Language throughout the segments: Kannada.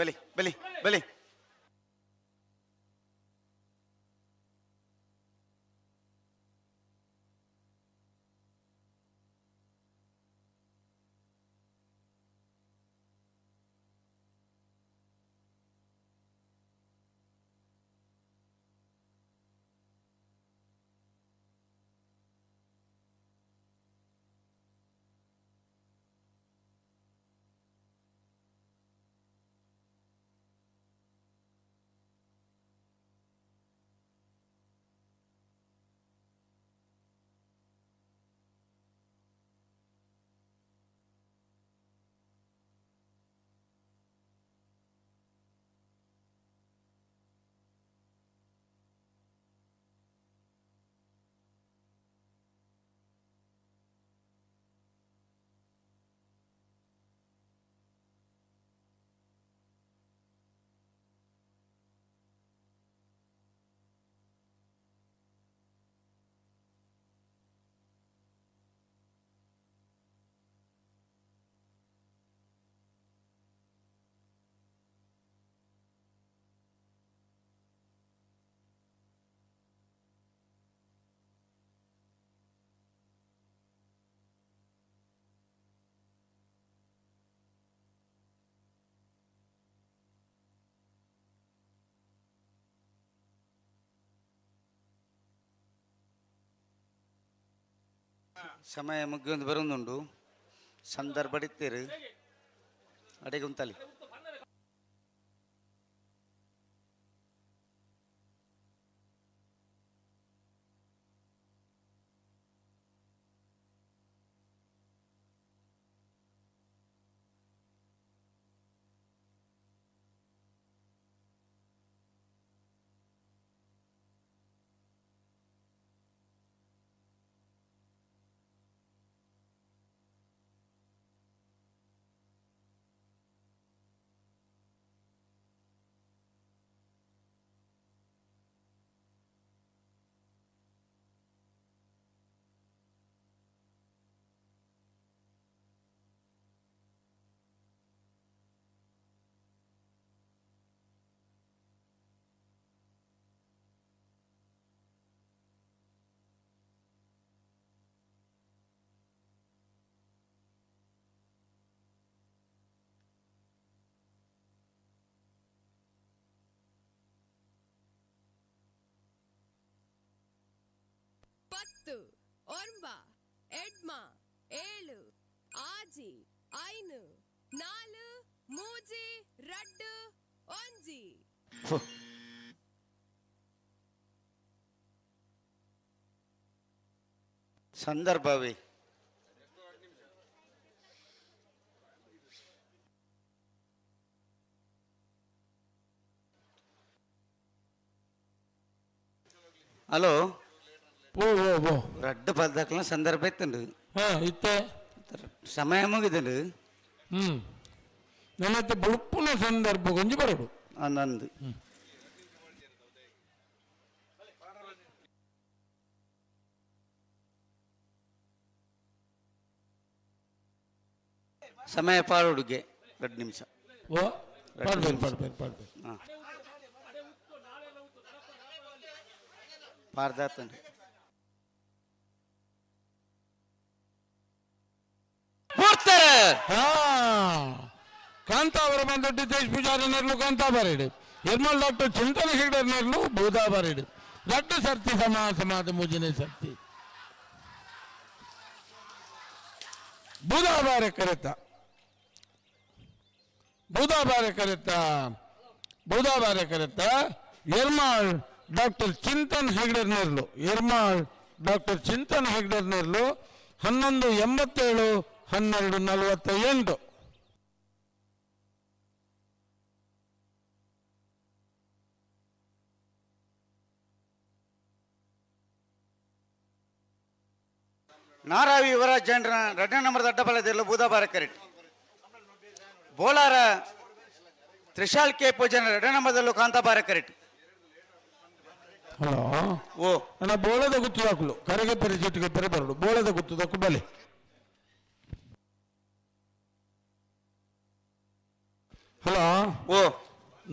ಬಲಿ ಬಲಿ ಬಲಿ. ಸಮಯ ಮುಗಿಯೊಂದು ಬರೋದುಂಡು ಸಂದರ್ಭ ಇಡ್ತೀರಿ ಅಡೆಗೆ ಉಂತಲಿ. പത്ത് ഒൻപ എഡ്മ ഏഴ് ആജി ഐന് നാല് മൂജി രണ്ട് ഒഞ്ചി. ಸಂದರ್ಭವೇ ಹಲೋ ಓ ಓ ಓ ರಡ್ಡು ಪದಕಲ ಸಂದರ್ಭ ಇತ್ತುಂಡು ಇತ್ತೆ ಸಮಯ ಮುಗಿದುಂಡು ನನ್ನತ್ತೆ ಬಳುಪುನ ಸಂದರ್ಭ ಕೊಂಚ ಬರಡು ನಂದು ಸಮಯ ಪಾಡುಗೆ 2 ನಿಮಿಷ. ಓ ಪಾಡ್ಬೇರು ಪಾಡ್ಬೇರು ಪಾಡ್ಬೇರು ಹಾಂ ಪಾರ್ದಾತಂಡು ಕಾಂತಾವರ ಬಂದೊಡ್ಡಿ ದೇಶ ಪೂಜಾರನರ್ಲು ಕಾಂತಾಬಾರಿಡು ನಿರ್ಮಲ್ ಡಾಕ್ಟರ್ చింతన ಹೆಗ್ಡರ್ನರ್ಲು ಬೂದಾಬಾರಿಡು ರಡ್ಡು ಸರ್ತಿ ಸಮಾದ ಮುಜಿನೆ ಸರ್ತಿ ಬೂದಾಬಾರೆ ಕರೆತ ಎರ್ಮಾಳ್ ಡಾಕ್ಟರ್ చింతన ಹೆಗ್ಡರ್ನರ್ಲು 1187 1248. ನಾರಾವಿ ಯುವರಾಜ್ ಜನರ 2ನೇ number ಅಡ್ಡಬಲದಲ್ಲೂ ಬೂದಾಬಾರ correct. Bolara Trishal K ಪೂಜನ 2ನೇ ನಂಬರ್ದಲ್ಲೂ ಕಾಂತಾಬಾರ ಕರೆಕ್ಟ್. ಹಲೋ ಓ ಅಣ್ಣ ಬೋಳದ ಗುತ್ತು ಹಾಕಲು ಕರೆಗೆ ಪರಿ ಚೀಟಿಗೆ ಪರಿ ಬರಡು ಬೋಳದ ಗುತ್ತು ತಕ್ಕು ಬಲೆ ಹಲೋ ಓ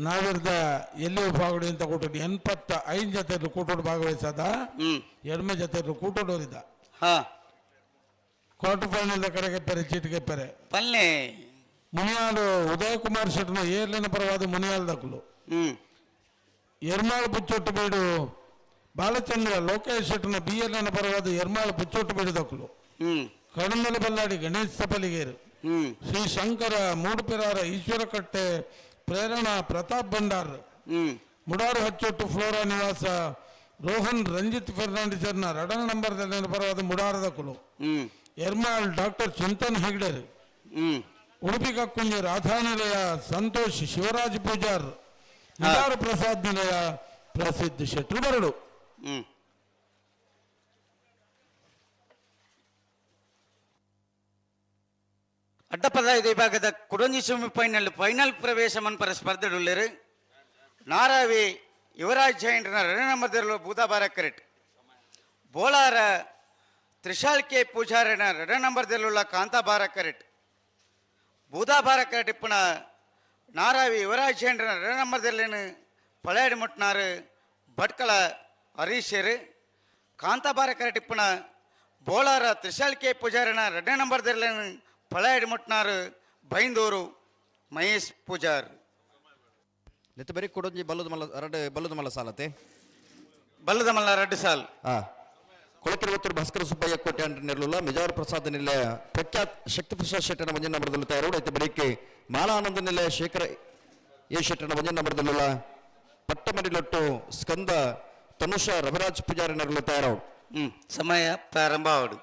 ನಾವಿರ್ದ ಎಲ್ಲಿ ಭಾಗಡಿ ಅಂತ ಕೂಟೋಡು 85 ಜೊತೆ ಕೂಟೋಡು ಭಾಗವಹಿಸದ ಹ್ಮ್ 2 ಜೊತೆ ಕೂಟೋಡೋರಿದ್ದ ಹಾ ಕ್ವಾರ್ಟರ್ ಫೈನಲ್ ಕಡೆಗೆ ಪೆರೆ ಚೀಟಿಗೆ ಪೆರೆ ಪಲ್ಲೆ ಮುನಿಯಾಲು ಉದಯ ಕುಮಾರ್ ಶೆಟ್ನ ಏರ್ಲಿನ ಪರವಾದ ಮುನಿಯಾಲ್ ದಕ್ಕಲು ಹ್ಮ್ ಎರ್ಮಾಳ್ ಪುಚ್ಚೊಟ್ಟು ಬೀಡು ಬಾಲಚಂದ್ರ ಲೋಕೇಶ್ ಶೆಟ್ನ ಬಿಎಲ್ನ ಪರವಾದ ಎರ್ಮಾಳ್ ಪುಚ್ಚೊಟ್ಟು ಬೀಡು ದಕ್ಕಲು ಹ್ಮ್ ಕಡಮಲ ಬಲ್ಲಾಡಿ ಗಣೇಶ್ ಸಪಲಿಗೇರು ಹ್ಮ್ ಶ್ರೀ ಶಂಕರ ಮೂಡುಪಿರಾರ ಈಶ್ವರಕಟ್ಟೆ ಪ್ರೇರಣಾ ಪ್ರತಾಪ್ ಭಂಡಾರ್ ಹ್ಮ್ ಮುಡಾರು ಹಚ್ಚೊಟ್ಟು ಫ್ಲೋರಾ ನಿವಾಸ ರೋಹನ್ ರಂಜಿತ್ ಫೆರ್ನಾಂಡಿಸರ್ನ ರಡನ ನಂಬರ್ದಲ್ಲಿ ಪರವಾದ ಮುಡಾರದ ಕುಲು ಹ್ಮ್ ಎರ್ಮಾಳ್ ಡಾಕ್ಟರ್ ಚಿಂತನ್ ಹೆಗ್ಡೇರ್ ಹ್ಮ್ ಉಡುಪಿ ಕಕ್ಕುಂಜಿ ರಾಧಾನಿಲಯ ಸಂತೋಷ್ ಶಿವರಾಜ್ ಪೂಜಾರ್ ನಿದಾರ ಪ್ರಸಾದ್ ನಿಲಯ ಪ್ರಸಿದ್ಧ ಶೆಟ್ರು ಬರಡು ಹ್ಮ್ ಅಡ್ಡಪದಾಯ ವಿಭಾಗದ ಕುಡಂಜಿ ಫೈನಲ್ ಪ್ರವೇಶ ಮನ್ಪರ ಸ್ಪರ್ಧೆಡುಳ್ಳರು ನಾರಾವಿ ಯುವರಾಜ್ ಜೈಂಟ್ನ 2 ನಂಬರ್ದಲ್ಲಿರುವ ಬೂದಾಬಾರ ಕರೆಟ್ ಬೋಳಾರ ತ್ರಿಶಾಲ್ ಕೆ ಪೂಜಾರನ 2 ನಂಬರ್ದಲ್ಲಿರುವ ಕಾಂತಾಬಾರ ಕರೆಟ್ ಬೂದಾಬಾರ ಕರೆಟ್ ಇಪ್ಪಣ ನಾರಾವಿ ಯುವರಾಜ್ ಜೈಂಟ್ನ 2 ನಂಬರ್ದಲ್ಲಿ ಪಳೆಯಡಿ ಮುಟ್ನಾರು ಭಟ್ಕಳ ಹರೀಶರು ಕಾಂತಾಬಾರ ಕರೆಟ್ ಇಪ್ಪಣ ಬೋಳಾರ ತ್ರಿಶಾಲ್ ಕೆ ಪೂಜಾರನ 2 ನಂಬರ್ದಲ್ಲಿ ಪಳೆಯಡಿ ಮುಟ್ನಾರು ಬೈಂದೂರು ಮಹೇಶ್ ಪೂಜಾರ್ ನೆತ್ತ ಬರೀ ಕೊಡೊಂಜಿ ಬಲ್ಲದ ಮಲ್ಲ ಸಾಲತೆ ಬಲ್ಲದ ಮಲ್ಲ 2 ಸಾಲ್ ಕೊಳಕಿರುವತ್ತೂರು ಭಾಸ್ಕರ ಸುಬ್ಬಯ್ಯ ಕೋಟೆ ಅಂಟ ನೆರಳುಲ್ಲ ಮಿಜಾವರ ಪ್ರಸಾದ್ ನಿಲಯ ಪ್ರಖ್ಯಾತ್ ಶಕ್ತಿ ಪ್ರಸಾದ್ ಶೆಟ್ಟನ ಮಂಜನ ನಂಬರ್ದಲ್ಲೂ ತಯಾರು ಐತೆ ಬರೀಕೆ ಮಾಲಾನಂದ ನಿಲಯ ಶೇಖರ ಎ ಶೆಟ್ಟನ ಮಂಜನ ನಂಬರ್ದಲ್ಲೂ ಪಟ್ಟಮರಿಲೊಟ್ಟು ಸ್ಕಂದ ತನುಷ ರವಿರಾಜ್ ಪೂಜಾರಿ ನೆರಳು ತಯಾರು ಸಮಯ ಪ್ರಾರಂಭ ಆವಡು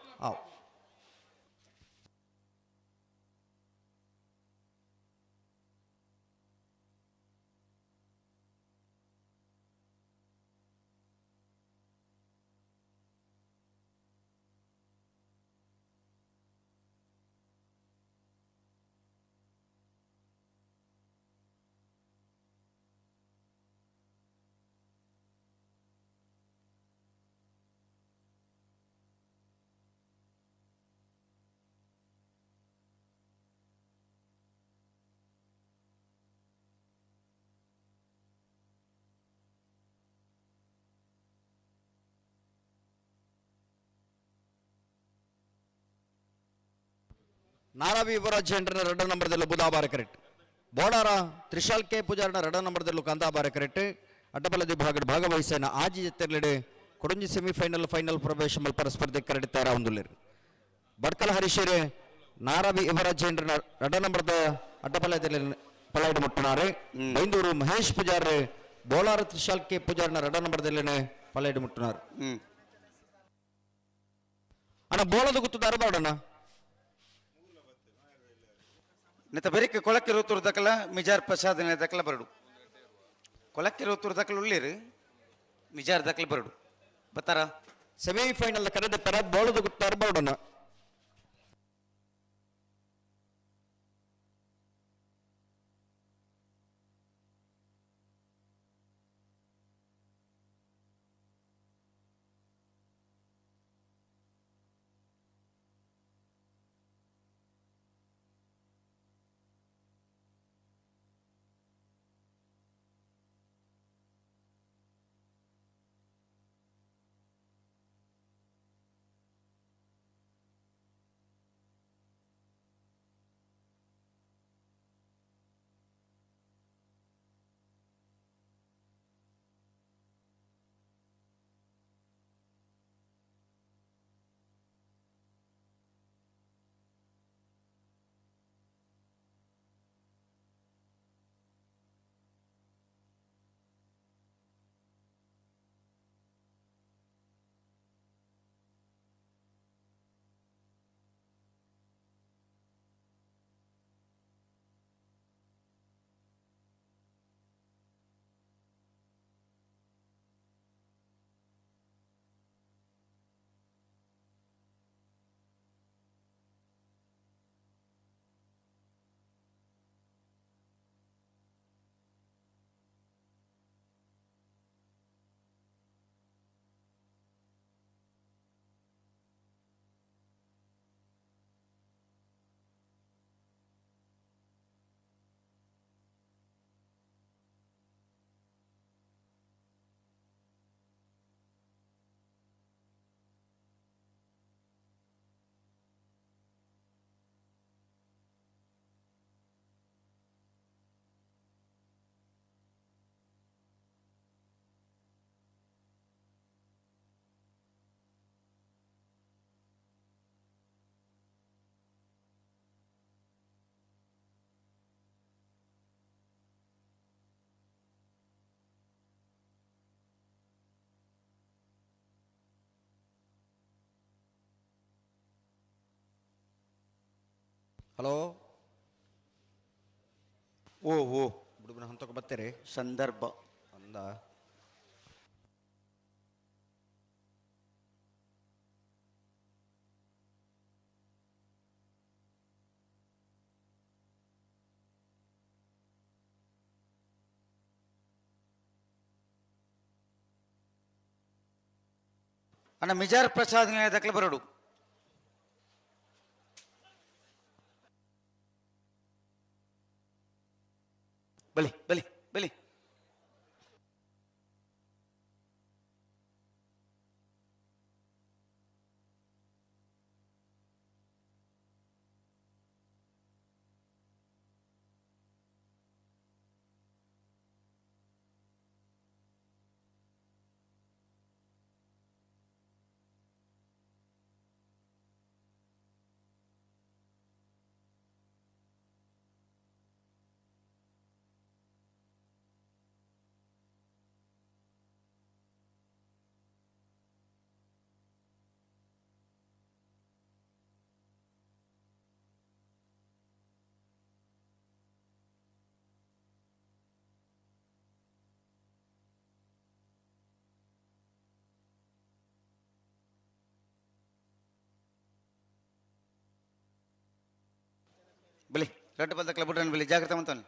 ನಾರಾವಿ ಯುವರಾಜ್ ಜೈಂಟ್ರನ 2 ನಂಬರ್ದಲ್ಲೂ ಬುಧಾಬಾರ ಕರೆಕ್ಟ್ ಬೋಡಾರ ತ್ರಿಶಾಲ್ ಕೆ ಪೂಜಾರನ 2 ನಂಬರ್ದಲ್ಲೂ ಕಾಂತಾಬಾರ ಕರೆಕ್ಟ್ ಅಡ್ಡಬಲದಿ ಭಾಗವಹಿಸೇನ ಆಜಿ ಜೊತೆಲೆಡೆ ಕೊಡಂಜಿ ಫೈನಲ್ ಪ್ರವೇಶ ಮಲ್ಪರ ಸ್ಪರ್ಧೆ ಕರಡಿ ತಯಾರ ಹೊಂದುಲ್ಲೇರು ಬಡ್ಕಲ ಹರೀಶರೇ ನಾರಾವಿ ಯುವರಾಜ್ ಜೈಂಟ್ರನ 2 ನಂಬರ್ದ ಅಡ್ಡಬಲದಲ್ಲಿ ಪಲಾಯ್ಡು ಮುಟ್ಟನಾರೆ ಬೈಂದೂರು ಮಹೇಶ್ ಪೂಜಾರ್ರೆ ಬೋಳಾರ ತ್ರಿಶಾಲ್ ಕೆ ಪೂಜಾರನ 2 ನಂಬರ್ದಲ್ಲೇನೆ ಪಲಾಯ್ಡು ಮುಟ್ಟನಾರು ಅಣ್ಣ ಬೋಳದ ಗುತ್ತದಾರ ಬಾಡಣ್ಣ ನೆತ್ತ ಬರೀಕೆ ಕೊಳಕ್ಕೆ ಋತುರ್ ದಕ್ಕಲ ಮಿಜಾರ್ ಪ್ರಸಾದ್ ದಕ್ಕಲ ಬರಡು ಕೊಳಕ್ಕೆ ಋತುರ್ ದಕ್ಕಲ ಉಳ್ಳಿರು ಮಿಜಾರ್ ದಕ್ಕಲ ಬರಡು ಬತ್ತಾರ ಸೆಮಿಫೈನಲ್ ಕರೆದ ಪರ ಬೋಳದ ಗುತ್ತಾರ ಬಾಡಣ್ಣ ಹಲೋ ಓ ಓ ಹುಡುಗನ ಹಂತಕ್ಕೆ ಬರ್ತೀರಿ ಸಂದರ್ಭ ಅಂದ ಅಣ್ಣ ಮಿಜಾರ್ ಪ್ರಸಾದ್ ದಕ್ಕಲು ಬರೋಡು. ಬಲಿ ಬಲಿ ಬಲಿ. ಬಲಿ ರಡ್ಡು ಬಲ್ ದಕ್ಕಲ ಬಿಡ್ರನ್ ಬಲಿ ಜಾಗ್ರತೆ ಮಂತಾನೆ.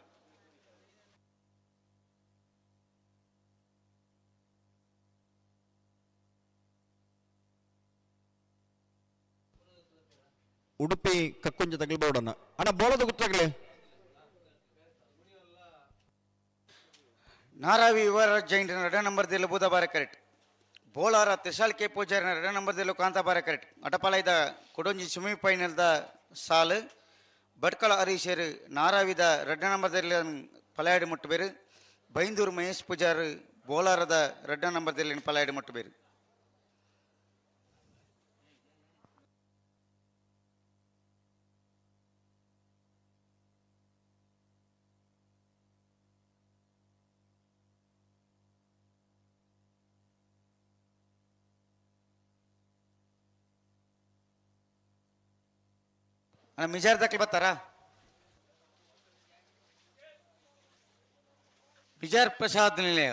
ಉಡುಪಿ ಕಕ್ಕುಂಜ ತಗಲ್ಬೋಡನ್ನ ಅಣ್ಣ ಬೋಳದ ಗೊತ್ತಾಗಲಿ. ನಾರಾವಿ ಯುವರಾಜ್ ಜೈನ್ 2 ನಂಬರ್ ದಿಲ್ಲ Budabara correct. Bolara Trishal K Poojary 2 number ದಿಲ್ಲ ಕಾಂತಾಬಾರ ಕರೆಕ್ಟ್. ಅಟಪಾಲಯದ ಕೊಡೊಂಜಿ ಸೆಮಿಫೈನಲ್ ದ ಸಾಲು ಬಟ್ಕಳ ಹರೀಶರ್ ನಾರಾವಿದ 2 ನಂಬರ್ ದಿಲ್ಲ ಪಲಾಯಡಿ ಮುಟ್ಟು ಬೇರು. ಬೈಂದೂರು ಮಹೇಶ್ ಪೂಜಾರ್ ಬೋಳಾರದ 2 ನಂಬರ್ ದಿಲ್ಲ ಪಲಾಯಡಿ ಮುಟ್ಟು ಬೇರು. ಮಿಜಾರ್ ದಕ್ಕಲು ಬರ್ತಾರಾ? ಮಿಜಾರ್ ಪ್ರಸಾದ್ ನಿಲಯ.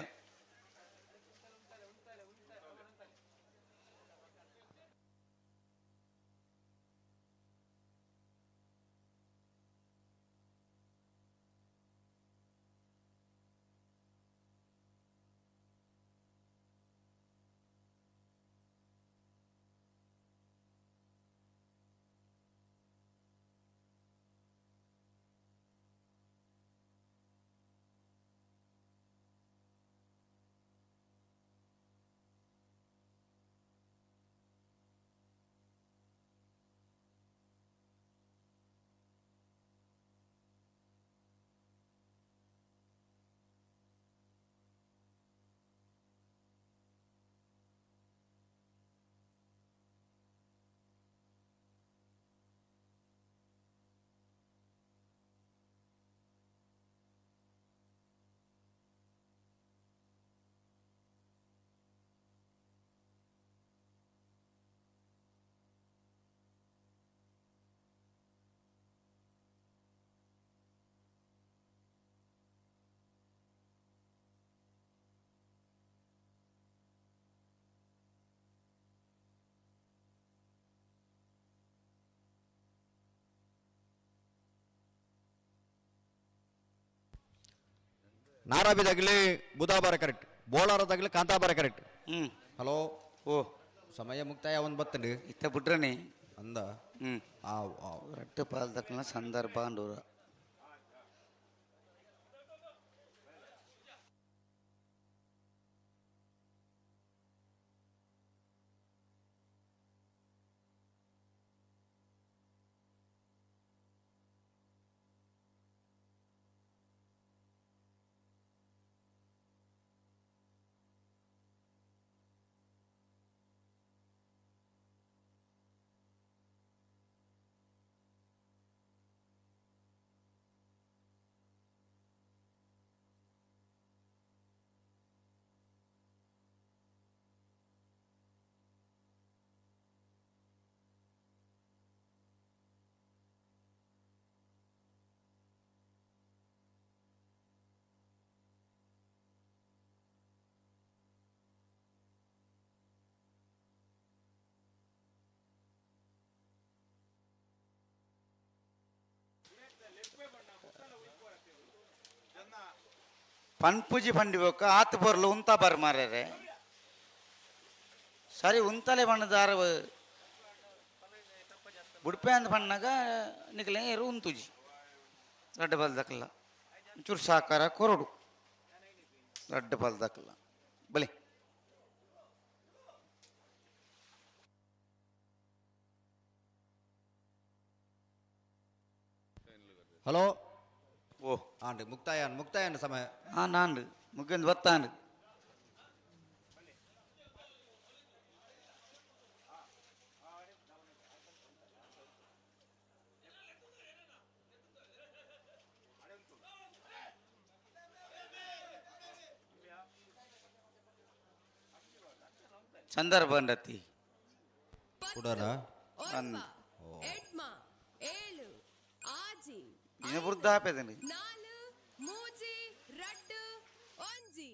ನಾರಾಬಿದಾಗಲಿ ಬುಧಾಬಾರ ಕರೆಕ್ಟ್. ಬೋಳಾರದಾಗಲಿ ಕಾಂತಾಬಾರ ಕರೆಕ್ಟ್. ಹಲೋ ಓ ಸಮಯ ಮುಕ್ತಾಯ ಒಂದು ಬತ್ತಂడి ಇತ್ತ ಬಿಡ್ರನಿ ಅಂದ ರಟ್ಟು ಪಾಲ್ ದಕ್ಕಲ ಸಂದರ್ಭ ಅಂಡೂರ. ಪನ್ಪುಜಿ ಪಂಡಿ ಬೋಕ ಆತು ಬರ್ಲು ಉಂತ ಬರ್ ಮಾರ್ಯಾರೆ ಸರಿ ಉಂತಲೆ ಬಣ್ಣದಾರ ಬುಡ್ಪೆ ಅಂತ ಬಣ್ಣಗ ನಿಕ್ಲೆ ಏರು ಉಂತುಜಿ ರಡ್ಡ ಬಲ್ದಕ್ಕಲ್ಲ ಚೂರು ಸಾಕಾರ ಕೊರಡು ರಡ್ಡ ಬಲ್ದಕ್ಕಲ್ಲ ಬಲಿ ಹಲೋ ಓ ಆಂಡ್ ಮುಕ್ತಾಯ ಸಮಯ ನಾಂಡು ಮುಗ್ಗಂದು ಬತ್ತಾಂಡು ಸಂದರ್ಭ ಅಂಡತಿ ಕೂಡರ ಒರ್ವ ಎಡ್ಮ ಏಳು ಆಜಿ ಇನ್ನು ಬುರ್ದಾಪೆದನು ನಾಲು ಮೂಜಿ ರಡ್ಡು ಒಂಜಿ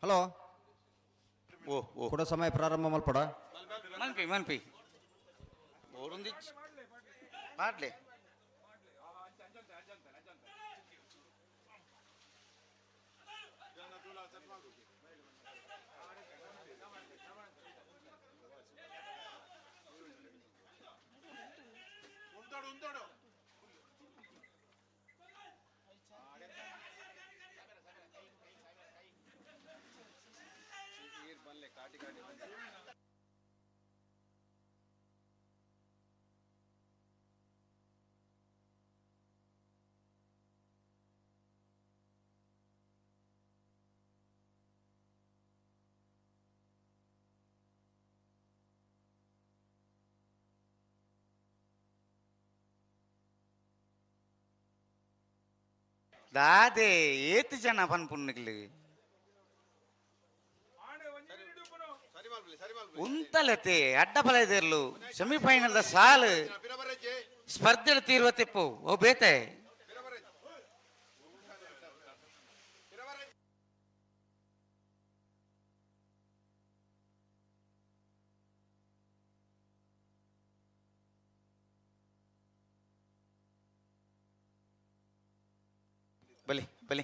ಹಲೋ ಓ ಓ ಕೂಡ ಸಮಯ ಪ್ರಾರಂಭ ಮಲ್ಪಡ ಮನ್ಪಿ ಓರೊಂದಿಚ್ ಮಾಡ್ಲೆ ದಾದೆ ಏತು ಜನ ಪನ್ಪುಣ್ಣಗ್ಲು ಉಂತಲತೆ ಅಡ್ಡಪಲದೆರ್ಲು ಸೆಮಿಫೈನಲ್ ದ ಸಾಲು ಸ್ಪರ್ಧೆಲು ತೀರುವ ತೆಪ್ಪು ಓ ಬೇತೆ ಬಲಿ ಬಲಿ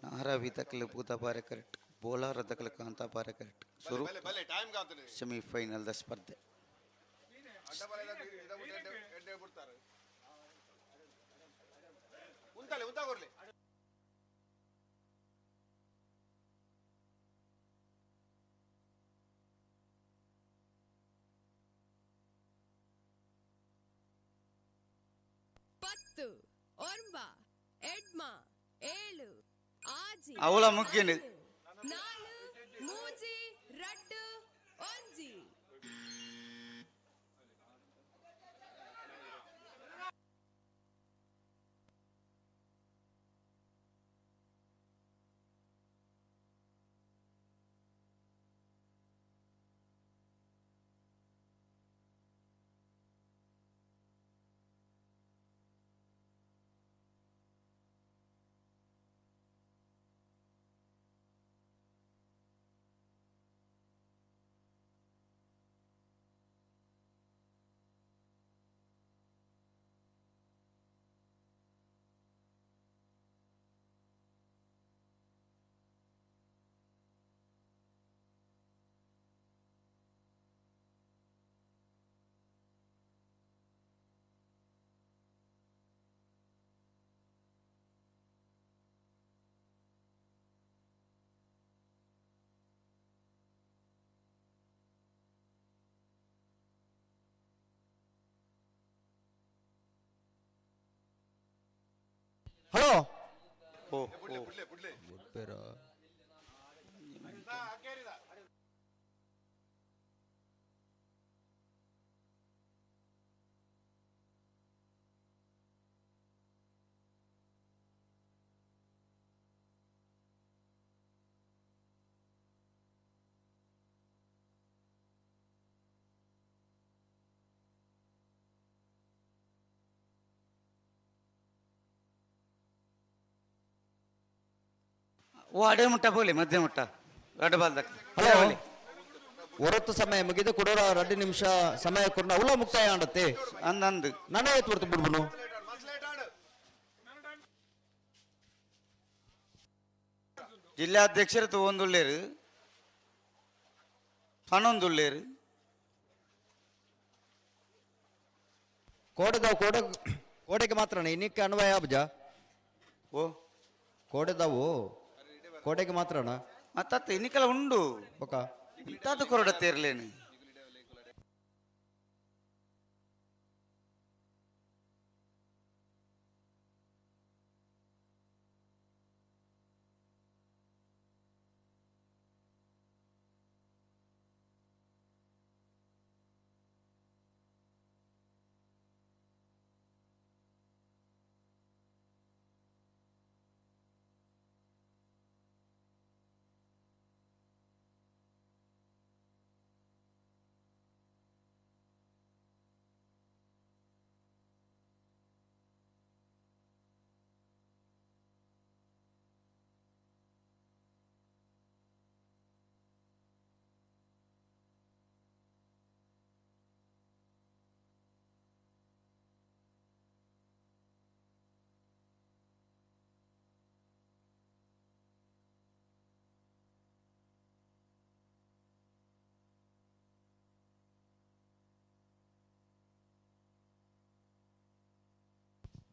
ನಾರಾವಿ ತಕ್ಕಲು ಭೂತ ಬಾರೆ ಕರೆಕ್ಟ್ ಬೋಲಾರ ತಕ್ಕಲು ಕಾಂತ ಬಾರೆ ಕರೆಕ್ಟ್ ಶುರು ಸೆಮಿಫೈನಲ್ ದ ಸ್ಪರ್ಧೆ ಪತ್ತು ಒರ್ವ ಎಡ್ಮ ಏಳು ಆಜಿ ಅವಳ ಮುಗ್ಗಿನ ನಾಲು ಮೂಜಿ ರಡ್ಡು ಒಂಜಿ ಹಲೋ ಓ ಓ ಅಡೆ ಮುಟ್ಟ ಬೋಲಿ ಮಧ್ಯ ಮುಟ್ಟ ರೆಡ್ ಬಾಲ್ ಹಲೋ ಹೊರತು ಸಮಯ ಮುಗಿದು ಕೊಡೋರ 2 ನಿಮಿಷ ಸಮಯ ಕೊಡ ಅವಳ ಮುಕ್ತಾಯ ಆಡತ್ತೆ ಅಂದಂದು ನಾನೇ ಎತ್ತು ಹೊರತು ಬಿಡ್ಬನು ಜಿಲ್ಲಾಧ್ಯಕ್ಷರು ತಗೊಂದುಳ್ಳೇರು ಪನ್ನೊಂದುಳ್ಳೇರು ಕೋಡೆಗೆ ಮಾತ್ರ ಇನ್ನಕ್ಕೆ ಅನ್ವಯ ಅಬ್ಜ ಓ ಕೋಡೆದಾವು ಕೋಡೆಗೆ ಮಾತ್ರಣ ಮತ್ತ ಇನ್ನಿಕೆಲ್ಲ ಉಂಡು ಓಕ ಇಂಥದ್ದು ಕೊರಡತ್ತೆ ಇರ್ಲೇನು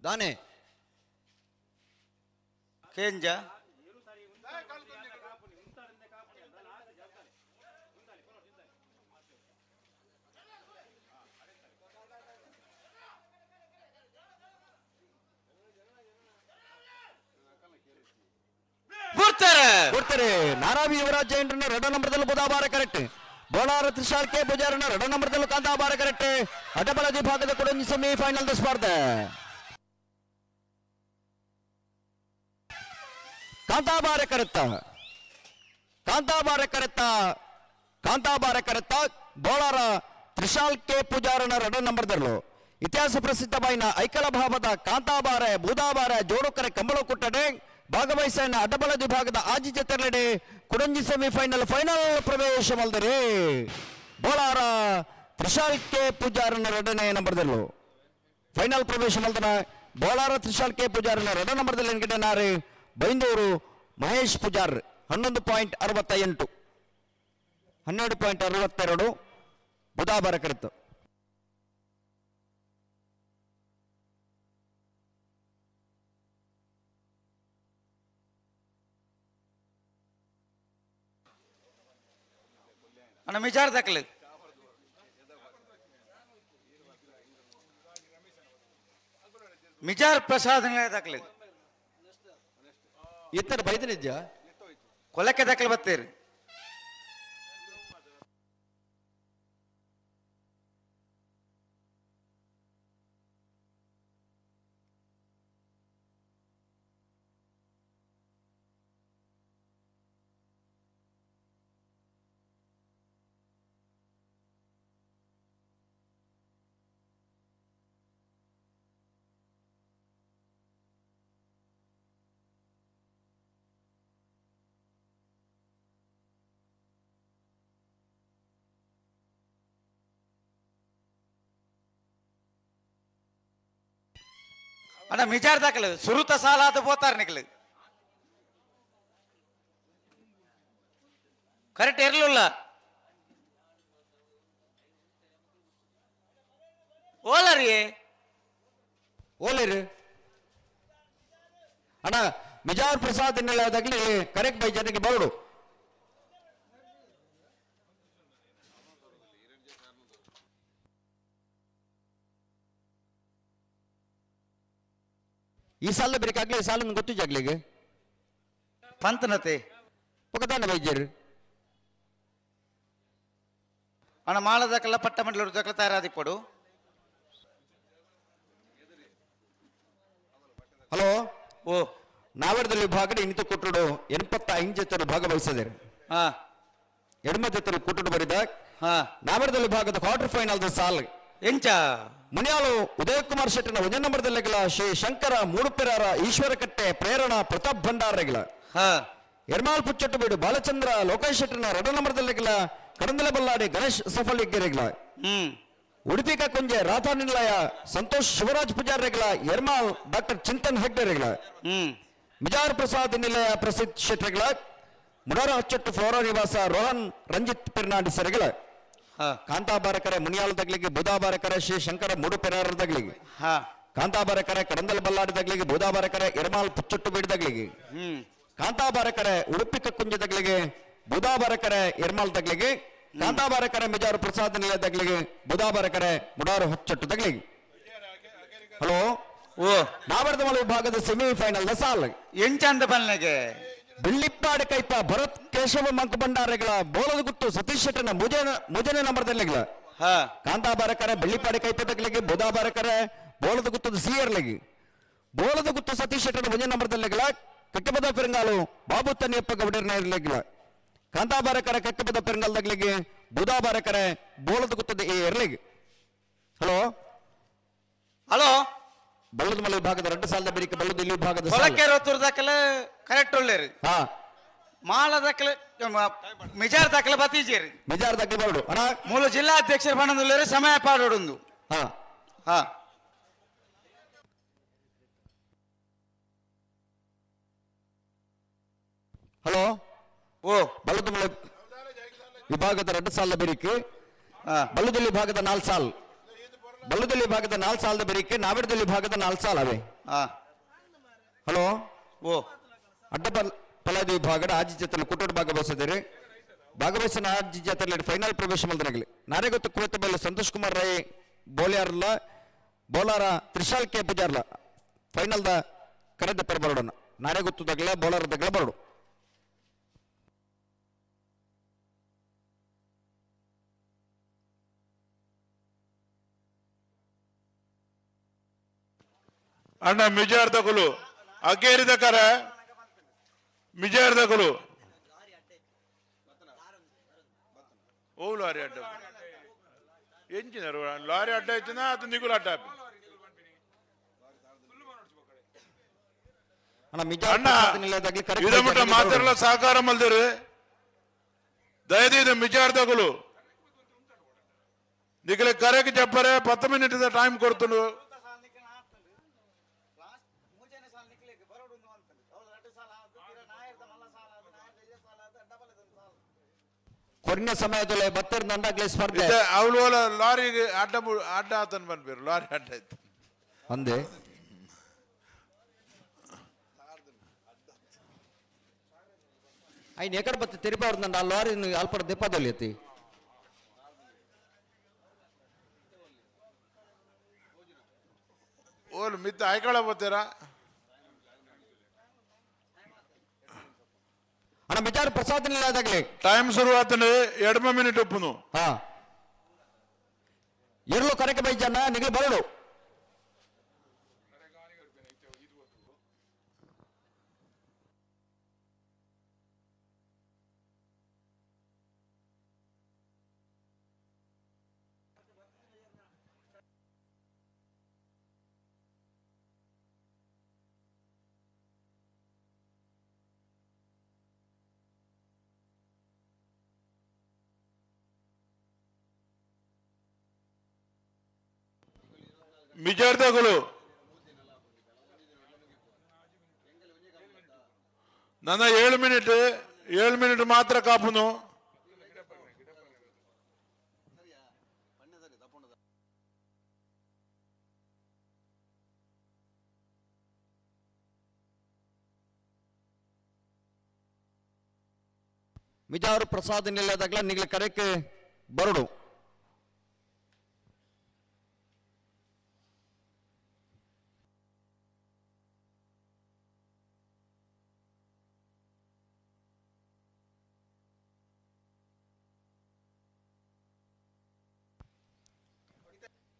ದಾನೆ ಕೇಂಜ ಕೊಡ್ತಾರೆ ನಾರಾವಿ ಯುವರಾಜ್ ಜೈಂಟ್ರನ್ನ 2 ನಂಬರ್ದಲ್ಲಿ ಬುಧಾವಾರ ಕರೆಕ್ಟ್ ಬೋಳಾರ ತ್ರಿಶಾಲ್ ಕೆ ಪೂಜಾರನ 2 ನಂಬರ್ದಲ್ಲಿ ಕಾಂತಾಬಾರ ಕರೆಕ್ಟ್ ಅಡ್ಡಬಲದಿ ಭಾಗದ ಕೊಡಂಜಿ ಸೆಮಿಫೈನಲ್ ಸ್ಪರ್ಧೆ ಕಾಂತಾಬಾರ ಕರೆತ್ತ ಬೋಳಾರ ತ್ರಿಶಾಲ್ ಕೆ ಪೂಜಾರನ 2 ನಂಬರ್ದಲ್ಲೂ ಇತಿಹಾಸ ಪ್ರಸಿದ್ಧವಾಯಿನ ಐಕಲ ಭಾವದ ಕಾಂತಾಬಾರ ಬೂದಾಬಾರ ಜೋಡುಕರೆ ಕಂಬಳ ಕುಟ್ಟಡೆ ಭಾಗವಹಿಸಿನ ಅಡ್ಡಬಲದಿ ಭಾಗದ ಆಜಿ ಜತೆರಡೆ ಕುಡಂಜಿ ಸೆಮಿಫೈನಲ್ ಫೈನಲ್ ಪ್ರವೇಶ ಮಲ್ದರೆ ಬೋಳಾರ ತ್ರಿಶಾಲ್ ಕೆ ಪೂಜಾರನ 2ನೇ ನಂಬರ್ದಲ್ಲೂ ಫೈನಲ್ ಪ್ರವೇಶ ಮಲ್ದನ ಬೋಳಾರ ತ್ರಿಶಾಲ್ ಕೆ ಪೂಜಾರನ 2 ನಂಬರ್ದಲ್ಲಿ ಎನ್ಗಿಡನಾರೆ ಬೈಂದೂರು ಮಹೇಶ್ ಪೂಜಾರ್ 11.68 12.62 ಬುಧಾಬಾರ ಕರೆತ್ತು ಅಣ್ಣ ವಿಚಾರ ದಾಖಲೆ ಮಿಜಾರ್ ಪ್ರಸಾದ್ ದಾಖಲೆ ಇತ್ತರ ಬೈದನಿದ್ಯಾ ಕೊಲಕ್ಕೆ ದಾಖಲೆ ಬತ್ತೇರಿ ಅಣ್ಣ ಮಿಜಾರ್ ದಾಖಲೆ ಸುರುತ ಸಾಲ ಅದು போತಾர் ನಿಖಲ್ ಕರೆಕ್ಟ್ ಇರಲಿಲ್ಲ ಓಲರಿ ಓಲೇರು ಅಣ್ಣ ಮಿಜಾರ್ ಪ್ರಸಾದ್ ಎನ್ನಲಾದಾಗಲಿ ಕರೆಕ್ಟ್ ಬೈ ಜನಕ್ಕೆ ಬರಡು ಈ ಸಾಲ ಬೇಕಾಗ್ಲಿ ಸಾಲ ಗೊತ್ತು ಜಾಗ್ಲಿಗೆ ಪಂತನತೆ ಪಕ್ಕದಾನ ವೈದ್ಯರು ಅಣ್ಣ ಮಾಳದಕ್ಕೆಲ್ಲ ಪಟ್ಟ ಮಂಡಲರು ದಕ್ಕಲ ತಯಾರಾದಿಪ್ಪಡು ಹಲೋ ಓ ನಾವಡದಲ್ಲಿ ವಿಭಾಗದ ಇನಿತು ಕೊಟ್ಟರು 85 ಜೊತೆ ಭಾಗವಹಿಸಿದ್ದಾರೆ ಹಾ ಎಡಮ ಜೊತೆ ಕೊಟ್ಟರು ಬರಿದ ಹಾ ನಾವಡದಲ್ಲಿ ವಿಭಾಗದ ಕ್ವಾರ್ಟರ್ ಫೈನಲ್ ಸಾಲ್ ಎಂಚ ಮುನಿಯಾಳು ಉದಯ ಕುಮಾರ್ ಶೆಟ್ಟಿನ 1 ನಂಬರ್ದಲ್ಲಿಗಳ ಶ್ರೀ ಶಂಕರ ಮೂಡುಪೆರಾರ ಈಶ್ವರ ಕಟ್ಟೆ ಪ್ರೇರಣಾ ಪ್ರತಾಪ್ ಭಂಡಾರಗಳ ಹಾ ಎರ್ಮಾಲ್ ಪುಚ್ಚಟ್ಟು ಬೀಡು ಬಾಲಚಂದ್ರ ಲೋಕೇಶ್ ಶೆಟ್ಟರ್ನ 2 ನಂಬರ್ದಲ್ಲಿಗಳ ಕಡಂದಲೆ ಬಲ್ಲಾಡಿ ಗಣೇಶ್ ಸಫಲ್ ಗೆರೆಗಳ ಉಡುಪಿ ಕುಂಜೆ ರಾಧಾ ನಿಲಯ ಸಂತೋಷ್ ಶಿವರಾಜ್ ಪೂಜಾರಿಗಳ ಎರ್ಮಾಲ್ ಡಾಕ್ಟರ್ ಚಿಂತನ್ ಹೆಗ್ಡೆರೆಗಳ ಮಿಜಾರ್ ಪ್ರಸಾದ್ ನಿಲಯ ಪ್ರಸಿದ್ಧ ಶೆಟ್ಟರ್ಗಳ ಮುಡಾರ ಹಚ್ಚಟ್ಟು ಫ್ಲೋರಾ ನಿವಾಸ ರೋಹನ್ ರಂಜಿತ್ ಫೆರ್ನಾಂಡಿಸರೆಗಳ ಕಾಂತಾಬಾರಕರೆ ಮುನಿಯಾಲ್ ದಗ್ಲಿಗೆ ಬುಧಾಬಾರಕರೆ ಶ್ರೀ ಶಂಕರ ಮೂಡುಪೆರಾರ ದಗ್ಲಿಗೆ ಕಾಂತಾಬಾರಕರೆ ಕಡಂದಲ್ ಬಲ್ಲಾಡಿ ದಗ್ಲಿಗೆ ಬುಧಾಬಾರಕರೆ ಎರ್ಮಾಲ್ ಪುಚ್ಚಟ್ಟು ಬೀಡು ದಗ್ಲಿಗೆ ಕಾಂತಾಬಾರಕರೆ ಉಡುಪಿ ಕುಂಜ ದಗ್ಲಿಗೆ ಬುಧಾಬಾರಕರೆ ಎರ್ಮಾಲ್ ದಗ್ಲಿಗೆ ಕಾಂತಾಬಾರಕರೆ ಮಿಜಾರು ಪ್ರಸಾದ್ ನಿಲಯ ದಗ್ಲಿಗೆ ಬುಧಾಬಾರಕರೆ ಮುಡಾರು ಹಚ್ಚಟ್ಟು ದಗ್ಲಿಗೆ ಹಲೋ ಓ ನಾವರ್ಧಮಲ ವಿಭಾಗದ ಸೆಮಿಫೈನಲ್ ಸಾಲ್ ಎಂಚಂದ ಬಲ್ನೆಗೆ ಬಿಳ್ಳಿಪ್ಪಾಡಿ ಕೈಪ ಭರತ್ ಕೇಶವ ಮಂಕ ಭಂಡಾರಗಳ ಬೋಲದ ಗುತ್ತು ಸತೀಶ್ ಶೆಟ್ಟನ ಮುಜನೆ ನಂಬರ್ದಲ್ಲಿಗಳ ಕಾಂತಾಬಾರಕರೆ ಬೆಳ್ಳಿಪ್ಪಾಡಿ ಕೈಪ ದಗ್ಲಿಗೆ ಬುಧಾಬಾರಕರೆ ಬೋಲದ ಗುತ್ತದ ಸಿಯರ್ಲಿಗೆ ಬೋಲದ ಗುತ್ತು ಸತೀಶ್ ಶೆಟ್ಟನ ಮುಜನೆ ನಂಬರ್ದಲ್ಲಿಗಳ ಕಟ್ಟಬದ ಪೆರಂಗಾಲು ಬಾಬು ತನ್ನಿಯಪ್ಪ ಗೌಡರ್ನರ್ಲಿಗಳ ಕಾಂತಾಬಾರಕರೆ ಕಟ್ಟಬದ ಪೆರಂಗಾಲದಗ್ಲಿಗೆ ಬುಧಾಬಾರಕರೆ ಬೋಲದ ಗುತ್ತದ ಏರ್ಲಿಗೆ ಹಲೋ ಹಲೋ ಬಳ್ಳದ ಮಲೆ ವಿಭಾಗದ 2 ಸಾಲದ ಬೇರಿಕೆ ಬಳ್ಳದ ಇಲ್ಲಿ ವಿಭಾಗದ ಹೊಲಕ್ಕೆ ದಾಖಲೆ ಕರೆಕ್ಟ್ ಒಳ್ಳೆರಿ ಮಾಲ ದಾಖಲೆ ಮಿಜಾರ್ ದಾಖಲೆ ಬತ್ತೀಜೇರಿ ಮಿಜಾರ್ ದಾಖಲೆ ಬರಡು ಅಣ್ಣ ಮೂಲ ಜಿಲ್ಲಾ ಅಧ್ಯಕ್ಷರ ಬಣ್ಣದಲ್ಲೇರಿ ಸಮಯ ಪಾಡೋಡೊಂದು ಹಲೋ ಓ ಬಳ್ಳದ ಮಲೆ ವಿಭಾಗದ 2 ಸಾಲದ ಬೇರಿಕೆ ಬಳ್ಳದಲ್ಲಿ ವಿಭಾಗದ 4 ಸಾಲ್ ಬಳ್ಳದಲ್ಲಿ ವಿಭಾಗದ 4 ಸಾಲದ ಬೇರಿಕೆ ನಾವಿಡದಲ್ಲಿ ವಿಭಾಗದ 4 ಸಾಲ್ ಅವೆ ಹಲೋ ಓ ಪಲಾದಿ ವಿಭಾಗದ ಆಜಿ ಜೊತೆ ಕುಟುಂಬ ಭಾಗವಹಿಸಿದರೆ ಭಾಗವಹಿಸಿನ ಆಜಿ ಜೊತೆ ಫೈನಲ್ ಪ್ರವೇಶ ಮಾಡಿದಾಗಲಿ ನಾರೆಗೊತ್ತು ಕುವೆತ ಬಲ್ಲ ಸಂತೋಷ್ ಕುಮಾರ್ ರೈ ಬೋಲ್ಯಾರ್ಲ ಬೌಲರ ತ್ರಿಶಾಲ್ ಕೆ ಪೂಜಾರ್ಲ ಫೈನಲ್ ದ ಕರೆದ ಪರ ಬರೋಣ ನಾರೆಗೊತ್ತುದಾಗಲ ಬೌಲರ್ ದಗಲ ಬರೋಡು ಅಣ್ಣ ಮಿಜಾರ್ದಕುಲು ಅಗೇರಿದಕರ ಮಿಜಾರ್ದಕುಲು ಓ ಲಾರಿ ಅಡ್ಡ ಎಂಚಿನರು ಲಾರಿ ಅಡ್ಡ ಇತ್ತಿನ ಅದು ನಿಗುಲು ಅಡ್ಡ ಅಣ್ಣ ಇದ ಮಟ್ಟ ಮಾತಾಡಲ್ಲ ಸಹಕಾರ ಮಲ್ದಿರು ದಯದಿ ಮಿಜಾರ್ದಕುಲು ನಿಗಲೆ ಕರೆಗೆ చెప్పరే 10 ಮಿನಿಟ್ ಟೈಮ್ ಕೊಡ್ತನು ಕೊನೆಯ ಸಮಯದಲ್ಲಿ ಬತ್ತರ್ ನಂದಾಗ್ಲೇ ಸ್ಪರ್ಧೆ ಅವಳು ಲಾರಿಗೆ ಅಡ್ಡ ಆತನ್ ಬಂದ್ಬಿರು ಲಾರಿ ಅಡ್ಡ ಇತ್ತು ಅಂದೆ ఆయన ఎక్కడ బతి తిరిగిపోతుందండి ఆ లారీని అల్పడ దెబ్బదోలి ఎత్తి ಓಲ್ ಮಿತ್ತ ಆಯ್ಕಳ ಬರ್ತೀರಾ ಅಣ್ಣ ಮಿಜಾರ್ ಪ್ರಸಾದ್ ನಿಲ್ಲದಾಗ್ಲಿ ಟೈಮ್ ಶುರು ಆತನೆ 2 ಮಿನಿಟ್ ಒಪ್ಪುನು ಎರ್ಲು ಕರೆಕೆ ಬೈಜನ್ನ ನಿಗಲಿ ಬರಡು ಮಿಜಾರ್ದಗಳು ನನ್ನ 7 ಮಿನಿಟ್ ಮಾತ್ರ ಕಾಪುನು ಮಿಜಾರು ಪ್ರಸಾದ್ ನಿಲ್ಲದಾಗ್ಲ ನಿಗಲಿ ಕರೆಕೆ ಬರಡು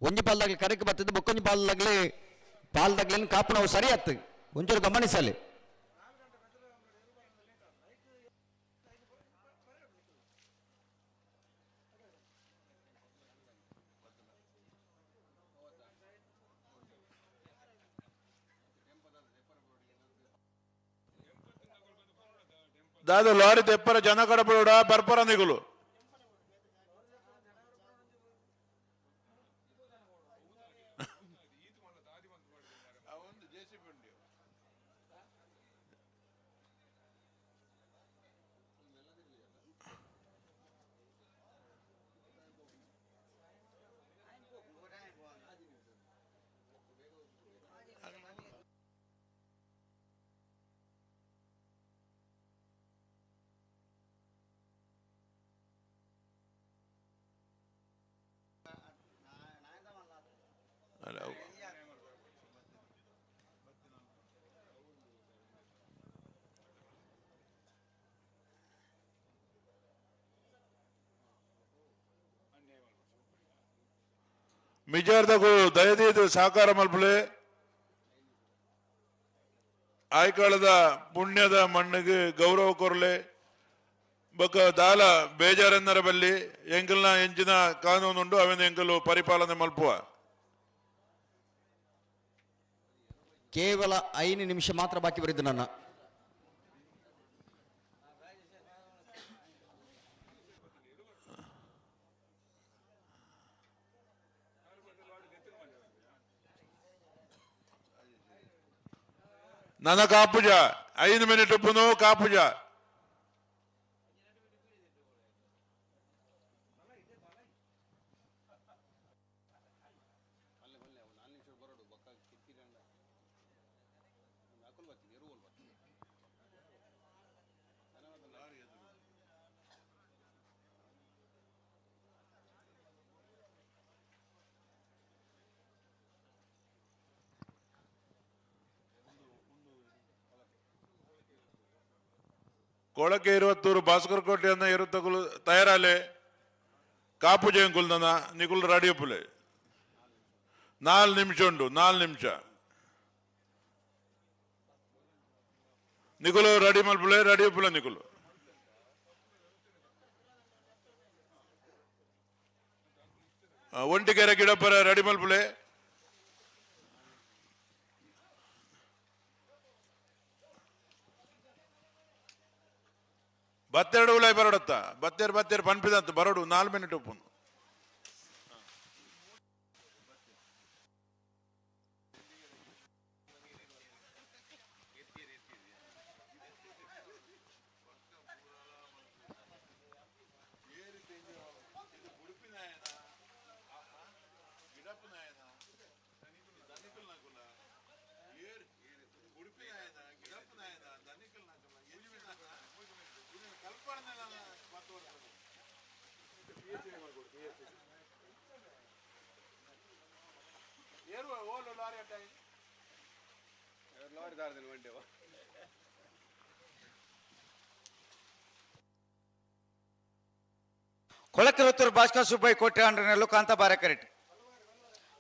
ಒಂಜಿ ಪಾಲ್ದಾಗ್ಲಿ ಕರೆಕ್ ಬರ್ತದೆ ಬೊಕ್ಕೊಂಜಿ ಪಾಲ್ದಾಗ್ಲಿ ಕಾಪು ನಾವು ಸರಿ ಆತ್ ಒಂಚೂರು ಗಮನಿಸಲಿ ದಾದ ಲಾರಿ ತೆಪ್ಪರ ಜನ ಕಡಪಡ ಬರ್ಪರ ನಿಗುಲು ಮಿಜಾರ್ದಗೂ ದಯದೀದು ಸಹಕಾರ ಮಲ್ಪಲೆ ಆಯ್ಕಾಳದ ಪುಣ್ಯದ ಮಣ್ಣಿಗೆ ಗೌರವ ಕೊರಲೆ ಬೊಕ್ಕ ದಾಲ ಬೇಜಾರೆನ್ನರ ಬಲ್ಲಿ ಎಂಕಲ್ನ ಎಂಚಿನ ಕಾನೂನುಂಡು ಅವೇನು ಎಂಕಲು ಪರಿಪಾಲನೆ ಮಲ್ಪುವ ಕೇವಲ 5 ನಿಮಿಷ ಮಾತ್ರ ಬಾಕಿ ಬರಿದ್ದು ನನ್ನ ನನ್ನ ಕಾಪುಜ 5 ಮಿನಿಟ್ ಉಪ್ಪುನು ಕಾಪುಜ ಕೊಳಕೆ 20 ಭಾಸ್ಕರ್ ಕೋಟೆಯನ್ನ ಇರುತ್ತಗುಲು ತಯಾರಾಲೆ ಕಾಪು ಜಯಂಕುಲ್ದನ ನಿಕುಲ್ ರಾಡಿಯೋಪುಲೆ 4 ನಿಮಿಷ ಉಂಡು 4 ನಿಮಿಷ ನಿಕುಲು ರೆಡಿ ಮಲ್ಪುಲೆ ರಾಡಿಯೋಪುಲೆ ನಿಕುಲು ಒಂಟಿಕೆರೆ ಗಿಡಪರ ರೆಡಿ ಮಲ್ಪುಲೆ ಬತ್ತೆರಡು ಉಲಾಯ್ ಬರಡತ್ತ ಬತ್ತೇರು ಪನ್ಪಿದಂತ ಬರಡು 4 ಮಿನಿಟ್ ಉಪ್ಪುನು ಕೊಳಕಿರುತ್ತೂರು ಭಾಸ್ಕರ್ ಸುಬ್ಬಯ್ಯ ಕೋಟೆ ಅಂಡ್ರನೆಲ್ಲು ಕಾಂತ ಬಾರಕರೆಟ್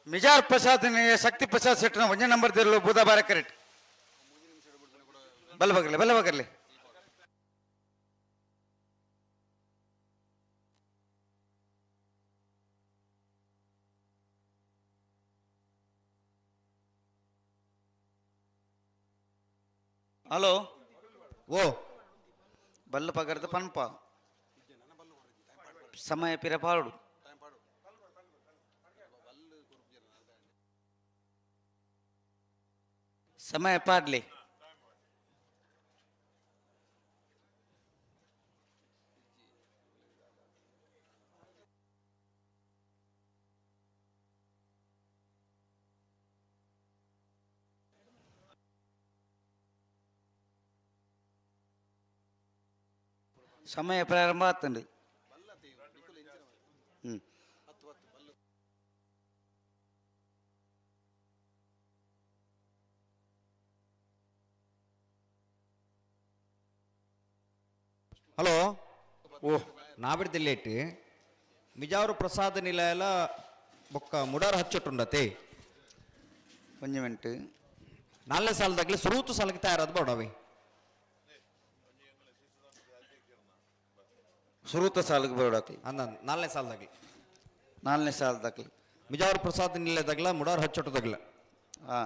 ಮಿಜಾರ್ ಪ್ರಸಾದ್ ಶಕ್ತಿ ಪ್ರಸಾದ್ ಸೆಟ್ನ 1 ನಂಬರ್ ದಿರ್ಲು ಬೂದ ಬಾರಕರೆಟ್ ಬಲ್ಲಬಗರ್ಲೆ ಹಲೋ ಓ ಬಲ್ಲ ಪಗರ್ದ ಪನ್ಪ ಸಮಯ ಪಿರಪಾಡು ಸಮಯ ಪಾಡ್ಲಿ ಸಮಯ ಪ್ರಾರಂಭ ಆಗ್ತಂಡು హలో ఓ నా బిడ్డ లేట్ మిజారు ప్రసాద్ నిలయాల ఒక్క ముడారు హచ్చొట్టుండతే ಒಂದು ಮಿನಿಟ್ 4 ಸಾಲದಾಗಲೇ ಸುರೂತು ಸಾಲಕ್ಕೆ ತಯಾರಾದ ಬೋಡವೆ ಸುರೂತ ಸಾಲಿಗೆ ಬರೋಡಾಕಿ ಅಂದ 4 ಸಾಲದಾಗಲಿ 4ನೇ ಸಾಲದಾಕಿ మిజారు ప్రసాద్ నిలయದಾಗಲ ముడారు హచ్చొಟ್ಟದಾಗಲ ಹಾ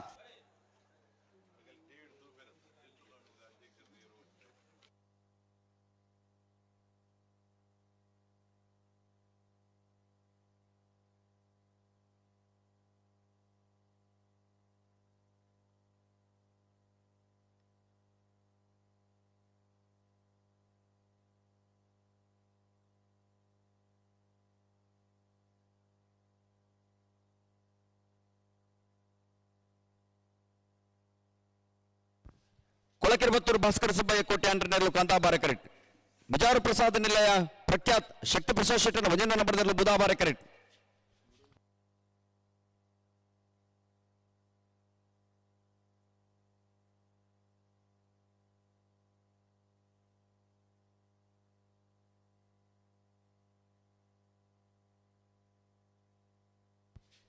ಕೊಳಕೆರವತ್ತೂರು ಭಾಸ್ಕರ ಸುಬ್ಬಯ್ಯ ಕೋಟೆ ಅಂಡ್ರನೆರಲು ಕಾಂತಾಬಾರ ಕರೆಕ್ಟ್. ಮಿಜಾರು ಪ್ರಸಾದ ನಿಲಯ ಪ್ರಖ್ಯಾತ್ ಶಕ್ತಿ ಪ್ರಸಾದ್ ಶೆಟ್ಟನ 1 ನಂಬರ್ದಲ್ಲಿ ಬುಧಾಬಾರ ಕರೆಕ್ಟ್.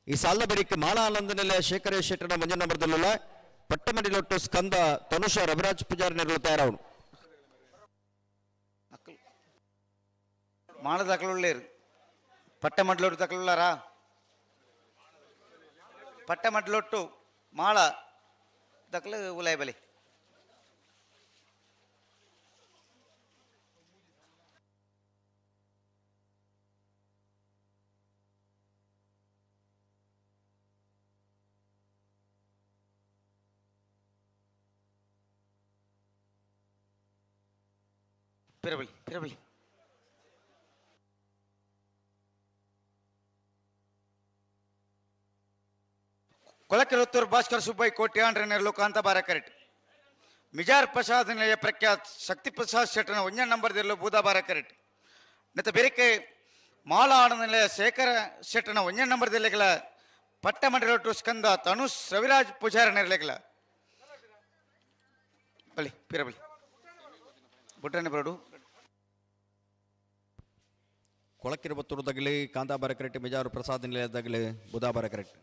ಈ ಸಾಲದ ಬರಿಕೆ ಮಾಳ ಆನಂದ ನಿಲಯ ಶೇಖರ ಶೆಟ್ಟನ 1 ನಂಬರ್ದಲ್ಲ ಪಟ್ಟಮಡಿಲೊಟ್ಟು ಸ್ಕಂದ ತನುಷ ರವಿರಾಜ್ ಪೂಜಾರಿ ನೆರಳು ತಯಾರವನು. మాల దక్కలు లేరు పట్టమడ్లోటు దక్కలున్నారా పట్టమడ్లొట్టు మాల దక్కలు ఉలాయబలి పిరబలి పిరబలి ಕೊಳಕೆರವತ್ತೂರು ಭಾಸ್ಕರ ಸುಬ್ಬಯ್ಯ ಕೋಟೆ ಅಂಡ್ರನೆರಲು ಕಾಂತಾಬಾರ ಕರೆಕ್ಟ್. ಮಿಜಾರ್ ಪ್ರಸಾದ್ ನಿಲಯ ಪ್ರಖ್ಯಾತ್ ಶಕ್ತಿ ಪ್ರಸಾದ್ ಶೆಟ್ಟನ 1 ನಂಬರ್ದಲ್ಲೂ ಬೂದಾಬಾರ ಕರೆಕ್ಟ್. ನೆತ್ತ ಬೆರಿಕೆ ಮಾಳ ಆನಂದ ನಿಲಯ ಶೇಖರ ಶೆಟ್ಟನ 1 ನಂಬರ್ದಲ್ಲಿಗಳ ಪಟ್ಟಮಂಡಲೊಟ್ಟು ಸ್ಕಂದ ತನುಷ್ ರವಿರಾಜ್ ಪೂಜಾರ ನೆರಲೆಗಳ ಬಲಿ ಪಿರಬಲಿ ಬುಟ್ಟನೆ ಬರಡು. ಕೊಳಕೆರವತ್ತೂರು ದಗಲಿ ಕಾಂತಾಬಾರ ಕರೆಕ್ಟ್. ಮಿಜಾರು ಪ್ರಸಾದ ನಿಲಯ ದಗಲಿ ಬುಧಾಬಾರ ಕರೆಕ್ಟ್.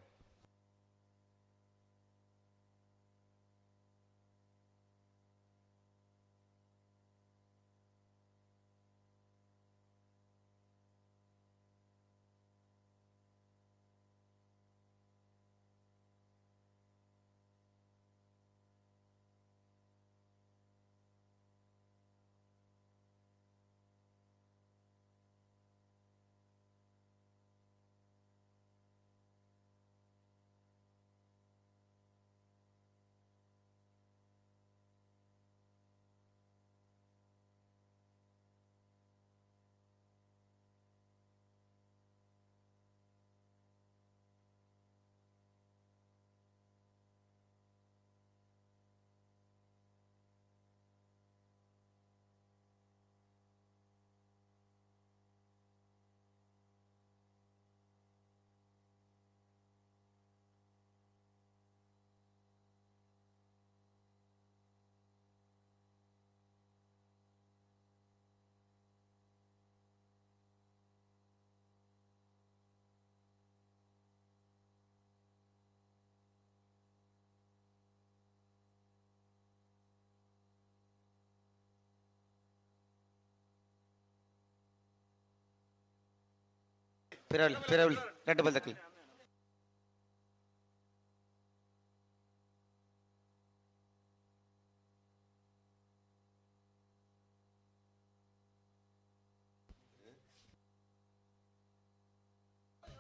పిరబలి పిరబలి రెడ్ బల్ దక్కలు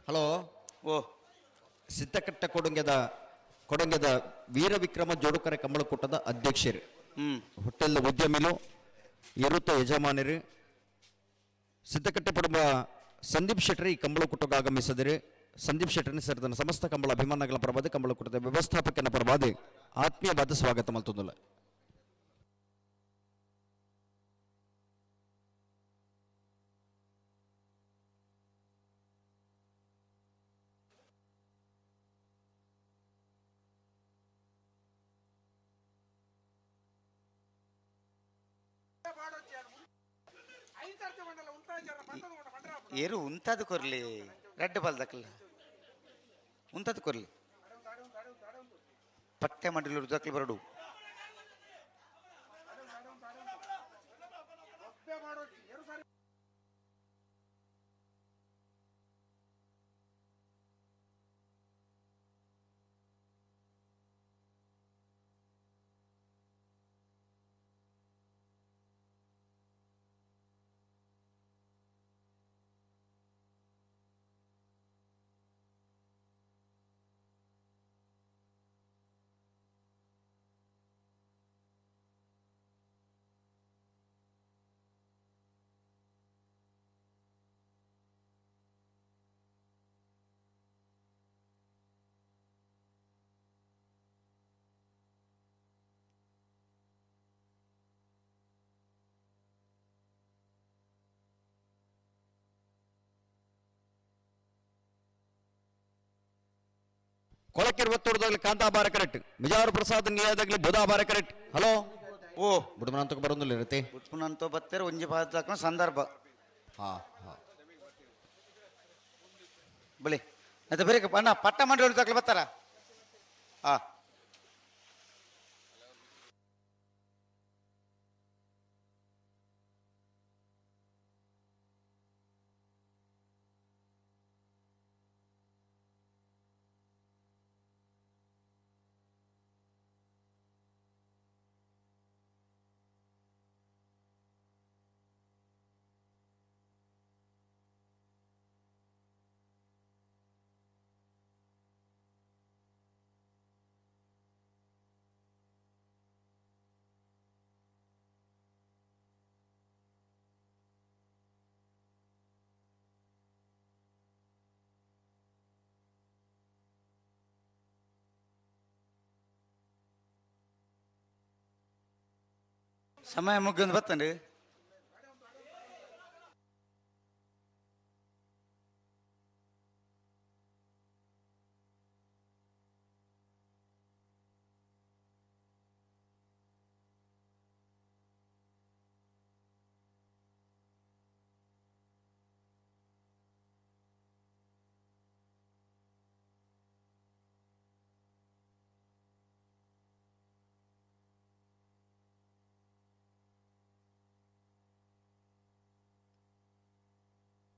ಹಲೋ ಓ ಸಿದ್ದಕಟ್ಟ ಕೊಡಂಗೆದ ವೀರ ವಿಕ್ರಮ ಜೋಡುಕರೆ ಕಂಬಳಕೂಟದ ಅಧ್ಯಕ್ಷರು, ಹೋಟೆಲ್ ಉದ್ಯಮಿಲು ಇರುತ್ತ ಯಜಮಾನರು ಸಿದ್ದಕಟ್ಟೆ ಪಡುವ ಸಂದೀಪ್ ಶೆಟ್ಟರ್ ಈ ಕಂಬಳಕೂಟಕ್ಕೆ ಆಗಮಿಸಿದರೆ ಸಂದೀಪ್ ಶೆಟ್ಟರ್ನ ಸೇರಿದ ಸಮಸ್ತ ಕಂಬಳ ಅಭಿಮಾನಗಳ ಪರವಾದ ಕಂಬಳಕೂಟದ ವ್ಯವಸ್ಥಾಪಕನ ಪರವಾದ ಆತ್ಮೀಯವಾದ ಸ್ವಾಗತ ಮಲ್ತೊಂದುಲ್ಲ. ಏರು ಉಂತದು ಕೊರ್ಲಿ ರೆಡ್ ಬಾಲ್ ದಕ್ಕಲ್ಲ ಉಂತದು ಕೊರ್ಲಿ ಪಟ್ಟೆ ಮಂಡಲೂರು ದಕ್ಕಲು ಬರಡು ಕೊಳಕ್ಕೆ 23 ಕಾಂತಾಬಾರ ಕರೆಕ್ಟ್ ಮಿಜಾರು ಪ್ರಸಾದ್ ನಿಯಾದಾಗಲಿ ಬುಧಾಬಾರ ಕರೆಕ್ಟ್ ಹಲೋ ಓ ಬುಡಮನಂತಕ್ಕೆ ಬರೋದಿಲ್ಲ ಇರುತ್ತೆ ಉತ್ಪನ್ನಂತೂ ಬತ್ತೇರು ಒಂಜಿ ಬಾದ ಸಂದರ್ಭ ಹಾ ಹಾ ಬಳಿ ಅದು ಬೇರೆ ಅಣ್ಣ ಪಟ್ಟ ಮಂಡಳಿ ತಕ್ಲು ಬರ್ತಾರ ಹಾ ಸಮಯ ಮುಗಿಯೊಂದು ಬತ್ತಂడి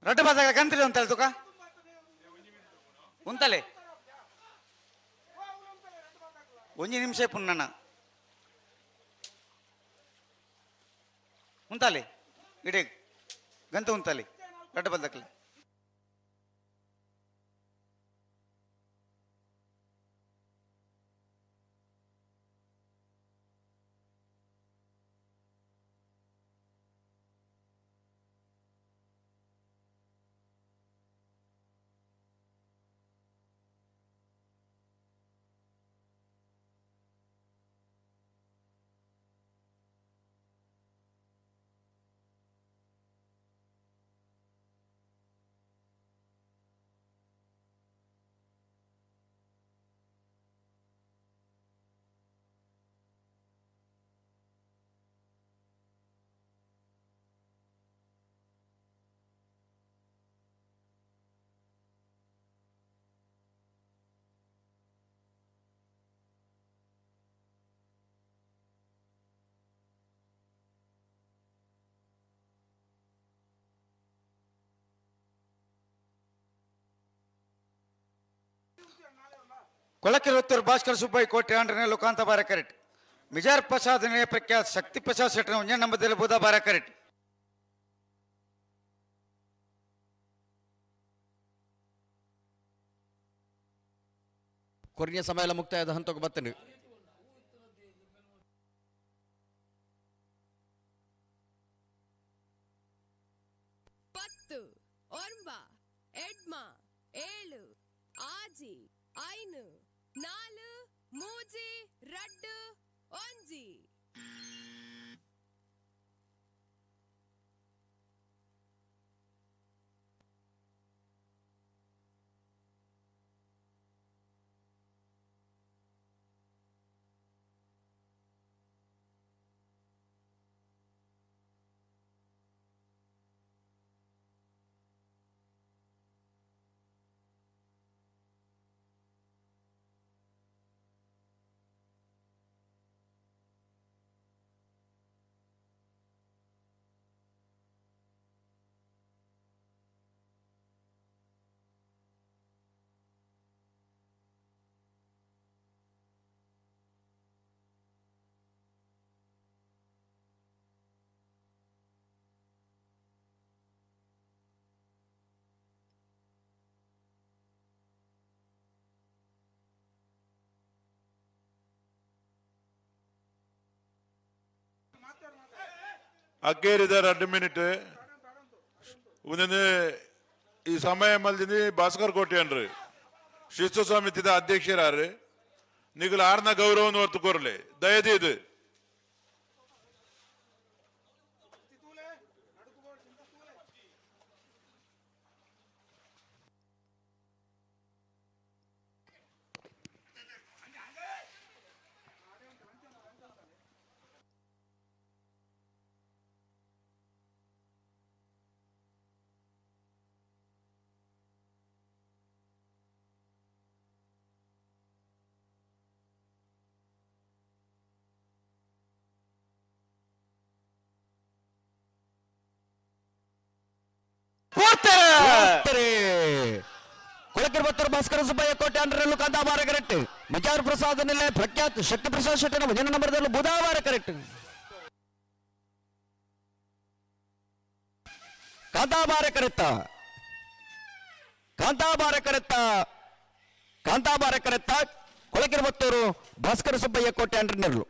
ರೊಟ್ಟ ಬಾದಾಗ ಗಂತ್ರಿ ಅಂತಲ್ಲ ತುಕ ಉಂತಲೆ ಒಂಜಿ ನಿಮಿಷ ಪುಣ್ಣನ ಉಂತಾಲೆ ಇಡೇ ಗಂತ ಉಂತಾಲೆ ರೊಟ್ಟ ಬಾದಕ್ಲೆ ಕೊಳಕೆರೊತ್ತೂರು ಭಾಸ್ಕರ್ ಸುಬ್ಬಯ್ಯ ಕೋಟೆ ಆಂಡ್ರನೆ ಲೋಕಾಂತ ಬಾರ ಕರೆಕ್ಟ್ ಮಿಜಾರ್ ಪ್ರಸಾದ್ ಪ್ರಖ್ಯಾತ್ ಶಕ್ತಿ ಪ್ರಸಾದ್ ಶೆಟ್ಟರ್ ಒಂಜ ನಂಬದಲ್ಲಿ ಬುಧ ಬಾರ ಕರೆಕ್ಟ್ ಕೊನೆಯ ಸಮಯ ಎಲ್ಲ ಮುಕ್ತಾಯದ ಹಂತಕ್ಕೆ ಬರ್ತೇನೆ പത്ത് ഒൻപ എഡ്മ ഏഴ് ആജി ಐನು ನಾಲು ಮೂಜಿ ರಡ್ಡು ಒಂಜಿ ಅಕ್ಕೇರಿದ 2 ಮಿನಿಟ್ ಒಂದೇ ಈ ಸಮಯ ಮಲ್ದಿನಿ ಭಾಸ್ಕರ್ ಕೋಟೆ ಅನ್ರಿ ಶಿಸ್ತು ಸಮಿತಿದ ಅಧ್ಯಕ್ಷರಾರು ನಿಗಲ ಆರ್ನ ಗೌರವವನ್ನು ಹೊತ್ತುಕೊರ್ಲಿ ದಯದಿ ಇದು ಪೂರ್ತಿ ಕೊಳಕಿರುವತ್ತರು ಭಾಸ್ಕರ ಸುಬ್ಬಯ್ಯ ಕೋಟೆ ಅಂಡ್ರೆಲ್ಲು ಕಾಂತಾಬಾರ ಕರೆಕ್ಟ್ ಮಜಾರ್ ಪ್ರಸಾದ್ ನಿಲೆ ಪ್ರಖ್ಯಾತ್ ಶಕ್ತಿ ಪ್ರಸಾದ್ ಶೆಟ್ಟಿನ ಭಜನ ನಂಬರ್ದಲ್ಲೂ ಬುಧವಾರ ಕರೆಕ್ಟ್ ಕಾಂತಾಬಾರ ಕರೆತ್ತ ಕಾಂತಾಬಾರ ಕರೆತ್ತ ಕಾಂತಾಬಾರ ಕರೆತ್ತ ಕೊಳಕಿರುವತ್ತೂರು ಭಾಸ್ಕರ ಸುಬ್ಬಯ್ಯ ಕೋಟೆ ಅಂಡ್ರೆಲ್ಲು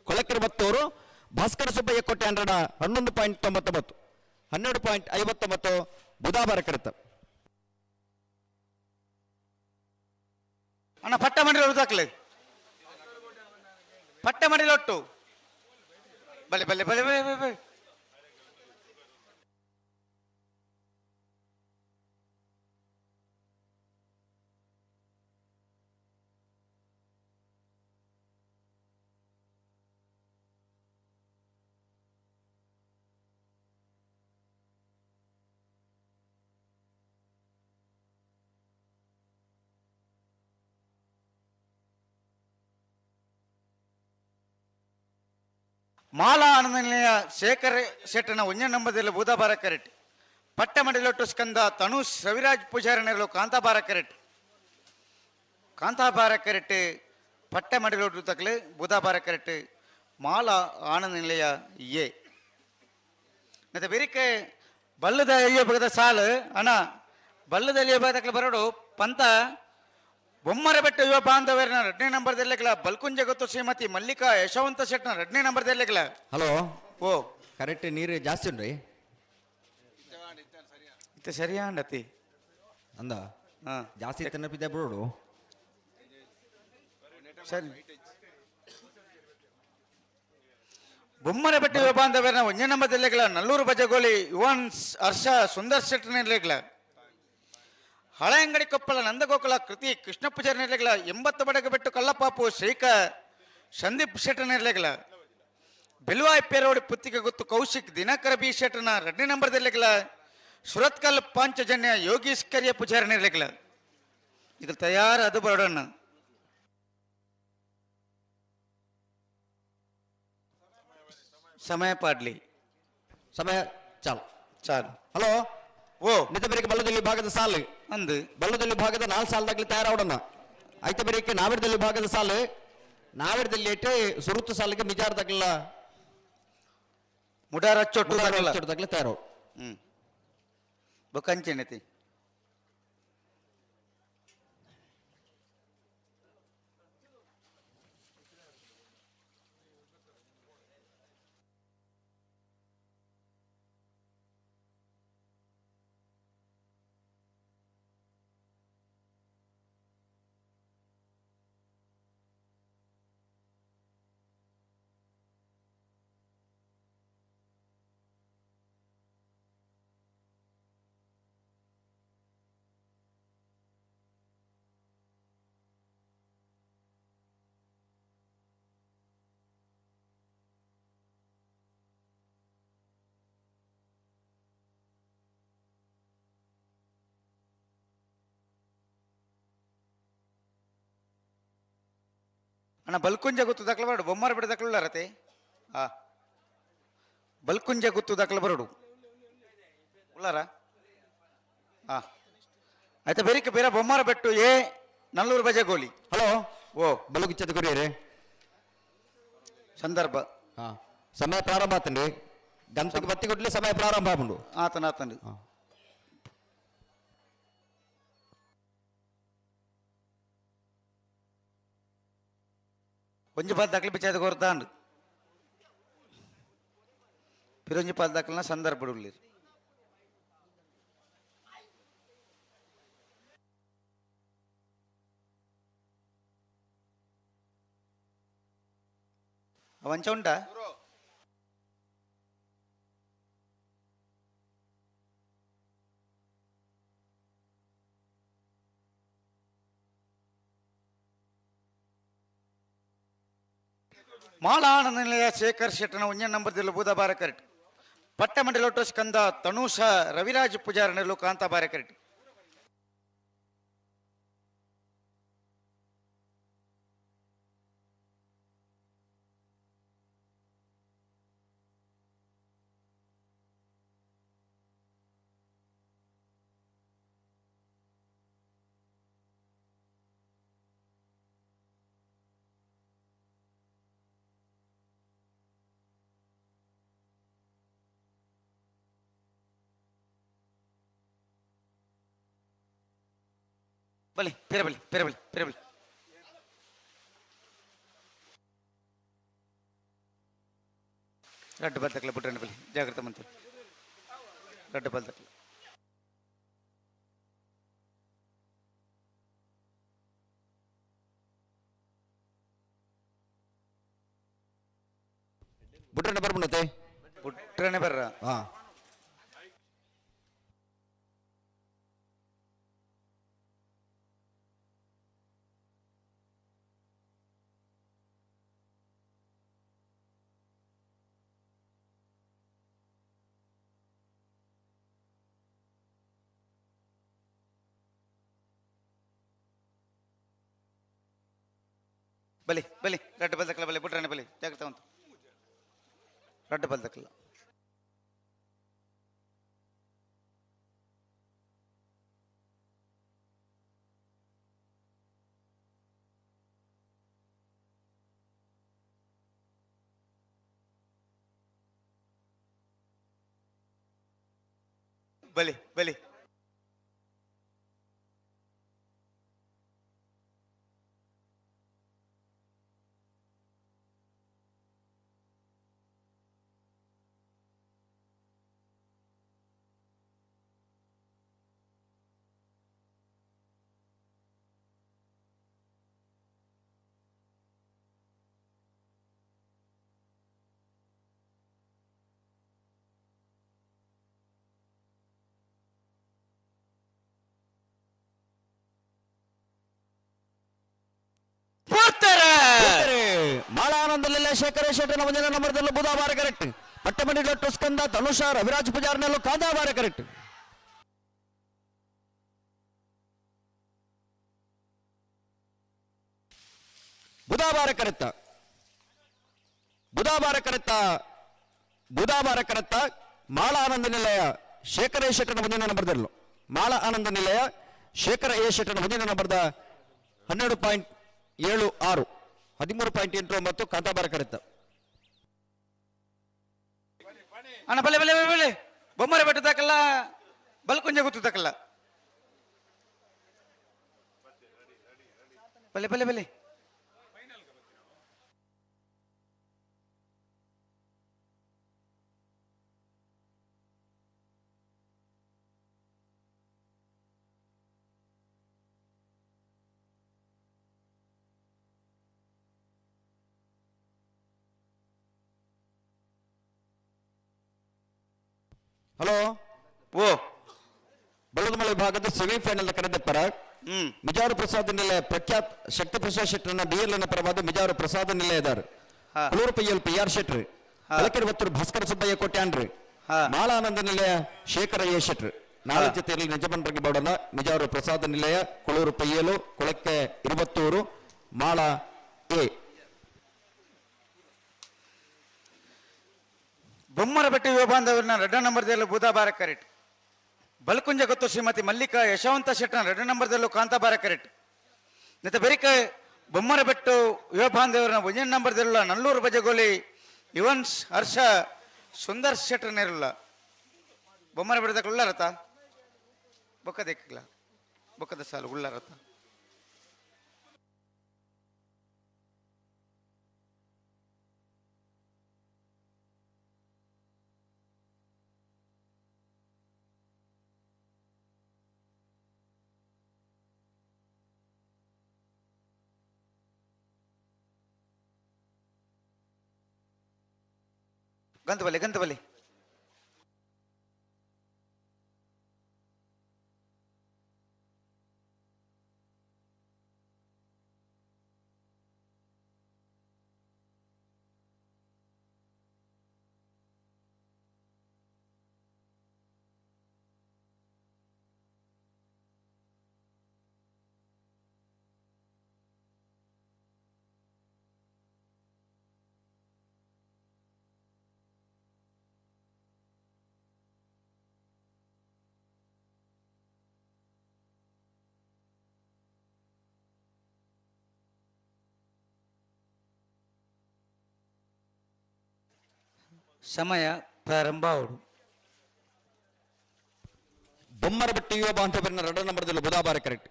ಕೊಳಕಿರುವತ್ತೂರು ಭಾಸ್ಕರ ಸುಬ್ಬಯ್ಯ ಕೋಟೆ ಅಂಡ್ರಡ 11.99 12.59 ಬುಧವಾರ ಕರೆತ್ತ ಅಣ್ಣ ಪಟ್ಟ ಮಂಡಳಿ ಉದಾಕ್ಲೆ ಪಟ್ಟ ಮಂಡಳಿ ಒಟ್ಟು ಬಲೆ ಬಲೆ ಬಲೆ ಬಲೆ ಬಲೆ ಬಲೆ ಮಾಲಾ ಆನಂದನಿಲಯ ಶೇಖರ್ ಶೆಟ್ಟನ ಒಂಜ ನಂಬದಲ್ಲಿ ಬುಧವಾರ ಕರೆಟ್ ಪಟ್ಟ ಮಂಡಲೊಟ್ಟು ಸ್ಕಂದ ತನುಷ್ ರವಿರಾಜ್ ಪೂಜಾರನೆರಲು ಕಾಂತಾಬಾರ ಕರೆಟ್ ಕಾಂತಾಬಾರ ಕರೆಟ್ ಪಟ್ಟ ಮಂಡಲೊಟ್ಟು ತಕ್ಲೆ ಬುಧವಾರ ಕರೆಟ್ ಮಾಲಾ ಆನಂದ ನಿಲಯ ಎ ಮತ್ತೆ ಬೇರಿಕೆ ಬಲ್ಲದ ಎಲ್ಲಿಯ ಬಗದ ಸಾಲು ಅಣ್ಣ ಬಲ್ಲದ ಎಲ್ಲಿಯ ಬಗದಕ್ಲೆ ಬರೋಡು ಪಂತ ಬೊಮ್ಮರ ಬೆಟ್ಟ ಯುವ ಬಾಂಧವ್ಯರನ 2ನೇ ನಂಬರ್ದಲ್ಲಿಗಳ ಬಲ್ಕುಂಜ ಗೊತ್ತು ಶ್ರೀಮತಿ ಮಲ್ಲಿಕಾ ಯಶವಂತ ಶೆಟ್ನ 2ನೇ ನಂಬರ್ದಲ್ಲಿಗಳ ಹಲೋ ಓ ಕರೆಕ್ಟ್ ನೀರು ಜಾಸ್ತಿ ಉಂಡ್ರಿ ಇತ್ತೆ ಸರಿಯಾ ಅಂಡತಿ ಅಂದ ಹಾ ಜಾಸ್ತಿ ತಿನ್ನಪಿದ್ದೆ ಬಿಡೋಡು ಸರಿ ಬೊಮ್ಮರ ಬೆಟ್ಟ ಯುವ ಬಾಂಧವ್ಯರನ 1ನೇ ನಂಬರ್ದಲ್ಲಿಗಳ ನಲ್ಲೂರು ಬಜಗೋಳಿ ಯುವನ್ ಹರ್ಷ ಸುಂದರ್ ಶೆಟ್ನಲ್ಲಿಗಳ ಹಳೆ ಅಂಗಡಿ ಕೊಪ್ಪಳ ನಂದಗೋಕುಲ ಕೃತಿ ಕೃಷ್ಣ ಪೂಜಾರಿ ನಿರ್ಲೆಗಳ 80 ಬಡಗ ಬೆಟ್ಟು ಕಲ್ಲಪಾಪು ಶ್ರೀಕ ಸಂದೀಪ್ ಶೆಟ್ಟ ನಿರ್ಲೆಗಳ ಬೆಲುವಾಯ್ ಪೇರೋಡಿ ಪುತ್ತಿಗೆ ಗೊತ್ತು ಕೌಶಿಕ್ ದಿನಕರ ಬಿ ಶೆಟ್ಟನ 2ನೇ ನಂಬರ್ದಲ್ಲಿಗಳ ಸುರತ್ಕಲ್ ಪಾಂಚಜನ್ಯ ಯೋಗೀಶ್ ಕರಿಯ ಪೂಜಾರಿ ನಿರ್ಲೆಗಳ ಇದು ತಯಾರ ಅದು ಬರೋಣ ಸಮಯ ಪಾಡ್ಲಿ ಸಮಯ ಚಾಲು ಚಾಲು ಹಲೋ ಓ ನಿತಬರಿಗೆ ಬಲ್ಲದಲ್ಲಿ ಭಾಗದ ಸಾಲು ಅಂದು ಬಲ್ಲದಲ್ಲಿ ಭಾಗದ 4 ಸಾಲದಾಗ್ಲಿ ತಯಾರಾವಡಣ ಆಯ್ತು ಬರೀಕೆ ನಾವಿಡದಲ್ಲಿ ಭಾಗದ ಸಾಲು ನಾವಿಡದಲ್ಲಿ ಇಟ್ಟು ಸುರುತ್ತು ಸಾಲಿಗೆ ಮಿಜಾರ್ದಾಗಲ್ಲ ಮುಡಾರ ಚೊಟ್ಟು ಚೊಟ್ಟದಾಗ್ಲಿ ತಯಾರು ಬೊಕ್ಕಂಚೆನತಿ ಅಣ್ಣ ಬಲ್ಕುಂಜ ಗುತ್ತು ದಾಖಲೆ ಬರಡು ಬೊಮ್ಮರ ಬಿಡ ದಾಖಲೆ ರತೆ ಆ ಬಲ್ಕುಂಜ ಗುತ್ತು ದಾಖಲೆ ಬರಡು ಉಳ್ಳಾರ ಆ ಆಯ್ತಾ ಬೇರಿಕೆ ಬೇರೆ ಬೊಮ್ಮರ ಬೆಟ್ಟು ಏ ನಲ್ಲೂರು ಬಜೆ ಗೋಲಿ ಹಲೋ ಓ ಬಲುಗಿಚ್ಚದ ಗುರಿಯರೇ ಸಂದರ್ಭ ಹಾ ಸಮಯ ಪ್ರಾರಂಭ ಆತಂడి ಗಂಟೆಗೆ ಬತ್ತಿ ಕೊಡ್ಲಿ ಸಮಯ ಪ್ರಾರಂಭ ಆಗ್ಬಿಡು ಆತನ ಆತಂಡು ಒಂಜಿ ಪಾಲ್ ದಾಖಲೆ ಬಿಚ್ಚಾದ ಕೊರ್ತಾಂಡು ಪಿರೊಂಜಿ ಪಾಲ್ ದಾಖಲೆನ ಸಂದರ್ಭ ಉಳ್ಳೀರ್ ಅವಂಚ ಉಂಟಾ ಮಾಲಾನಂದ ನಿಲಯ ಶೇಖರ್ ಶೆಟ್ಟನ 1ನೇ ನಂಬರ್ದಲ್ಲಿ ಬುಧವಾರ ಕರೆಟ್ ಪಟ್ಟ ಮಂಡಲೊಟ್ಟು ಸ್ಕಂದ ತನುಷ ರವಿರಾಜ್ ಪೂಜಾರನೆರಲು ಕಾಂತಾಬಾರ ಕರೆಟ್ ಬಲಿ ಪೇರೆ ಬಲಿ ರಡ್ಡು ಬಾಲ್ ತಕ್ಕಲ ಬಿಟ್ರೆ ಬಲಿ ಜಾಗ್ರತೆ ಮಂತ್ರಿ ರಡ್ಡು ಬಾಲ್ ತಕ್ಕಲ ಬಿಟ್ರೆ ಬರ್ಬಿಡತ್ತೆ ಬಿಟ್ರೆ ಬರ್ರ ಹಾ ಬಲಿ ರಡ್ಡು ಬಾಲ್ ತಕ್ಕಲ ಬಲಿ ಬಿಟ್ರೆ ಬಲಿ ಜಾಗ್ರತೆ ಮಂತ್ರಿ ರಡ್ಡು ಬಾಲ್ ತಕ್ಕಲ ಬಲಿ ಮಾಲಾನಂದ ಲೀಲೆ ಶೇಖರ ಶೆಟ್ಟನ ಮುಂದಿನ ನಂಬರ್ದಲ್ಲೂ ಬುಧವಾರ ಕರೆಕ್ಟ್ ಪಟ್ಟಮಣಿ ಡಾಕ್ಟರ್ ಸ್ಕಂದ ಧನುಷ ರವಿರಾಜ್ ಪೂಜಾರ್ನಲ್ಲೂ ಕಾಂದಾವಾರ ಕರೆಕ್ಟ್ ಬುಧವಾರ ಕರೆತ್ತ ಮಾಳ ಆನಂದ ನಿಲಯ ಶೇಖರ ಎ ಶೆಟ್ಟನ ಮುಂದಿನ ನಂಬರ್ದಲ್ಲೂ ಮಾಳ ಆನಂದ ನಿಲಯ ಶೇಖರ ಎ ಶೆಟ್ಟನ ಮುಂದಿನ ನಂಬರ್ದ 12.76 13.89 ಕಾಂತಾಬಾರ ಕರೆತ್ತ ಅಣ್ಣ ಬಲೆ ಬೊಮ್ಮರೆ ಬೆಟ್ಟ ತಕ್ಕಲ್ಲ ಬಲ್ಕುಂಜ ಗುತ್ತು ತಕ್ಕಲ್ಲ ಬಲೆ ಹಲೋ ಓ ಬಳ್ಳದಮಲೆ ವಿಭಾಗದ ಸೆಮಿಫೈನಲ್ ಕರೆದ ಪರ ಮಿಜಾರು ಪ್ರಸಾದ ನಿಲಯ ಪ್ರಖ್ಯಾತ್ ಶಕ್ತಿ ಪ್ರಸಾದ್ ಶೆಟ್ಟರನ್ನ ಬಿಎಲ್ ಅನ್ನ ಪರವಾದ ಮಿಜಾರು ಪ್ರಸಾದ ನಿಲಯದಾರ್ ಕುಳೂರು ಪೈಯಲ್ ಪಿ.ಆರ್. ಶೆಟ್ರಿ ಕಲಕೆರೆ ಭಾಸ್ಕರ ಸುಬ್ಬಯ್ಯ ಕೋಟ್ಯಾನ್ರಿ ಮಾಲಾನಂದ ನಿಲಯ ಶೇಖರ ಎ ಶೆಟ್ರಿ ನಾಳೆ ಜೊತೆಯಲ್ಲಿ ನಿಜಮನ್ರಿಗೆ ಬೋಡನ ಮಿಜಾರು ಪ್ರಸಾದ ನಿಲಯ ಕುಳೂರು ಪೈಯಲು ಕೊಳಕ್ಕೆ 20 ಮಾಳ ಎ ಬೊಮ್ಮರಬೆಟ್ಟ ಯುವ ಬಾಂಧವರನ್ನ 2 ನಂಬರ್ದಲ್ಲೂ ಬುಧವಾರ ಕರೆಕ್ಟ್ ಬಲ್ಕುಂಜ ಗೊತ್ತು ಶ್ರೀಮತಿ ಮಲ್ಲಿಕಾ ಯಶವಂತ ಶೆಟ್ಟನ 2 ನಂಬರ್ದಲ್ಲೂ ಕಾಂತಾಬಾರ ಕರೆಕ್ಟ್ ಮತ್ತೆ ಬೆರಿಕ ಬೊಮ್ಮರಬೆಟ್ಟು ಯುವ ಬಾಂಧವರನ್ನ 1 ನಂಬರ್ದಲ್ಲ ನಲ್ಲೂರು ಬಜಗೋಲಿ ಯುವನ್ಸ್ ಹರ್ಷ ಸುಂದರ್ ಶೆಟ್ಟರ್ನಿರಲ್ಲ ಬೊಮ್ಮರ ಬೆಟ್ಟದ ಉಳ್ಳಾರತ ಬೊಕ್ಕದಿಕ್ಕಿಲ್ಲ ಬೊಕ್ಕದ ಸಾಲು ಉಳ್ಳಾರತ ಗಂತಬಲಿ ಸಮಯ ಪ್ರಾರಂಭ ಅವಡು ಬೊಮ್ಮರಬೆಟ್ಟ ಯುವ ಬಾಂಧವರನ್ನ 2 ನಂಬರ್ದಲ್ಲೂ ಬುಧವಾರ ಕರೆಕ್ಟ್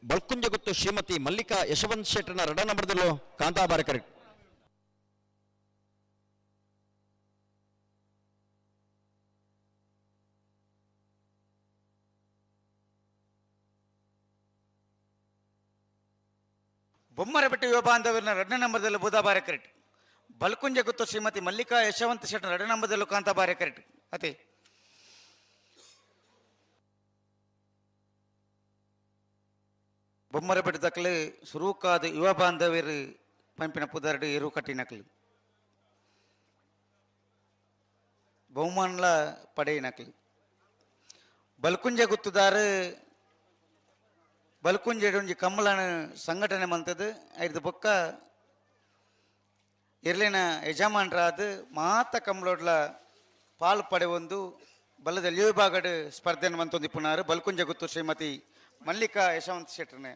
ಬಲ್ಕುಂಜಗುತ್ತು ಶ್ರೀಮತಿ ಮಲ್ಲಿಕಾ ಯಶವಂತ್ ಶೆಟ್ಟರ್ನ 2 ನಂಬರ್ದಲ್ಲೂ ಕಾಂತಾಬಾರ ಕರೆಕ್ಟ್. ಬೊಮ್ಮರಬೆಟ್ಟು ಯುವ ಬಾಂಧವರನ್ನ 2ನೇ ನಂಬರ್ದಲ್ಲೂ ಬೂದಾಬಾರ ಕರೆಕ್ಟ್. ಬಲ್ಕುಂಜ ಗುತ್ತು ಶ್ರೀಮತಿ ಮಲ್ಲಿಕಾ ಯಶವಂತ್ ಶೆಟ್ಟರ್ 2ನೇ ನಂಬರ್ದಲ್ಲೂ ಕಾಂತಾಬಾರ ಕರೆಕ್ಟ್. ಅತಿ ಬೊಮ್ಮರಬೆಟ್ಟು ದಕ್ಕಲು ಸುರೂಕಾದ ಯುವ ಬಾಂಧವರು ಪಂಪಿನ ಪುದರ್ಡು ಎರು ಕಟ್ಟಿನಕ್ಲು ಬಹುಮಾನಲ ಪಡೆಯಿನಕ್ಲು ಬಲ್ಕುಂಜ ಗುತ್ತುದಾರು ಬಲ್ಕುಂಜೆಡು ಒಂಜಿ ಕಮ್ಮಲನ ಸಂಘಟನೆ ಮಂತದು ಐದು ಬೊಕ್ಕ ಇರ್ಲಿನ ಯಜಮಾನರಾದ ಮಾತ ಕಮ್ಮಲೋಡ್ಲ ಪಾಲು ಪಡೆ ಒಂದು ಬಲ್ಲದ ಲಿಯೋಬಾಗಡ್ ಸ್ಪರ್ಧೆಯನ್ನು ಮಂತೊಂದಿಪ್ಪುನಾರು ಬಲ್ಕುಂಜ ಗುತ್ತು ಶ್ರೀಮತಿ ಮಲ್ಲಿಕಾ ಯಶವಂತ್ ಶೆಟ್ಟರ್ನೆ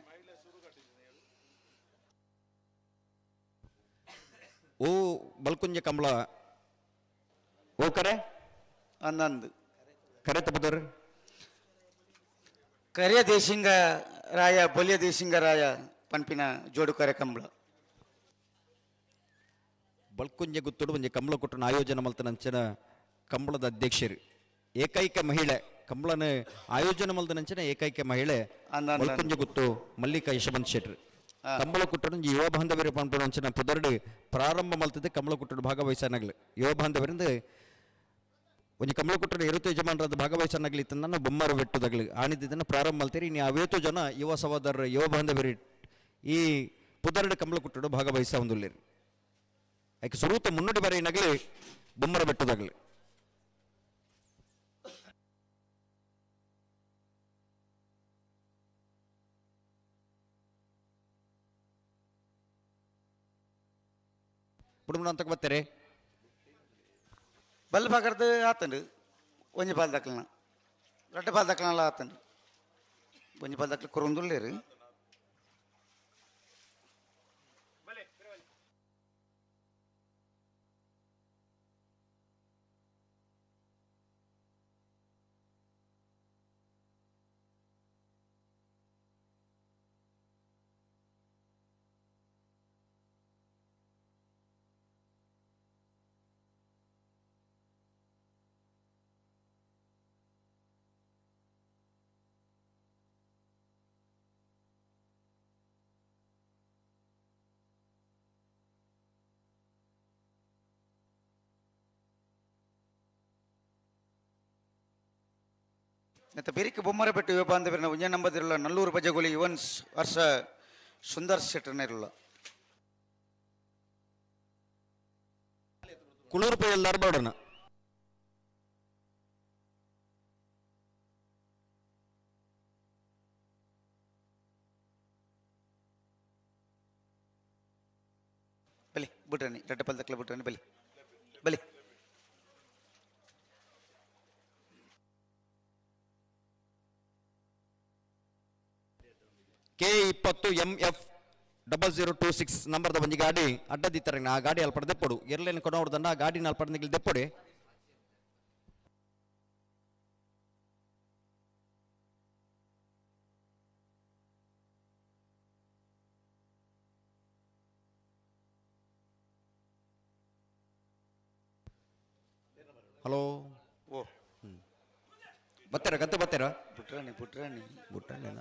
ಓ ಬಲ್ಕುಂಜ ಕಮಲ ಓ ಕರೆ ಅಂದಂದು ಕರೆ ತಪ್ಪದವ್ರು ಕರಿಯ ದೇಶಿಂಗ ರಾಯ ಬಲಿಯ ದೇಶಿಂಗ ರಾಯ ಪಂಪಿನ ಜೋಡು ಕರೆ ಕಂಬಳ ಬಲ್ಕುಂಜ ಗುತ್ತುಡು ಒಂಜಿ ಕಂಬಳ ಕೊಟ್ಟನ ಆಯೋಜನೆ ಮಲ್ತನಂಚನ ಕಂಬಳದ ಅಧ್ಯಕ್ಷರು ಏಕೈಕ ಮಹಿಳೆ ಕಂಬಳನ ಆಯೋಜನೆ ಮಲ್ತನಂಚನ ಏಕೈಕ ಮಹಿಳೆ ಅಂದಂದು ಬಲ್ಕುಂಜ ಗುತ್ತು ಮಲ್ಲಿಕಾ ಯಶವಂತ್ ಶೆಟ್ಟರ್ ಕಂಬಳ ಕುಟ್ಟಡು ಯುವ ಬಾಂಧವ್ಯ ಪಂಪನಂಚನ ಪುದರ್ಡು ಪ್ರಾರಂಭ ಮಲ್ತದೆ ಕಂಬಳ ಕುಟ್ಟಡು ಭಾಗವಹಿಸನಾಗ್ಲು ಯುವ ಬಾಂಧವರಿಂದ ಒಂಜಿ ಕಂಬಳ ಕುಟ್ಟಡ ಎರುತು ಯಜಮಾನರಾದ ಭಾಗವಹಿಸನಾಗ್ಲಿ ತನ್ನ ಬೊಮ್ಮರ ಬೆಟ್ಟದಾಗ್ಲಿ ಆಣಿದ್ದನ್ನು ಪ್ರಾರಂಭ ಮಲ್ತೀರಿ ನೀ ಅವೇತು ಜನ ಯುವ ಸಹೋದರ ಯುವ ಬಾಂಧವ್ಯರು ಈ ಪುದರ್ಡು ಕಂಬಳ ಕುಟ್ಟಡು ಭಾಗವಹಿಸ ಒಂದುಲ್ಲೇರಿ ಆಯ್ಕೆ ಸುರೂತ ಮುನ್ನುಡಿ ಬರೆಯಿನಾಗ್ಲಿ ಬೊಮ್ಮರ ಬೆಟ್ಟದಾಗ್ಲಿ ಪುಡುಮಣ ಅಂತ ಬರ್ತಾರೆ ಬಲ್ ಬಾಗಡ್ದು ಆತಂಡು ಒಂಜಿ ಪಾಲ್ ದಕ್ಕಲನ 2 ಪಾಲ್ ದಕ್ಕಲನಲ್ಲ ಆತಂಡು ಒಂಜಿ ಪಾಲ್ ದಕ್ಕಲು ಕೊರೊಂದುಲ್ಲೇರು ಮತ್ತು ಬೆರಿಕೆ ಬೊಮ್ಮರಬೆಟ್ಟು ಯುವ ಬಾಂಧವರನ್ನ ಒಂಜ ನಂಬದಿರಲ್ಲ ನಲ್ಲೂರು ಬಜಗೋಲಿ ಯುವನ್ಸ್ ವರ್ಷ ಸುಂದರ್ ಶೆಟ್ಟರ್ನಿರಲ್ಲ ಕುಳೂರು ಪೈ ಎಲ್ಲಾರು ಬಾಡೋಣ ಬಲಿ ಬಿಟ್ರನಿ 2 ಪಾಲ್ ದಕ್ಕಲ ಬಿಟ್ರನಿ ಬಲಿ ಬಲಿ K20MF0026 ನಂಬರ್ದ ಒಂಜಿ ಗಾಡಿ ಅಡ್ಡದಿತ್ತಾರೆ ಆ ಗಾಡಿ ಅಲ್ಪಡ ದೆಪ್ಪಡು ಎರ್ಲೇನು ಕೊಡೋಡ್ದನ್ನ ಆ ಗಾಡಿನ ಅಲ್ಪಡ ನಿಗಿಲ್ ದೆಪ್ಪೊಡೆ ಹಲೋ ಓ ಬತ್ತಾರ ಗಂತ ಬತ್ತಾರ ಬಿಟ್ರಾಣಿ ಬುಟ್ಟಣ್ಣ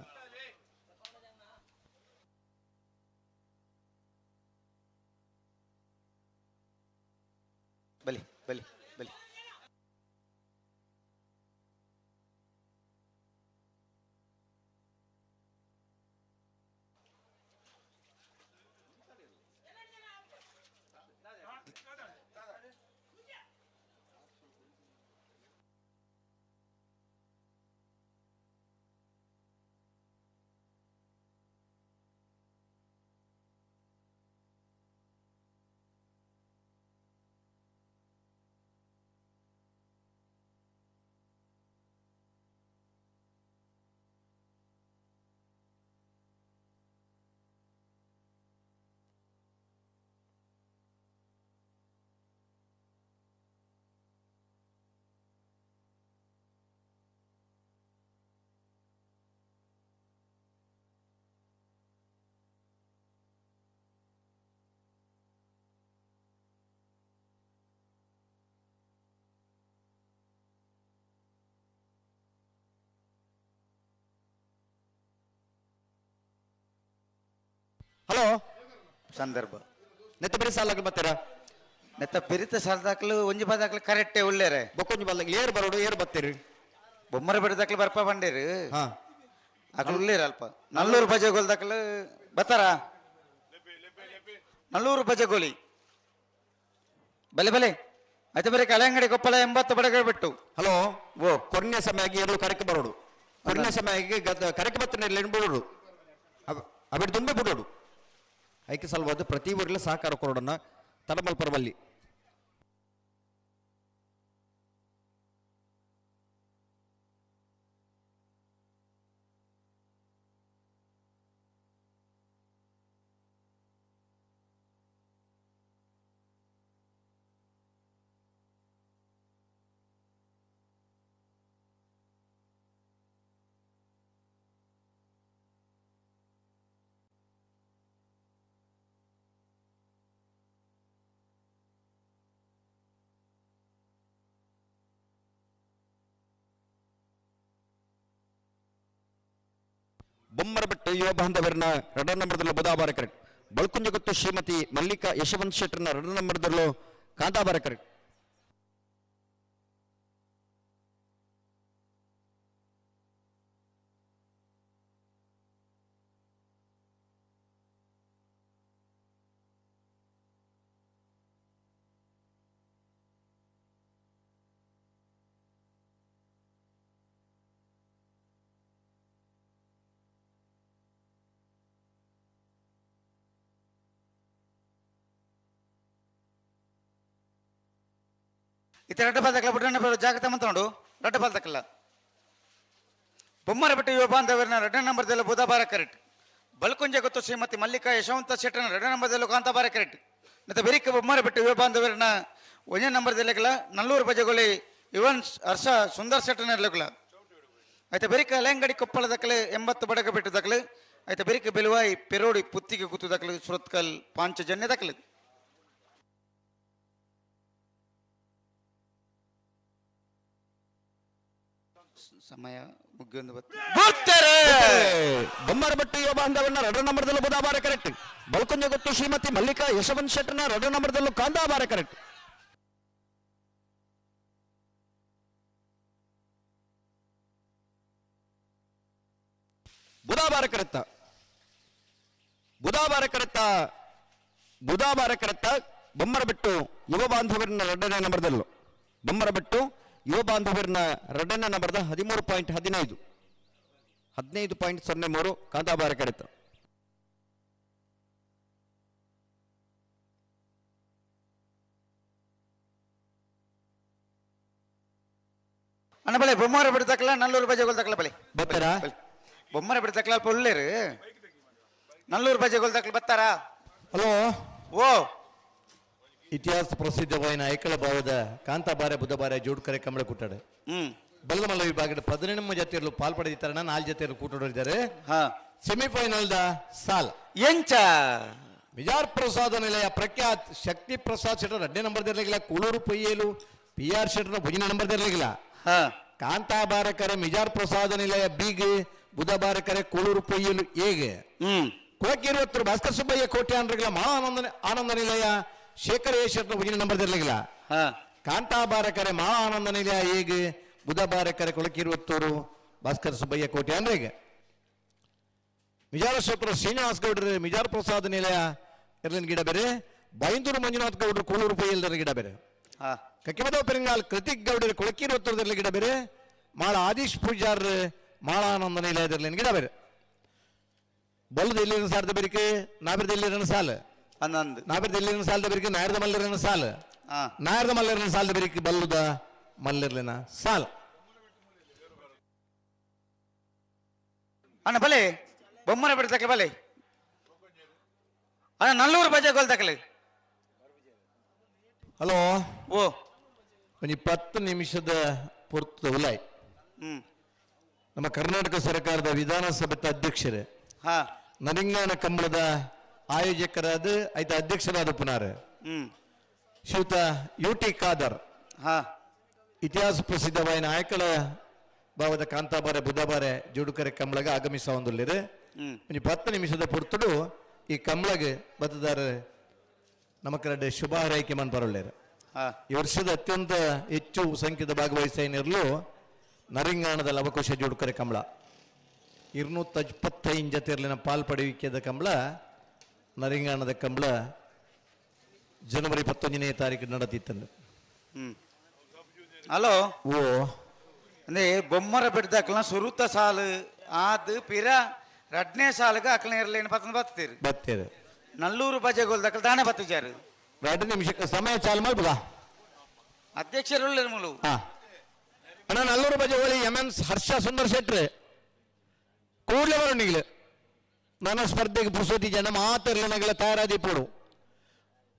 ಬಲಿ ಬಲಿ ಬಲಿ ಹಲೋ ಸಂದರ್ಭ ನೆತ್ತ ಬೇರೆ ಸಾಲಾಗ್ಲಿ ಬರ್ತೀರಾ ನೆತ್ತ ಪಿರಿತ ಸಾಲದಾಕ್ಲು ಒಂಜಿ ಬಾದಾಕ್ಲು ಕರೆಕ್ಟೇ ಉಳ್ಳೇರೆ ಬೊಕ್ಕೊಂಜಿ ಬಲ್ಲ ಏರ್ ಬರೋಡು ಏರ್ ಬರ್ತೀರಿ ಬೊಮ್ಮರ ಬಿಡದಾಕ್ಲು ಬರ್ಪ ಬಂಡೇರು ಹಾ ಅಕ್ಲು ಉಳ್ಳೇರು ಅಲ್ಪ ನಲ್ಲೂರು ಬಜೆಗೋಲ್ದಾಕ್ಲು ಬತ್ತಾರ ನಲ್ಲೂರು ಬಜೆಗೋಲಿ ಬಲೆ ಬಲೆ ಆಯ್ತು ಬರೀ ಕಲೆಂಗಡಿ ಕೊಪ್ಪಳ 80 ಬಡಗಳು ಬಿಟ್ಟು ಹಲೋ ಓ ಕೊನೆಯ ಸಮಯಕ್ಕೆ ಎರಡು ಕರೆಕ್ಕೆ ಬರೋಡು ಕೊನೆಯ ಸಮಯಕ್ಕೆ ಕರೆಕ್ಕೆ ಬರ್ತಾನೆ ಬಿಡೋಡು ಅಬಿಟ್ಟು ತುಂಬೆ ಬಿಡೋಡು ಐಕೆ ಸಲುವಾದ ಪ್ರತಿ ಊರಿಲ್ಲ ಸಹಕಾರ ಕೊರೋಡನ್ನ ತಡಮಲ್ ಪರವಲ್ಲಿ ಬೊಮ್ಮರಬೆಟ್ಟು ಯುವ ಬಾಂಧವರನ್ನ 2ರ ನಂಬರ್ದಲ್ಲೂ ಬುಧಾಬಾರ ಕರೆಕ್ಟ್ ಬಳ್ಕುಂಜ ಗೊತ್ತು ಶ್ರೀಮತಿ ಮಲ್ಲಿಕಾ ಯಶವಂತ್ ಶೆಟ್ಟರ್ನ 2ರ ನಂಬರ್ದಲ್ಲೂ ಕಾಂತಾಬಾರ ಕರೆಕ್ಟ್ ಇತ್ತ ರಡ್ಡ ಬಾಲ್ದಕ್ಲ ಬಿಟ್ಟ ಜಾಗ್ರತೆ ಮಾತಾಡು ರಡ್ಡ ಬಾಲ್ದಕ್ಕಲ್ಲ ಬೊಮ್ಮರ ಬಿಟ್ಟು ಯುವ ಬಾಂಧವರನ್ನ 2ರ ನಂಬರ್ದಲ್ಲೂ ಬುಧವಾರ ಕರೆಕ್ಟ್ ಬಲ್ಕುಂಜ ಗೊತ್ತು ಶ್ರೀಮತಿ ಮಲ್ಲಿಕಾ ಯಶವಂತ ಶೆಟ್ಟರ್ನ 2ರ ನಂಬರ್ದಲ್ಲೂ ಕಾಂತಾಬಾರ ಕರೆಕ್ಟ್ ಮತ್ತೆ ಬೆರಿಕ ಬೊಮ್ಮರ ಬಿಟ್ಟು ಯುವ ಬಾಂಧವರನ್ನ 1ನೇ ನಂಬರ್ದಲ್ಲೇ ನಲ್ಲೂರು ಬಜೆಗೋಲಿ ಯುವನ್ ಹರ್ಷ ಸುಂದರ್ ಶೆಟ್ಟರ್ನ ಇರ್ಲಕ್ಕಲ ಆಯ್ತು ಬೆರಿಕ ಅಲೆಂಗಡಿ ಕೊಪ್ಪಳದಕ್ಕಲೆ 80 ಬಡಗ ಬಿಟ್ಟು ದಕ್ಕಲೆ ಆಯ್ತು ಬೆರಿಕ ಬೆಲುವಾಯಿ ಪೆರೋಡಿ ಪುತ್ತಿಗೆ ಕೂತು ದಕ್ಕಲೆ ಸುರತ್ಕಲ್ ಪಾಂಚಜನ್ಯ ದಕ್ಕಲೆ ಸಮಯ ಮುಗಿಯೊಂದು ಬರ್ತಾರೆ ಬೊಮ್ಮರಬೆಟ್ಟು ಯುವ ಬಾಂಧವರನ್ನ 2ರ ನಂಬರ್ದಲ್ಲೂ ಬುಧಾಬಾರ ಕರೆಕ್ಟ್ ಬಳ್ಕುಂಜ ಗೊತ್ತು ಶ್ರೀಮತಿ ಮಲ್ಲಿಕಾ ಯಶವಂತ್ ಶೆಟ್ಟರ್ನ 2ರ ನಂಬರ್ದಲ್ಲೂ ಕಾಂತಾಬಾರ ಕರೆಕ್ಟ್ ಬುಧಾಬಾರ ಕರೆಕ್ತ ಬೊಮ್ಮರಬೆಟ್ಟು ಯುವ ಬಾಂಧವರನ್ನ 2ನೇ ನಂಬರ್ದಲ್ಲೂ ಬೊಮ್ಮರಬೆಟ್ಟು ಯುವ ಬಾಂಧವರನ್ನ 2ನೇ ನಂಬರ್ದ 13.15 15.03 ಕಾಂತಾಬಾರ ಕರೆತ ಅಣ್ಣ ಬಲೆ ಬೊಮ್ಮರ ಬಿಡ್ತಕ್ಕಲ್ಲ ನಲ್ಲೂರು ಬಜೆಗೋಲ್ ತಕ್ಕಲ ಬಲೆ ಬರ್ತಾರಾ ಬೊಮ್ಮರ ಬಿಡ್ತಕ್ಕಲ ಅಲ್ಪ ಉಳ್ಳೇರು ನಲ್ಲೂರು ಬಜೆಗೋಲ್ ತಕ್ಕಲ ಬತ್ತಾರಾ ಹಲೋ ಓ ಇತಿಹಾಸ ಪ್ರಸಿದ್ಧವಾದ ಐಕಳ ಭಾವದ ಕಾಂತಾಬಾರ ಬುಧಬಾರ ಜೋಡು ಕರೆ ಕಂಬಳ ಕೂಟಾಡು ಬಲಮಲ್ಲ ವಿಭಾಗದ 11 ಜೊತೆಯಲ್ಲೂ ಪಾಲ್ಪಡೆದಿದ್ದಾರಣ 4 ಜೊತೆಯಲ್ಲೂ ಕೂಟಾಡಿದ್ದಾರೆ ಹಾ ಸೆಮಿಫೈನಲ್ ದ ಸಾಲ್ ಎಂಚ ಮಿಜಾರ್ ಪ್ರಸಾದ ನಿಲಯ ಪ್ರಖ್ಯಾತ್ ಶಕ್ತಿ ಪ್ರಸಾದ್ ಶೆಟ್ಟರ್ 2ನೇ ನಂಬರ್ದಿರ್ಲಿಲ್ಲ ಕೂಳೂರು ಪೊಯ್ಯಲು PR ಶೆಟ್ಟರ್ 1ನೇ ನಂಬರ್ದಿರ್ಲಿಲ್ಲ ಹಾ ಕಾಂತಾಬಾರ ಕರೆ ಮಿಜಾರ್ ಪ್ರಸಾದ ನಿಲಯ ಬಿಗೆ ಬುಧಬಾರ ಕರೆ ಕೂಳೂರು ಪೊಯ್ಯಲು ಏಗೆ ಕುಳಕಿರುವತ್ತರು ಭಾಸ್ಕರ್ ಸುಬ್ಬಯ್ಯ ಕೋಟೆ ಅನ್ರಿಗಿಲ್ಲ ಮಹಾ ಆನಂದ ನಿಲಯ ಶೇಖರ್ ಎ ಶೆಟ್ಟರ್ 1ನೇ ನಂಬರ್ದಿರ್ಲಿಲ್ಲ ಕಾಂತಾಬಾರ ಕರೆ ಮಹಾ ಆನಂದ ನಿಲಯ ಹೇಗೆ ಬುಧಬಾರ ಕರೆ ಕೊಳಕಿರುವತ್ತೂರು ಭಾಸ್ಕರ್ ಸುಬ್ಬಯ್ಯ ಕೋಟೆ ಅನ್ರಿಗೆ ಮಿಜಾರ ಶೆಟ್ಟರು ಶ್ರೀನಿವಾಸ್ ಗೌಡ್ರು ಮಿಜಾರ್ ಪ್ರಸಾದ್ ನಿಲಯ ಇರ್ಲಿನ ಗಿಡ ಬೇರೆ ಬೈಂದೂರು ಮಂಜುನಾಥ್ ಗೌಡ್ರು ಕೂಳೂರು ಪೊಯ್ಯಲ್ದರ ಗಿಡ ಬೇರೆ ಕಕ್ಕಿಮದವ ಪೆರಿಂಗಾಲ್ ಕೃತಿಕ್ ಗೌಡರು ಕೊಳಕಿರುವತ್ತೂರದಲ್ಲಿ ಗಿಡ ಬೇರೆ ಮಾಳ ಆದೀಶ್ ಪೂಜಾರ್ ಮಾಳ ಆನಂದ ನಿಲಯದಲ್ಲಿ ಗಿಡ ಬೇರೆ ಬಲ್ಲದ ಎಲ್ಲಿನ ಸಾಲದ ಬೇರಿಕೆ ನಾಬಿರದ ಎಲ್ಲಿರನ ಸಾಲ ಹನ್ನೊಂದು ನಾಬಿರದ ಎಲ್ಲಿರನ ಸಾಲದ ಬೇರಿಕೆ ನಾಯರದ ಮಲ್ಲಿರನ ಸಾಲ ನಾಯರದ ಮಲ್ಲಿರನ ಸಾಲದ ಬೇರಿಕೆ ಬಲ್ಲುದ ಮಲ್ಲಿರ್ಲಿನ ಸಾಲ ಅಣ್ಣ ಬಲೆ ಬೊಮ್ಮರ ಬಿಡ್ತಕ್ಕಲ ಬಲೆ ಅಣ್ಣ ನಲ್ಲೂರು ಬಜೆಗೋಲ್ ತಕ್ಕಲೆ ಹಲೋ ಓ ಒಂದು 20 ನಿಮಿಷದ ಪೂರ್ತ ಉಲಾಯ್ ನಮ್ಮ ಕರ್ನಾಟಕ ಸರ್ಕಾರದ ವಿಧಾನಸಭೆ ಅಧ್ಯಕ್ಷರೇ ಹಾ ನರಿಂಗಾನ ಕಂಬಳದ ಆಯೋಜಕರಾದ ಆಯ್ತ ಅಧ್ಯಕ್ಷರಾದ ಪುನಾರ ಶ್ರೀಯುತ UT ಖಾದರ್ ಹಾ ಇತಿಹಾಸ ಪ್ರಸಿದ್ಧವಾದ ಆಯಕಳ ಭಾವದ ಕಾಂತಾಬಾರ ಬುಧಬಾರ ಜೋಡುಕರೆ ಕಂಬಳಗ ಆಗಮಿಸ ಒಂದುಲ್ಲಿರು 10 ನಿಮಿಷದ ಪುರ್ತುಡು ಈ ಕಂಬಳಗೆ ಬತ್ತದಾರ ನಮಕರಡ್ಡೆ ಶುಭ ಹಾರೈಕೆ ಮನ್ಪರೊಳ್ಳೇರು ಹಾ ಈ ವರ್ಷದ ಅತ್ಯಂತ ಹೆಚ್ಚು ಸಂಖ್ಯೆದ ಭಾಗವಹಿಸಲು ನರಿಂಗಾಣದಲ್ಲಿ ಅವಕಾಶ ಜೋಡ್ಕರೆ ಕಂಬಳ 275 ಜೊತೆಯಲ್ಲಿನ ಪಾಲ್ಪಡುವಿಕೆದ ಕಂಬಳ ನರಿಂಗಾಣದ ಕಂಬಳ ಜನವರಿ 11ನೇ ತಾರೀಕು ನಡೆದಿತ್ತಂದು ಹಲೋ ಓ ಅಂದ್ರೆ ಬೊಮ್ಮರ ಬಿಡ್ದಾಕಲ ಸುರುತ ಸಾಲು ಆದ್ ಪಿರ 2ನೇ ಸಾಲಿಗೆ ಅಕ್ಲ ಇರಲೇನು ಪತ್ತನ ಬತ್ತೀರಿ ಬತ್ತೇರು ನಲ್ಲೂರು ಬಜೆಗೋಲ್ದಕ್ಕಲ್ ತಾನೇ ಬತ್ತಿಜಾರು 2 ನಿಮಿಷಕ್ಕೆ ಸಮಯ ಚಾಲು ಮಾಡ್ಬೋದಾ ಅಧ್ಯಕ್ಷರು ಮುಳು ಹಾ ಅಣ್ಣ ನಲ್ಲೂರು ಬಜೆ ಹೋಳಿ ಎಮ್ಎನ್ ಹರ್ಷ ಸುಂದರ್ ಶೆಟ್ರು ಕೂಡಲೇ ಬರೋಣಿಗಳು ನನ್ನ ಸ್ಪರ್ಧೆಗೆ ಪುಸೋತಿ ಜನ ಮಾತಿರ್ಲನಗಳ ತಯಾರಾದಿಪ್ಪಡು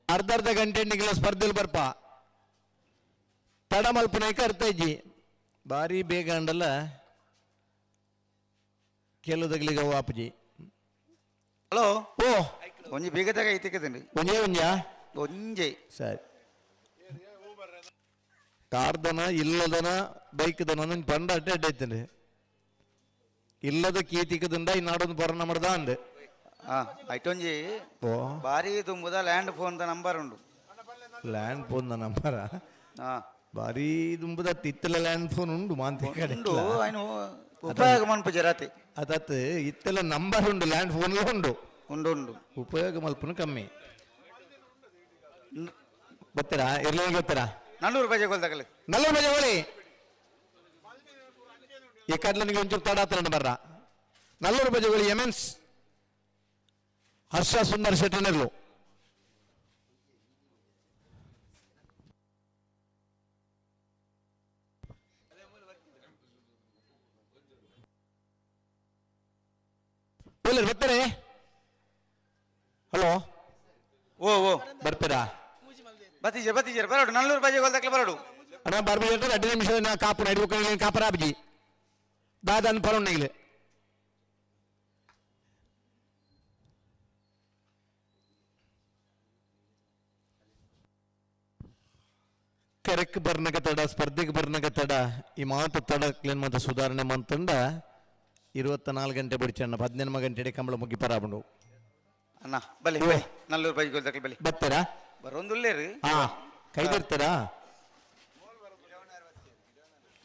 ಅರ್ಧ ಗಂಟೆ ನಿಗಳ ಸ್ಪರ್ಧೆಯಲ್ಲಿ ಬರ್ಪ ತಡ ಮಲ್ಪನಾಯ್ಕ ಅರ್ಥ ಇಜ್ಜಿ ಭಾರಿ ಬೇಗ ಅಂಡಲ್ಲ ಕೆಲುದಗ್ಲಿಗೆ ವಾಪಜಿ ಹಲೋ ಓ ಒಂಜಿ ಬೀಗದಾಗ ಐತಿಕದಂడి ಒಂಜೇ ಒಂಜಾ ಒಂಜೆ ಸರಿ ಕಾರ್ದನ ಇಲ್ಲದನ ಬೈಕ್ ದನ ಪಂಡ ಅಡ್ಡೆ ಅಡ್ಡೈತಂడి ಇಲ್ಲದ ಕೀತಿಕದಂಡ ಈ ನಾಡೊಂದು ಬರೋಣ ಮಾಡ್ದ ಅಂದೆ ಹಾ ಐಟೊಂಜಿ ಓ ಭಾರಿ ತುಂಬುದ ಲ್ಯಾಂಡ್ ಫೋನ್ ನಂಬರ್ ಉಂಡು ಲ್ಯಾಂಡ್ ಫೋನ್ ನಂಬರ ಹಾ ಭಾರಿ ದುಂಬದ ತಿತ್ತಲ ಲ್ಯಾಂಡ್ ಫೋನ್ ಉಂಡು ಮಾಂತಿ ಕಡೆ ಉಂಡು ఆయన ಉಪಯೋಗ ಮನ್ಪು ಜರಾತಿ ಅದತ್ ಇತ್ತಲ ನಂಬರ್ ಉಂಡು ಲ್ಯಾಂಡ್ ಫೋನ್ ಉಂಡು ಉಂಡು ಉಂಡು ಉಪಯೋಗ ಮಲ್ಪನು ಕಮ್ಮಿ ಬರ್ತೀರಾ ಇರ್ಲಿ ಗೊತ್ತೀರಾ ನಲ್ಲೂರು ಬಜೆಗೋಲ್ದಾಗಲಿ ನಲ್ಲೂರು ಬಜೆ ಹೋಳಿ ಈ ಕಡ್ಲ ನಿಮಗೆ ಒಂಚೂರು ತಡಾತ್ರ ಬರ್ರ ನಲ್ಲೂರು ಬಜೆ ಹೋಳಿ ಎಮೆನ್ಸ್ ಹರ್ಷ ಸುಂದರ್ ಶೆಟ್ಟನರ್ಲು ಬರ್ತಾರೆ ಹಲೋ ಓ ಓ ಬರ್ತೀರಾ ಬತ್ತೀಜರ್ ಬರೋಡು ನಲ್ಲೂರು ಬಜೆಗೋಲ್ದಾಗಲಿ ಬರೋಡು ಅಣ್ಣ ಬರ್ಬಿಟ್ಟು 2 ನಿಮಿಷ ಕಾಪು ನಡಿಬೇಕು ಕಾಪರ ಆಬ್ಜಿ ದಾದನ್ ಪರೊಣ್ಣಿಗ್ಲಿ ಕೆರೆಕ್ ಬರ್ನಕ ತಡ ಸ್ಪರ್ಧೆಗೆ ಬರ್ನಕ ತಡ ಈ ಮಾತು ತಡಕ್ಲೇನ್ ಮತ್ತೆ ಸುಧಾರಣೆ ಮಂತಂಡ 24 ಗಂಟೆ ಬಿಡ್ಚಣ್ಣ 18 ಗಂಟೆ ಕಂಬಳ ಮುಗಿ ಪರಾಬಂಡು ಅಣ್ಣ ಬಲಿ ನಲ್ಲೂರು ಬಜೆಗೋಲ್ದಾಗಲಿ ಬಲಿ ಬರ್ತಾರಾ ಬರೋಂದುಲ್ಲೇರು ಹಾ ಕೈದಿರ್ತಾರಾ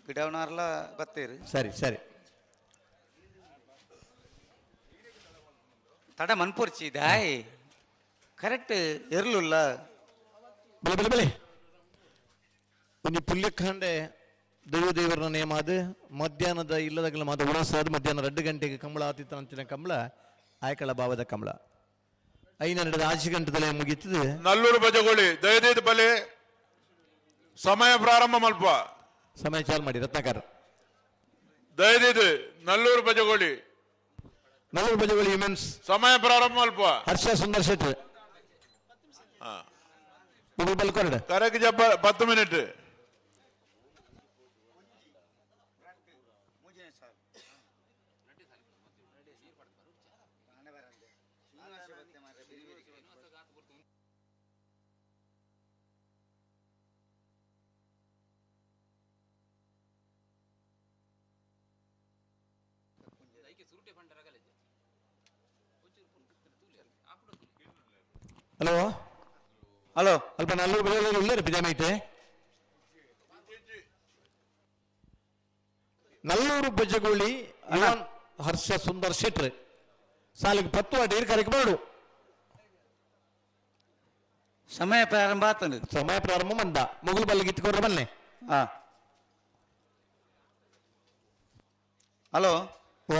ಬಿಡವನಾರ್ಲ ಬತ್ತೇರು ಸರಿ ಸರಿ ತಡ ಮನ್ಪುರ್ಚಿ ದಾಯ್ ಕರೆಕ್ಟ್ ಇರ್ಲುಲ್ಲ ಬಲೆ ಬಲೆ ಬಲೆ ಒಂದು ಪುಲ್ಯಖಂಡೆ ದೇವರನ ನೇಮ ಅದು ಮಧ್ಯಾಹ್ನದ ಇಲ್ಲದಾಗಲ ಮಾತು ಉಣಸಾದ ಮಧ್ಯಾಹ್ನ 2 ಗಂಟೆಗೆ ಕಂಬಳ ಆತಿತ್ತ ಅಂತಿನ ಕಂಬಳ ಆಯ್ಕಳ ಭಾವದ ಕಂಬಳ 5 ಆಚೆ ಗಂಟೆದಲ್ಲೇ ಮುಗೀತದೆ ನಲ್ಲೂರು ಬಜಗೋಳಿ ದಯದೀದ್ ಬಲೆ ಸಮಯ ಪ್ರಾರಂಭ ಮಲ್ಪ ಸಮಯ ಚಾಲು ಮಾಡಿ ರತ್ನಾಕರ್ ದಯದೀದ್ ನಲ್ಲೂರು ಬಜಗೋಳಿ ನಲ್ಲೂರು ಬಜೆಗಳು ಇಮೆನ್ಸ್ ಸಮಯ ಪ್ರಾರಂಭ ಮಲ್ಪ ಹರ್ಷ ಸುಂದರ್ ಶೆಟ್ಟಿ ಬಲ್ಕೊರಡು ಕರೆಕ್ಟ್ ಜಬ್ಬ 10 ಮಿನಿಟ್ ಹಲೋ ಹಲೋ ಅಲ್ಪ ನಲ್ಲೂರು ಬಜೆಗಳು ಉಳ್ಳೇರು ಬಿಜಾಮೈತೆ ನಲ್ಲೂರು ಬಜೆಗೋಳಿ ಇವನ್ ಹರ್ಷ ಸುಂದರ್ ಶೆಟ್ರ್ ಸಾಲಿಗೆ 10 ಅಡಿ ಕರೆಕ್ ಮಾಡು ಸಮಯ ಪ್ರಾರಂಭ ಆತಂದು ಸಮಯ ಪ್ರಾರಂಭ ಮಂದ ಮುಗುಲು ಬಲ್ಲಿಗೆ ಇತ್ಕೊಡ್ರೆ ಬನ್ನೆ ಹಾ ಹಲೋ ಓ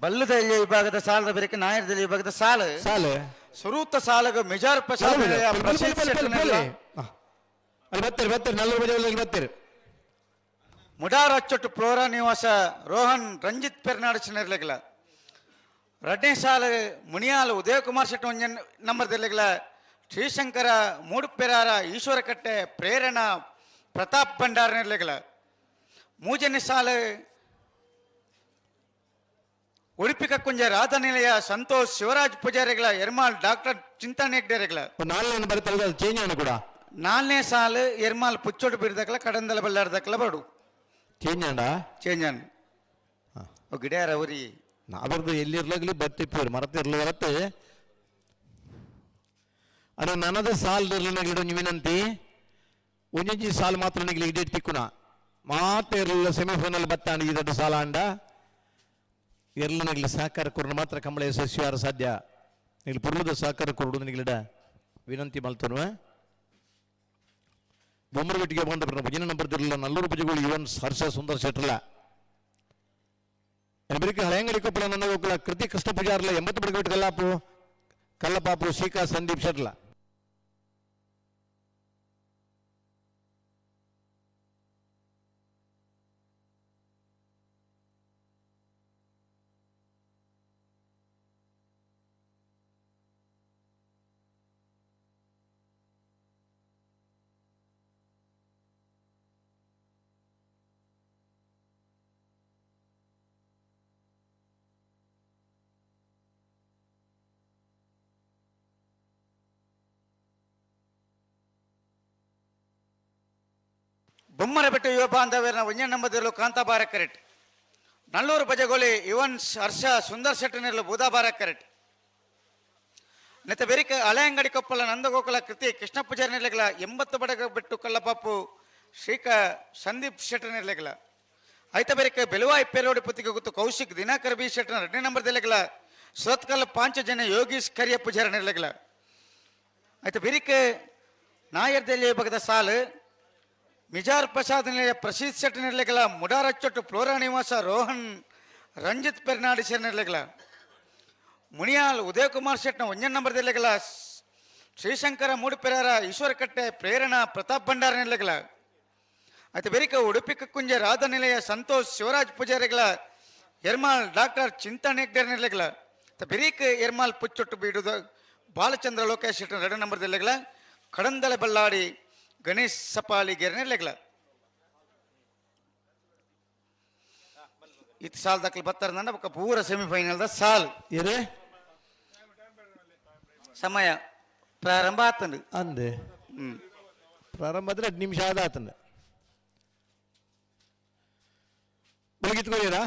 ಬಲ್ಲುದಳ್ಳಿ ವಿಭಾಗದ ಸಾಲದ ಬೇರೆ ನಾಯರದಲ್ಲಿ ವಿಭಾಗದ ಸಾಲು ಸಾಲು ಸುರೂತ ಸಾಲಗ ಮೆಜಾರ್ ಅಲ್ಲಿ ಬರ್ತಾರೆ ನಲ್ಲೂರು ಬಜೆಗಳಲ್ಲಿ ಬರ್ತಾರೆ ಮುಡಾರ್ ಅಚ್ಚೊಟ್ಟು ಫ್ಲೋರಾ ನಿವಾಸ ರೋಹನ್ ರಂಜಿತ್ ಪೆರ್ನಾಡಿಸಿನಿರ್ಲಿಲ್ಲ 2ನೇ ಸಾಲು ಮುನಿಯಾಲು ಉದಯಕುಮಾರ್ ಶೆಟ್ಟಿ ಒಂಜನ್ ನಂಬರ್ದಿರ್ಲಿಲ್ಲ ಶ್ರೀಶಂಕರ ಮೂಡುಪೆರಾರ ಈಶ್ವರ ಕಟ್ಟೆ ಪ್ರೇರಣಾ ಪ್ರತಾಪ್ ಭಂಡಾರನಿರ್ಲಿಲ್ಲ 3ನೇ ಸಾಲು ಉಡುಪಿ ಕಕ್ಕುಂಜ ರಾಧನಿಲಯ ಸಂತೋಷ್ ಶಿವರಾಜ್ ಪೂಜಾರಿಗಳ ಎರ್ಮಾಳ್ ಡಾಕ್ಟರ್ ಚಿಂತನ್ ಹೆಗ್ಡೆರೆಗಳ 4 ಬರ್ತಾರೆ ಚೇಂಜ್ ಆಣ ಕೂಡ 4ನೇ ಸಾಲು ಎರ್ಮಾಲ್ ಪುಚ್ಚೋಡು ಬಿಡ್ದಕ್ಕಲ ಕಡಂದಲ ಬಲ್ಲಾಡ್ದಕ್ಕಲ ಬಡು ಚೇಂಜ್ ಆಂಡ ಚೇಂಜ್ ಅನ್ ಗಿಡ್ಯಾರ ಅವರಿ ನಾವರ್ದು ಎಲ್ಲಿರ್ಲಾಗ್ಲಿ ಬರ್ತಿಪ್ಪವ್ರು ಮರತಿರ್ಲಿ ಬರತ್ತೆ ಅದು ನನ್ನದು ಸಾಲ್ ನಿಗಲಿಡು ವಿನಂತಿ ಒಂಜಿ ಸಾಲ್ ಮಾತ್ರ ನಿಗಲಿ ಇಡೇಟ್ ತಿಕ್ಕುನ ಮಾತ್ರ ಇರಲಿಲ್ಲ ಸೆಮಿಫೈನಲ್ ಬತ್ತಾಂಡ ಈ ದೊಡ್ಡ ಸಾಲ ಅಂಡ ಇರಲು ನಿಗಲಿ ಸಹಕಾರ ಕೊರಡು ಮಾತ್ರ ಕಂಬಳ ಯಶಸ್ವಿಯಾರ ಸಾಧ್ಯ ನಿಗಲಿ ಪುರ್ಲದ ಸಹಕಾರ ಕೊರಡು ನಿಗಲಿಡ ವಿನಂತಿ ಮಲ್ತನು ಬೊಮ್ಮರಗಟ್ಟಿಗೆ ಬಂದ ಭಜನೆ ನಂಬರ್ ಇರಲಿಲ್ಲ ನಲ್ಲೂರು ಭುಜಗಳು ಇವನ್ ಹರ್ಷ ಸುಂದರ್ ಶೆಟ್ರಲ್ಲ ಬರೀಕ ಹಳೆಯಂಗಡಿ ಕೊಪ್ಪಳ ನನ್ನ ಹೋಗಲ ಕೃತಿ ಕೃಷ್ಣ ಪೂಜಾರ್ಲ 80 ಬಡಗಟ್ಟು ಕಲ್ಲಪಾಪು ಶ್ರೀಕಾ ಸಂದೀಪ್ ಶೆಟ್ಲ ಬೊಮ್ಮರಬೆಟ್ಟು ಯುವ ಬಾಂಧವ್ಯರ ಒಂಜ ನಂಬದಿರಲು ಕಾಂತಾಬಾರ ಕರೆಕ್ಟ್ ನಲ್ಲೂರು ಬಜಗೋಲಿ ಯುವನ್ ಹರ್ಷ ಸುಂದರ್ ಶೆಟ್ಟನಿರಲು ಬೂದಾಬಾರ ಕರೆಕ್ಟ್ ನೆತ್ತ ಬೆರಿಕ ಹಳೆಯಂಗಡಿ ಕೊಪ್ಪಳ ನಂದಗೋಕುಲ ಕೃತಿ ಕೃಷ್ಣ ಪೂಜಾರಿ ನಿರ್ಲೆಗಲ 80 ಬಡಗ ಬಿಟ್ಟು ಕಲ್ಲಪಾಪು ಶ್ರೀಕ ಸಂದೀಪ್ ಶೆಟ್ಟರ್ ನಿರ್ಲೆಗಲ ಐತ ಬೆರಿಕ ಬೆಲುವಾಯಿ ಪೇರೋಡಿ ಪುತ್ತಿಗೆ ಗೊತ್ತು ಕೌಶಿಕ್ ದಿನಾಕರ್ ಬಿ ಶೆಟ್ಟನ 2ನೇ ನಂಬರ್ ದಿಲೆಗಲ ಸೋತ್ಕಲ್ 5 ಜನ ಯೋಗೀಶ್ ಕರಿಯ ಪೂಜಾರಿ ನಿರ್ಲೆಗಲ ಐತ ಬೆರಿಕ ನಾಯರ್ದಲ್ಲಿ ಬಗದ ಸಾಲು ಮಿಜಾರ್ ಪ್ರಸಾದ್ ನಿಲಯ ಪ್ರಸೀದ್ ಶೆಟ್ ನಿರ್ಲೆಗಲ ಮುಡಾರಚ್ಚೊಟ್ಟು ಫ್ಲೋರಾ ನಿವಾಸ ರೋಹನ್ ರಂಜಿತ್ ಪೆರ್ನಾಡಿ ಸೇರ್ ನಿರ್ಲೆಗಲ ಮುನಿಯಾಲ್ ಉದಯಕುಮಾರ್ ಶೆಟ್ನ 1 ನಂಬರ್ ದಿಲೆಗಲ ಶ್ರೀಶಂಕರ ಮೂಡುಪೆರಾರ ಈಶ್ವರ ಕಟ್ಟೆ ಪ್ರೇರಣಾ ಪ್ರತಾಪ್ ಭಂಡಾರ ನಿರ್ಲೆಗಲ ಆಯ್ತು ಬೆರಿಕ ಉಡುಪಿ ಕಕ್ಕುಂಜೆ ರಾಧ ನಿಲಯ ಸಂತೋಷ್ ಶಿವರಾಜ್ ಪೂಜಾರಿಗಳ ಎರ್ಮಾಲ್ ಡಾಕ್ಟರ್ ಚಿಂತನ್ ಹೆಗ್ಡೇರ್ ನಿರ್ಲೆಗಲ ಬೆರೀಕ್ ಎರ್ಮಾಲ್ ಪುಚ್ಚೊಟ್ಟು ಬೀಡುದು ಬಾಲಚಂದ್ರ ಲೋಕೇಶ್ ಶೆಟ್ನ 2 ನಂಬರ್ ದಿಲೆಗಲ ಕಡಂದಳೆ ಬಳ್ಳಾಡಿ ಗಣೇಶ್ ಸಪಾಲಿ ಗೆರ್ನೆರ್ಲೆಗ್ಲ ಇತ್ ಸಾಲ್ ದಾಖಲೆ ಬತ್ತಾರ ಬೊಕ್ಕ ಪೂರ ಸೆಮಿಫೈನಲ್ ದ ಸಾಲ್ ಇರೇ ಸಮಯ ಪ್ರಾರಂಭ ಆತಂದು ಅಂದೆ ಪ್ರಾರಂಭ ಆದ್ರೆ 2 ನಿಮಿಷ ಆದ ಆತಂದ ಮುಗಿತ್ಕೊಳ್ಳಿರಾ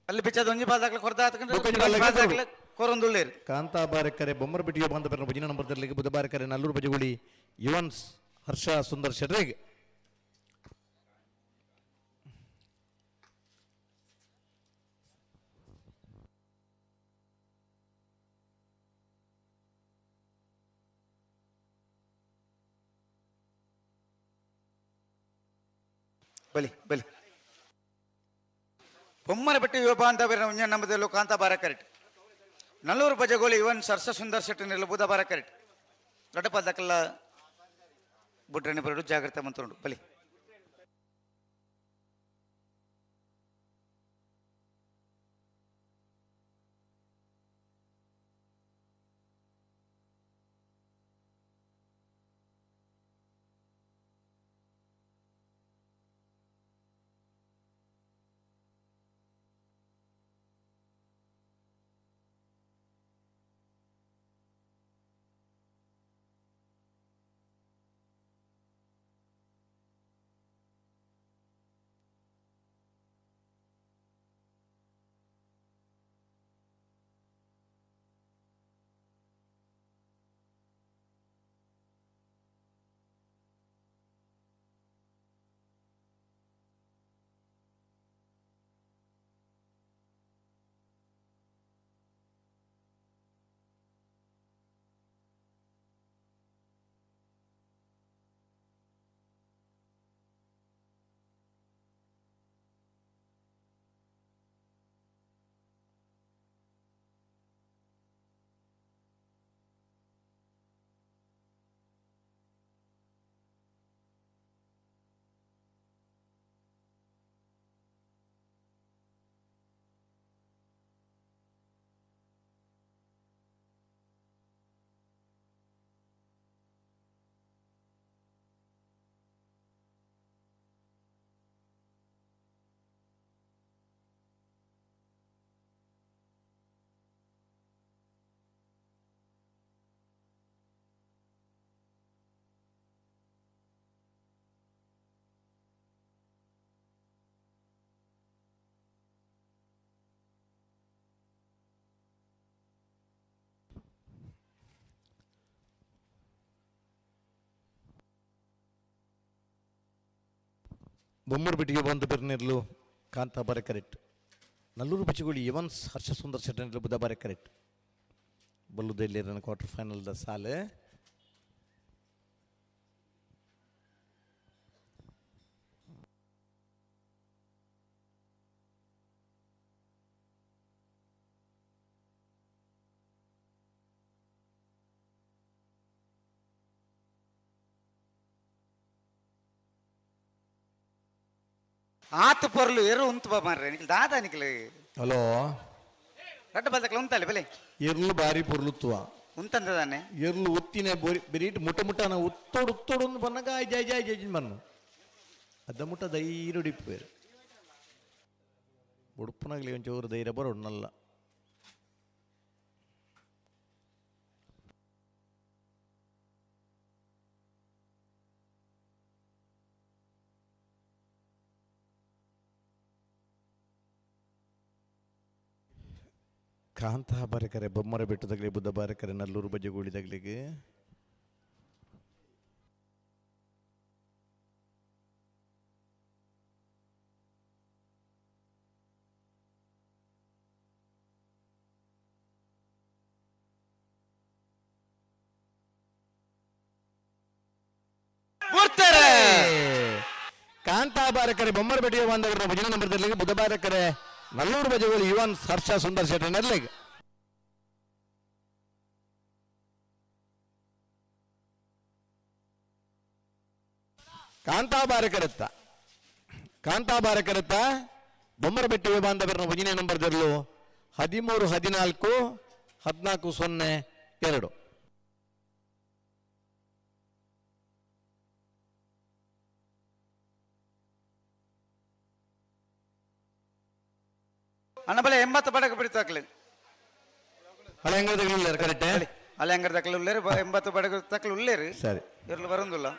ಅಲ್ಲಿ ಬಿಚ್ಚದ ಒಂಜಿ ಬಾಲ್ ದಾಖಲೆ ಕೊರ್ದ ಆತಂದ್ರೆ ಕೊರೊಂದುಳ್ಳೇರು ಕಾಂತಾಬಾರಕರೆ ಬೊಮ್ಮರಪೇಟೆಗೆ ಬಂದ ಪೆರ ಭಜನೆ ನಂಬರ್ ತರಲಿಕ್ಕೆ ಬುಧಬಾರಕರೆ ನಲ್ಲೂರು ಬಜಗುಳಿ ಯುವನ್ಸ್ ಹರ್ಷ ಸುಂದರ್ ಶೆಟ್ರಿಗೆ ಬಲಿ ಬಲಿ ಬೊಮ್ಮರಬೆಟ್ಟು ಯುವ ಬಾಂಧವ್ಯರ ಒಂಜ ನಂಬದಲ್ಲೂ ಕಾಂತಾಬಾರ ಕರೆಕ್ಟ್ ನಲ್ಲೂರು ಬಜಗೋಲಿ ಯುವನ್ ಹರ್ಷ ಸುಂದರ್ ಶೆಟ್ಟನಿರಲು ಬೂದಾಬಾರ ಕರೆಕ್ಟ್ ದೊಡ್ಡಪ್ಪ ದಾಖಲ ಬುಡ್ರನಿ ಬರಡು ಜಾಗ್ರತೆ ಮಂತ್ರುಂಡು ಬಲಿ ಬೊಮ್ಮೂರು ಬಿಟ್ಟಿಗೆ ಬಂದು ಬೆರ್ನಿರ್ಲು ಕಾಂತಾಬಾರ ಕರೆಕ್ಟ್ ನಲ್ಲೂರು ಬಚ್ಚಿಗೋಳಿ ಇವನ್ಸ್ ಹರ್ಷ ಸುಂದರ್ ಶೆಟ್ಟನಿರ್ಲು ಬುಧಬಾರ ಕರೆಕ್ಟ್ ಬಲ್ಲುದಲ್ಲಿ ನನ್ನ ಕ್ವಾರ್ಟರ್ ಫೈನಲ್ದ ಸಾಲು ಆತು ಪೊರ್ಲು ಎರು ಉಂತು ಬಾ ಮಾರ್ರೆ ನಿಖಿಲ್ ದಾದ ನಿಖಿಲ್ ಹಲೋ ರಡ್ಡ ಬದಕಲ ಉಂತಲ್ಲ ಬೆಲೆ ಎರ್ಲು ಬಾರಿ ಪುರ್ಲುತ್ತುವ ಉಂತಂದಾನೆ ಎರ್ಲು ಉತ್ತಿನ ಬೆರೀಟ್ ಮುಟ್ಟ ಮುಟ್ಟನ ಉತ್ತೋಡು ಒಂದು ಬನ್ನಗ ಜೈ ಜೈ ಜೈಜಿನ್ ಬನ್ನು ಅದ ಮುಟ್ಟ ಧೈರ್ಯ ಉಡಿಪ್ಪೇರು ಉಡುಪನಾಗ್ಲಿ ಒಂಚೂರು ಧೈರ್ಯ ಬರೋಡ್ನಲ್ಲ ಕಾಂತ ಬಾರಕರೆ ಬೊಮ್ಮರ ಬೆಟ್ಟದಾಗಲಿ ಬುದ್ಧ ಬಾರಕರೆ ನಲ್ಲೂರು ಬಜ್ಜೆಗೂಳಿದಾಗ್ಲಿಗೆ ಕಾಂತ ಬಾರಕರೆ ಬೊಮ್ಮರ ಬೆಟ್ಟಿಗೆ ಬಂದವರ ಭಜನ ನಂಬರ್ದಲ್ಲಿ ಬುದ್ಧ ಬಾರಕರೆ ನಲ್ಲೂರು ಬಜೆಗಳು ಯುವನ್ ಹರ್ಷ ಸುಂದರ್ ಶೆಟ್ಟಿ ನೆರ್ಲೆಗೆ ಕಾಂತಾಬಾರಕರತ್ತ ಬೊಮ್ಮರ ಬೆಟ್ಟಿ ಬಾಂಧವರ ಭಜನೆ ನಂಬರ್ದಲ್ಲೂ 13 14 14 02 ಅಣ್ಣಬಲೆ 80 ಬಡಕ ಬಿಡ್ತಾಕ್ಲಿ ಹಳೆ ಅಂಗಡಿಗಳಿಲ್ಲ ಕರೆಕ್ಟ್ ಅಲ್ಲಿ ಅಂಗಡಿ ತಕ್ಲು ಉಳ್ಳೇರು 80 ಬಡಕ ತಕ್ಲು ಉಳ್ಳೇರು ಸರಿ ಇರ್ಲು ಬರಂದಿಲ್ಲ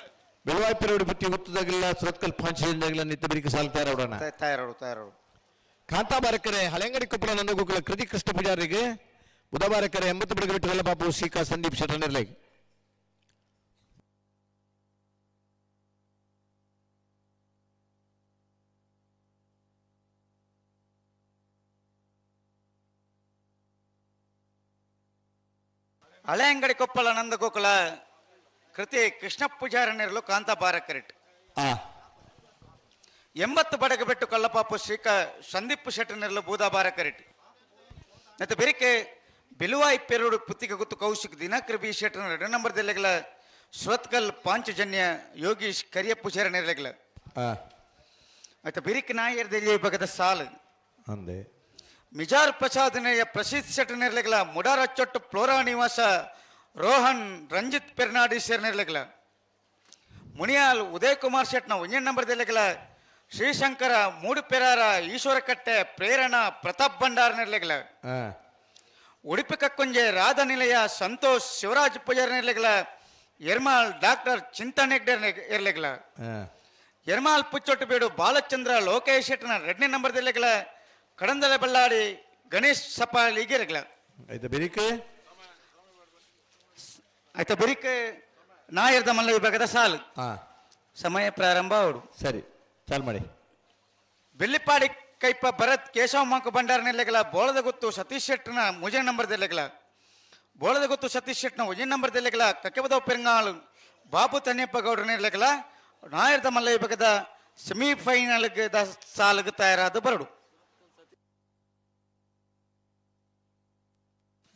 ಬೆಳವಾಯ್ಪೆರಡು ಬಿಟ್ಟಿ ಹುತ್ತದಾಗಿಲ್ಲ ಸುರತ್ಕಲ್ ಪಾಂಚಲಿಂದಾಗಿಲ್ಲ ನಿತ್ಯ ಬರಿಕೆ ಸಾಲ ತಯಾರೋಡೋಣ ತಯಾರೋಡು ಕಾಂತಾಬಾರಕರೆ ಹಳೆಂಗಡಿ ಕೊಪ್ಪಳ ನಂದಗೋಕುಲ ಕೃತಿ ಕೃಷ್ಣ ಪೂಜಾರಿಗೆ ಬುಧವಾರಕರೆ 80 ಬಡಗ ಬಿಟ್ಟು ವಲ್ಲಭಾಪು ಶ್ರೀಕಾ ಸಂದೀಪ್ ಶೆಟ್ಟರ್ಲೆಗೆ ಹಳೆ ಅಂಗಡಿ ಕೊಪ್ಪಳ ನಂದ ಗೋಕುಲ ಕೃತಿ ಕೃಷ್ಣ ಪೂಜಾರನಿರಲು ಕಾಂತ ಬಾರಕರಿಟ್ 80 ಬಡಗ ಬೆಟ್ಟು ಕಲ್ಲಪಾಪು ಶ್ರೀಕ ಸಂದೀಪ್ ಶೆಟ್ಟನಿರಲು ಬೂದಾ ಬಾರಕರಿಟ್ ಮತ್ತೆ ಬೆರಿಕೆ ಬಿಲುವಾಯಿ ಪೆರುಡು ಪುತ್ತಿಗೆ ಗುತ್ತು ಕೌಶಿಕ್ ದಿನಕರ್ ಬಿ ಶೆಟ್ಟನ 2 ನಂಬರ್ ದೆಲ್ಲೆಗಳ ಶ್ರೋತ್ಕಲ್ ಪಾಂಚಜನ್ಯ ಯೋಗೀಶ್ ಕರಿಯಪ್ಪು ಶೆರನಿರಲೆಗಳ ಮತ್ತೆ ಬೆರಿಕೆ ನಾಯರ್ದಲ್ಲಿ ಬಗದ ಸಾಲು ಅಂದೆ ಮಿಜಾರ್ ಪ್ರಸಾದನೆಯ ಪ್ರಸಿದ್ಧ ಶೆಟ್ಟನಿರಲೆಗಳ ಮುಡಾರ ಚೊಟ್ಟು ಫ್ಲೋರಾ ನಿವಾಸ ರೋಹನ್ ರಂಜಿತ್ ಪೆರ್ನಾಡಿ ಸೇರ್ನಿರ್ಲೆಗಳ ಮುನಿಯಾಲ್ ಉದಯ್ ಕುಮಾರ್ ಶೆಟ್ನ 1 ನಂಬರ್ ದೆಲ್ಲೆಗಳ ಶ್ರೀಶಂಕರ ಮೂಡುಪೆರಾರ ಈಶ್ವರಕಟ್ಟೆ ಪ್ರೇರಣಾ ಪ್ರತಾಪ್ ಭಂಡಾರ ನಿರ್ಲೆಗಳ ಉಡುಪಿ ಕಕ್ಕೊಂಜೆ ರಾಧ ನಿಲಯ ಸಂತೋಷ್ ಶಿವರಾಜ್ ಪೂಜಾರ ನಿರ್ಲೆಗಳ ಎರ್ಮಾಲ್ ಡಾಕ್ಟರ್ ಚಿಂತನ್ ಹೆಗ್ಡೆ ಇರ್ಲೆಗಳ ಎರ್ಮಾಲ್ ಪುಚ್ಚೊಟ್ಟು ಬೇಡು ಬಾಲಚಂದ್ರ ಲೋಕೇಶ್ ಶೆಟ್ನ 2 ನಂಬರ್ ದೆಲ್ಲೆಗಳ ಕಡಂದಲೆ ಬಳ್ಳಾಡಿ ಗಣೇಶ್ ಸಪಾಲ್ ಈಗಿರಗಳ ಆಯ್ತಾ ಬೆರಿಕೆ ನಾಯರ್ದ ಮಲ್ಲ ವಿಭಾಗದ ಸಾಲು ಸಮಯ ಪ್ರಾರಂಭ ಅವಡು ಸರಿ ಚಾಲ್ ಮಾಡಿ ಬೆಳ್ಳಿಪಾಡಿ ಕೈಪ ಭರತ್ ಕೇಶವ ಮಾಂಕು ಭಂಡಾರ ನೆಲೆಗಳ ಬೋಳದ ಗುತ್ತು ಸತೀಶ್ ಶೆಟ್ನ 3 ನಂಬರ್ ದೆಲ್ಲೆಗಳ ಬೋಳದ ಗುತ್ತು ಸತೀಶ್ ಶೆಟ್ನ 1 ನಂಬರ್ ದೆಲ್ಲೆಗಳ ಕಕ್ಕೆಬದ ಪೆರಂಗಾಳು ಬಾಬು ತನ್ಯಪ್ಪ ಗೌಡ್ರ ನೆಲೆಗಳ ನಾಯರ್ದ ಮಲ್ಲ ವಿಭಾಗದ ಸೆಮಿಫೈನಲ್ ಸಾಲಿಗೆ ತಯಾರಾದ ಬರಡು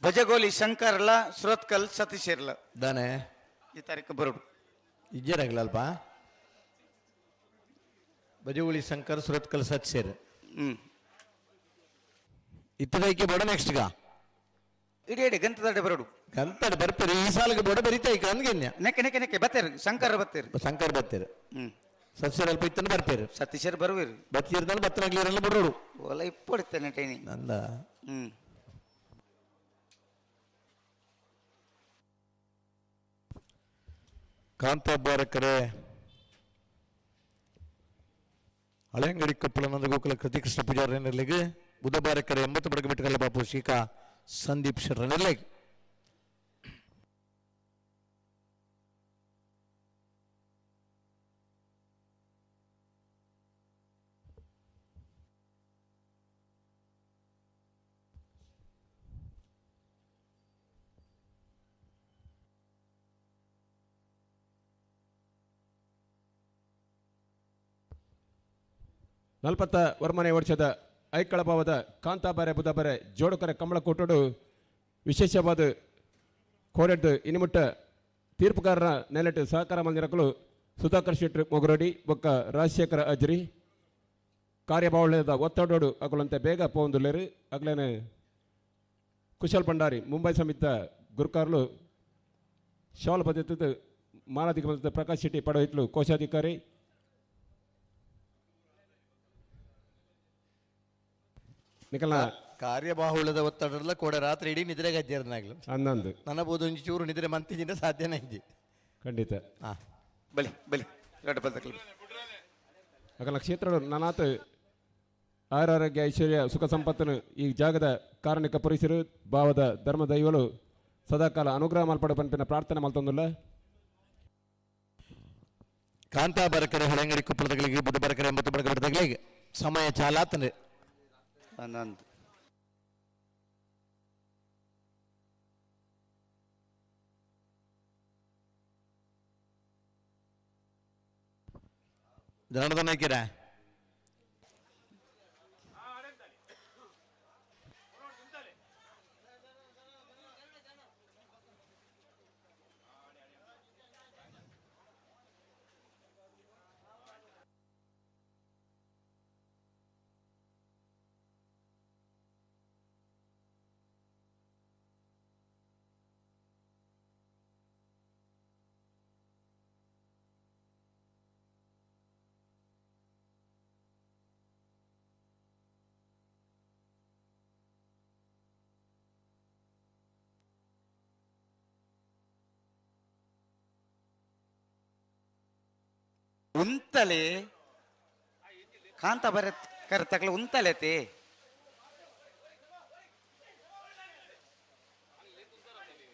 ಭಜಗೋಲಿ ಶಂಕರ್ಲ ಸುರತ್ಕಲ್ ಸತೀಶ್ ಇರ್ಲ ದಾನೆ ಈ ತಾರೀಕು ಬರಡು ಇಜ್ಜರಾಗಲಲ್ಪ ಬಜಗುಳಿ ಶಂಕರ್ ಸುರತ್ಕಲ್ ಸತ್ಸೇರ್ ಇತ್ತದೈಕೆ ಬೋಡ ನೆಕ್ಸ್ಟ್ಗ ಇಡೀ ಗಂತದಡ್ಡೆ ಬರಡು ಗಂತಡ ಬರ್ಪೇರಿ ಈ ಸಾಲಿಗೆ ಬೋಡ ಬರಿತಾಯ್ಕ ಅಂದ್ಗೆನ್ಯ ನೆಕ್ಕೆ ಬತ್ತೇರು ಶಂಕರ್ ಬತ್ತೇರು ಶಂಕರ್ ಬತ್ತೇರು ಸತ್ಸೇರ್ ಅಲ್ಪ ಇತ್ತನ ಬರ್ಪೇರು ಸತೀಶರ್ ಬರುವಿರು ಬತ್ತಿರ್ದಾನ ಬತ್ತನಾಗ್ಲಿರಲ್ಲ ಬರೋಡು ಓಲ ಇಪ್ಪಡುತ್ತೇನೆ ಟೈನಿ ನಂದ ಕಾಂತಾಬಾರಕರೆ ಹಳೆಂಗಡಿ ಕೊಪ್ಪಳ ನಂದಗೋಕುಲ ಕೃತಿ ಕೃಷ್ಣ ಪೂಜಾರ ನೆರಲಿಗೆ ಬುಧವಾರಕರೆ 80 ಬಡಗ ಬಿಟ್ಟುಕಲ್ಲ ಬಾಪು ಶ್ರೀಕಾ ಸಂದೀಪ್ ಶೆಟ್ಟರ್ ನೆರಲಿಗೆ ನಲ್ಪತ್ತ ವರ್ಮನೆ ವರ್ಷದ ಐಕ್ಕಳಭಾವದ ಕಾಂತಾಬಾರೆ ಬುಧಬಾರೆ ಜೋಡಕರ ಕಂಬಳ ಕೊಟ್ಟೋಡು ವಿಶೇಷವಾದ ಕೋರೆಡ್ದು ಇನಿಮುಟ್ಟ ತೀರ್ಪುಗಾರರ ನೆಲೆಟ್ಟು ಸಹಕಾರ ಮಂದಿರಗಳು ಸುಧಾಕರ್ ಶೆಟ್ಟಿ ಮೊಗರಡಿ ಬೊಕ್ಕ ರಾಜಶೇಖರ ಅಜ್ರಿ ಕಾರ್ಯಭಾವದ ಒತ್ತಡೋಡು ಅಗಲಂತೆ ಬೇಗ ಪೋಂದುಲೇರು ಅಗಲೇನೆ ಕುಶಲ್ ಭಂಡಾರಿ ಮುಂಬೈ ಸಮಿತ ಗುರುಕಾರ್ಲು ಶಾಲ್ ಬದಿತ್ತು ಮಾನಧಿಕ ಪ್ರಕಾಶ್ ಶೆಟ್ಟಿ ಪಡವಿತ್ಲು ಕೋಶಾಧಿಕಾರಿ ನಿಖಲ್ನ ಕಾರ್ಯಬಾಹುಳ್ಯದ ಒತ್ತಡಲ್ಲ ಕೂಡ ರಾತ್ರಿ ಇಡೀ ನಿದ್ರೆ ಗಜ್ಜರ್ನಾಗ್ಲು ಹನ್ನೊಂದು ನನಬೋದು ಒಂಚೂರು ಚೂರು ನಿದ್ರೆ ಮಂತಿಜಿಂದ ಸಾಧ್ಯನೇ ಇದ್ದಿ ಖಂಡಿತ ಬಲಿ ಬಲಿ ಎರಡು ಪದಕಲು ಅಗಲ ಕ್ಷೇತ್ರ ನಾನಾತ್ ಆರೋಗ್ಯ ಐಶ್ವರ್ಯ ಸುಖ ಸಂಪತ್ತನ್ನು ಈ ಜಾಗದ ಕಾರಣಿಕ ಪುರುಷರು ಭಾವದ ಧರ್ಮ ದೈವಲು ಸದಾಕಾಲ ಅನುಗ್ರಹ ಮಲ್ಪಡು ಪಂಪಿನ ಪ್ರಾರ್ಥನೆ ಮಲ್ತೊಂದಿಲ್ಲ ಕಾಂತಾ ಬರಕರೆ ಹಳಂಗಡಿ ಕುಪ್ಪಳದಗಳಿಗೆ ಬುದ್ಧ ಬರಕರೆ ಎಂಬತ್ತು ಬಡಗಬಡದಗಳಿಗೆ ಸಮಯ ಚಾಲಾತನೆ ಹನ್ನೊಂದು ಜನದ ನೈಕಿರ ಉಂತಲೆ ಕಾಂತ ಬರ ಕರ್ತಕಲ ಉಂತಲೆತೆ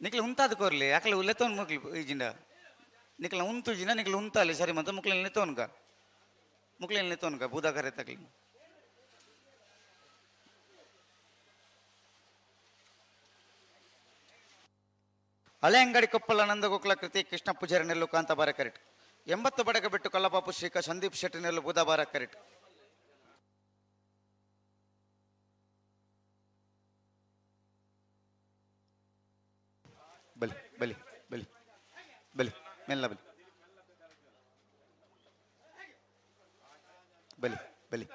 ನಿಕ್ಲ ಉಂತಾದ ಕೋರ್ಲಿ ಅಕ್ಲ ಲೆತ್ತವನ್ ಮುಕ್ಲಿ ಈಜಿಂದ ನಿಕ್ಲ ಉಂತು ಜಿನ ನಿಕ್ಲ ಉಂತಾಲೆ ಸರಿ ಮತ್ತೆ ಮುಕ್ಲ ಲೆತ್ತವನ್ಗ ಮುಕ್ಲ ಲೆತ್ತವನ್ಗ ಬೂದ ಕರೆ ತಕ್ಲಿ ಹಳೆ ಅಂಗಡಿ ಕೊಪ್ಪಳ ನಂದಗೋಕುಲ ಕೃತಿ ಕೃಷ್ಣ ಪೂಜಾರಿ ನೆಲ್ಲು ಕಾಂತ ಬಾರ ಕರೆಕ್ಟ್ 80 ಬಡಗ ಬಿಟ್ಟು ಕಲ್ಲಪಾಪು ಶ್ರೀಕ ಸಂದೀಪ್ ಶೆಟ್ಟಿ ನೆಲ್ಲು ಬುಧವಾರ ಕರೆಕ್ಟ್ ಬಲಿ ಬಲಿ ಬಲಿ ಬಲಿ ಮೆಲ್ಲ ಬಲಿ ಬಲಿ ಬಲಿ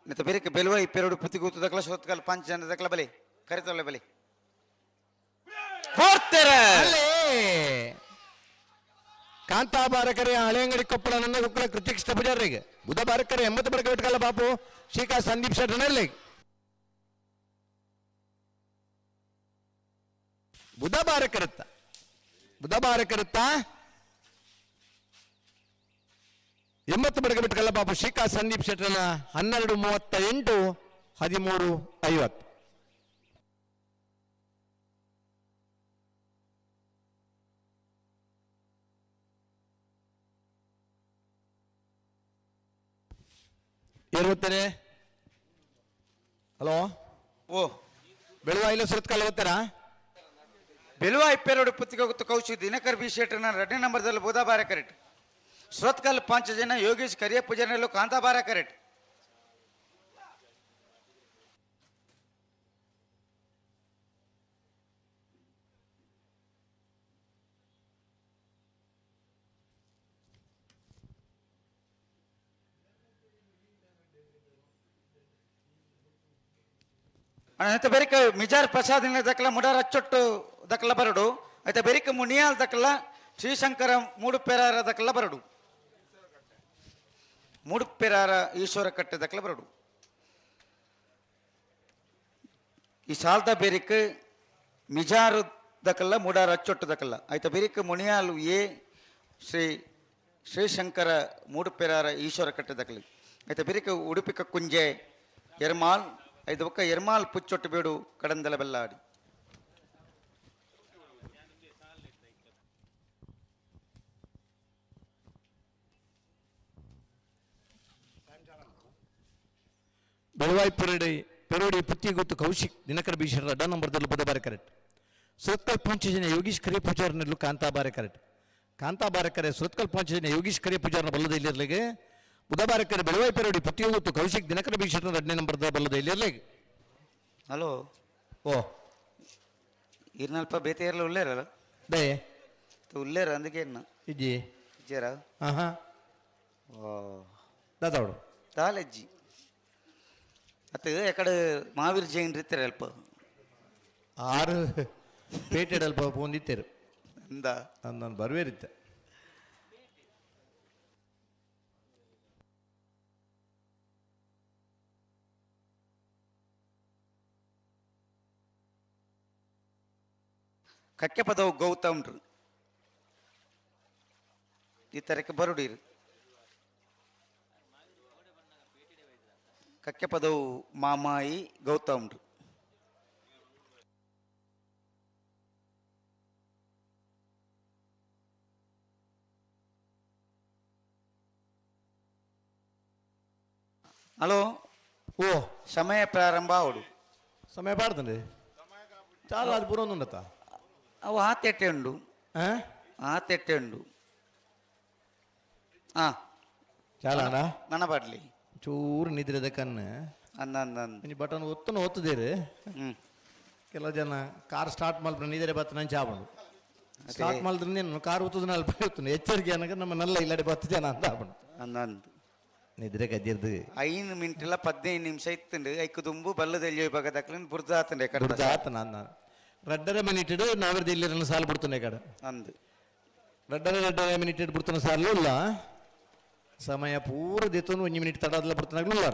नहीं तो फिर बेलवा पेरोड पुतिगूत दकला शोतकल 5 जन दकला बले करितले बले ಅಲ್ಲೇ ಕಾಂತಾ ಬಾರಕರೆ ಹಳೆಂಗಡಿ ಕೊಪ್ಪಳ ನನ್ನ ಗುಕ್ಕಳ ಕೃತಿ ಕೃಷ್ಣ ಪೂಜಾರಿಗೆ ಬುಧ ಬಾರಕರೆ 80 ಬಡಕ ಬಿಟ್ಕಲ್ಲ ಬಾಪು ಶ್ರೀಕಾ ಸಂದೀಪ್ ಶೆಟ್ಟನಲ್ಲಿ ಬುಧ ಬಾರಕರುತ್ತ 80 ಬಡಕ ಬಿಟ್ಕಲ್ಲ ಬಾಪು ಶ್ರೀಕಾ ಸಂದೀಪ್ ಶೆಟ್ಟನ 12:38 13:50 ಏರುತ್ತಾರೆ ಹಲೋ ಓ ಬೆಳುವ ಇಲ್ಲ ಸುರತ್ಕಲ್ ಓದ್ತಾರಾ ಬೆಲುವ ಇಪ್ಪೆರಡು ಪುತ್ತಿಗೆ ಕೌಶಿ ದಿನಕರ್ ಬಿ ಶೆಟ್ಟನ 2ನೇ ನಂಬರ್ದಲ್ಲಿ ಬುಧ ಬಾರ ಕರೆಕ್ಟ್ ಸುರತ್ಕಲ್ 5 ಜನ ಯೋಗೇಶ್ ಕರಿಯ ಪೂಜಾರಿನಲ್ಲೂ ಕಾಂತಾ ಬಾರ ಕರೆಕ್ಟ್ అయితే బెరిక మిజార్ ప్రసాద్ దక్కల ముడార్ అచ్చొట్టు దక్కల బరడు అయితే బెరిక మునియాల్ దక్కల శ్రీశంకర 3 పెరార దక్కల బరడు 3 పెరార ఈశ్వర కట్టೆ దక్కల బరడు ఈ సాల్త బెరిక మిజార్ దక్కల ముడార్ అచ్చొట్టు దక్కల అయితే బెరిక మునియాలు ఏ శ్రీశంకర 3 పెరార ఈశ్వర కಟ್ಟೆ దక్కలి అయితే బెరిక ఉడిపిక కుంజೆ ఎర్మాల్ ಐದು ಒಕ್ಕ ಎರ್ಮಾಲ್ ಪುಚ್ಚೊಟ್ಟು ಬೇಡು ಕಡಂದಲ ಬೆಲ್ಲಾಡಿ ಬೆಳವಾಯಿ ಪೆರೋಡಿ ಪುತ್ತಿಗುತ್ತು ಕೌಶಿಕ್ ದಿನಕರ ಭೀಷಣ ಅಡ್ಡ ನಂಬರ್ದಲ್ಲಿ ಬುಧವಾರ ಕರೆಕ್ಟ್ ಸುರತ್ಕಲ್ ಪಂಚಜನ ಯೋಗೀಶ್ ಕರಿಯ ಪೂಜಾರನಲ್ಲೂ ಕಾಂತಾಬಾರ ಕರೆಕ್ಟ್ ಕಾಂತಾಬಾರ ಕರೆ ಸುರತ್ಕಲ್ ಪಂಚಜನ ಯೋಗೀಶ್ ಕರಿಯ ಪೂಜಾರನ ಬಲ್ಲದ ಇಲ್ಲಿರ್ಲಿಗೆ ಬುಧವಾರ ಕರೆ ಬೆಳವಾಯಿ ಪೆರೋಡಿ ಪುತ್ತಿಗುತ್ತು ಕೌಶಿಕ್ ದಿನಕರ ಭೀಷಣ ಅಡ್ಡ ನಂಬರ್ದ ಬಲ್ಲದ ಇಲ್ಲಿರ್ಲಿಗೆ ಹಲೋ ಓ ಇರ್ನಲ್ಪ ಬೇತೆ ಇರಲ್ಲ ಉಳ್ಳೇರಲ್ಲ ದೇ ಉಳ್ಳೇರ ಅಂದಕ್ಕೇನು ಇಜ್ಜಿ ಇಜ್ಜೇರ ಹಾಂ ಹಾಂ ಓ ದಾದಾವಡು ತಾಲಜ್ಜಿ ಅತ್ತ ಎಕಡೆ ಮಹಾವೀರ್ ಜೈನ್ ಇರ್ತಾರೆ ಅಲ್ಪ ಆರು ಪೇಟೆಡ್ ಅಲ್ಪ ಹೊಂದಿತ್ತೇರು ಅಂದ ನಾನು ಬರುವೇರಿದ್ದೆ ಕಕ್ಕೆ ಪದವು ಗೌತಮ್ರು ಈ ತರಕ್ಕೆ ಬರುಡೀರು ಕಕ್ಕೆ ಪದವು ಮಾಮಾಯಿ ಗೌತಮ್ರು ಹಲೋ ಓ ಸಮಯ ಪ್ರಾರಂಭ ಅವಡು ಸಮಯ ಪಾಡ್ತಂడి చాలా అది బుర్ర ఉందట ಅವು ಆತೆಟ್ಟೆ ಉಂಡು ಆತೆಟ್ಟೆ ಉಂಡು ಹಾ చాలా అన్నా ನನ್ನ ಬಾಡ್ಲಿ ಚೂರು ನಿದ್ರೆದ ಕಣ್ಣು ಅಂದ ಅಂದ ಅಂದ ಈ ಬಟನ್ ಒತ್ತದೇರು ಹ್ಮ್ ಕೆಲವು ಜನ ಕಾರ್ ಸ್ಟಾರ್ಟ್ ಮಾಡ್ಬಿಟ್ಟು ನಿದ್ರೆ ಬತ್ತ ನಾನು ಚಾಪಂಡು ಸ್ಟಾರ್ಟ್ ಮಾಡಿದ್ರೆ ನೀನು ಕಾರ್ ಒತ್ತದ ನಾಲ್ಕು ಹೊತ್ತು ಎಚ್ಚರಿಕೆ ಅನ್ನಕ ನಮ್ಮ ನಲ್ಲ ಇಲ್ಲಡೆ ಬತ್ತ ಜನ ಅಂತ ಆಪಂಡು ಅಂದ ಅಂದು ನಿದ್ರೆ ಗದ್ದಿರ್ದು 5 ಮಿನಿಟ್ಲ 15 ನಿಮಿಷ ಇತ್ತುಂಡು ಐಕು ತುಂಬು ಬಲ್ಲದಲ್ಲಿ ಭಾಗ ದಕ್ಕಲಿನ ಬುರ್ದಾತಂಡೆ ಕಡ್ದ ಆತ ನಾನು ರಡ್ಡರೆ ಮಿನಿಟ್ ನಾವಿರ್ದು ಇಲ್ಲಿ ಸಾಲು ಬಿಡ್ತಾನೆ ಕಡೆ ಅಂದು ರಡ್ಡರೆ ಮಿನಿಟ್ ಬಿಡ್ತಾನೆ ಸಾಲು ಇಲ್ಲ ಸಮಯ ಪೂರ ದಿತ್ತೊಂದು 1 ಮಿನಿಟ್ ತಡದಲ್ಲ ಬಿಡ್ತಾನಾಗ್ಲಿಲ್ಲ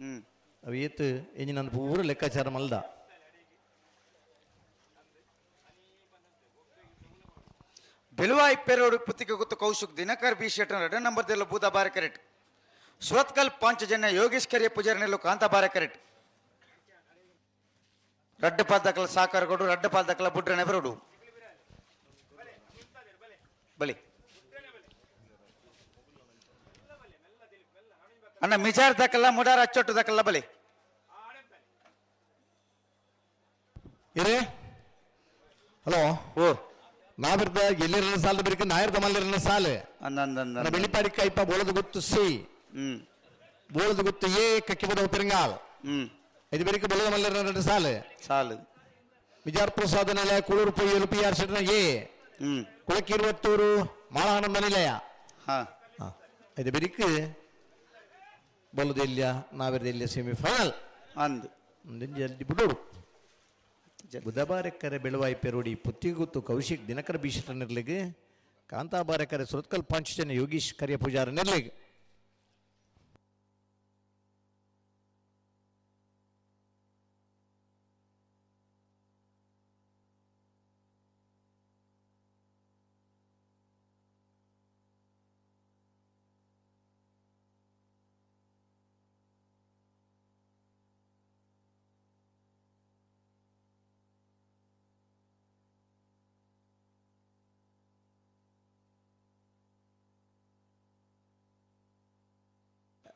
ಹ್ಮ್ ಅವು ಏತು ಎಂಜಿ ನಂದು ಪೂರ ಲೆಕ್ಕಾಚಾರ ಮಲ್ದ ಬೆಲುವಾಯಿ ಪೆರೋಡು ಪುತ್ತಿಗೆ ಗೊತ್ತು ಕೌಶುಕ್ ದಿನಕರ್ ಬಿ ಶೆಟ್ಟರ್ ಎರಡ ನಂಬರ್ ದೆಲ್ಲ ಬೂದ ಬಾರ ಕರೆಕ್ಟ್ ಸುರತ್ಕಲ್ ಪಾಂಚಜನ್ಯ ಯೋಗೇಶ್ ಕರಿಯ ಪೂಜಾರನೆಲ್ಲೂ ಕಾಂತ ಬಾರ ಕರೆಕ್ಟ್ ರಡ್ಡ ಪಾದಕಲ ಸಾಕಾರ ಕೊಡು ರಡ್ಡ ಪಾದಕಲ ಬುಡ್ರನೆ ಬರೋಡು ಬಲಿ ಅಣ್ಣ ಮಿಜಾರ್ ದಕ್ಕಲ್ಲ ಮುಡಾರ ಅಚ್ಚೊಟ್ಟು ದಕ್ಕಲ್ಲ ಬಲಿ ಇರೇ ಹಲೋ ಓ ನಾವಿರ್ದ ಎಲ್ಲಿರನ ಸಾಲ ಬರೀಕ ನಾಯರ್ದ ಮಲ್ಲಿರನ ಸಾಲು ಅಂದ ಬೆಳಿಪಾಡಿ ಕೈಪ ಬೋಳದು ಗೊತ್ತು ಸಿ ಹ್ಮ್ ಬೋಳದು ಗೊತ್ತು ಏ ಕಕ್ಕಿ ಬದ ಪೆರಿಂಗಾಲ್ ಹ್ಮ್ ಇದು ಬರೀಕ ಬೋಳದ ಮಲ್ಲಿರನ ಸಾಲು ಸಾಲು ವಿಜಾರ್ ಪ್ರಸಾದ ನಿಲಯ ಕುಳೂರು ಪೊಯ್ಯಲು ಪಿ ಆರ್ ಶೆಟ್ನ ಎ ಹ್ಮ್ ಕುಳಕ್ಕಿ 20 ಮಾಳಾನಂದ ನಿಲಯ ಹಾ ಇದು ಬರೀಕ ಬಲುದೆಲ್ಯ ನಾವಿರ್ದೆಲ್ಯ ಸೆಮಿಫೈನಲ್ ಅಂದು ಮುಂದಿನ ಜಲ್ದಿ ಬಿಡೋಡು ಬುಧವಾರಕ್ಕರೆ ಬೆಳವಾಯಿ ಪೆರೋಡಿ ಪುತ್ತಿಗುತ್ತು ಕೌಶಿಕ್ ದಿನಕರ ಭೀಷಣ ನಿರ್ಲಿಗೆ ಕಾಂತಾಬಾರಕರೆ ಸುರತ್ಕಲ್ ಪಾಂಚಜನ್ಯ ಯೋಗೀಶ್ ಕರಿಯ ಪೂಜಾರ ನಿರ್ಲಿಗೆ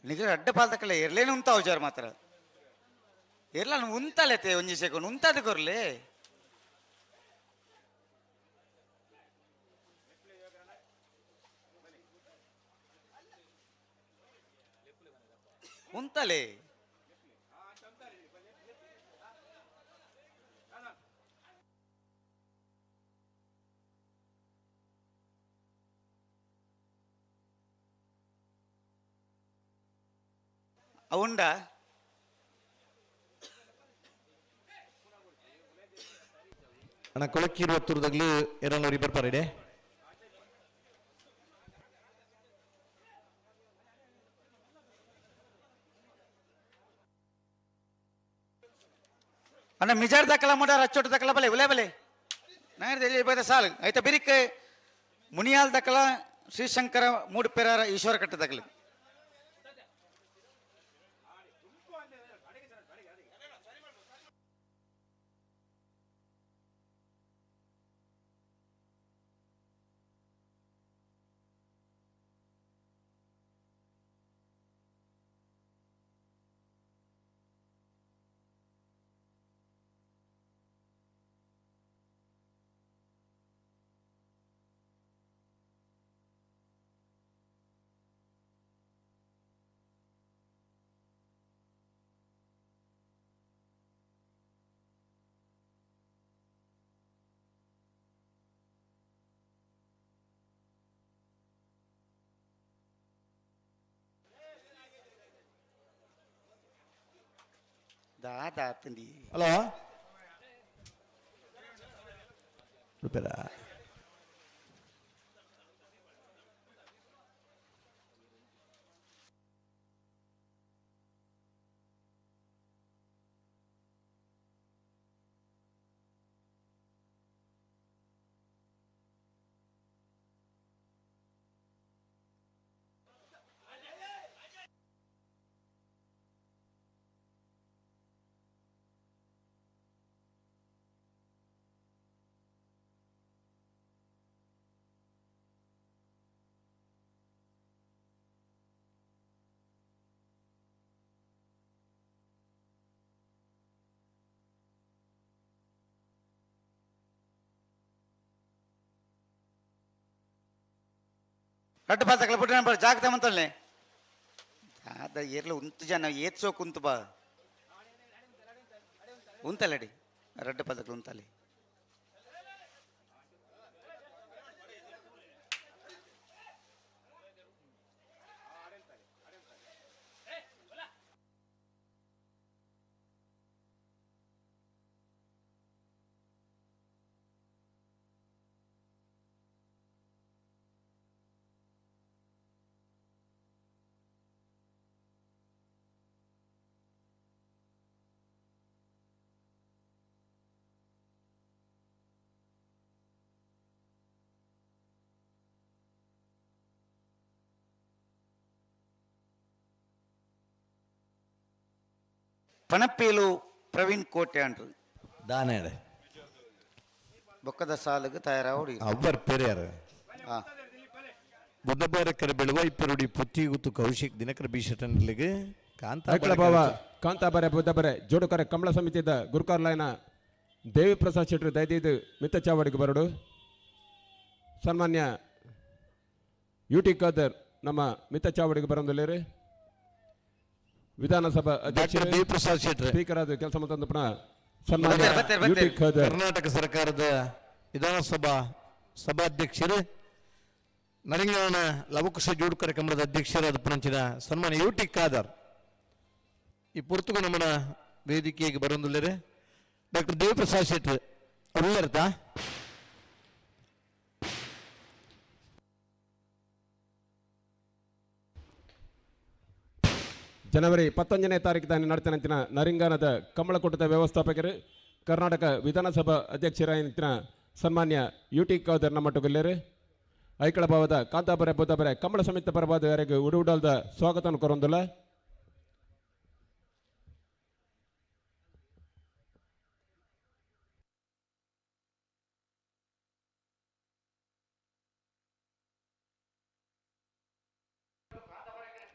ನಿಜ ಅಡ್ಡ ಪಾಲ್ದಕ್ಕಲ್ಲ ಇರ್ಲೇನು ಉಂತಾವು ಜರ ಮಾತ್ರ ಇರ್ಲ ಉಂತಲೆತೆ ಒಂಜಿ ಸೆಕೆಂಡ್ ಉಂತದ ಕೊರ್ಲೆ ಉಂತಲೆ ಅವುಂಡ ಅಣ್ಣ ಕೊಳಕ್ಕಿ 20 ಎರಡನೂರು ಬರ್ಪಾರಿಡೆ ಅಣ್ಣ ಮಿಜಾರ್ ದಕ್ಕಲ ಮುಡಾರ ಅಚ್ಚೋಟ ದಕ್ಕಲ ಬಲೆ ಉಲೆ ಬಲೆ ನಾಯರ್ದಲ್ಲಿ ಬೈದ ಸಾಲು ಆಯ್ತಾ ಬಿರಿಕ್ ಮುನಿಯಾಲ್ ದಕ್ಕಲ ಶ್ರೀಶಂಕರ ಮೂಡು ಪೆರಾರ ಈಶ್ವರ ಕಟ್ಟ ದಕ್ಕಲಿ ದಾದ ಆತಂಡಿ ಹಲೋ ರುಪೇರಾ ರಡ್ಡು ಪಾತಕಲ ಪುಟ್ಟ ನಂಬರ್ ಜಾಗ್ರತೆ ಮಂತಲ್ನೆ ದಾದ ಏರ್ಲ ಉಂತು ಜನ ಏತ್ಸೋ ಕುಂತು ಬಾ ಉಂತಲ್ಲಡಿ ರಡ್ಡು ಪಾತಕಲು ಉಂತಲ್ಲಿ ಪಣಪ್ಪೇಲು ಪ್ರವೀಣ್ ಕೋಟೆ ಅಂಡ್ರು ದಾನೇಡೆ ಬೊಕ್ಕದ ಸಾಲಿಗೆ ತಯಾರಾವಡಿ ಅವ್ವರ್ ಪೆರಿಯಾರು ಹಾ ಬುಧಬಾರಕರ ಬೆಳುವ ಇಪ್ಪರುಡಿ ಪುತ್ತಿಗುತ್ತು ಕೌಶಿಕ್ ದಿನಕರ ಬೀಶಟನ್ಲಿಗೆ ಐಕಳ ಬಾವ ಕಾಂತಾಬರೆ ಬುದ್ಧಬರೆ ಜೋಡುಕರೆ ಕಮಲ ಸಮಿತಿದ ಗುರುಕಾರ್ಲಾಯನ ದೇವಿ ಪ್ರಸಾದ್ ಶೆಟ್ಟಿ ದಯದಿದ್ದು ಮಿತ್ತ ಚಾವಡಿಗೆ ಬರಡು ಸನ್ಮಾನ್ಯ ಯುಟಿ ಖಾದರ್ ನಮ್ಮ ಮಿತ್ತ ಚಾವಡಿಗೆ ಬರೋದಿಲ್ಲ ವಿಧಾನಸಭಾ ಅಧ್ಯಕ್ಷರು ದೇವಿ ಪ್ರಸಾದ್ ಶೆಟ್ಟಿ ಸ್ಪೀಕರ್ ಆದ ಕೆಲಸ ಮತ್ತೊಂದು ಪುನಃ ಸನ್ಮಾನ್ಯ ಬರ್ತಾರೆ. ಯುಟಿ ಖಾದರ್ ಕರ್ನಾಟಕ ಸರ್ಕಾರದ ವಿಧಾನಸಭಾ ಸಭಾಧ್ಯಕ್ಷರು ನರಿಂಗಾಣ ಲವಕುಶ ಜೋಡುಕರ ಕಮಲದ ಅಧ್ಯಕ್ಷರಾದ ಪುಣಂಚಿನ ಸನ್ಮಾನ್ಯ ಯುಟಿ ಖಾದರ್ ಈ ಪುರ್ತುಗು ನಮ್ಮ ವೇದಿಕೆಗೆ ಬರೋದಿಲ್ಲರೆ ಡಾಕ್ಟರ್ ದೇವಿಪ್ರಸಾದ್ ಶೆಟ್ಟಿ ಅವರಿರ್ತಾ ಜನವರಿ 11ನೇ ತಾರೀಕು ತಾನೇ ನಡತನಂತಿನ ನರಿಂಗಾನದ ಕಮಲಕೂಟದ ವ್ಯವಸ್ಥಾಪಕರು ಕರ್ನಾಟಕ ವಿಧಾನಸಭಾ ಅಧ್ಯಕ್ಷರಾಯಂತಿನ ಸನ್ಮಾನ್ಯ ಯುಟಿ ಖಾದರ್ ನಮ್ಮಟ್ಟುಗಲ್ಲೇರು ಐಕಳ ಭಾವದ ಕಾಂತಾಬರೆ ಬುದ್ಧಬರೆ ಕಮಲ ಸಮಿತಿ ಪರವಾದ ಯಾರಿಗೆ ಉಡುಡಲ್ದ ಸ್ವಾಗತವನ್ನು ಕೊರೊಂದಿಲ್ಲ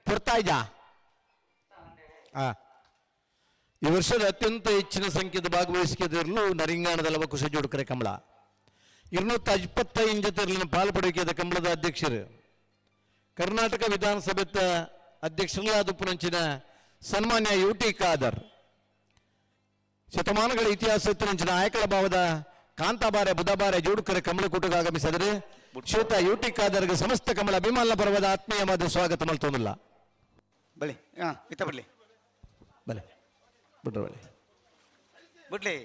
ಪುರ್ತಾಯ್ಜ ಈ ವರ್ಷದ ಅತ್ಯಂತ ಹೆಚ್ಚಿನ ಸಂಖ್ಯೆದ ಭಾಗವಹಿಸಿಕೆದಿರಲು ನರಿಂಗಾಣದ ಲವಕುಶ ಜೋಡುಕರೆ ಕಮಲ 225 ಜೊತೆಯಲ್ಲಿನ ಪಾಲ್ಪಡುವಿಕೆದ ಕಮಲದ ಅಧ್ಯಕ್ಷರು ಕರ್ನಾಟಕ ವಿಧಾನಸಭೆ ಅಧ್ಯಕ್ಷರಾದ ಪುಣಂಚಿನ ಸನ್ಮಾನ್ಯ ಯುಟಿ ಖಾದರ್ ಶತಮಾನಗಳ ಇತಿಹಾಸ ನಂಚಿನ ಆಯಕಳ ಭಾವದ ಕಾಂತಾಬಾರೆ ಬುಧಬಾರೆ ಜೋಡುಕರೆ ಕಮಲಕೂಟಕ್ಕೆ ಆಗಮಿಸಿದರೆ ಶ್ರೀಯುತ ಯುಟಿ ಖಾದರ್ಗೆ ಸಮಸ್ತ ಕಮಲ ಅಭಿಮಾನ ಪರ್ವದ ಆತ್ಮೀಯವಾದ ಸ್ವಾಗತ ಮಲ್ತೋನಿಲ್ಲ ಬಳಿ ಹಾ ಇತ್ತ ಬಿಡ್ಲಿ ಬಲೆ ಬಿಡ್ರ ಬಲೆ ಬಿಡ್ಲಿ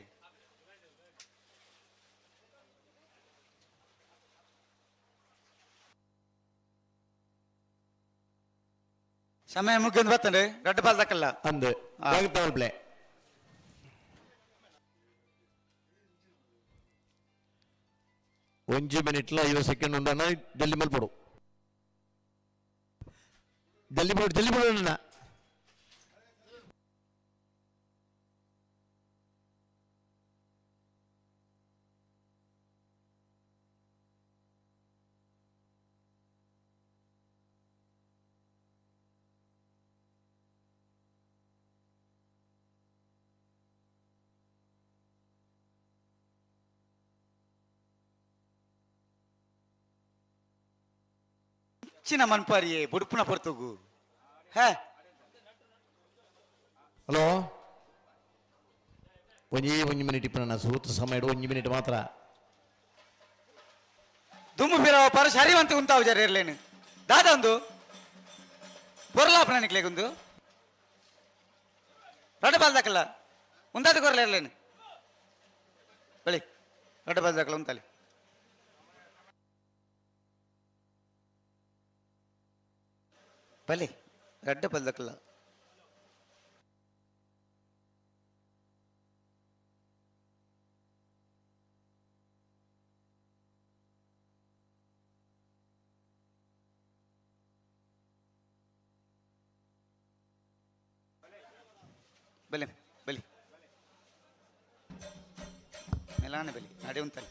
ಸಮಯ ಮುಗಿದು ಬರ್ತಂಡೆ ರಡ್ಡು ಪಾಲ್ ತಕ್ಕಲ್ಲ ಅಂದು ಪ್ಲೇ ಒಂಜಿ ಮಿನಿಟ್ಲ 50 ಸೆಕೆಂಡ್ ಉಂಡನ ಜಲ್ದಿ ಮಲ್ಪಡು ಜಲ್ದಿ ಬಿಡು ನನ್ನ ಚಿನ್ನ ಮನ್ಪಾರಿಯೇ ಬುಡುಪುನ ಪೊರ್ತುಗು ಹೇ ಹಲೋ ಒಂಜಿ ಮಿನಿಟ್ ಇಪ್ಪ ನನ್ನ ಸೂತ್ರ ಸಮಯ 1 ಮಿನಿಟ್ ಮಾತ್ರ ದುಮ್ಮು ಬಿರವ ಪರ ಶರಿವಂತ ಉಂತಾವು ಜರ ಇರ್ಲೇನು ದಾದ ಒಂದು ಪೊರ್ಲಾಪನ ನಿಕ್ಲೇಗುಂದು ರಡ್ಡು ಪಾಲ್ ತಕ್ಕಲ್ಲ ఉందాది కొరలేని బలి రెడ్డ బద్దకలు ఉంతాలి బలి రెడ్డ బద్దకల బలి బలి ఎలానే బలి అడే ఉంటాయి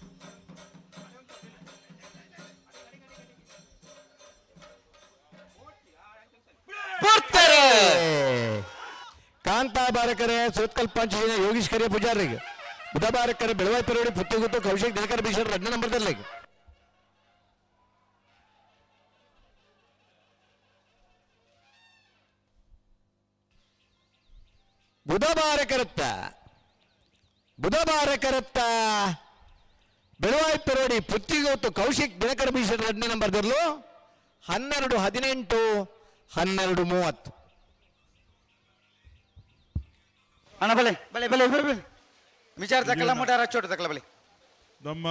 ಕಾಂತಾ ಬಾರಕರೆ ಸೋತ್ಕಲ್ ಪಂಚ ಯೋಗೀಶ್ ಕರಿಯ ಪೂಜಾರಿಗೆ ಬುಧ ಬಾರಕರೆ ಬೆಳವಾಯಿ ಪೆರೋಡಿ ಪುತ್ತಗುತ್ತು ಕೌಶಿಕ್ ದಿನಕರ ಭೀಷಣ್ 2ನೇ ನಂಬರ್ದಲ್ಲಿ ಬುಧವಾರ ಕರತ್ತ ಬೆಳವಾಯಿ ಪೆರೋಡಿ ಪುತ್ತಿಗೋತು ಕೌಶಿಕ್ ದಿನಕರ ಭೀಷಣ್ 2ನೇ ನಂಬರ್ದಲ್ಲೂ 12-18 12-30 ಅಣ್ಣ ಬಲೆ ಬಲೆ ಬಲೆ ಬಲೆ ವಿಚಾರ ತಕ್ಕಲ್ಲ ಮೋಟಾರ್ ಹಚ್ಚೋಟ ತಕ್ಕಲ್ಲ ಬಲೆ ನಮ್ಮ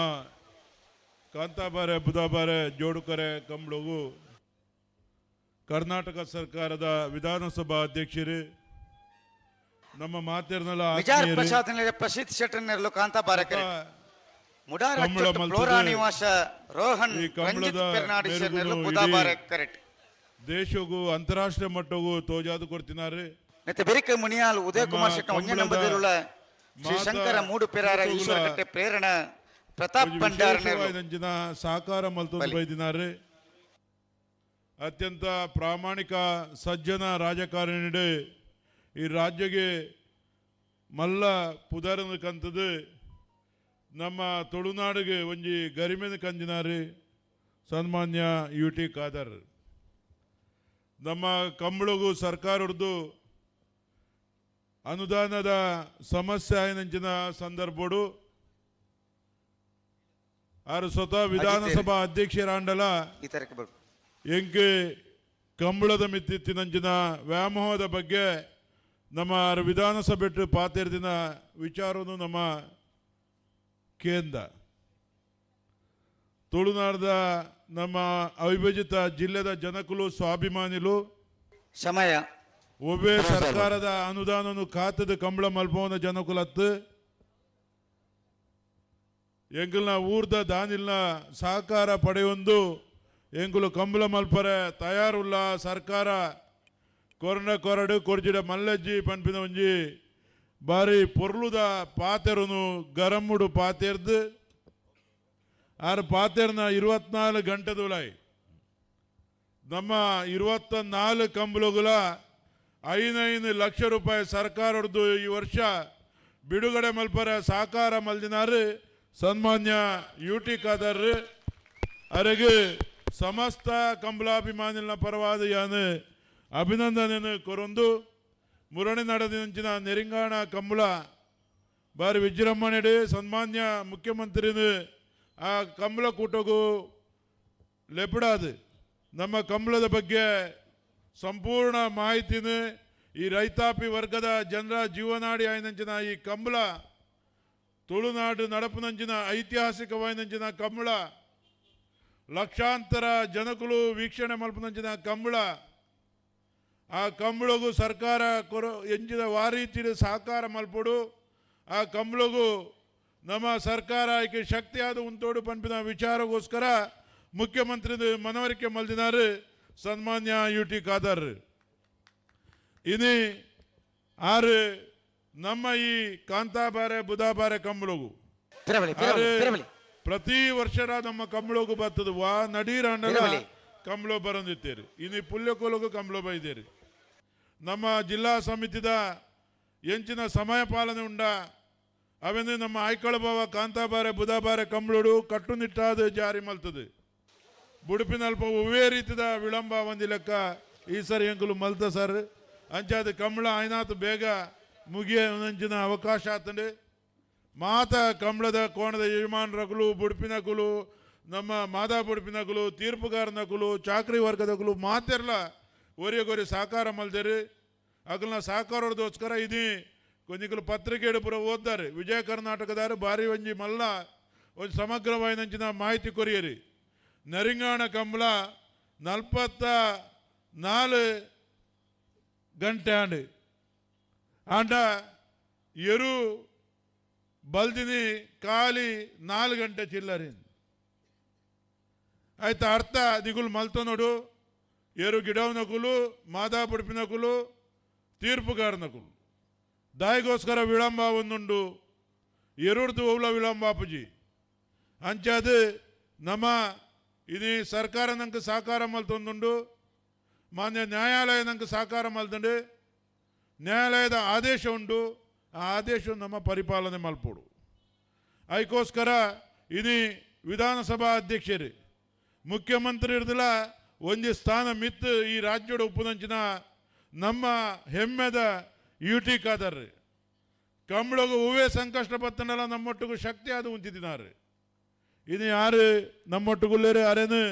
ಕಾಂತಾಬಾರೆ ಬುಧಾಬಾರೆ ಜೋಡುಕರೆ ಕಂಬಳಗು ಕರ್ನಾಟಕ ಸರ್ಕಾರದ ವಿಧಾನಸಭಾ ಅಧ್ಯಕ್ಷರು ನಮ್ಮ ಮಾತೇರ್ನಲ್ಲ ವಿಚಾರ ಪ್ರಸಾದ್ ಪ್ರಸಿದ್ಧ ಶೆಟ್ಟರ್ನರ್ಲು ಕಾಂತಾ ಬಾರಕರೆ ಮುಡಾರ ಫ್ಲೋರಾ ನಿವಾಸ ರೋಹನ್ ರಂಜಿತ್ ಪೆರ್ನಾಡಿ ಶೆಟ್ಟರ್ಲು ಬುಧಾ ಬಾರಕರೆ ದೇಶಗೂ ಅಂತಾರಾಷ್ಟ್ರೀಯ ಮಟ್ಟಗೂ ತೋಜಾದು ಕೊಡ್ತಿದ್ದಾರೆ ನೆತ್ತೆ ಬೆರಿಕೆ ಮುನಿಯಾಲ್ ಉದಯ ಕುಮಾರ್ ಶೆಟ್ಟ ಒಂಜ ನಂಬದಿರುಳ ಶ್ರೀ ಶಂಕರ ಮೂಡು ಪೆರಾರ ಈಶ್ವರ ಕಟ್ಟೆ ಪ್ರೇರಣ ಪ್ರತಾಪ್ ಭಂಡಾರನ ಸಹಕಾರ ಮಲ್ತೊಂದು ಬೈದಿದ್ದಾರೆ ಅತ್ಯಂತ ಪ್ರಾಮಾಣಿಕ ಸಜ್ಜನ ರಾಜಕಾರಣಿ ಈ ರಾಜ್ಯಗೆ ಮಲ್ಲ ಪುದರನ ಕಂತದು ನಮ್ಮ ತುಳುನಾಡಿಗೆ ಒಂಜಿ ಗರಿಮೆನ ಕಂದಿನಾರಿ ಸನ್ಮಾನ್ಯ UT ಖಾದರ್ ನಮ್ಮ ಕಂಬಳಗು ಸರ್ಕಾರದ್ದು ಅನುದಾನದ ಸಮಸ್ಯೆ ಆಯ್ನಂಚಿನ ಸಂದರ್ಭಡು ಆರು ಸ್ವತಃ ವಿಧಾನಸಭಾ ಅಧ್ಯಕ್ಷರಾಂಡಲ ಎಂಕೆ ಕಂಬಳದ ಮಿತ್ತಿತ್ತಿನಂಚಿನ ವ್ಯಾಮೋಹದ ಬಗ್ಗೆ ನಮ್ಮ ವಿಧಾನಸಭೆ ಪಾತಿರ್ದಿನ ವಿಚಾರನು ನಮ್ಮ ಕೇಂದ್ರ ತುಳುನಾಡದ ನಮ್ಮ ಅವಿಭಜಿತ ಜಿಲ್ಲೆದ ಜನಕುಲು ಸ್ವಾಭಿಮಾನಿಲು ಸಮಯ ಒಬ್ಬೇ ಸರ್ಕಾರದ ಅನುದಾನನು ಖಾತದ ಕಂಬಳ ಮಲ್ಪವನ ಜನಕುಲತ್ತು ಎಂಕಲ್ನ ಊರ್ದ ದಾನಿಲ್ನ ಸಹಕಾರ ಪಡೆಯೊಂದು ಎಂಕುಲು ಕಂಬಳ ಮಲ್ಪರೆ ತಯಾರುಲ್ಲ ಸರ್ಕಾರ ಕೊರಡು ಕೊರ್ಜಿಡ ಮಲ್ಲಜ್ಜಿ ಪನ್ಪಿನ ಒಂಜಿ ಬಾರಿ ಪೊರ್ಲುದ ಪಾತೆರನು ಗರಮ್ಮುಡು ಪಾತೆರ್ದು ಆರು ಪಾತೆರ್ನ 24 ಗಂಟೆದುಲಾಯಿ ನಮ್ಮ 24 ಕಂಬಳುಗಳ 5 ಲಕ್ಷ ರೂಪಾಯಿ ಸರ್ಕಾರದ್ದು ಈ ವರ್ಷ ಬಿಡುಗಡೆ ಮಲ್ಪರ ಸಾಕಾರ ಮಲ್ದಿನಾರು ಸನ್ಮಾನ್ಯ UT ಖಾದರ್ ಅರೆಗೆ ಸಮಸ್ತ ಕಂಬಳಾಭಿಮಾನಿನ ಪರವಾದ ಯಾನು ಅಭಿನಂದನೆ ಕೊರೊಂದು ಮುರಣೆ ನಡೆದಿನ ನೆರಿಂಗಾಣ ಕಂಬಳ ಬಾರಿ ವಿಜೃಂಭಣೆಡೆ ಸನ್ಮಾನ್ಯ ಮುಖ್ಯಮಂತ್ರಿನು ಆ ಕಂಬಳ ಕೂಟಗೂ ಲೆಪಡಾದು ನಮ್ಮ ಕಂಬಳದ ಬಗ್ಗೆ ಸಂಪೂರ್ಣ ಮಾಹಿತಿನ ಈ ರೈತಾಪಿ ವರ್ಗದ ಜನರ ಜೀವನಾಡಿ ಆಯ್ನಂಚಿನ ಈ ಕಂಬಳ ತುಳುನಾಡು ನಡಪುನಂಚಿನ ಐತಿಹಾಸಿಕವಾಯ್ನಂಚಿನ ಕಂಬಳ ಲಕ್ಷಾಂತರ ಜನಕುಲು ವೀಕ್ಷಣೆ ಮಲ್ಪನಂಚಿನ ಕಂಬಳ ಆ ಕಂಬಳಗೂ ಸರ್ಕಾರ ಎಂಜಿನ ವಾರೀತಿಡು ಸಹಕಾರ ಮಲ್ಪಡು ಆ ಕಂಬಳಗೂ ನಮ್ಮ ಸರ್ಕಾರ ಈಕೆ ಶಕ್ತಿಯಾದ ಉಂಟೋಡು ಪಂಪಿನ ವಿಚಾರಗೋಸ್ಕರ ಮುಖ್ಯಮಂತ್ರಿ ಮನವರಿಕೆ ಮಲ್ದಿನಾರು ಸನ್ಮಾನ್ಯ UT ಖಾದರ್ ಇನಿ ಆರು ನಮ್ಮ ಈ ಕಾಂತಾಬಾರೆ ಬುಧಾಬಾರೆ ಕಂಬಳಗು ಪ್ರತಿ ವರ್ಷ ನಮ್ಮ ಕಂಬಳಗು ಬರ್ತದ ವಾ ನಡೀರಾಂಡಲ ಕಂಬಳ ಬರಂದಿತ್ತೇರಿ ಇನ್ನು ಪುಲ್ಯಕೋಲಗೂ ಕಂಬಳ ಬೈದೇರಿ ನಮ್ಮ ಜಿಲ್ಲಾ ಸಮಿತಿದ ಎಂಚಿನ ಸಮಯ ಪಾಲನೆ ಉಂಡ ಅವೆಂದು ನಮ್ಮ ಆಯ್ಕಳ ಭಾವ ಕಾಂತಾಬಾರೆ ಬುಧಾಬಾರೆ ಕಂಬಳಡು ಕಟ್ಟುನಿಟ್ಟಾದ ಜಾರಿ ಮಲ್ತದೆ ಬುಡುಪಿನಲ್ಪ ಒವೇ ರೀತಿದ ವಿಳಂಬ ಒಂದಿ ಲೆಕ್ಕ ಈ ಸರಿ ಎಂಕುಲು ಮಲ್ತ ಸರ್ ಅಂಚಾದ ಕಂಬಳ ಆಯ್ನಾತ್ ಬೇಗ ಮುಗಿಯ ಒಂಚಿನ ಅವಕಾಶ ಆತಂಡೆ ಮಾತ ಕಂಬಳದ ಕೋಣದ ಯಜಮಾನರಕುಲು ಬುಡುಪಿನಕುಲು ನಮ್ಮ ಮಾದಾ ಬುಡುಪಿನಕುಲು ತೀರ್ಪುಗಾರನಕುಲು ಚಾಕ್ರಿ ವರ್ಗದಕುಲು ಮಾತೆರ್ಲ ಒರಿಯಗೊರಿ ಸಾಕಾರ ಮಲ್ದೇರಿ ಅಗಲ್ನ ಸಾಕಾರದೋಸ್ಕರ ಇದು ಕೊಂಜಿಕಲು ಪತ್ರಿಕೆಡು ಪೂರ ಓದ್ದಾರೆ ವಿಜಯ ಕರ್ನಾಟಕದಾರು ಬಾರಿ ಒಂಜಿ ಮಲ್ಲ ಒಂದು ಸಮಗ್ರವಾಯಿನಂಚಿನ ಮಾಹಿತಿ ಕೊರಿಯರಿ ನರಿಂಗಾಣ ಕಂಬಳ 44 ಗಂಟೆ ಆಂಡ ಎರು ಬಲ್ದಿನಿ ಖಾಲಿ 4 ಗಂಟೆ ಚಿಲ್ಲರಿ ಆಯ್ತು ಅರ್ಥ ನಿಗುಲು ಮಲ್ತ ನೋಡು ಏರು ಗಿಡವನಕುಲು ಮಾದಾ ಪುಡುಪಿನಕುಲು ತೀರ್ಪುಗಾರನಕುಲು ದಾಯಿಗೋಸ್ಕರ ವಿಳಂಬ ಒಂದುಂಡು ಎರುಡ್ದು ಓವ್ಲ ವಿಳಂಬಾಪುಜಿ ಅಂಚಾದು ನಮ್ಮ ಇದು ಸರ್ಕಾರ ನಂಗೆ ಸಹಕಾರ ಮಲ್ತೊಂದುಂಡು ಮಾನ್ಯ ನ್ಯಾಯಾಲಯ ನಂಗೆ ಸಹಕಾರ ಮಲ್ತಂಡು ನ್ಯಾಯಾಲಯದ ಆದೇಶ ಉಂಟು ಆ ಆದೇಶ ನಮ್ಮ ಪರಿಪಾಲನೆ ಮಲ್ಪೋಡು ಅದಕ್ಕೋಸ್ಕರ ಇದು ವಿಧಾನಸಭಾ ಅಧ್ಯಕ್ಷರು ಮುಖ್ಯಮಂತ್ರಿ ಇರ್ದಿಲ್ಲ ಒಂದು ಸ್ಥಾನ ಮಿತ್ತು ಈ ರಾಜ್ಯದ ಉಪ್ಪುನಂಚಿನ ನಮ್ಮ ಹೆಮ್ಮೆದ ಯುಟಿ ಕಾದರ್ರಿ ಕಂಬಳಗು ಹೂವೇ ಸಂಕಷ್ಟ ಪತ್ತನೆಲ್ಲ ನಮ್ಮೊಟ್ಟಿಗೂ ಶಕ್ತಿ ಅದು ಉಂತಿದಿನಾರು ಇದು ಯಾರು ನಮ್ಮೊಟ್ಟಿಗುಳ್ಳೇರು ಅರೇನು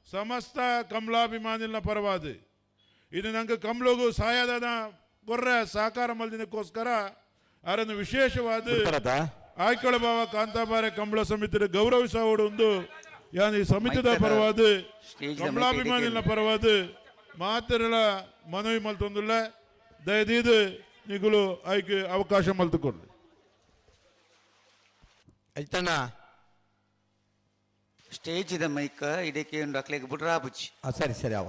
ಸಮಸ್ತ ಕಮಲಾಭಿಮಾನಿನ ಪರವಾದ ಇದು ನಂಗೆ ಕಂಬಳಗು ಸಹಾಯಧನ ಕೊರ್ರೆ ಸಹಕಾರ ಮಲ್ದಿನಕ್ಕೋಸ್ಕರ ಅರನ್ನು ವಿಶೇಷವಾದ ಆಯ್ಕಳ ಭಾವ ಕಾಂತಾಬಾರೆ ಕಂಬಳ ಸಮಿತಿ ಗೌರವಿಸೋಡು ಒಂದು ಯಾನ್ ಈ ಸಮಿತಿದ ಪರವಾದ ಕಮಲಾಭಿಮಾನಿನ ಪರವಾದ ಮಾತರೆಲ್ಲ ಮನವಿ ಮಲ್ತೊಂದಿಲ್ಲ ದಯದೀದು ನಿಗುಲು ಆಯ್ಕೆ ಅವಕಾಶ ಮಲ್ತುಕೊಳ್ಳಿ ಆಯ್ತಣ್ಣ ಸ್ಟೇಜ್ ಇದೆ ಮೈಕ್ ಇದಕ್ಕೆ ಒಂದು ಅಕ್ಲಿಗೆ ಬಿಟ್ರ ಬುಚ್ಚಿ ಸರಿ ಸರಿ ಅವ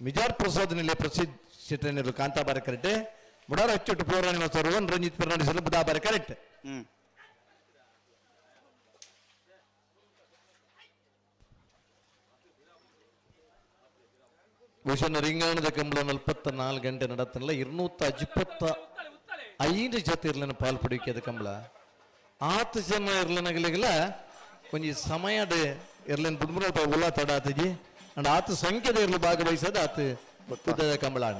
ಮಿಜಾರ್ ಪ್ರಸಾದ್ ನಿಲೆ ಪ್ರಸಿದ್ಧ ಚಿತ್ರನರು ಕಾಂತಾಬಾರ ಕರೆಕ್ಟ್ ಮುಡಾರ ಅಚ್ಚೊಟ್ಟು ಪೌರಾಣಿಕ ಸರ್ವನ್ ರಂಜಿತ್ ಫರ್ನಾಂಡಿಸ್ ಬುಧಾಬಾರ ಕರೆಕ್ಟ್ ಬಹುಶಃ ರಿಂಗಾಣದ ಕಂಬಳ 44 ಗಂಟೆ ನಡತ್ತನಲ್ಲ 225 ಜೊತೆ ಇರ್ಲನ ಪಾಲ್ಪಡಿಕೆ ಕಂಬಳ 10 ಜನ ಇರ್ಲನಗಲಿಗೆಲ್ಲ ಕೊಂಚ ಸಮಯದ ಇರ್ಲನ್ ಬುಡ್ಮುರ ಉಲ್ಲ ತಡ ಆತಜಿ ಅಂಡ್ 10 ಸಂಖ್ಯೆದ ಇರ್ಲು ಭಾಗವಹಿಸದ ಆತ ಪುತ್ತದ ಕಂಬಳಾಣ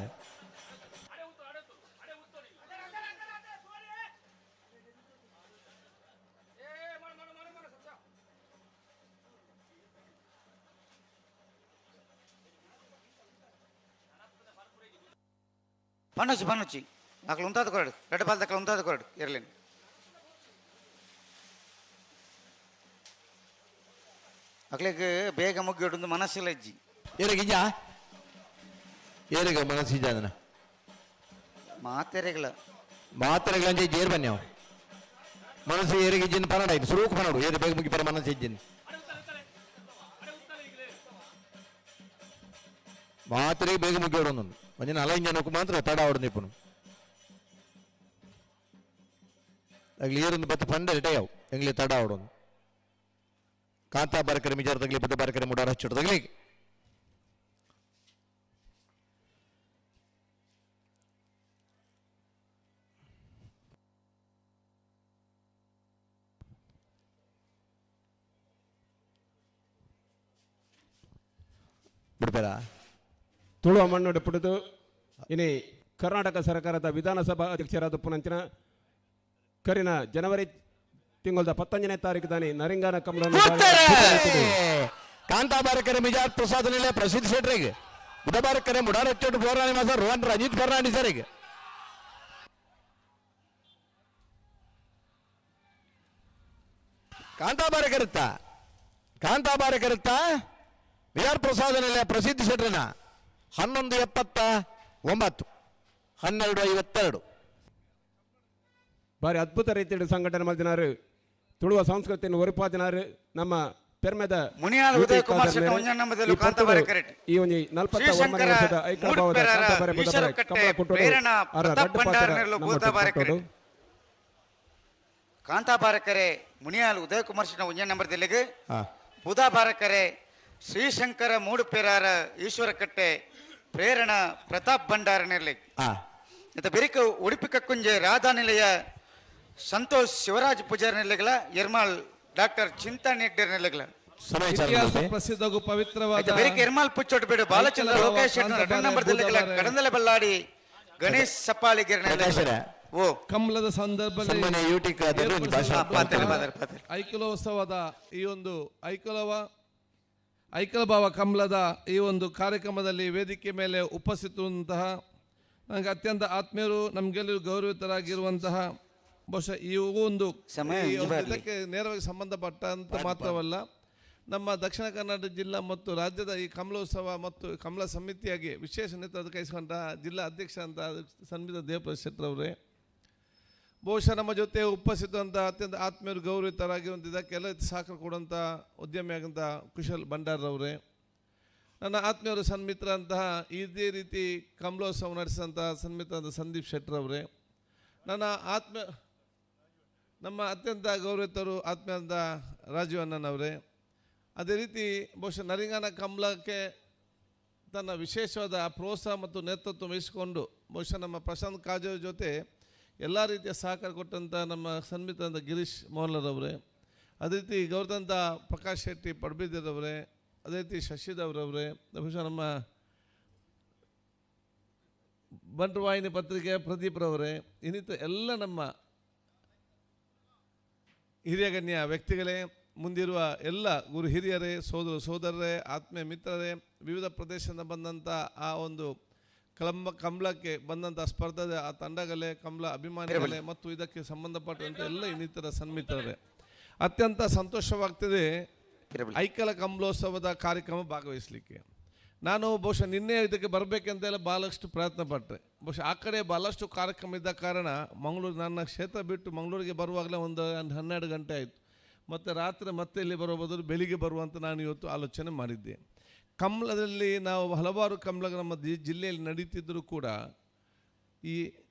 పనొచ్చి అక్కడ ఉంటుంది కొరడు రెడ్డ పాలత అక్కడ ఉంటుంది కొరడు ఎర్లేని ಅಕ್ಲಿಗೆ ಬೇಗ ಮುಗಿಯೋಡು ಮನಸ್ಸಿಲ್ಲ ಇಜ್ಜಿ ಏರಿಗಿಜ ಏರಿಗ ಮನಸ್ಸಿಜ ಅದನ್ನ ಮಾತ್ರೆಗಳಂಜೆ ಜೇರ್ ಬನ್ನಿ ಮನಸ್ಸು ಏರಿಗಿಜ್ಜಿನ ಪನ್ನಡ ಇದು ಸುರೂಕು ಪನ್ನಡು ಏರಿ ಬೇಗ ಮುಗಿ ಪರ ಮನಸ್ಸು ಇಜ್ಜಿನ ಮಾತ್ರೆ ಬೇಗ ಮುಗಿಯೋಡು ಒಂದಿನ ಅಲಂಜನಕ್ಕೂ ಮಾತ್ರ ತಡ ಹೊಡೆದು ನಿಪ್ಪನು ಆಗ್ಲಿ ಏರೊಂದು ಬತ್ತು ಪಂಡ ರಿಟೈವ್ ಎಂಗ್ಲಿ ತಡ ಹೊಡೋದು ಕಾಂತಾ ಬಾರಕರೆ ಮಿಜಾರ ತಗಲಿ ಬುದ್ಧ ಬಾರಕರೆ ಮುಡಾರ ಹಚ್ಚೋಡು ತಗಲಿ ಬಿಡ್ಬೇಡ ತುಳುವ ಮಣ್ಣು ಪುಡಿದು ಇನಿ ಕರ್ನಾಟಕ ಸರ್ಕಾರದ ವಿಧಾನಸಭಾ ಅಧ್ಯಕ್ಷರಾದ ಪುನಂಚಿನ ಕರಿನ ಜನವರಿ ತಿಂಗಳ 15ನೇ ತಾರೀಕು ತಾನೆ ನರಿಂಗಾನ ಕಮಲವನ್ನು ಕಾಂತಾಬಾರಕರೆ ಮಿಜಾರ್ ಪ್ರಸಾದ್ ನಿಲೆ ಪ್ರಸಿದ್ಧ ಶೆಟ್ರಿಗೆ ಬುಧಬಾರಕರೆ ಮುಡಾರ ಹಚ್ಚೋಟು ಪೌರಾಣಿ ಮಾಸ ರೋಹನ್ ರಂಜಿತ್ ಫರ್ನಾಂಡಿಸ್ ಸರಿಗೆ ಕಾಂತಾಬಾರಕರುತ್ತಾ ಮಿಜಾರ್ ಪ್ರಸಾದ್ ನಿಲೆ ಪ್ರಸಿದ್ಧ ಶೆಟ್ರನ 11:79 12:52 ಬಾರಿ ಅದ್ಭುತ ರೀತಿಯಲ್ಲಿ ಸಂಘಟನೆ ಮಾಡಿದಿನಾರು ತುಳುವ ಸಂಸ್ಕೃತಿಯನ್ನು ಒರಿಪಾದಿನಾರು ನಮ್ಮ ಪೆರ್ಮೆದ ಈ ಒಂದು 41 ವರ್ಷದ ಐಕ್ಯ ಭಾವದ ಕಾಂತಾಬಾರೆ ಬುಧಬಾರೆ ಕಮಲ ಕೊಟ್ಟೋಡು ಕಾಂತಾಬಾರಕರೆ ಮುನಿಯಾಲ್ ಉದಯ ಕುಮಾರ್ ಶೆಟ್ಟಿ ಒಂಜ ನಂಬರ್ ದಿಲ್ಲಿಗೆ ಬುಧಾಬಾರಕರೆ ಶ್ರೀಶಂಕರ ಮೂಡು ಪೇರಾರ ಈಶ್ವರ ಕಟ್ಟೆ ಪ್ರೇರಣ ಪ್ರತಾಪ್ ಭಂಡಾರನಲ್ಲಿ ಬೆರಿಕ ಉಡುಪಿ ಕಕ್ಕುಂಜೆ ರಾಧಾ ನಿಲಯ ಸಂತೋಷ್ ಶಿವರಾಜ್ ಪೂಜಾರಿ ನಿಲಯಗಳ ಎರ್ಮಾಳ್ ಡಾಕ್ಟರ್ ಚಿಂತಾಣಿ ಹೆಗ್ಡೆ ನಿಲಯಗಳ ಪ್ರಸಿದ್ಧ ಪವಿತ್ರವಾದ ಬೆರಿಕ ಎರ್ಮಾಳ್ ಪುಚ್ಚೋಟ್ ಬೇಡು ಬಾಲಚಂದ್ರ ಲೋಕೇಶ್ ನಂಬರ್ ದಿಲ್ಲಿಗಳ ಕಡಂದಲೆ ಬಲ್ಲಾಡಿ ಗಣೇಶ್ ಸಪ್ಪಾಳಿ ಗಿರಣೆ ಓ ಕಮಲದ ಸಂದರ್ಭದಲ್ಲಿ ಐಕಲೋತ್ಸವದ ಈ ಒಂದು ಐಕಲಭಾವ ಕಮಲದ ಈ ಒಂದು ಕಾರ್ಯಕ್ರಮದಲ್ಲಿ ವೇದಿಕೆ ಮೇಲೆ ಉಪಸ್ಥಿತವಂತಹ ನನಗೆ ಅತ್ಯಂತ ಆತ್ಮೀಯರು ನಮಗೆಲ್ಲರೂ ಗೌರವಿತರಾಗಿರುವಂತಹ ಬಹುಶಃ ಈ ಒಂದು ಸಮಯ ಈ ಒಂದು ಬರ್ಲಿ. ಇದಕ್ಕೆ ನೇರವಾಗಿ ಸಂಬಂಧಪಟ್ಟಂತ ಮಾತ್ರವಲ್ಲ, ನಮ್ಮ ದಕ್ಷಿಣ ಕನ್ನಡ ಜಿಲ್ಲಾ ಮತ್ತು ರಾಜ್ಯದ ಈ ಕಮಲೋತ್ಸವ ಮತ್ತು ಕಮಲ ಸಮಿತಿಯಾಗಿ ವಿಶೇಷ ನೇತೃತ್ವ ವಹಿಸಿಕೊಂಡ ಜಿಲ್ಲಾ ಅಧ್ಯಕ್ಷ ಅಂತ ಸನ್ಮಿತ ದೇವಪ್ರಸಾದ್ ಶೆಟ್ಟರವರೇ, ಬಹುಶಃ ನಮ್ಮ ಜೊತೆ ಉಪಸ್ಥಿತವಂಥ ಅತ್ಯಂತ ಆತ್ಮೀಯರು ಗೌರವಿತರಾಗಿರುವಂಥ ಇದಕ್ಕೆಲ್ಲ ಸಹಕಾರ ಕೊಡುವಂಥ ಉದ್ಯಮಿಯಾಗಂಥ ಕುಶಲ್ ಭಂಡಾರರವರೇ, ನನ್ನ ಆತ್ಮೀಯರು ಸನ್ಮಿತ್ರಂತಹ ಇದೇ ರೀತಿ ಕಮಲೋತ್ಸವ ನಡೆಸಿದಂಥ ಸನ್ಮಿತ ಸಂದೀಪ್ ಶೆಟ್ಟರವರೇ, ನಮ್ಮ ಅತ್ಯಂತ ಗೌರವಿತರು ಆತ್ಮೀಯಂತ ರಾಜೀವ್ ಅಣ್ಣನವರೇ, ಅದೇ ರೀತಿ ಬಹುಶಃ ನರಿಂಗಾನ ಕಮಲಕ್ಕೆ ತನ್ನ ವಿಶೇಷವಾದ ಪ್ರೋತ್ಸಾಹ ಮತ್ತು ನೇತೃತ್ವ ವಹಿಸಿಕೊಂಡು ಬಹುಶಃ ನಮ್ಮ ಪ್ರಶಾಂತ್ ಕಾಜೋರ್ ಜೊತೆ ಎಲ್ಲ ರೀತಿಯ ಸಹಕಾರ ಕೊಟ್ಟಂಥ ನಮ್ಮ ಸನ್ಮಿತ ಗಿರೀಶ್ ಮೋಹನ್ಲರವರೇ, ಅದೇ ರೀತಿ ಗೌರವಂತ ಪ್ರಕಾಶ್ ಶೆಟ್ಟಿ ಪಡ್ಬಿದ್ದರವರೇ, ಅದೇ ರೀತಿ ಶಶಿಧರವರೇ, ಬಹುಶಃ ನಮ್ಮ ಬಂಟ್ವಾಹಿನಿ ಪತ್ರಿಕೆಯ ಪ್ರದೀಪ್ರವರೇ, ಇನ್ನಿತ ಎಲ್ಲ ನಮ್ಮ ಹಿರಿಯ ಗಣ್ಯ ವ್ಯಕ್ತಿಗಳೇ, ಮುಂದಿರುವ ಎಲ್ಲ ಗುರು ಹಿರಿಯರೇ, ಸೋದರರೇ, ಆತ್ಮೀಯ ಮಿತ್ರರೇ, ವಿವಿಧ ಪ್ರದೇಶದಿಂದ ಬಂದಂಥ ಆ ಒಂದು ಕಮಲಕ್ಕೆ ಬಂದಂಥ ಸ್ಪರ್ಧೆ ಆ ತಂಡಗಳೇ, ಕಮಲ ಅಭಿಮಾನಿಗಳೇ ಮತ್ತು ಇದಕ್ಕೆ ಸಂಬಂಧಪಟ್ಟಂತೆ ಎಲ್ಲ ಇನ್ನಿತರ ಸನ್ಮಿತ್ರರೇ, ಅತ್ಯಂತ ಸಂತೋಷವಾಗ್ತಿದೆ ಐಕಲ ಕಮಲೋತ್ಸವದ ಕಾರ್ಯಕ್ರಮ ಭಾಗವಹಿಸಲಿಕ್ಕೆ. ನಾನು ಬಹುಶಃ ನಿನ್ನೆ ಇದಕ್ಕೆ ಬರಬೇಕಂತೆಲ್ಲ ಭಾಳಷ್ಟು ಪ್ರಯತ್ನ ಪಟ್ಟೆ. ಬಹುಶಃ ಆ ಕಡೆ ಭಾಳಷ್ಟು ಕಾರ್ಯಕ್ರಮ ಇದ್ದ ಕಾರಣ ಮಂಗಳೂರು, ನನ್ನ ಕ್ಷೇತ್ರ ಬಿಟ್ಟು ಮಂಗಳೂರಿಗೆ ಬರುವಾಗಲೇ ಒಂದು 12 ಗಂಟೆ ಆಯಿತು. ಮತ್ತು ರಾತ್ರಿ ಮತ್ತೆ ಇಲ್ಲಿ ಬರೋ ಬದಲು ಬೆಳಿಗ್ಗೆ ಬರುವಂತ ನಾನು ಇವತ್ತು ಆಲೋಚನೆ ಮಾಡಿದ್ದೆ. ಕಮಲದಲ್ಲಿ ನಾವು ಹಲವಾರು ಕಮಲ ನಮ್ಮ ಜಿಲ್ಲೆಯಲ್ಲಿ ನಡೀತಿದ್ದರೂ ಕೂಡ ಈ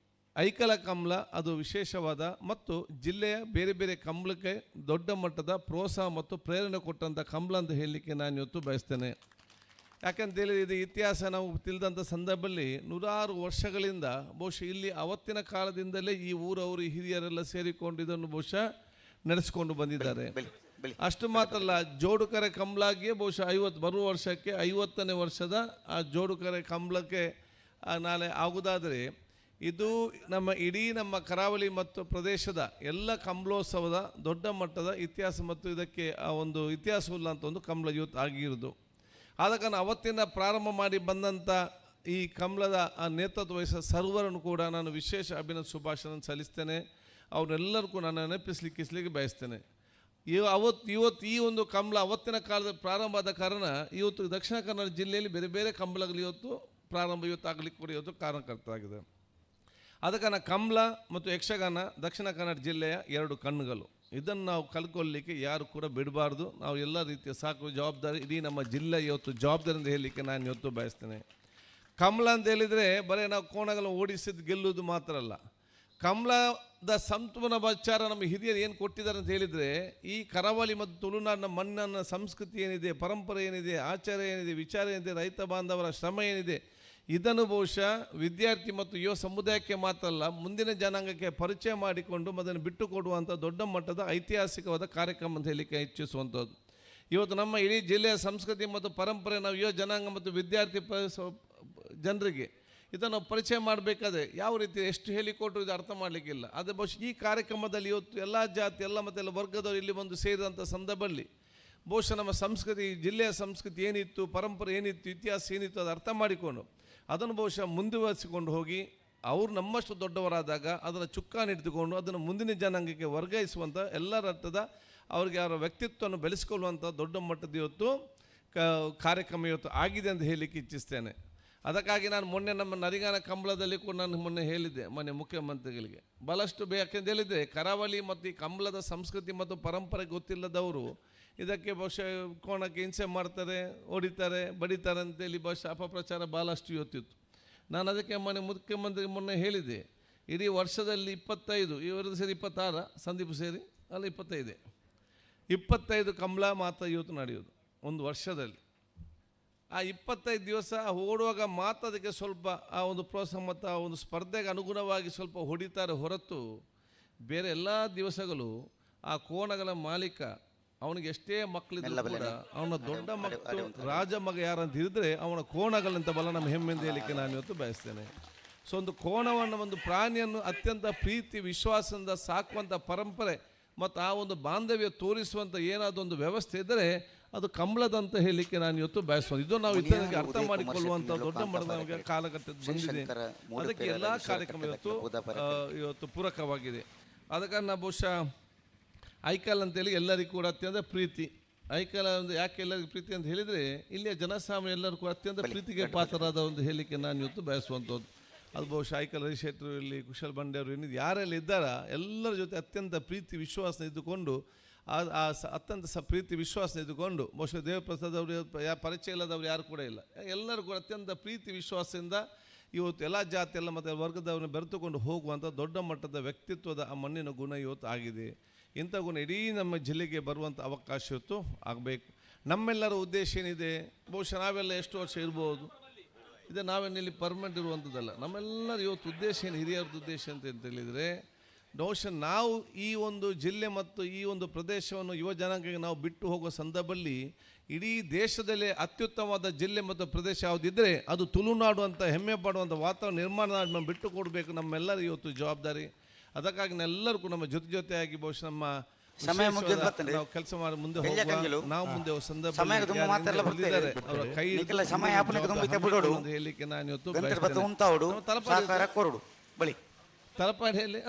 ಐಕಲ ಕಮಲ ಅದು ವಿಶೇಷವಾದ ಮತ್ತು ಜಿಲ್ಲೆಯ ಬೇರೆ ಬೇರೆ ಕಮಲಕ್ಕೆ ದೊಡ್ಡ ಮಟ್ಟದ ಪ್ರೋತ್ಸಾಹ ಮತ್ತು ಪ್ರೇರಣೆ ಕೊಟ್ಟಂಥ ಕಮಲ ಅಂತ ಹೇಳಲಿಕ್ಕೆ ನಾನು ಇವತ್ತು ಬಯಸ್ತೇನೆ. ಯಾಕಂತೇಳಿ ಇದು ಇತಿಹಾಸ ನಾವು ತಿಳಿದಂಥ ಸಂದರ್ಭದಲ್ಲಿ 100 ವರ್ಷಗಳಿಂದ ಬಹುಶಃ ಇಲ್ಲಿ ಅವತ್ತಿನ ಕಾಲದಿಂದಲೇ ಈ ಊರವರು ಹಿರಿಯರೆಲ್ಲ ಸೇರಿಕೊಂಡು ಇದನ್ನು ಬಹುಶಃ ನಡೆಸಿಕೊಂಡು ಬಂದಿದ್ದಾರೆ. ಅಷ್ಟು ಮಾತ್ರ ಅಲ್ಲ, ಜೋಡುಕರೆ ಕಮಲಾಗಿಯೇ ಬಹುಶಃ ಬರುವ ವರ್ಷಕ್ಕೆ 50ನೇ ವರ್ಷದ ಆ ಜೋಡುಕರೆ ಕಮಲಕ್ಕೆ ನಾಳೆ ಆಗುವುದಾದರೆ ಇದು ನಮ್ಮ ಕರಾವಳಿ ಮತ್ತು ಪ್ರದೇಶದ ಎಲ್ಲ ಕಮಲೋತ್ಸವದ ದೊಡ್ಡ ಮಟ್ಟದ ಇತಿಹಾಸ ಮತ್ತು ಇದಕ್ಕೆ ಆ ಒಂದು ಇತಿಹಾಸವಿಲ್ಲ ಅಂತ ಒಂದು ಕಮಲ ಇವತ್ತು ಆಗಿರೋದು. ಆದ ಕಾರಣ ಅವತ್ತಿನ ಪ್ರಾರಂಭ ಮಾಡಿ ಬಂದಂಥ ಈ ಕಮಲದ ಆ ನೇತೃತ್ವ ವಹಿಸಿದ ಸರ್ವರನ್ನು ಕೂಡ ನಾನು ವಿಶೇಷ ಅಭಿನಂದನೆ ಶುಭಾಶಯ ಸಲ್ಲಿಸ್ತೇನೆ. ಅವರೆಲ್ಲರಿಗೂ ನಾನು ನೆನಪಿಸಲಿಕ್ಕೆ ಬಯಸ್ತೇನೆ. ಇವತ್ತು ಈ ಒಂದು ಕಮಲ ಅವತ್ತಿನ ಕಾಲದ ಪ್ರಾರಂಭ ಆದ ಕಾರಣ ಇವತ್ತು ದಕ್ಷಿಣ ಕನ್ನಡ ಜಿಲ್ಲೆಯಲ್ಲಿ ಬೇರೆ ಬೇರೆ ಕಮಲಗಳು ಇವತ್ತು ಆಗಲಿಕ್ಕೆ ಕೂಡ ಇವತ್ತು ಕಾರಣಕರ್ತವಾಗಿದೆ. ಆದ ಕಾರಣ ಕಮಲ ಮತ್ತು ಯಕ್ಷಗಾನ ದಕ್ಷಿಣ ಕನ್ನಡ ಜಿಲ್ಲೆಯ 2 ಕಣ್ಣುಗಳು. ಇದನ್ನು ನಾವು ಕಲ್ಕೊಳ್ಳಲಿಕ್ಕೆ ಯಾರು ಕೂಡ ಬಿಡಬಾರ್ದು. ನಾವು ಎಲ್ಲ ರೀತಿಯ ಸಾಕು ಜವಾಬ್ದಾರಿ ಇಡೀ ನಮ್ಮ ಜಿಲ್ಲೆ ಇವತ್ತು ಜವಾಬ್ದಾರಿ ಅಂತ ಹೇಳಲಿಕ್ಕೆ ನಾನು ಇವತ್ತು ಬಯಸ್ತೇನೆ. ಕಮಲ ಅಂತ ಹೇಳಿದರೆ ಬರೀ ನಾವು ಕೋಣಗಳನ್ನು ಓಡಿಸಿದ್ದು ಗೆಲ್ಲುವುದು ಮಾತ್ರ ಅಲ್ಲ, ಕಮಲದ ಸಂಪೂರ್ಣ ವಿಚಾರ ನಮ್ಮ ಹಿರಿಯರು ಏನು ಕೊಟ್ಟಿದ್ದಾರೆ ಅಂತ ಹೇಳಿದರೆ ಈ ಕರಾವಳಿ ಮತ್ತು ತುಳುನಾಡಿನ ಮಣ್ಣನ್ನು ಸಂಸ್ಕೃತಿ ಏನಿದೆ, ಪರಂಪರೆ ಏನಿದೆ, ಆಚಾರ ಏನಿದೆ, ವಿಚಾರ ಏನಿದೆ, ರೈತ ಬಾಂಧವರ ಶ್ರಮ ಏನಿದೆ, ಇದನ್ನು ಬಹುಶಃ ವಿದ್ಯಾರ್ಥಿ ಮತ್ತು ಯುವ ಸಮುದಾಯಕ್ಕೆ ಮಾತ್ರ ಅಲ್ಲ ಮುಂದಿನ ಜನಾಂಗಕ್ಕೆ ಪರಿಚಯ ಮಾಡಿಕೊಂಡು ಅದನ್ನು ಬಿಟ್ಟು ಕೊಡುವಂಥ ದೊಡ್ಡ ಮಟ್ಟದ ಐತಿಹಾಸಿಕವಾದ ಕಾರ್ಯಕ್ರಮ ಅಂತ ಹೇಳಲಿಕ್ಕೆ ಇಚ್ಛಿಸುವಂಥದ್ದು. ಇವತ್ತು ನಮ್ಮ ಇಡೀ ಜಿಲ್ಲೆಯ ಸಂಸ್ಕೃತಿ ಮತ್ತು ಪರಂಪರೆ ನಾವು ಯುವ ಜನಾಂಗ ಮತ್ತು ವಿದ್ಯಾರ್ಥಿ ಜನರಿಗೆ ಇದನ್ನು ಪರಿಚಯ ಮಾಡಬೇಕಾದ್ರೆ ಯಾವ ರೀತಿ ಎಷ್ಟು ಹೇಳಿಕೊಟ್ರು ಇದು ಅರ್ಥ ಮಾಡಲಿಕ್ಕಿಲ್ಲ. ಆದರೆ ಬಹುಶಃ ಈ ಕಾರ್ಯಕ್ರಮದಲ್ಲಿ ಇವತ್ತು ಎಲ್ಲ ಜಾತಿ ಎಲ್ಲ ಮತ್ತು ಎಲ್ಲ ವರ್ಗದವರು ಇಲ್ಲಿ ಬಂದು ಸೇರಿದಂಥ ಸಂದರ್ಭದಲ್ಲಿ ಬಹುಶಃ ನಮ್ಮ ಸಂಸ್ಕೃತಿ, ಜಿಲ್ಲೆಯ ಸಂಸ್ಕೃತಿ ಏನಿತ್ತು, ಪರಂಪರೆ ಏನಿತ್ತು, ಇತಿಹಾಸ ಏನಿತ್ತು ಅದು ಅರ್ಥ ಮಾಡಿಕೊಂಡು ಅದನ್ನು ಬಹುಶಃ ಮುಂದುವರಿಸಿಕೊಂಡು ಹೋಗಿ ಅವರು ನಮ್ಮಷ್ಟು ದೊಡ್ಡವರಾದಾಗ ಅದನ್ನು ಚುಕ್ಕಾಣಿ ಹಿಡಿದುಕೊಂಡು ಅದನ್ನು ಮುಂದಿನ ಜನಾಂಗಕ್ಕೆ ವರ್ಗಾಯಿಸುವಂಥ ಎಲ್ಲರ ಅರ್ಥದ ಅವರಿಗೆ ಅವರ ವ್ಯಕ್ತಿತ್ವವನ್ನು ಬೆಳೆಸ್ಕೊಳ್ಳುವಂಥ ದೊಡ್ಡ ಮಟ್ಟದ ಇವತ್ತು ಕಾರ್ಯಕ್ರಮ ಇವತ್ತು ಆಗಿದೆ ಅಂತ ಹೇಳಲಿಕ್ಕೆ ಇಚ್ಛಿಸ್ತೇನೆ. ಅದಕ್ಕಾಗಿ ನಾನು ಮೊನ್ನೆ ನಮ್ಮ ನರಿಗಾನ ಕಂಬಳದಲ್ಲಿ ಕೂಡ ನಾನು ಮೊನ್ನೆ ಹೇಳಿದ್ದೆ ಮೊನ್ನೆ ಮುಖ್ಯಮಂತ್ರಿಗಳಿಗೆ ಭಾಳಷ್ಟು ಬೇಕೆಂದು ಹೇಳಿದ್ದೆ. ಕರಾವಳಿ ಮತ್ತು ಈ ಕಂಬಳದ ಸಂಸ್ಕೃತಿ ಮತ್ತು ಪರಂಪರೆ ಗೊತ್ತಿಲ್ಲದವರು ಇದಕ್ಕೆ ಬಹುಶಃ ಕೋಣಕ್ಕೆ ಹಿಂಸೆ ಮಾಡ್ತಾರೆ, ಹೊಡಿತಾರೆ, ಬಡಿತಾರೆ ಅಂತೇಳಿ ಬಹುಶಃ ಅಪಪ್ರಚಾರ ಭಾಳಷ್ಟು ಇವತ್ತಿತ್ತು. ನಾನು ಅದಕ್ಕೆ ಮುಖ್ಯಮಂತ್ರಿ ಮೊನ್ನೆ ಹೇಳಿದೆ, ಇಡೀ ವರ್ಷದಲ್ಲಿ 25 ಇವರದ್ದು ಸೇರಿ 26 ಸಂದೀಪ್ ಸೇರಿ ಅಲ್ಲ 25 ಕಂಬಳ ಮಾತ್ರ ಇವತ್ತು ನಡೆಯೋದು ಒಂದು ವರ್ಷದಲ್ಲಿ. ಆ 25 ದಿವಸ ಓಡುವಾಗ ಮಾತ್ರ ಅದಕ್ಕೆ ಸ್ವಲ್ಪ ಆ ಒಂದು ಪ್ರೋತ್ಸಾಹ ಮತ್ತು ಆ ಒಂದು ಸ್ಪರ್ಧೆಗೆ ಅನುಗುಣವಾಗಿ ಸ್ವಲ್ಪ ಹೊಡಿತಾರೆ ಹೊರತು ಬೇರೆ ಎಲ್ಲ ದಿವಸಗಳು ಆ ಕೋಣಗಳ ಮಾಲೀಕ ಅವನಿಗೆ ಎಷ್ಟೇ ಮಕ್ಕಳಿದ್ರು ಕೂಡ ಅವನ ದೊಡ್ಡ ಮಕ್ಕಳು ರಾಜ ಮಗ ಯಾರಂತ ಇದ್ದರೆ ಅವನ ಕೋಣಗಳಂತ ಬಲ ನಮ್ಮ ಹೆಮ್ಮೆಂದು ಹೇಳಲಿಕ್ಕೆ ನಾನು ಇವತ್ತು ಬಯಸ್ತೇನೆ. ಸೊ ಒಂದು ಕೋಣವನ್ನು, ಒಂದು ಪ್ರಾಣಿಯನ್ನು ಅತ್ಯಂತ ಪ್ರೀತಿ ವಿಶ್ವಾಸದಿಂದ ಸಾಕುವಂಥ ಪರಂಪರೆ ಮತ್ತು ಆ ಒಂದು ಬಾಂಧವ್ಯ ತೋರಿಸುವಂಥ ಏನಾದರೂ ಒಂದು ವ್ಯವಸ್ಥೆ ಇದ್ದರೆ ಅದು ಕಂಬಳದಂತ ಹೇಳಲಿಕ್ಕೆ ನಾನು ಇವತ್ತು ಬಯಸೋದು. ಇದು ನಾವು ಇತರರಿಗೆ ಅರ್ಥ ಮಾಡಿಕೊಳ್ಳುವಂಥ ದೊಡ್ಡ ಮಟ್ಟದ ಕಾಲಘಟ್ಟ ಬಂದಿದೆ. ಅದಕ್ಕೆ ಎಲ್ಲ ಕಾರ್ಯಕ್ರಮ ಇವತ್ತು ಪೂರಕವಾಗಿದೆ. ಆದ ಕಾರಣ ಬಹುಶಃ ಐಕಾಲ್ ಅಂತೇಳಿ ಎಲ್ಲರಿಗೂ ಕೂಡ ಅತ್ಯಂತ ಪ್ರೀತಿ. ಐಕಾಲ ಒಂದು ಯಾಕೆ ಎಲ್ಲರಿಗೂ ಪ್ರೀತಿ ಅಂತ ಹೇಳಿದರೆ ಇಲ್ಲಿಯ ಜನಸಾಮಾನ್ಯ ಎಲ್ಲರೂ ಕೂಡ ಅತ್ಯಂತ ಪ್ರೀತಿಗೆ ಪಾತ್ರರಾದ ಒಂದು ಹೇಳಿಕೆ ನಾನು ಇವತ್ತು ಬಯಸುವಂಥದ್ದು. ಅದು ಬಹುಶಃ ಐಕಾಲ್ ರವಿಶೆಟ್ಟರು ಇಲ್ಲಿ ಕುಶಲ್ ಬಂಡೆ ಅವರು ಏನಿದೆ ಯಾರೆಲ್ಲ ಇದ್ದಾರ ಎಲ್ಲರ ಜೊತೆ ಅತ್ಯಂತ ಪ್ರೀತಿ ವಿಶ್ವಾಸ ಇದ್ದುಕೊಂಡು ಅತ್ಯಂತ ಪ್ರೀತಿ ವಿಶ್ವಾಸ ಇದ್ದುಕೊಂಡು ಬಹುಶಃ ದೇವಪ್ರಸಾದ್ ಅವರು ಪರಿಚಯ ಇಲ್ಲದವ್ರು ಯಾರು ಕೂಡ ಇಲ್ಲ. ಎಲ್ಲರೂ ಕೂಡ ಅತ್ಯಂತ ಪ್ರೀತಿ ವಿಶ್ವಾಸದಿಂದ ಇವತ್ತು ಎಲ್ಲ ಜಾತಿ ಎಲ್ಲ ಮತ್ತು ವರ್ಗದವ್ರನ್ನ ಬೆರೆತುಕೊಂಡು ಹೋಗುವಂಥ ದೊಡ್ಡ ಮಟ್ಟದ ವ್ಯಕ್ತಿತ್ವದ ಆ ಮಣ್ಣಿನ ಗುಣ ಇವತ್ತು ಆಗಿದೆ. ಇಂಥ ಗುಣ ಇಡೀ ನಮ್ಮ ಜಿಲ್ಲೆಗೆ ಬರುವಂಥ ಅವಕಾಶ ಇವತ್ತು ಆಗಬೇಕು. ನಮ್ಮೆಲ್ಲರ ಉದ್ದೇಶ ಏನಿದೆ, ಬಹುಶಃ ನಾವೆಲ್ಲ ಎಷ್ಟು ವರ್ಷ ಇರ್ಬೋದು, ಇದೆ ನಾವೇನಿಲ್ಲಿ ಪರ್ಮನೆಂಟ್ ಇರುವಂಥದ್ದಲ್ಲ. ನಮ್ಮೆಲ್ಲರ ಇವತ್ತು ಉದ್ದೇಶ ಏನು, ಹಿರಿಯರದ್ದು ಉದ್ದೇಶ ಅಂತ ಹೇಳಿದರೆ ಬಹುಶಃ ನಾವು ಈ ಒಂದು ಜಿಲ್ಲೆ ಮತ್ತು ಈ ಒಂದು ಪ್ರದೇಶವನ್ನು ಯುವ ಜನಾಂಗಕ್ಕೆ ನಾವು ಬಿಟ್ಟು ಹೋಗುವ ಸಂದರ್ಭದಲ್ಲಿ ಇಡೀ ದೇಶದಲ್ಲೇ ಅತ್ಯುತ್ತಮವಾದ ಜಿಲ್ಲೆ ಮತ್ತು ಪ್ರದೇಶ ಯಾವುದಿದ್ದರೆ ಅದು ತುಳುನಾಡು ಅಂತ ಹೆಮ್ಮೆ ಪಡುವಂಥ ವಾತಾವರಣ ನಿರ್ಮಾಣ ಬಿಟ್ಟು ಕೊಡಬೇಕು ನಮ್ಮೆಲ್ಲರ ಇವತ್ತು ಜವಾಬ್ದಾರಿ. ಅದಕ್ಕಾಗಿ ನಾವೆಲ್ಲರೂ ಕೂಡ ನಮ್ಮ ಜೊತೆಯಾಗಿ ಬಹುಶಃ ನಮ್ಮ ಸಮಯ ನಾವು ಕೆಲಸ ಮಾಡಿ ಮುಂದೆ ಹೋಗುವ ನಾವು ಮುಂದೆ ಸಂದರ್ಭ ಹೇಳಿಕೆ ನಾನು ಇವತ್ತು ತಲಪಾಡಿಯಲ್ಲಿ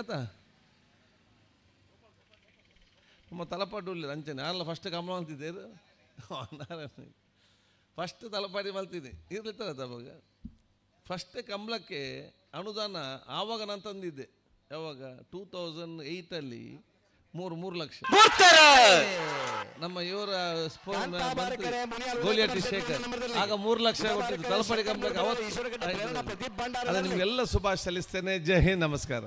ನಮ್ಮ ತಲಪಾಡು ಅಂಚನೆ ಅಲ್ಲ ಫಸ್ಟ್ ಕಮಲ ಅಂತಿದ್ದೇರು ಫಸ್ಟ್ ತಲಪಾಡಿ ಮಲ್ತಿದ್ದೆ ಇರ್ಲಿತ್ತಾರ ಅವಾಗ ಫಸ್ಟ್ ಕಮಲಕ್ಕೆ ಅನುದಾನ ಆವಾಗ ನಾನು ತಂದಿದ್ದೆ. ಯಾವಾಗ 2008 3 ಲಕ್ಷ ನಮ್ಮ ಇವರ ಗೋಲಿಯಟ್ಟಿ ಶೇಖರ್ ಆಗ 3 ಲಕ್ಷ ಕೊಟ್ಟಿದ್ದು ತಲಪಾಡಿ ಕಂಬಳಕ್ಕೆ ಅವತ್ತು. ನಿಮ್ಗೆಲ್ಲ ಶುಭಾಶಯ ಸಲ್ಲಿಸ್ತೇನೆ. ಜೈ ಹಿಂದ್, ನಮಸ್ಕಾರ.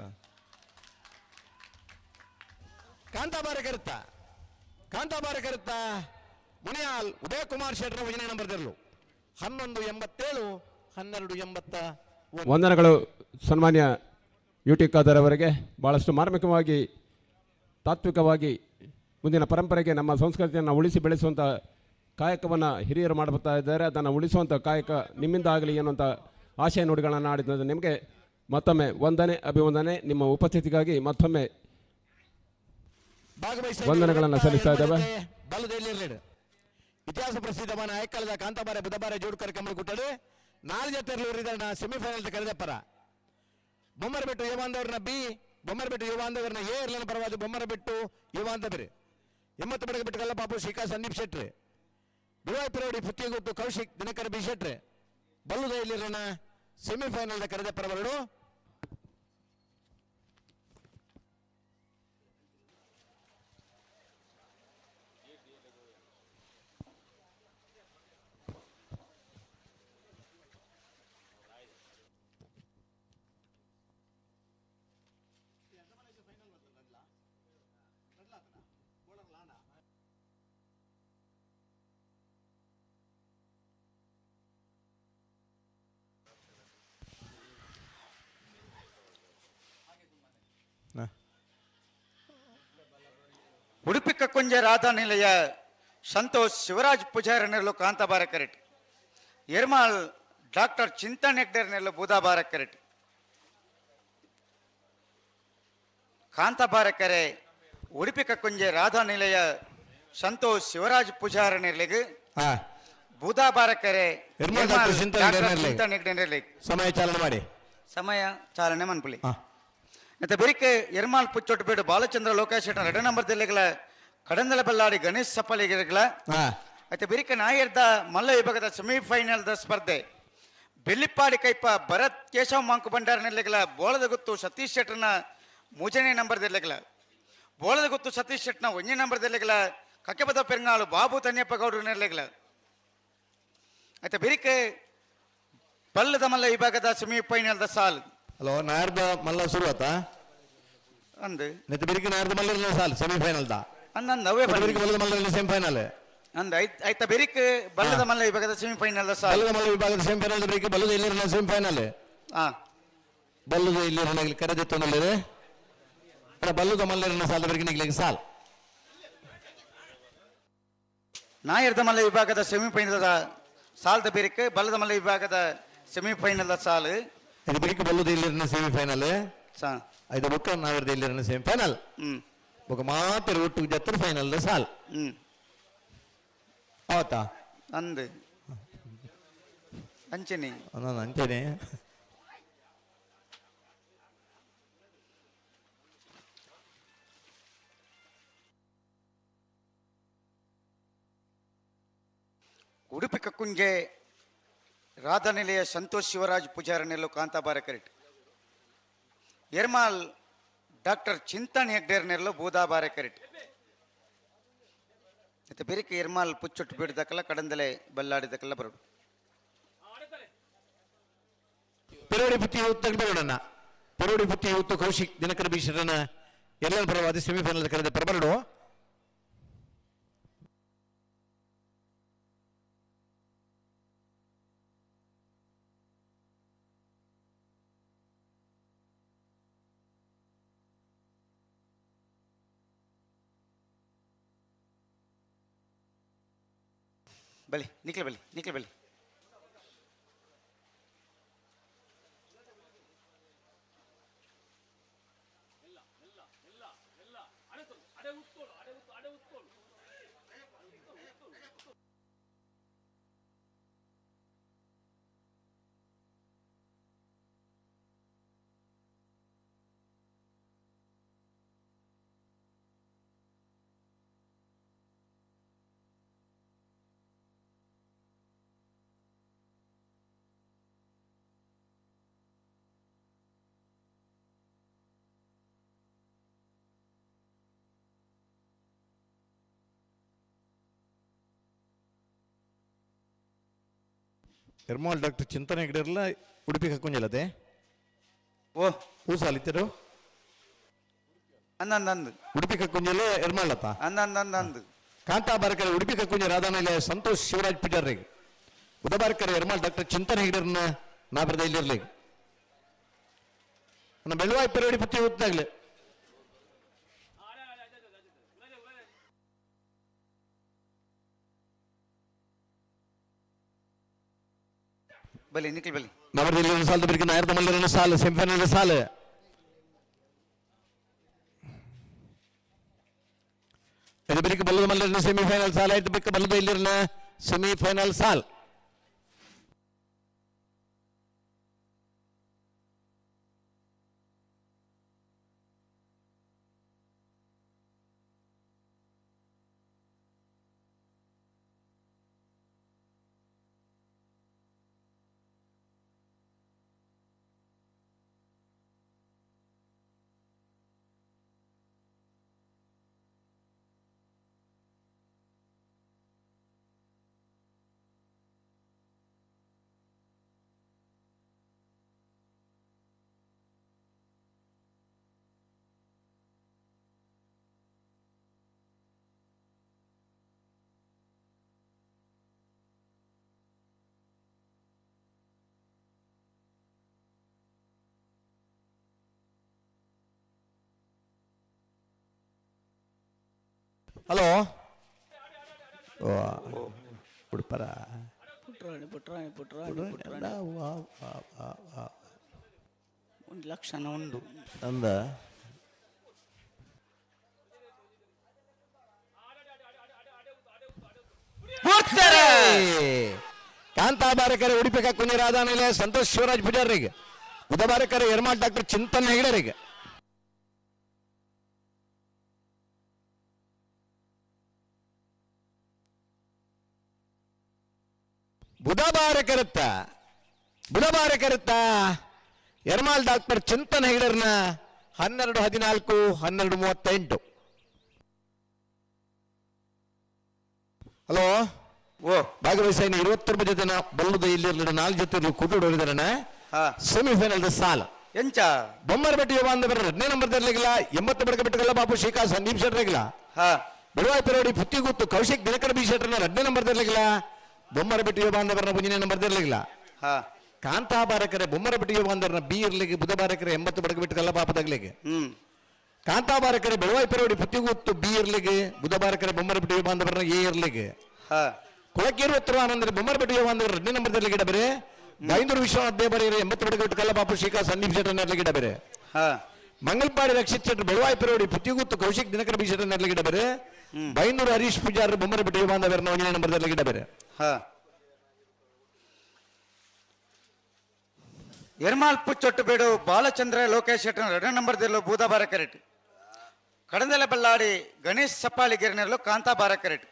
ಕಾಂತಾಬಾರ ಕರುತ್ತ ಮುನಿಯಾಲ್ ಉದಯ ಕುಮಾರ್ ಶೆಟ್ಟರ ವಚನ ನಂಬರ್ 1187 1281. ವಂದನೆಗಳು ಸನ್ಮಾನ್ಯ ಯುಟಿ ಖಾದರ್ ಅವರಿಗೆ. ಭಾಳಷ್ಟು ಮಾರ್ಮಿಕವಾಗಿ ತಾತ್ವಿಕವಾಗಿ ಮುಂದಿನ ಪರಂಪರೆಗೆ ನಮ್ಮ ಸಂಸ್ಕೃತಿಯನ್ನು ಉಳಿಸಿ ಬೆಳೆಸುವಂಥ ಕಾಯಕವನ್ನು ಹಿರಿಯರು ಮಾಡ್ತಾ ಇದ್ದಾರೆ. ಅದನ್ನು ಉಳಿಸುವಂಥ ಕಾಯಕ ನಿಮ್ಮಿಂದ ಆಗಲಿ ಎನ್ನುವಂಥ ಆಶಯ ನುಡಿಗಳನ್ನು ಆಡಿದ ನಿಮಗೆ ಮತ್ತೊಮ್ಮೆ ವಂದನೆ, ಅಭಿವಂದನೆ. ನಿಮ್ಮ ಉಪಸ್ಥಿತಿಗಾಗಿ ಮತ್ತೊಮ್ಮೆ ವಂದನೆಗಳನ್ನು ಸಲ್ಲಿಸ್ತಾ ಇದ್ದೇವೆ. ಇತಿಹಾಸ ಪ್ರಸಿದ್ಧವಾದ ಐಕಾಲದ ಕಾಂತಾಬಾರ ಬುಧಬಾರ ಜೋಡ್ಕರ್ ಕಮಲ ಕುಟ್ಟಲು 4 ಜೊತೆ ಸೆಮಿಫೈನಲ್ ಕರೆದಪ್ಪರ ಬೊಮ್ಮರಬೆಟ್ಟು ಯುವಾಂದವ್ರನ್ನ ಬಿ, ಬೊಮ್ಮರಬೆಟ್ಟು ಯುವಾಂದವ್ರನ್ನ ಎ ಇರ್ಲನ ಪರವಾದ ಬೊಮ್ಮರಬೆಟ್ಟು ಯುವಾಂದ ಬೇರೆ 80 ಬೆಡಗಬೆಟ್ಟು ಕಲ್ಲಪಾಪು ಶ್ರೀಕಾ ಸಂದೀಪ್ ಶೆಟ್ರೆ ಬಿವಾಯ್ ಪಿರೋಡಿ ಪುತ್ತಿಗುಟ್ಟು ಕೌಶಿಕ್ ದಿನಕರ್ ಬಿ ಶೆಟ್ರೆ ಬಲ್ಲುದೈಲಿರನ ಸೆಮಿಫೈನಲ್ ಕರೆದಪ್ಪರವರು ಉಡುಪಿ ಕಕ್ಕೊಂಜ ರಾಧಾ ನಿಲಯ ಸಂತೋಷ್ ಶಿವರಾಜ್ ಪೂಜಾರಿ ನೆರಳು ಕಾಂತಾಬಾರ ಕರೆಟ್ ಎರ್ಮಾಳ್ ಡಾಕ್ಟರ್ ಚಿಂತನ್ ಹೆಗ್ಡರ್ ನೆರಳು ಬೂದಾಬಾರ ಕರೆಟ್ ಕಾಂತಾಬಾರ ಕರೆ ಉಡುಪಿ ಕಕ್ಕೊಂಜೆ ರಾಧಾ ನಿಲಯ ಸಂತೋಷ್ ಶಿವರಾಜ್ ಪೂಜಾರಿ ನೆರಳಿಗೆ ಬೂದಾಬಾರ ಕರೆ ಚಿಂತನ್ ಹೆಗ್ಡರ್ ನೆರಳಿಗೆ ಸಮಯ ಚಾಲನೆ ಮಾಡಿ. ಸಮಯ ಚಾಲನೆ ಮನ್ಪುಲಿ ಮತ್ತೆ ಬೆರಿಕೆ ಎರ್ಮಾಲ್ ಪುಚ್ಚೊಟ್ಟಬೇಡು ಬಾಲಚಂದ್ರ ಲೋಕೇಶ್ 2 ನಂಬರ್ ದೆಲ್ಲೆಗಳ ಕಡಂದಲ ಬಲ್ಲಾಡಿ ಗಣೇಶ್ ಸಪ್ಪಲಿಗೆಗಳ ಮತ್ತೆ ಬೆರಿಕೆ ನಾಯರ್ದ ಮಲ್ಲ ವಿಭಾಗದ ಸೆಮಿಫೈನಲ್ ಸ್ಪರ್ಧೆ ಬೆಳ್ಳಿಪ್ಪಾಡಿ ಕೈಪ ಭರತ್ ಕೇಶವ್ ಮಾಂಕು ಭಂಡಾರ ನೆಲೆಗಳ ಬೋಳದ ಗುತ್ತು ಸತೀಶ್ ಶೆಟ್ಟರ್ನ 3ನೇ ನಂಬರ್ ದೆಲ್ಲೆಗಳ ಬೋಳದ ಗುತ್ತು ಸತೀಶ್ ಶೆಟ್ನ 1ನೇ ನಂಬರ್ ದೆಲ್ಲೆಗಳ ಕಕ್ಕೆಬದ ಪೆರ್ಗಾಳು ಬಾಬು ತನ್ಯಪ್ಪ ಗೌಡ್ರ ನೆಲೆಗಳ ಮತ್ತೆ ಬೆರಿಕೆ ಬಲ್ಲದ ಮಲ್ಲ ವಿಭಾಗದ ಸೆಮಿಫೈನಲ್ ಸಾಲ್ ಹಲೋ ನಾರ್ದ ಮಲ್ಲ ಶುರುವಾತ ಅಂದು ನೆತ್ತ ಬಿರಿಕೆ ನಾರ್ದ ಮಲ್ಲ ಸಾಲ್ ಸೆಮಿಫೈನಲ್ ದಾ ಅಂದ ಅವೇ ಬಿರಿಕೆ ಬಲ್ಲದ ಮಲ್ಲ ಸೆಮಿಫೈನಲ್ ಅಂದ ಐತ ಬಿರಿಕೆ ಬಲ್ಲದ ಮಲ್ಲ ವಿಭಾಗದ ಸೆಮಿಫೈನಲ್ ಸಾಲ್ ಬಲ್ಲದ ಮಲ್ಲ ವಿಭಾಗದ ಸೆಮಿಫೈನಲ್ ಬಿರಿಕೆ ಬಲ್ಲದ ಇಲ್ಲಿರನ ಸೆಮಿಫೈನಲ್ ಬಲ್ಲದ ಇಲ್ಲಿರನ ಕರೆದಿತ್ತು ನಲ್ಲಿದೆ ಬಲ್ಲದ ಮಲ್ಲರನ ಸಾಲ ಬಿರಿಕೆ ನಿಗ್ಲಿಕ್ಕೆ ಸಾಲ್ ನಾಯರ್ದ ಮಲ್ಲ ವಿಭಾಗದ ಸೆಮಿಫೈನಲ್ ಸಾಲ್ದ ಬಿರಿಕೆ ಬಲ್ಲದ ಮಲ್ಲ ವಿಭಾಗದ ಸೆಮಿಫೈನಲ್ ಸಾಲ್ ಇದು ಬಿರಿಕೆ ಬಲ್ಲದ ಇಲ್ಲಿರನ ಸೆಮಿಫೈನಲ್ ಐದು ಬುಕ್ಕ ನಾಯರ್ದ ಇಲ್ಲಿರನ ಸೆಮಿಫೈನಲ್ ఒక మాత్ర ఒట్టు జత్తర్ ఫైనల్ సాల్ అవతా అందు అంచని అంతేనే ಉಡುಪಿ ಕಕ್ಕುಂಜೆ ರಾಧನಿಲೆಯ ಸಂತೋಷ್ ಶಿವರಾಜ್ ಪೂಜಾರನೆಲ್ಲೋ ಕಾಂತಾಬಾರ ಕರೆಟ್ ಎರ್ಮಾಲ್ ಡಾಕ್ಟರ್ ಚಿಂತನ್ ಹೆಗ್ಡೇರ್ನೆಲ್ಲೋ ಬೂದಾಬಾರ ಕರೆಟ್ ಮತ್ತೆ ಬೇರೆ ಎರ್ಮಾಲ್ ಪುಚ್ಚೊಟ್ಟು ಬಿಡದಕ್ಕಲ್ಲ ಕಡಂದಲೆ ಬಲ್ಲಾಡಿದಕ್ಕಲ್ಲ ಬರೋಡು ಪೆರೋಡಿ ಪುತ್ತಿ ಯೂತ್ ಬರೋಣ ಪೆರೋಡಿ ಪುತ್ತಿ ಯೂತ್ ಕೌಶಿಕ್ ದಿನಕರ ಬೀಶರನ ಎಲ್ಲರ ಪರವಾದ ಸೆಮಿಫೈನಲ್ ಕರೆದ ಪರಬರಡು ಬಲಿ ನಿಕ್ಲೆ ಬಲಿ ಎರ್ಮಾಲ್ ಡಾಕ್ಟರ್ ಚಿಂತನೆ ಹೆಗ್ಡೇರ್ಲ ಉಡುಪಿ ಕಕ್ಕುಂಜಲತೆ ಓ ಊಸಾಲಿತ್ತರು ಅಂದಂದು ಉಡುಪಿ ಕಕ್ಕುಂಜಲೆ ಎರ್ಮಾಳತ್ತ ಅಂದಂದು ಕಾಂತಾಬಾರಕರ ಉಡುಪಿ ಕಕ್ಕುಂಜ ರಾಧಾನಿಲೆ ಸಂತೋಷ್ ಶಿವರಾಜ್ ಪಿಜರ್ರಿಗೆ ಬುಧಬಾರಕರ ಎರ್ಮಾಲ್ ಡಾಕ್ಟರ್ ಚಿಂತನೆ ಹೆಗ್ಡೇರ್ನ ನಾಬರದ ಇಲ್ಲಿರ್ಲಿ ನನ್ನ ಬೆಳವಾಯಿ ಪೆರೋಡಿ ಪುತ್ತಿ ಊತ್ತಾಗ್ಲಿ ಬಲಿ ನಿಕ್ಲೆ ಬಲಿ ನವರದಲ್ಲಿ ಸಾಲದ ಬಿರ್ಕಿನ ಆಯ್ದ ಮಲ್ಲರನ್ನ ಸಾಲು ಸೆಮಿಫೈನಲ್ ಸಾಲು ಇದು ಬಿರ್ಕ ಬಲ್ಲದ ಮಲ್ಲರನ್ನ ಸೆಮಿಫೈನಲ್ ಸಾಲ ಆಯ್ತು ಬಿರ್ಕ ಬಲ್ಲದ ಇಲ್ಲಿರನ್ನ ಸೆಮಿಫೈನಲ್ ಸಾಲ್ ಹಲೋ ಉಡುಪರ ಪುಟ್ರಾಣಿ 1 ಲಕ್ಷ ಉಂಡು ಅಂದ ಕಾಂತಾಬಾರಕರ ಉಡುಪಿ ಕಕ್ಕುಂಜ ರಾಧಾನಿಲೆ ಸಂತೋಷ್ ಶಿವರಾಜ್ ಪೂಜಾರಿಗೆ ಬುಧಬಾರಕರ ಎರ್ಮಾಲ್ ಡಾಕ್ಟರ್ ಚಿಂತನ್ ಹೆಗ್ಡೇರಿಗೆ ಬುಧಬಾರಕರುತ್ತ ಎರ್ಮಾಲ್ ಡಾಕ್ಟರ್ ಚಿಂತನ್ ಹೆಗ್ಡರ್ನ 12-14 12:38 ಹಲೋ ಓ ಭಾಗವಹಿಸಿನ 29 ಜನ ಬಲ್ಲುದ ಇಲ್ಲಿ 4 ಜೊತೆ ಕೂಟೋಡಿದಾರಣ ಸೆಮಿಫೈನಲ್ ಸಾಲ ಎಂಚ ಬೊಮ್ಮರಬೆಟ್ಟಿ ಯುವ ಅಂದ 2ನೇ ನಂಬರ್ ತರಲಿಲ್ಲ 80 ಬಡಕ ಬಿಟ್ಟಗಲ್ಲ ಬಾಪು ಶ್ರೀಕಾ ಸಂದೀಪ್ ಶೆಟ್ರಿಗಿಲ್ಲ ಬೆಳವಾಯಿ ಪೆರೋಡಿ ಪುತ್ತಿಗುತ್ತು ಕೌಶಿಕ್ ದಿನಕರ ಬಿ ಶೆಟ್ರನ್ನ 2ನೇ ನಂಬರ್ ತರಲಿಲ್ಲ ಬೊಮ್ಮರಬೆಟ್ಟಿ ಯುವ ಅಂದವರನ್ನ 1ನೇ ನಂಬರ್ ತರಲಿಲ್ಲ ಕಾಂತಾಬಾರಕರೆ ಬೊಮ್ಮರಬೆಟ್ಟಿ ಯುವ ಅಂದವರನ್ನ ಬಿ ಇರ್ಲಿಕ್ಕೆ ಬುಧಬಾರಕರೆ 80 ಬಡಕ ಬಿಟ್ಟಗಲ್ಲ ಬಾಪದಾಗ್ಲಿಕ್ಕೆ ಕಾಂತಾಬಾರಕರೆ ಬೆಳವಾಯಿ ಪೆರೋಡಿ ಪುತ್ತಿಗುತ್ತು ಬಿ ಇರ್ಲಿಕ್ಕೆ ಬುಧಬಾರಕರೆ ಬೊಮ್ಮರಬೆಟ್ಟಿ ಯುವ ಅಂದವರನ್ನ ಎ ಇರ್ಲಿಕ್ಕೆ ಕುಳಕೇರು ಆನಂದ್ರೆ ಬೊಮ್ಮರಬೆಟ್ಟಿ ಯುವ ಅಂದವರು 2ನೇ ನಂಬರ್ ತರಲಿಕ್ಕೆ ಇಡಬೇರೆ ಬೈಂದೂರು ವಿಶ್ವನಾಥ್ ದೇವರಿಗೆ 80 ಬಡಕ ಬಿಟ್ಟಗಲ್ಲ ಬಾಪು ಶ್ರೀಕಾ ಸಂದೀಪ್ ಶೆಟ್ರನ್ನ ಇರ್ಲಿಕ್ಕೆ ಇಡಬೇರೆ ಮಂಗಲ್ಪಾಡಿ ರಕ್ಷಿತ್ ಶೆಟ್ರು ಬೆಳವಾಯಿ ಪೆರೋಡಿ ಪುತ್ತಿಗುತ್ತು ಕೌಶಿಕ್ ದಿನಕರ ಬಿ ಶೆಟ್ರನ್ನ ಇರ್ಲಿಕ್ಕೆ ಇಡಬೇರೆ ಬೈಂದೂರು ಹರೀಶ್ ಪೂಜಾರ್ ಬೊಮ್ಮರಬೆಟ್ಟಿ ಯುವ ಅಂದವರನ್ನ 1ನೇ ನಂಬರ್ ತರಲಿಕ್ಕೆ ಇಡಬೇರೆ ಎರ್ಮಾಲ್ ಪುಚ್ಚೊಟ್ಟುಬೇಡು ಬಾಲಚಂದ್ರ ಲೋಕೇಶ್ ಶೆಟ್ಟರ್ 2ನೇ ನಂಬರ್ ದೆಲ್ಲೋ ಬೂದಾಬಾರ ಕರೆಟ್ ಕಡಂದೆಲ ಬಳ್ಳಾಡಿ ಗಣೇಶ್ ಸಪ್ಪಾಳಿ ಗಿರಿನೆಲ್ಲೋ ಕಾಂತಾಬಾರ ಕರೆಟ್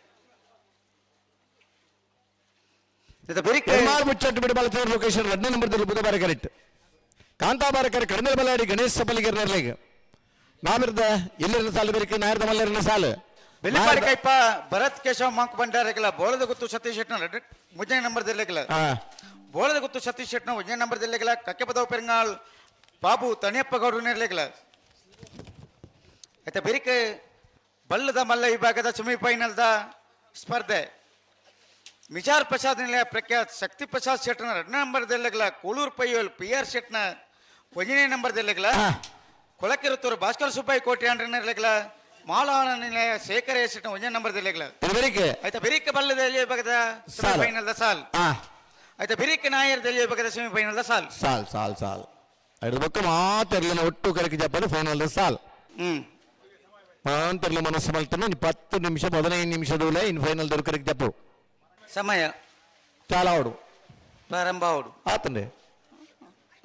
ಇತ ಬೆರಿಕೆ ಎರ್ಮಾಳ್ ಮುಚ್ಚಟ್ಟು ಬಿಡು ಬಾಲಚಂದ್ರ ಲೊಕೇಶನ್ 2ನೇ ನಂಬರ್ದಲ್ಲಿ ಬುಧವಾರ ಕರೆಕ್ಟ್ ಕಾಂತಾಬಾರ ಕರೆ ಕಡಿಮೆ ಬಲಾಡಿ ಗಣೇಶ್ ಸಪಲಿಗರ್ ನೆರಳಿಗೆ ನಾವಿರ್ದ ಎಲ್ಲಿರನ ಸಾಲು ಬೆರಿಕೆ ನಾಯರ್ದ ಮಲ್ಲರಿನ ಸಾಲು ಬೆಲಿಪಾಡಿ ಕೈಪ ಭರತ್ ಕೇಶವ್ ಮಾಂಕ್ ಬಂಡಾರಗಲ ಬೋಳದ ಗುತ್ತು ಸತೀಶ್ ಶೆಟ್ನ ಮುಂಜಾನೆ ನಂಬರ್ ದೆಲ್ಲೆಗಲ ಬೋಳದ ಗುತ್ತು ಸತೀಶ್ ಶೆಟ್ನ ಮುಂಜಾನೆ ನಂಬರ್ ದೆಲ್ಲೆಗಲ ಕಕ್ಕೆ ಪದವ ಪೆರಂಗಾಳ್ ಬಾಬು ತಣಿಯಪ್ಪ ಗೌಡ್ರು ನೆರಳೆಗಲ ಆಯ್ತಾ ಬೆರಿಕೆ ಬಲ್ಲದ ಮಲ್ಲ ವಿಭಾಗದ ಸೆಮಿಫೈನಲ್ದ ಸ್ಪರ್ಧೆ ಮಿಜಾರ್ ಪ್ರಸಾದ್ ನಿಲಯ ಪ್ರಖ್ಯಾತ್ ಶಕ್ತಿ ಪ್ರಸಾದ್ ಶೆಟ್ನ 2ನೇ ನಂಬರ್ ದೆಲ್ಲೆಗಲ ಕೋಳೂರು ಪೈಯೋಲ್ PR ಶೆಟ್ನ 1ನೇ ನಂಬರ್ ದೆಲ್ಲೆಗಲ ಕೊಳಕಿರುತ್ತೂರು ಭಾಸ್ಕರ್ ಸುಬ್ಬಾಯಿ ಕೋಟೆ ಅಂಡ್ರ ನೆರಳೆಗಲ ಮಾಲಾನ ನಿಲಯ ಶೇಖರ ಶೆಟ್ನ 1ನೇ ನಂಬರ್ ದೆಲ್ಲೆಗಲ ಬೆರಿಕೆ ಆಯ್ತಾ ಬೆರಿಕೆ ಬಲ್ಲದ ವಿಭಾಗದ ಸೆಮಿಫೈನಲ್ದ ಸಾಲ್ ಆಯ್ತಾ ಬೆರಿಕೆ ನಾಯರ್ ವಿಭಾಗದ ಸೆಮಿಫೈನಲ್ದ ಸಾಲ್ ಸಾಲ್ ಸಾಲ್ ಸಾಲ್ ಐದು ಪಕ್ಕ ಮಾತೆರ್ಲಿನ ಒಟ್ಟು ಕರೆಗೆ ಜಪ್ಪದು ಫೈನಲ್ ಸಾಲ್ ಮಾತೆರ್ಲಿ ಮನಸ್ಸು ಮಲ್ತನು 10 ನಿಮಿಷ 15 ನಿಮಿಷದೂಲೆ ಇನ್ ಫೈನಲ್ ದೊರ ಕರೆಗೆ ಜಪ್ಪು ಸಮಯ చాలా ఆడు ಪ್ರಾರಂಭ ಅವಡು ఆతండి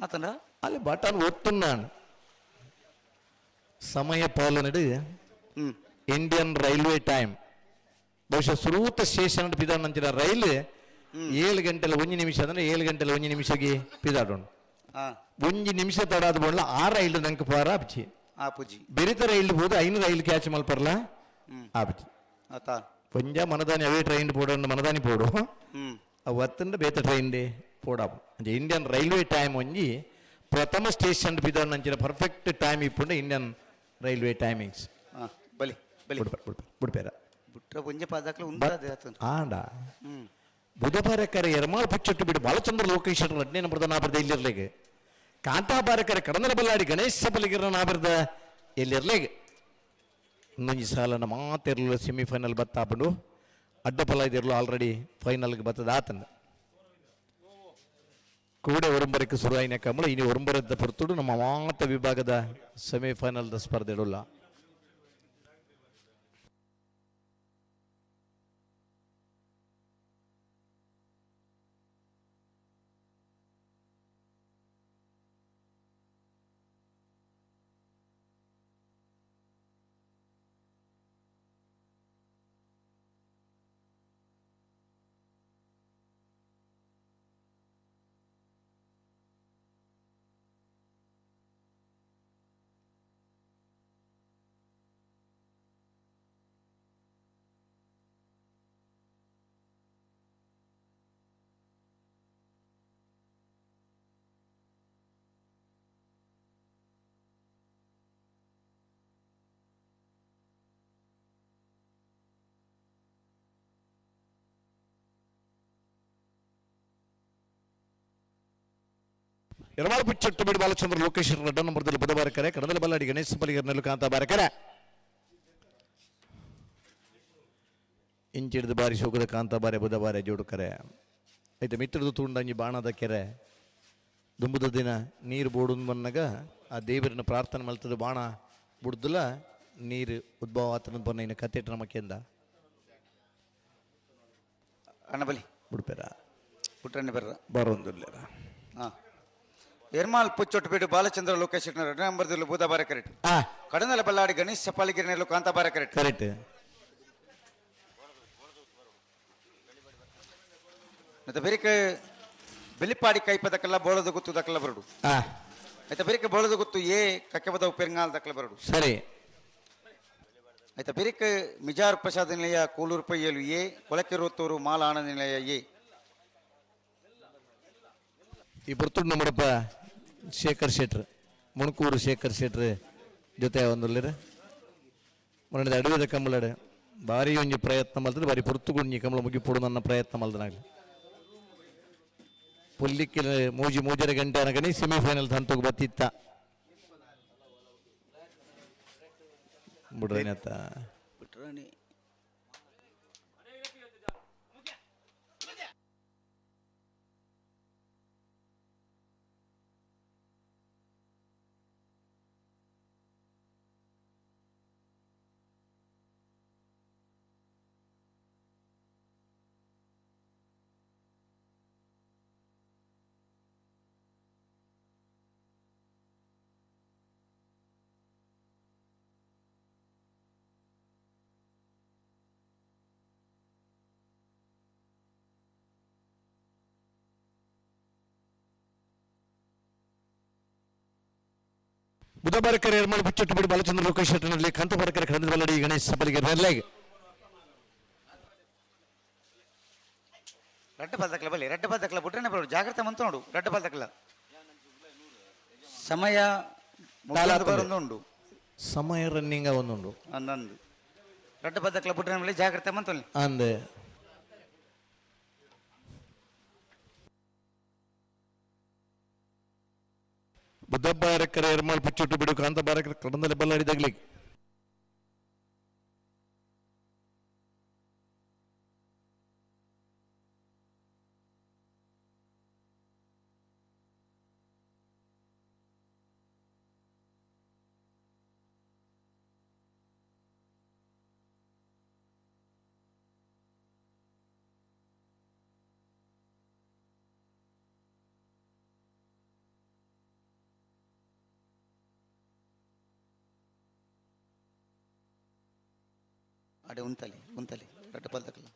ಆತಂಡ ಅಲ್ಲಿ బటన్ ఒత్తున్నాను సమయ పాలనడు ఇండియన్ రైల్వే టైం ಬಹುಶಃ ಸುರೂತ ಸ್ಟೇಷನ್ ಪಿದಾಡ್ ನಂಚಿನ ರೈಲು 7 ಗಂಟೆల 1 ನಿಮಿಷ ಅಂದ್ರೆ 7 ಗಂಟೆల 1 ನಿಮಿಷಗೆ ಪಿದಾಡೋಣ 1 ನಿಮಿಷ ತಡಾದ ಬೋಡ್ಲ ಆ ರೈಲು ನಂಗೆ ಪಾರ ಆಪ್ಚಿ ಆಪುಜಿ ಬೆರಿತ ರೈಲು ಹೋದ ಐನು ರೈಲು ಕ್ಯಾಚ್ ಮಲ್ಪರ್ಲ ಆಪ್ಚಿ ಆತ ಕೊಂಚ ಮನದಾನಿ ಅವೇ ಟ್ರೈನ್ ಪೋಡ ಮನದಾನಿ ಪೋಡು ಅವತ್ತಂಡ ಬೇತ ಟ್ರೈನ್ ಪೋಡಾಪು ಅಂದ್ರೆ ಇಂಡಿಯನ್ ರೈಲ್ವೆ ಟೈಮ್ ಒಂಜಿ ಪ್ರಥಮ ಸ್ಟೇಷನ್ ಪಿದಾಡ್ ನಂಚಿನ ಪರ್ಫೆಕ್ಟ್ ಟೈಮ್ ಇಪ್ಪುಂಡ ಇಂಡಿಯನ್ ರೈಲ್ವೆ ಟೈಮಿಂಗ್ಸ್ ಬಲಿ ಬಲಿ ಬಿಡ್ಪೇರ ಬಿಟ್ರ ಒಂಜೆ ಪಾದಕ್ಲ ಉಂಟಾದೆ ಆತನ ಆಂಡ ಬುಧವಾರಕರೆ ಎರ್ಮಾಳ್ ಪುಚ್ಚಟ್ಟು ಬಿಡು ಬಾಲಚಂದ್ರ ಲೋಕೇಶ್ವರ 2ನೇ ನಂಬರ್ದ ನಾಬರ್ದ ಇಲ್ಲಿರ್ಲೆಗೆ ಕಾಂತಾಬಾರಕರೆ ಕಡಂದರ ಬಲ್ಲಾಡಿ ಗಣೇಶ್ ಸಬಲಿಗಿರ ನಾಬರ್ದ ಎಲ್ಲಿರ್ಲೆಗೆ ಇನ್ನೊಂದು ಸಾಲನ ಮಾತೆರಲು ಸೆಮಿಫೈನಲ್ ಬತ್ತಾಪಂಡು ಅಡ್ಡಪಲ ಇದಿರಲು ಆಲ್ರೆಡಿ ಫೈನಲ್ಗೆ ಬತ್ತದ ಆತಂದ ಕೂಡ ಒರಂಬರಕ್ಕೆ ಶುರುವಾಯಿನ ಕಮಲ ಇನಿ ಒರಂಬರದ ಪುರ್ತುಡು ನಮ್ಮ ಮಾತ ವಿಭಾಗದ ಸೆಮಿಫೈನಲ್ದ ಸ್ಪರ್ಧೆ ಇಡಲ್ಲ ಎರ್ಮಾಳ್ ಪುಚ್ಚಟ್ಟು ಬಿಡು ಬಾಲಚಂದ್ರ ಲೋಕೇಶ್ವರ 2ನೇ ನಂಬರ್ದಲ್ಲಿ ಬುಧವಾರ ಕರೆ ಕಡಂದಲ ಬಲ್ಲಾಡಿ ಗಣೇಶ್ ಸಪಲಿಗರ್ ನೆರಳು ಕಾಂತಾಬಾರ ಕರೆ ಇಂಚಿಡ್ದು ಬಾರಿ ಶೋಕದ ಕಾಂತಾಬಾರೆ ಬುಧವಾರ ಜೋಡು ಕರೆ ಐತೆ ಮಿತ್ರದು ತುಂಡಂಜಿ ಬಾಣದ ಕೆರೆ ದುಂಬುದ ದಿನ ನೀರು ಬೋಡು ಬಂದಾಗ ಆ ದೇವರನ್ನ ಪ್ರಾರ್ಥನೆ ಮಲ್ತದ ಬಾಣ ಬುಡ್ದಲ ನೀರು ಉದ್ಭವ ಆತನ ಬನ್ನ ಇನ್ನು ಕತ್ತೆಟ ನಮಕೆಂದ ಅಣ್ಣ ಬಲಿ ಬಿಡ್ಪೇರ ಪುಟ್ರಣ್ಣ ಬರ್ರ ಬರೋದಿಲ್ಲ ಎರ್ಮಾಳ್ ಪುಚ್ಚೊಟ್ಟು ಬಿಡು ಬಾಲಚಂದ್ರ ಲೋಕೇಶ್ 2ನೇ ನಂಬರ್ದಲ್ಲಿ ಬುಧವಾರ ಕರೆಕ್ಟ್ ಕಡಂದಲ ಬಲ್ಲಾಡಿ ಗಣೇಶ್ ಸಪಾಲಿಗಿರಿ ನೆರಳು ಕಾಂತಾಬಾರ ಕರೆಕ್ಟ್ ಕರೆಕ್ಟ್ ಮತ್ತೆ ಬೆರಿಕೆ ಬೆಲಿಪಾಡಿ ಕೈಪದಕ್ಕೆಲ್ಲ ಬೋಳದ ಗುತ್ತು ದಕ್ಕಲ ಬರಡು ಆಯ್ತಾ ಬೆರಿಕೆ ಬೋಳದ ಗುತ್ತು ಏ ಕಕ್ಕೆ ಬದವು ಪೆರಂಗಾಲ್ ದಕ್ಕಲ ಬರಡು ಸರಿ ಆಯ್ತಾ ಬೆರಿಕೆ ಮಿಜಾರ್ ಪ್ರಸಾದ್ ನಿಲಯ ಕೋಳೂರು ಪೈಯಲು ಎ ಕೊಳಕೆರುವತ್ತೂರು ಮಾಲ ಆನಂದ ನಿಲಯ ಎ ಈ ಬರ್ತುಡ್ ನಮ್ಮಡಪ್ಪ ಶೇಖರ್ ಶೆಟ್ರ್ ಮುಣಕೂರು ಶೇಖರ್ ಶೆಟ್ರ್ ಜೊತೆ ಒಂದುಲ್ಲಿರ ಮರಣಿದ ಅಡುಗೆದ ಕಮಲಡೆ ಭಾರಿ ಒಂಜಿ ಪ್ರಯತ್ನ ಮಲ್ತದೆ ಭಾರಿ ಪುರ್ತುಗುಂಜಿ ಕಮಲ ಮುಗಿಪೋಡು ನನ್ನ ಪ್ರಯತ್ನ ಮಲ್ದನಾಗಲಿ ಪುಲ್ಲಿಕ್ಕಿನ ಮೂಜರ ಗಂಟೆ ಅನಗನಿ ಸೆಮಿಫೈನಲ್ ಹಂತಕ್ಕೆ ಬತ್ತಿತ್ತ ಬಿಡ್ರೇನತ್ತ ಬಿಟ್ರಾಣಿ ಬುಧಬಾರಕೆರೆ ಯರ್ಮಾಳ್ ಪುಚ್ಚೊಟ್ಟುಬಿಡಿ ಬಾಲಚಂದ್ರ ಲೋಕೇಶ್ ಶೆಟ್ಟರ್ನಲ್ಲಿ ಕಾಂತಾಬಾರಕೆರೆ ಕಡಂದ ಬಲ್ಲಡಿ ಗಣೇಶ್ ಸಬಲಿಗೆ ನೆರಲೆಗೆ ರಡ್ಡ ಬಲ್ದಕ್ಲ ಬಲ್ಲಿ ರಡ್ಡ ಬಲ್ದಕ್ಲ ಬಿಟ್ರೆ ಬರೋಡು ಜಾಗ್ರತೆ ಮಂತ ನೋಡು ರಡ್ಡ ಬಲ್ದಕ್ಲ ಸಮಯ ಬರೋದು ಸಮಯ ರನ್ನಿಂಗ್ ಒಂದುಂಡು ಅಂದಂದು ರಡ್ಡ ಬಲ್ದಕ್ಲ ಬಿಟ್ರೆ ಜಾಗ್ರತೆ ಮಂತ ಅಂದೆ ಬುಧಬಾರಕೆರೆ ಯರ್ಮಾಳ್ ಪುಚ್ಚೊಟ್ಟು ಬಿಡು ಕಾಂತಾಬಾರಕೆರೆ ಕಡಂದಲ್ಲಿ ಬಲ್ಲಾಡಿದಾಗ್ಲಿ ಅಡೆ ಉಂತಲಿ ರಡ್ಡ ಬಲ್ದಕ್ಲ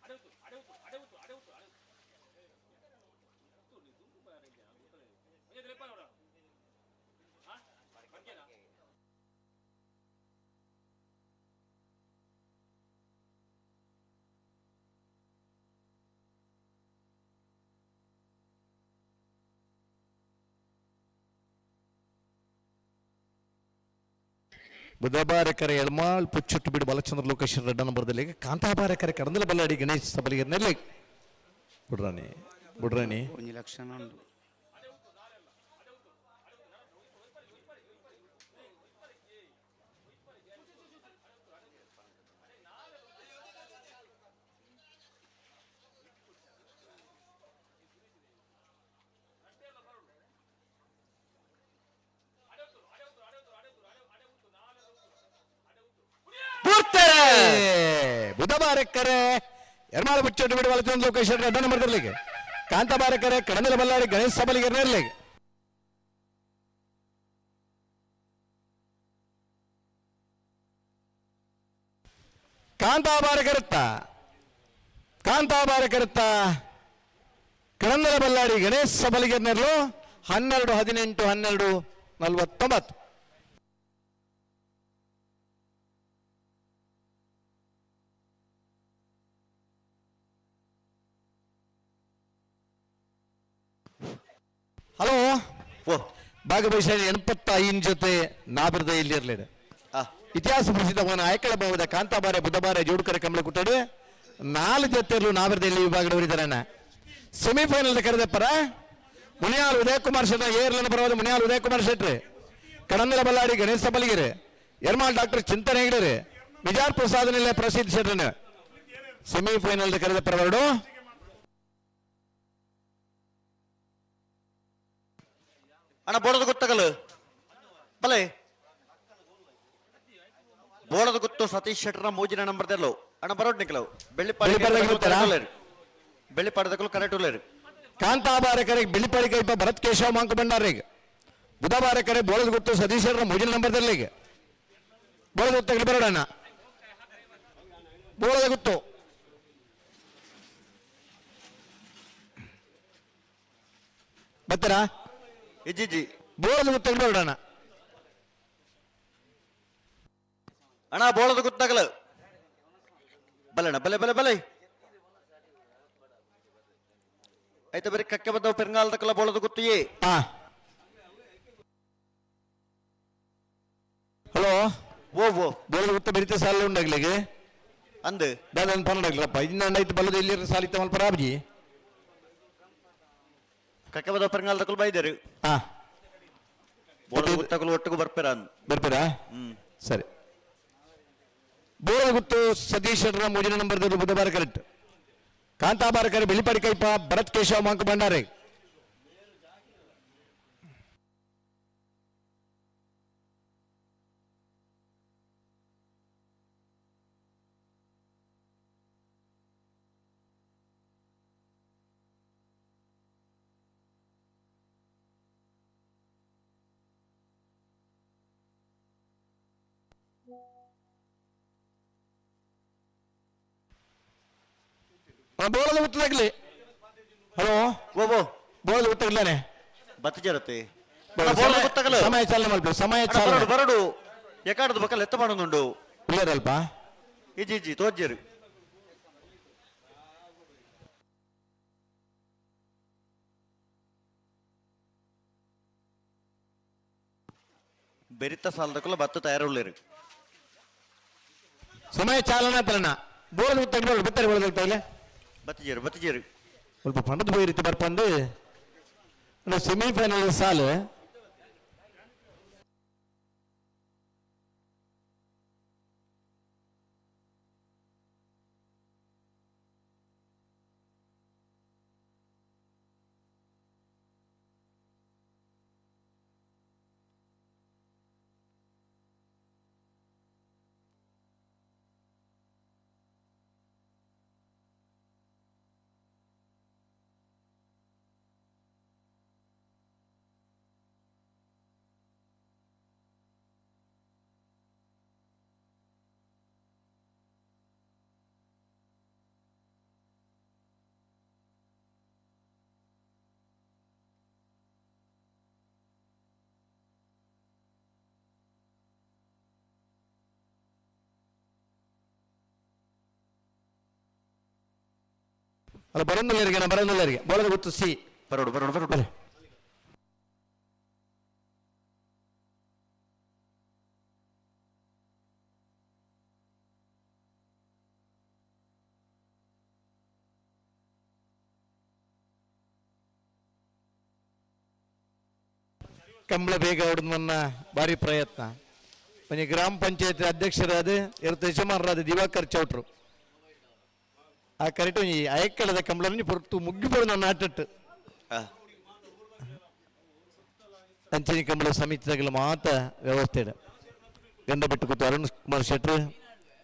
ಬುಧಬಾರಕೆರೆ ಯರ್ಮಾಳ್ ಪುಚ್ಚೊಟ್ಟು ಬಿಡು ಬಾಲಚಂದ್ರ ಲೋಕೇಶ್ ರೆಡ್ಡ ನಂಬರ್ದಲ್ಲಿ ಕಾಂತಾಬಾರಕೆರೆ ಕಡಂದಲ ಬಲ್ಲಾಡಿ ಗಣೇಶ್ ಸಬಲಿಗೆ ನೆರಲೆಗೆ ಬಿಡ್ರಾಣಿ ಒಂಜಿ ಲಕ್ಷಣ ಉಂಡು ಬುಧಬಾರಕೆರೆ ಯರ್ಮಾಳ್ ಪುಚ್ಚೊಟ್ಟು ಬಿಡು ಬಾಲಚಂದ್ರ ಲೋಕೇಶ್ ರೆಡ್ಡ ನಂಬರ್ದಲ್ಲಿ ಕಾಂತಾಬಾರಕೆರೆ ಕಡಂದಲ ಬಲ್ಲಾಡಿ ಗಣೇಶ್ ಸಬಲಿಗೆ ನೆರಲೆಗೆ ಕಾಂತಾಬಾರಕೆರುತ್ತ ಕಡಂದಲ ಬಲ್ಲಾಡಿ ಗಣೇಶ್ ಸಬಲಿಗೆ ನೆರಲು 12-18-12-49 ಹಲೋ ಭಾಗವಹಿಸಿದ 85 ಜೊತೆ ನಾಬಿರದ ಇಲ್ಲಿ ಇರಲಿದೆ ಇತಿಹಾಸ ಪ್ರಸಿದ್ಧವಾದ ಆಯ್ಕಳ ಭಾವದ ಕಾಂತಾಬಾರೆ ಬುಧಬಾರೆ ಜೋಡುಕರೆ ಕಮಲ ಕುಟ್ಟಡು 4 ಜೊತೆಯಲ್ಲೂ ನಾಬಿರದಲ್ಲಿ ವಿಭಾಗದವರಿದ್ದಾರಣ್ಣ ಸೆಮಿಫೈನಲ್ ಕರೆದ ಪರ ಮುನಿಯಾಲ್ ಉದಯಕುಮಾರ್ ಶೆಟ್ಟ ಏರ್ಲನ ಪರವಾದ ಮುನಿಯಾಲ್ ಉದಯಕುಮಾರ್ ಶೆಟ್ಟಿ ಕಡಂದಲ ಬಲ್ಲಾಡಿ ಗಣೇಶ ಬಲಿಗೆರೆ ಯರ್ಮಾಳ್ ಡಾಕ್ಟರ್ ಚಿಂತನೆ ಹೆಗಡೆ ವಿಜಾರ್ ಪ್ರಸಾದ್ ನಿಲಯ ಪ್ರಸಿದ್ಧ ಶೆಟ್ಟರನ್ನ ಸೆಮಿಫೈನಲ್ ಕರೆದ ಪರವರಡು ಅಣ್ಣ ಬೋಳದ ಗೊತ್ತಾಗಲ್ಲ ಬಲೆ ಬೋಳದ ಗೊತ್ತು ಸತೀಶ್ ಶೆಟ್ಟರ ಮೂಜಿನ ನಂಬರ್ ತೆರಲು ಅಣ್ಣ ಬರೋಡ್ ನಿಕ್ಲವು ಬೆಳ್ಳಿಪಾಡದಕ್ಕೂ ಕರೆಕ್ಟ್ ಉಳ್ಳೇರು ಕಾಂತಾಬಾರಕೆರೆ ಬೆಳ್ಳಿಪಾಡಿ ಕೈಪ ಭರತ್ ಕೇಶವ ಮಾಂಕ ಬಂಡಾರಿಗೆ ಬುಧಬಾರಕೆರೆ ಬೋಳದ ಗೊತ್ತು ಸತೀಶ್ ಶೆಟ್ಟರ ಮೂಜಿನ ನಂಬರ್ ತೆರಲಿಗೆ ಬೋಳದ ಗೊತ್ತಾಗಲಿ ಬರೋಡಣ್ಣ ಬೋಳದ ಗೊತ್ತು ಬರ್ತಾರಾ ಇಜ್ಜಿ ಬೋಳದ ಗೊತ್ತಾಗಲಿ ಬರೋಡಣ್ಣ ಅಣ್ಣ ಬೋಳದ ಗೊತ್ತಾಗಲ್ಲ ಬಲ್ಲಣ್ಣ ಬಲೆ ಬಲೆ ಬಲೆ ಆಯ್ತು ಬರೀ ಕಕ್ಕೆ ಬದ್ದವು ಪೆರಂಗಾಲದಕ್ಕಲ್ಲ ಬೋಳದ ಗೊತ್ತಿಯೇ ಹಲೋ ಓ ಬೋಳದ ಗೊತ್ತ ಬೆರಿತ ಸಾಲ ಉಂಡಾಗ್ಲಿಗೆ ಅಂದು ದಾದನ್ ಪನ್ನಡಾಗ್ಲಪ್ಪ ಇನ್ನೊಂದಾಯ್ತು ಬಲ್ಲದ ಎಲ್ಲಿರ ಸಾಲಿತ ಮಲ್ಪ ರಾಬ್ಜಿ ಕಕ್ಕೆ ಬದ್ದವು ಪೆರಂಗಾಲದಕ್ಕಲು ಬೈದರು ಬೋಳದ ಗೊತ್ತಾಗಲು ಒಟ್ಟಿಗೂ ಬರ್ಪೇರ ಬರ್ತೀರಾ ಸರಿ ಬೋಳದ ಗೊತ್ತು ಸತೀಶ್ ಶೆಟ್ಟರ ಮೂಜಿನ ನಂಬರ್ ಬುಧವಾರ ಕರೆಕ್ಟ್ ಕಾಂತಾಬಾರಕೆರೆ ಬೆಳ್ಳಿಪಾಡಿ ಕೈಪ ಭರತ್ ಕೇಶವ ಮಾಂಕ ಬಂಡಾರೆ ಬೋಳದ ಗೊತ್ತಾಗ್ಲಿ ಹಲೋ ಓ ಬೋಳದ ಗೊತ್ತಾಗ್ಲಾನೆ ಬತ್ತ ಜರತೆ ಸಮಯ ಚಾಲನೆ ಮಾಡ್ಬೇಕು, ಸಮಯ ಚಾಲನೆ ಬರಡು ಎಕಾಡದ ಬಕ್ಕಲ್ ಎತ್ತ ಮಾಡೋದುಂಡು ಇಲ್ಲರಲ್ಪ ಇಜಿ ತೋಜ್ಜರು ಬೆರಿತ ಸಾಲದಕ್ಕಲ್ಲ ಬತ್ತು ತಯಾರುಳ್ಳೇರು ಸಮಯ ಚಾಲನೆ ತರಣ ಬೋಳದ ತೆಗೆದು ಬಿತ್ತಾರೆ ಬೋಳದ ಬತ್ತಿಜೇರು ಸ್ವಲ್ಪ ಪಂಡದ ಹೋಗಿ ರೀತಿ ಬರ್ಪಂಡು ಸೆಮಿಫೈನಲ್ ಸಾಲು ಅಲ್ಲ ಬರೋದಿಲ್ಲರಿಗೆ ಬೋಳದ ಗೊತ್ತು ಸಿ ಬರೋಡು ಬರ್ರಿ ಕಂಬಳ ಬೇಗ ಹೊಡೆದು ನನ್ನ ಭಾರಿ ಪ್ರಯತ್ನ ಮನೆ ಗ್ರಾಮ ಪಂಚಾಯತ್ ಅಧ್ಯಕ್ಷರಾದ ಇರ್ತ ಯಜಮಾನರಾದ ದಿವಾಕರ್ ಚೌಟ್ರು ಆ ಕರೆಕ್ಟ್ ಅಯಕ್ಕಳದ ಕಂಬಳನ್ನು ಪೊರ್ತು ಮುಗ್ಗಿಪಡು ನನ್ನ ಆಟಟ್ಟು ಅಂಚನಿ ಕಂಬಳ ಸಮಿತಿದಾಗಲ ಮಾತ ವ್ಯವಸ್ಥೆ ಇದೆ ಗಂಡ ಬಿಟ್ಟು ಕೂತು ಅರುಣ್ ಕುಮಾರ್ ಶೆಟ್ರು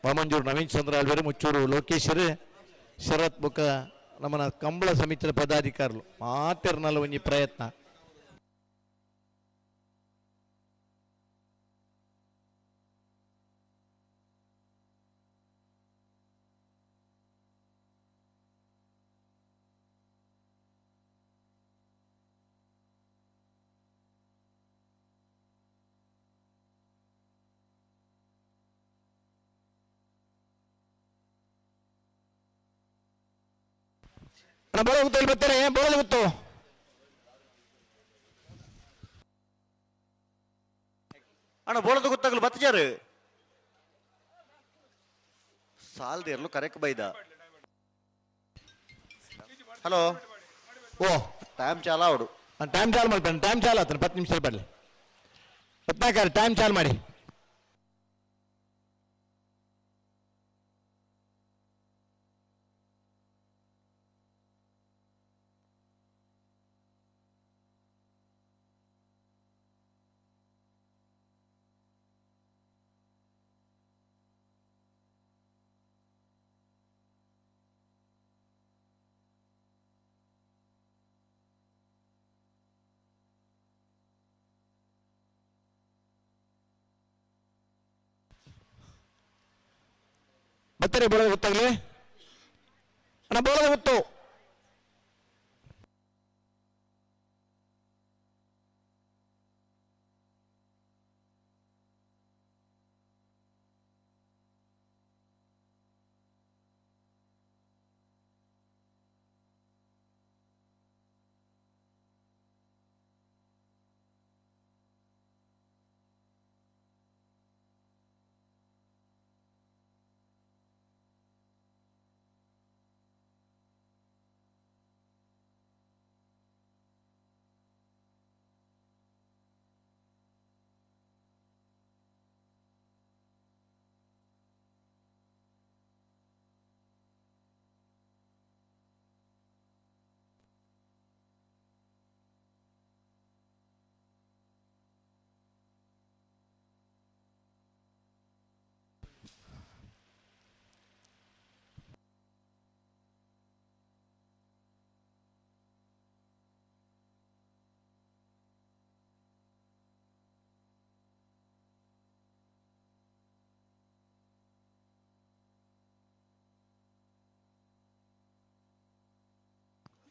ವಾಮಂಜೂರು ನವೀನ್ ಚಂದ್ರ ಆಳ್ವೇರು ಮುಚ್ಚೂರು ಲೋಕೇಶ್ವರ್ ಶರತ್ ಬುಕ್ಕ ನಮ್ಮನ ಕಂಬಳ ಸಮಿತಿಯ ಪದಾಧಿಕಾರುలు ಮಾತಿರ್ನಲ್ಲ ಒಂಜಿ ಪ್ರಯತ್ನ ಬೋಳ ಗೊತ್ತು ಇಲ್ಲಿ ಬರ್ತಾರೆ ಬೋಳದ ಗೊತ್ತು ಅಣ್ಣ ಬೋಳದ ಗೊತ್ತಾಗಲು ಬತ್ತಿಜಾರು ಸಾಲ್ದಿರ್ಲು ಕರೆಕ್ಟ್ ಬೈದ ಹಲೋ ಓ ಟೈಮ್ ಚಾಲ ಅವಡು ಟೈಮ್ ಚಾಲು ಮಾಡ್ತಾನೆ ಟೈಮ್ ಚಾಲು ಆತಾನೆ 10 ನಿಮಿಷ ಬರಲಿ 14 ಟೈಮ್ ಚಾಲು ಮಾಡಿ ಬರ್ತಾರೆ ಬೋಳದ ಗೊತ್ತಾಗ್ಲಿ ಅಣ್ಣ ಬೋಳದ ಗೊತ್ತು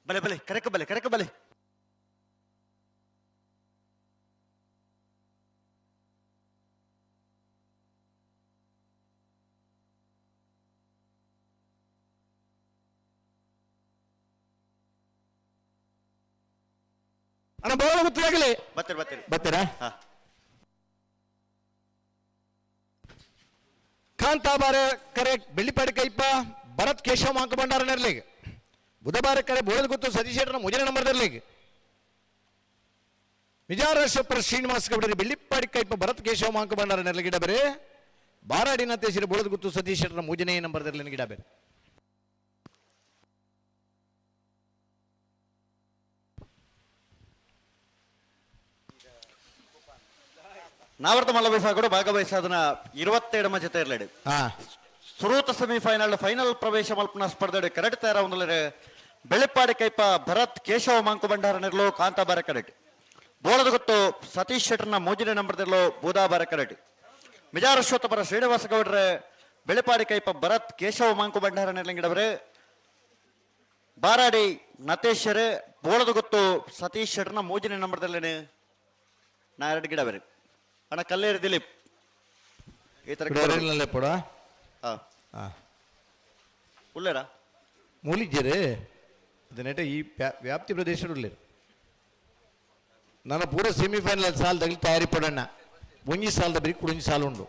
ಬಲೆ ಕರೆಕ್ಟ್ ಬಲೆ ಅಣ್ಣ ಬೋಳದ ಗುತ್ತಿಗಾಗಲಿ ಬರ್ತೀರಿ ಬರ್ತೀರಿ ಬರ್ತೀರಾ ಹಾ ಕಾಂತಾಬಾರ ಕರೆ ಬೆಳ್ಳಿಪಾಡಿ ಕೈಪ ಭರತ್ ಕೇಶವ ಮಾಂಕ ಭಂಡಾರ ನೆರಲಿಗೆ ಬುಧವಾರ ಕರೆ ಬೋಳದ ಗುತ್ತು ಸತೀಶ್ ಶೆಟ್ಟರ ಮುಜನೆ ನಂಬರ್ ನೆರಲಿಗೆ ವಿಜಾರೇಶ್ವರ ಶ್ರೀನಿವಾಸ ಗೌಡರಿ ಬೆಳ್ಳಿಪಾಡಿ ಕೈಪ ಭರತ್ ಕೇಶವ ಮಾಂಕ ಭಂಡಾರ ನೆರಲಿಗೆ ಗಿಡ ಬೇರೆ ಬಾರಾಡಿನ ತೇಸಿರಿ ಬೋಳದ ಗುತ್ತು ಸತೀಶ್ ಶೆಟ್ಟರ ಮುಜನೆ ನಂಬರ್ ನೆರಲಿನ ಗಿಡ ಬೇರೆ ನಾವರ್ತ ಮಲ್ಲಬೈಸಾಗಡು ಭಾಗವಹಿಸಾದನ 27 ಜೊತೆ ಇರಲೇಡು ಹಾ ಸುರೂತ ಸೆಮಿಫೈನಲ್ ಫೈನಲ್ ಪ್ರವೇಶ ಮಲ್ಪನ ಸ್ಪರ್ಧೆ ಕರೆಕ್ಟ್ ತಯಾರ ಒಂದಲರೆ ಬೆಳ್ಳಿಪ್ಪಾಡಿ ಕೈಪ ಭರತ್ ಕೇಶವ ಮಾಂಕು ಭಂಡಾರ ನೆರಲು ಕಾಂತಾಬಾರ ಕರೆಕ್ಟ್ ಬೋಳದ ಗೊತ್ತು ಸತೀಶ್ ಶೆಟ್ಟರ್ನ ಮೂಜಿನ ನಂಬರ್ ನೆರಲು ಬೂದಾಬಾರ ಕರೆಕ್ಟ್ ಮಿಜಾರಶ್ವತಪರ ಶ್ರೀನಿವಾಸ ಗೌಡ್ರೆ ಬೆಳ್ಳಿಪಾಡಿ ಕೈಪ ಭರತ್ ಕೇಶವ ಮಾಂಕು ಭಂಡಾರ ನೆರಲಿಂಗಿಡವ್ರೆ ಬಾರಾಡಿ ನತೇಶ್ವರೆ ಬೋಳದ ಗೊತ್ತು ಸತೀಶ್ ಶೆಟ್ಟರ್ನ ಮೂಜಿನ ನಂಬರ್ದಲ್ಲೇನೆ ನಾ 2 ಗಿಡ ಬೇರೆ ಅಣ್ಣ ಕಲ್ಲೇರಿ ದಿಲೀಪ್ ಈ ತರ ಪಡ ಉಳ್ಳೇರಾ ಮೂಲಿಜ್ಜರು ಅದನ್ನೇಟ ಈ ವ್ಯಾಪ್ತಿ ಪ್ರದೇಶ ಉಳ್ಳೇರು ನನ್ನ ಪೂರ ಸೆಮಿಫೈನಲ್ ಸಾಲ್ ತಗಲಿ ತಯಾರಿ ಪಡೋಣ ಒಂಜಿ ಸಾಲದ ಬರೀ ಕುಡಂಜಿ ಸಾಲು ಉಂಡು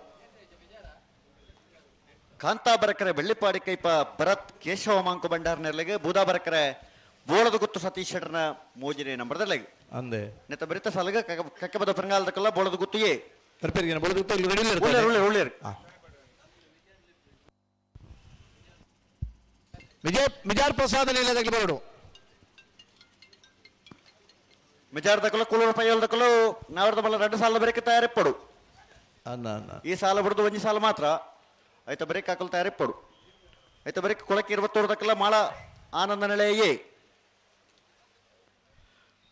ಕಾಂತಾಬರಕರೆ ಬೆಳ್ಳಿಪಾಡಿ ಕೈಪ ಭರತ್ ಕೇಶವ ಮಾಂಕು ಭಂಡಾರ ನೆರಲಿಗೆ ಬೂದಾಬರಕರೆ ಬೋಳದ ಗುತ್ತು ಸತೀಶ್ ಶೆಟ್ಟರ್ನ ಮೂಜಿನ ನಂಬರ್ದಲ್ಲಾಗಿ ಅಂದೆ ನೆತ್ತ ಬರಿತ ಸಾಲಗ ಕಕ್ಕೆ ಬದ ಪೆರಂಗಾಲದಕ್ಕೆಲ್ಲ ಬೋಳದ ಗುತ್ತಿಗೆ ತರಪೇರಿಗೆ ಬೋಳದ ಗುತ್ತು ರೆಡಿ ಉಳ್ಳೇರು ಉಳ್ಳೇರು ಉಳ್ಳೇರು ಮಿಜಾರ್ ಪ್ರಸಾದ ನೀಲದಲ್ಲಿ ಬರಡು ಮಿಜಾರ್ದಕ್ಕಲು ಕೂಲೂರು ಪೈಯಲ್ದಕ್ಕಲು ನಾವರ್ದ ಮಲ್ಲ 2 ಸಾಲ ಬರೀಕ ತಯಾರಿ ಪಡು ಈ ಸಾಲ ಬಿಡ್ದು ಒಂಜಿ ಸಾಲ ಮಾತ್ರ ಆಯ್ತ ಬರೀಕ್ ಹಾಕಲು ತಯಾರಿ ಪಡು ಆಯ್ತ ಬರೀಕ್ ಕೊಳಕ್ಕೆ 23 ಮಾಳ ಆನಂದ ನೆಲೆಯೇ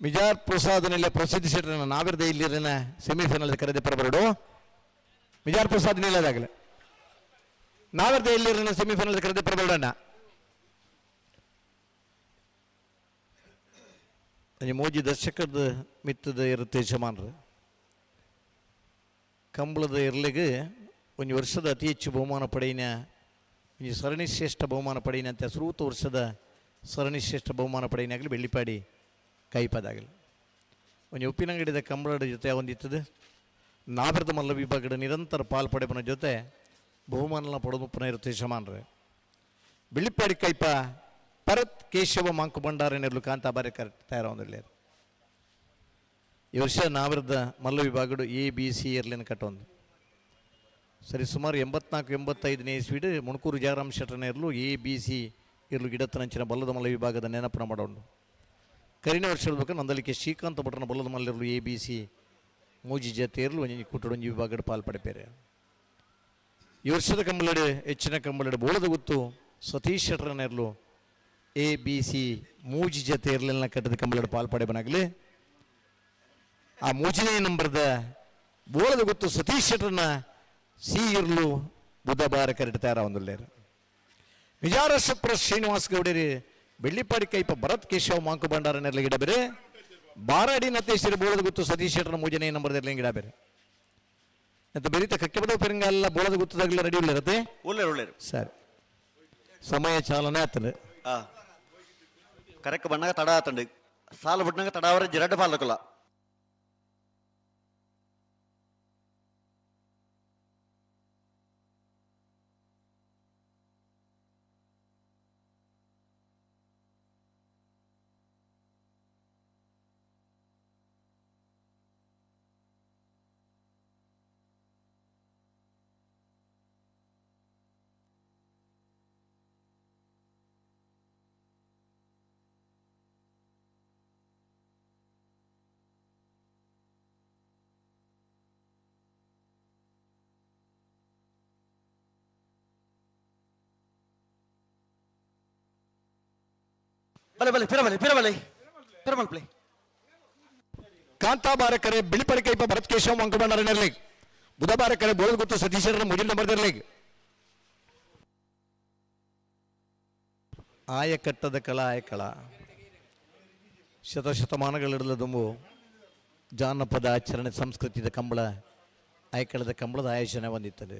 ಮಿಜಾರ್ ಪ್ರಸಾದ ನೀಲ ಪ್ರಸಿದ್ಧಿ ಶೆಟ್ಟರನ್ನ ನಾವಿರ್ದ ಇಲ್ಲಿರನ ಸೆಮಿಫೈನಲ್ ಕರೆದೆ ಪರಬರಡು ಮಿಜಾರ್ ಪ್ರಸಾದ್ ನೀಲದಾಗಲೆ ನಾವಿರ್ದ ಇಲ್ಲಿರನ ಸೆಮಿಫೈನಲ್ ಕರೆದೆ ಪರಬರಡಣ್ಣ ಮೂಜಿ ದರ್ಶಕದ ಮಿತ್ತದ ಇರುತ್ತೆ ಯಜಮಾನ್ರು ಕಂಬಳದ ಇರ್ಲಿಗೆ ಒಂದು ವರ್ಷದ ಅತಿ ಹೆಚ್ಚು ಬಹುಮಾನ ಪಡೆಯಿನ ಒಂದು ಸರಣಿ ಶ್ರೇಷ್ಠ ಬಹುಮಾನ ಪಡೆಯಿನ ಅಂತ ಶ್ರೂತ ವರ್ಷದ ಸರಣಿ ಶ್ರೇಷ್ಠ ಬಹುಮಾನ ಪಡೆಯಿನಾಗಲಿ ಬೆಳ್ಳಿಪಾಡಿ ಕೈಪದಾಗಲಿ ಒಂದು ಉಪ್ಪಿನಂಗಡಿದ ಕಂಬಳದ ಜೊತೆ ಒಂದಿತ್ತದು ನಾಗರದ ಮಲ್ಲ ವಿಭಾಗದ ನಿರಂತರ ಪಾಲು ಪಡೆಬನ ಜೊತೆ ಬಹುಮಾನ ಪಡೆದು ಪುನಃ ಇರುತ್ತೆ ಯಜಮಾನ್ರೆ ಬೆಳ್ಳಿಪಾಡಿ ಕೈಪ ಭರತ್ ಕೇಶವ ಮಾಂಕು ಭಂಡಾರ ನೆರಲು ಕಾಂತಾಬಾರಿ ಕರೆಕ್ಟ್ ತಯಾರೊಂದಿಲ್ಲ ಈ ವರ್ಷ ನಾವಿರದ ಮಲ್ಲ ವಿಭಾಗಡು ABC ಇರ್ಲಿನ ಕಟ್ಟೊಂದು ಸರಿ ಸುಮಾರು 84-85 ಇಸ್ವಿಡು ಮುಣಕೂರು ಜಯರಾಮ್ ಶೆಟ್ಟರ್ನ ಇರಲು ABC ಇರಲು ಗಿಡತ್ತನಂಚಿನ ಬಲ್ಲದ ಮಲ್ಲ ವಿಭಾಗದ ನೆನಪನ ಮಾಡೋಣ ಕರಿನ ವರ್ಷದ ಬೇಕು ನಂದಲಿಕೆ ಶ್ರೀಕಾಂತ ಭಟ್ರನ ಬಲ್ಲದ ಮಲ್ಲಿರಲು ABC ಮೂಜಿ ಜತೆ ಇರಲು ಒಂಜಿ ಕುಟ್ಟಡೊಂಜಿ ವಿಭಾಗದ ಪಾಲ್ಪಡಿಪೇರೆ ಈ ವರ್ಷದ ಕಂಬಳಡೆ ಹೆಚ್ಚಿನ ಕಂಬಳಡೆ ಬೋಳದ ಗುತ್ತು ಸತೀಶ್ ಶೆಟ್ಟರ್ನ ಇರಲು ABC ಮೂಜಿ ಜತೆ ಇರಲಿಲ್ಲ ಕಟ್ಟದ ಕಂಬಳದ ಪಾಲ್ಪಡೆ ಬನಾಗಲಿ ಆ ಮೂಜನೇ ನಂಬರ್ದ ಬೋಳದ ಗೊತ್ತು ಸತೀಶ್ ಶೆಟ್ಟರ್ನ ಸಿ ಇರ್ಲು ಬುಧವಾರ ಕರೆಕ್ಟ್ ತಯಾರ ಒಂದಿಲ್ಲೇರು ವಿಜಾರಶ್ವರ ಶ್ರೀನಿವಾಸ ಗೌಡರಿ ಬೆಳ್ಳಿಪಾಡಿ ಕೈಪ ಭರತ್ ಕೇಶವ ಮಾಂಕು ಭಂಡಾರ ನೆರಲಿ ಗಿಡ ಬೇರೆ ಬಾರಾಡಿ ನತೇಶ್ವರಿ ಬೋಳದ ಗೊತ್ತು ಸತೀಶ್ ಶೆಟ್ಟರ್ನ ಮೂಜನೇ ನಂಬರ್ ಇರಲಿ ಗಿಡ ಬೇರೆ ಅಂತ ಬೆರೀತ ಕಕ್ಕೆ ಬದ ಪೆರಂಗಲ್ಲ ಬೋಳದ ಗೊತ್ತದಾಗಲಿ ರೆಡಿ ಉಳ್ಳಿರತ್ತೆ ಉಳ್ಳೇರು ಉಳ್ಳೇರು ಸರಿ ಸಮಯ ಚಾಲನೆ ಆಗ್ತದೆ ಕರೆಕ್ಟ್ ಬಣ್ಣಾಗ ತಡ ಆತಂಡು ಸಾಲ ಬಿಟ್ಟನಾಗ ತಡ ಅವರ ಜಿರಡ್ಡ ಪಾಲಕಲ್ಲ ಬಲೆ ಬಲೆ ಪಿರಬಲೆ ಪಿರಬಲೆ ಪಿರಮಲ್ ಪ್ಲೇ ಕಾಂತಾಬಾರ ಕರೆ ಬೆಳ್ಳಿಪಾಡಿ ಕೈಪ ಭರತ್ ಕೇಶವ ಮಾಂಕು ಭಂಡಾರ ನೆರಲಿ ಬುಧವಾರ ಕರೆ ಬೋಳದ ಗೊತ್ತು ಸತೀಶರ ಮುಜಿಲ್ ನಂಬರ್ ನೆರಲಿ ಆಯಕಟ್ಟದ ಕಳ ಆಯಕಳ ಶತಶತಮಾನಗಳಿಡಲ ದುಂಬು ಜಾನಪದ ಆಚರಣೆ ಸಂಸ್ಕೃತಿದ ಕಂಬಳ ಆಯಕಳದ ಕಂಬಳದ ಆಯೋಜನೆ ಹೊಂದಿತ್ತದೆ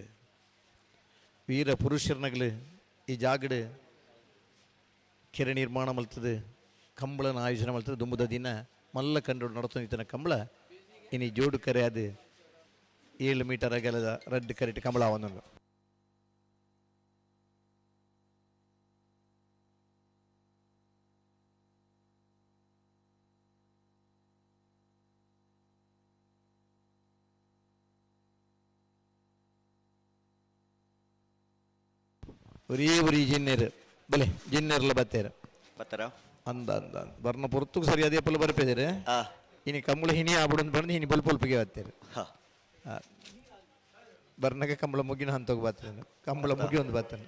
ವೀರ ಪುರುಷರನಗಳು ಈ ಜಾಗಡು ಕೆರೆ ನಿರ್ಮಾಣ ಮಲ್ತದೆ ಕಂಬಳನ ಆಯೋಜನೆ ಮಲ್ತದೆ ದುಂಬುದ ದಿನ ಮಲ್ಲ ಕಂಡು ನಡತ ಇತನ ಕಂಬಳ ಇನಿ ಜೋಡು ಕರೆ ಅದು 7 ಮೀಟರ್ ಅಗಲದ ರೆಡ್ ಕರೆಟ್ ಕಂಬಳ ಅವನನ್ನು ಒರೀ ಜಿನ್ನೇರು ಬಲೆ ಜಿನ್ನೇರ್ಲ ಬತ್ತೇರ ಬರ್ತಾರ ಅಂದ ಅಂದ ಬರ್ನ ಪೊರ್ತುಕು ಸರಿ ಅದೇ ಪಲ್ಲ ಬರ್ಪೇದಿರೆ ಇನಿ ಕಂಬಳ ಹಿನಿ ಆಬಿಡಂತ ಬಂದು ಹಿನಿ ಬಲ್ ಪೊಲ್ಪಿಗೆ ಬತ್ತೇರು ಬರ್ನಗೆ ಕಂಬಳ ಮುಗಿನ ಹಂತೋಗಿ ಬರ್ತೇನೆ ಕಂಬಳ ಮುಗಿ ಒಂದು ಬರ್ತೇನೆ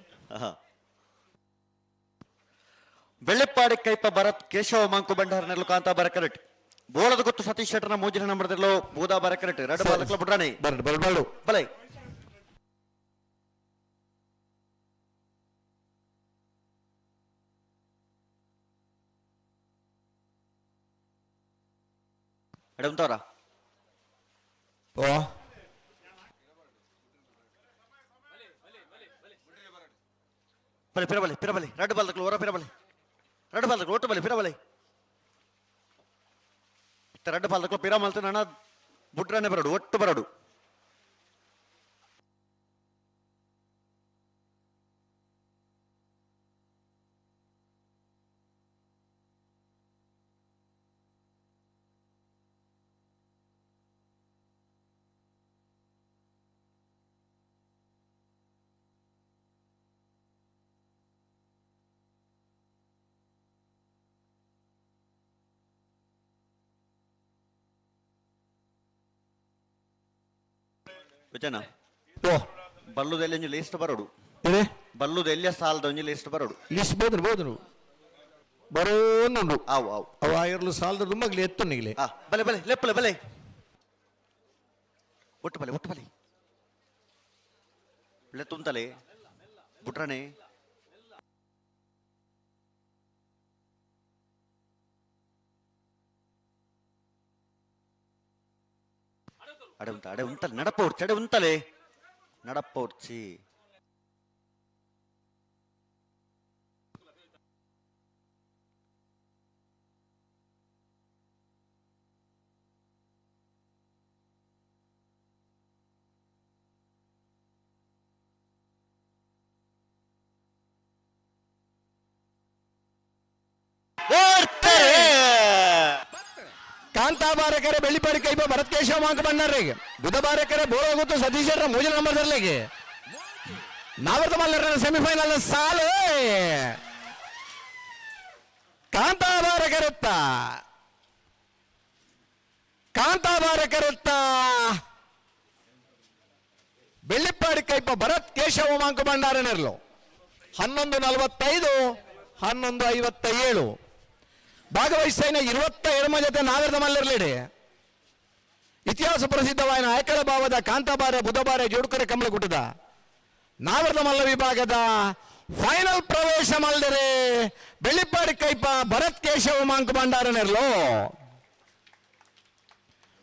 ಬೆಳ್ಳಿಪ್ಪಾಡಿ ಕೈಪ ಭರತ್ ಕೇಶವ ಮಂಕು ಬಂಡಾರನೆಲ್ಲ ಕಾಂತಾಬಾರ ಕರೆಕ್ಟ್ ಬೋಳದ ಗೊತ್ತು ಸತೀಶ್ ಶೆಟ್ಟರ್ನ ಮೂಜಿನ ನಂಬರ್ದಲ್ಲೋ ಬೂದಾಬಾರ ಕರೆಕ್ಟ್ ಎರಡು ಬಾಲಕಲ ಬಿಡ್ರಾಣಿ ಬರ್ಡು ಬರ್ಡು ಬರ್ಡು ಬಲೈ ಎಡಂತವರ ಓ ಬಲೆ ಪಿರಬಲೆ ಪಿರಬಲೆ ಎರಡು ಬಾಲಕಲು ಹೊರ ಪಿರಬಲೆ ಎರಡು ಬಾಲಕಲು ಒಟ್ಟು ಬಲೆ ಪಿರಬಲೆ ಎರಡು ಬಾಲಕಲು ಪಿರ ಮಲ್ತ ನನ್ನ ಬುಟ್ರಾನೆ ಬರಡು ಒಟ್ಟು ಬರಡು ವಿಜಯನ ಓ ಬಲ್ಲುದೆಲ್ಲಿ ಒಂಜಿ ಲಿಸ್ಟ್ ಬರೋಡು ಇದೆ ಬಲ್ಲುದೆಲ್ಲಿಯ ಸಾಲದ ಒಂಜಿ ಲಿಸ್ಟ್ ಬರೋಡು ಲಿಸ್ಟ್ ಬೋದ್ರು ಬೋದ್ರು ಬರೋನುಂಡು ಆವು ಆವು ಅವ ಆಗಿರ್ಲು ಸಾಲದ ದುಮ್ಮಗ್ಲಿ ಎತ್ತು ನಿಗ್ಲಿ ಬಲೆ ಬಲೆ ಲೆಪ್ಪಲೆ ಬಲೆ ಒಟ್ಟು ಬಲೆ ಒಟ್ಟು ಬಲೆ ಒಳ್ಳೆ ತುಂತಲೆ ಬುಟ್ರಾನೆ ಅಡೆ ಉಂಟಲೆ ನಡಪ ಉಡ್ಚಿ ಅಡೆ ಉಂಟಲೆ ನಡಪ್ಪ ಉಡ್ಚಿ ಕಾಂತಾಬಾರಕರೆ ಬೆಳ್ಳಿಪಾಡಿ ಕೈಪ ಭರತ್ ಕೇಶವ ಮಾಂಕ ಬಂಡಾರಿಗೆ ಬುಧಬಾರಕರೆ ಬೋಳಗುತ್ತು ಸತೀಶರ ಮೂಜನ ನಂಬರ್ ದರ್ಲೆಗೆ ನಾವರ್ತ ಮಲ್ಲರ ಸೆಮಿಫೈನಲ್ ಸಾಲು ಕಾಂತಾಬಾರಕರೆತ್ತ ಕಾಂತಾಬಾರಕರೆತ್ತ ಬೆಳ್ಳಿಪಾಡಿ ಕೈಪ ಭರತ್ ಕೇಶವ ಮಾಂಕ ಬಂಡಾರನೆರ್ಲು 11:45 11:57 ಭಾಗವಹಿಸಿನ 27 ಜೊತೆ ನಾಗರದ ಮಲ್ಲರ್ಲಿಡೆ ಇತಿಹಾಸ ಪ್ರಸಿದ್ಧವಾದ ಆಯ್ಕಳ ಭಾವದ ಕಾಂತಾಬಾರ ಬುಧಬಾರ ಜೋಡುಕರೆ ಕಮಲಗುಟ್ಟದ ನಾಗರದ ಮಲ್ಲ ವಿಭಾಗದ ಫೈನಲ್ ಪ್ರವೇಶ ಮಲ್ದರೆ ಬೆಳ್ಳಿಪಾಡಿ ಕೈಪ ಭರತ್ ಕೇಶವ ಮಾಂಕ ಭಂಡಾರನೆರ್ಲು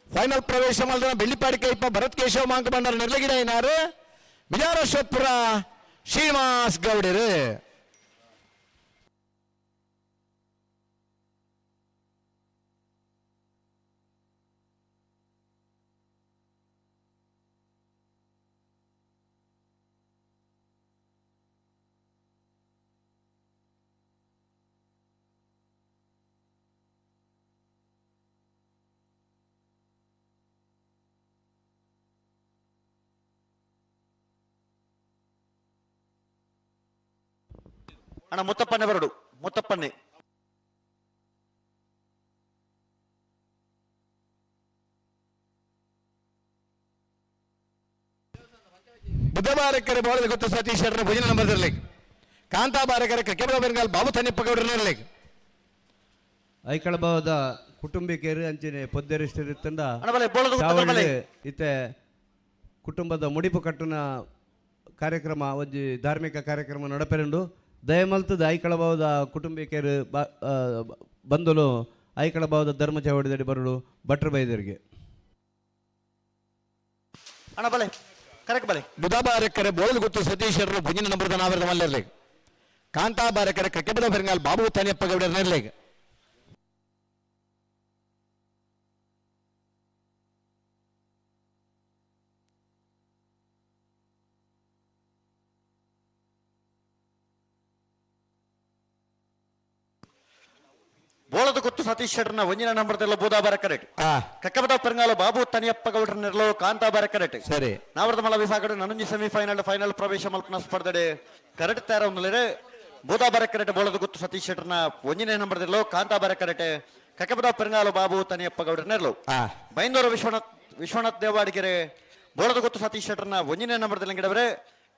ಫೈನಲ್ ಪ್ರವೇಶ ಮಲ್ದ ಬೆಳ್ಳಿಪಾಡಿ ಕೈಪ ಭರತ್ ಕೇಶವ ಮಾಂಕ ಭಂಡಾರ ನೆರ್ಲಗಿಡ ಏನಾರು ಮಿಜಾರಶ್ವತ್ಪುರ ಶ್ರೀನಿವಾಸ್ ಗೌಡರು ಅಣ್ಣ ಮುತ್ತಪ್ಪನೆ ಬರಡು ಮುತ್ತಪ್ಪನೆ ಬುಧಬಾರಕರೆ ಬೋಳದ ಗೊತ್ತು ಸತೀಶ್ ಶೆಟ್ಟರ್ ಭುಜನ ನಂಬರ್ ಇರಲಿಕ್ಕೆ ಕಾಂತಾಬಾರಕರೆ ಕ್ರಿಕೆಟ್ ಬೆಂಗಾಲ್ ಬಾಬು ತನ್ನಿಪ್ಪಗೌಡರನ್ನ ಇರಲಿಕ್ಕೆ ಐಕಳ ಭಾವದ ಕುಟುಂಬಿಕರು ಅಂಚನೆ ಪೊದ್ದೆರಿಷ್ಟರಿತ್ತಂಡ ಅಣ್ಣ ಬಲೆ ಬೋಳದ ಗೊತ್ತು ಬಲೆ ಇತ್ತೆ ಕುಟುಂಬದ ಮುಡಿಪು ಕಟ್ಟುನ ಕಾರ್ಯಕ್ರಮ ಒಂಜಿ ಧಾರ್ಮಿಕ ಕಾರ್ಯಕ್ರಮ ನಡಪೆರಂಡು ದಯಮಲ್ತದ ಐಕಳ ಭಾವದ ಕುಟುಂಬಿಕರು ಬಂದಲು ಐಕಳ ಭಾವದ ಧರ್ಮ ಚವಡಿದಡಿ ಬರಲು ಭಟ್ರ ಬೈದರಿಗೆ ಅಣ್ಣ ಬಲೆ ಕರೆಕ್ಟ್ ಬಲೆ ಬುಧಬಾರಕರೆ ಬೋಳದ ಗೊತ್ತು ಸತೀಶ್ ಶೆಟ್ಟರ್ ಭುಜನ ನಂಬರ್ ನಾವರದ ಮಲ್ಲಿರ್ಲಿಕ್ಕೆ ಕಾಂತಾ ಕಾಂತಾ ಬಾಬು ತನಿಯಪ್ಪ ಗೌಡರನ್ನ ಇರ್ಲಿಕ್ಕೆ ಕಾಂತಾಬಾರಕರೆ ಕ್ರಿಕೆಟ್ ಬೆಂಗಾಲ್ ಬಾಬು ತನಿಯಪ್ಪ ಗೌಡರನ್ನ ಇರ್ಲಿಕ್ಕೆ ಸತೀಶ್ ಶೆಟ್ಟರ್ನ ಒಂಜಿನ ನಂಬರ್ದೆಲ್ಲ ಬೂದಾಬಾರ ಕರೆಕ್ಟ್ ಆ ಕಕ್ಕಬದ ಪೆರಂಗಾಲ ಬಾಬು ತನಿಯಪ್ಪ ಗೌಡ್ರ ನೆರಳು ಕಾಂತಾಬಾರ ಕರೆಕ್ಟ್ ಸರಿ ನಾವರದ ಮಲ ವಿಭಾಗದ ನನಂಜಿ ಸೆಮಿಫೈನಲ್ ಫೈನಲ್ ಪ್ರವೇಶ ಮಲ್ಪನ ಸ್ಪರ್ಧೆ ಕರೆಕ್ಟ್ ತರ ಒಂದಲೇ ಬೂದಾಬಾರ ಕರೆಕ್ಟ್ ಬೋಳದ ಗುತ್ತು ಸತೀಶ್ ಶೆಟ್ಟರ್ನ ಒಂಜಿನ ನಂಬರ್ದೆಲ್ಲ ಕಾಂತಾಬಾರ ಕರೆಕ್ಟ್ ಕಕ್ಕಬದ ಪೆರಂಗಾಲ ಬಾಬು ತನಿಯಪ್ಪ ಗೌಡ್ರ ನೆರಳು ಆ ಬೈಂದೂರು ವಿಶ್ವನಾಥ್ ದೇವಾಡಿಗೆರೆ ಬೋಳದ ಗುತ್ತು ಸತೀಶ್ ಶೆಟ್ಟರ್ನ ಒಂಜಿನ ನಂಬರ್ದಲ್ಲಿ ಗಿಡವರೆ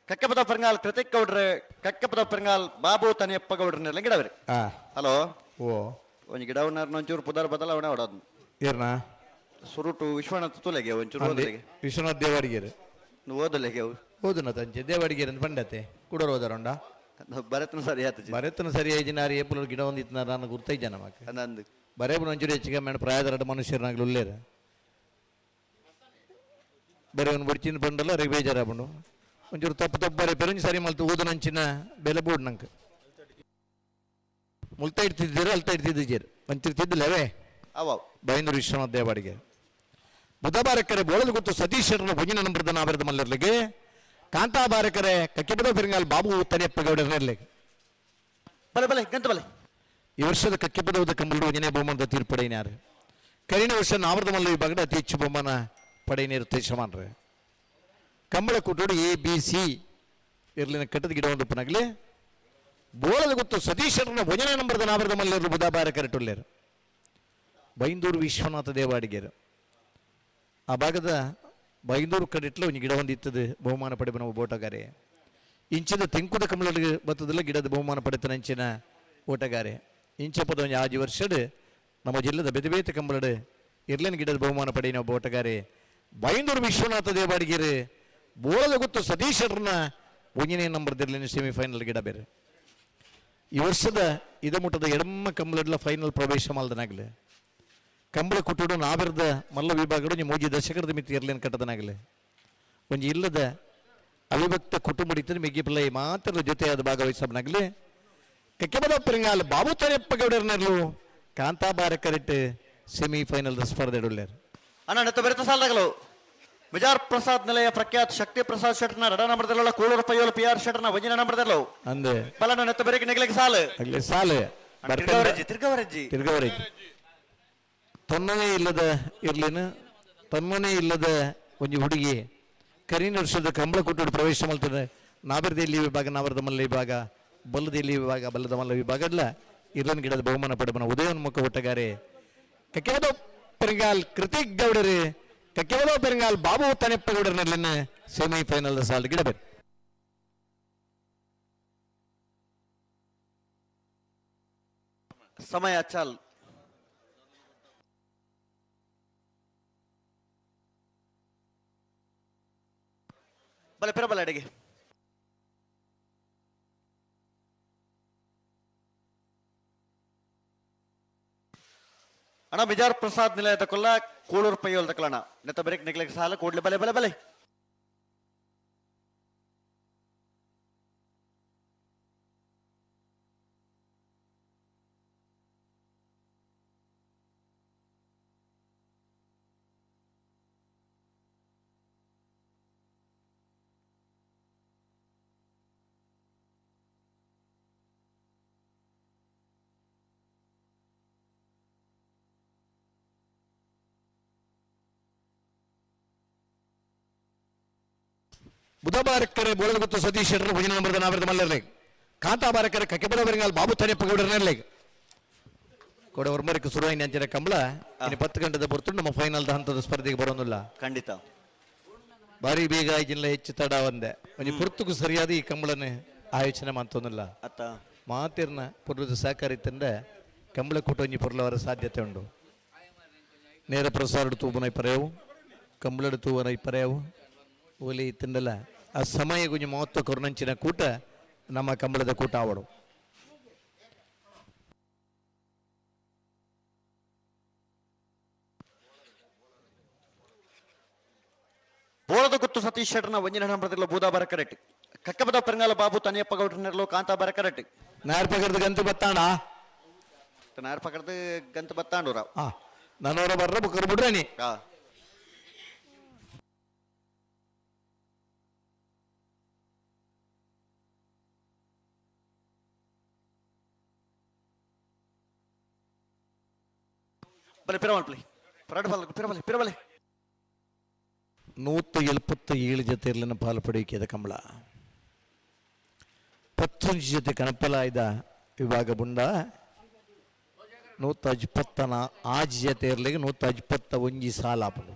ಕಕ್ಕಬದ ಪೆರಂಗಾಲ್ ಕೃತಿಕ್ ಗೌಡ್ರೆ ಕಕ್ಕಬದ ಪೆರಂಗಾಲ್ ಬಾಬು ತನಿಯಪ್ಪ ಗೌಡ್ರ ನೆರಳು ಗಿಡವರೆ ಆ ಹಲೋ ಓ ಒಂಜಿ ಗಿಡವನ್ನ ಒಂಚೂರು ಪುದರ್ ಬದಲಾವಣೆ ಹೊಡೋದು ಏರ್ನ ಸುರುಟು ವಿಶ್ವನಾಥ್ ತುಲೆಗೆ ಒಂಚೂರು ಓದಲೆಗೆ ವಿಶ್ವನಾಥ್ ದೇವಾಡಿಗೇರು ನೀವು ಓದಲೆಗೆ ಅವು ಓದುನ ತಂಚೆ ದೇವಾಡಿಗೇರು ಅಂತ ಪಂಡತೆ ಕೂಡೋರು ಓದಾರಂಡ ಬರತ್ನ ಸರಿ ಆಯ್ತು ಬರೆತನ ಸರಿ ಐಜಿನಾರು ಏಪುಲ ಗಿಡ ಒಂದಿತ್ತು ನಾನು ಗುರ್ತೈಜ ನಮಗೆ ನಂದು ಬರೇಬು ಒಂಚೂರು ಹೆಚ್ಚಿಗೆ ಮೇಡ ಪ್ರಾಯದ ಮನುಷ್ಯರನಾಗ್ಲಿ ಉಳ್ಳೇರ ಬೇರೆ ಒಂದು ಬಡ್ಚಿನ ಬಂಡಲ್ಲ ರೆಗ್ ಬೇಜಾರ ಬಂಡು ಒಂಚೂರು ತಪ್ಪು ತಪ್ಪು ಬರೀ ಪೆರಂಜಿ ಸರಿ ಮಲ್ತು ಓದು ನಂಚಿನ ಬೆಲೆ ಬೋಡ್ ನಂಗೆ ಮುಲ್ತಾ ಇಡ್ತಿದ್ದೀರ ಅಲ್ತಾ ಇಡ್ತಿದ್ದೀರ ಒಂಚಿರ್ತಿದ್ದಿಲ್ಲವೇ ಅವ ಬೈಂದೂರು ವಿಶ್ವನಾಥ್ ದೇವಾಡಿಗೆ ಬುಧವಾರಕ್ಕರೆ ಬೋಳಲು ಗೊತ್ತು ಸತೀಶ್ವರನ ಭುಜಿನ ನಂಬರದ ನಾಬರದ ಮಲ್ಲರ್ಲಿಗೆ ಕಾಂತಾಬಾರಕರೆ ಕಕ್ಕೆಬದ ಪೆರಿಂಗಾಲ್ ಬಾಬು ತನಿಯಪ್ಪ ಗೌಡರ್ನರ್ಲಿಗೆ ಬಲೆ ಬಲೆ ಗಂತ ಬಲೆ ಈ ವರ್ಷದ ಕಕ್ಕೆಬದವದ ಕಂಬಳು ಒಂಜನೇ ಬಹುಮಾನದ ತೀರ್ಪಡೆಯಿನಾರು ಕರಿನ ವರ್ಷ ನಾವರದ ಮಲ್ಲ ವಿಭಾಗದ ಅತಿ ಹೆಚ್ಚು ಬಹುಮಾನ ಪಡೆಯಿನೇರು ತೇಜಮಾನ್ರೆ ಕಂಬಳ ಕೂಟೋಡು ABC ಇರ್ಲಿನ ಕಟ್ಟದ ಗಿಡ ಒಂದು ಪುನಗ್ಲಿ ಬೋಳದ ಗೊತ್ತು ಸತೀಶ್ವರನ ಭುಜನ ನಂಬರದ ನಾಬರದ ಮಲ್ಲರು ಬುಧವಾರಕರೆ ಟೊಲ್ಲೇರು ಬೈಂದೂರು ವಿಶ್ವನಾಥ ದೇವಾಡಿಗೆರು ಆ ಭಾಗದ ಬೈಂದೂರು ಕಡಿಟ್ಲ ಒಂದು ಗಿಡ ಒಂದಿತ್ತದು ಬಹುಮಾನ ಪಡೆಬ ನಾವು ಓಟಗಾರೆ ಇಂಚಿನ ತೆಂಕುದ ಕಮಲಗಳಿಗೆ ಬತ್ತದಲ್ಲ ಗಿಡದ ಬಹುಮಾನ ಪಡೆತನ ಇಂಚಿನ ಓಟಗಾರೆ ಇಂಚಪದ ಒಂದು ಆಜಿ ವರ್ಷದ ನಮ್ಮ ಜಿಲ್ಲೆದ ಬೇತೆ ಬೇತೆ ಕಂಬಳಡು ಇರ್ಲೇನು ಗಿಡದ ಬಹುಮಾನ ಪಡೆಯ ನಾವು ಓಟಗಾರೆ ಬೈಂದೂರು ವಿಶ್ವನಾಥ ದೇವಾಡಿಗೆರು ಬೋಳದ ಗೊತ್ತು ಸತೀಶರನ್ನ ಒಂಜನೇ ನಂಬರ್ದಿರ್ಲೇನು ಸೆಮಿಫೈನಲ್ ಗಿಡ ಬೇರೆ ಈ ವರ್ಷದ ಇದಮುಟ್ಟದ ಎಡಮ್ಮ ಕಂಬಳಡ್ಲ ಫೈನಲ್ ಪ್ರವೇಶ ಮಾಲ್ದನಾಗಲಿ ಕಂಬಳ ಕುಟ್ಟುಡು ನಾಬೆರ್ದ ಮಲ್ಲ ವಿಭಾಗಡು ಒಂಜಿ ಮೂಜಿ ದಶಕದ ಮಿತಿ ಇರ್ಲೇನು ಕಟ್ಟದನಾಗಲಿ ಒಂಜಿ ಇಲ್ಲದ ಅವಿಭಕ್ತ ಕುಟುಂಬ ಇದ್ದರೆ ಮಿಗಿ ಪಿಲ್ಲೈ ಮಾತ್ರ ಜೊತೆಯಾದ ಭಾಗವಹಿಸಬನಾಗಲಿ ಕಕ್ಕೆಬದ ಪೆರಿಂಗಾಲ್ ಬಾಬು ತನಿಯಪ್ಪ ಗೌಡರ್ನರ್ಲು ಕಾಂತಾಬಾರ ಕರೆಕ್ಟ್ ಸೆಮಿಫೈನಲ್ ಸ್ಪರ್ಧೆ ಇಡುಲ್ಲೇರು ಅಣ್ಣ ನೆತ್ತ ಬೆರೆತ ಸಾಲದಾಗಲು ಬಿಜಾರ್ ಪ್ರಸಾದ್ ನಿಲಯ ಪ್ರಖ್ಯಾತ್ ಶಕ್ತಿ ಪ್ರಸಾದ್ ಶೆಟ್ನ ರಡ ನಂಬರ್ದಲ್ಲ ಕೂಳೂರು ಪಯ್ಯೋಲು PR ಶೆಟ್ನ ಒಂಜಿನ ನಂಬರ್ದಲ್ಲವು ಅಂದೆ ಬಲನ ನೆತ್ತ ಬೆರೆಗೆ ನೆಗಲಿಗೆ ಸಾಲು ಆಗ್ಲಿ ಸಾಲು ತಿರ್ಗವರಜ್ಜಿ ತಿರ್ಗವರೆಗೆ ತನ್ನನೇ ಇಲ್ಲದ ಇರ್ಲೇನು ತನ್ನನೇ ಇಲ್ಲದ ಒಂಜಿ ಹುಡುಗಿ ಕರಿನ ವರ್ಷದ ಕಂಬಳ ಕುಟ್ಟು ಪ್ರವೇಶ ಮಾಡ್ತಾರೆ ನಾಬರದ ಇಲ್ಲಿ ವಿಭಾಗ ನಾಬರದ ಮಲ್ಲ ವಿಭಾಗ ಬಲ್ಲದ ಇಲ್ಲಿ ವಿಭಾಗ ಬಲ್ಲದ ಮಲ್ಲ ವಿಭಾಗ ಅಲ್ಲ ಇರ್ಲನ್ ಗಿಡದ ಬಹುಮಾನ ಪಡೆಬನ ಉದಯೋನ್ಮುಖ ಒಟ್ಟಗಾರೆ ಕಕ್ಕೆಬದ ಪೆರಿಂಗಾಲ್ ಕೃತಿಕ್ ಗೌಡರು ಕಕ್ಕೆಬದ ಪೆರಿಂಗಾಲ್ ಬಾಬು ತನಿಯಪ್ಪ ಗೌಡರ್ನಲ್ಲಿನ ಸೆಮಿಫೈನಲ್ ಸಾಲ್ ಗಿಡ ಬೇರೆ ಸಮಯ ಚಾಲ್ ಬಲೆ ಪೆರಬಲ ಅಡಿಗೆ ಅಣ್ಣ ಬಿಜಾರ್ ಪ್ರಸಾದ್ ನಿಲಯ ತಕೊಲ್ಲ ಕೂಳೂರು ಪಯ್ಯೋಲ್ ತಕೊಳ್ಳೋಣ ನೆತ್ತ ಬೆರೆಗೆ ನೆಗ್ಲಿಗೆ ಸಾಲ ಕೂಡ್ಲೆ ಬಲೆ ಬಲೆ ಬಲೆ ಬುಧವಾರಕ್ಕರೆ ಬೋಳದ ಗೊತ್ತು ಸತೀಶ್ ಶೆಟ್ಟರು ಭುಜನ ನಂಬರದ ನಾಬರದ ಮಲ್ಲರ್ಲೆ ಕಾಂತಾಬಾರಕರೆ ಕಕ್ಕೆಬದ ಪೆರಿಂಗಾಲ್ ಬಾಬು ತನಿಯಪ್ಪ ಗೌಡರ್ನರ್ಲೆ ಕೂಡ ಒರ್ಮರಿಕೆ ಶುರುವಾಯಿನ ಅಂಚಿನ ಕಂಬಳ ಇನ್ನು 10 ಗಂಟೆದ ಹೊರತು ನಮ್ಮ ಫೈನಲ್ ಹಂತದ ಸ್ಪರ್ಧೆಗೆ ಬರೋದಿಲ್ಲ ಖಂಡಿತ ಬಾರಿ ಬೇಗ ಆಯ್ಜಿಲ್ಲ ಹೆಚ್ಚು ತಡ ಒಂದೇ ಒಂಜಿ ಪುರ್ತುಕು ಸರಿಯಾದ ಈ ಕಂಬಳನೆ ಆಯೋಚನೆ ಮಾಡ್ತೋನಿಲ್ಲ ಅತ್ತ ಮಾತಿರ್ನ ಪುರದ ಸಹಕಾರ ಇತ್ತಂದ್ರೆ ಕಂಬಳ ಕುಟ್ಟು ಒಂಜಿ ಪುರ್ಲವರ ಸಾಧ್ಯತೆ ಉಂಟು ನೇರ ಪ್ರಸಾರ ತೂಬನ ಪರೆಯವು ಕಂಬಳದ ತೂವನ ಪರೆಯವು ಓಲಿ ಇತ್ತಂಡಲ್ಲ ಆ ಸಮಯ ಗುಂಜಿ 30 ಕೊರ್ನಂಚಿನ ಕೂಟ ನಮ್ಮ ಕಂಬಳದ ಕೂಟ ಆವಡು ಬೋಳದ ಗುತ್ತು ಸತೀಶ್ ಶೆಟ್ಟರ್ನ ಒಂಜಿನ ನಂಬರ್ದಲ್ಲ ಬೂದಾಬಾರ ಕರೆಕ್ಟ್ ಕಕ್ಕಬದ ಪೆರಿಂಗಾಲ ಬಾಬು ತನಿಯಪ್ಪ ಗೌಡ್ರನೆರಲು ಕಾಂತಾಬಾರ ಕರೆಕ್ಟ್ ನಾರ್ಪಗರದ ಗಂತು ಬತ್ತಾಣ ನಾರ್ ಪಕಡ್ದು ಗಂತ ಬತ್ತಾಂಡೂರ ನನ್ನವರ ಬರ್ರ ಬುಕ್ಕರ್ ಬಿಡ್ರೇನಿ ಬಲೆ ಪಿರವಲ್ ಪ್ಲೇ ಪಿರವಲ್ 177 ಜೊತೆಯಲ್ಲಿನ ಪಾಲು ಪಡೆಯುವಿಕೆದ ಕಂಬಳ 15 ಜೊತೆ ಕಣಪಲಾಯ್ದ ವಿಭಾಗ ಬುಂಡ 117 ಆಜ್ ಜೊತೆಯರ್ಲಿಗೆ 121 ಸಾಲಾಪಲು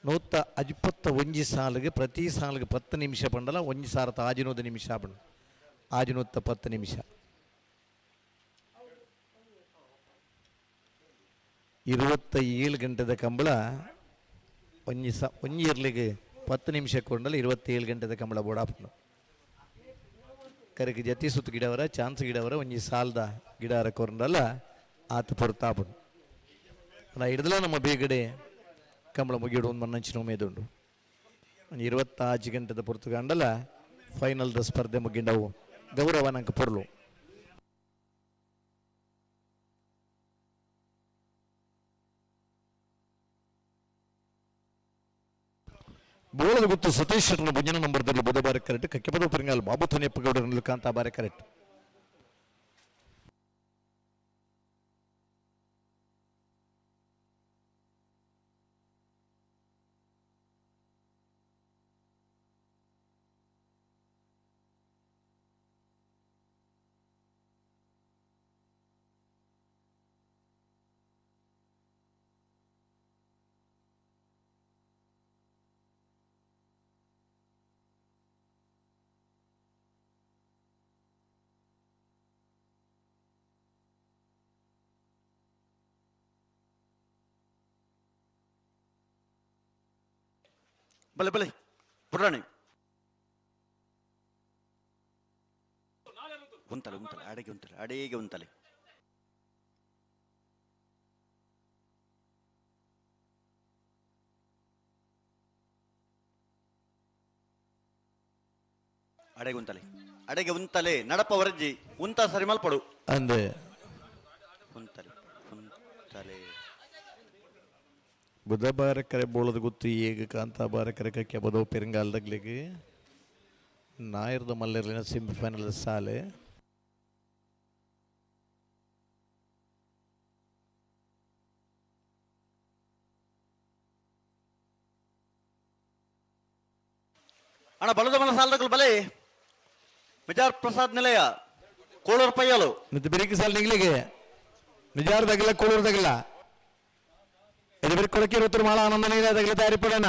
121 ಸಾಲಿಗೆ ಪ್ರತಿ ಸಾಲಿಗೆ 10 ನಿಮಿಷ ಪಂಡಲ 1 ಸಾರತ 11 ನಿಮಿಷ ಪಂಡ 10 ನಿಮಿಷ 27 ಗಂಟೆದ ಕಂಬಳ ಒಂಜಿ ಇರ್ಲಿಗೆ 10 ನಿಮಿಷ ಕೊಂಡಲ್ಲ 27 ಗಂಟೆದ ಕಂಬಳ ಬೋಡಾಪುಂಡು ಕರೆಗೆ ಜತಿ ಸುತ್ತ ಗಿಡವರ ಚಾನ್ಸ್ ಗಿಡವರ ಒಂಜಿ ಸಾಲದ ಗಿಡಾರ ಕೊಂಡಲ್ಲ ಆತ ಪೊರ್ತಾಪುಂಡು ಅಲ್ಲ ಹಿಡ್ದಲ್ಲ ನಮ್ಮ ಬೇಗಡೆ ಕಂಬಳ ಮುಗಿಯೋಡು ಒಂದು ಮನ್ನಂಚಿನ ಉಮೇದುಂಡು 26 ಗಂಟೆದ ಪೊರ್ತುಗಂಡಲ್ಲ ಫೈನಲ್ದ ಸ್ಪರ್ಧೆ ಮುಗಿಂಡವು ಗೌರವ ನಂಗೆ ಪೊರ್ಲು ಬೋಳದ ಗುತ್ತು ಸತೀಶ್ ಶೆಟ್ಟರ್ನ ಭುಜನ ನಂಬರ್ದಲ್ಲಿ ಬುಧವಾರ ಕರೆಕ್ಟ್ ಕಕ್ಕೆಪದ ಪರಿಂಗಾಲ್ ಬಾಬು ಥನೆಪ್ಪಗೌಡರಲ್ಲಿ ಕಾಂತ ಬಾರೆ ಕರೆಕ್ಟ್ ಬಲೆ ಪುರಾಣಿ ಉಂತಲೆ ಅಡಿಗೆ ಉಂತಲೆ ಅಡೆಗೆ ಉಂತಲೆ ನಡಪ ವರಜ್ಜಿ ಉಂತ ಸರಿ ಮಲ್ಪಡು ಅಂದೆ ಉಂತಲೆ ಬುಧವಾರ ಕರೆ ಬೋಳದ ಗುತ್ತು ಈಗ ಕಾಂತ ಬಾರ ಕರೆ ಕಕ್ಕೆ ಬದೋ ಪೆರಂಗಾಲ್ದಗ್ಲಿಗೆ ನಾಯರ್ದ ಮಲ್ಲೆರ್ಲಿನ ಸೆಮಿಫೈನಲ್ ಸಾಲೆ ಅಣ್ಣ ಬಲದ ಮನ ಸಾಲದಗಳು ಬಲೆ ವಿಜಾರ್ ಪ್ರಸಾದ್ ನಿಲಯ ಕೋಳೂರು ಪಯ್ಯಲು ಮತ್ತೆ ಬೆರಿಕೆ ಸಾಲ ನಿಗ್ಲಿಗೆ ನಿಜಾರದಾಗಿಲ್ಲ ಕೋಳೂರ್ದಾಗಿಲ್ಲ ಎದುರು ಕೊಡಕ್ಕೆ ಇರುತ್ತರು ಮಾಳ ಆನಂದ ನೀರಾದಾಗಲಿ ತಯಾರಿ ಪಡೋಣ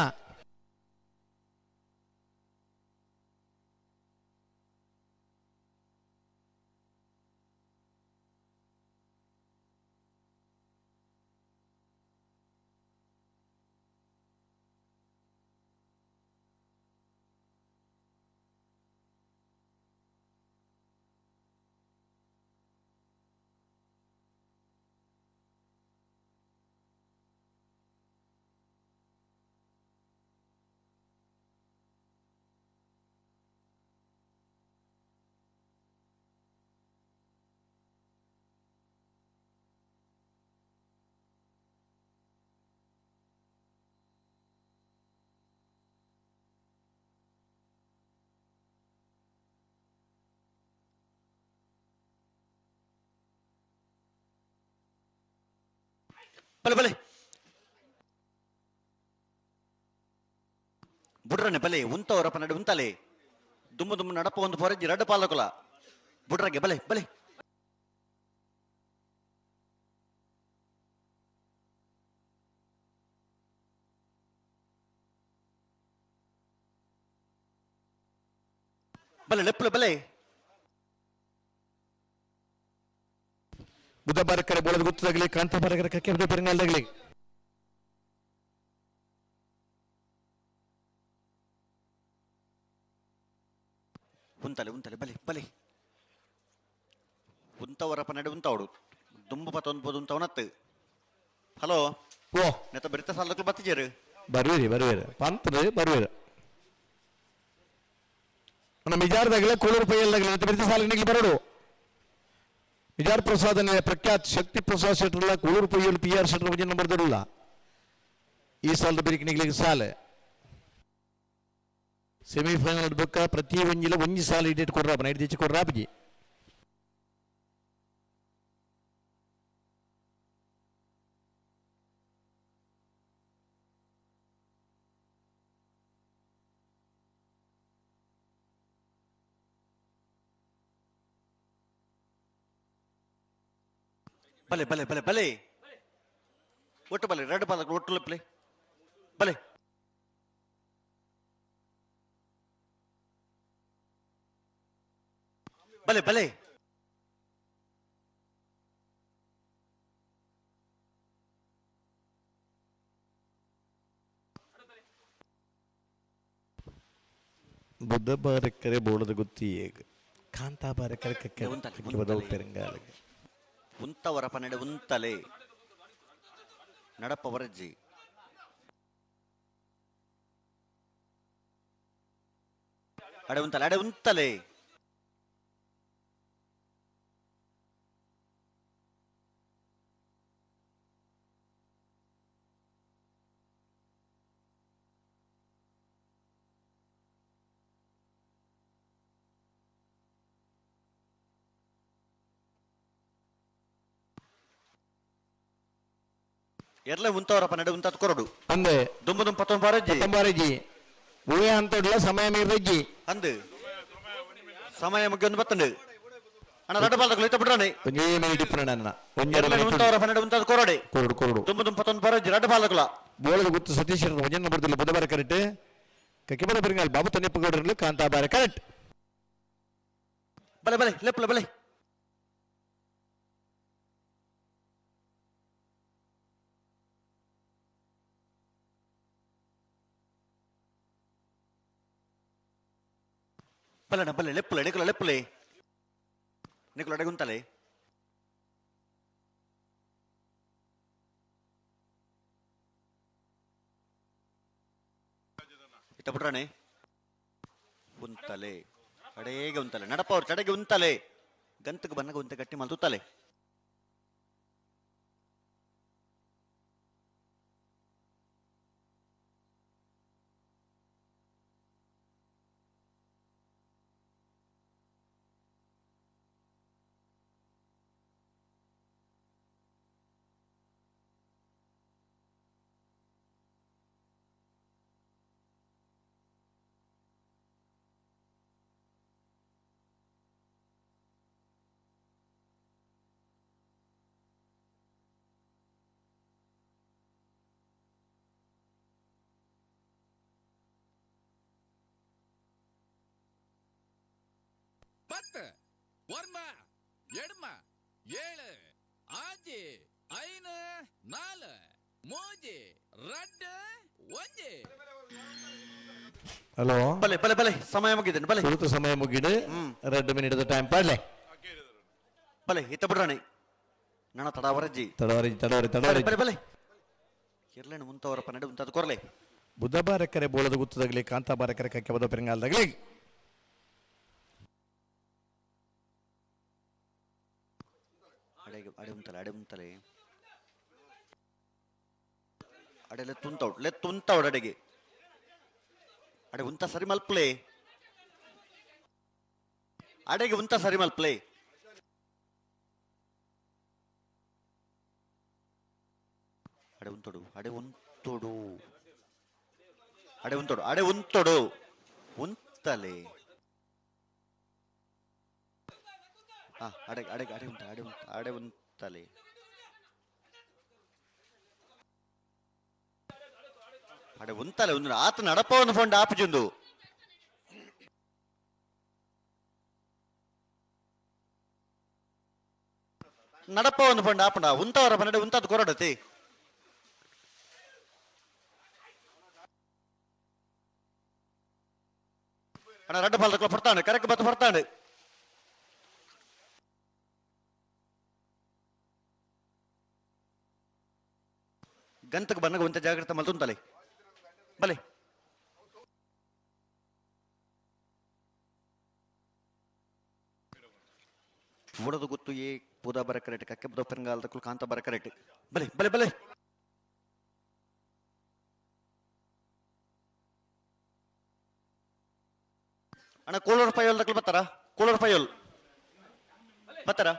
ಬಲೆ ಬುಡ್ರನೆ ಬಲೆ ಉಂತವರಪ್ಪ ನಡೆ ಉಂತಲೆ ದುಮ್ಮು ನಡಪ ಒಂದು ಪೊರಜ್ಜಿ ರಡ್ಡು ಪಾಲಕುಲ ಬುಡ್ರಗೆ ಬಲೆ ಲೆಪ್ಪಲೆ ಬಲೆ ಬುಧವಾರ ಕರೆ ಬೋಳದ ಗುತ್ತದಾಗಲಿ ಕಾಂತ ಬಾರ ಕರೆ ಕಕ್ಕೆ ಬದೋ ಪೆರಂಗಾಲ್ದಾಗಲಿ ಉಂತಲೆ ಬಲೆ ಉಂತವರಪ್ಪ ನಡೆ ಉಂತವಡು ದುಂಬು ಪತ್ತೊಂದು ಉಂತವನತ್ತು ಹಲೋ ಓ ನೆತ್ತ ಬೆರಿತ ಸಾಲದಗಳು ಬತ್ತಿಜೇರು ಬರುವೇರಿ ಪಂತದ ಬರುವೇರಿ ನಮ್ಮ ವಿಜಾರದಾಗಲೇ ಕೋಳೂರು ಪೈಯಲ್ದಾಗಲಿ ನೆತ್ತ ಬೆರಿತ ಸಾಲ ನಿಗ್ಲಿ ಬರೋಡು ವಿಜಾರ್ ಪ್ರಸಾದ್ ಪ್ರಖ್ಯಾತ್ ಶಕ್ತಿ ಪ್ರಸಾದ್ ಶೆಟ್ರಲ್ಲ ಕೋಳೂರು ಪೈಯಲ್ PR ಶೆಟ್ರ ಭುಜನ ನಂಬರ್ ದೊರಲ್ಲ ಈ ಸಾಲದ ಬೆರಿಕೆ ನಿಗ್ಲಿಕ್ಕೆ ಸಾಲೆ ಸೆಮಿಫೈನಲ್ ಬೊಕ್ಕ ಪ್ರತಿ ಒಂಜಿಲ ಒಂಜಿ ಸಾಲ ಇಡೇಟ್ ಕೊಡ್ರಾಪ ನೈಟ್ ದಿಚ್ಚಿ ಕೊಡ್ರಾಪಜಿ ಬಲೆ ಬಲೆ ಬಲೆ ಬಲೆ ಒಟ್ಟು ಬಲೆ ರೆಡ್ ಬಾಲಗಳು ಒಟ್ಟು ಪ್ಲೇ ಬಲೆ ಬಲೆ ಬಲೆ ಬುದ್ಧ ಬಾರಕರೆ ಬೋಳದ ಗುತ್ತಿ ಏಗ ಕಾಂತಾ ಬಾರಕರೆ ಕಕ್ಕೆ ಬದವು ಪೆರಂಗಾಲಗೆ ಉಂತವರ ಪನ್ನಡೆ ಉಂತಲೆ ನಡಪವರಜ್ಜಿ ಅಡೆ ಉಂತಲೆ ಎರ್ಲೆ ಉಂತವರ ಪನ್ನಡೆ ಉಂತತ್ ಕೊರಡು ಅಂದೆ ದುಂಬು ದುಂಪತ್ತೊಂದು ಬಾರಜ್ಜಿ ತಂಬಾರಜ್ಜಿ ಊಯ ಅಂತಡ್ಲ ಸಮಯ ಮೀರಜ್ಜಿ ಅಂದು ಸಮಯ ಮುಗಿಯೊಂದು ಬತ್ತಂಡು ಅಣ್ಣ ರೆಡ್ ಬಾಲಗಳು ಇತ್ತ ಬಿಡ್ರಾನೆ ಒಂಜೇ ಮಿನಿಟ್ ಇಪ್ಪನ ನನ್ನ ಒಂಜರ ಉಂತವರ ಪನ್ನಡೆ ಉಂತತ್ ಕೊರಡೆ ಕೊರಡು ಕೊರಡು ದುಂಬು ದುಂಪತ್ತೊಂದು ಬಾರಜ್ಜಿ ರೆಡ್ ಬಾಲಗಳ ಬೋಳದ ಗುತ್ತು ಸತೀಶ್ ಒಂಜನ ಬರ್ದಿಲ್ಲ ಬುಧ ಬಾರ ಕರೆಕ್ಟ್ ಕಕ್ಕೆ ಬದ ಪೆರಂಗಾಲ್ ಬಾಬು ತನ್ನೆಪ್ಪಗೌಡರಲು ಕಾಂತಾ ಬಾರ ಕರೆಕ್ಟ್ ಬಲೆ ಬಲೆ ಲೆಪ್ಪಲೆ ಬಲೆ ಬಲೆ ಬಲೆ ಲೆಪ್ಪಲೆ ನಿಕುಲ ಲೆಪ್ಪಲೆ ನಿಕುಲ ಅಡಗುಂತಲೆ ಇತ್ತ ಬಿಟ್ರಾನೆ ಉಂತಲೆ ಅಡೇಗೆ ಉಂತಲೆ ನಡಪ ಅವ್ರು ಚಡೆಗೆ ಉಂತಲೆ ಗಂತಕ್ಕೆ ಬನ್ನಗ ಉಂತೆ ಗಟ್ಟಿ ಮಲ್ತುತ್ತಲೆ பத்து ஒன்பா எடுமா ஏழு ஆஜி ஐந்து நாலு மூஜி ரெண்டு ಒಂಜಿ ಹಲೋ ಬಲೆ ಬಲೆ ಬಲೆ ಸಮಯ ಮುಗಿದೇನೆ ಬಲೆ ತುರ್ತು ಸಮಯ ಮುಗಿಡು 2 ಮಿನಿಟ್ ಟೈಮ್ ಪಡ್ಲೆ ಬಲೆ ಇತ್ತ ಬಿಡ್ರಾನೆ ನನ್ನ ತಡವರಜ್ಜಿ ತಡವರಿ ತಡವರಿ ತಡವರಿ ಬಲೆ ಬಲೆ ಇರ್ಲೇನು ಮುಂತವರ ಪನ್ನಡೆ ಉಂತದ್ ಕೊರಲೆ ಬುಧ ಬಾರಕರೆ ಬೋಳದ ಗುತ್ತದಾಗಲಿ ಕಾಂತಾ ಬಾರಕರೆ ಕಕ್ಕೆ ಬದ ಪೆರಂಗಾಲದಾಗಲಿ ಅಡೆ ಉಂತಲೆ ಅಡೆ ತುಂತೌಡ್ ಅಡೆಗೆ ಅಡೆ ಉಂತ ಸರಿ ಮಲ್ಪ್ಲೆ ಅಡೆಗೆ ಉಂತ ಸರಿ ಮಲ್ಪ್ಲೆ ಅಡೆ ಉಂತೊಡು ಉಂತಲೆ ಅಡೆ ಉಂತಲೆ ಅಡೆ ಉಂತಲೆ ಒಂದು ಆತ ನಡಪವನ್ನು ಫಂಡ್ ಆಪುಜುಂದು ನಡಪವನ್ನು ಫಂಡ್ ಆಪುಂಡ ಉಂತವರ ಪನ್ನಡೆ ಉಂತದ್ ಕೊರಡತಿ ಅಣ್ಣ ರೆಡ್ ಬಾಲ್ ಬರ್ತಾನೆ ಕರೆಕ್ಟ್ ಬತ್ತು ಬರ್ತಾನೆ ಗಂತಕ್ಕೆ ಬನ್ನಗ ಒಂತ ಜಾಗ್ರತೆ ಮಲ್ತುಂತಲೆ ಬಲೆ ಬುಡದು ಗೊತ್ತು ಏ ಪೂದ ಬರ ಕರೆಕ್ಟ್ ಕಕ್ಕೆ ಬದ ಪೆರಂಗಾಲದ ಕಾಂತ ಬರ ಕರೆಕ್ಟ್ ಬಲೆ ಬಲೆ ಬಲೆ ಅಣ್ಣ ಕೋಳೂರು ಪೈಯಲ್ ಕೋಳೂರು ಪೈಯಲ್ ಬತ್ತಾರ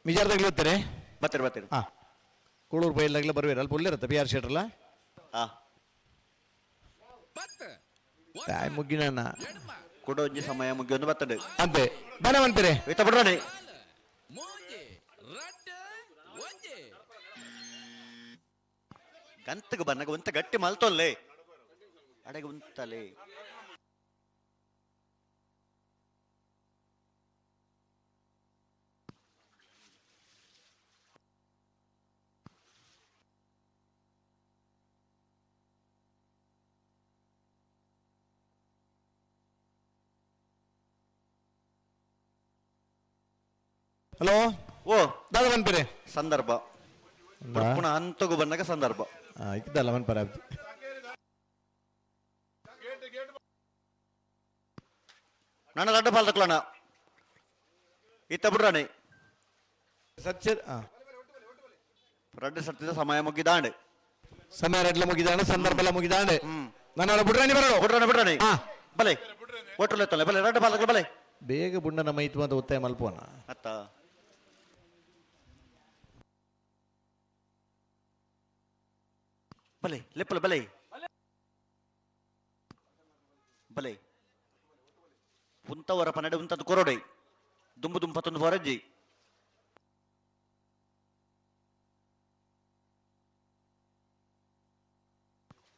ಮಿಜಾರ್ದಾಗ್ಲಿ ಹೋಗ್ತಾರೆ ಬರ್ತೀರಿ ಹಾ ಕೂಳೂರು ಬೈಲ್ದಾಗ್ಲೇ ಬರ್ಬೇರ ಅಲ್ಲಿ ಪುಲ್ಲಿರತ್ತೆ ಬಿ ಆರ್ ಶೆಟ್ರಲ್ಲ ಹಾ ಟೈಮ್ ಮುಗಿನ ಕೊಡೋ ಒಂಜಿ ಸಮಯ ಮುಗಿ ಒಂದು ಬರ್ತದೆ ಅಂತೆ ಬನ ಅಂತೀರಿ ಇತ್ತ ಬಿಡ್ರಾನೆ ಮೂಜಿ ರಡ್ಡು ಒಂಜಿ ಕಂತಗೆ ಬನ್ನಗ ಒಂತ ಗಟ್ಟಿ ಮಲ್ತೊಲ್ಲೆ ಅಡೆಗೆ ಉಂತಲೆ ಹಲೋ ಓ ದಾದ ಬನ್ಪೇರೆ ಸಂದರ್ಭ ಪುನಃ ಹಂತಗು ಬನ್ನಗ ಸಂದರ್ಭ ಇದ್ದಲ್ಲ ಬನ್ಪರ ನನ್ನ ದಡ್ಡ ಪಾಲ್ ತಕ್ಲಣ ಇತ್ತ ಬಿಡ್ರಾಣಿ ಸತ್ಯ ರಡ್ಡು ಸತ್ತಿದ ಸಮಯ ಮುಗಿದಾಂಡೆ ಸಮಯ ರೆಡ್ಲ ಮುಗಿದಾಂಡೆ ಸಂದರ್ಭ ಎಲ್ಲ ಮುಗಿದಾಂಡೆ ನನ್ನ ಬುಡ್ರಾಣಿ ಬರೋಣ ಬಿಡ್ರಾಣಿ ಬಿಡ್ರಾಣಿ ಬಲೆ ಒಟ್ಟುಲ್ಲ ಎತ್ತಲ್ಲ ಬಲೆ ರಡ್ಡು ಪಾಲ್ ತಕ್ಲ ಬಲೆ ಬೇಗ ಬುಂಡನ ಮೈತು ಅಂತ ಒತ್ತಾಯ ಮಲ್ಪೋನ ಅತ್ತ ಬಲೆ ಲೆಪ್ಪಲ ಬಲೆ ಬಲೆ ಉಂತವರ ಪನ್ನಡೆ ಉಂತದ್ದು ಕೊರೊಡೆ ದುಂಬು ದುಂಪತ್ತೊಂದು ಹೊರಜ್ಜಿ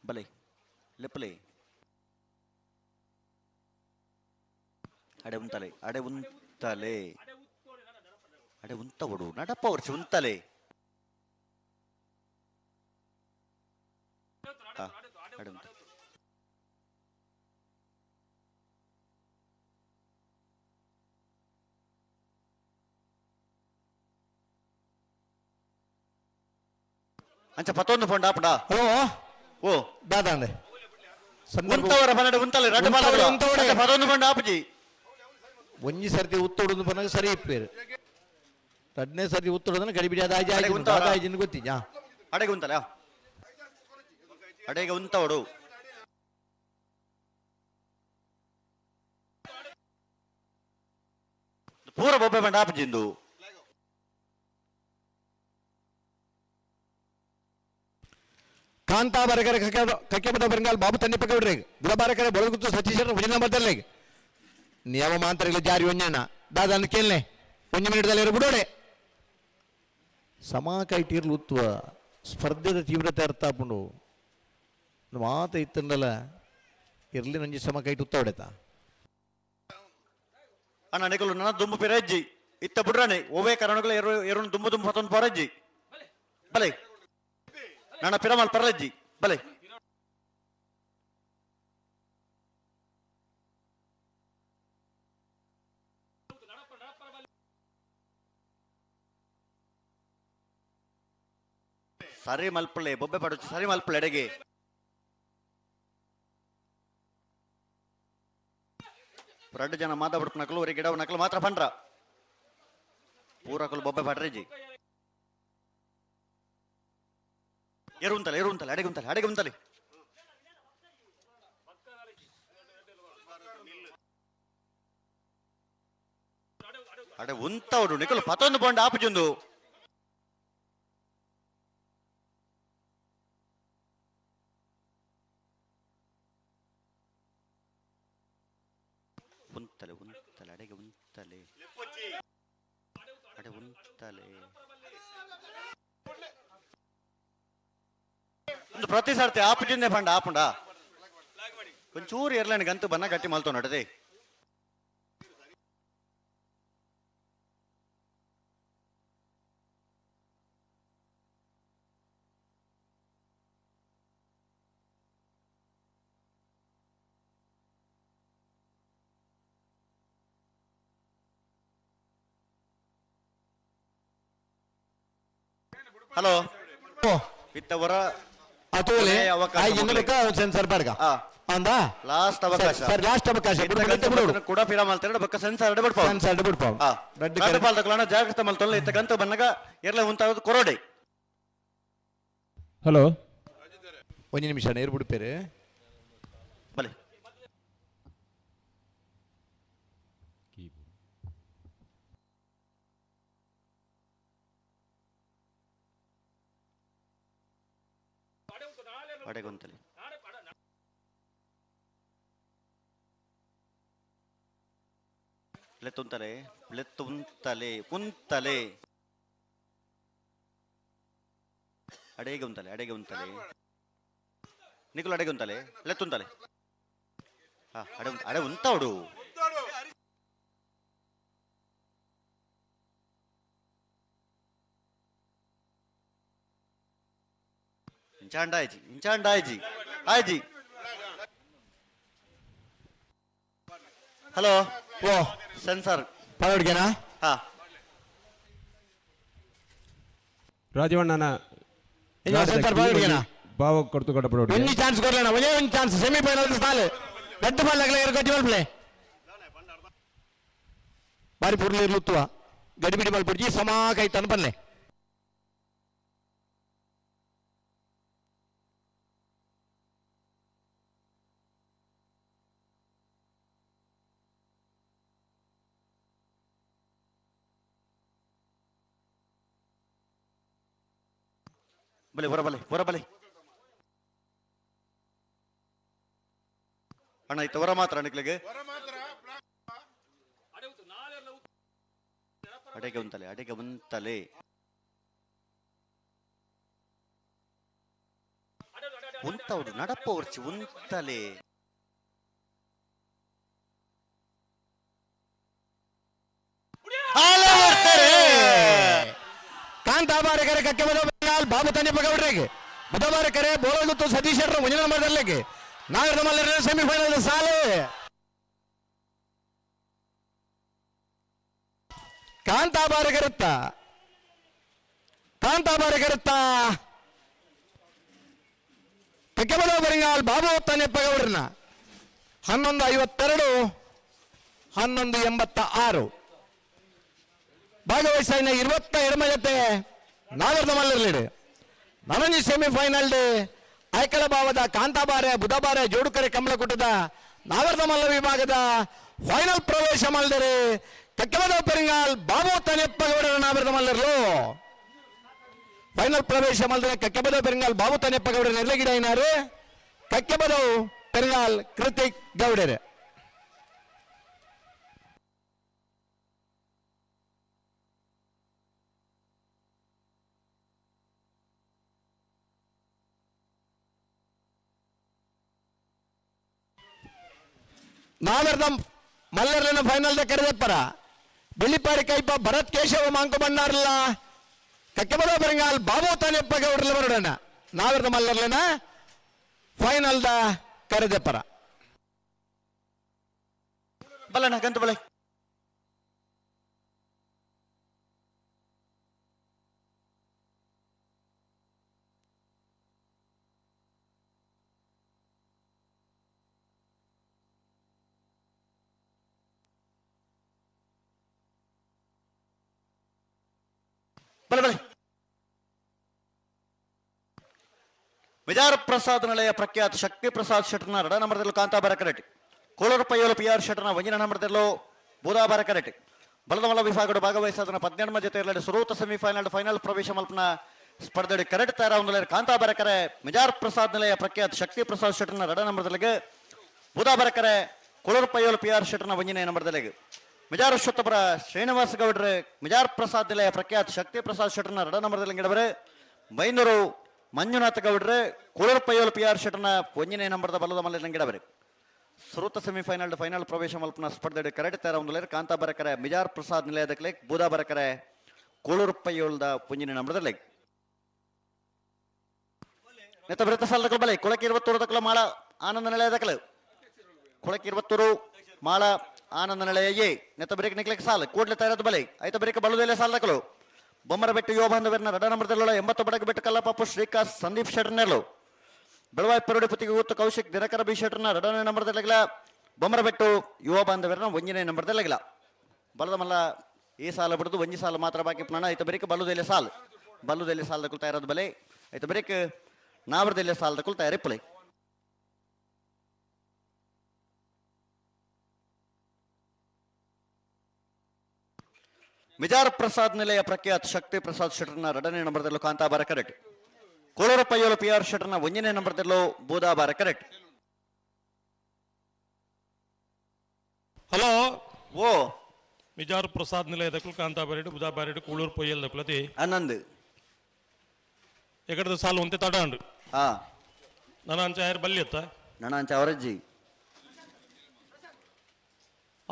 ಬಲೆ ಲೆಪ್ಪಲೆ ಅಡೆ ಉಂತಲೆ ಅಡೆ ಉಂತಲೆ ಅಡೆ ಉಂತ ಒಡು ನಡಪ್ಪ ವರ್ಷ ಉಂತಲೆ ಅಡೆ ಉಂತ ಅಂಚ ಪತ್ತೊಂದು ಫೋನ್ ಆಪಡ ಹಲೋ ಓ ದಾದಾಂಡೆ ಉಂತವರ ಪನ್ನಡೆ ಉಂತಲೆ ರಡ್ಡು ಉಂತವಡೆ, ಉಂತವಡೆ. ಪತ್ತೊಂದು ಫೋನ್ ಆಪುಜಿ ಒಂಜಿ ಸರ್ತಿ ಉತ್ತೊಡುದು ಪನ್ನಾಗ ಸರಿ ಇಪ್ಪೇರು ಎರಡನೇ ಸರ್ತಿ ಉತ್ತೊಡುದನ್ನ ಗಡಿಬಿಡಿ ಅದು ಆಯ್ತು ಅಡೆಗೆ ಉಂತವರ? ಆಯ್ತು ಗೊತ್ತಿಜ್ಜಾ ಅಡೆಗೆ ಉಂತಲ್ಲ ಅಡೆಗೆ ಉಂತವಡು ಪೂರ ಬೊಬ್ಬೆ ಬಂಡ ಆಪುಜಿಂದು ಕಾಂತಾ ಬರಕರೆ ಕಕ್ಕೆಪದ ಬರಂಗಾಲ್ ಬಾಬು ತನ್ನಿ ಪಕ್ಕ ಬಿಡ್ರಿ ಗುಡಬಾರಕರೆ ಬಳಗುತ್ತು ಸತೀಶ್ವರ ಭಜನ ಬರ್ದಲ್ಲೇ ನಿಯಮ ಮಾಂತರಿಗಳ ಜಾರಿ ಒಂಜಣ್ಣ ದಾದನ್ನು ಕೇಳನೆ ಒಂದು ಮಿನಿಟ್ದಲ್ಲಿ ಬಿಡೋಡೆ ಸಮಾ ಕೈಟೀರ್ಲು ಉತ್ತುವ ಸ್ಪರ್ಧೆದ ತೀವ್ರತೆ ಅರ್ಥ ಆಪುಂಡು ಮಾತ ಇತ್ತಂಡಲ್ಲ ಇರ್ಲಿ ನಂಜಿ ಸಮ ಕೈಟ್ ಉತ್ತ ಹೊಡೆತ ಅಣ್ಣ ನಿಕಲು ನನ್ನ ದುಂಬು ಪಿರಜ್ಜಿ ಇತ್ತ ಬಿಡ್ರಾನೆ ಓವೇ ಕರಣಗಳು ಎರಡು ದುಂಬು ದುಂಬು ಪತ್ತೊಂದು ಪೊರಜ್ಜಿ ಬಲೆ ನನ್ನ ಪಿರಮಲ್ ಪರಜ್ಜಿ ಬಲೆ ಸರಿ ಮಲ್ಪಳೆ ಬೊಬ್ಬೆ ಪಡಚು ಸರಿ ಮಲ್ಪಳೆ ಎಡೆಗೆ ಎರಡು ಜನ ಮಾತಾಡ್ಬಿಟ್ಟು ನಕಲು ಅವರಿಗೆ ಗಿಡ ನಕಲು ಮಾತ್ರ ಪಂಡ್ರ ಪೂರಕಲು ಬೊಬ್ಬೆ ಪಡ್ರಿಜಿ ಎರುಂತಲೆ ಎರುಂತಲೆ ಅಡೆಗುಂತಲೆ ಅಡೆಗುಂತಲೆ ಅಡೆ ಉಂತವಡು ನಿಕಲು ಪತ್ತೊಂದು ಪೌಂಡ್ ಆಪುಜುಂದು ಉಂತಲೆ ಉಂತಲೆ ಅಡೆಗೆ ಉಂತಲೆ ಅಡೆ ಉಂತಲೆ ಒಂದು ಪ್ರತಿ ಸರ್ತಿ ಆಪುಜಿಂದೆ ಪಂಡ ಆಪುಂಡ ಒಂಚೂರು ಇರ್ಲೇನ ಗಂತು ಬನ್ನ ಗಟ್ಟಿ ಮಲ್ತೋ ನಡದೆ ಹಲೋ ಇತ್ತವರ ಅತೋಲೆ ಅವಕಾಶ ಐದು ಬೇಕಾ ಸೆನ್ಸರ್ ಪಡ್ಗ ಅಂದಾ ಲಾಸ್ಟ್ ಅವಕಾಶ ಸರ್ ಲಾಸ್ಟ್ ಅವಕಾಶ ಕೂಡ ಪಿರ ಮಲ್ತಾರೆ ಬಕ್ಕ ಸೆನ್ಸರ್ ಬಿಡ್ಪಾವ ಸೆನ್ಸರ್ ಬಿಡ್ಪಾವ್ ರೆಡ್ ಪಾಲ್ ತಗೊಳ್ಳೋಣ ಜಾಗ್ರತೆ ಮಲ್ತೊಲ್ಲ ಇತ್ತ ಗಂತ ಬನ್ನಗ ಇರ್ಲೆ ಉಂತಾಗೋದು ಕೊರೋಡೆ ಹಲೋ ಒಂದು ನಿಮಿಷ ನೀರು ಬಿಡ್ಪೇರೆ ಬಲೆ ಅಡೆಗೊಂತಲೆ ಲೆತ್ತುಂತಲೆ ಲೆತ್ತುಂತಲೆ ಕುಂತಲೆ ಅಡೆಗೆ ಉಂತಲೆ నీకులు అడిగి ఉంతాలే లెత్తుంతాలే అడే ఉంటాడు ఇంచాండాయజీ ఆయజీ హలో ಓ సెన్సార్ ಪರವಡಿಗೆನಾ ರಾಜವಣ್ಣನ ಸೆನ್ಸಾರ್ ಪರವಡಿಗೆನಾ ಭಾವ ಕೊಡ್ತು ಕೊಡಪಡೋಡಿ ಒಂದು ಚಾನ್ಸ್ ಕೊಡ್ಲೇನ ಒಂದೇ ಒಂದು ಚಾನ್ಸ್ ಸೆಮಿಫೈನಲ್ ಸಾಲು ದೊಡ್ಡ ಬಾಲ್ಲಾಗಲೇ ಗಟ್ಟಿ ಮಲ್ಪಲೆ ಬಾರಿ ಪುರ್ಲಿ ಇರ್ಲುತ್ತುವ ಗಡಿಬಿಡಿ ಮಲ್ಪುಡ್ಜಿ ಸಮಾ ಕೈ ತನ್ಪಲ್ಲೆ ಬಲೆ ಹೊರಬಲೆ ಅಣ್ಣ ಇತ್ತು ಹೊರ ಮಾತ್ರ ಅಣಕ್ಲಿಗೆ ಅಡೆಗೆ ಉಂತಲೆ ಉಂತವಡು ನಡಪ ಉರ್ಚಿ ಉಂತಲೆ ಕಾಂತಾಬಾರೆ ಕರೆ ಕಕ್ಕೆ ಬದಲಾಲ್ ಬಾಬು ತಾನೆ ಪಗೌಡ್ರೆಗೆ ಬುಧವಾರ ಕರೆ ಬೋಳಗುತ್ತು ಸತೀಶ್ ಶೆಟ್ಟರು ಮುಂದಿನ ನಂಬರ್ದಲ್ಲಿಗೆ ನಾಗರದ ಮಲ್ಲರ ಸೆಮಿಫೈನಲ್ ಸಾಲು ಕಾಂತಾಬಾರೆ ಕರುತ್ತಾ ಕಕ್ಕೆ ಬದಲಾಲ್ ಬಾಬು ತಾನೆ ಪಗೌಡ್ರನ್ನ 11:52 11:86 ಭಾಗವಹಿಸಿನ 22 ಜೊತೆ ನಾಗರದ ಮಲ್ಲರ್ಲಿಡೆ ನನಂಜಿ ಸೆಮಿಫೈನಲ್ ಐಕಳ ಭಾವದ ಕಾಂತಾಬಾರೆ ಬುಧಬಾರೆ ಜೋಡುಕರೆ ಕಮಲಕುಟದ ನಾಗರದ ಮಲ್ಲ ವಿಭಾಗದ ಫೈನಲ್ ಪ್ರವೇಶ ಮಲ್ದರೆ ಕಕ್ಕೆಬದ ಪೆರಿಂಗಾಲ್ ಬಾಬು ತನೆಪ್ಪಗೌಡರ ನಾಗರದ ಮಲ್ಲರ್ಲು ಫೈನಲ್ ಪ್ರವೇಶ ಮಲ್ದರೆ ಕಕ್ಕೆಬದ ಪೆರಿಂಗಾಲ್ ಬಾಬು ತನೆಪ್ಪಗೌಡರ ನೆರಗಿಡ ಏನಾರು ಕಕ್ಕೆಬದ ಪೆರಿಂಗಾಲ್ ಕೃತಿಕ್ ಗೌಡರೆ ನಾಗರದ ಮಲ್ಲರ್ಲಿನ ಫೈನಲ್ ಕರೆದಪ್ಪರ ಬೆಳ್ಳಿಪಾಡಿ ಕೈಪ ಭರತ್ ಕೇಶವ ಮಾಂಕು ಬಣ್ಣಾರಲ್ಲ ಕಕ್ಕೆಬದ ಬರಂಗಾಲ್ ಬಾಬು ತಾನೆಪ್ಪ ಗೌಡ್ರಲ್ಲ ಬರೋಣ ನಾಗರದ ಮಲ್ಲರ್ಲಿನ ಫೈನಲ್ ಕರೆದಪ್ಪರ ಬಲ್ಲಣ್ಣ ಗಂತು ಬಲೆ ವಿಜಾರ ಪ್ರಸಾದ್ ನಿಲಯ ಪ್ರಖ್ಯಾತ ಶಕ್ತಿ ಪ್ರಸಾದ್ ಶೆಟ್ಟರ್ನ 2 ನಂಬರ್ದಲ್ಲೂ ಕಾಂತಾಬಾರ ಕರೆಕ್ಟ್ ಕೋಳೂರು ಪಯ್ಯೋಲು PR ಶೆಟ್ಟರ್ನ 1 ನಂಬರ್ದಲ್ಲೂ ಬೂದಾಬಾರ ಕರೆಕ್ಟ್ ಬಲದ ಮಲ್ಲ ವಿಭಾಗದ ಭಾಗವಹಿಸಾದನ 17 ಜೊತೆಯಲ್ಲಿ ಸುರೂತ ಸೆಮಿಫೈನಲ್ ಫೈನಲ್ ಪ್ರವೇಶ ಮಲ್ಪನ ಸ್ಪರ್ಧೆ ಕರೆಕ್ಟ್ ತಯಾರ ಒಂದು ಕಾಂತಾಬಾರ ಕರೆ ವಿಜಾರ ಪ್ರಸಾದ್ ನಿಲಯ ಪ್ರಖ್ಯಾತ ಶಕ್ತಿ ಪ್ರಸಾದ್ ಶೆಟ್ಟರ್ನ 2 ನಂಬರ್ದಲ್ಲಿಗೆ ಬೂದಾಬಾರ ಕರೆ ಕೋಳೂರು ಪಯ್ಯೋಲು PR ಶೆಟ್ಟರ್ನ 1 ನಂಬರ್ದಲ್ಲಿಗೆ ಮಿಜಾರ್ ಅಶ್ವತ್ಥಪುರ ಶ್ರೀನಿವಾಸ ಗೌಡ್ರೆ ಮಿಜಾರ್ ಪ್ರಸಾದ್ ನಿಲಯ ಪ್ರಖ್ಯಾತ ಶಕ್ತಿ ಪ್ರಸಾದ್ ಶೆಟ್ಟರ್ನ 2 ನಂಬರ್ದಲ್ಲಿ ಗಿಡವರೆ ಬೈಂದೂರು ಮಂಜುನಾಥ ಗೌಡ್ರೆ ಕೋಳೂರು ಪಯ್ಯೋಲು PR ಶೆಟ್ಟರ್ನ 1 ನಂಬರ್ದ ಬಲದ ಮಲ್ಲ ಗಿಡವರೆ ಸುರೂತ ಸೆಮಿಫೈನಲ್ ಫೈನಲ್ ಪ್ರವೇಶ ಮಲ್ಪನ ಸ್ಪರ್ಧೆ ಕರೆಕ್ಟ್ ತಯಾರ ಒಂದು ಕಾಂತಾಬಾರ ಕರೆ ಮಿಜಾರ್ ಪ್ರಸಾದ್ ನಿಲಯದ ಕ್ಲೇಕ್ ಬೂದಾಬಾರ ಕರೆ ಕೋಳೂರು ಪಯ್ಯೋಲ್ದ 1 ನಂಬರ್ದಲ್ಲಿ ನೆತ್ತ ಬೃತ್ತ ಸಾಲದ ಬಲೆ ಕೊಳಕ್ಕೆ 23 ಮಾಳ ಆನಂದ ನಿಲಯದ ಕಲೆ ಕೊಳಕ್ಕೆ 23 ಮಾಳ ಆನಂದ ನಿಲಯ ನೆತ್ತ ಬ್ರೇಕ್ ನಿಕ್ಲಿಕ್ಕೆ ಸಾಲ ಕೂಡಲೇ ತಯಾರದ ಬಲೆ ಐತ ಬ್ರೇಕ್ ಬಲುದೆಲೆ ಸಾಲ ದಕ್ಕಲು ಬೊಮ್ಮರ ಬೆಟ್ಟು ಯುವ ಬಾಂಧವರನ್ನ 2 ನಂಬರ್ದಲ್ಲ 80 ಬಡಗ ಬೆಟ್ಟು ಕಲ್ಲಪ್ಪ ಶ್ರೀಕಾಸ್ ಸಂದೀಪ್ ಶೆಟ್ಟರ್ನೆಲ್ಲು ಬೆಳವಾಯಿ ಪೆರೋಡಿ ಪುತ್ತಿಗೆ ಗೊತ್ತು ಕೌಶಿಕ್ ದಿನಕರ ಬಿ ಶೆಟ್ಟರ್ನ 2 ನಂಬರ್ದಲ್ಲಿಗಿಲ್ಲ ಬೊಮ್ಮರ ಬೆಟ್ಟು ಯುವ ಬಾಂಧವರನ್ನ 1 ನಂಬರ್ದಲ್ಲಿಗಿಲ್ಲ ಬಲದ ಮಲ್ಲ ಈ ಸಾಲ ಬಿಡದು 1 ಸಾಲ ಮಾತ್ರ ಬಾಕಿ ಪುನಃ ಐತ ಬ್ರೇಕ್ ಬಲುದೆಲೆ ಸಾಲ ದಕ್ಕಲು ತಯಾರದ ಬಲೆ ಐತ ಬ್ರೇಕ್ ನಾವರದೆಲೆ ಸಾಲ ದಕ್ಕಲು ತಯಾರಿ ಪುಲೆ ಮಿಜಾರ್ ಪ್ರಸಾದ್ ನಿಲಯ ಪ್ರಖ್ಯಾತ ಶಕ್ತಿ ಪ್ರಸಾದ್ ಶೆಟ್ಟರ್ನ 2 ನಂಬರ್ದಲ್ಲೂ ಕಾಂತಾಬಾರ ಕರೆಕ್ಟ್ ಕೋಳೂರು ಪಯ್ಯೋಲು PR ಶೆಟ್ಟರ್ನ 1 ನಂಬರ್ದಲ್ಲೂ ಬೂದಾಬಾರ ಕರೆಕ್ಟ್ ಹಲೋ ಓ ಮಿಜಾರ್ ಪ್ರಸಾದ್ ನಿಲಯ ದಕ್ಕಲು ಕಾಂತಾಬಾರೆಡು ಬುಧಾಬಾರೆಡು ಕೂಳೂರು ಪೊಯ್ಯಲ್ ದಕ್ಕಲತಿ ಆನಂದ್ ಎಕಡದ ಸಾಲು ಒಂತೆ ತಡಾಂಡು ಹಾ ನನ್ನ ಅಂಚ ಯಾರು ಬಲ್ಲಿ ಅತ್ತ ನನ್ನ ಅಂಚ ಅವರಜ್ಜಿ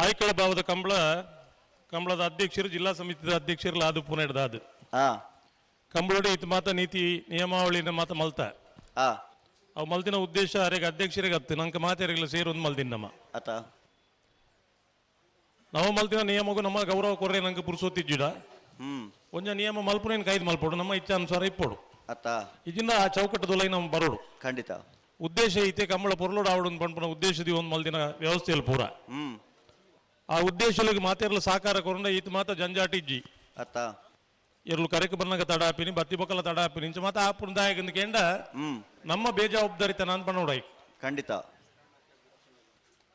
ಆಯ್ಕಳ ಭಾವದ ಕಂಬಳದ ಅಧ್ಯಕ್ಷರು ಜಿಲ್ಲಾ ಸಮಿತಿದ ಅಧ್ಯಕ್ಷರು ಅದು ಪುನಃ ಅದು ಹಾ ಕಂಬಳೋಡಿ ಇತ್ತು ಮಾತ ನೀತಿ ನಿಯಮಾವಳಿನ ಮಾತ ಮಲ್ತ ಹಾ ಅವು ಮಲ್ತಿನ ಉದ್ದೇಶ ಅರೆಗೆ ಅಧ್ಯಕ್ಷರಿಗೆ ಹತ್ತು ನಂಗೆ ಮಾತೆರೆಗಳ ಸೇರೊಂದು ಮಲ್ದಿನ ನಮ್ಮ ಅತ್ತ ನಾವು ಮಲ್ತಿನ ನಿಯಮಗೂ ನಮ್ಮ ಗೌರವ ಕೊರ್ರೆ ನಂಗೆ ಪುರುಸೋತಿಜ್ಜಿಡ ಒಂಜ ನಿಯಮ ಮಲ್ಪುನೇನು ಕೈದು ಮಲ್ಪೋಡು ನಮ್ಮ ಇಚ್ಛಾನುಸಾರ ಇಪ್ಪೋಡು ಅತ್ತ ಇದನ್ನ ಆ ಚೌಕಟ್ಟದೊಳಗೆ ನಾವು ಬರೋಡು ಖಂಡಿತ ಉದ್ದೇಶ ಐತೆ ಕಂಬಳ ಪೊರ್ಲೋಡು ಆವಡು ಪಂಪನ ಉದ್ದೇಶದಿ ಒಂದು ಮಲ್ದಿನ ವ್ಯವಸ್ಥೆಯಲ್ಲಿ ಪೂರ ಆ ಉದ್ದೇಶಗಳಿಗೆ ಮಾತೆರಲು ಸಾಕಾರ ಕೊರಂಡ ಈತ ಮಾತ ಜಂಜಾಟಿಜ್ಜಿ ಅತ್ತ ಎರ್ಲು ಕರೆಕ್ ಬನ್ನಗ ತಡಾಪಿನಿ ಬತ್ತಿ ಬೊಕ್ಕಲ ತಡಾಪಿನಿ ಇಂಚ ಮಾತ ಆ ಪುಂದಾಯಕಂದ ಕೇಂಡ ನಮ್ಮ ಬೇಜವಾಬ್ದಾರಿತನ ಅನ್ಪನೋಡಾಯಿ ಖಂಡಿತ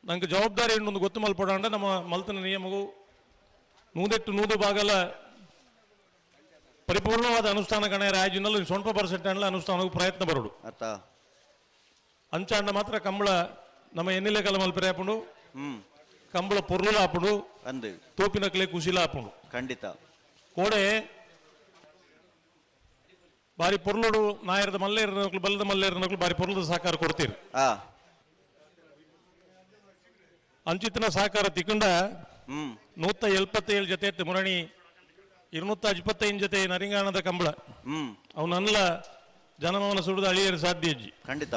ನಂಗೆ ಜವಾಬ್ದಾರಿ ಒಂದು ಗೊತ್ತು ಮಲ್ಪಡಾಂಡ ನಮ್ಮ ಮಲ್ತನ ನಿಯಮಗೂ ನೂದೆಟ್ಟು ಭಾಗಲ ಪರಿಪೂರ್ಣವಾದ ಅನುಷ್ಠಾನ ಕಣೆ ರಾಜ್ಯನಲ್ಲಿ ಸ್ವಲ್ಪ ಪರ್ಸೆಂಟ್ ಅನುಷ್ಠಾನಕ್ಕೂ ಪ್ರಯತ್ನ ಬರೋಡು ಅತ್ತ ಅಂಚಾಂಡ ಮಾತ್ರ ಕಂಬಳ ನಮ್ಮ ಎನ್ನಿಲೆ ಕಲ ಮಲ್ಪರೆ ಹಾಪುಂಡು ಕಂಬಳ ಪೊರ್ಲುಲ ಹಾಪುಂಡು ಅಂದು ತೋಪಿನ ಕಲೆ ಕುಶಿಲ ಹಾಪುಂಡು ಖಂಡಿತ ಕೋಡೆ ಬಾರಿ ಪೊರ್ಲೋಡು ನಾಯರದ ಮಲ್ಲೇರ ನಕಲು ಬಲ್ಲದ ಮಲ್ಲೇರ ನಕಲು ಬಾರಿ ಪೊರ್ಲದ ಸಹಕಾರ ಕೊಡ್ತೀರಿ ಆ ಅಂಚಿತನ ಸಹಕಾರ ತಿಕ್ಕಂಡ 177 ಜೊತೆ ಮುರಣಿ 225 ಜೊತೆ ನರಿಂಗಾಣದ ಕಂಬಳ ಅವನಲ್ಲ ಜನಮವನ ಸುಡುದು ಅಳಿಯರು ಸಾಧ್ಯ ಅಜ್ಜಿ ಖಂಡಿತ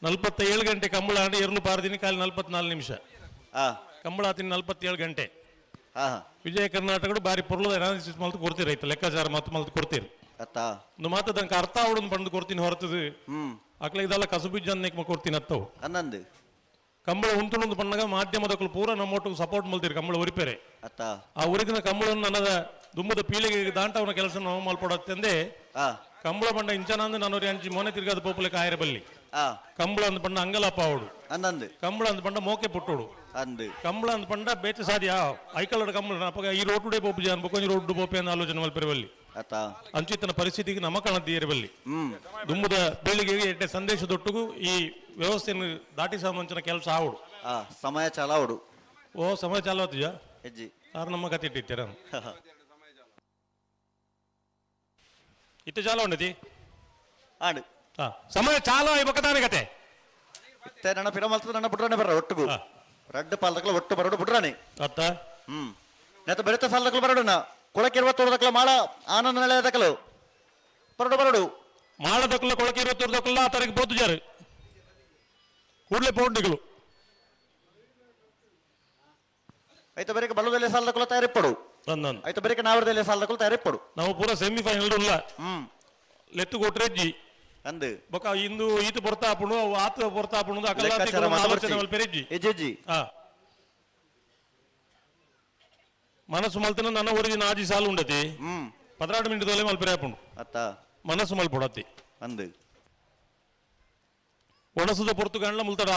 47 ಗಂಟೆ ಕಂಬಳ ಆಡಿ ಎರಲು ಪಾರದಿನಿ ಕಾಲಿ 44 ನಿಮಿಷ ಆ ಕಂಬಳ ಆತಿನ 47 ಗಂಟೆ ಆ ವಿಜಯ ಕರ್ನಾಟಕ ಬಾರಿ ಪೊರ್ಲದ ಅನಾಲಿಸಿಸ್ ಮಲ್ತು ಕೊಡ್ತೀರಿ ಆಯ್ತು ಲೆಕ್ಕಾಚಾರ ಮಲ್ತು ಕೊಡ್ತೀರಿ ಅತ್ತ ಒಂದು ಮಾತು ತನಕ ಅರ್ಥ ಅವಡನ್ನು ಬಂದು ಕೊಡ್ತೀನಿ ಹೊರತದು ಅಕ್ಲ ಇದೆಲ್ಲ ಕಸುಬಿಜ್ಜನ್ನ ಕೊಡ್ತೀನಿ ಅತ್ತವು ಅನ್ನಂದು ಕಂಬಳ ಉಂಟುನೊಂದು ಪಣ್ಣಗ ಮಾಧ್ಯಮದಕ್ಕಳು ಪೂರ ನಮ್ಮೊಟ್ಟಿಗೆ ಸಪೋರ್ಟ್ ಮಲ್ತೀರಿ ಕಂಬಳ ಉರಿಪೇರೆ ಅತ್ತ ಆ ಉರಿದಿನ ಕಂಬಳವನ್ನು ನನ್ನದ ದುಮ್ಮದ ಪೀಳಿಗೆಗೆ ದಾಂಟವನ ಕೆಲಸ ನಾವು ಮಲ್ಪಡತ್ತಂದೆ ಆ ಕಂಬಳ ಬಂಡ ಇಂಚನಂದು ನಾನು ಅಂಚಿ ಮೊನೆ ತಿರ್ಗಾದ ಪೋಪಲೆ ಕಾಯರ ಬಲ್ಲಿ ಆ ಕಂಬಳ ಅಂದ್ ಪಂಡ ಅಂಗಲಪ್ಪ ಅವಡು ಅನ್ನಂದು ಕಂಬಳ ಅಂದ್ ಪಂಡ ಮೋಕೆ ಪುಟ್ಟೋಡು ಅಂದು ಕಂಬಳ ಅಂದ್ ಪಂಡ ಬೇಚ ಸಾಧ್ಯ ಐಕಲಡ ಕಂಬಳ ಅಪ್ಪ ಈ ರೋಟುಡೆ ಪೋಪು ಜಾನ್ ಬೊಕೊಂಜಿ ರೋಡ್ ಪೋಪೆ ಅಂತ ಆಲೋಚನೆ ಮಲ್ಪೆರೆ ಬಲ್ಲಿ ಅತ್ತ ಅಂಚಿತನ ಪರಿಸ್ಥಿತಿಗೆ ನಮ್ಮ ಕಣದ್ದೀರಿ ಬಲ್ಲಿ ದುಮ್ಮದ ಪೀಳಿಗೆಗೆ ಎಟ್ಟೆ ಸಂದೇಶದೊಟ್ಟಿಗೂ ಈ ವ್ಯವಸ್ಥೆಯನ್ನು ದಾಟಿಸ ಮುಂಚಿನ ಕೆಲಸ ಆವಡು ಆ ಸಮಯ ಚಾಲಾವಡು ಓ ಸಮಯ ಚಾಲವತ್ತಿಜ ಹೆಜ್ಜಿ ಯಾರು ನಮ್ಮ ಕತೆ ಇಟ್ಟಿರ್ತೀರ ಇತ್ತು ಚಾಲ ಉಂಡತಿ ಆಡು ಹಾ ಸಮಯ ಚಾಲ ಇಬ್ಬಕತಾನೆ ಕತೆ ಇತ್ತೆ ನನ್ನ ಪಿರ ಮಲ್ತದ ನನ್ನ ಬುಡ್ರಾನೆ ಬರ್ರ ಒಟ್ಟಿಗೂ ರಡ್ಡು ಪಾಲದಕ್ಲ ಒಟ್ಟು ಬರೋಡು ಬುಡ್ರಾನೆ ಅತ್ತ ನೆತ್ತ ಬೆರೆತ ಸಾಲದಕ್ಲು ಬರೋಡುನ ಕೊಳಕ್ಕೆ 20 ಮಾಳ ಆನಂದ ನೆಲೆಯದಕ್ಕಲು ಬರೋಡು ಮಾಳದಕ್ಕಲ ಕೊಳಕೆ 20 ಆ ತರಕ್ಕೆ ಬೋತು ಜಾರು ಕೂಡಲೇ ಪೌಂಡಿಗಳು ಐತ ಬೇರೆ ಬಲ್ಲದಲ್ಲಿ ಸಾಲದಕ್ಕಲು ತಯಾರಿಪ್ಪಡು ತಂದನ್ ಐತ ಬೇರೆ ನಾವರದಲ್ಲಿ ಸಾಲದಕ್ಕಲು ತಯಾರಿಪ್ಪಡು ನಾವು ಪೂರ ಸೆಮಿಫೈನಲ್ ಇಲ್ಲ ಲೆತ್ತು ಕೊಟ್ರೆಜ್ಜಿ ಅಂದು ಬೊಕ ಇಂದು ಈತ ಬರ್ತಾಪುಣು ಅವು ಆತ ಬರ್ತಾಪುಣು ಆಲೋಚನೆ ಮಲ್ಪೆರೆಜ್ಜಿ ಹೆಜ್ಜಿ ಹಾ మనసు మల్తన నన్న ఒరిజిన ఆజి సాలు ఉండతి 16 మినిట్ దోలే మల్పరే ఆపుండు అత్త మనసు మల్పొడతి ಅಂದು ಒಣಸದ ಪೊರ್ತುಗಂಡ್ಲ ಮುಲ್ತಡ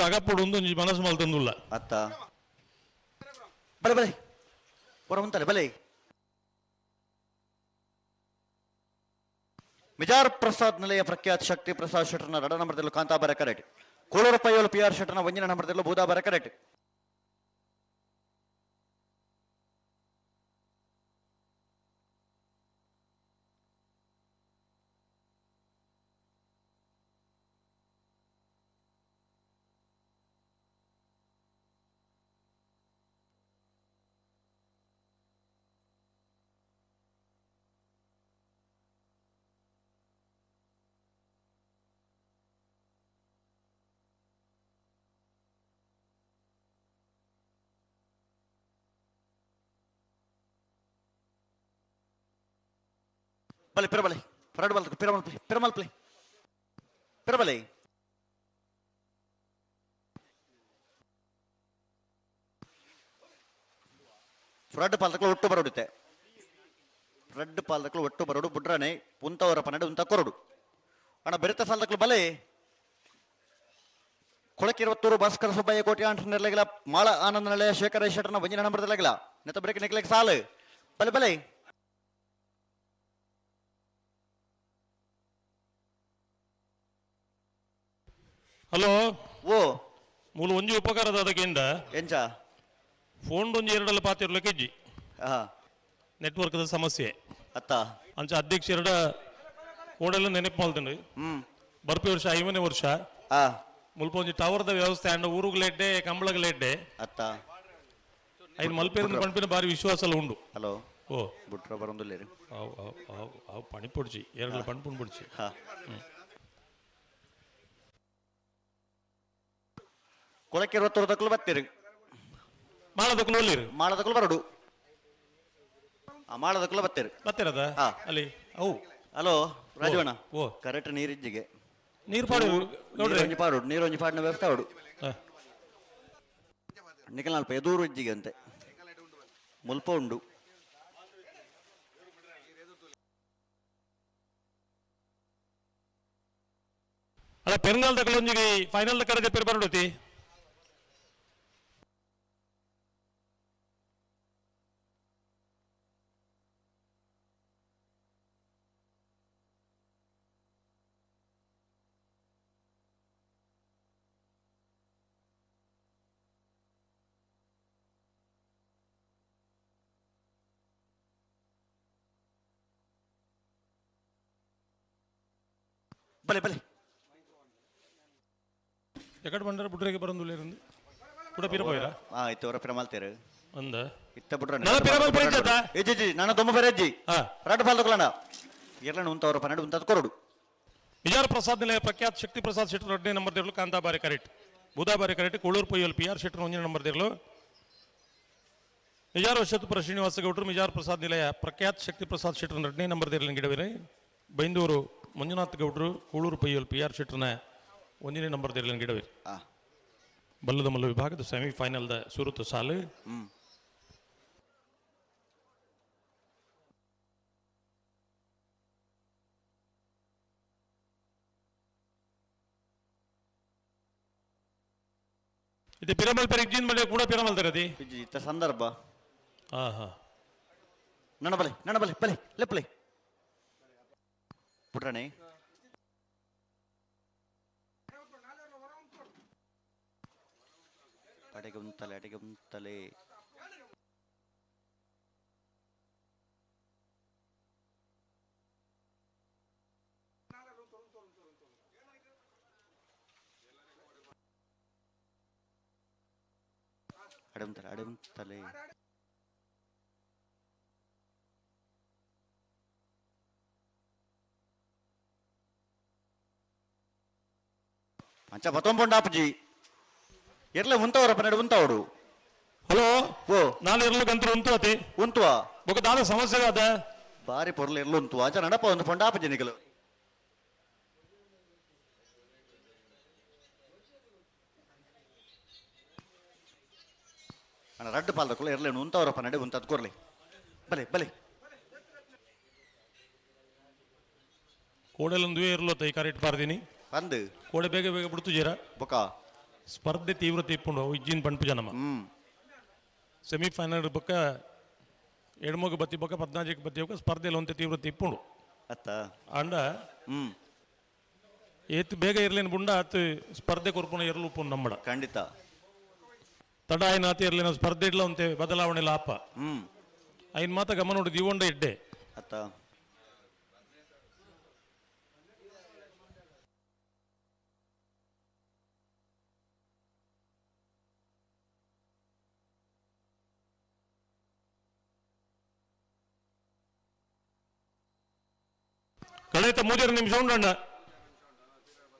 ಅಗಪ್ಪಡು ಒಂದು ಮನಸ್ಸು ಮಲ್ತಂದುಲ್ಲ ಅತ್ತ ಬಲೆ ಪುರ ಮುಂತಲೆ ಬಲೆ ಮಿಜಾರ್ ಪ್ರಸಾದ್ ನಿಲಯ ಪ್ರಖ್ಯಾತ ಶಕ್ತಿ ಪ್ರಸಾದ್ ಶೆಟ್ಟರ್ನ 2 ನಂಬರ್ದಲ್ಲೂ ಕಾಂತಾಬರ ಕರೆಟ್ ಕೋಳೂರು ಪೈಯೋಲು PR ಶೆಟ್ಟರ್ನ 1 ನಂಬರ್ದಲ್ಲೂ ಬೂದಾಬರ ಕರೆಟ್ ಬಲೆ ಪಿರಬಲೆ ಪರಡು ಬಲ್ತ ಪಿರಮಲ್ ಪ್ಲೇ ಪಿರಬಲೆ ಫ್ರಡ್ ಪಾಲದಕ್ಕಲು ಒಟ್ಟು ಬರೋಡುತ್ತೆ ಫ್ರಡ್ ಪಾಲದಕ್ಕಲು ಒಟ್ಟು ಬರೋಡು ಬುಡ್ರಾನೆ ಪುಂತವರ ಪನ್ನಡೆ ಉಂತ ಕೊರಡು ಅಣ್ಣ ಬೆರೆತ ಸಾಲದಕ್ಕಲು ಬಲೆ ಕೊಳಕ್ಕೆ 20 ಭಾಸ್ಕರ ಸುಬ್ಬಯ್ಯ ಕೋಟಿ ಅಂಟನೆರಲಗಿಲ ಮಾಳ ಆನಂದ ನೆಲೆಯ ಶೇಖರ ಶೆಟ್ಟರ್ನ 1 ನಂಬರ್ದಲ್ಲಗಿಲ ನೆತ್ತ ಬ್ರೇಕ್ ನೆಕ್ಲೆಕ್ ಸಾಲು ಬಲೆ ಹಲೋ ಓ ಮೂಲ ಒಂಜಿ ಉಪಕಾರದ ಅದಕ್ಕಿಂದ ಎಂಚ ಫೋನ್ ಒಂಜಿ 2 ಪಾತಿರ್ಲ ಕೆಜಿ ನೆಟ್ವರ್ಕ್ದ ಸಮಸ್ಯೆ ಅತ್ತ ಅಂಚ ಅಧ್ಯಕ್ಷ 2 ಕೋಡೆಲ್ಲ ನೆನಪು ಮಾಡ್ತಂಡು ಬರ್ಪಿ ವರ್ಷ 5ನೇ ವರ್ಷ ಆ ಮುಲ್ಪ ಒಂಜಿ ಟವರ್ದ ವ್ಯವಸ್ಥೆ ಅಂಡ ಊರುಗ್ಲೆಡ್ಡೆ ಕಂಬಳಗಲೆಡ್ಡೆ ಅತ್ತ ಐದು ಮಲ್ಪೇರಿನ ಪಂಪಿನ ಬಾರಿ ವಿಶ್ವಾಸ ಉಂಡು. ಹಲೋ ಓ ಬುಟ್ರ ಬರೊಂದುಲ್ಲೇರು ಅವು ಪಣಿ ಪೊಡ್ಚಿ ಎರಡು ಪಣ್ಪುಣ್ ಪೊಡ್ಚಿ ಹಾ ಕೊಳಕ್ಕೆ 20 ತಕ್ಕಲು ಬತ್ತೀರಿ ಮಾಳದಕ್ಕಲು ಒಲ್ಲಿರು ಮಾಳದಕ್ಕಲು ಬರಡು ಮಾಳದಕ್ಕಲು ಬತ್ತೀರಿ ಬತ್ತಿರದ ಹಾ. ಅಲ್ಲಿ ಅವು ಹಲೋ ರಾಜವಣ್ಣ ಓ ಕರೆಕ್ಟ್ ನೀರಿಜ್ಜಿಗೆ ನೀರು ಪಾಡು ನೋಡ್ರಿ ನೀರೊಂಜಿ ಪಾಡು ನೀರೊಂಜಿ ಪಾಡಿನ ವ್ಯವಸ್ಥೆ ಆಡು ನಿಖಲ್ ನಾಲ್ಪ ಎದೂರು ಇಜ್ಜಿಗೆ ಅಂತೆ ಮುಲ್ಪ ಉಂಡು ಅಲ್ಲ ಪೆರುಗಾಲ್ ತಗೊಳೊಂಜಿಗೆ ಫೈನಲ್ ಕರೆದೆ ಪೆರು ಬರಡುತ್ತಿ ಬಲೆ ಬಲೆ ಎಕಡೆ ಬಂಡರ ಬುಡ್ರೆಗೆ ಬರಂದುಲ್ಲೇರಂದು ಕೂಡ ಪಿರ ಪೋಯರ ಇತ್ತು ಅವರ ಪಿರಮಾಲ್ತೇರು ಅಂದ ಇತ್ತ ಬುಡ್ರ ನಲ ಪಿರಮಾಲ್ ಪರಿಚದ ಎಜ್ಜಿ ನಾನು ದೊಮ್ಮ ಬೆರಜ್ಜಿ ಹಾ ರಡ್ ಪಾಲ್ ತಗೊಳ್ಳೋಣ ಎರಡನೇ ಉಂತವರ 12 ಉಂತದ ಕೊರಡು ವಿಜಾರ ಪ್ರಸಾದ್ ನಿಲಯ ಪ್ರಖ್ಯಾತ ಶಕ್ತಿ ಪ್ರಸಾದ್ ಶೆಟ್ಟರ್ 2ನೇ ನಂಬರ್ ದೇರ್ಲು ಕಾಂತಾಬಾರಿ ಕರೆಕ್ಟ್ ಬುಧಾಬಾರಿ ಕರೆಕ್ಟ್ ಕೋಳೂರು ಪೊಯ್ಯಲ್ PR ಶೆಟ್ಟರ್ 1ನೇ ನಂಬರ್ ದೇರ್ಲು ವಿಜಾರ ವಶತುಪುರ ಶ್ರೀನಿವಾಸ ಗೌಡ್ರು ವಿಜಾರ ಪ್ರಸಾದ್ ನಿಲಯ ಪ್ರಖ್ಯಾತ ಶಕ್ತಿ ಪ್ರಸಾದ್ ಶೆಟ್ಟರ್ 2ನೇ ನಂಬರ್ ದೇರ್ಲಿನ ಗಿಡವಿರೆ ಬೈಂದೂರು ಮಂಜುನಾಥ್ ಗೌಡ್ರು ಕೋಳೂರು ಪೊಯ್ಯಲ್ PR ಶೆಟ್ಟರ್ನ 1ನೇ ನಂಬರ್ ದೇರ್ಲಿನ ಗಿಡವಿರೆ ಬಲ್ಲದ ಮಲ್ಲ ವಿಭಾಗದ ಸೆಮಿಫೈನಲ್ದ ಸುರುತು ಸಾಲು ಇದು ಪಿರಮಲ್ ಪೆರ ಇಜ್ಜಿನ ಮಳೆ ಕೂಡ ಪಿರಮಲ್ ತರದಿ ಇತ್ತ ಸಂದರ್ಭ ಹಾ ಹಾ ನನ್ನ ಬಲೆ ಬಲೆ ಲೆಪ್ಪಲೆ ಪುಟ್ರಣೆ ಅಡೆಗುಂತಲೆ ಅಡೆಗುಂತಲೆ ಅಂಚ ಬತ್ತೊಂಬೊಂಡಾಪಜಿ ಎರ್ಲ ಉಂತವರ ಪನ್ನೆರಡು ಉಂತವಡು ಹಲೋ ಓ ನಾನು ಇರಲು ಗಂತರು ಉಂತುವತಿ ಉಂತುವಾ ಬೊಕ ದಾದ ಸಮಸ್ಯೆ ಅದ ಬಾರಿ ಪೊರ್ಲು ಎರ್ಲು ಉಂತು ಅಂಚ ನಡಪ ಒಂದು ಪೊಂಡಾಪಜಿ ನಿಗಲು ಅಣ್ಣ ರಡ್ಡು ಪಾಲ್ದಕ್ಕಲ್ಲ ಎರ್ಲೇನು ಉಂತವರ ಪನ್ನೆರಡು ಉಂತದ್ ಕೊರ್ಲಿ ಬಲೆ ಬಲೆ ಕೋಡೆಲೊಂದು ಇರಲು ತೈ ಕರೆಕ್ಟ್ ಪಾರ್ದಿನಿ ಅಂದು ಕೋಡೆ ಬೇಗ ಬೇಗ ಬಿಡ್ತು ಜೀರ ಬೊಕ ಸ್ಪರ್ಧೆ ತೀವ್ರತೆ ಇಪ್ಪುಂಡು ಇಜ್ಜಿನ ಪಂಪು ಜನಮ ಸೆಮಿಫೈನಲ್ ಬೊಕ್ಕ ಎಡ್ಮೋಗ ಬತ್ತಿ ಬೊಕ್ಕ 14 ಬತ್ತಿ ಬೊಕ್ಕ ಸ್ಪರ್ಧೆಯಲ್ಲಿ ಒಂತೆ ತೀವ್ರತೆ ಇಪ್ಪುಂಡು ಅತ್ತ ಅಂಡ ಏತ್ ಬೇಗ ಇರ್ಲೇನು ಬುಂಡ ಆತ್ ಸ್ಪರ್ಧೆ ಕೊರ್ಪುನ ಇರಲು ಉಪ್ಪುಂಡು ನಮ್ಮಡ ಖಂಡಿತ ತಡ ಆಯ್ನ ಆತ ಇರ್ಲೇನ ಸ್ಪರ್ಧೆ ಇಡ್ಲ ಒಂತೆ ಬದಲಾವಣೆ ಲಾಪ ಐನ್ ಮಾತ ಗಮನ ನೋಡಿ ದಿವಂಡ ಇಡ್ಡೆ ಅತ್ತ ಕಳೆತ 3 ನಿಮಿಷ ಉಂಡಣ್ಣ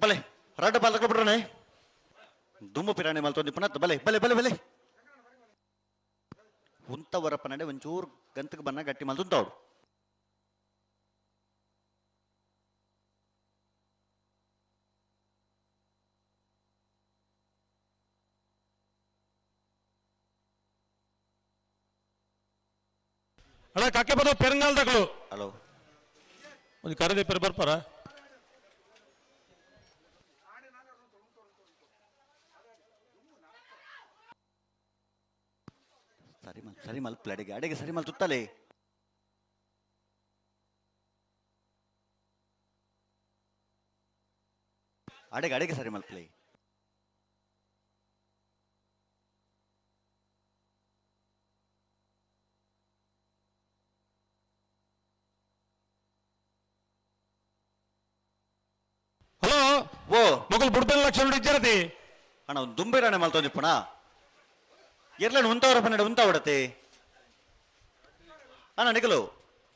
ಬಲೆ ರಡ್ಡು ಪಾಲ್ದಕ್ಕ ಬಿಡ್ರನೆ ದುಮ್ಮು ಪಿರಾಣಿ ಮಲ್ತೊಂದು ಪುನತ್ ಬಲೆ ಬಲೆ ಬಲೆ ಬಲೆ ಉಂತವರ ಪನ್ನಡೆ ಒಂಚೂರು ಗಂತಕ್ಕೆ ಬನ್ನ ಗಟ್ಟಿ ಮಲ್ತುಂತವಡು ಅಣ್ಣ ಕಾಕೆ ಬದ ಪೆರಂಗಾಲ್ ತಗಲು ಹಲೋ ಒಂದು ಕರೆದೆ ಪೆರ್ ಬರ್ಪಾರ ಸರಿ ಮಲ್ಪಲೆ ಅಡೆಗೆ ಸರಿ ಮಲ್ ತುತ್ತಲೆ ಅಡೆಗೆ ಸರಿ ಮಲ್ಪಲೆ ಹಲೋ ಓ ಮೊಗಲ್ ಬುಡ್ಪೆನ್ ಲಕ್ಷಣ ಇಜ್ಜರತಿ ಅಣ್ಣ ಒಂದು ದುಂಬಿರಾಣೆ ಮಲ್ತೊಂದಿಪ್ಪಣ ಎರ್ಲನ್ ಉಂತವರ ಪನ್ನಡ ಉಂತ ಹೊಡತೆ ಅಣ್ಣ ನಿಕಲು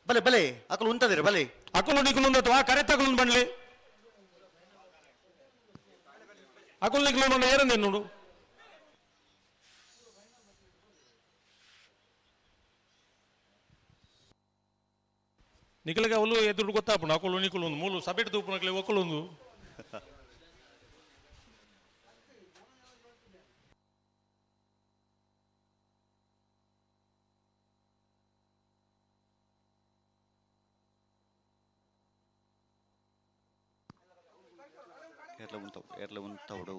ಬಲೆ ಬಲೆ ಅಕಲು ಉಂತದಿರ ಬಲೆ ಅಕಲು ನಿಕಲು ಅಥವಾ ಕರೆ ತಕಲು ಬಣ್ಲಿ ಅಕಲು ನಿಕಲು ಬಂದ ಏರಂದೆ ನೋಡು ನಿಖಿಲಗೆ ಅವಳು ಎದುರು ಗೊತ್ತಾಪಣ ಅಕಲು ನಿಕಲು ಒಂದು ಮೂಲು ಸಬೇಟ್ ತೂಪು ನಕಲೆ ಒಕ್ಕಲು ಒಂದು ఎట్లా ఉంటాడు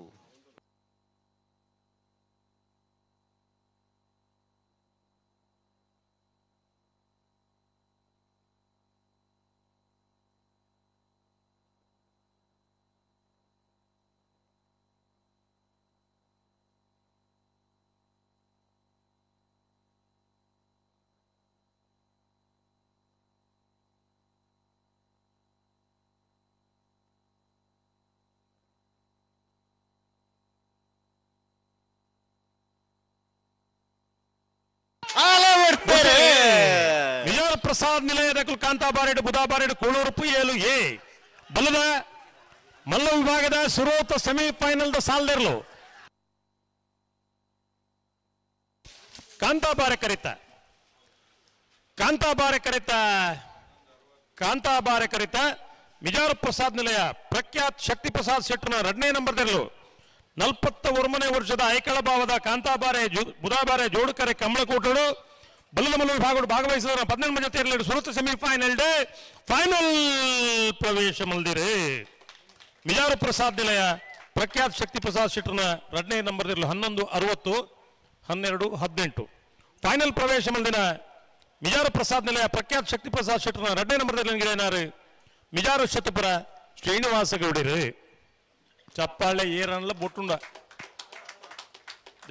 ವಿಜಯ ಪ್ರಸಾದ್ ನಿಲಯದ ಕಾಂತಾಬಾರೆಡ್ ಬುಧಾಬಾರೆಡ್ ಕೋಳೂರು ಪುಯ್ಯಲು ಎ ಬಲದ ಮಲ್ಲ ವಿಭಾಗದ ಸುರೋತ ಸೆಮಿಫೈನಲ್ ಸಾಲ್ದೆರ್ಲು ಕಾಂತಾಬಾರೆ ಕರೆತ ವಿಜಯ ಪ್ರಸಾದ್ ನಿಲಯ ಪ್ರಖ್ಯಾತ್ ಶಕ್ತಿ ಪ್ರಸಾದ್ ಶೆಟ್ಟರ್ನ 2ನೇ ನಂಬರ್ದೆರ್ಲು 41ನೇ ವರ್ಷದ ಐಕಳ ಭಾವದ ಕಾಂತಾಬಾರೆ ಬುಧಾಬಾರೆ ಜೋಡುಕರೆ ಕಮಲಕೋಟರು ಬಲ್ಲದ ಮಲ್ಲ ವಿಭಾಗ ಭಾಗವಹಿಸಿದ 18 ಜೊತೆ ಸುರತ ಸೆಮಿಫೈನಲ್ ಫೈನಲ್ ಪ್ರವೇಶ ಮಲ್ದಿರೆ ವಿಜಯ ಪ್ರಸಾದ್ ನಿಲಯ ಪ್ರಖ್ಯಾತ್ ಶಕ್ತಿ ಪ್ರಸಾದ್ ಶೆಟ್ಟರ್ನ 2ನೇ ನಂಬರ್ದೆರ್ಲು 11:60 12:18 ಫೈನಲ್ ಪ್ರವೇಶ ಮಲ್ದಿನ ವಿಜಯ ಪ್ರಸಾದ್ ನಿಲಯ ಪ್ರಖ್ಯಾತ್ ಶಕ್ತಿ ಪ್ರಸಾದ್ ಶೆಟ್ಟರ್ನ 2ನೇ ನಂಬರ್ದೆರ್ಲು ಗಿಡೇನಾರು ಮಿಜಾರು ಶತಪುರ ಶ್ರೀನಿವಾಸ ಗೌಡಿರು ಚಪ್ಪಾಳೆ ಏರನ್ಲ ಬೊಟ್ಟುಂಡ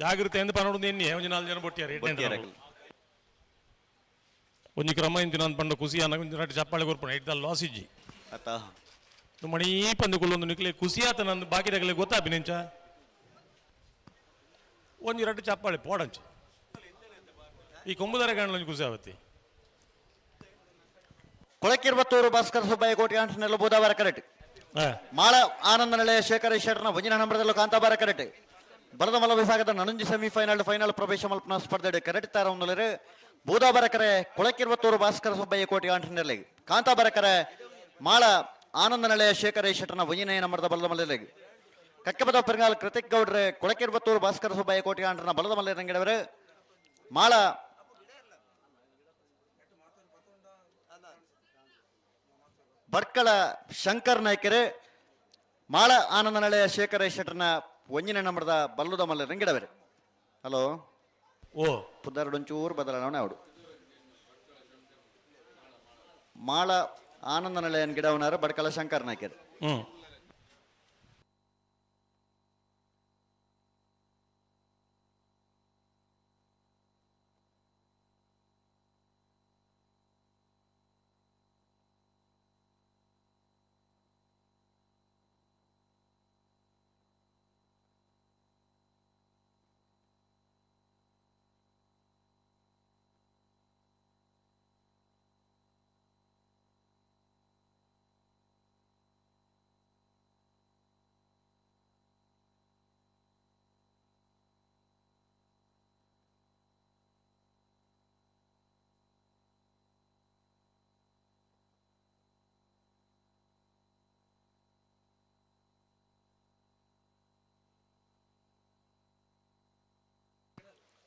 ಜಾಗೃತಿ ಎಂದು ಪನ್ನೊಂದು ಎನ್ನಿ ಒಂಜಿ 4 ಜನ ಬೊಟ್ಟಿಯಾರ ಒಂಜಿ ಕ್ರಮ ಇಂತಿನ ಪಂಡ ಖುಷಿ ಅನ್ನ ಚಪ್ಪಾಳೆ ಕೊರ್ಪಣ ಇಟ್ಟ ಲಾಸ್ ಇಜ್ಜಿ ಮಣಿ ಪಂದುಕೊಳ್ಳೊಂದು ನಿಕ್ಲೆ ಖುಷಿ ಆತ ನಂದು ಬಾಕಿದಾಗಲೇ ಗೊತ್ತಾಪಿ ನೆಂಚ ಒಂಜಿ 2 ಚಪ್ಪಾಳೆ ಪೋಡಂಚ ಈ ಕೊಂಬುದಾರ ಕಾಣಲು ಖುಷಿ ಆವತ್ತಿ ಕೊಳಕಿರ್ಬತ್ತೂರು ಭಾಸ್ಕರ ಸುಬ್ಬಯ್ಯ ಕೋಟಿ ಆಂಟನೆಲ್ಲ ಬುಧವಾರ ಕರೆಕ್ಟ್ ಮಾಳ ಆನಂದ ನಿಲಯ ಶೇಖರ ಶೆಟ್ಟರ್ನ 1ನೇ ನಂಬರ್ದಲ್ಲೂ ಕಾಂತಾಬಾರ ಕರೆಕ್ಟ್ ಬಲದ ಮಲ್ಲ ವಿಭಾಗದ 11 ಸೆಮಿಫೈನಲ್ ಫೈನಲ್ ಪ್ರವೇಶ ಮಲ್ಪನ ಸ್ಪರ್ಧೆ ಕರೆಕ್ಟ್ ತಾರ ಬೂದಾಬರ ಕರೆ ಕೊಳಕಿರ್ಬತ್ತೂರು ಭಾಸ್ಕರ ಸುಬ್ಬಯ್ಯ ಕೋಟಿ ಆಂಟನೆಲ್ಲ ಕಾಂತಾಬಾರ ಕರೆ ಮಾಳ ಆನಂದ ನಿಲಯ ಶೇಖರ ಶೆಟ್ಟರ್ನ 1ನೇ ನಂಬರ್ದ ಬಲದ ಮಲ್ಲೆಲೆಗೆ ಕಕ್ಕಬದ ಪೆರಂಗಾಲ್ ಕೃತಿಕ್ ಗೌಡ್ರೆ ಕೊಳಕಿರ್ಬತ್ತೂರು ಭಾಸ್ಕರ ಸುಬ್ಬಯ್ಯ ಕೋಟಿ ಆಂಟನ ಬಲದ ಮಲ್ಲೆ ರಂಗಿಡವರು ಮಾಳ ಬರ್ಕಳ ಶಂಕರ್ ನಾಯ್ಕರು ಮಾಳ ಆನಂದ ನಿಲಯ ಶೇಖರ ಶೆಟ್ಟರ್ನ 1ನೇ ನಂಬರ್ದ ಬಲ್ಲುದ ಮಲ್ಲ ರಂಗಿಡವರು ಹಲೋ ಓ ಪುದ್ದಾರಡೊಂಚೂರು ಬದಲಾವಣೆ ಅವಡು ಮಾಳ ಆನಂದ ನಿಲಯನ್ ಗಿಡವನಾರು ಬಡ್ಕಳ ಶಂಕರ್ ನಾಯ್ಕರು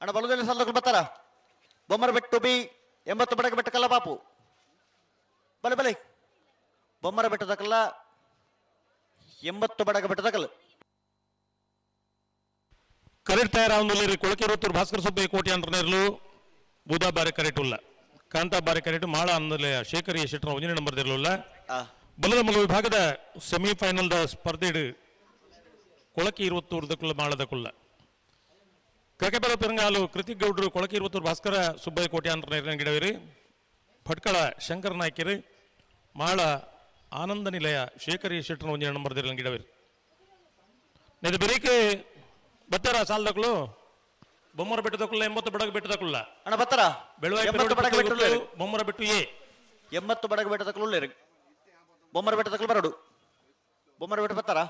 ಅಣ್ಣ ಬಲದಲ್ಲಿ ಸಲ್ಲಗಳು ಬರ್ತಾರ ಬೊಮ್ಮರ ಬೆಟ್ಟು ಬಿ 80 ಬಡಗ ಬೆಟ್ಟಕಲ್ಲ ಪಾಪು ಬಲೆ ಬಲೆ ಬೊಮ್ಮರ ಬೆಟ್ಟದಕಲ್ಲ 80 ಬಡಗ ಬೆಟ್ಟದಕಲ್ಲ ಕರೆಕ್ಟ್ ತಯಾರಾവുന്നില്ല ಕೊಳಕಿರುತ್ತೂರು ಭಾಸ್ಕರ ಸುಬ್ಬಯ್ಯ ಕೋಟಿ ಅಂಟರ್ನೇರ್ಲು ಬುಧಾಬಾರೆ ಕರೆಕ್ಟ್ ಉಲ್ಲ ಕಾಂತಾಬಾರೆ ಕರೆಕ್ಟ್ ಮಾಳ ಅಂದಲೆ ಶೇಖರ ಶೆಟ್ಟರ್ನ 1ನೇ ನಂಬರ್ದಿರಲಿಲ್ಲ ಬಲದ ಮಲ್ಲ ವಿಭಾಗದ ಸೆಮಿಫೈನಲ್ ಸ್ಪರ್ಧೆ ಕೊಳಕಿರುತ್ತೂರ್ದಕ್ಕುಲ್ಲ ಮಾಳದಕ್ಕುಲ್ಲ ಕಕೆಬಲ ಪೆರಂಗಾಲು ಕೃತಿಕ್ ಗೌಡ್ರು ಕೊಳಕಿರುತ್ತೂರು ಭಾಸ್ಕರ ಸುಬ್ಬಯ್ಯ ಕೋಟಿ ಅಂಟರ್ನೇರ್ನ ಗಿಡವಿರಿ ಭಟ್ಕಳ ಶಂಕರ್ ನಾಯ್ಕರು ಮಾಳ ಆನಂದ ನಿಲಯ ಶೇಖರ ಶೆಟ್ಟರ್ನ 1ನೇ ನಂಬರ್ದಿರಲಿಲ್ಲ ಗಿಡವಿರಿ ಇದು ಬೆರೀಕೆ ಬತ್ತಾರ ಸಾಲದಕ್ಕಳು ಬೊಮ್ಮರ ಬೆಟ್ಟದಕ್ಕಲ್ಲ 80 ಬಡಗ ಬೆಟ್ಟದಕ್ಕಲ್ಲ ಅಣ್ಣ ಬತ್ತಾರ ಬೆಳುವಾಯಿ 80 ಬಡಗ ಬೆಟ್ಟುಳ್ಳು ಬೊಮ್ಮರ ಬೆಟ್ಟು ಎ 80 ಬಡಗ ಬೆಟ್ಟದಕ್ಕಲು ಬೊಮ್ಮರ ಬೆಟ್ಟದಕ್ಕಲು ಬರಡು ಬೊಮ್ಮರ ಬೆಟ್ಟ ಬತ್ತಾರ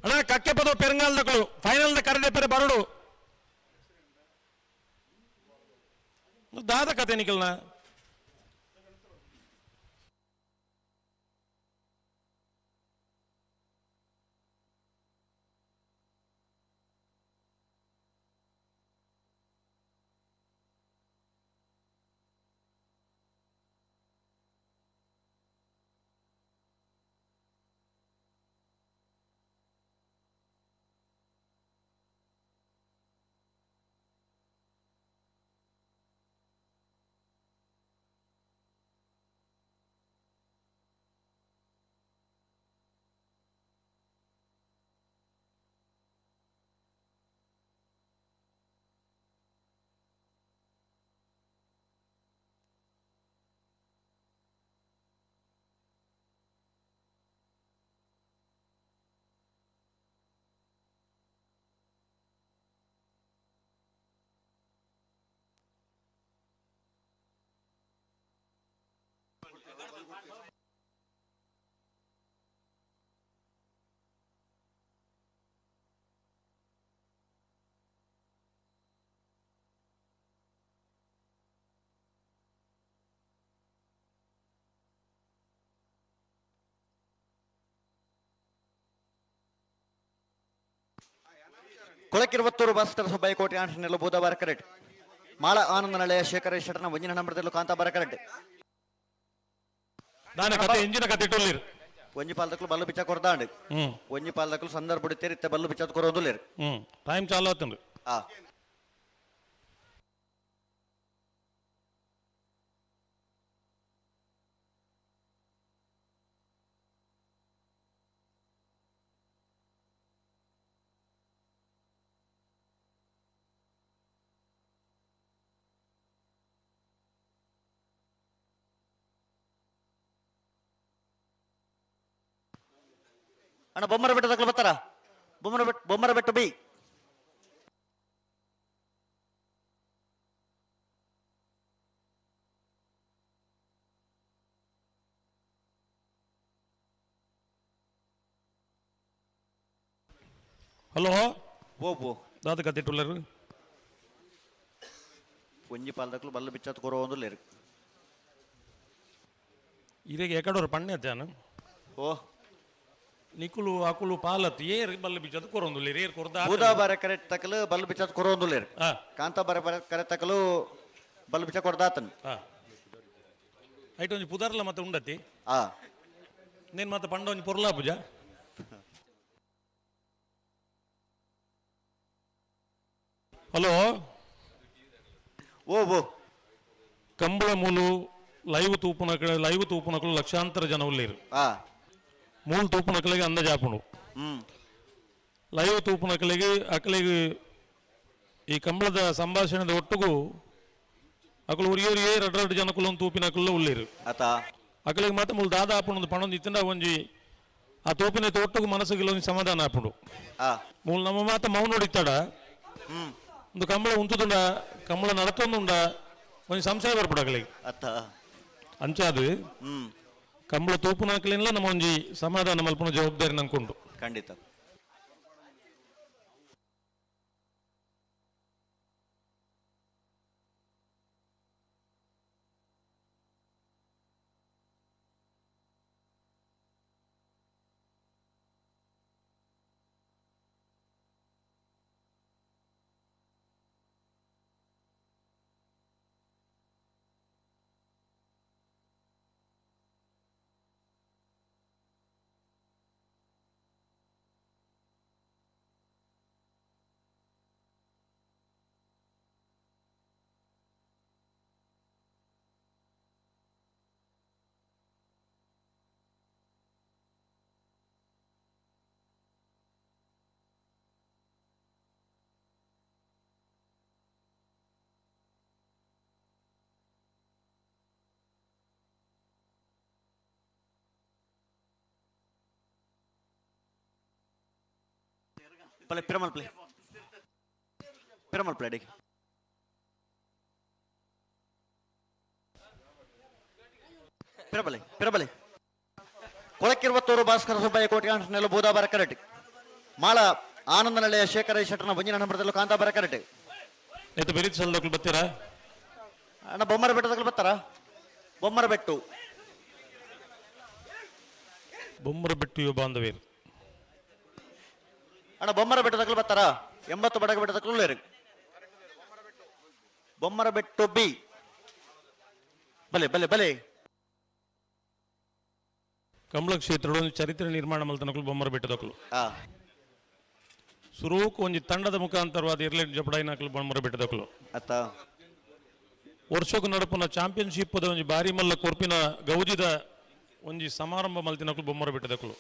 ಅಣ್ಣ ಕಕ್ಕೆ ಪದ ಪೆರಂಗಾಲದಕ್ಕಳು ಫೈನಲ್ ಕರೆದೆ ಪೆರೆ ಬರಡು ದಾದ ಕತೆ ನಿಖಲ್ನ ಕೊಳಕಿರುವತ್ತೂರು ಭಾಸ್ಕರ ಸುಬ್ಬಯ್ಯ ಕೋಟೆ ಆಂಟನೆಲ್ಲ ಬುಧವಾರ ಕರೆಕ್ಟ್ ಮಾಳ ಆನಂದ ನಳೆಯ ಶೇಖರ ಶೆಟ್ಟರ್ನ ಒಂಜಿನ ನಂಬರ್ದಲ್ಲೂ ಕಾಂತಾಬಾರ ಕರೆಕ್ಟ್ ದಾನ ಕತೆ ಎಂಜಿನ ಕತೆ ಇಟ್ಟುಲ್ಲಿರು ಒಂಜಿ ಪಾಲದಕ್ಕಲು ಬಲ್ಲು ಬಿಚ್ಚ ಕೊರ್ದಾಂಡ್ ಒಂಜಿ ಪಾಲದಕ್ಕಲು ಸಂದರ್ಭ ಬಿಡುತ್ತೇರಿ ಇತ್ತೆ ಬಲ್ಲು ಬಿಚ್ಚದ ಕೊರೋದುಲ್ಲೇರು ಟೈಮ್ ಚಾಲು ಆತಂಡು ಆ ಅಣ್ಣ ಬೊಮ್ಮರ ಬೆಟ್ಟದಕ್ಕಲು ಬರ್ತಾರ ಬೊಮ್ಮರ ಬೆಟ್ಟ ಬಿ ಹಲೋ ಓ ದಾದ ಕತೆ ಇಟ್ಟುಲ್ಲರು ಒಂಜಿ ಪಾಲದಕ್ಕಲು ಬಲ್ಲು ಬಿಚ್ಚದ ಕೊರೋದುಲ್ಲೇರು ಇರೆಗೆ ಎಕಡೋರು ಪಣ್ಣೆ ಅತ್ಯಾನು ಓ ನಿಕುಲು ಅಕುಲು ಪಾಲತ್ ಏರ್ ಬಲ್ಲ ಬಿಚ್ಚದ ಕೊರೊಂದುಲ್ಲೇರು ಏರ್ ಕೊರ್ದ ಬುಧವಾರ ಕರೆಕ್ಟ್ ತಕಲು ಬಲ್ಲು ಬಿಚ್ಚದ ಕೊರೋದುಲ್ಲೇರು ಹಾ ಕಾಂತಾಬಾರ ಕರೆ ತಕಲು ಬಲ್ಲು ಬಿಚ್ಚ ಕೊಡ್ದಾತನ್ ಹಾ ಐಟ್ ಒಂಜಿ ಪುದರ್ಲ ಮತ್ತೆ ಉಂಡತಿ ಆ ನೀನ್ ಮತ್ತೆ ಪಂಡ ಒಂಜಿ ಪೊರ್ಲಾ ಪೂಜ ಹಲೋ ಓ ಕಂಬಳ ಮೂಲು ಲೈವ್ ತೂಪುನಕಲು ಲಕ್ಷಾಂತರ ಜನ ಉಳ್ಳೇರು ಆ ಮೂಲ ತೂಪುನಕಲಿಗೆ ಅಂದಜಾಪುಣು ಲೈವ್ ತೂಪುನಕಲಿಗೆ ಅಕಲಿಗೆ ಈ ಕಂಬಳದ ಸಂಭಾಷಣೆದ ಒಟ್ಟಿಗೂ ಅಕಲು ಉರಿಯೋರಿಗೆ ಎರಡು ಜನಕುಲೊಂದು ತೂಪಿನಕಲ್ಲ ಉಳ್ಳೇರು ಆತ ಅಕಲಿಗೆ ಮತ್ತೆ ಮೂಲ ದಾದ ಆಪುಣದು ಪಣೊಂದು ಇತ್ತಂಡ ಒಂಜಿ ಆ ತೋಪಿನ ಒಟ್ಟಿಗೂ ಮನಸ್ಸಿಗೆ ಒಂದು ಸಮಾಧಾನ ಆಪುಂಡು ಆ ಮೂಲ ನಮ್ಮ ಮಾತ ಮೌನ ನೋಡಿತ್ತಾಡ ಒಂದು ಕಂಬಳ ಉಂತುದುಂಡ ಕಂಬಳ ನಡತೊಂದುಂಡ ಒಂದು ಸಂಶಯ ಬರ್ಪಡಕಲಿಗೆ ಅತ್ತ ಅಂಚಾದು ಕಂಬಳ ತೂಪುನಾಕಲಿಲ್ಲ ನಮ್ಮ ಒಂಜಿ ಸಮಾಧಾನ ಮಲ್ಪನ ಜವಾಬ್ದಾರಿ ನಂಕೊಂಡು ಖಂಡಿತ Play, Piramal play. Piramal play, dig. Pirabali. ಕೊಳಕ್ಕಿರುವತ್ತೂರು ಭಾಸ್ಕರ ಸುಬ್ಬಯ್ಯ ಕೋಟೆಗಾಂಟನೆಲ್ಲ ಬೂದಾಬಾರ ಕರೆಟ್ ಮಾಳ ಆನಂದ ನಳೆಯ ಶೇಖರ ಶೆಟ್ಟರ್ನ ಒಂಜಿನ ನಂಬರದಲ್ಲೂ ಕಾಂತಾಬಾರ ಕರೆಟ್ ಇದು ಬೆರೀತ್ ಸಲ್ದಕ್ಕಳು ಬರ್ತೀರಾ ಅಣ್ಣ ಬೊಮ್ಮರ ಬೆಟ್ಟದಲ್ಲಿ ಬರ್ತಾರ ಬೊಮ್ಮರ ಬೆಟ್ಟು ಯುವ ಬಾಂಧವೇರು ಅಣ್ಣ ಬೊಮ್ಮರ ಬೆಟ್ಟದಲ್ಲಿ ಬರ್ತಾರ 80 ಬಡಗ ಬೆಟ್ಟದಕ್ಕೂ ಬೊಮ್ಮರ ಬೆಟ್ಟು ಬಿ ಬಲೆ ಕಂಬಳ ಕ್ಷೇತ್ರದ ಒಂದು ಚರಿತ್ರೆ ನಿರ್ಮಾಣ ಮಲ್ತನಕಲು ಬೊಮ್ಮರ ಬೆಟ್ಟದಕ್ಕಳು ಸುರೂಕು ಒಂಜಿ ತಂಡದ ಮುಖಾಂತರವಾದ ಇರ್ಲೆಟ್ ಜಪಡಾಯಿನಕಲು ಬೊಮ್ಮರ ಬೆಟ್ಟದಕ್ಕಳು ಅತ್ತ ವರ್ಷಕ್ಕೂ ನಡಪುನ ಚಾಂಪಿಯನ್ಶಿಪ್ ಒಂಜಿ ಬಾರಿ ಮಲ್ಲ ಕೊರ್ಪಿನ ಗೌಜಿದ ಒಂಜಿ ಸಮಾರಂಭ ಮಲ್ತಿನಕಲು ಬೊಮ್ಮರ ಬೆಟ್ಟದಕ್ಕಳು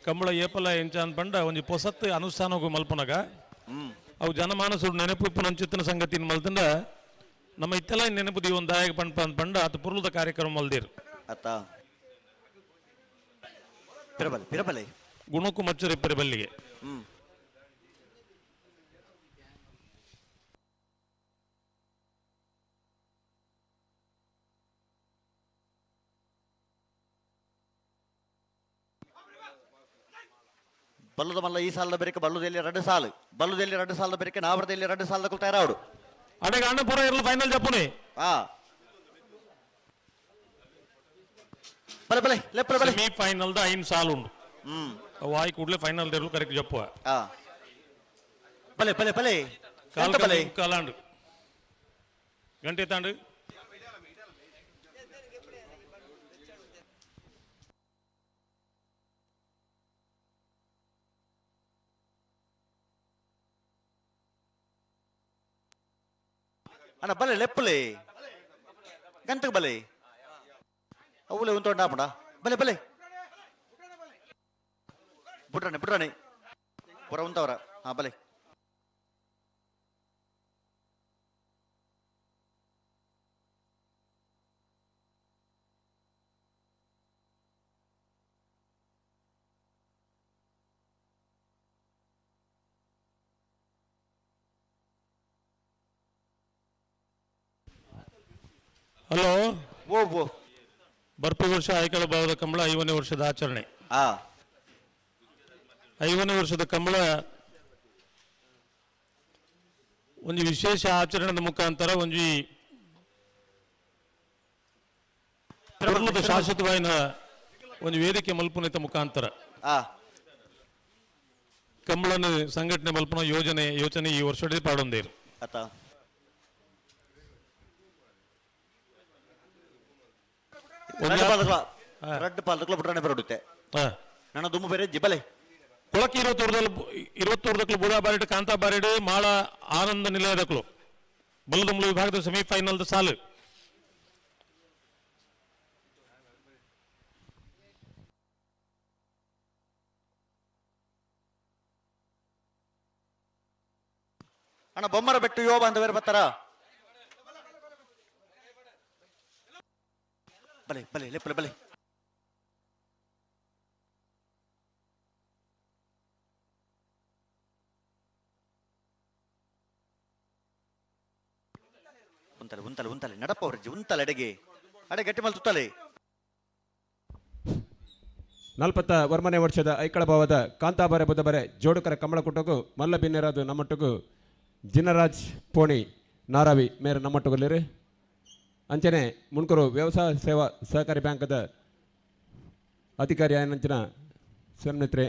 ಕಂಬಳ ಏಪಲ ಎಂಚ ಪಂಡ ಒಂಜಿ ಪೊಸತ್ ಅನುಷ್ಠಾನಗೂ ಮಲ್ಪನಗ ಅವು ಜನಮಾನಸುಡು ನೆನಪು ನಂಚಿತ್ತಿನ ಸಂಗತಿ ಮಲ್ತಂಡ ನಮ್ಮ ಇತ್ತೆಲ್ಲ ನೆನಪು ದಿ ಒಂದು ದಾಯಕ ಪಂಡ ಆತ ಪುರುಳದ ಕಾರ್ಯಕ್ರಮ ಮಲ್ದೇರು ಅತ್ತ ಪಿರಬಲೆ ಗುಣಕ್ಕೂ ಮಚ್ಚರಿ ಪಿರಬಲ್ಲಿಗೆ ಬಲ್ಲದ ಮಲ್ಲ ಈ ಸಾಲದ ಬೆರಕೆ ಬಲ್ಲುದಲ್ಲಿ 2 ಸಾಲು ಬಲ್ಲುದಲ್ಲಿ 2 ಸಾಲದ ಬೆರಕೆ ನಾವರದಲ್ಲಿ 2 ಸಾಲದ ಕುಲ್ತಾ ಇರಾವಡು ಅಡೆಗ ಅಣ್ಣಪುರ ಇರಲು ಫೈನಲ್ ಜಪ್ಪುನಿ ಬಲೆ ಸೆಮಿ ಫೈನಲ್ ದ 5 ಸಾಲು ಉಂಡು ಅವು ಆಯ್ ಕೂಡಲೇ ಫೈನಲ್ ಇರಲು ಕರೆಕ್ಟ್ ಜಪ್ಪುವ ಬಲೆ ಕಾಲಾಂಡು ಗಂಟೆ ತಾಂಡು ಅಣ್ಣ ಬಲೆ ಲೆಪ್ಪಲೆ ಗಂಟಗೆ ಬಲೆ ಅವಲೆ ಉಂಟೋಂಡಾಪಡ ಬಲೆ ಬಿಡ್ರಾಣೆ ಪುರ ಉಂಟವರ ಬಲೆ ಹಲೋ ಓ ಬರ್ಪು ವರ್ಷ ಆಯ್ಕಳ ಭಾವದ ಕಂಬಳ 5ನೇ ವರ್ಷದ ಆಚರಣೆ 5ನೇ ವರ್ಷದ ಕಂಬಳ ಒಂದು ವಿಶೇಷ ಆಚರಣೆಯ ಮುಖಾಂತರ ಒಂದು ಶಾಶ್ವತವಾಯಿನ ಒಂದು ವೇದಿಕೆ ಮಲ್ಪುನಿತ ಮುಖಾಂತರ ಕಂಬಳನ ಸಂಘಟನೆ ಮಲ್ಪನ ಯೋಚನೆ ಈ ವರ್ಷದ ಪಾಡೊಂದೇರು ರೆಡ್ ಪಾಲದಕ್ಕೂ ಬಿಟ್ರಾಣೆ ಬರೋಡುತ್ತೆ ನನ್ನ ದುಮ್ಮು ಬೇರೆ ಜಿಬಲೆ ಕೊಳಕ್ಕೆ 22 ಬುಧಾ ಬಾರಿಡ್ ಕಾಂತಾ ಬಾರಿಡ್ ಮಾಳ ಆನಂದ ನಿಲಯದಕ್ಕಳು ಬಲ್ಲದೊಂಬಳು ವಿಭಾಗದ ಸೆಮಿಫೈನಲ್ ಸಾಲು ಅಣ್ಣ ಬೊಮ್ಮರ ಬೆಟ್ಟು ಯುವ ಬಾಂಧವರು ಬರ್ತಾರ ಬಲೆ ಉಂತಲೆ ನಡಪವ್ರಜ್ಜಿ ಉಂತಲೆ ಅಡೆ ಗಟ್ಟಿ ಮಲ್ ತುತ್ತಲೆ 41ನೇ ವರ್ಷದ ಐಕಳಭಾವದ ಕಾಂತಾಬಾರೆ ಬುಧಬರೆ ಜೋಡುಕರ ಕಮಲ ಕುಟಗು ಮಲ್ಲ ಬಿನ್ನೆರಾದು ನಮ್ಮಟ್ಟುಗು ಜಿನರಾಜ್ ಪೋಣಿ ನಾರಾವಿ ಮೇರೆ ನಮ್ಮಟ್ಟುಗಲ್ಲಿರಿ ಅಂಚನೆ ಮುಣ್ಕೂರು ವ್ಯವಸಾಯ ಸೇವಾ ಸಹಕಾರಿ ಬ್ಯಾಂಕದ ಅಧಿಕಾರಿ ಆಯನಂಚಿನ ಸನ್ಮಿತ್ರೆ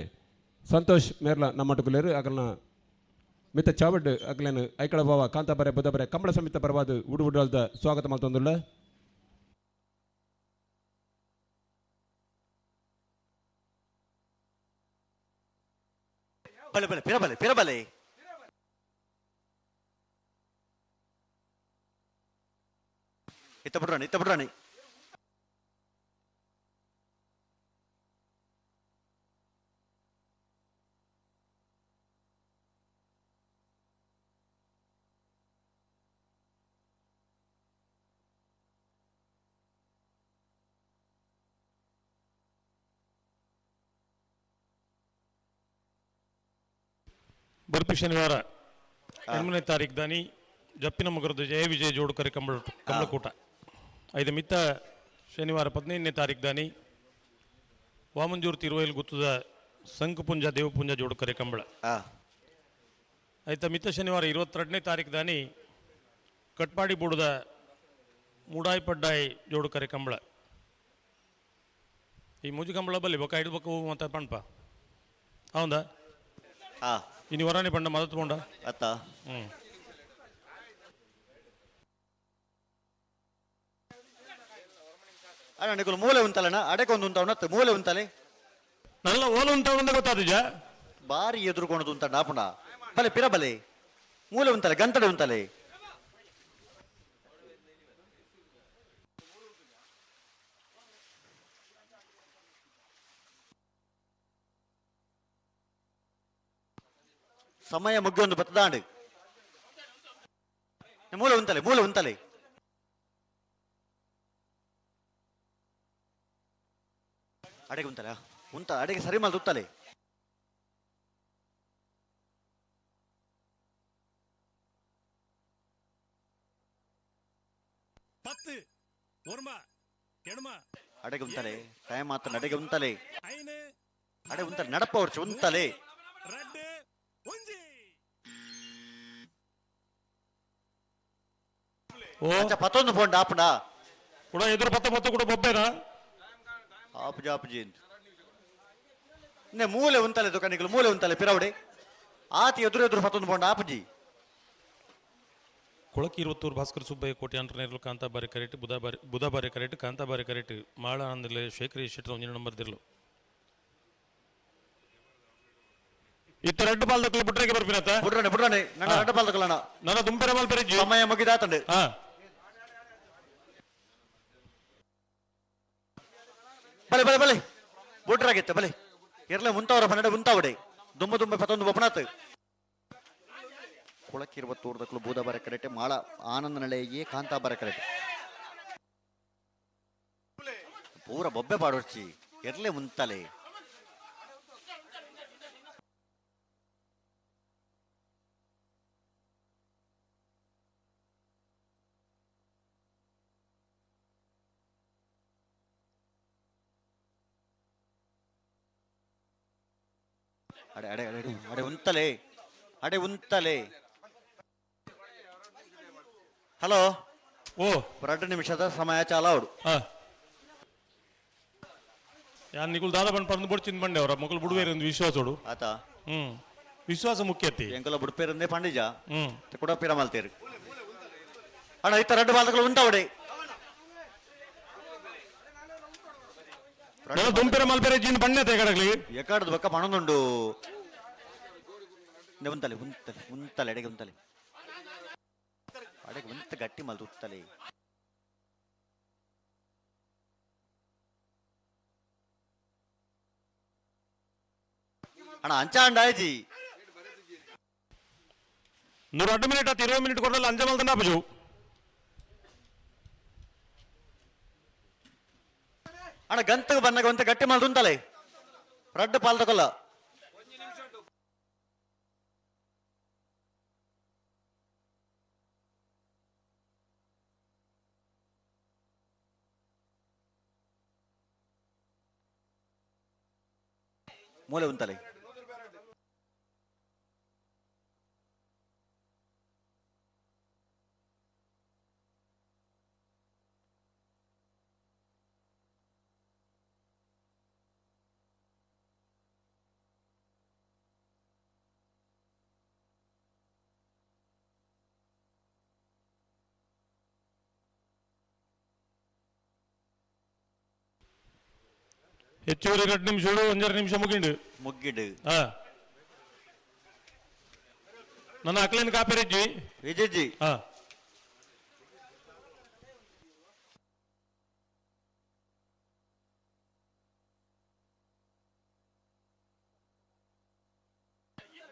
ಸಂತೋಷ್ ಮೇರ್ಲ ನಮ್ಮಟ್ಟುಗಲ್ಲಿರು ಅಗಲ್ನ ಮಿತ ಚಾವಡ್ ಅಗಲೇನು ಐಕಳಭಾವ ಕಾಂತಾಬಾರೆ ಬುಧಬರೆ ಕಂಬಳ ಸಮಿತ ಪರವಾದ ಉಡುವುಡಲ್ದ ಸ್ವಾಗತ ಮಾಡ್ತೊಂದುಲ್ಲ ಪಿರಬಲೆ ಇತ್ತ ಬಿಡ್ರಾಣಿ ಬರ್ಪಿ ಶನಿವಾರ 8ನೇ ತಾರೀಕು ದಾನಿ ಜಪ್ಪಿನ ಮುಗರದ ಜಯ ವಿಜಯ ಜೋಡುಕರೆ ಕಮಲಕೂಟ. ಐದು ಮಿತ್ತ ಶನಿವಾರ 15ನೇ ತಾರೀಕು ದಾನಿ ವಾಮಂಜೂರು ತಿರುವೈಲು ಗುತ್ತದ ಸಂಕುಪುಂಜ ದೇವಪುಂಜ ಜೋಡುಕರೆ ಕಂಬಳ. ಐತ ಮಿತ್ತ ಶನಿವಾರ 22ನೇ ತಾರೀಕು ದಾನಿ ಕಟ್ಪಾಡಿ ಬೂಡದ ಮೂಡಾಯಿ ಪಡ್ಡಾಯಿ ಜೋಡುಕರೆ ಕಂಬಳ. ಈ ಮೂಜಿ ಕಂಬಳ ಬಲ್ಲಿ ಬೊಕ್ಕ ಐದು ಬೊಕ್ಕ ಹೋಗು ಅಂತ ಪಣ್ಪ ಹೌದಾ ಇನ್ನು ವರಾಣಿ ಪಂಡ ಮದತ್ ಪೋಂಡ ಅತ್ತ ಅಣ್ಣ ನಿಕುಲು ಮೂಲೆ ಉಂತಲ್ಲಣ್ಣ ಅಡೆಕೊಂದು ಉಂಟ ಉಣ್ಣತ್ತು ಮೂಲೆ ಉಂತಲೆ ನಲ್ಲ ಓಲು ಉಂಟ ಒಂದ ಗೊತ್ತಾದಿಜ ಬಾರಿ ಎದುರುಕೊಂಡದು ಉಂಟ ನಾಪುಣ ಬಲೆ ಪಿರಬಲೆ ಮೂಲೆ ಉಂತಲೆ ಗಂತಡೆ ಉಂತಲೆ ಸಮಯ ಮುಗ್ಗೊಂದು ಬತ್ತದಾಂಡು ಮೂಲೆ ಉಂತಲೆ ಮೂಲೆ ಉಂತಲೆ ಅಡೆಗೆ ಉಂತಲೆ ಉಂಟ ಅಡೆಗೆ ಸರಿ ಮಾಲ್ ಉತ್ತಲೆ ಅಡೆಗೆ ಉಂತಲೆ ಟೈಮ್ ಮಾತ್ರ ಅಡೆಗೆ ಉಂತಲೆ ಅಡೆ ಉಂತಲೆ ನಡಪ ಹೊರ್ಚು ಉಂತಲೆ ಪತ್ತೊಂದು ಪೋಂಡ ಆಪುಣ ಕೂಡ ಎದುರು ಪತ್ತ ಕೂಡ ಬೊಬ್ಬೆನಾ ಆಪುಜಿ ಆಪುಜಿ ಮೂಲೆ ಉಂತಲೆ ದುಕಾನಿಗಳು ಮೂಲೆ ಉಂತಲೆ ಪಿರವಡೆ ಆತಿ ಎದುರು ಎದುರು ಪತ್ತೊಂದು ಪೋಂಡ ಆಪುಜಿ ಕೊಳಕಿ 22 ಭಾಸ್ಕರ್ ಸುಬ್ಬಯ್ಯ ಕೋಟ್ಯಾಂತರ ನೇರಲು ಕಾಂತಾಬಾರಿ ಕರೆಟ್ ಬುಧಬಾರಿ ಕರೆಟ್ ಕಾಂತಾಬಾರಿ ಕರೆಟ್ ಮಾಳ ಆನಂದಲೆ ಶೇಖರಿ ಶೆಟ್ಟರ್ 1 ನಂಬರ್ ದಿರ್ಲು ಇತ್ತ ರೆಡ್ ಬಾಲ್ ದಕ್ಕಲು ಬಿಟ್ರೆಗೆ ಬರ್ಬಿನತ್ತ ಬಿಡ್ರಾನೆ ನನ್ನ ರೆಡ್ ಬಾಲ್ ದಕ್ಕಲಣ್ಣ ನನ್ನ ದುಂಪೆರ ಬಾಲ್ ಬೆರಜ್ಜಿ ಸಮಯ ಮುಗಿದಾತಂಡೆ ಬಲೆ ಬಲೆ ಬಲೆ ಬುಡ್ರಾಗಿತ್ತೆ ಬಲೆ ಇರ್ಲೆ ಮುಂತಾವರ ಪನ್ನಡೆ ಮುಂತಾವಡೆ ದುಂಬ ದುಂಬೆ ಪತ್ತೊಂದು ಬೊಪ್ಪನಾತ್ ಕೊಳಕಿ 22 ದಕ್ಕಲು ಬೂದಬಾರ ಕರೆಟೆ ಮಾಳ ಆನಂದ ನಳೆಯೇ ಕಾಂತಾಬಾರ ಕರೆಟೆ ಪೂರ ಬೊಬ್ಬೆ ಪಾಡೋರ್ಚಿ ಎರ್ಲೆ ಮುಂತಲೆ ಅಡೆ ಅಡೆ ಅಡೆ ಅಡೆ ಉಂತಲೆ ಅಡೆ ಉಂತಲೆ ಹಲೋ ಓ 2 ನಿಮಿಷದ ಸಮಯ ಚಾಲಾವಡು ಯಾನ್ ನಿಕುಲ್ ದಾದ ಬಂದ್ ಪರ್ದು ಬುಡ್ಚಿನ್ ಬಂಡೆ ಅವರ ಮಕ್ಕಳು ಬುಡುವೇರಿ ಒಂದು ವಿಶ್ವಾಸೋಡು ಆತ ವಿಶ್ವಾಸ ಮುಖ್ಯತಿ ಎಂಕಲ ಬುಡ್ಪೇರಂದೆ ಪಂಡಿಜ ಕೂಡ ಪಿರ ಮಲ್ತೇರು ಅಣ್ಣ ಇತ್ತ 2 ಬಾಲ್ಗಳು ಉಂಟಾವಡೆ ದುಂಪೆರ ಮಲ್ಪೆರೆ ಜೀನ್ ಬಣ್ಣೆ ತೆಗಡಗ್ಲಿ ಎಕಾಡದ ಬಕ್ಕ ಪಣೊಂದುಂಡು ಉಂತಲೆ ಉಂತಲೆ ಉಂತಲೆ ಅಡೆಗೆ ಉಂತಲೆ ಅಡೆಗೆ ಉಂತ ಗಟ್ಟಿ ಮಲ್ದು ಉತ್ತಲೆ ಅಣ್ಣ ಅಂಚ ಅಂಡಾಯಜಿ 102 ಮಿನಿಟ್ ಆತ 20 ಮಿನಿಟ್ ಕೊಡಲ್ಲ ಅಂಜ ಮಲ್ದ ನಾಪಜು ಅಣ್ಣ ಗಂತಗೆ ಬಂದಾಗ ಒಂತ ಗಟ್ಟಿ ಮಲ್ದು ಉಂತಲೆ ರಡ್ಡು ಪಾಲ್ ತಗೊಲ್ಲ ಮೂಲೆ ಉಂತಲೆ ಹೆಚ್ಚುವರಿ 2 ನಿಮಿಷ 1.5 ನಿಮಿಷ ಮುಗ್ಗಿಡು ನನ್ನ ಅಕ್ಲೇನ್ ಕಾಪೆರೆಜ್ಜಿ ವಿಜಯ್ಜಿ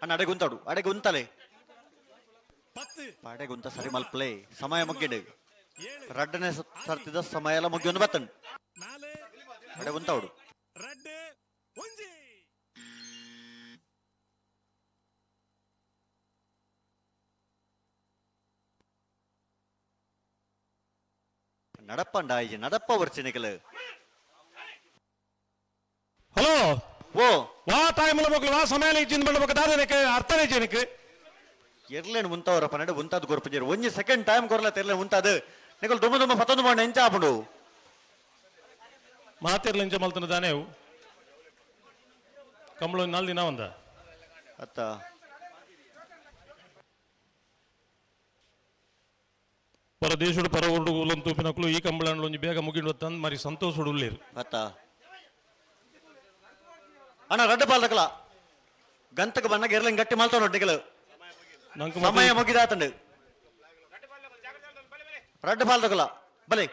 ಅಣ್ಣ ಅಡೆಗೆ ಉಂತಾಡು ಅಡೆಗೆ ಉಂತಲೆ ಅಡೆಗೆ ಉಂತ ಸರಿ ಮಲ್ಪಲೆ ಸಮಯ ಮುಗ್ಗಿಡು 2ನೇ ಸರ್ತಿದ ಸಮಯ ಎಲ್ಲ ಮುಗಿ ಒಂದು ಬತ್ತಂಡು ಅಡೆ ಉಂತಾಡು നടപ്പണ്ടായി നടപ്പ വർച്ചനിക്കല് ಹಲೋ ಓ ವಾ ಟೈಮ್ಲ ಮಕ್ಕಳು ವಾ ಸಮಯ ಇಚ್ಚಿಂದ ಮಾಡ್ಬೇಕಾದ್ರೆ ನನಗೆ ಅರ್ಥನೇ ಜನಕ್ಕೆ ಎರ್ಲೇನು ಮುಂತವರ ಪನ್ನಡು ಮುಂತಾದ ಕೊರ್ಪಂಜರು ಒಂಜಿ ಸೆಕೆಂಡ್ ಟೈಮ್ ಕೊರ್ಲ ತೆರ್ಲೆ ಮುಂತಾದ ನಿಕಲ್ ದುಮ್ಮ ದುಮ್ಮ 11 ಮಾಡಿ ಎಂಚ ಆಪುಂಡು ಮಾತಿರ್ಲ ಇಂಚ ಮಲ್ತನ ದಾನೆ ಅವು ಕಂಬಳ 4 ದಿನ ಒಂದ ಅತ್ತ ಪರ ದೇಶಡು ಪರ ಹುಡುಗು ತೂಪಿನಕ್ಲು ಈ ಕಂಬಳ ಒಂಜಿ ಬೇಗ ಮುಗಿಂಡು ತಂದು ಮರಿ ಸಂತೋಷ ಹುಡುಗ್ಲೇರು ಅತ್ತ ಅಣ್ಣ ರಡ್ಡ ಪಾಲ್ದಕಲ ಗಂತಕ್ಕೆ ಬನ್ನಗ ಎರ್ಲಿಂಗ್ ಗಟ್ಟಿ ಮಾಲ್ತಾವ ನೋಡಿ ನಿಕಲು ನಂಗೆ ಸಮಯ ಮುಗಿದಾತಂಡು ರಡ್ಡ ಪಾಲ್ದಕಲ ಬಲೆ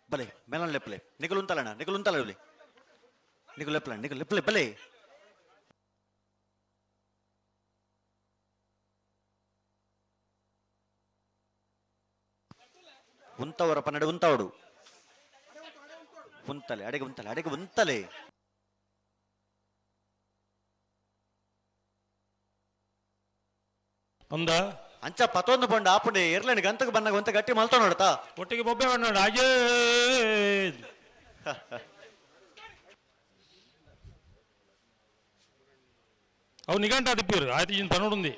ಬಲೆ ಮೇಲನ್ ಲೆಪ್ಪಲೆ ನಿಕಲು ಉಂತಲಣ್ಣ ನಿಕಲು ಉಂತಲ ಬಲೆ ನಿಕಲು ಲೆಪ್ಪಲ ನಿಕಲು ಲೆಪ್ಪಲೆ ಬಲೆ ಉಂತವರ ಪನ್ನಡೆ ಉಂತವಡು ಉಂತಲೆ ಅಡೆಗೆ ಉಂತಲೆ ಅಡೆಗೆ ಉಂತಲೆ ಅಂದ ಅಂಚ 11 ಪಂಡ ಆಪುಂಡೆ ಎರ್ಲೇನು ಗಂತಕ್ಕೆ ಬನ್ನಾಗ ಒಂತ ಗಟ್ಟಿ ಮಲ್ತಾವ ನೋಡ್ತಾ ಒಟ್ಟಿಗೆ ಬೊಬ್ಬೆ ಮಾಡೋಣ ಹಾಗೆ ಅವು ನಿಘಂಟ ಅದಿಪ್ಪೀರು ಆಯ್ತು ಇನ್ ಪನ್ನೋಡುಂದಿ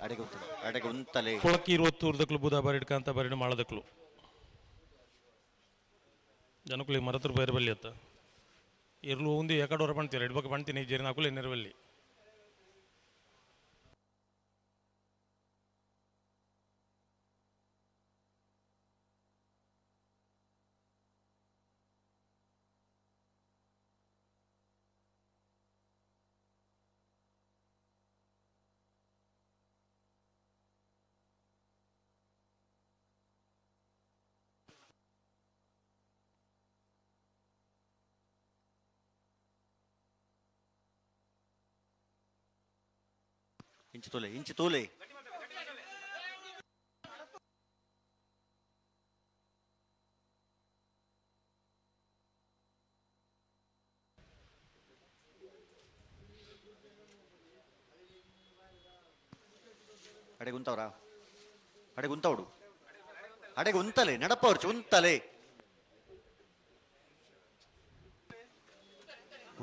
ಅಡೆಗೆ ಉಂತಲೆ ಕೊಳಕಿ 20 ಊರ್ದಕ್ಲು ಬುಧ ಬಾರಿಡ್ ಕಾಂತ ಬಾರಿಡ್ ಮಾಳದಕ್ಲು ಜನಕ್ಕಲಿ ಮರತ್ರ ಬೇರೆ ಬಲ್ಲಿ ಅತ್ತ ಇರ್ಲು ಉಂದಿ ಎಕಡೋರ ಪಣ್ತೀರ ಇಡ್ಬೇಕು ಪಣ್ತೀನಿ ಜೇರಿನ ಹಾಕಲು ನೆರವಲ್ಲಿ ಇಂಚು ತೋಲೆ ಅಡೆಗೆ ಉಂತವ್ರ ಅಡೆಗೆ ಉಂತವಡು ಅಡೆಗೆ ಉಂತಲೆ ನಡಪವ್ರು ಉಂತಲೆ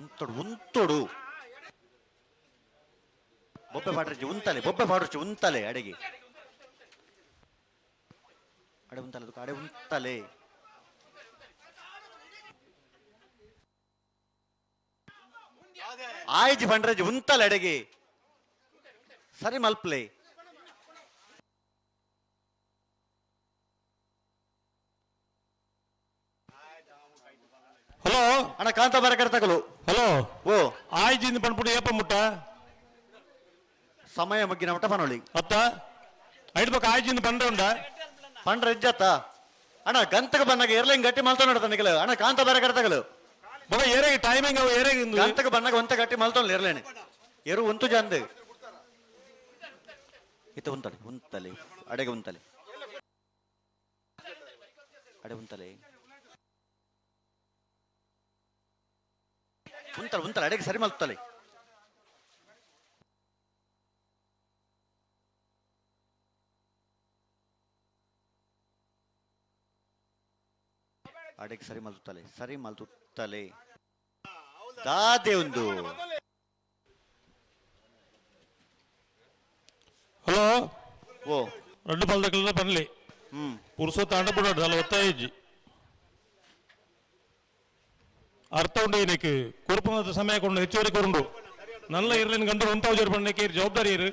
ಉಂತೊಡು ಉಂತೊಡು ಬೊಬ್ಬೆ ಪಾಡ್ರಿ ಉಂತಲೆ ಬೊಬ್ಬೆ ಪಾಡ್ರಿ ಉಂತಲೆ ಅಡೆಗೆ ಅಡೆ ಉಂತಲೆ ಅದಕ್ಕೆ ಅಡೆ ಉಂತಲೆ ಆಯ್ಜಿ ಪಂಡ್ರಜಿ ಉಂತಲೆ ಅಡೆಗೆ ಸರಿ ಮಲ್ಪ್ಲೆ ಹಲೋ ಅಣ್ಣ ಕಾಂತ ಬರ ಕರ್ತಕಲು ಹಲೋ ಓ ಆಯ್ಜಿಂದ ಪಣ್ಪುಡು ಏಪ ಮುಟ್ಟ ಸಮಯ ಮುಗ್ಗಿನ ಮಟ್ಟ ಪನೋಳಿ ಅತ್ತ ಐಡ್ಬೇಕು ಆಯ್ಜಿಂದ ಪಂಡ್ರೆ ಉಂಡ ಪಂಡ್ರ ಇಜ್ಜತ್ತ ಅಣ್ಣ ಗಂತಕ ಬನ್ನಾಗ ಎರ್ಲಿಂಗ್ ಗಟ್ಟಿ ಮಲ್ತಾವ ನೋಡ್ತಾನೆ ನಿಕಲು ಅಣ್ಣ ಕಾಂತ ಬರ ಕರ್ತಕಲು ಬಗ ಏರೆಗೆ ಟೈಮಿಂಗ್ ಅವು ಏರೆಗೆ ಗಂತಕ ಬನ್ನಾಗ ಒಂತ ಗಟ್ಟಿ ಮಲ್ತಾವಲ್ಲ ಎರ್ಲೇನೆ ಎರು ಒಂತು ಜಂದ್ ಇತ ಉಂತಲೆ ಉಂತಲೆ ಅಡೆಗೆ ಉಂತಲೆ ಅಡೆ ಉಂತಲೆ ಉಂತಲೆ ಉಂತಲೆ ಅಡೆಗೆ ಸರಿ ಮಲ್ತಲೆ ಅಡೆಗೆ ಸರಿ ಮಲ್ತುತ್ತಲೆ ದಾದೆ ಒಂದು ಹಲೋ ಓ ரெண்டு பல்தக்கல்ல பண்ணಲಿ ಪುರುಷ ತಾಂಡ ಬಿಡೋದು ಅಲ್ಲ ಒತ್ತಾಯಿಜ್ಜಿ ಅರ್ಥ ಉಂಡು ಏನಕ್ಕೆ ಕೊರಪದ ಸಮಯ ಕೊಂಡು ಹೆಚ್ಚುವರಿ ಕೊರುಂಡು ನಲ್ಲ ಇರ್ಲಿನ ಗಂಡು ಉಂತಾವ್ ಜೋರು ಪಣ್ಣಕ್ಕೆ ಜವಾಬ್ದಾರಿ ಇರು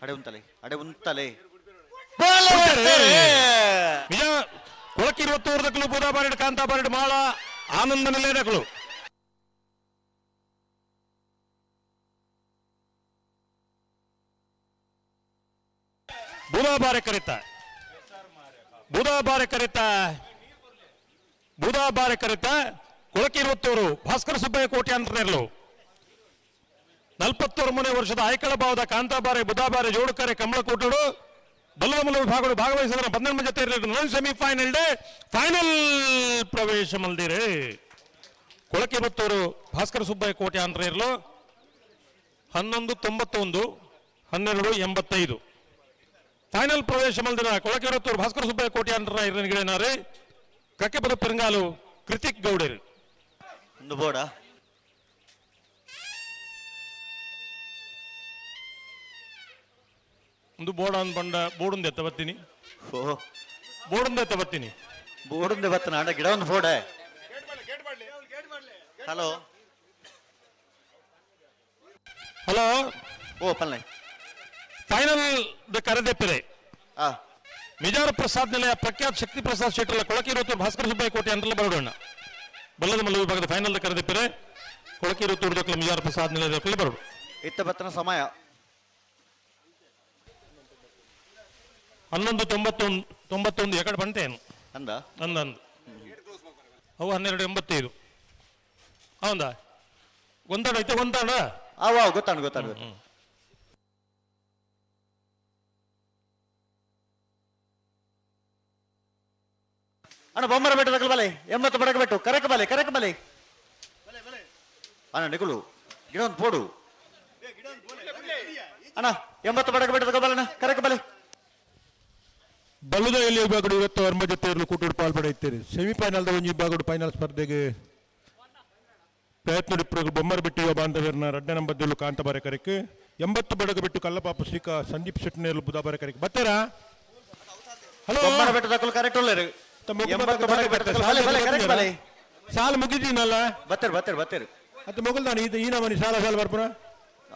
ಅಡೆ ಉಂತಲೆ ನಿಜ ಕೊಳಕ್ಕೆ 20 ಊರ್ದಕ್ಕಲು ಬುಧ ಬಾರಿಡ್ ಕಾಂತ ಬಾರಿಡ್ ಮಾಳ ಆನಂದ ನಿಲಯದಕ್ಕಲು ಬುಧ ಬಾರಿ ಕರಿತ ಕೊಳಕೆ 20 ಭಾಸ್ಕರ ಸುಬ್ಬಯ್ಯ ಕೋಟೆ ಅಂತರ್ಲು 43 ವರ್ಷದ ಐಕಳ ಭಾವದ ಕಾಂತಾಬಾರೆ ಬುಧಾಬಾರೆ ಜೋಡುಕರೆ ಕಮಲಕೋಟಡು ಬಲ್ಲಮಲ ವಿಭಾಗಗಳು ಭಾಗವಹಿಸಿದ 12 ಜೊತೆ ಸೆಮಿಫೈನಲ್ ಡೇ ಫೈನಲ್ ಪ್ರವೇಶ ಮಲ್ದಿರೆ ಕೊಳಕಿರುತ್ತೂರು ಭಾಸ್ಕರ ಸುಬ್ಬಯ್ಯ ಕೋಟೆ ಆಂಧ್ರಯರ್ಲು 1191 1285 ಫೈನಲ್ ಪ್ರವೇಶ ಮಲ್ದಿನ ಕೊಳಕಿರುತ್ತೂರು ಭಾಸ್ಕರ ಸುಬ್ಬಯ್ಯ ಕೋಟೆ ಆಂಧ್ರ ಇರನಿಗಿಡನಾರೆ ಕಕ್ಕೆಪದ ಪೆರಂಗಾಲು ಕೃತಿಕ್ ಗೌಡರು ಒಂದು ಬೋರ್ಡ ಒಂದು ಬೋರ್ಡ್ ಅಂದ್ ಬಂಡ ಬೋರ್ಡ್ ಎತ್ತ ಬತ್ತೀನಿ ಓಹೋ ಬೋರ್ಡ್ ಎತ್ತ ಬತ್ತೀನಿ ಬೋರ್ಡ್ ಬತ್ತನ ಅಣ್ಣ ಗಿಡ ಒಂದು ಬೋರ್ಡ ಹಲೋ ಹಲೋ ಓ ಪಲ್ಲೆ ಫೈನಲ್ ಕರೆದೆಪ್ಪಿದೆ ಆ ಮಿಜಾರ ಪ್ರಸಾದ್ ನಿಲಯ ಪ್ರಖ್ಯಾತ್ ಶಕ್ತಿ ಪ್ರಸಾದ್ ಶೆಟ್ಟರ್ಲ ಕೊಳಕಿರುತ್ತೂರು ಭಾಸ್ಕರ ಸುಬ್ಬಯ್ಯ ಕೋಟೆ ಅಂತಲ್ಲ ಬರೋಣ ಬಲ್ಲದ ಮಲ್ಲ ವಿಭಾಗದ ಫೈನಲ್ ಕರೆದೆಪ್ಪಿದೆ ಕೊಳಕಿರುತ್ತೂರು ದಕ್ಕಲ ಮಿಜಾರ ಪ್ರಸಾದ್ ನಿಲಯದ ಬರೋಡು ಇತ್ತ ಬತ್ತನ ಸಮಯ 1191 ಎಕಡೆ ಬಂತೇನು ಅಂದ ಅಂದಂದು ಅವು 1285 ಹೌದಾ ಗೊಂತಾಡ ಐತೆ ಗೊಂತಾಡ ಅವ ಗೊತ್ತಾಣ ಅಣ್ಣ ಬೊಮ್ಮರ ಬೆಟ್ಟದ ಬಲೆ 80 ಬಡಗ ಬೆಟ್ಟು ಕರೆಕ ಬಲೆ ಅಣ್ಣ ನಿಗುಳು ಗಿಡ ಒಂದು ಪೋಡು ಅಣ್ಣ 80 ಬಡಗ ಬೆಟ್ಟದ ಬಲಣ್ಣ ಕರೆಕ ಬಲೆ ಬಲ್ಲುದಲ್ಲಿ ವಿಭಾಗಗಳು ಇವತ್ತು ವರ್ಮ ಜೊತೆಯಲ್ಲೂ ಕೂಟೂರು ಪಾಲ್ಪಡೆಯುತ್ತೀರಿ ಸೆಮಿಫೈನಲ್ದ ಒಂದು ವಿಭಾಗಗಳು ಫೈನಲ್ ಸ್ಪರ್ಧೆಗೆ ಪ್ರಯತ್ನ ನಿಪ್ಪರು ಬೊಮ್ಮರ ಬಿಟ್ಟು ಬಾಂಧವ್ಯರನ್ನ 2ನೇ ನಂಬರ್ದಲ್ಲೂ ಕಾಂತಬಾರೆ ಕರೆಕ್ಕೆ 80 ಬಡಗ ಬಿಟ್ಟು ಕಲ್ಲಪಾಪ ಶ್ರೀಕ ಸಂದೀಪ್ ಶೆಟ್ಟಿನೇರ್ಲು ಬುಧಾಬಾರೆ ಕರೆಕ್ಕೆ ಬರ್ತಾರಾ ಹಲೋ ಬೊಮ್ಮರ ಬೆಟ್ಟದ ಕರೆಕ್ಟ್ ಒಳ್ಳೆರು 80 ಬಡಗ ಬೆಟ್ಟದ ಬಲೆ ಕರೆಕ ಬಲೆ ಸಾಲ ಮುಗಿದೀನಲ್ಲ ಬತ್ತೇರು ಅದು ಮುಗಿಲ್ದಾನೆ ಇದು ಈ ನಮನಿ ಸಾಲ ಬರ್ಪುರ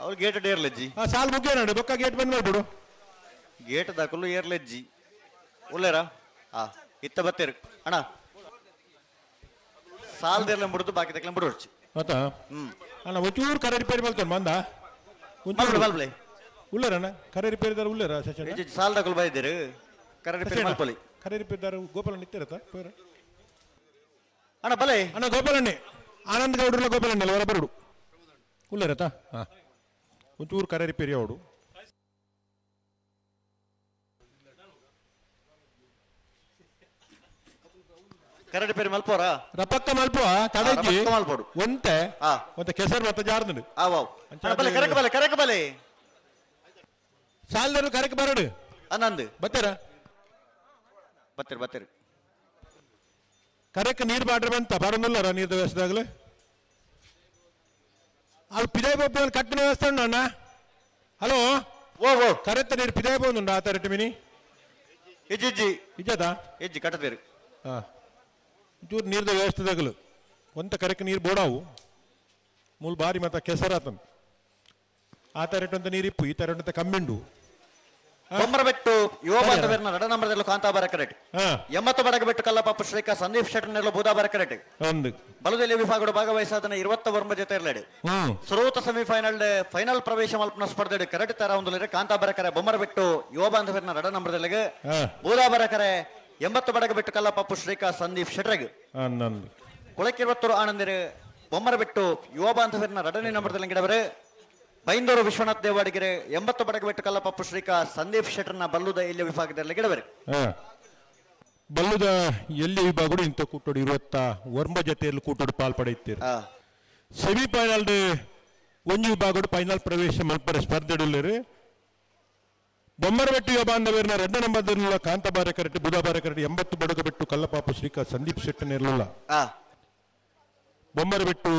ಅವ್ರು ಗೇಟ್ ಏರ್ಲೆಜ್ಜಿ ಆ ಸಾಲ ಮುಗಿಯ ನೋಡಿ ಬೊಕ್ಕ ಗೇಟ್ ಬಂದ್ ಮಾಡ್ಬಿಡು ಗೇಟ್ ದಾಖಲು ಏರ್ಲೆಜ್ಜಿ ಉಳ್ಳೇರಾ ಇತ್ತ ಬತ್ತೇರು ಅಣ್ಣ ಸಾಲದೆಲ್ಲ ಮುಡಿದು ಬಾಕಿ ತಕ್ಕಲ ಬಿಡೋರ್ಚಿ ಆತಾ ಅಣ್ಣ ಒಂಚೂರು ಕರೆ ರಿಪೇರಿ ಮಾಡ್ತಾನೆ ಬಂದ ಮಲ್ಬಲೆ ಉಳ್ಳರಣ್ಣ ಕರೆ ರಿಪೇರಿದಾರ ಉಳ್ಳರ ಸೆಷನ್ ಸಾಲ ದಾಖಲು ಬಾಯಿದ್ದೀರು ಕರೆ ಮಲ್ಪಲಿ ಕರೆ ರಿಪೇರಿದಾರ ಗೋಪಾಲ ನಿತ್ತಿರತ್ತ ಅಣ್ಣ ಬಲೆ ಅಣ್ಣ ಗೋಪಾಲಣ್ಣೆ ಆನಂದ್ ಗೌಡ್ರಲ್ಲ ಗೋಪಾಲಣ್ಣೆ ಹೊರ ಬರುಡು ಉಳ್ಳರತ್ತ ಹಾಂ ಒಂಚೂರು ಕರೆ ರಿಪೇರಿ ಅವಡು ಕರೆ ರಿಪೇರಿ ಮಲ್ಪೋರಾ ರಪಕ್ಕ ಮಲ್ಪುವ ತಡಗಿ ಮಲ್ಪೋಡು ಒಂತೆ ಒಂತೆ ಕೆಸರು ಮತ್ತೆ ಜಾರ್ದು ಬಲೆ ಕರೆಕ ಬಲೆ ಸಾಲದರು ಕರೆಕ್ ಬರಡು ಅನ್ನಂದು ಬತ್ತಾರ ಬತ್ತೇರು ಕರೆಕ್ ನೀರು ಬಾಡ್ರೆ ಬಂತ ಬರೋದಿಲ್ಲರ ನೀರು ವ್ಯವಸ್ಥೆದಾಗಲೇ ಅದು ಪಿದಾಯ ಬೋಪ್ ಕಟ್ಟಿನ ವ್ಯವಸ್ಥೆ ಉಂಡು ಅಣ್ಣ ಹಲೋ ಓ ಕರೆತ್ತ ನೀರು ಪಿದಾಯ ಬೋಂದು ಆ ತರ ಮಿನಿ ಇಜ್ಜಿ ಇಜ್ಜದ ಇಜ್ಜಿ ಕಟ್ಟದೇರು ಹಾಂ ಚೂರು ನೀರ್ದ ವ್ಯವಸ್ಥೆದಾಗಲು ಒಂತ ಕರೆಕ್ ನೀರು ಬೋಡಾವು ಮೂಲ ಬಾರಿ ಮತ್ತೆ ಕೆಸರಾತಂತ ಆ ತರ ಅಂತ ನೀರಿಪ್ಪು ಈ ತರ ಅಂತ ಕಮ್ಮಿಂಡು ಬೊಮ್ಮರ ಬೆಟ್ಟು ಯುವ ಬಾಂಧವ್ಯರನ್ನ 2ನೇ ನಂಬರ್ದಲ್ಲೂ ಕಾಂತಾಬಾರ ಕರೆಕ್ಟ್ 80 ಬಡಗ ಬೆಟ್ಟು ಕಲ್ಲಪಾಪ ಶ್ರೀಕ ಸಂದೀಪ್ ಶೆಟ್ಟರ್ನೆಲ್ಲ ಬುಧಾಬಾರ ಕರೆಕ್ಟ್ ಒಂದು ಬಲದಲ್ಲಿ ವಿಭಾಗಗಳು ಭಾಗವಹಿಸಾದನ 20 ವರ್ಮ ಜೊತೆ ಇರಲೇಡು ಶ್ರೋತ ಫೈನಲ್ ಪ್ರವೇಶ ಮಲ್ಪನ ಸ್ಪರ್ಧೆ ಕರೆಕ್ಟ್ ತರ ಒಂದು ಕಾಂತಾಬಾರ ಕರೆ ಬೊಮ್ಮರ ಬೆಟ್ಟು ಯುವ ಬಾಂಧವ್ಯರನ್ನ 2ನೇ ನಂಬರ್ದಲ್ಲಿಗೆ ಬುಧಾಬಾರ ಕರೆ 80 ಬಡಗ ಬೆಟ್ಟು ಕಲ್ಲಪಾಪ ಶ್ರೀಕ ಸಂದೀಪ್ ಶೆಟ್ಟರ್ಗೆ ಕೊಳಕಿರುವತ್ತೂರು ಆನಂದಿರು ಬೊಮ್ಮರ ಬೆಟ್ಟು ಯುವ ಬಾಂಧವ್ಯರನ್ನ 2ನೇ ನಂಬರ್ದಲ್ಲಿ ಗಿಡವರೆ ಬೈಂದೂರು ವಿಶ್ವನಾಥ್ ದೇವಾಡಿಗೆರೆ 80 ಬಡಗ ಬೆಟ್ಟು ಕಲ್ಲಪಾಪ ಶ್ರೀಕ ಸಂದೀಪ್ ಶೆಟ್ಟರ್ನ ಬಲ್ಲುದ ಎಲ್ಲಿ ವಿಭಾಗದಲ್ಲಿ ಗಿಡವರೆ ಬಲ್ಲುದ ಎಲ್ಲಿ ವಿಭಾಗಗಳು ಇಂಥ ಕೂಟೋಡು 20 ವರ್ಮ ಜೊತೆಯಲ್ಲಿ ಕೂಟೋಡು ಪಾಲ್ಪಡೆಯುತ್ತೀರಿ ಸೆಮಿಫೈನಲ್ ಒಂದು ವಿಭಾಗಗಳು ಫೈನಲ್ ಪ್ರವೇಶ ಮಲ್ಪರ ಸ್ಪರ್ಧೆಡುಳ್ಳರು ಬೊಮ್ಮರ ಬೆಟ್ಟು ಯುವ ಬಾಂಧವ್ಯರನ್ನ 2ನೇ ನಂಬರ್ದಲ್ಲಿರುವ ಕಾಂತಬಾರೆ ಕರೆಕ್ಟ್ ಬುಧಾಬಾರೆ ಕರೆಕ್ಟ್ 80 ಬಡಗ ಬೆಟ್ಟು ಕಲ್ಲಪಾಪ ಶ್ರೀಕ ಸಂದೀಪ್ ಶೆಟ್ಟರ್ನಿರಲಿಲ್ಲ ಬೊಮ್ಮರ ಬೆಟ್ಟು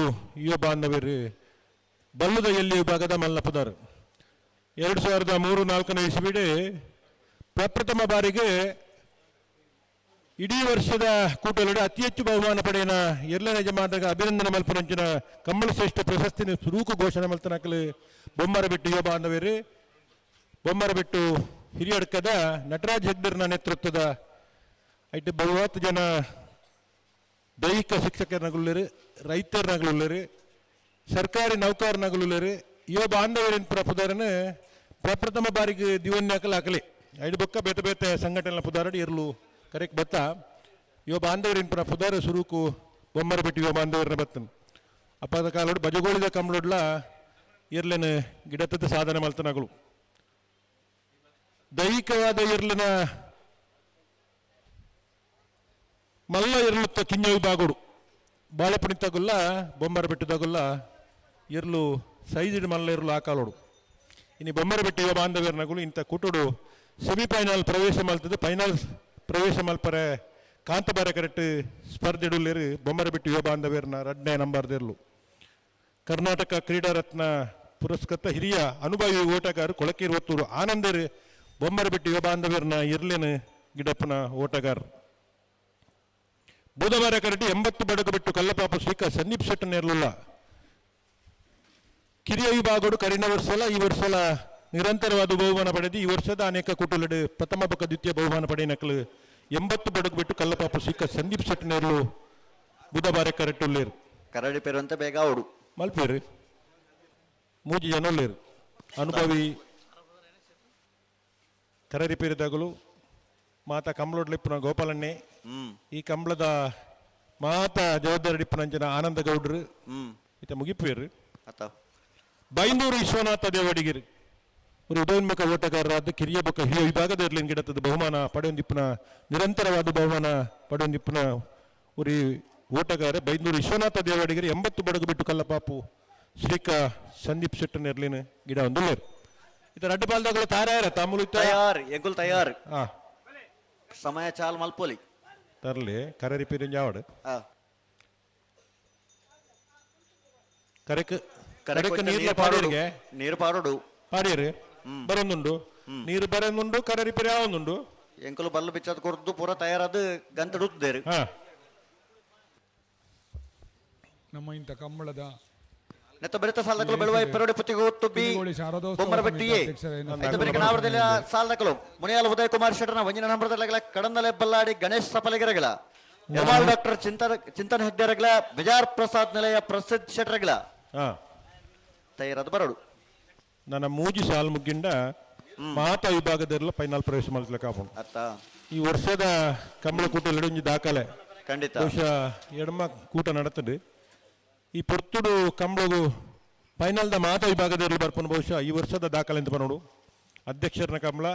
ಯುವ ಬಾಂಧವ್ಯರು ಬಲ್ಲುದ ಎಲ್ಲಿ ವಿಭಾಗದ ಮಲ್ಲಪದಾರ್ 2003-4 ಇಸ್ವಿಡೆ ಪ್ರಪ್ರಥಮ ಬಾರಿಗೆ ಇಡೀ ವರ್ಷದ ಕೂಟಲುಡೆ ಅತಿ ಹೆಚ್ಚು ಬಹುಮಾನ ಪಡೆಯನ ಎರಡನೇ ಯಜಮಾನರಿಗೆ ಅಭಿನಂದನೆ ಮಲ್ಪನಂಚಿನ ಕಮ್ಮಳ ಶ್ರೇಷ್ಠ ಪ್ರಶಸ್ತಿನ ಸುರೂಕು ಘೋಷಣೆ ಮಲ್ತನಕಲು ಬೊಮ್ಮರ ಬೆಟ್ಟು ಯುವ ಬಾಂಧವ್ಯರು ಬೊಮ್ಮರ ಬೆಟ್ಟು ಹಿರಿಯಡ್ಕದ ನಟರಾಜ್ ಹೆಗ್ಡರ್ನ ನೇತೃತ್ವದ ಐಟು 30 ಜನ ದೈಹಿಕ ಶಿಕ್ಷಕರನಗುಳ್ಳರು ರೈತರನಗುಳ್ಳರು ಸರ್ಕಾರಿ ನೌಕರನಗುಳ್ಳರು ಯುವ ಬಾಂಧವ್ಯರಿನ ಪ್ರಪುದಾರನ ಪ್ರಪ್ರಥಮ ಬಾರಿಗೆ ದಿವನ್ಯಾಕಲ್ ಹಾಕಲಿ ಐದು ಬೊಕ್ಕ ಬೇತೆ ಬೇತೆ ಸಂಘಟನೆ ಪುದಾರಡಿ ಇರಲು ಕರೆಕ್ಟ್ ಬತ್ತ ಯುವ ಬಾಂಧವ್ಯರಿನ ಪ್ರಪುದಾರ ಸುರುಕು ಬೊಮ್ಮರ ಬಿಟ್ಟು ಯುವ ಬಾಂಧವ್ಯರನ್ನ ಬತ್ತನು ಅಪ್ಪದ ಕಾಲೋಡು ಬಜಗೋಳಿದ ಕಂಬಳೊಡ್ಲ ಇರ್ಲಿನ ಗಿಡತದ ಸಾಧನೆ ಮಲ್ತನಗಳು ದೈಹಿಕವಾದ ಇರ್ಲಿನ ಮಲ್ಲ ಇರಲುತ್ತ ಕಿಂಜ ವಿಭಾಗಗಳು ಬಾಳೆಪುಣಿ ತಗುಲ್ಲ ಬೊಮ್ಮರ ಬೆಟ್ಟು ತಗುಲ್ಲ ಇರ್ಲು ಸೈಜ್ ಮಲ್ಲ ಇರ್ಲು ಆಕಾಲೋಡು ಇನ್ನು ಬೊಮ್ಮರ ಬೆಟ್ಟು ಯುವ ಬಾಂಧವ್ಯರ್ನಗಳು ಇಂಥ ಕುಟುಡು ಸೆಮಿಫೈನಲ್ ಪ್ರವೇಶ ಮಲ್ತದ್ದು ಫೈನಲ್ ಪ್ರವೇಶ ಮಲ್ಪರೆ ಕಾಂತಬಾರ ಕರೆಕ್ಟ್ ಸ್ಪರ್ಧೆಡುಲ್ಲೇರು ಬೊಮ್ಮರ ಬೆಟ್ಟು ಯುವ ಬಾಂಧವ್ಯರ್ನ 2ನೇ ನಂಬರ್ದಿರ್ಲು ಕರ್ನಾಟಕ ಕ್ರೀಡಾ ರತ್ನ ಪುರಸ್ಕೃತ ಹಿರಿಯ ಅನುಭವಿ ಓಟಗಾರ ಕೊಳಕೇರಿ ಒತ್ತೂರು ಆನಂದರ್ ಬೊಮ್ಮರ ಬೆಟ್ಟು ಯುವ ಬಾಂಧವ್ಯರ್ನ ಇರ್ಲೇನು ಗಿಡಪ್ಪನ ಓಟಗಾರ ಬುಧವಾರ ಕರಟಿ 80 ಬಡಗು ಬಿಟ್ಟು ಕಲ್ಲಪಾಪ ಶ್ರೀಕ ಸಂದೀಪ್ ಶೆಟ್ಟಿ ನೇರ್ಲುಲ್ಲ ಕಿರಿಯ ವಿಭಾಗಗಳು ಕರಿನ ವರ್ಷಲ ಈ ವರ್ಷಲ ನಿರಂತರವಾದ ಬಹುಮಾನ ಪಡೆದು ಈ ವರ್ಷದ ಅನೇಕ ಕುಟುಲಡು ಪ್ರಥಮ ಪಕ್ಕ ದ್ವಿತೀಯ ಬಹುಮಾನ ಪಡೆ ನಕಲು 80 ಬಡಗು ಬಿಟ್ಟು ಕಲ್ಲಪಾಪ ಶ್ರೀಕ ಸಂದೀಪ್ ಶೆಟ್ಟಿ ನೇರ್ಲು ಬುಧವಾರ ಕರಟುಲ್ಲೇರು ಕರಡಿ ಪೇರು ಅಂತ ಬೇಗ ಅವಡು ಮಲ್ಪೇರು 3 ಜನ ಉಳ್ಳೇರು ಅನುಭವಿ ಕರಡಿ ಪೇರಿದಾಗಲು ಮಾತಾ ಕಂಬಳೊಡ್ಲಿಪ್ಪನ ಗೋಪಾಲಣ್ಣೆ ಈ ಕಂಬಳದ ಮಾತಾ ಜವಾಬ್ದಾರಿ ಡಿಪ್ಪನಂಚಿನ ಆನಂದ ಗೌಡ್ರು ಇತ ಮುಗಿಪೇರು ಬೈಂದೂರು ವಿಶ್ವನಾಥ ದೇವಡಿಗಿರಿ ஒரு ಉದಯೋನ್ಮುಖ ಓಟಗಾರರಾದ ಕಿರಿಯ ಬೊಕ್ಕ ಹಿರಿಯ ವಿಭಾಗದಲ್ಲಿ ಗಿಡತದ ಬಹುಮಾನ ಪಡೆಯೊಂದಿಪ್ಪನ ನಿರಂತರವಾದ ಬಹುಮಾನ ಪಡೆಯೊಂದಿಪ್ಪನ ஒரு ಓಟಗಾರ ಬೈಂದೂರು ವಿಶ್ವನಾಥ ದೇವಡಿಗಿರಿ 80 ಬಡಗು ಬಿಟ್ಟು ಕಲ್ಲಪಾಪು ಶ್ರೀಕ ಸಂದೀಪ್ ಶೆಟ್ಟಿ ನೆರ್ಲಿನ ಗಿಡ ಒಂದುಲ್ಲೇರು ಇತ ರಡ್ಡು ಪಾಲ್ದಾಗಲು ತಾರಾಯರ ತಾಮೂಲು ತಯಾರ್ ಎಗುಲ್ ತಯಾರ್ ಸಮಯ ಚಾಲ್ ಮಲ್ಪೋಲಿ ತರ್ಲಿ ಕರೆ ರಿಪೇರಿ ಜಾವಡ್ ಕರೆಕ್ ಕರೆಕ್ ನೀರ್ಲ ಪಾಡಿಯರಿಗೆ ನೀರು ಪಾಡೋಡು ಪಾಡಿಯರು ಬರೊಂದುಂಡು ನೀರು ಬರೊಂದುಂಡು ಕರೆ ರಿಪೇರಿ ಆವೊಂದುಂಡು ಎಂಕಲು ಬಲ್ಲು ಬಿಚ್ಚದ ಕೊರ್ದು ಪೂರ ತಯಾರಾದ ಗಂತಡುತ್ತೇರು ನಮ್ಮ ಇಂಥ ಕಂಬಳದ ನೆತ್ತ ಬೆರೆತ ಸಾಲದಕಲು ಬೆಳುವ ಪೆರಡೆ ಪುತ್ತಿಗೆ ಒತ್ತು ಬಿ ಬೊಮ್ಮರ ಬೆಟ್ಟಿಯೇ ನೆತ್ತ ಬೆರೆಕ ನಾವರದಲ್ಲಿ ಸಾಲದಕಲು ಮುನಿಯಾಲ ಉದಯ ಕುಮಾರ್ ಶೆಟ್ಟರ್ನ ವಂಜನ ನಂಬರದಲ್ಲಗಳ ಕಡಂದಲೆ ಬಲ್ಲಾಡಿ ಗಣೇಶ್ ಸಪಲಿಗರಗಳ ಯಮಾಲ್ ಡಾಕ್ಟರ್ ಚಿಂತನ್ ಹೆಗ್ಡೆರಗಳ ಬಿಜಾರ್ ಪ್ರಸಾದ್ ನಿಲಯ ಪ್ರಸಿದ್ಧ ಶೆಟ್ಟರಗಳ ತಯಾರಾದ ಬರಡು ನನ್ನ 3 ಸಾಲ್ ಮುಗ್ಗಿಂಡ ಮಾತಾ ವಿಭಾಗದಲ್ಲ ಫೈನಲ್ ಪ್ರವೇಶ ಮಾಡ್ಲಿಕ್ಕೆ ಆಪುಂಡು ಅತ್ತ ಈ ವರ್ಷದ ಕಂಬಳ ಕೂಟ ಲಡೊಂಜಿ ದಾಖಲೆ ಖಂಡಿತ ಬಹುಶಃ ಎಡಮ ಕೂಟ ನಡತದೆ ಈ ಪೊರ್ತುಡು ಕಂಬಳಗು ಫೈನಲ್ದ ಮಾತಾ ವಿಭಾಗದಲ್ಲಿ ಬರ್ಪುನು ಬಹುಶಃ ಈ ವರ್ಷದ ದಾಖಲೆ ಅಂತ ಬರೋಡು ಅಧ್ಯಕ್ಷರನ ಕಂಬಳ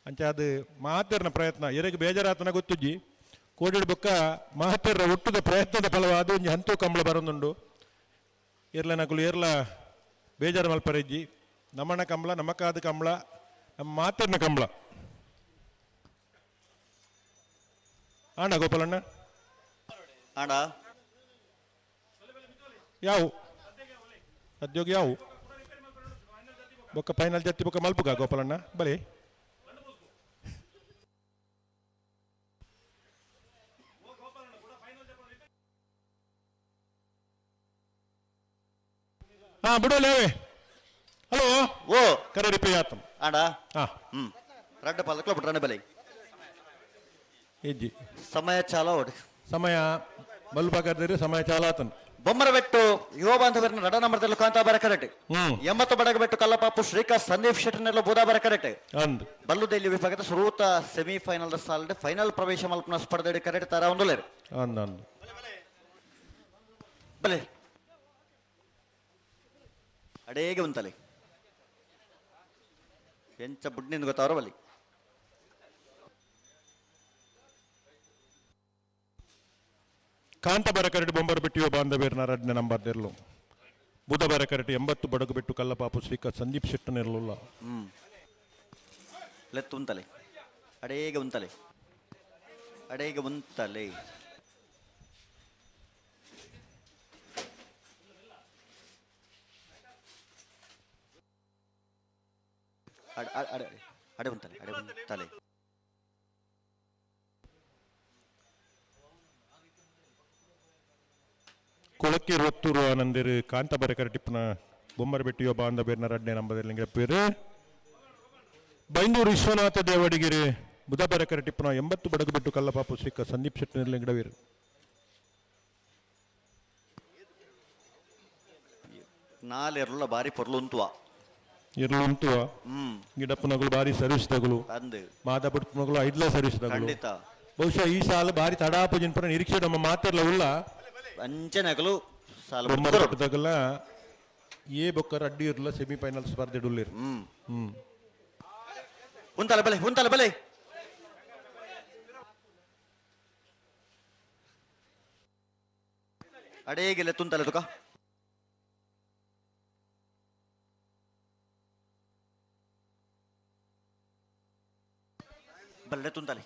ಅಂಚೆ ಅದು ಮಹತ್ಯರನ ಪ್ರಯತ್ನ ಎರೆಗೆ ಬೇಜಾರಾತನ ಗೊತ್ತುಜ್ಜಿ ಕೋಡಿಡ್ ಬೊಕ್ಕ ಮಹತ್ಯರ ಒಟ್ಟುದ ಪ್ರಯತ್ನದ ಫಲವಾದ ಒಂಜಿ ಹಂತು ಕಂಬಳ ಬರೋದುಂಡು ಏರ್ಲ ನಕಲು ಏರ್ಲ ಬೇಜಾರು ಮಲ್ಪರೆಜ್ಜಿ ನಮ್ಮನ ಕಂಬಳ ನಮಕಾದ ಕಂಬಳ ನಮ್ಮ ಮಾತರ್ನ ಕಂಬಳ ಆಣ ಗೋಪಾಲಣ್ಣ ಆಣ ಯಾವು ಸದ್ಯೋಗಿ ಯಾವು ಬೊಕ್ಕ ಫೈನಲ್ ಜತ್ತಿ ಬೊಕ್ಕ ಮಲ್ಪುಗ ಗೋಪಾಲಣ್ಣ ಬಲಿ ಬಿಡೋಲೇ ಹಲೋ ಓ ಕರೆ ರಿಪೇ ಆತಂ ಆಡ ರಡ್ಡ ಪಾಲಕಲ ಬಿಟ್ರಣ ಬಲೆ ಹೆಜ್ಜಿ ಸಮಯ ಚಾಲ ಓಡಿ ಸಮಯ ಮಲ್ಬಾಗದಿರಿ ಸಮಯ ಚಾಲಾತನ್ ಬೊಮ್ಮರಬೆಟ್ಟು ಯುವ ಬಾಂಧವರನ್ನ ರಡ ನಂಬರದಲ್ಲಿ ಕಾಂತಾಬಾರ ಕರೆಕ್ಟ್ 80 ಬಡಗಬೆಟ್ಟು ಕಲ್ಲಪಾಪು ಶ್ರೀಕಾಂತ್ ಸಂದೀಪ್ ಶೆಟ್ಟರ್ನೆಲ್ಲ ಬುಧಾಬಾರ ಕರೆಕ್ಟ್ ಬಲ್ಲುದೆಲ್ಲಿ ವಿಭಾಗದ ಸುರೂತ ಸೆಮಿಫೈನಲ್ ಸಾಲ್ಡ್ ಫೈನಲ್ ಪ್ರವೇಶ ಮಲ್ಪನ ಸ್ಪರ್ಧೆ ಕರೆಕ್ಟ್ ತರ ಒಂದುಲೇರು ಬಲೆ ಅಡೇಗೆ ಉಂತಲೆ ಎಂಚ ಬುಡ್ನಿಂದ ಗೊತ್ತವರ ಬಲಿ ಕಾಂತಬಾರ ಕರಡಿ ಬೊಂಬರ ಬಿಟ್ಟು ಬಾಂಧವ್ಯರ್ನ 2ನೇ ನಂಬರ್ದಿರ್ಲು ಬುಧವಾರ ಕರಟಿ 80 ಬಡಗು ಬಿಟ್ಟು ಕಲ್ಲಪಾಪು ಶ್ರೀಕಾಂತ್ ಸಂದೀಪ್ ಶೆಟ್ಟರ್ನಿರ್ಲಿಲ್ಲ ಲೆತ್ತು ಉಂತಲೆ ಅಡೇಗೆ ಉಂತಲೆ ಅಡೇಗೆ ಉಂತಲೆ ಅಡೆ ಉಂತಲೆ ಅಡೆ ಉಂತಲೆ ಕೊಳಕೇರಿ ಒತ್ತೂರು ಆನಂದಿರು ಕಾಂತಬಾರ ಕರಟಿಪ್ಪನ ಬೊಮ್ಮರ ಬೆಟ್ಟಿಯೋ ಬಾಂಧವ್ಯರ್ನ 2ನೇ ನಂಬರ್ದಲ್ಲಿ ಪೇರು ಬೈಂದೂರು ವಿಶ್ವನಾಥ ದೇವಡಿಗಿರಿ ಬುಧವಾರ ಕರಟಿಪ್ಪನ 80 ಬಡಗು ಬಿಟ್ಟು ಕಲ್ಲಪಾಪು ಶ್ರೀಕ ಸಂದೀಪ್ ಶೆಟ್ಟಿ ಗಿಡವೀರು ನಾಲೆರ್ಲ ಬಾರಿ ಪೊರ್ಲುಂತುವ ಇರ್ಲುಂತುವ ಗಿಡಪ್ಪನಗಳು ಬಾರಿ ಸರ್ವಿಸ್ ತಗುಲು ಮಾದಾಪುಟ್ನಗಳು ಐಡ್ಲ ಸರ್ವಿಸ್ ತಗುಲು ಬಹುಶಃ ಈ ಸಾಲ ಬಾರಿ ತಡಾಪು ಜಿನ್ಪನ ನಿರೀಕ್ಷೆ ನಮ್ಮ ಮಾತೆಲ್ಲ ಉಲ್ಲ ಅಂಚನಗಲು ತಗಲ ಏ ಬೊಕ್ಕರ ಅಡ್ಡಿ ಇರಲ್ಲ ಸೆಮಿಫೈನಲ್ ಸ್ಪರ್ಧೆ ಡುಲ್ಲಿರು ಉಂತಲೆ ಬಲೆ ಉಂತಲೆ ಬಲೆ ಅಡೇಗಿಲ್ಲ ತುಂತಲೆ ತುಕ ಬಲ್ಲೆ ತುಂತಲೆ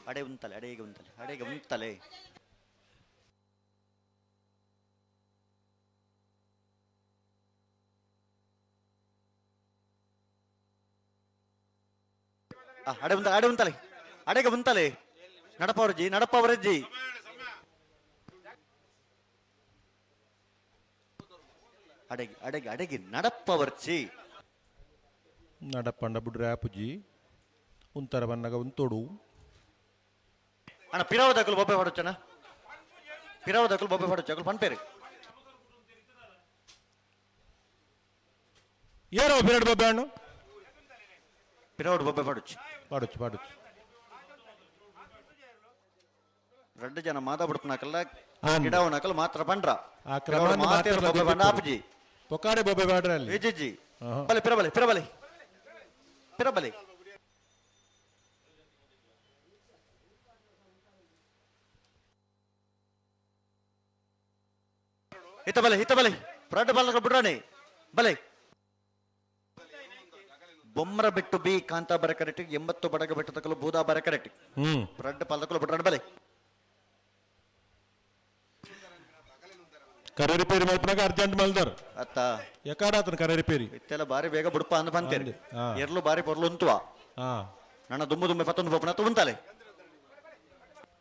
ಅಡೆ ಉಂತಲೆ ಅಡೇಗೆ ಉಂತಲೆ ಅಡೇಗೆ ಉಂತಲೆ ಅಡೆ ಉಂತಲೆ ಅಡೆಗೆ ಉಂತಲೆ ನಡಪವರಜ್ಜಿ ಅಡೆಗೆ ನಡಪವರ್ಜಿ ನಡಪಂಡ ಬುಡ್ರೆ ಆಪುಜಿ ಉಂತರ ಬನ್ನಗ ಉಂತೋಡು ಅಣ್ಣ ಪಿರಾವದಕ್ಕಲು ಬೊಬ್ಬೆ ಹೊಡೋಚನ ಪಿರಾವದಕ್ಕಲು ಬೊಬ್ಬೆ ಹೊಡೋಚಕಲು ಪನ್ಪೇರು ಏರೋ ಪಿರಡ್ ಬೊಬ್ಬೆ ಹಣ್ಣು ಪಿರಾವಡ್ ಬೊಬ್ಬೆ ಹೊಡೋಚು ಪಾಡುಚು ரெண்டு ஜன மாதா படுப்புனாக்கல்ல ஆம். கிடவுனாக்கல் மாத்திர பண்ற ಆ ಕ್ರಮವನ್ನು ಮಾತೇರು ಮಾತ್ರ ಬೊಬ್ಬೆ ಬಂಡ ಆಪುಜಿ ಪೊಕಾಡೆ ಬೊಬ್ಬೆ ಬಾಡ್ರೆ ಅಲ್ಲಿ ವಿಜಿಜಿ ಆಹಾ. ಬಲೆ ಪಿರಬಲೆ ಹಿತ ಬಲೆ ಫ್ರಂಟ್ ಬಾಲ್ ಬಿಡ್ರಾನೆ ಬಲೆ ಬೊಮ್ಮರ ಬಿಟ್ಟು ಬಿ ಕಾಂತಾಬರ ಕರೆಕ್ಟ್ 80 ಬಡಗ ಬೆಟ್ಟ ತಕಲು ಬೂದಾಬರ ಕರೆಕ್ಟ್ ಫ್ರಂಟ್ ಪಾಲಕಲು ಬಿಡ್ರಾನೆ ಬಲೆ ಕರೆ ರಿಪೇರಿ ಮಾಡ್ತಾಗ ಅರ್ಜೆಂಟ್ ಮಲ್ದರ್ ಅತ್ತ ಯಾಕಾಡಾತನ ಕರೆ ರಿಪೇರಿ ಇತ್ತೆಲ್ಲ ಬಾರಿ ಬೇಗ ಬುಡಪ ಅಂದ ಬಂತೇರಿ ಹಾ. ಎರ್ಲು ಬಾರಿ ಪೊರ್ಲು ಉಂತುವ ಹಾ ನನ್ನ ದುಮ್ಮೆ 11 ಪೋಪನ ಉಂತಲೆ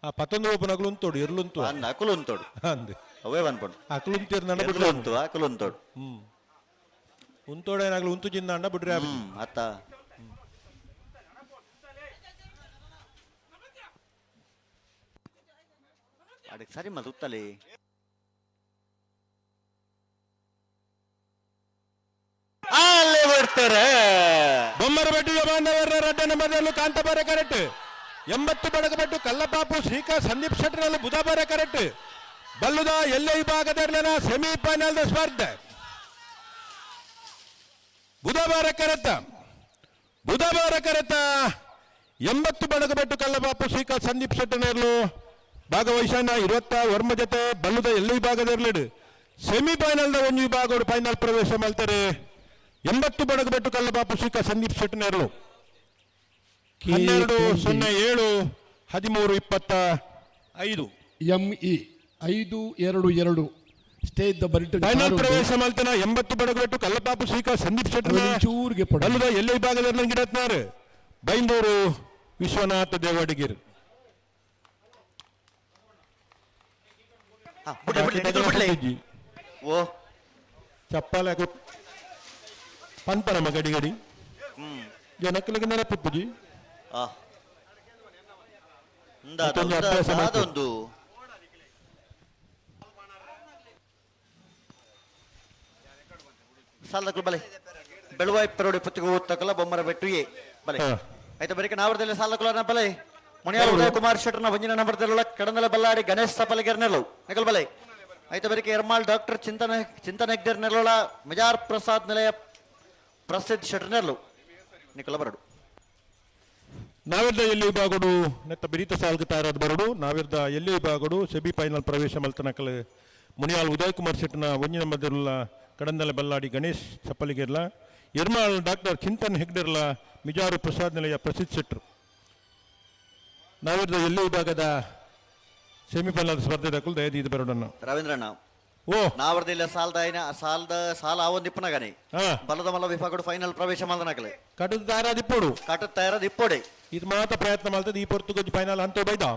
ಆ 11 ಓಪನ್ ಅಕಲು ಉಂತೋಡು ಎರ್ಲು ಉಂತು ಅಂದ ಅಕಲು ಉಂತೋಡು ಅಂದೆ ಅವೇ ಬಂದ್ಪಡು ಅಕಲು ಉಂತೀರ್ ನನ್ನ ಎರ್ಲು ಬಿಡ್ರೆ ಉಂತು ಅಕಲು ಉಂತೋಡು ಉಂತೋಡೇನಾಗ್ಲು ಉಂತು ಜಿಂದ ಅಂಡ ಬಿಡ್ರೆ ಆಪುಜಿ ಅತ್ತ ಅಡಿಗೆ ಸರಿ ಮಲ್ ಉತ್ತಲೆ ಅಲ್ಲೇ ಬಿಡ್ತಾರೆ ಬೊಮ್ಮರ ಬೆಟ್ಟು ಯಮಾನವರ ರಡ್ಡ ನಂಬರ್ನಲ್ಲೂ ಕಾಂತಬಾರ ಕರೆಕ್ಟ್ 80 ಬಡಗಬೆಟ್ಟು ಕಲ್ಲಪಾಪು ಶ್ರೀಕಾಂತ್ ಸಂದೀಪ್ ಶೆಟ್ಟರ್ನಲ್ಲೂ ಬುಧಬಾರ ಕರೆಕ್ಟ್ ಬಲ್ಲುದ ಎಲ್ಲೇ ವಿಭಾಗದಲ್ಲಿನ ಸೆಮಿಫೈನಲ್ ಸ್ಪರ್ಧೆ ಬುಧವಾರ ಕರೆತ 80 ಬಡಗಬೆಟ್ಟು ಕಲ್ಲಪಾಪು ಶ್ರೀಕಾಂತ್ ಸಂದೀಪ್ ಶೆಟ್ಟರ್ನಲ್ಲೂ ಭಾಗವಹಿಸೋಣ 20 ವರ್ಮ ಜೊತೆ ಬಲ್ಲುದ ಎಲ್ಲ ವಿಭಾಗದಲ್ಲಿಡು ಸೆಮಿಫೈನಲ್ದ ಒಂದು ವಿಭಾಗ ಫೈನಲ್ ಪ್ರವೇಶ ಮಾಡ್ತಾರೆ 80 ಬಡಗಬೆಟ್ಟು ಕಲ್ಲಪಾಪು ಶ್ರೀಕಾಂತ್ ಸಂದೀಪ್ ಶೆಟ್ಟರ್ನಲ್ಲೂ 12-0-7-13-25 ME 5-2-2 ಸ್ಟೇಜ್ ದ ಬರಿಟ ಫೈನಲ್ ಪ್ರವೇಶ ಮಾಡ್ತಾನ 80 ಬಡಗಬೆಟ್ಟು ಕಲ್ಲಪಾಪು ಶ್ರೀಕಾಂತ್ ಸಂದೀಪ್ ಶೆಟ್ಟರ್ ಚೂರ್ಗೆ ಪಡ ಬಲ್ಲುದ ಎಲ್ಲ ವಿಭಾಗದಲ್ಲಿ ಗಿಡತ್ನಾರು ಬೈಂದೂರು ವಿಶ್ವನಾಥ ದೇವಡಿಗಿರ್ ಓ ಚಪ್ಪಾಲ ಪನ್ಪರಮ ಗಡಿ ಗಡಿ ಜನಕ್ಕಲಿಗೆ ನೆನಪಿಪ್ಪುಜಿ ಅದೊಂದು ಸಾಲದಕ್ಕೂ ಬಲೆ ಬೆಳುವಾಯಿ ಪೆರೋಡಿ ಪುತ್ತಿಗೆ ಊತ್ತಕಲ್ಲ ಬೊಮ್ಮರ ಬೆಟ್ಟು ಎ ಬಲೆ ಆಯ್ತು ಬರೀಕ ನಾವರದಲ್ಲಿ ಸಾಲಕುಲ ಬಲೆ ಮುನಿಯಾಲ ಉದಯ ಕುಮಾರ್ ಶೆಟ್ಟರ್ನ ವಂಜಿನ ನಂಬರ್ದಲ್ಲ ಕಡಂದಲ ಬಲ್ಲಾಡಿ ಗಣೇಶ್ ಸಪಲಿಗರ್ ನೆರಳು ನಗಲ್ ಬಲೆ ಆಯ್ತು ಬರೀಕ ಎರ್ಮಾಳ್ ಡಾಕ್ಟರ್ ಚಿಂತನ ಹೆಗ್ಡರ್ ನೆರಳ ಮಿಜಾರ್ ಪ್ರಸಾದ್ ನಿಲಯ ಪ್ರಸಿದ್ಧ ಶೆಟ್ಟರ್ ನೆರಳು ನಿಕಲ ಬರಡು ನಾವಿರ್ದ ಎಲ್ಲಿ ವಿಭಾಗಡು ನೆತ್ತ ಬಿರಿತ ಸಾಲ್ಗೆ ತಯಾರಾದ ಬರಡು ನಾವಿರ್ದ ಎಲ್ಲಿ ವಿಭಾಗಡು ಸೆಮಿ ಫೈನಲ್ ಪ್ರವೇಶ ಮಲ್ತನಕಲ್ ಮುನಿಯಾಲ್ ಉದಯ್ ಕುಮಾರ್ ಶೆಟ್ಟರ್ನ ವಂಜಿನ ನಂಬರ್ದಲ್ಲ ಕಡಂದಲ ಬಲ್ಲಾಡಿ ಗಣೇಶ್ ಸಪ್ಪಲಿಗೆರ್ಲ ಎರ್ಮಾಳ್ ಡಾಕ್ಟರ್ ಚಿಂತನ್ ಹೆಗ್ಡರ್ಲ ಮಿಜಾರು ಪ್ರಸಾದ್ ನಿಲಯ ಪ್ರಸಿದ್ಧ ಶೆಟ್ಟರು ನಾವಿರ್ದ ಎಲ್ಲಿ ವಿಭಾಗದ ಸೆಮಿಫೈನಲ್ ಸ್ಪರ್ಧೆ ದಕ್ಕಲು ದಯದಿ ಇದು ಬರೋಡನ್ನು ರವೀಂದ್ರಣ್ಣ ಓ ನಾವರದಿಲ್ಲ ಸಾಲ ಆವೊಂದಿಪ್ಪನಗನೆ ಬಲದ ಮಲ್ಲ ವಿಭಾಗಡು ಫೈನಲ್ ಪ್ರವೇಶ ಮಲ್ದನಕಲೆ ಕಟದ ತಯಾರಾದಿಪ್ಪೋಡು ಕಟ ತಯಾರದ ಇಪ್ಪೋಡೆ ಇದು ಮಾತ್ರ ಪ್ರಯತ್ನ ಮಾಡ್ತದೆ ಈ ಪೊರ್ತುಗೊಜ್ಜು ಫೈನಲ್ ಅಂತ ಬೈದ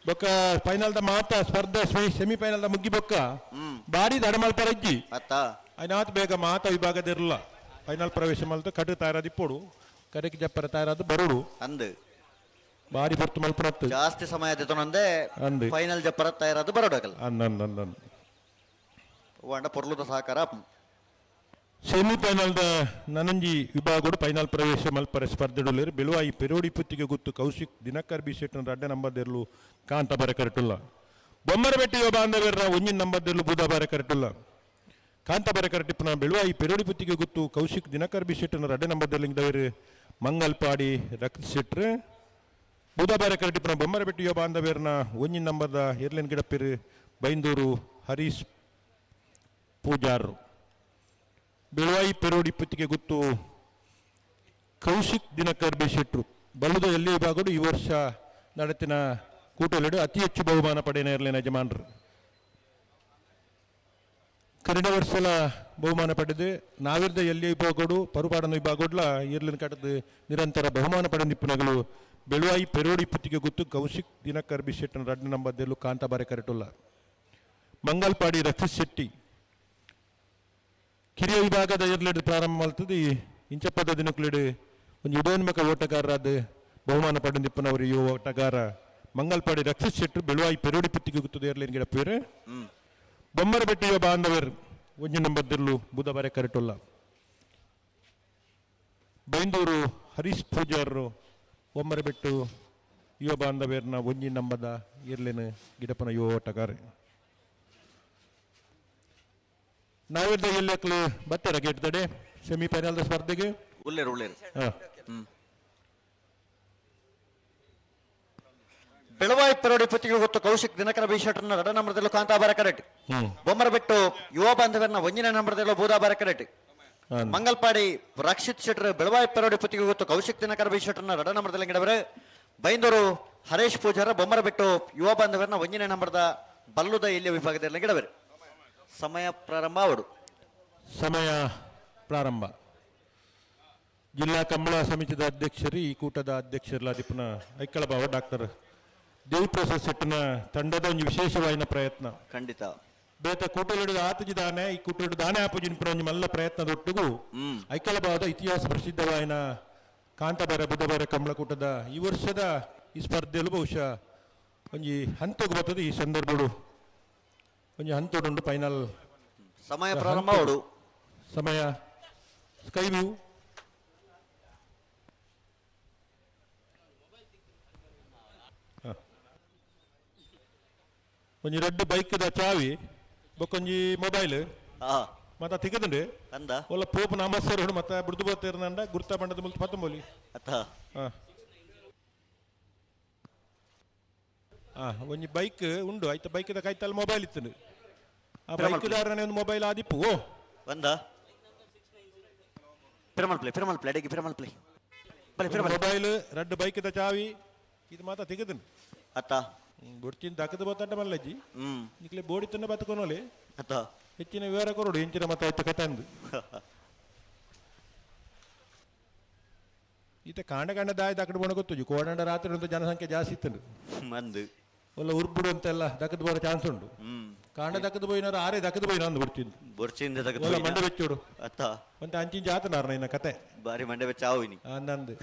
ಬೊಕ್ಕ ಫೈನಲ್ ದ ಮಾತ ಸ್ಪರ್ಧೆ ಸೆಮಿಫೈನಲ್ ದ ಮುಗ್ಗಿ ಬೊಕ್ಕ ಬಾರಿ ದಡ ಮಲ್ಪರಜ್ಜಿ ಅತ್ತ ಅಯ್ನಾತ್ ಬೇಗ ಮಾತ ವಿಭಾಗದಿರಲ್ಲ ಫೈನಲ್ ಪ್ರವೇಶ ಮಲ್ತ ಕಟು ತಯಾರಾದಿಪ್ಪೋಡು ಕರೆಕ್ ಜಪ್ಪರ ತಯಾರಾದ ಬರೋಡು ಅಂದ್ ಬಾರಿ ಪೊರ್ತು ಮಲ್ಪರತ್ತು ಜಾಸ್ತಿ ಸಮಯ ಆದಿತ್ತೊಂದೆ ಅಂದ್ ಫೈನಲ್ ಜಪ್ಪರ ತಯಾರಾದ ಬರೋಡಕಲ್ಲ ಅಂದ್ ವಾಂಡ ಪೊರ್ಲುದ ಸಹಕಾರ ಸೆಮಿಫೈನಲ್ ದ ನನಂಜಿ ವಿಭಾಗಡು ಫೈನಲ್ ಪ್ರವೇಶ ಮಲ್ಪರ ಸ್ಪರ್ಧೆಡುಲೇರು ಬೆಳುವಾಯಿ ಪೆರೋಡಿ ಪುತ್ತಿಗೆ ಗುತ್ತು ಕೌಶಿಕ್ ದಿನಕರ್ ಬಿ ಶೆಟ್ಟನ್ ರಡ್ಡೆ ನಂಬರ್ದೆರ್ಲು ಕಾಂತ ಬರ ಕರೆಟುಲ್ಲ ಬೊಮ್ಮರ ಬೆಟ್ಟಿಯ ಬಾಂಧವ್ಯರ ಒಂಜಿನ ನಂಬರ್ದೆರ್ಲು ಬೂದ ಬರ ಕರೆಟುಲ್ಲ ಕಾಂತ ಬರ ಕರೆಟಿಪ್ಪನ ಬೆಳುವಾಯಿ ಪೆರೋಡಿ ಪುತ್ತಿಗೆ ಗುತ್ತು ಕೌಶಿಕ್ ದಿನಕರ್ ಬಿ ಶೆಟ್ಟನ್ ರಡ್ಡೆ ನಂಬರ್ದೆರ್ಲಿಂಗದವರು ಮಂಗಲ್ಪಾಡಿ ರಕ್ತ ಶೆಟ್ರು ಬೂದ ಬರ ಕರೆಟಿಪ್ಪನ ಬೊಮ್ಮರ ಬೆಟ್ಟಿಯ ಬಾಂಧವ್ಯರನ ಒಂಜಿನ ನಂಬರ್ದ ಎರ್ಲೆನ್ ಗಿಡಪ್ಪಿರು ಬೈಂದೂರು ಹರೀಶ್ ಪೂಜಾರ್. ಬೆಳವಾಯಿ ಪೆರೋಡಿ ಪುತ್ತಿಗೆ ಗುತ್ತು ಕೌಶಿಕ್ ದಿನಕರ್ ಬೇಶೆಟ್ರು. ಬಲ್ಲುದ ಎಲ್ಲಿ ವಿಭಾಗಗಳು ಈ ವರ್ಷ ನಡೆತಿನ ಕೂಟಲೆಡು ಅತಿ ಹೆಚ್ಚು ಬಹುಮಾನ ಪಡೆಯನ ಇರಲಿನ ಯಜಮಾನರು. ಕಳೆದ ವರ್ಷಲ ಬಹುಮಾನ ಪಡೆದು ನಾವಿರ್ದ ಎಲ್ಲಿ ವಿಭಾಗಗಳು ಪರುಪಾಡನ ವಿಭಾಗಡ್ಲ ಇರ್ಲಿನ ಕಟ್ಟದ ನಿರಂತರ ಬಹುಮಾನ ಪಡೆದ ನಿಪುಣಗಳು ಬೆಳವಾಯಿ ಪೆರೋಡಿ ಪುತ್ತಿಗೆ ಗುತ್ತು ಕೌಶಿಕ್ ದಿನಕರ್ ಬಿಶೆಟ್ಟನ 2 ನಂಬರ್ದಲ್ಲೂ ಕಾಂತಾಬಾರೆ ಕರೆಟುಲ್ಲ. ಮಂಗಲ್ಪಾಡಿ ರಕ್ಷಿತ್ ಶೆಟ್ಟಿ ಕಿರಿಯ ವಿಭಾಗದ ಇರ್ಲೆಡ್ ಪ್ರಾರಂಭ ಮಾಡ್ತದೆ ಇಂಚಪ್ಪದ ದಿನಕ್ಲೆಡ್ ಒಂದು ಯುಡೋನ್ಮುಖ ಓಟಗಾರರಾದ ಬಹುಮಾನ ಪಡೆದ ನಿಪುಣವರು ಯುವ ಓಟಗಾರ ಮಂಗಲ್ಪಾಡಿ ರಕ್ಷಿತ್ ಶೆಟ್ರು ಬೆಳವಾಯಿ ಪೆರೋಡಿ ಪುತ್ತಿಗೆ ಗುತ್ತದ ಇರ್ಲಿನ ಗಿಡಪ್ಪೇರು. ಬೊಮ್ಮರಬೆಟ್ಟು ಯುವ ಬಾಂಧವರ್ 1 ನಂಬರ್ದಲ್ಲೂ ಬುಧವಾರ ಕರೆಟುಲ್ಲ. ಬೈಂದೂರು ಹರೀಶ್ ಪೂಜಾರರು ಬೊಮ್ಮರಬೆಟ್ಟು ಯುವ ಬಾಂಧವರ್ನ 1 ನಂಬರ್ದ ಇರ್ಲಿನ ಗಿಡಪನ ಯುವ ಓಟಗಾರ. ನಾವಿದ್ದ ಎಲ್ಲಕ್ಕಲು ಬತ್ತಾರ ಗೆಟ್ಟದಡೆ ಸೆಮಿಫೈನಲ್ದ ಸ್ಪರ್ಧೆಗೆ ಉಳ್ಳೇರು ಬೆಳವಾಯಿ ಪೆರೋಡಿ ಪುತ್ತಿಗೆ ಗೊತ್ತು ಕೌಶಿಕ್ ದಿನಕರ ಬಿಶೆಟ್ರನ್ನ 2 ನಂಬರ್ದಲ್ಲೂ ಕಾಂತಾಬಾರ ಕರೆಟ್. ಬೊಮ್ಮರಬೆಟ್ಟು ಯುವ ಬಾಂಧವರನ್ನ 1 ನಂಬರ್ದಲ್ಲೂ ಬೂದಾಬಾರ ಕರೆಟ್. ಮಂಗಲ್ಪಾಡಿ ರಕ್ಷಿತ್ ಶೆಟ್ರ್ ಬೆಳವಾಯಿ ಪೆರೋಡಿ ಪುತ್ತಿಗೆ ಗೊತ್ತು ಕೌಶಿಕ್ ದಿನಕರ ಬಿಶೆಟ್ರನ್ನ 2 ನಂಬರ್ದಲ್ಲಿ ಗಿಡವರೆ. ಬೈಂದೂರು ಹರೀಶ್ ಪೂಜಾರ ಬೊಮ್ಮರಬೆಟ್ಟು ಯುವ ಬಾಂಧವರನ್ನ 1 ನಂಬರ್ದ ಬಲ್ಲುದ ಇಲ್ಲಿಯ ವಿಭಾಗದಲ್ಲಿ ಗಿಡವರೆ. ಸಮಯ ಪ್ರಾರಂಭ ಅವಡು ಸಮಯ ಪ್ರಾರಂಭ. ಜಿಲ್ಲಾ ಕಂಬಳ ಸಮಿತಿದ ಅಧ್ಯಕ್ಷರು ಈ ಕೂಟದ ಅಧ್ಯಕ್ಷರಲಾದಿಪ್ಪನ ಐಕ್ಕಳಭಾವ ಡಾಕ್ಟರ್ ದೇವಿಪ್ರಸಾದ್ ಶೆಟ್ಟನ ತಂಡದ ಒಂದು ವಿಶೇಷವಾದ ಪ್ರಯತ್ನ ಖಂಡಿತ ಬೇತ ಕೂಟಲಿಡಿದ ಆತಜಿ ದಾನೆ ಈ ಕೂಟಲಿಡ ದಾನೆ ಆಪುಜಿನ ಒಂದು ಮಲ್ಲ ಪ್ರಯತ್ನದೊಟ್ಟಿಗೂ ಐಕ್ಕಳಭಾವದ ಇತಿಹಾಸ ಪ್ರಸಿದ್ಧವಾಯಿನ ಕಾಂತಾಬಾರ ಬುಧವಾರ ಕಂಬಳಕೂಟದ ಈ ವರ್ಷದ ಈ ಸ್ಪರ್ಧೆಯಲ್ಲೂ ಬಹುಶಃ ಒಂಜಿ ಹಂತಕ್ಕೆ ಬರ್ತದೆ. ಈ ಸಂದರ್ಭಗಳು ಒಂಜಿ ಹಂತೋಡುಂಡು ಫೈನಲ್ ಸಮಯ ಪ್ರಾರಂಭ ಅವಡು ಸಮಯ ಸ್ಕೈ ವ್ಯೂ ಒಂಜಿ ರೆಡ್ ಬೈಕ್ದ ಚಾವಿ ಬೊಕ್ಕೊಂಜಿ ಮೊಬೈಲ್ ಮತ್ತ ತೆಗೆದುಂಡು ಅಂದ ಒಲ್ಲ ಪೋಪ್ ನಾಮಸ್ಸರು ಮತ್ತೆ ಬಿಡ್ದು ಬರ್ತಿರಂಡ ಗುರ್ತ ಬಂಡದ ಮುಲ್ತು ಪತ್ತಂಬೋಲಿ ಒಂಜಿ ಬೈಕ್ ಉಂಡು ಐತ ಬೈಕ್ದ ಕೈತಲ್ಲಿ ಮೊಬೈಲ್ ಇತ್ತು. ಆ ಬೈಕ್ದಾರನೇ ಒಂದು ಮೊಬೈಲ್ ಆದಿಪ್ಪು ಒಂದ ಫಿರಮಲ್ ಪ್ಲೇ ಅಡಿಗೆ ಫಿರಮಲ್ ಪ್ಲೇ ಮೊಬೈಲ್ ರೆಡ್ ಬೈಕ್ದ ಚಾವಿ ಇದು ಮಾತ ತೆಗೆದನು ಅತ್ತ ಬುಡ್ಚಿನ ದಕ್ಕದ ಬತ್ತಾಟ ಮಲ್ಲಜ್ಜಿ ನಿಕ್ಲೆ ಬೋಡಿ ತನ್ನ ಬತ್ಕೊನೋಲಿ ಅತ್ತ ಹೆಚ್ಚಿನ ವಿವರ ಕೊರಡು ಹೆಂಚಿನ ಮತ್ತೆ ಆಯ್ತು ಕತೆ ಅಂದು ಈತ ಕಾಂಡ ದಾಯ ದಕ್ಕಡ ಬೋಣ ಗೊತ್ತು ಕೋಡಂಡ ರಾತ್ರಿ ಅಂತ ಜನಸಂಖ್ಯೆ ಜಾಸ್ತಿ ಇತ್ತು ಮಂದು ಒಲ್ಲ ಉರ್ಬುಡು ಅಂತೆಲ್ಲ ದಕ್ಕದ ಬರೋ ಚಾನ್ಸ್ ಉಂಡು. ಕಾಂಡ ದಕ್ಕದ ಬೋಯ್ನಾರ ಆರೇ ದಕ್ಕದ ಬೋಯ್ನ ಅಂದು ಬಿಡ್ತೀನಿ ಮಂಡೆ ಬೆಚ್ಚೋಡು ಅತ್ತ ಒಂತ ಅಂಚಿನ ಜಾತನಾರ ಇನ್ನ ಕತೆ ಬಾರಿ ಮಂಡೆ ಬೆಚ್ಚ ಆವಿನಿ ಅಂದಂದು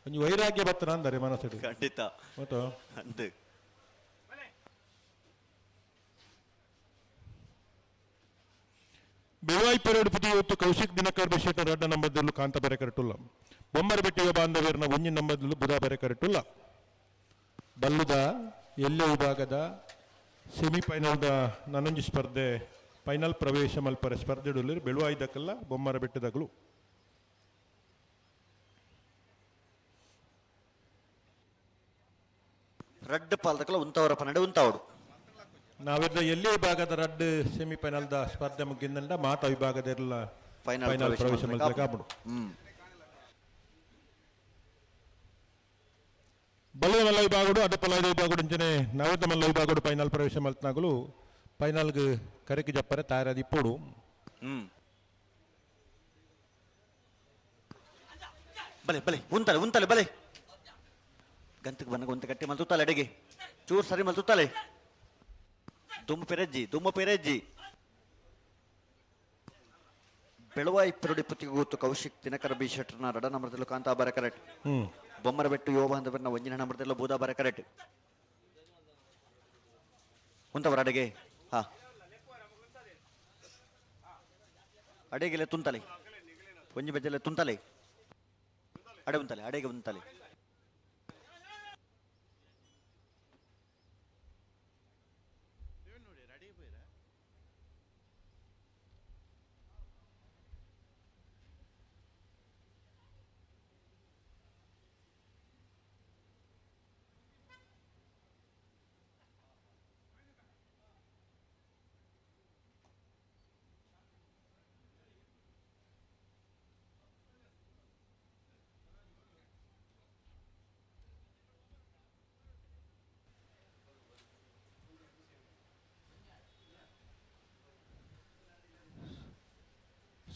ಒಂಜಿ ವೈರಾಗ್ಯ ಬತ್ತನ ಅಂದರೆ ಮನಸ್ಸು ಖಂಡಿತ ಮತ್ತು ಅಂದು ಬೆಳವಾಯಿ ಪೆರೋಡಿ ಪುತಿ ಇವತ್ತು ಕೌಶಿಕ್ ದಿನಕರ್ ಬೆಶೆಟ್ನ 2 ನಂಬರ್ದಲ್ಲೂ ಕಾಂತಾಬಾರೆ ಕರೆಟುಲ್ಲ. ಬೊಮ್ಮರಬೆಟ್ಟು ಯುವ ಬಾಂಧವರನ್ನ 1 ನಂಬರ್ದಲ್ಲೂ ಬುಧವಾರ ಕರೆಟುಲ್ಲ. ಬಲ್ಲುದ ಎಲ್ಲೆ ವಿಭಾಗದ ಸೆಮಿಫೈನಲ್ದ ನನೊಂಜಿ ಸ್ಪರ್ಧೆ ಫೈನಲ್ ಪ್ರವೇಶ ಮಲ್ಪರ ಸ್ಪರ್ಧೆಡು ಬೆಳವಾಯಿದಕ್ಕಲ್ಲ ಬೊಮ್ಮರಬೆಟ್ಟದಗಳು. ರಡ್ಡ್ ಪಾಲ್ದಕಲ ಉಂತವರ ಪನ್ನಡೆ ಉಂತಾವಡು ನಾವೆಲ್ಲ ಎಲ್ಲೇ ವಿಭಾಗದ ರಡ್ಡ್ ಸೆಮಿಫೈನಲ್ದ ಸ್ಪರ್ಧೆ ಮುಗಿಂದಂಡ ಮಾತ ವಿಭಾಗದೆಲ್ಲ ಫೈನಲ್ ಪ್ರವೇಶ ಮಲ್ಪರ ಕಾಪುಡು. ಬಲ್ಲದ ಮಲ್ಲ ವಿಭಾಗಡು ಅಡ್ಡಪಲಾಯದ ವಿಭಾಗಡು ಅಂಚನೆ ನವದ ಮಲ್ಲ ವಿಭಾಗಡು ಫೈನಲ್ ಪ್ರವೇಶ ಮಲ್ತನಾಗಲು ಫೈನಲ್ಗೆ ಕರೆಕಿ ಜಪ್ಪರೆ ತಯಾರಾದ ಇಪ್ಪೋಡು. ಬಲೆ ಬಲೆ ಉಂತಲೆ ಉಂತಲೆ ಬಲೆ ಗಂತಕ್ಕೆ ಬನ್ನ ಗೊಂತ ಕಟ್ಟಿ ಮಲ್ತುತ್ತಾಳೆ ಅಡೆಗೆ ಚೂರು ಸರಿ ಮಲ್ತುತ್ತಾಳೆ ದುಮ್ಮ ಪೆರಜ್ಜಿ ಬೆಳವಾಯಿ ಪೆರೋಡಿ ಪುತ್ತಿಗೆ ಗೊತ್ತು ಕೌಶಿಕ್ ದಿನಕರ ಬಿ ಶೆಟ್ರನ 2 ನಂಬರ್ದಲ್ಲೂ ಕಾಂತಾಬಾರ ಕರೆಟ್. ಬೊಮ್ಮರಬೆಟ್ಟು ಯುವ ಬಾಂಧವರನ್ನ 1 ನಂಬರ್ದಲ್ಲೂ ಬೂದಾಬಾರ ಕರೆಟ್. ಉಂತವರ ಅಡೆಗೆ ಅಡೆಗೆಲೆ ತುಂತಲೆ ಒಂಜಿ ಬೆಜ್ಜಲೆ ತುಂತಲೆ ಅಡೆ ಉಂತಲೆ ಅಡೆಗೆ ಉಂತಲೆ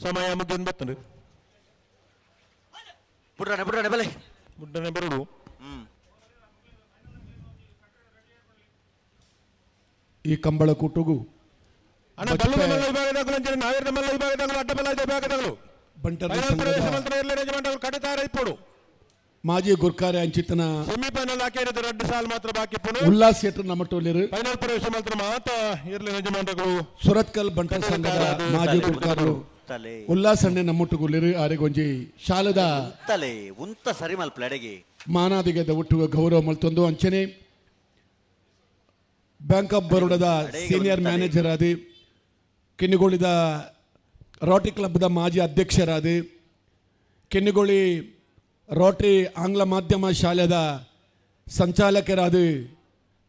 ಸಮಯ ಮುಗಿದು ಬರ್ತದೆ ಬಿಡ್ರಾನೆ ಬಲೆ ಮುಡ್ಡನೆ ಬರುಡು ಈ ಕಂಬಳ ಕೂಟುಗು ಅಣ್ಣ ಬಲ್ಲು ಮಲ್ಲ ವಿಭಾಗದಾಗಲು ಅಂಜನೆ ನಾವೇರ್ನ ಮಲ್ಲ ವಿಭಾಗದಾಗಲು ಅಡ್ಡಬಲ ವಿಭಾಗದಾಗಲು ಬಂಟರ ಫೈನಲ್ ಪ್ರವೇಶ ಮಂತ್ರ ಎಲ್ಲ ರೆಜಿಮೆಂಟ್ ಕಡಿತಾರ ಇಪ್ಪಡು ಮಾಜಿ ಗುರ್ಕಾರೆ ಅಂಚಿತನ ಸೆಮಿಫೈನಲ್ ಹಾಕಿರೋದು 2 ಸಾಲ್ ಮಾತ್ರ ಬಾಕಿ ಪುಣೆ ಉಲ್ಲಾಸ್ ಥಿಯೇಟರ್ ನಮ್ಮಟೋಲಿರು ಫೈನಲ್ ಪ್ರವೇಶ ಮಾತ್ರ ಮಾತ್ರ ಇರಲಿ ಯಜಮಾನಗಳು ಸುರತ್ಕಲ್ ಬಂಟರ ಸಂಘದ ಮಾಜಿ ಗುರ್ಕಾರರು ತಲೆ ಉಲ್ಲಾಸ್ ಅಣ್ಣೆ ನಮ್ಮೊಟ್ಟುಗುಲಿರು ಆರೆಗೊಂಜಿ ಶಾಲದ ತಲೆ ಉಂತ ಸರಿ ಮಲ್ಪಲೆಡೆಗೆ ಮಾನಾದಿಗೆದ ಒಟ್ಟುಗ ಗೌರವ ಮಲ್ತೊಂದು ಅಂಚನೆ bank of ಬರೋಡದ senior manager Adi ಕೆನ್ನಿಗೋಳಿದ Rotary ಕ್ಲಬ್ದ ಮಾಜಿ ಅಧ್ಯಕ್ಷರಾದ ಕೆನ್ನಿಗೋಳಿ ರೋಟರಿ ಆಂಗ್ಲ ಮಾಧ್ಯಮ ಶಾಲೆದ ಸಂಚಾಲಕರಾದ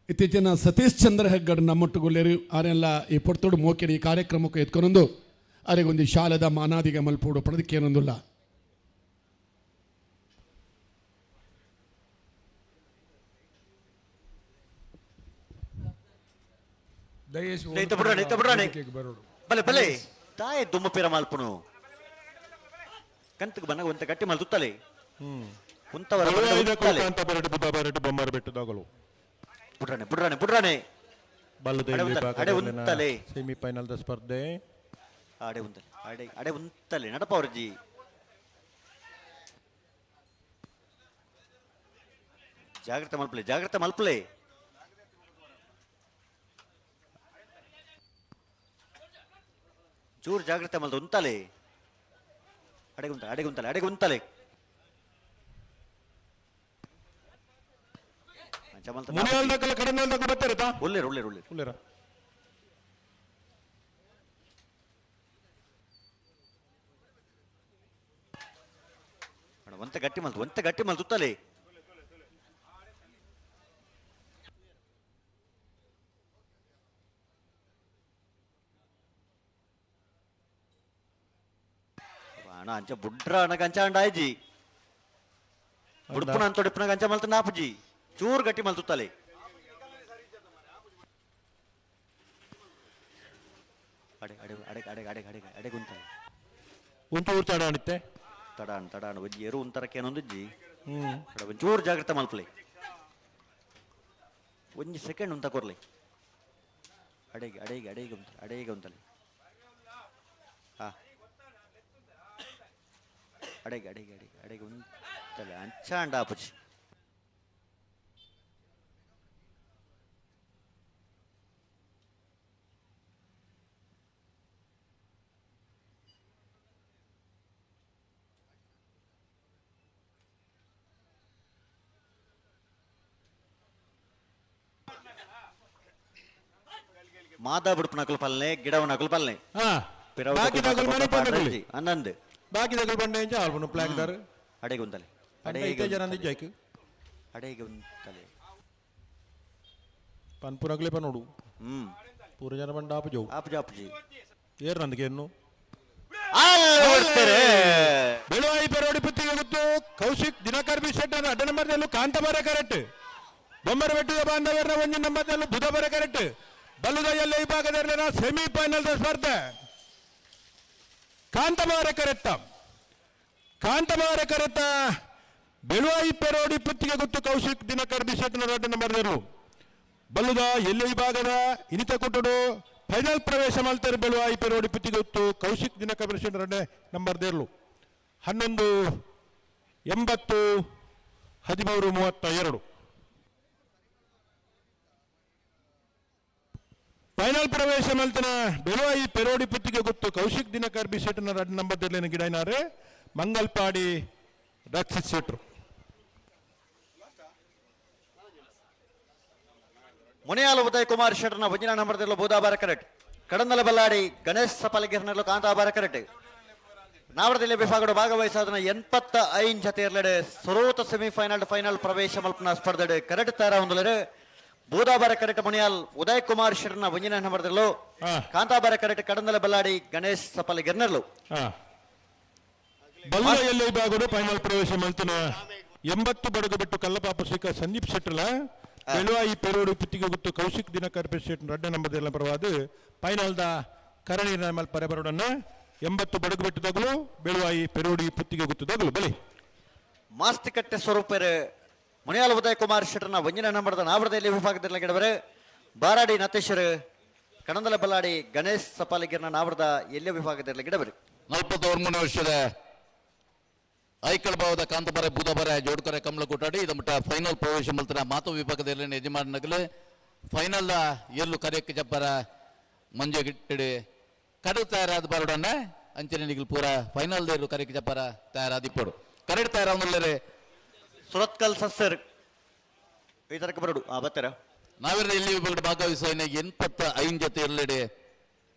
ಇತ್ತೀಚಿನ ಸತೀಶ್ ಚಂದ್ರ ಹೆಗ್ಗಡ್ ನಮ್ಮೊಟ್ಟುಗುಲ್ಲೇರು ಆರೆಲ್ಲ ಈ ಪೊರ್ತೋಡು ಮೋಕೆರಿ ಈ ಕಾರ್ಯಕ್ರಮಕ್ಕೆ ಎತ್ಕೊಂಡೊಂದು ಅವರಿಗೊಂದು ಶಾಲೆದ ಮಾನಾದಿಗೆ ಮಲ್ಪೋಡು ಪಡೆದಕ್ಕೇನೊಂದಿಲ್ಲ ಬಲೆ ಬಲೆ ತಾಯಿ ದುಮ್ಮ ಪೇರ ಮಲ್ಪುನು ಕಂತಕ್ಕೆ ಬನ್ನ ಒಂತ ಗಟ್ಟಿ ಮಲ್ತುತ್ತಲೆ ಉಂತವರ ಅಂತ ಬರಡು ಬುದ್ಧ ಬರಡು ಬೊಮ್ಮರ ಬೆಟ್ಟದಾಗಲು ಬಿಡ್ರಾನೆ ಬಲ್ಲದ ಉಂತಲೆ ಸೆಮಿಫೈನಲ್ ದ ಸ್ಪರ್ಧೆ ಅಡೆ ಉಂತಲೆ ನಡಪ ಅವ್ರಜಿ ಜಾಗ್ರತೆ ಮಲ್ಪಲೆ ಚೂರು ಜಾಗ್ರತೆ ಮಲ್ದ ಉಂತಲೆ ಅಡೆಗುಂತಲೆ ಮುನಿಯಾಲ್ದಕ್ಕಲ್ಲ ಕಡನಾಲ್ದಕ್ಕ ಬರ್ತಾರತಾ ಒಳ್ಳೆರ ಉಳ್ಳೇರ ಒಂತ ಗಟ್ಟಿ ಮಲ್ತುತ್ತಲೆ ಅಂಚ ಬುಡ್ರ ಅನಗ ಅಂಚ ಅಂಡಾಯ್ಜಿ ಬುಡ್ಪುನ ಅಂತೊಡಿಪುನಗ ಅಂಚ ಮಲ್ತ ನಾಪುಜಿ ಚೂರ್ ಗಟ್ಟಿ ಮಲ್ತುತ್ತಲೆ ಅಡೆ ಗುಂತಲೆ ಒಂಚೂರು ತಡಾಣಿತ್ತೆ ತಡಾಣ ಒಜ್ಜಿ ಎರು ಉಂತರಕ್ಕೇನೊಂದುಜ್ಜಿ ಒಂಚೂರು ಜಾಗ್ರತೆ ಮಲ್ಪಲೆ ಒಂಜಿ ಸೆಕೆಂಡ್ ಉಂತ ಕೊರ್ಲೆ ಅಡೆಗೆ ಉಂತಲೆ ಹಾ ಅಡೆಗೆ ಉಂತಲೆ ಅಂಚ ಅಂಡಾಪುಜಿ ಮಾದಾ ಬಿಡುಪು ನಕಲು ಪಲ್ಲೆ ಗಿಡವ ನಕಲು ಪಲ್ಲೆ ಅನ್ನಂದು ಬಾಕಿದಗಳು ಬಂಡೆ ಇಂಚ ಆಲ್ಬನು ಪ್ಲಾಕ್ ದಾರ್ ಅಡೆಗೆ ಉಂತಲೆ ಅಡೆಗೆ ಉಂತಲೆ ಪನ್ಪುರಗಲೆ ಪನೋಡು ಪೂರ ಜನ ಬಂಡ ಆಪುಜಿ ಏರ್ ನಂದಕ್ಕೆ ಏನು ಅಲ್ಲೇ ಬೆಳುವಾಯಿ ಪೆರೋಡಿ ಪುತ್ತಿಗೆ ಗೊತ್ತು ಕೌಶಿಕ್ ದಿನಕರ್ ಬಿ ಶೆಟ್ ಅಡ್ಡ ನಂಬರ್ದಲ್ಲೂ ಕಾಂತಬಾರ ಕರೆಕ್ಟ್ ಬೊಮ್ಮರ ಬೆಟ್ಟದ ಬಾಂಧವರ ಒಂದು ನಂಬರ್ದಲ್ಲೂ ಬುಧಬಾರ ಕರೆಕ್ಟ್ ಬಲ್ಲುದ ಎಲ್ಲ ವಿಭಾಗದಲ್ಲಿನ ಸೆಮಿಫೈನಲ್ ಸ್ಪರ್ಧೆ ಕಾಂತಬಾರ ಕರೆತ್ತ ಬೆಳುವಾಯಿ ಪೆರೋಡಿ ಪುತ್ತಿಗೆ ಗೊತ್ತು ಕೌಶಿಕ್ ದಿನಕರ್ ಬಿ ಶೆಟ್ ಅಡ್ಡ ನಂಬರ್ದಲ್ಲೂ ಬಲ್ಲುದ ಎಲ್ಲ ವಿಭಾಗದ ಇನಿತ ಕೊಟ್ಟಡು ಫೈನಲ್ ಪ್ರವೇಶ ಮಾಡ್ತಾರೆ ಬೆಳುವಾಯಿ ಪೆರೋಡಿ ಪುತ್ತಿಗೆ ಗೊತ್ತು ಕೌಶಿಕ್ ದಿನಕರ್ ಬಿ ಶೆಟ್ ಅಡ್ಡ ನಂಬರ್ದೇರ್ಲು 11-80-13-32 ಫೈನಲ್ ಪ್ರವೇಶ ಮಲ್ತನ ಬೆಳುವಾಯಿ ಪೆರೋಡಿ ಪುತ್ತಿಗೆ ಗೊತ್ತು ಕೌಶಿಕ್ ದಿನಕರ್ ಬಿ ಶೆಟ್ನ ರಡ್ ನಂಬರ್ದಲ್ಲಿ ಗಿಡನಾರೆ ಮಂಗಲ್ಪಾಡಿ ರಕ್ಷಿತ್ ಶೆಟ್ರು ಮುನಿಯಾಲ ಉದಯ್ ಕುಮಾರ್ ಶೆಟ್ನ ಒಂಜಿನ ನಂಬರ್ದಲ್ಲೂ ಬೂದಾಬಾರ ಕರೆಕ್ಟ್ ಕಡಂದಲ ಬಲ್ಲಾಡಿ ಗಣೇಶ್ ಸಪಾಲಿಗಿರ್ನಲ್ಲೂ ಕಾಂತಾಬಾರ ಕರೆಕ್ಟ್ ನಾವರದಲ್ಲಿ ವಿಭಾಗದ ಭಾಗವಹಿಸಾದನ 85 ಜತೆಯರ್ಲೆಡೆ ಸುರೂತ ಸೆಮಿಫೈನಲ್ ಫೈನಲ್ ಪ್ರವೇಶ ಮಲ್ಪನ ಸ್ಪರ್ಧೆ ಕರೆಕ್ಟ್ ತರ ಒಂದಲರೆ ಬೂದಾಬಾರ ಕರೆಕ್ಟ್ ಮುನಿಯಾಲ್ ಉದಯ್ ಕುಮಾರ್ ಶೆಟ್ನ ಒಂಜಿನ ನಂಬರ್ದಲ್ಲೂ ಕಾಂತಾಬಾರ ಕರೆಕ್ಟ್ ಕಡಂದಲ ಬಲ್ಲಾಡಿ ಗಣೇಶ್ ಸಪಾಲಿಗಿರ್ನಲ್ಲೂ ಬಲ್ಲಾಯಲ್ಲಿ ವಿಭಾಗದ ಫೈನಲ್ ಪ್ರವೇಶ ಮಲ್ತನ 80 ಬಡಗು ಬಿಟ್ಟು ಕಲ್ಲಪಾಪ ಶ್ರೀಕ ಸಂದೀಪ್ ಶೆಟ್ರಲ ಬೆಳುವಾಯಿ ಪೆರೋಡಿ ಪುತ್ತಿಗೆ ಗೊತ್ತು ಕೌಶಿಕ್ ದಿನಕರ್ ಬಿ ಶೆಟ್ ರಡ್ಡ ನಂಬರ್ದೆಲ್ಲ ಪರವಾದ ಫೈನಲ್ ದ ಕರಣಿ ಮಲ್ಪರೆ ಬರೋಡನ್ನ ಎಂಬತ್ತು ಬಡಗು ಬಿಟ್ಟು ತಗಲು ಬೆಳುವಾಯಿ ಪೆರೋಡಿ ಪುತ್ತಿಗೆ ಗುತ್ತು ತಗಲು ಬಲಿ ಮಾಸ್ತಿಕಟ್ಟೆ ಸ್ವರೂಪರು ಮುನಿಯಾಲ ಉದಯ್ ಕುಮಾರ್ ಶೆಟ್ಟರ್ನ ಒಂಜಿನ ನಂಬರದ ನಾವರದಲ್ಲಿ ವಿಭಾಗದಲ್ಲಿ ಗಿಡವರು ಬಾರಾಡಿ ನತೇಶರು ಕಣಂದಲ ಬಲ್ಲಾಡಿ ಗಣೇಶ್ ಸಪಾಲಿಗಿರ್ನ ನಾವರದ ಎಲ್ಲ ವಿಭಾಗದಲ್ಲಿ ಗಿಡವರು 43 ವರ್ಷದ ಐಕಳ ಭಾವದ ಕಾಂತಬಾರೆ ಬೂದಬಾರೆ ಜೋಡ್ಕರೆ ಕಮಲ ಕೂಟಾಡಿ ಇದಮಟ ಫೈನಲ್ ಪ್ರವೇಶ ಮಲ್ತನ ಮಾತು ವಿಭಾಗದಲ್ಲಿ ಯಜಮಾನ ನಗಲು ಫೈನಲ್ ಎಲ್ಲು ಕರೆಯಕ್ಕೆ ಜಬ್ಬರ ಮಂಜೆ ಗಿಟ್ಟಿಡಿ ಕಡು ತಯಾರಾದ ಬಾರುಡನ್ನ ಅಂಚನೆ ನಿಗಲ್ ಪೂರ ಫೈನಲ್ ದೇರು ಕರೆಯಕ್ಕೆ ಜಬ್ಬರ ತಯಾರಾದಿಪ್ಪಡು ಕರೆಕ್ಟ್ ತಯಾರಾವಲ್ಲರೆ ಸುರತ್ಕಲ್ ಸಸ್ಸರ್ ಈ ತರಕ್ಕೆ ಬರೋಡು ಬರ್ತಾರ ನಾವೆಲ್ಲ ಇಲ್ಲಿ ವಿಭಾಗದ ಭಾಗವಹಿಸುವ 85 ಜೊತೆ ಎಲ್ಲೆಡೆ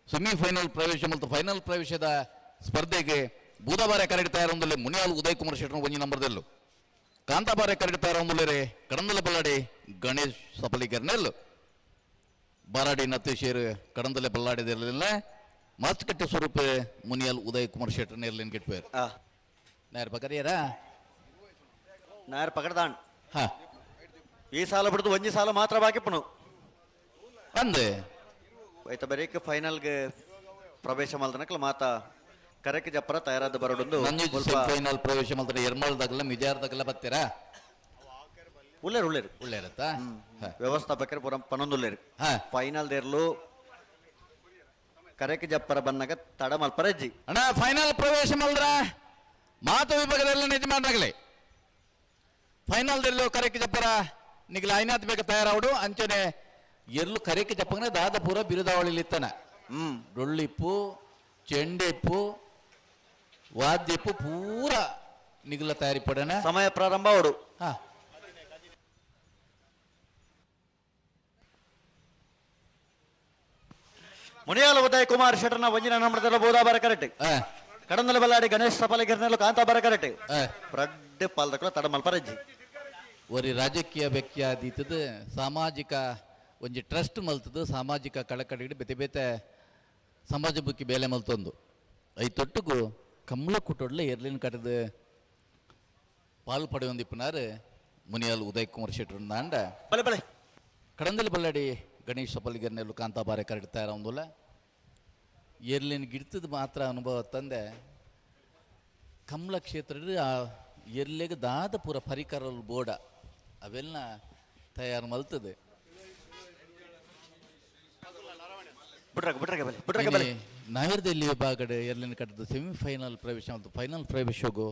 ಸೆಮಿಫೈನಲ್ ಪ್ರವೇಶ ಮತ್ತು ಫೈನಲ್ ಪ್ರವೇಶದ ಸ್ಪರ್ಧೆಗೆ ಬೂದಬಾರೆ ಕರೆಕ್ಟ್ ತಯಾರೊಂದಲ್ಲೇ ಮುನಿಯಾಲ್ ಉದಯ್ ಕುಮಾರ್ ಶೆಟ್ಟರ್ ಒಂಜಿ ನಂಬರ್ದಲ್ಲೂ ಕಾಂತಾಬಾರೆ ಕರೆಕ್ಟ್ ತಯಾರೊಂದಲ್ಲೇ ಕಡಂದಲ ಬಲ್ಲಾಡಿ ಗಣೇಶ್ ಸಪಲಿಗರ್ನೆಲ್ಲು ಬಾರಾಡಿ ನತ್ತೇಶೇರು ಕಡಂದಲೆ ಬಲ್ಲಾಡಿದಿರಲಿಲ್ಲ ಮಾಸ್ಟಕಟ್ಟೆ ಸ್ವರೂಪ ಮುನಿಯಾಲ್ ಉದಯ್ ಕುಮಾರ್ ಶೆಟ್ಟರ್ ನೆರ್ಲಿನ್ ಗೆಟ್ಪೇರು ನಾಯರ್ ಪಕರಿಯರಾ ನಾಯರ್ ಪಕಡ್ದಾಣ್ ಹಾ ಈ ಸಾಲ ಬಿಡ್ದು ಒಂಜಿ ಸಾಲ ಮಾತ್ರ ಬಾಕಿಪ್ಪನು ಅಂದೆ ಐತ ಬರೀಕ್ ಫೈನಲ್ಗೆ ಪ್ರವೇಶ ಮಾಡ್ದನಕ್ಲ ಮಾತ ಕರೆಕ್ಕೆ ಜಪ್ಪರ ತಯಾರಾದ ಬರೋಡೊಂದು ಫೈನಲ್ ಪ್ರವೇಶ ಮಾಡ್ತಾರೆ ಎರ್ಮಾಳ್ದಾಗಲ್ಲ ಮಿಜಾರ್ದಾಗಲ್ಲ ಬರ್ತೀರಾ ಉಳ್ಳೇರು ಉಳ್ಳೇರು ಒಳ್ಳೆಯರತ್ತಾ ವ್ಯವಸ್ಥಾಪಕರು ಪುರ ಪನ್ನೊಂದುಳ್ಳೇರು ಫೈನಲ್ ದೇರ್ಲು ಕರೆಕ್ಕೆ ಜಪ್ಪರ ಬನ್ನಗ ತಡ ಮಲ್ಪರಜ್ಜಿ ಅಣ್ಣ ಫೈನಲ್ ಪ್ರವೇಶ ಮಾಡಿದ್ರ ಮಾತು ವಿಭಾಗದಲ್ಲಿ ಯಜಮಾನರಾಗಲಿ ಫೈನಲ್ ದೆಲ್ಲೋ ಕರೆಕ್ಕೆ ಜಪ್ಪರ ನಿಗಲ ಐನಾತ್ ಬೇಗ ತಯಾರಾವಡು ಅಂಚನೆ ಎಲ್ಲೂ ಕರೆಕ್ಕೆ ಜಪ್ಪಂಗನೆ ದಾದ ಪೂರ ಬಿರುದಾವಳಿಲಿತ್ತನ ಡೊಳ್ಳಿಪ್ಪು ಚೆಂಡೆಪ್ಪು ವಾದ್ಯಪ್ಪು ಪೂರ ನಿಗಲ ತಯಾರಿ ಪಡನ ಸಮಯ ಪ್ರಾರಂಭ ಅವಡು ಹಾ ಮುನಿಯಾಲ ಉದಯ್ ಕುಮಾರ್ ಶೆಟ್ಟರ್ನ ಒಂಜಿನ ನಂಬರದಲ್ಲ ಬೋದಾಬಾರ ಕರೆಕ್ಟ್ ಕಡಂದಲ ಬಲ್ಲಾಡಿ ಗಣೇಶ್ ಸಪಾಲಿಗಿರ್ನೆಲ್ಲ ಕಾಂತಾಬಾರ ಕರೆಕ್ಟ್ ಪ್ರಡ್ ಪಾಲ್ದಕ್ಲ ತಡ ಮಲ್ಪರಜ್ಜಿ ಒರಿ ರಾಜಕೀಯ ವ್ಯಕ್ತಿ ಆದೀತದ ಸಾಮಾಜಿಕ ಒಂಜಿ ಟ್ರಸ್ಟ್ ಮಲ್ತದ ಸಾಮಾಜಿಕ ಕಳಕಳಿಗೆ ಬೆತೆ ಬೇತೆ ಸಮಾಜ ಬುಕ್ಕಿ ಬೇಲೆ ಮಲ್ತೊಂದು ಐ ತೊಟ್ಟುಗು ಕಮಲ ಕುಟ್ಟೊಡ್ಲೆ ಎರ್ಲಿನ ಕಟ್ಟದ ಪಾಲು ಪಡೆಯೊಂದಿಪ್ಪನಾರು ಮುನಿಯಾಲ್ ಉದಯ್ ಕುಮಾರ್ ಶೆಟ್ಟರ್ ಅಂಡ ಬಲೆ ಬಲೆ ಕಡಂದಲಿ ಬಲ್ಲಾಡಿ ಗಣೇಶ್ ಸಪಲಿಗರ್ನೆಲ್ಲು ಕಾಂತಾಬಾರೆ ಕರೆಕ್ಟ್ ತಯಾರೊಂದುಲ್ಲ ಎರ್ಲಿನ ಗಿಡ್ತದ ಮಾತ್ರ ಅನುಭವ ತಂದೆ ಕಮಲ ಕ್ಷೇತ್ರದ ಎರ್ಲೆಗೆ ದಾದ ಪೂರ ಪರಿಕರಲ್ ಬೋಡ ಅವೆಲ್ಲ ತಯಾರು ಮಲ್ತದೆ ನಾಯರ್ದಲ್ಲಿ ವಿಭಾಗಡೆ ಎರ್ಲಿನ ಕಟ್ಟದ ಸೆಮಿಫೈನಲ್ ಪ್ರವೇಶ ಮತ್ತು ಫೈನಲ್ ಪ್ರವೇಶಗೂ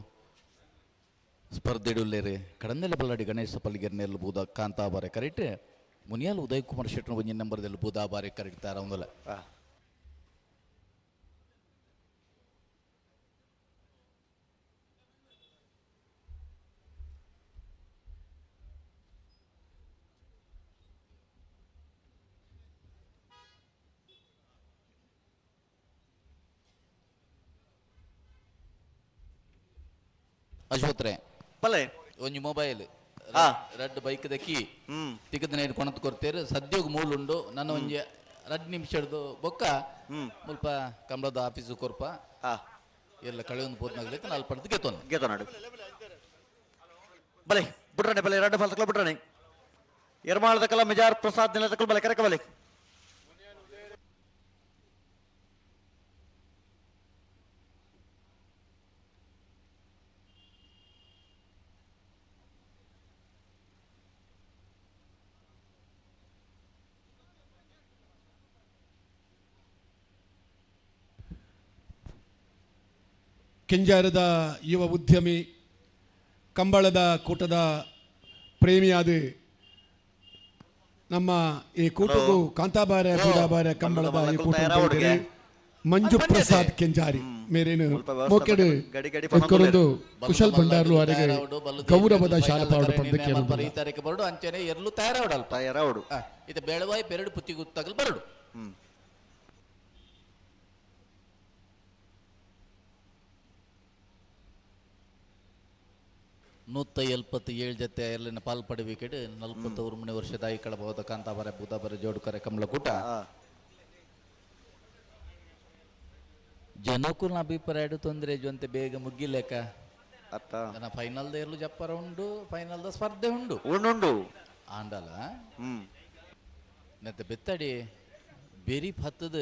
ಸ್ಪರ್ಧೆಡುಲ್ಲೇರಿ ಕಡಂದೆಲ್ಲ ಬಲ್ಲಾಡಿ ಗಣೇಶ ಸಪಲಿಗರ್ನೆಲ್ಲು ಬೂದ ಕಾಂತಾಬಾರೆ ಕರೆಕ್ಟ್ ಮುನಿಯಾಲ್ ಉದಯ್ ಕುಮಾರ್ ಶೆಟ್ಟರ್ ಒಂಜಿ ನಂಬರ್ದಲ್ಲಿ ಬೂದಾಬಾರೆ ಕರೆಕ್ಟ್ ತಯಾರೊಂದಲ್ಲ ಅಶ್ವತ್ರೆ ಬಲೆ ಒಂಜಿ ಮೊಬೈಲ್ ರಡ್ ಬೈಕ್ ದಕ್ಕಿ ತಿಕ್ಕದ ನೀರು ಕೊಣತ್ ಕೊಡ್ತೇರು ಸದ್ಯೋಗ ಮೂಲುಂಡು ನನ್ನ ಒಂಜಿ 2 ನಿಮಿಷದ್ದು ಬೊಕ್ಕ ಮುಲ್ಪ ಕಮಲದ ಆಫೀಸು ಕೊರ್ಪ ಎಲ್ಲ ಕಳೆಯೊಂದು ಪೋತ್ನಾಗ್ಲೈತೆ ನಾಲ್ ಪಡ್ದು ಗೆತೋನಾಡು ಬಲೆ ಬಿಟ್ರನೆ ಬಲೆ ರಡ್ಡ ಫಾಲ್ತಕ್ಲ ಬಿಟ್ರನೆ ಎರ್ಮಾಳದಕಲ ಮಿಜಾರ್ ಪ್ರಸಾದ್ ನಿಲದಕಲ ಬಲೆ ಕರೆಕ ಬಲೆ ಕೆಂಜಾರದ ಯುವ ಉದ್ಯಮಿ ಕಂಬಳದ ಕೂಟದ ಪ್ರೇಮಿಯಾದ ನಮ್ಮ ಈ ಕೂಟಗೂ ಕಾಂತಾಬಾರೆ ಬೂದಾಬಾರೆ ಕಂಬಳದ ಈ ಕೂಟ ಮಂಜು ಪ್ರಸಾದ್ ಕೆಂಜಾರಿ ಮೇರೇನು ಮೋಕೆಡು ಎಕ್ಕರೊಂದು ಕುಶಲ್ ಭಂಡಾರ್ಲು ಅವರಿಗೆ ಗೌರವದ ಶಾಲಪಾಡು ಪಡೆದಕ್ಕೆ ಬರಡು ಅಂಚನೆ ಎರ್ಲು ತಯಾರಾವಡು ಇದು ಬೆಳವಾಯಿ ಪೆರಡು ಪುತ್ತಿ ಗುತ್ತಾಗಲು ಬರಡು 177 ಜೊತೆ ಅಲ್ಲಿನ ಪಾಲ್ಪಡಬೇಕೆಡೆ 43 ವರ್ಷದ ಈ ಕಳಬಹುದ ಕಾಂತಾಬಾರೆ ಬೂದಾಬಾರೆ ಜೋಡುಕರೆ ಕಮಲಕೂಟ ಜನಕ್ಕೂ ಅಭಿಪ್ರಾಯ ತೊಂದರೆ ಜೊಂತೆ ಬೇಗ ಮುಗಿಲೇಕ ಅತ್ತ ಫೈನಲ್ ದೇರ್ಲು ಜಪ್ಪರ ಉಂಡು ಫೈನಲ್ ದ ಸ್ಪರ್ಧೆ ಉಂಡು ಉಂಡು ಆಂಡಲ ನೆತ್ತ ಬೆತ್ತಡಿ ಬೆರಿ ಹತ್ತದ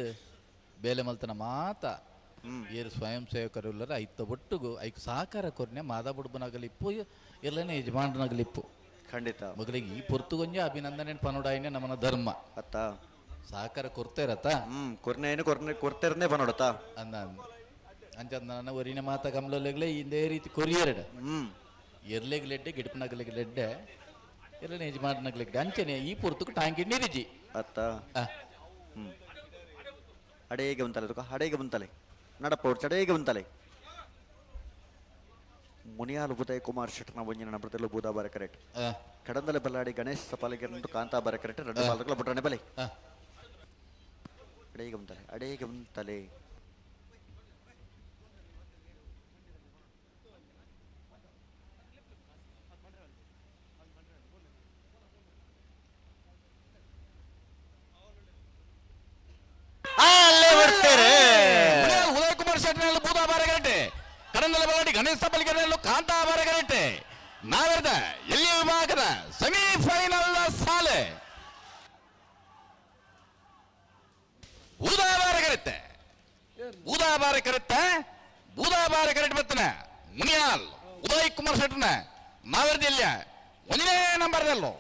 ಬೇಲೆ ಮಲ್ತನ ಮಾತ ಏರು ಸ್ವಯಂ ಸೇವಕರುಲ್ಲರ ಐತ ಒಟ್ಟಿಗೂ ಐಕ್ ಸಹಕಾರ ಕೊರ್ನೆ ಮಾದ ಬುಡ್ಬನಾಗಲಿಪ್ಪು ಎಲ್ಲನೇ ಯಜಮಾನನಾಗಲಿಪ್ಪು ಖಂಡಿತ ಮಗಳಿಗೆ ಈ ಪೊರ್ತುಗೊಂಜ ಅಭಿನಂದನೆ ಪನೋಡಾಯಿನೇ ನಮ್ಮನ ಧರ್ಮ ಅತ್ತ ಸಹಕಾರ ಕೊರ್ತೇರತ್ತ ಕೊರ್ನೇನು ಕೊರ್ತೆರ್ನೇ ಪನೋಡತ ಅಂದ ಅಂಚಂದ ನನ್ನ ಒರಿನ ಮಾತ ಕಮಲೊಲೆಗ್ಲೆ ಇಂದೇ ರೀತಿ ಕೊರಿಯರಡ ಎರ್ಲೆಗ್ಲೆಡ್ಡೆ ಗಿಡಪನಗಲೆಗ್ಲೆಡ್ಡೆ ಎಲ್ಲನೇ ಯಜಮಾನನಾಗಲಿಕ್ಕೆ ಅಂಚನೆ ಈ ಪೊರ್ತುಕು ಟಾಂಕಿ ನೀರಿಜಿ ಅತ್ತ ಅಡೇಗೆ ಬಂತಲೆ ತುಕ ಅಡೇಗೆ ಬಂತಲೆ ನಡಪೋಡ್ ಚಡೇಗೆ ಬಂತಲೆ ಮುನಿಯಾಲು ಬುದಯ ಕುಮಾರ್ ಶೆಟ್ಟರ್ನ ಒಂಜಿನ ನಮ್ರತೆಲ್ಲೂ ಬೂದಾ ಬಾರ ಕರೆಕ್ಟ್ ಕಡಂದಲೆ ಬಲ್ಲಾಡಿ ಗಣೇಶ್ ಸಪಾಲಿಗೆ ಕಾಂತಾ ಬಾರ ಕರೆಕ್ಟ್ ಎರಡು ಬಾಲಕಲ ಬುಟ್ರನೆ ಬಲೆ ಅಡೇಗೆ ಬಂತಲೆ ಉದಯ್ ಕುಮಾರ್ ಶೆಟ್ಟರ್ನಲ್ಲಿ ಬೂದಾ ಬಾರ ಕರೆಕ್ಟ್ ಕಡಂದಲೆ ಬಲ್ಲಾಡಿ ಗಣೇಶ್ ಸಪಾಲಿಗೆ ಕಾಂತಾ ಬಾರ ಕರೆಕ್ಟ್ ನಾವೆರ್ದ ಎಲ್ಲಿ ವಿಭಾಗದ ಸೆಮಿಫೈನಲ್ ಸಾಲೆ ಬೂದಾಬಾರ ಕರೆಕ್ಟ್ ಬರ್ತನ ಮುನಿಯಾಲ್ ಉದಯ್ ಕುಮಾರ್ ಶೆಟ್ಟರ್ನ ನಾವೆರ್ದಿಲ್ಲ ಒಂದನೇ ನಂಬರ್ದಲ್ಲೋ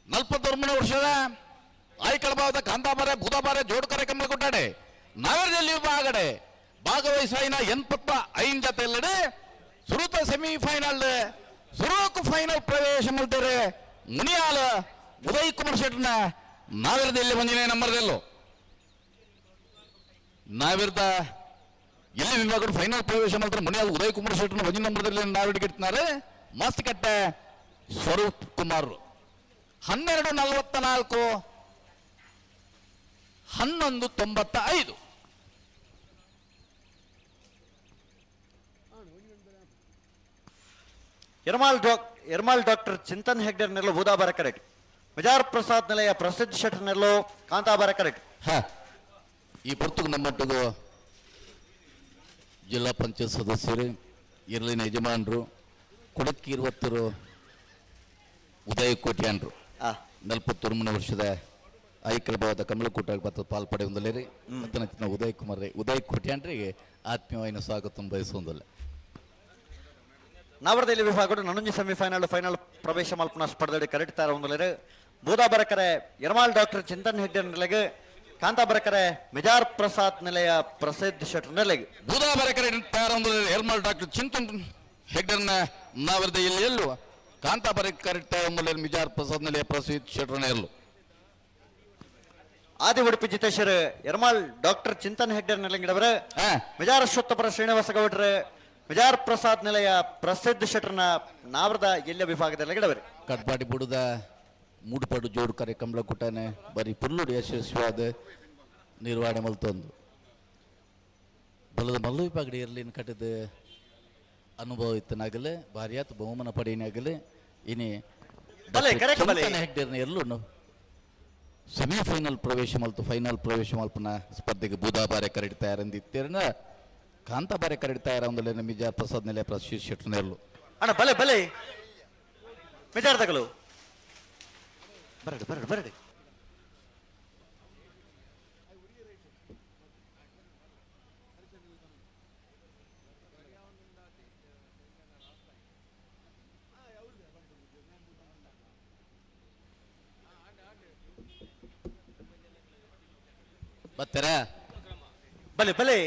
43 ವರ್ಷದ ಆಯ್ಕಳಬಾದ ಕಾಂತಾಬಾರೆ ಬೂದಾಬಾರೆ ಜೋಡು ಕಾರ್ಯಕ್ರಮ ಕೊಟ್ಟಾಡೆ ನಾವೆರ್ದಲ್ಲಿ ವಿಭಾಗಡೆ ಭಾಗವಹಿಸಿನ 85 ಜೊತೆಲ್ಲಡೆ ಸುರುತ ಸೆಮಿಫೈನಲ್ ಸುರುಕು ಫೈನಲ್ ಪ್ರವೇಶ ಮಾಡ್ತಾರೆ ಮುನಿಯಾಲ ಉದಯ್ ಕುಮಾರ್ ಶೆಟ್ಟರ್ನ ನಾವೆರ್ದಲ್ಲಿ ಒಂದನೇ ನಂಬರ್ದಲ್ಲೋ ನಾವೆರ್ದ ಎಲ್ಲಿ ವಿಭಾಗ ಫೈನಲ್ ಪ್ರವೇಶ ಮಾಡ್ತಾರೆ ಮುನಿಯಾಲ್ ಉದಯ್ ಕುಮಾರ್ ಶೆಟ್ಟರ್ನ ಒಂದನೇ ನಂಬರ್ದಲ್ಲಿ ನಾವೆಡ್ಗಿರ್ತಾರೆ ಮಸ್ತ್ ಕಟ್ಟೆ ಸ್ವರೂಪ್ ಕುಮಾರ್ 12:44 11:95 ಯರ್ಮಾಲ್ ಡಾಕ್ಟರ್ ಚಿಂತನ್ ಹೆಗ್ಡೆ ನೆರಳು ಬೂದಾಬಾರ ಕರೆಕ್ಟ್ ವಿಜಾರ್ ಪ್ರಸಾದ್ ನಿಲಯ ಪ್ರಸಿದ್ಧ ಶೆಟ್ಟರ್ ನೆರಳು ಕಾಂತಾಬಾರ ಕರೆಕ್ಟ್ ಈ ಪೊರ್ತುಗು ನಮ್ಮೊಟ್ಟಿಗೂ ಜಿಲ್ಲಾ ಪಂಚಾಯತ್ ಸದಸ್ಯರು ಇರ್ಲಿನ ಯಜಮಾನರು ಕೊಡಕ್ಕಿ 20 ಉದಯ ಕೋಟ್ಯಾನ್ರು 43 ವರ್ಷದ ಐಕ್ಯಭಾವದ ಕಮಲಕೂಟ ಪಾಲ್ಪಡೆ ಹೊಂದಲೇರಿ ಮತ್ತನ ಉದಯ್ ಕುಮಾರ್ ಉದಯ್ ಕೋಟ್ಯಾನ್ರಿಗೆ ಆತ್ಮೀಯವಾದ ಸ್ವಾಗತ ಬಯಸುವುದಿಲ್ಲ ನಾವರದಲ್ಲಿ ವಿಭಾಗಗಳು ನನುಂಜಿ ಸೆಮಿಫೈನಲ್ ಫೈನಲ್ ಪ್ರವೇಶ ಮಲ್ಪನ ಸ್ಪರ್ಧೆ ಕರೆಕ್ಟ್ ತರ ಹೊಂದಲೇರಿ ಬೂದಾಬರಕರೆ ಯರ್ಮಾಲ್ ಡಾಕ್ಟರ್ ಚಿಂತನ್ ಹೆಗ್ಡೆ ನೆಲೆಗೆ ಕಾಂತಾಬರಕರೆ ಮಿಜಾರ್ ಪ್ರಸಾದ್ ನಿಲಯ ಪ್ರಸಿದ್ಧ ಶೆಟ್ಟರ್ ನೆಲೆಗೆ ಬೂದಾಬರಕರೆ ಯರ್ಮಾಲ್ ಡಾಕ್ಟರ್ ಚಿಂತನ್ ಹೆಗ್ಡರ್ನ ನಾವರದ ಇಲ್ಲಿ ಎಲ್ಲೂ ಕಾಂತಾಬರಕರೆ ಮಿಜಾರ್ ಪ್ರಸಾದ್ ನಿಲಯ ಪ್ರಸಿದ್ಧ ಶೆಟ್ಟರ್ ನೆರಳು ಆದಿ ಉಡುಪಿ ಜಿತೇಶ್ವರ ಯರ್ಮಾಲ್ ಡಾಕ್ಟರ್ ಚಿಂತನ್ ಹೆಗ್ಡೆ ನೆಲಂಗಿಡವರ ಮಿಜಾರ್ ಅಶ್ವತ್ಥಪುರ ಶ್ರೀನಿವಾಸ ಗೌಡ್ರ ಮಿಜಾರ್ ಪ್ರಸಾದ್ ನಿಲಯ ಪ್ರಸಿದ್ಧ ಶೆಟ್ಟರ್ನ ನಾವರದ ಎಲ್ಲ ವಿಭಾಗದಲ್ಲಿ ಗಿಡವರಿ ಕಟ್ಪಾಟಿ ಬುಡದ ಮೂಡುಪಾಡು ಜೋಡು ಕಾರ್ಯಕ್ರಮ ಕೂಟನೆ ಬರೀ ಪುಲ್ಲುಡು ಯಶಸ್ವಿಯಾದ ನಿರ್ವಹಣೆ ಮಲ್ತೊಂದು ಬಲದ ಮಲ್ಲು ವಿಭಾಗಡಿ ಇರ್ಲಿನ ಕಟ್ಟದ ಅನುಭವ ಇತ್ತನಾಗಲೆ ಭಾರಿಯಾತ್ ಬಹುಮಾನ ಪಡೆಯನಾಗಲೆ ಇನಿ ಹೆಗ್ಡೇರ್ನ ಎಲ್ಲೂ ಸೆಮಿಫೈನಲ್ ಪ್ರವೇಶ ಮಲ್ತು ಫೈನಲ್ ಪ್ರವೇಶ ಮಲ್ಪನ ಸ್ಪರ್ಧೆಗೆ ಬೂದಾಬಾರೆ ಕರೆಕ್ಟ್ ತಯಾರಂದಿತ್ತೇರನ ಕಾಂತಾಬಾರೆ ಕರೆಕ್ಟ್ ತಯಾರಂದಲೆ ಮಿಜಾರ್ ಪ್ರಸಾದ್ ನೆಲೆ ಪ್ರಸಿದ್ಧ ಶೆಟ್ಟರ್ ನೆರಳು ಅಣ್ಣ ಬಲೆ ಬಲೆ ಮಿಜಾರ್ ತಗಲು ಬರಡು ಬರ್ತಾರ ಬಲೆ ಬಲೆ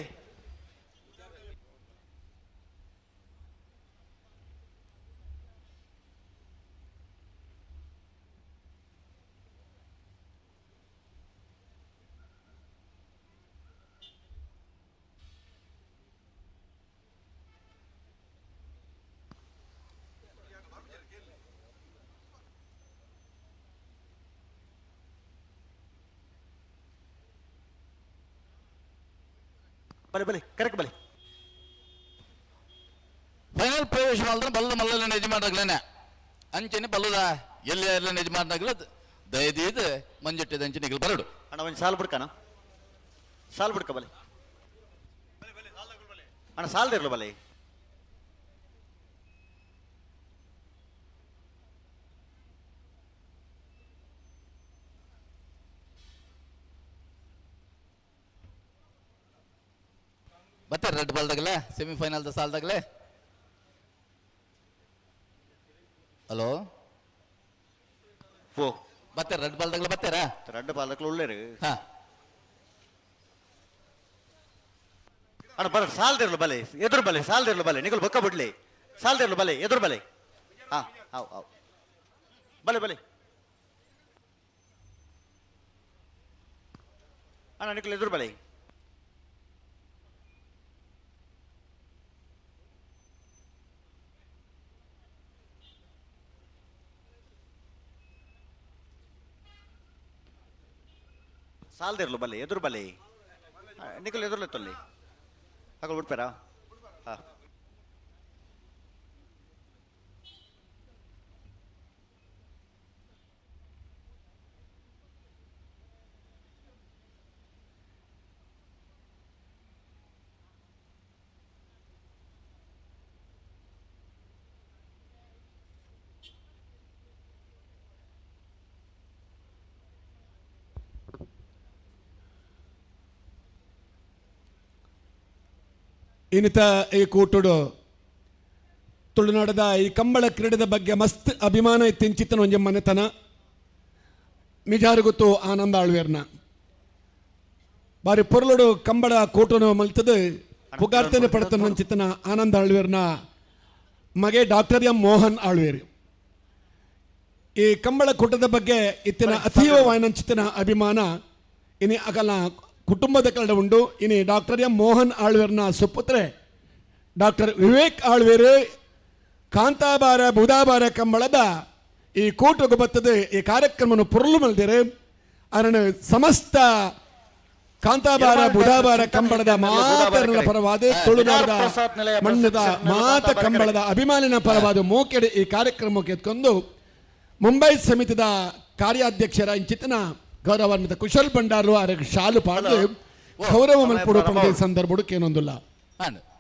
ಬಲೆ ಬಲೆ ಕರೆಕ್ಟ್ ಬಲೆ ಫೈನಲ್ ಪ್ರವೇಶ ಮಾಡಿದ್ರೆ ಬಲ್ಲ ಮಲ್ಲ ಯಜಮಾನಾಗ್ಲೇನೆ ಅಂಚೆನೆ ಬಲ್ಲದ ಎಲ್ಲಿ ಎಲ್ಲ ಯಜಮಾನಾಗ್ಲ ದಯದೀದ ಮಂಜಟ್ಟಿದ ಅಂಚೆ ನಿಗಲ್ ಬರಡು ಅಣ್ಣ ಒಂದು ಸಾಲ್ ಬಿಡ್ಕಣ ಸಾಲ್ ಬಿಡ್ಕ ಬಲೆ ಅಣ್ಣ ಸಾಲ್ದಿರ್ಲು ಬಲೆ ಬರ್ತಾರೆ ರೆಡ್ ಬಾಲ್ದಾಗಲೇ ಸೆಮಿಫೈನಲ್ದ ಸಾಲ್ದಾಗಲೇ. ಹಲೋ ಓ ಬರ್ತಾರೆ ರೆಡ್ ಬಾಲ್ದಾಗಲೇ ಬರ್ತಾರಾ? ரெண்டு பாலக்குள்ள உள்ளே இருக்கு ಹಾ ಅಣ್ಣ ಬರ ಸಾಲ್ದಿರ್ಲು ಬಲೆ ಎದುರು ಬಲೆ ಸಾಲ್ದಿರ್ಲು ಬಲೆ ನಿಗಲ್ ಬೊಕ್ಕ ಬಿಡ್ಲಿ ಸಾಲ್ದಿರ್ಲು ಬಲೆ ಎದುರು ಬಲೆ ಹಾ ಹಾವ್ ಹಾವ್ ಬಲೆ ಬಲೆ ಅಣ್ಣ ನಿಗಲ್ ಎದುರು ಬಲೆ ಸಾಲ್ದಿರ್ಲು ಬಲೆ ಎದುರು ಬಲೆ ನಿಗಲ್ ಎದುರ್ಲೆ ತೊಲ್ಲಿ ಹಾಕೊಂಡು ಬಿಡ್ತಾರಾ ಹಾ ಇನ್ನಿತ ಈ ಕೂಟುಡು ತುಳುನಾಡದ ಈ ಕಂಬಳ ಕ್ರೀಡೆದ ಬಗ್ಗೆ ಮಸ್ತ್ ಅಭಿಮಾನ ಇತ್ತಿಂಚಿತ್ತನ ಒಂಜಿ ಮನೆತನ ಮಿಜಾರು ಗೊತ್ತು ಆನಂದ ಆಳ್ವೇರ್ನ ಬಾರಿ ಪೊರ್ಲುಡು ಕಂಬಳ ಕೂಟನು ಮಲ್ತದು ಪುಗಾರ್ತನೆ ಪಡ್ತನ ಚಿತ್ತನ ಆನಂದ ಆಳ್ವೇರ್ನ ಮಗೆ ಡಾಕ್ಟರ್ ಎಂ ಮೋಹನ್ ಆಳ್ವೇರು ಈ ಕಂಬಳ ಕೂಟದ ಬಗ್ಗೆ ಇತ್ತಿನ ಅತೀವ ವಾಯನಂಚಿತ್ತಿನ ಅಭಿಮಾನ ಇನಿ ಅಗಲ ಕುಟುಂಬದ ಕಡೆ ಉಂಡು ಇನಿ ಡಾಕ್ಟರ್ ಎಂ ಮೋಹನ್ ಆಳ್ವೇರ್ನ ಸುಪುತ್ರೆ ಡಾಕ್ಟರ್ ವಿವೇಕ್ ಆಳ್ವೇರು ಕಾಂತಾಬಾರ ಬುಧಾಬಾರ ಕಂಬಳದ ಈ ಕೂಟು ಬರ್ತದೆ ಈ ಕಾರ್ಯಕ್ರಮವನ್ನು ಪುರಲು ಮಲ್ದಿರು ಅರಣ ಸಮಸ್ತ ಕಾಂತಾಬಾರ ಬುಧಾಬಾರ ಕಂಬಳದ ಮಾತರನ ಪರವಾದ ತುಳುನಾಡದ ಮಣ್ಣದ ಮಾತ ಕಂಬಳದ ಅಭಿಮಾನಿನ ಪರವಾದ ಮೋಕೆಡೆ ಈ ಕಾರ್ಯಕ್ರಮಕ್ಕೆ ಎತ್ಕೊಂಡು ಮುಂಬೈ ಸಮಿತಿದ ಕಾರ್ಯಾಧ್ಯಕ್ಷರ ಇಂಚಿತನ ಗೌರವಾನ್ವಿತ ಕುಶಲ್ ಭಂಡಾರು ಅವರಿಗೆ ಶಾಲು ಪಾಡು ಗೌರವ ಮಲ್ಪಡು ಪಡೆದ ಸಂದರ್ಭ ಏನೊಂದಿಲ್ಲ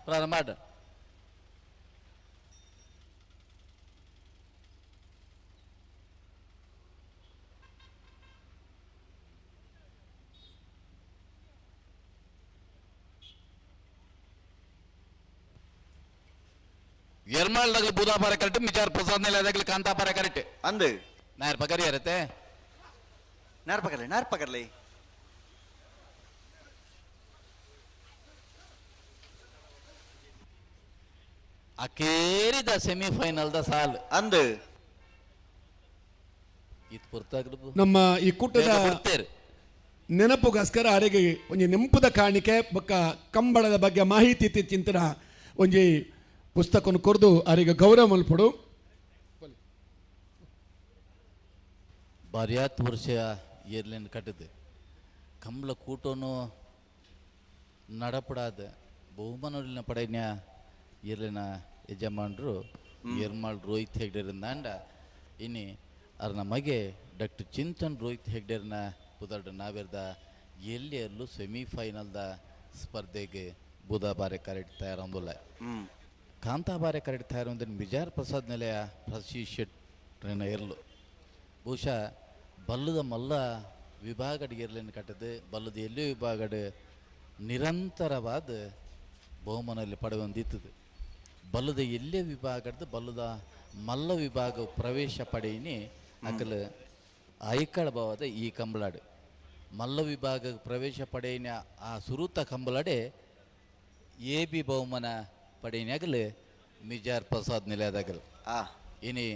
ಪ್ರಾರಂಭ ಮಾಡ ಎರ್ಮಾಳ್ದಾಗಲಿ ಬುಧಾಬಾರ ಕರೆಕ್ಟ್ ಮಿಜಾರ್ ಪ್ರಸಾದ್ ನಿಲಯದಾಗಲಿ ಕಾಂತಾಬಾರ ಕರೆಕ್ಟ್ ಅಂದು ನಾರ್ ಪಗರಿ ಇರತ್ತೆ ನಾರ್ ಪಕರ್ಲಿ ಅಕೇರಿದ ಸೆಮಿಫೈನಲ್ದ ಸಾಲ್ ಅಂದು ಇದು ಪುರ್ತಾಗ್ರದು ನಮ್ಮ ಈ ಕೂಟದ ನೆನಪುಗೋಸ್ಕರ ಅವರಿಗೆ ಒಂಜಿ ನೆಂಪುದ ಕಾಣಿಕೆ ಬೊಕ್ಕ ಕಂಬಳದ ಬಗ್ಗೆ ಮಾಹಿತಿ ಚಿಂತನ ಒಂಜಿ ಪುಸ್ತಕವನ್ನು ಕೊರ್ದು ಅವರಿಗೆ ಗೌರವ ಮಲ್ಪಡು ಬಾರ್ಯಾತ್ ವರ್ಷ ಏರ್ಲೇನ್ ಕಟ್ಟದು ಕಂಬಳ ಕೂಟೋನು ನಡಪಡಾದ ಬಹುಮಾನ ಪಡೆಯ ಏರ್ಲಿನ ಯಜಮಾನರು ಏರ್ಮಾಳ್ ರೋಹಿತ್ ಹೆಗ್ಡೇರಿಂದ ಇನ್ನು ಅವ್ರ ನಮಗೆ ಡಾಕ್ಟರ್ ಚಿಂತನ್ ರೋಹಿತ್ ಹೆಗ್ಡೇರ್ನ ಪುದರ್ಡ ನಾವೆರ್ದ ಎಲ್ಲಿಯಲ್ಲೂ ಸೆಮಿಫೈನಲ್ದ ಸ್ಪರ್ಧೆಗೆ ಬುಧಬಾರೆ ಕರೆಕ್ಟ್ ತಯಾರೊಂದಿಲ್ಲ ಕಾಂತಾಬಾರೆ ಕರೆಕ್ಟ್ ತಯಾರೊಂದಿನ ಮಿಜಾರ್ ಪ್ರಸಾದ್ ನಿಲಯ ಪ್ರಶಿಕ್ಷಣ ಇರಲು ಬಹುಶಃ ಬಲ್ಲದ ಮಲ್ಲ ವಿಭಾಗದ ಏರ್ಲಿನ ಕಟ್ಟದು ಬಲ್ಲದ ಎಲ್ಲೋ ವಿಭಾಗದ ನಿರಂತರವಾದ ಬಹುಮಾನಲ್ಲಿ ಪಡೆಯೊಂದಿತ್ತದು ಬಲ್ಲದ ಎಲ್ಲೇ ವಿಭಾಗದ ಬಲ್ಲದ ಮಲ್ಲ ವಿಭಾಗ ಪ್ರವೇಶ ಪಡೆಯಿನಿ ಅಕಲ್ ಐಕಳಭಾವದ ಈ ಕಂಬಳಾಡು ಮಲ್ಲ ವಿಭಾಗ ಪ್ರವೇಶ ಪಡೆಯಿನ ಆ ಸುರೂತ ಕಂಬಳಾಡೆ ಎ ಬಿ ಬಹುಮಾನ ಪಡೆಯಿನಾಗಲು ಮಿಜಾರ್ ಪ್ರಸಾದ್ ನಿಲಯದಾಗಲು ಇನಿ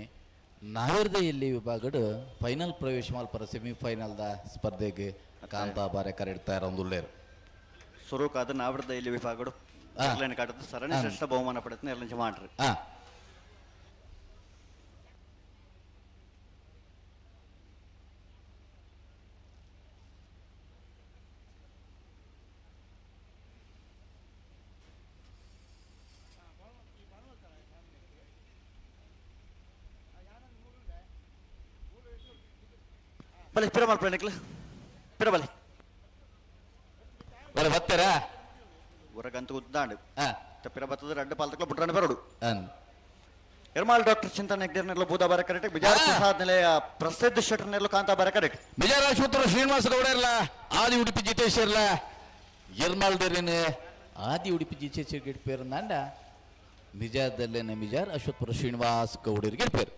ನಾವೆರ್ದ ಎಲ್ಲಿ ವಿಭಾಗಡು ಫೈನಲ್ ಪ್ರವೇಶ ಮಲ್ಪರ ಸೆಮಿಫೈನಲ್ದ ಸ್ಪರ್ಧೆಗೆ ಕಾಂತಾಬಾರೆ ಕರೆಕ್ಟ್ ತಯಾರೊಂದುಳ್ಳೇರು ಸುರೂಕಾದ ನಾವರ್ದ ಇಲ್ಲಿ ವಿಭಾಗಡು ಕಾಟದ ಸರಣಿ ಶ್ರೇಷ್ಠ ಬಹುಮಾನ ಪಡೆದ ಎಲ್ಲ ಮಾಡ್ರಿ ಬಲೆ ಪಿರ ಮಾಡ್ಕೊಳ್ಳಿ ನಿಕ್ಲ ಪಿರ ಬಲೆ ಬರ ಬರ್ತಾರಾ ಊರಗಂತೂ ಉದ್ದಾಂಡು ಪಿರ ಬತ್ತದ ರೆಡ್ಡು ಪಾಲ್ತಕ್ಲ ಬಿಟ್ರಾಣ ಬರೋಡು ಎರ್ಮಾಳ್ ಡಾಕ್ಟರ್ ಚಿಂತನ್ ಹೆಗ್ಡೇರ್ನೆಲ್ಲ ಬೂದಾಬಾರ ಕರೆಕ್ಟ್ ಬಿಜಾರ್ ಪ್ರಸಾದ್ ನಿಲಯ ಪ್ರಸಿದ್ಧ ಶೆಟ್ರನೆಲ್ಲ ಕಾಂತಾಬಾರ ಕರೆಕ್ಟ್ ಬಿಜಾರ ಆಸ್ಪತ್ರೆ ಶ್ರೀನಿವಾಸ ಗೌಡ ಇರಲ್ಲ ಆದಿ ಉಡುಪಿ ಜಿತೇಶ್ ಇರಲ್ಲ ಎರ್ಮಾಳ್ ದೇರೇನು ಆದಿ ಉಡುಪಿ ಜಿಚೆ ಗೆಡ್ಪೇರು ನಾಂಡ ಮಿಜಾರ್ದಲ್ಲೇನೆ ಮಿಜಾರ್ ಅಶ್ವತ್ಪುರ ಶ್ರೀನಿವಾಸ್ ಗೌಡರಿಗೆ ಗೆಡ್ಪೇರು.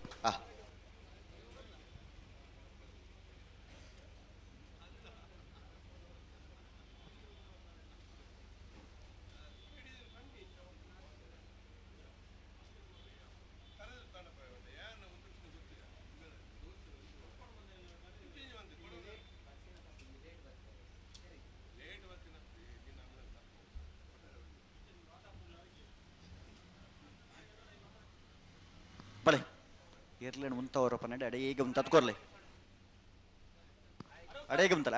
ಬಲೆ ಏರ್ಲೇನು ಮುಂತವರಪ್ಪ ನಡೆ ಅಡೆಗೆ ಮುಂತ ತತ್ಕೊರ್ಲೆ ಅಡೆಗೆ ಮುಂತಲೆ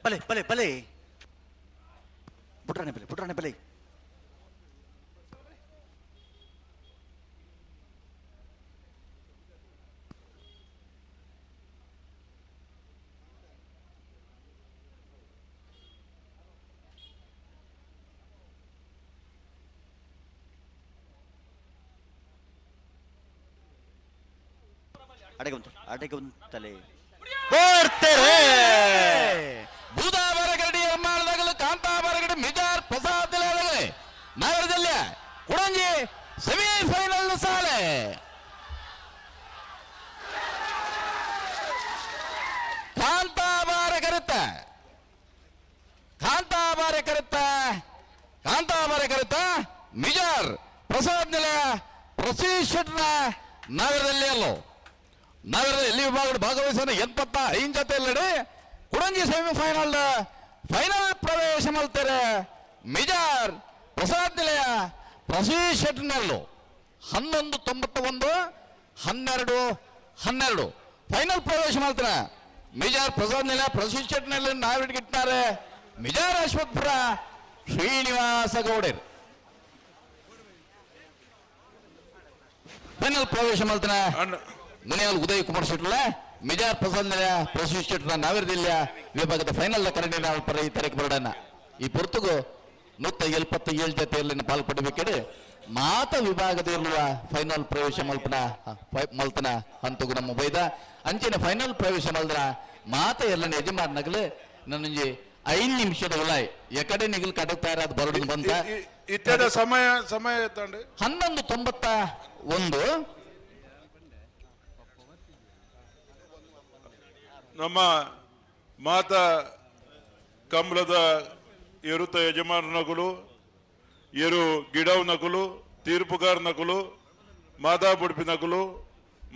ಬಲೆ ಬಲೆ ಬಲೆ ಪುಟ್ರಾಣೆ ಬಲೆ ಅಡೆಗೆ ಉಂತಲೆ ಬೂದಾಬರಗಡಿ ಎರ್ಮಾಳದಗಲು ಕಾಂತಾಬರಗಡಿ ಮಿಜಾರ್ ಪ್ರಸಾದ್ ನಗರದಲ್ಲಿ ಕುಡಂಜಿ ಸೆಮಿಫೈನಲ್ ಸಾಲೆ ಕಾಂತಾಬಾರ ಕರುತ್ತ ಮಿಜಾರ್ ಪ್ರಸಾದ್ ನಿಲಯ ಪ್ರಶಿಕ್ಷಣ ನಗರದಲ್ಲಿ ಅಲ್ಲೋ ನಗರದ ಎಲ್ಲಿ ವಿಭಾಗದ ಭಾಗವಹಿಸಿದ 75 ಜೊತೆಯಲ್ಲಿ ಕುಡಂಜಿ ಸೆಮಿಫೈನಲ್ ಫೈನಲ್ ಪ್ರವೇಶ ಮಾಡ್ತಾರೆ. ಮಿಜಾರ್ ಪ್ರಸಾದ್ ನಿಲಯ ಪ್ರಶಿಕ್ಷಣಲ್ಲೂ 11-91 12-12 ಫೈನಲ್ ಪ್ರವೇಶ ಮಾಡ್ತಾರೆ. ಮಿಜಾರ್ ಪ್ರಸಾದ್ ನಿಲಯ ಪ್ರಶಿಕ್ಷಣದಲ್ಲಿ ನಾವಿಡ್ಗಿಟ್ಟಾರೆ ಮಿಜಾರ್ ಅಶ್ವತ್ಪುರ ಶ್ರೀನಿವಾಸ ಗೌಡರ್ ಫೈನಲ್ ಪ್ರವೇಶ ಮಾಡ್ತಾನೆ. ಮುನಿಯಾಲ್ ಉದಯ್ ಕುಮಾರ್ ಶೆಟ್ಲ ಮಿಜಾರ್ ಪ್ರಸಾದ್ ನಿಲಯ ಪ್ರಶಿಕ್ಷಣ ನಾವಿರದಿಲ್ಲ ವಿಭಾಗದ ಫೈನಲ್ ಕರಡಿನ ಪರ ಈ ತಾರೀಕು ಬರಡನ ಈ ಪೊರ್ತುಗು 177 ಜೊತೆಯಲ್ಲಿ ಪಾಲ್ಪಡಬೇಕೆಡೆ ಮಾತ ವಿಭಾಗದ ಇರುವ ಫೈನಲ್ ಪ್ರವೇಶ ಮಲ್ಪನ ಹಂತಗು ನಮ್ಮ ಬೈದ ಅಂಚಿನ ಫೈನಲ್ ಪ್ರವೇಶ ಮಲ್ದ್ರ ಮಾತ ಎಲ್ಲ ಯಜಮಾನ್ ನಗಲು ನನಗೆ 5 ನಿಮಿಷದ ಉಲಾಯ್ ಎಕಡೆ ನಿಗಲ್ ಕಡುತ್ತಾರೆ ಅದು ಬರಡು ಬಂತ ಇತ್ಯಾದ ಸಮಯ 11:91 ನಮ್ಮ ಮಾತಾ ಕಂಬಳದ ಇರುತ್ತ ಯಜಮಾನ ನಗುಲು ಇರು ಗಿಡವ್ ನಗುಲು ತೀರ್ಪುಗಾರ್ ನಗುಲು ಮಾತಾ ಬುಡ್ಪಿ ನಗುಲು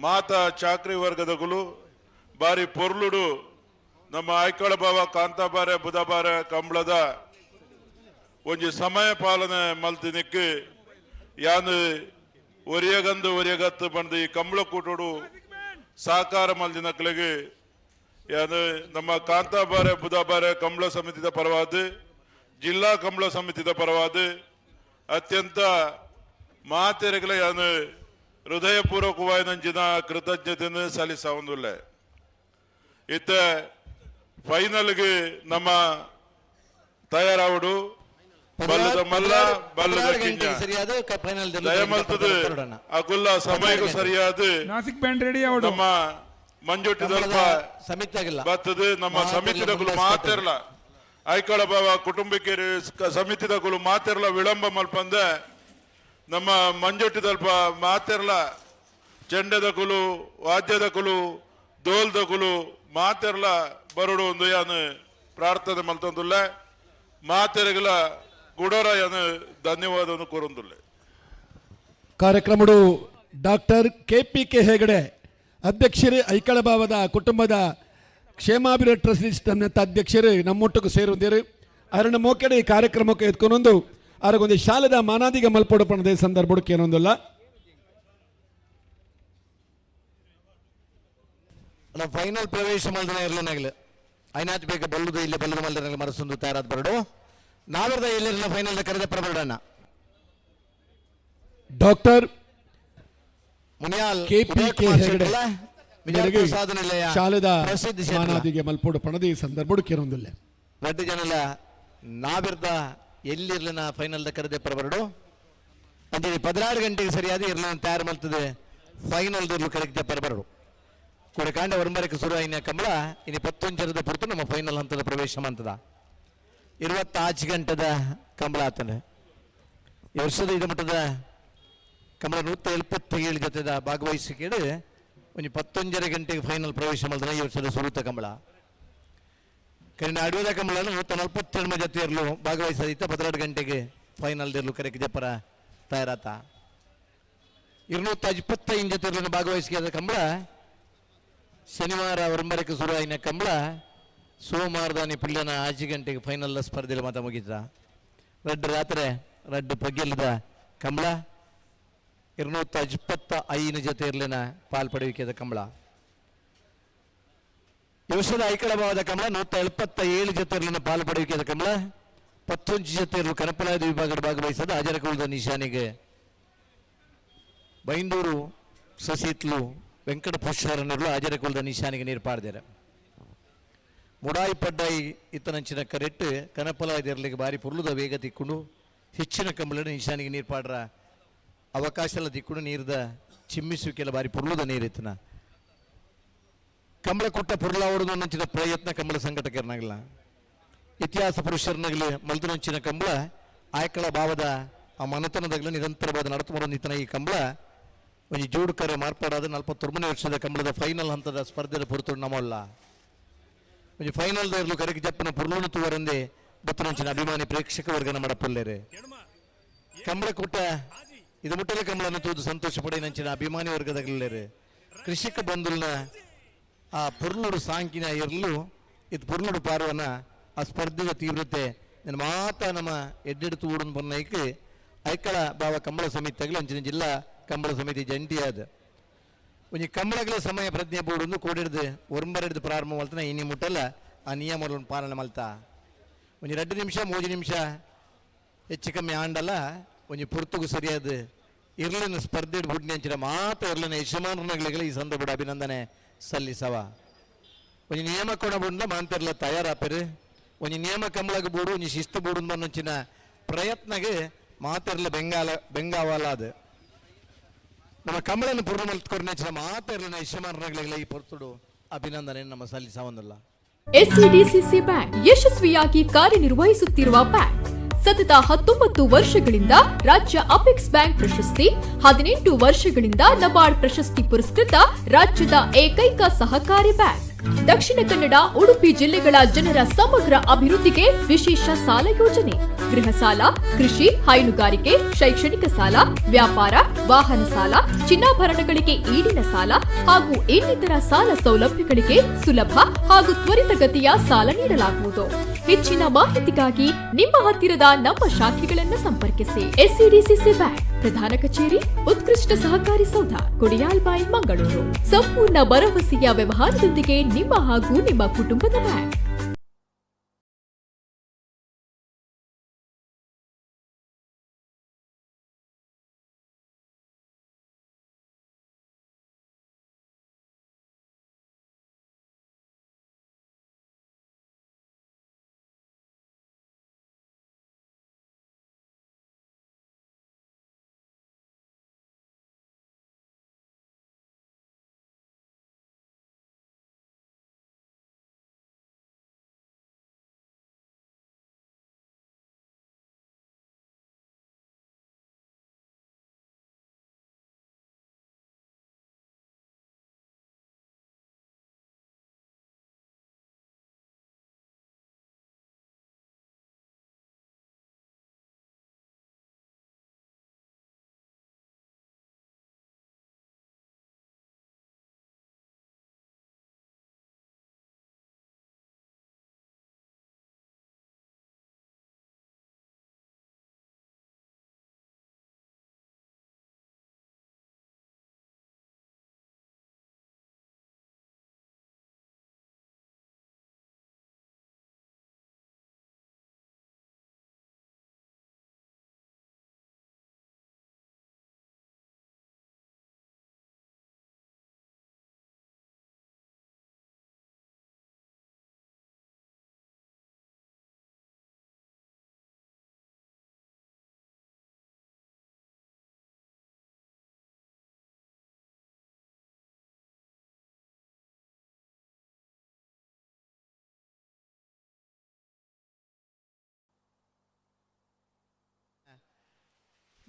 ಮಾತಾ ಚಾಕ್ರಿ ವರ್ಗದಗುಲು ಬಾರಿ ಪೊರ್ಲುಡು ನಮ್ಮ ಆಯ್ಕಳ ಬಾವ ಕಾಂತಾಬಾರೆ ಬುಧಬಾರೆ ಕಂಬಳದ ಒಂಜಿ ಸಮಯ ಪಾಲನೆ ಮಲ್ತಿನಿಕ್ಕೆ ಯಾನು ಒರಿಯಗತ್ತು ಬಂದು ಈ ಕಂಬಳ ಕೂಟೋಡು ಸಾಕಾರ ಮಲ್ದಿನಕ್ಲೆಗೆ ಯಾನು ನಮ್ಮ ಕಾಂತಾಬಾರೆ ಬುಧಬಾರೆ ಕಂಬಳ ಸಮಿತಿದ ಪರವಾದ ಜಿಲ್ಲಾ ಕಂಬಳ ಸಮಿತಿದ ಪರವಾದ ಅತ್ಯಂತ ಮಾತೆರೆಗಳ ಯಾನು ಹೃದಯಪೂರ್ವಕವಾದ ನಂಜಿನ ಕೃತಜ್ಞತೆಯನ್ನು ಸಲ್ಲಿಸವುದಿಲ್ಲ. ಇತ್ತ ಫೈನಲ್ಗೆ ನಮ್ಮ ತಯಾರಾವಡು ಬಲ್ಲದ ಮಲ್ಲ ಬಲ್ಲದ ಕಿಂಜ ದಯಮಲ್ತದ ಅಕುಲ್ಲ ಸಮಯಕ್ಕೂ ಸರಿಯಾದ ನಮ್ಮ ಮಂಜುಟ್ಟಿದಲ್ಪ ಬರ್ತದೆ. ನಮ್ಮ ಸಮಿತಿದಗಳು ಮಾತಿರಲ್ಲ ಆಯ್ಕಳ ಬಾವ ಕುಟುಂಬಕ್ಕೆ ಸಮಿತಿದಗಳು ಮಾತಿರಲ್ಲ ವಿಳಂಬ ಮಲ್ಪಂದ ನಮ್ಮ ಮಂಜುಟ್ಟಿದಲ್ಪ ಮಾತಿರಲ್ಲ ಚೆಂಡದ ಕುಲು ವಾದ್ಯದ ಕುಲು ದೋಲ್ದ ಕುಲು ಮಾತಿರಲ್ಲ ಬರೋಡು ಒಂದು ಯಾನು ಪ್ರಾರ್ಥನೆ ಮಲ್ತಂದುಲ್ಲ ಮಾತೆರಗಲ ಗುಡೋರ ಯಾನು ಧನ್ಯವಾದವನ್ನು ಕೋರೊಂದುಲ್ಲ. ಕಾರ್ಯಕ್ರಮಡು ಡಾಕ್ಟರ್ KPK ಹೆಗಡೆ ಅಧ್ಯಕ್ಷರು ಐಕಳ ಭಾವದ ಕುಟುಂಬದ ಕ್ಷೇಮಾಭಿವೃದ್ಧಿ ಟ್ರಸ್ಟ್ ಅಧ್ಯಕ್ಷರು ನಮ್ಮೊಟ್ಟಿಗೆ ಸೇರುವುದೇರು ಅರಣ್ಯ ಮೋಕೆಡೆ ಈ ಕಾರ್ಯಕ್ರಮಕ್ಕೆ ಎತ್ಕೊಂಡೊಂದು ಅವರಿಗೊಂದು ಶಾಲೆದ ಮಾನಾದಿಗೆ ಮಲ್ಪೊಡಪಣದ ಸಂದರ್ಭಕ್ಕೆ ಏನೊಂದಿಲ್ಲ. ಫೈನಲ್ ಪ್ರವೇಶ ಮಲ್ದನ ಇರ್ಲನಾಗಲಿ ಐನಾಚ್ ಬೇಗ ಬಲ್ಲುದು ಇಲ್ಲಿ ಬಲ್ಲದ ಮಲ್ದನ ಮರಸೊಂದು ತಯಾರಾದ ಬರಡು ನಾವರದ ಇಲ್ಲಿರಲಿಲ್ಲ ಫೈನಲ್ ಕರೆದ ಪರಬರಡಣ್ಣ ಡಾಕ್ಟರ್ ಮುನಿಯಾಲ್ KPK ಹೆಗಡೆ ಸಾಧನೆಲೆಯ ಶಾಲೆದ ಪ್ರಸಿದ್ಧ ಮಾನಾದಿಗೆ ಮಲ್ಪೊಡಪಣದ ಈ ಸಂದರ್ಭಕ್ಕೆ ಏನೊಂದಿಲ್ಲ. ரெண்டு ஜனல நாவிர்த ಎಲ್ಲಿರ್ಲಿನ ಫೈನಲ್ ಕರೆದೆ ಪರಬರಡು ಅಂದ್ರೆ 16 ಗಂಟೆಗೆ ಸರಿಯಾದ ಇರ್ಲಿನ ತಯಾರು ಮಾಡ್ತದೆ ಫೈನಲ್ ದೂರ್ಲು ಕರೆಕ್ಟ್ ಪರಬರಡು ಕೊಡಕಾಂಡ ಒರಂಬರಕ್ಕೆ ಶುರು ಆಯ್ನ ಕಂಬಳ ಇನ್ನು 11 ಪುರ್ತು ನಮ್ಮ ಫೈನಲ್ ಹಂತದ ಪ್ರವೇಶ ಮಾಡ್ತದ 28 ಗಂಟೆದ ಕಂಬಳ ಆತನೆ ಈ ವರ್ಷದ ಇದು ಮಟ್ಟದ ಕಂಬಳ 177 ಜೊತೆದ ಭಾಗವಹಿಸಿಕೆಡು ಒಂದು 11 ಗಂಟೆಗೆ ಫೈನಲ್ ಪ್ರವೇಶ ಮಾಡಿದ್ರೆ ಈ ವರ್ಷದ ಸುರುತ ಕಂಬಳ ಕರೀನ ಅಡುವದ ಕಂಬಳನ್ನು 147 ಜೊತೆಯರ್ಲು ಭಾಗವಹಿಸದಿತ್ತ 12 ಗಂಟೆಗೆ ಫೈನಲ್ ದೇರ್ಲು ಕರೆಕ್ ಜಪ್ಪರ ತಯಾರಾತ 225 ಜೊತೆಯರ್ಲು ಭಾಗವಹಿಸಿದ ಕಂಬಳ ಶನಿವಾರ ಒರಂಬರಕ್ಕೆ ಶುರು ಆಯ್ನ ಕಂಬಳ ಸೋಮವಾರದಾನಿ ಪುಲ್ಯನ 5 ಗಂಟೆಗೆ ಫೈನಲ್ ಸ್ಪರ್ಧೆಯಲ್ಲಿ ಮಾತ ಮುಗಿತ ರಡ್ಡು ರಾತ್ರಿ ರಡ್ಡು ಪಗ್ಗೆಲ್ಲದ ಕಂಬಳ 225 ಜೊತೆಯರ್ಲಿನ ಪಾಲ್ಪಡುವಿಕೆದ ಕಂಬಳ ವರ್ಷದ ಐಕಳ ಭಾವದ ಕಂಬಳ 177 ಜೊತೆಯರ್ಲಿನ ಪಾಲ್ಪಡುವಿಕೆದ ಕಂಬಳ 11 ಜೊತೆಯರ್ಲು ಕನಪಲಾಯದ ವಿಭಾಗದ ಭಾಗವಹಿಸದ ಅಜರಕುಲದ ನಿಶಾನೆಗೆ ಬೈಂದೂರು ಸಸೀತ್ಲು ವೆಂಕಟ ಪುಷ್ಕರನರು ಅಜರಕುಲದ ನಿಶಾನೆಗೆ ನೀರ್ಪಾಡ್ದಾರೆ ಮುಡಾಯಿ ಪಡ್ಡಾಯಿ ಇತ್ತನಂಚಿನ ಕರೆಟ್ಟು ಕನಪಲಾಯದಿರ್ಲಿಕ್ಕೆ ಬಾರಿ ಪುರ್ಲುದ ವೇಗ ತಿಕ್ಕೊಂಡು ಹೆಚ್ಚಿನ ಕಂಬಳ ನಿಶಾನೆಗೆ ನೀರ್ಪಾಡ್ರ ಅವಕಾಶ ಎಲ್ಲ ತಿಕ್ಕೊಂಡು ನೀರ್ದ ಚಿಮ್ಮಿಸುವಿಕೆಲ್ಲ ಬಾರಿ ಪುರ್ಲುದ ನೀರಿತ್ತನ ಕಂಬಳ ಕೊಟ್ಟ ಪುರ್ಲ ಹೊಡೆದು ನಂಚಿನ ಪ್ರಯತ್ನ ಕಂಬಳ ಸಂಘಟಕರನಾಗಲ್ಲ ಇತಿಹಾಸ ಪುರುಷರನಾಗಲಿ ಮಲ್ದನಂಚಿನ ಕಂಬಳ ಆಯ್ಕಳ ಭಾವದ ಆ ಮನತನದಾಗಲಿ ನಿರಂತರವಾದ ನಡತುಮರೊಂದಿತ್ತನ ಈ ಕಂಬಳ ಒಂದು ಜೋಡುಕರೆ ಮಾರ್ಪಾಡಾದ 49 ವರ್ಷದ ಕಂಬಳದ ಫೈನಲ್ ಹಂತದ ಸ್ಪರ್ಧೆದ ಪುರತು ನಮ್ಮಲ್ಲ ಒಂದು ಫೈನಲ್ ಇರಲು ಕರೆಗೆ ಜಪ್ಪನ ಪುರ್ಲುನು ತೂವರಂದೆ ಬತ್ತನಂಚಿನ ಅಭಿಮಾನಿ ಪ್ರೇಕ್ಷಕ ವರ್ಗನ ಮಾಡಪಲ್ಲೇರೆ ಕಂಬಳ ಕೊಟ್ಟ ಇದು ಮುಟ್ಟಲೆ ಕಂಬಳನ್ನು ತೂದು ಸಂತೋಷ ಪಡಿ ನಂಚಿನ ಅಭಿಮಾನಿ ವರ್ಗದಾಗಲೇರೆ ಕೃಷಿಕ ಬಂಧುಲ್ನ ಆ ಪುರ್ಲೂರು ಸಾಂಕಿನ ಇರಲು ಇದು ಪುರ್ಲೂರು ಪಾರ್ವನ ಆ ಸ್ಪರ್ಧೆಯ ತೀವ್ರತೆ ನನ್ನ ಮಾತ ನಮ್ಮ ಎಡ್ಡೆಡ್ತು ಊಡನ್ ಬನ್ನೈಕೆ ಐಕಳ ಭಾವ ಕಂಬಳ ಸಮಿತಿ ಆಗಲಿ ಅಂಚಿನ ಜಿಲ್ಲಾ ಕಂಬಳ ಸಮಿತಿ ಜಂಟಿಯಾದ ಒಂದು ಕಂಬಳಗಳ ಸಮಯ ಪ್ರಜ್ಞೆ ಬೋರ್ಡ್ ಕೋಡಿಡ್ದು ಒರಂಬರೆಡ್ದು ಪ್ರಾರಂಭ ಮಾಡ್ತಾನೆ ಇನ್ನು ಮುಟ್ಟಲ್ಲ ಆ ನಿಯಮಗಳನ್ನು ಪಾಲನೆ ಮಾಡ್ತಾ ಒಂದು 2 ನಿಮಿಷ 3 ನಿಮಿಷ ಹೆಚ್ಚು ಕಮ್ಮಿ ಆಂಡಲ್ಲ ಒಂದು ಪುರ್ತುಗು ಸರಿಯಾದ ಇರ್ಲಿನ ಸ್ಪರ್ಧೆ ಬುಡ್ನಿ ಅಂಚಿನ ಮಾತ ಇರ್ಲಿನ ಯಜಮಾನರುಗಳಿಗೆ ಈ ಸಂದರ್ಭ ಅಭಿನಂದನೆ ಸಲ್ಲಿಸವ ಒಂದು ನಿಯಮ ಕೊಡಬಂದ ಮಾಂತಿರ್ಲ ತಯಾರಾಪರು ಒಂದು ನಿಯಮ ಕಂಬಳಗ ಬೋಡು ಒಂದು ಶಿಸ್ತು ಬೋಡು ಅನ್ನೊಂಚಿನ ಪ್ರಯತ್ನಗೆ ಮಾತಿರ್ಲ ಬೆಂಗಾವಲ್ಲ ಅದು ನಮ್ಮ ಕಂಬಳನ್ನು ಪೂರ್ಣ ಮಲ್ತ್ಕೊಂಡ ಮಾತಿರ್ಲಿನ ಯಜಮಾನರುಗಳಿಗೆ ಈ ಪೊರ್ತುಡು ಅಭಿನಂದನೆ ನಮ್ಮ ಸಲ್ಲಿಸವನ್ನಲ್ಲ. ಎಸ್ಸಿಡಿಸಿಸಿ ಬ್ಯಾಂಕ್ ಯಶಸ್ವಿಯಾಗಿ ಕಾರ್ಯನಿರ್ವಹಿಸುತ್ತಿರುವ ಬ್ಯಾಂಕ್ ಸತತ 19 ವರ್ಷಗಳಿಂದ ರಾಜ್ಯ ಅಪೆಕ್ಸ್ ಬ್ಯಾಂಕ್ ಪ್ರಶಸ್ತಿ 18 ವರ್ಷಗಳಿಂದ ನಬಾರ್ಡ್ ಪ್ರಶಸ್ತಿ ಪುರಸ್ಕೃತ ರಾಜ್ಯದ ಏಕೈಕ ಸಹಕಾರಿ ಬ್ಯಾಂಕ್. ದಕ್ಷಿಣ ಕನ್ನಡ ಉಡುಪಿ ಜಿಲ್ಲೆಗಳ ಜನರ ಸಮಗ್ರ ಅಭಿವೃದ್ಧಿಗೆ ವಿಶೇಷ ಸಾಲ ಯೋಜನೆ, ಗೃಹ ಸಾಲ, ಕೃಷಿ, ಹೈನುಗಾರಿಕೆ, ಶೈಕ್ಷಣಿಕ ಸಾಲ, ವ್ಯಾಪಾರ, ವಾಹನ ಸಾಲ, ಚಿನ್ನಾಭರಣಗಳಿಗೆ ಈಡಿನ ಸಾಲ ಹಾಗೂ ಇನ್ನಿತರ ಸಾಲ ಸೌಲಭ್ಯಗಳಿಗೆ ಸುಲಭ ಹಾಗೂ ತ್ವರಿತಗತಿಯ ಸಾಲ ನೀಡಲಾಗುವುದು. ಹೆಚ್ಚಿನ ಮಾಹಿತಿಗಾಗಿ ನಿಮ್ಮ ಹತ್ತಿರದ ನಮ್ಮ ಶಾಖೆಗಳನ್ನು ಸಂಪರ್ಕಿಸಿ. ಎಸ್ಸಿಡಿಸಿಸಿ ಬ್ಯಾಂಕ್ ಪ್ರಧಾನ ಕಚೇರಿ, ಉತ್ಕೃಷ್ಟ ಸಹಕಾರಿ ಸೌಧ, ಕೊಡಿಯಾಲ್ಬಾಯಿ, ಮಂಗಳೂರು. ಸಂಪೂರ್ಣ ಭರವಸೆಯ ವ್ಯವಹಾರದೊಂದಿಗೆ ನಿಮ್ಮ ಹಾಗೂ ನಿಮ್ಮ ಕುಟುಂಬದ ಬ್ಯಾಂಕ್.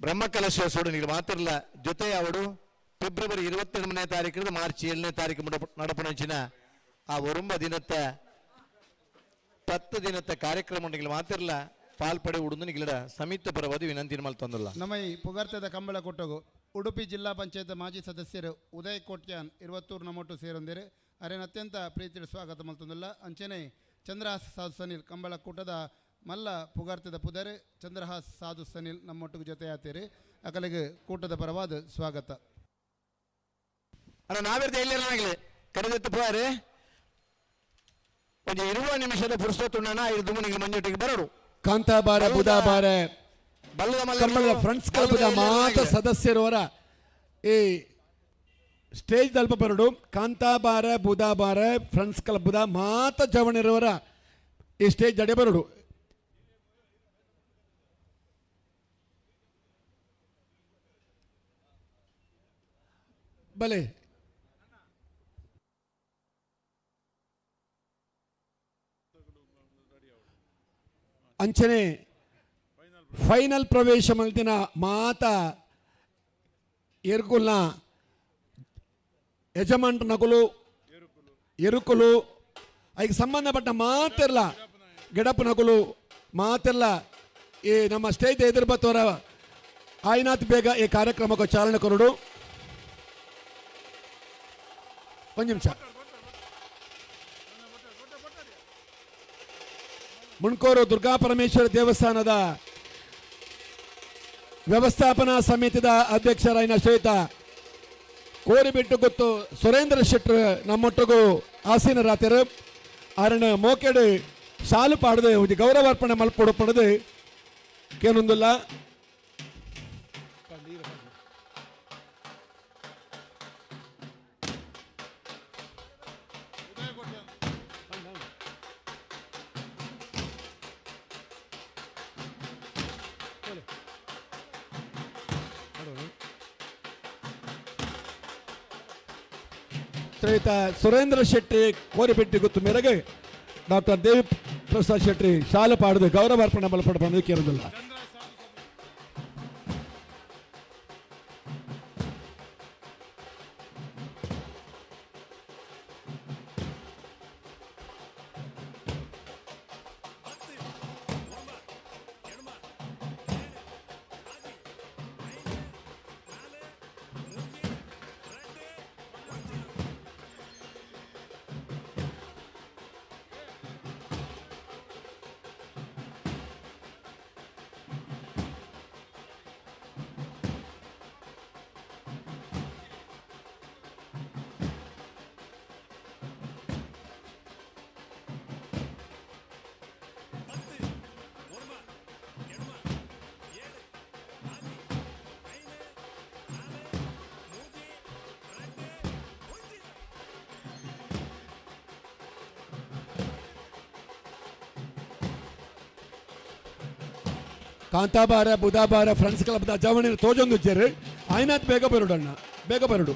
ಬ್ರಹ್ಮಕಲಶೋತ್ಸವ ನೀವು ಮಾತಿರಲ್ಲ ಜೊತೆ ಅವಡು ಫೆಬ್ರವರಿ 28ನೇ ತಾರೀಕು ಮಾರ್ಚ್ 7ನೇ ತಾರೀಕು ನಡಪಣಂಚಿನ ಆ ಒರುಂಬ ದಿನത്തെ 10 ದಿನത്തെ ಕಾರ್ಯಕ್ರಮ ನೀವು ಮಾತಿರಲ್ಲ ಪಾಲ್ಪಡೆ ಉಡುಂದು ನಿಗಲಡ ಸಮಿತಿ ಪರವಾದ ವಿನಂತಿ ಮಲ್ತಂದಲ್ಲ ನಮ್ಮ ಈ ಪುಗಾರ್ತದ ಕಂಬಳ ಕೊಟ್ಟಗು ಉಡುಪಿ ಜಿಲ್ಲಾ ಪಂಚಾಯತ್ ಮಾಜಿ ಸದಸ್ಯರು ಉದಯ್ ಕೋಟ್ಯಾನ್ 20 ನಮ್ಮೊಟ್ಟು ಸೇರೊಂದಿರು ಅರೇನ ಅತ್ಯಂತ ಪ್ರೀತಿಯ ಸ್ವಾಗತ ಮಲ್ತಂದಲ್ಲ ಅಂಚನೆ ಚಂದ್ರಹಾಸ್ ಸಾಧು ಸನಿಲ್ ಕಂಬಳ ಕೂಟದ ಮಲ್ಲ ಪುಗಾರ್ತದ ಪುದರ್ ಚಂದ್ರಹಾಸ್ ಸಾಧು ಸನಿಲ್ ನಮ್ಮೊಟ್ಟಿಗೆ ಜೊತೆ ಆತೀರಿ ಅಕಲಿಗೆ ಕೂಟದ ಪರವಾದ ಸ್ವಾಗತ ಅಣ್ಣ ನಾವಿರ್ದ ಎಲ್ಲಿರಲಾಗಲಿ ಕರೆದೆತ್ತು ಪೋಯಾರೆ ಒಂದು 20 ನಿಮಿಷದ ಪುರುಷೋತ್ತುಂಡನ 5 ಮುನಿಗೆ ಮಂಜೊಟ್ಟಿಗೆ ಬರಡು ಕಾಂತಾಬಾರ ಬುಧಾಬಾರ ಕನ್ನಡ ಫ್ರೆಂಡ್ಸ್ ಕ್ಲಬ್ದ ಮಾತ ಸದಸ್ಯರವರ ಈ ಸ್ಟೇಜ್ ದಲ್ಪ ಬರಡು ಕಾಂತಾಬಾರ ಬುಧಾಬಾರ ಫ್ರೆಂಡ್ಸ್ ಕ್ಲಬ್ದ ಮಾತ ಜವಣಿರವರ ಈ ಸ್ಟೇಜ್ ದಡೆ ಬರಡು ಬಲೆ ಅಂಚನೆ ಫೈನಲ್ ಪ್ರವೇಶ ಮಲ್ತಿನ ಮಾತ ಎರುಕುಲ್ನ ಯಜಮಾನ್ ನಕುಲು ಎರುಕುಲು ಅದಕ್ಕೆ ಸಂಬಂಧಪಟ್ಟ ಮಾತೆಲ್ಲ ಗಿಡಪ್ ನಕುಲು ಮಾತೆಲ್ಲ ಈ ನಮ್ಮ ಸ್ಟೇಜ್ ಎದುರು ಬತ್ತವರ ಆಯ್ನಾತ್ ಬೇಗ ಈ ಕಾರ್ಯಕ್ರಮಕ್ಕೆ ಚಾಲನೆ ಕೊರಡು ಒಂದು ನಿಮಿಷ ಮುಣ್ಕೂರು ದುರ್ಗಾಪರಮೇಶ್ವರ ದೇವಸ್ಥಾನದ ವ್ಯವಸ್ಥಾಪನಾ ಸಮಿತಿದ ಅಧ್ಯಕ್ಷರಾಯಿನ ಶ್ವೇತ ಕೋರಿಬಿಟ್ಟು ಗೊತ್ತು ಸುರೇಂದ್ರ ಶೆಟ್ಟರ್ ನಮ್ಮೊಟ್ಟಿಗೂ ಆಸೀನರಾತಿರು ಅರಣ ಮೋಕೆಡು ಶಾಲು ಪಾಡದು ಗೌರವಾರ್ಪಣೆ ಮಲ್ಪಡು ಪಡೆದು ಕೇನೊಂದಿಲ್ಲ ಶ್ರೀಯುತ ಸುರೇಂದ್ರ ಶೆಟ್ಟಿ ಕೋರಿಬಿಟ್ಟಿ ಗೊತ್ತು ಮೇರೆಗೆ ಡಾಕ್ಟರ್ ದೇವಿ ಪ್ರಸಾದ್ ಶೆಟ್ಟಿ ಶಾಲೆ ಪಾಡದು ಗೌರವಾರ್ಪಣೆ ಮಲ್ಪಡ ಕೇಳುವುದಿಲ್ಲ ಕಾಂತಾಬಾರ ಬುಧಾಬಾರ ಫ್ರೆಂಡ್ಸ್ ಕ್ಲಬ್ದ ಜವಣಿ ತೋಜೊಂದು ಜೆರು ಆಯ್ನಾತ್ ಬೇಗ ಬರುಡು ಅಣ್ಣ ಬೇಗ ಬರುಡು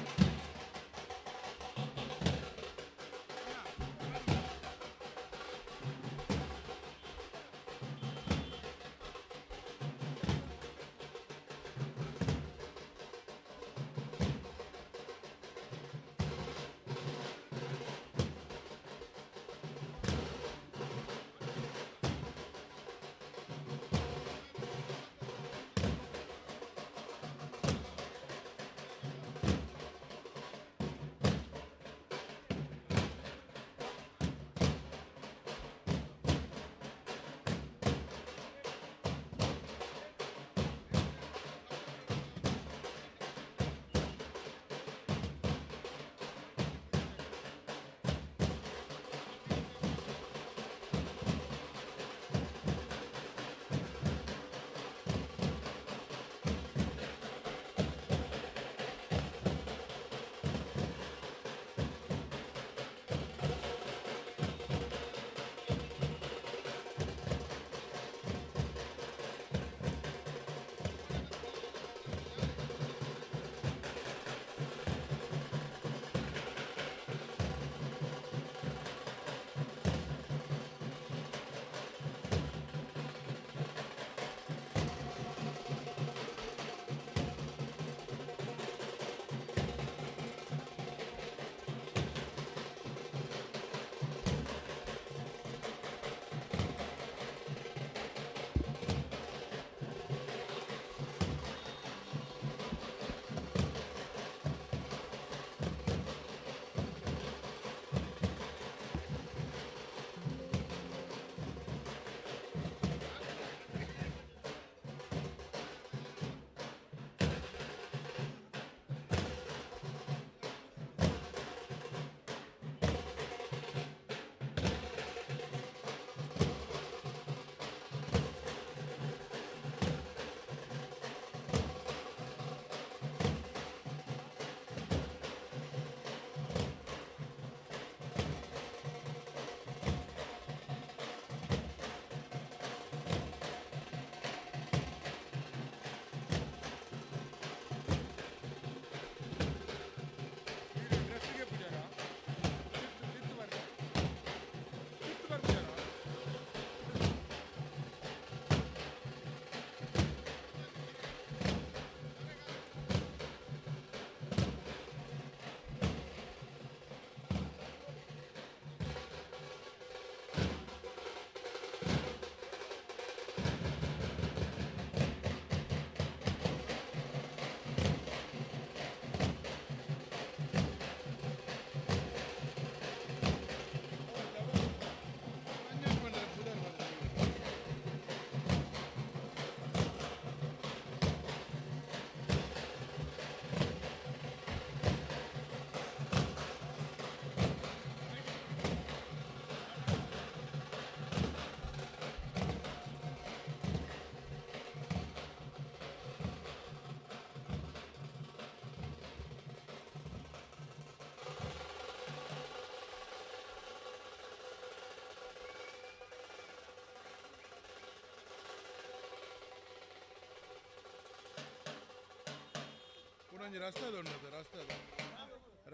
ಒಂಜಿ ರಸ್ತೆ ಉಂಟು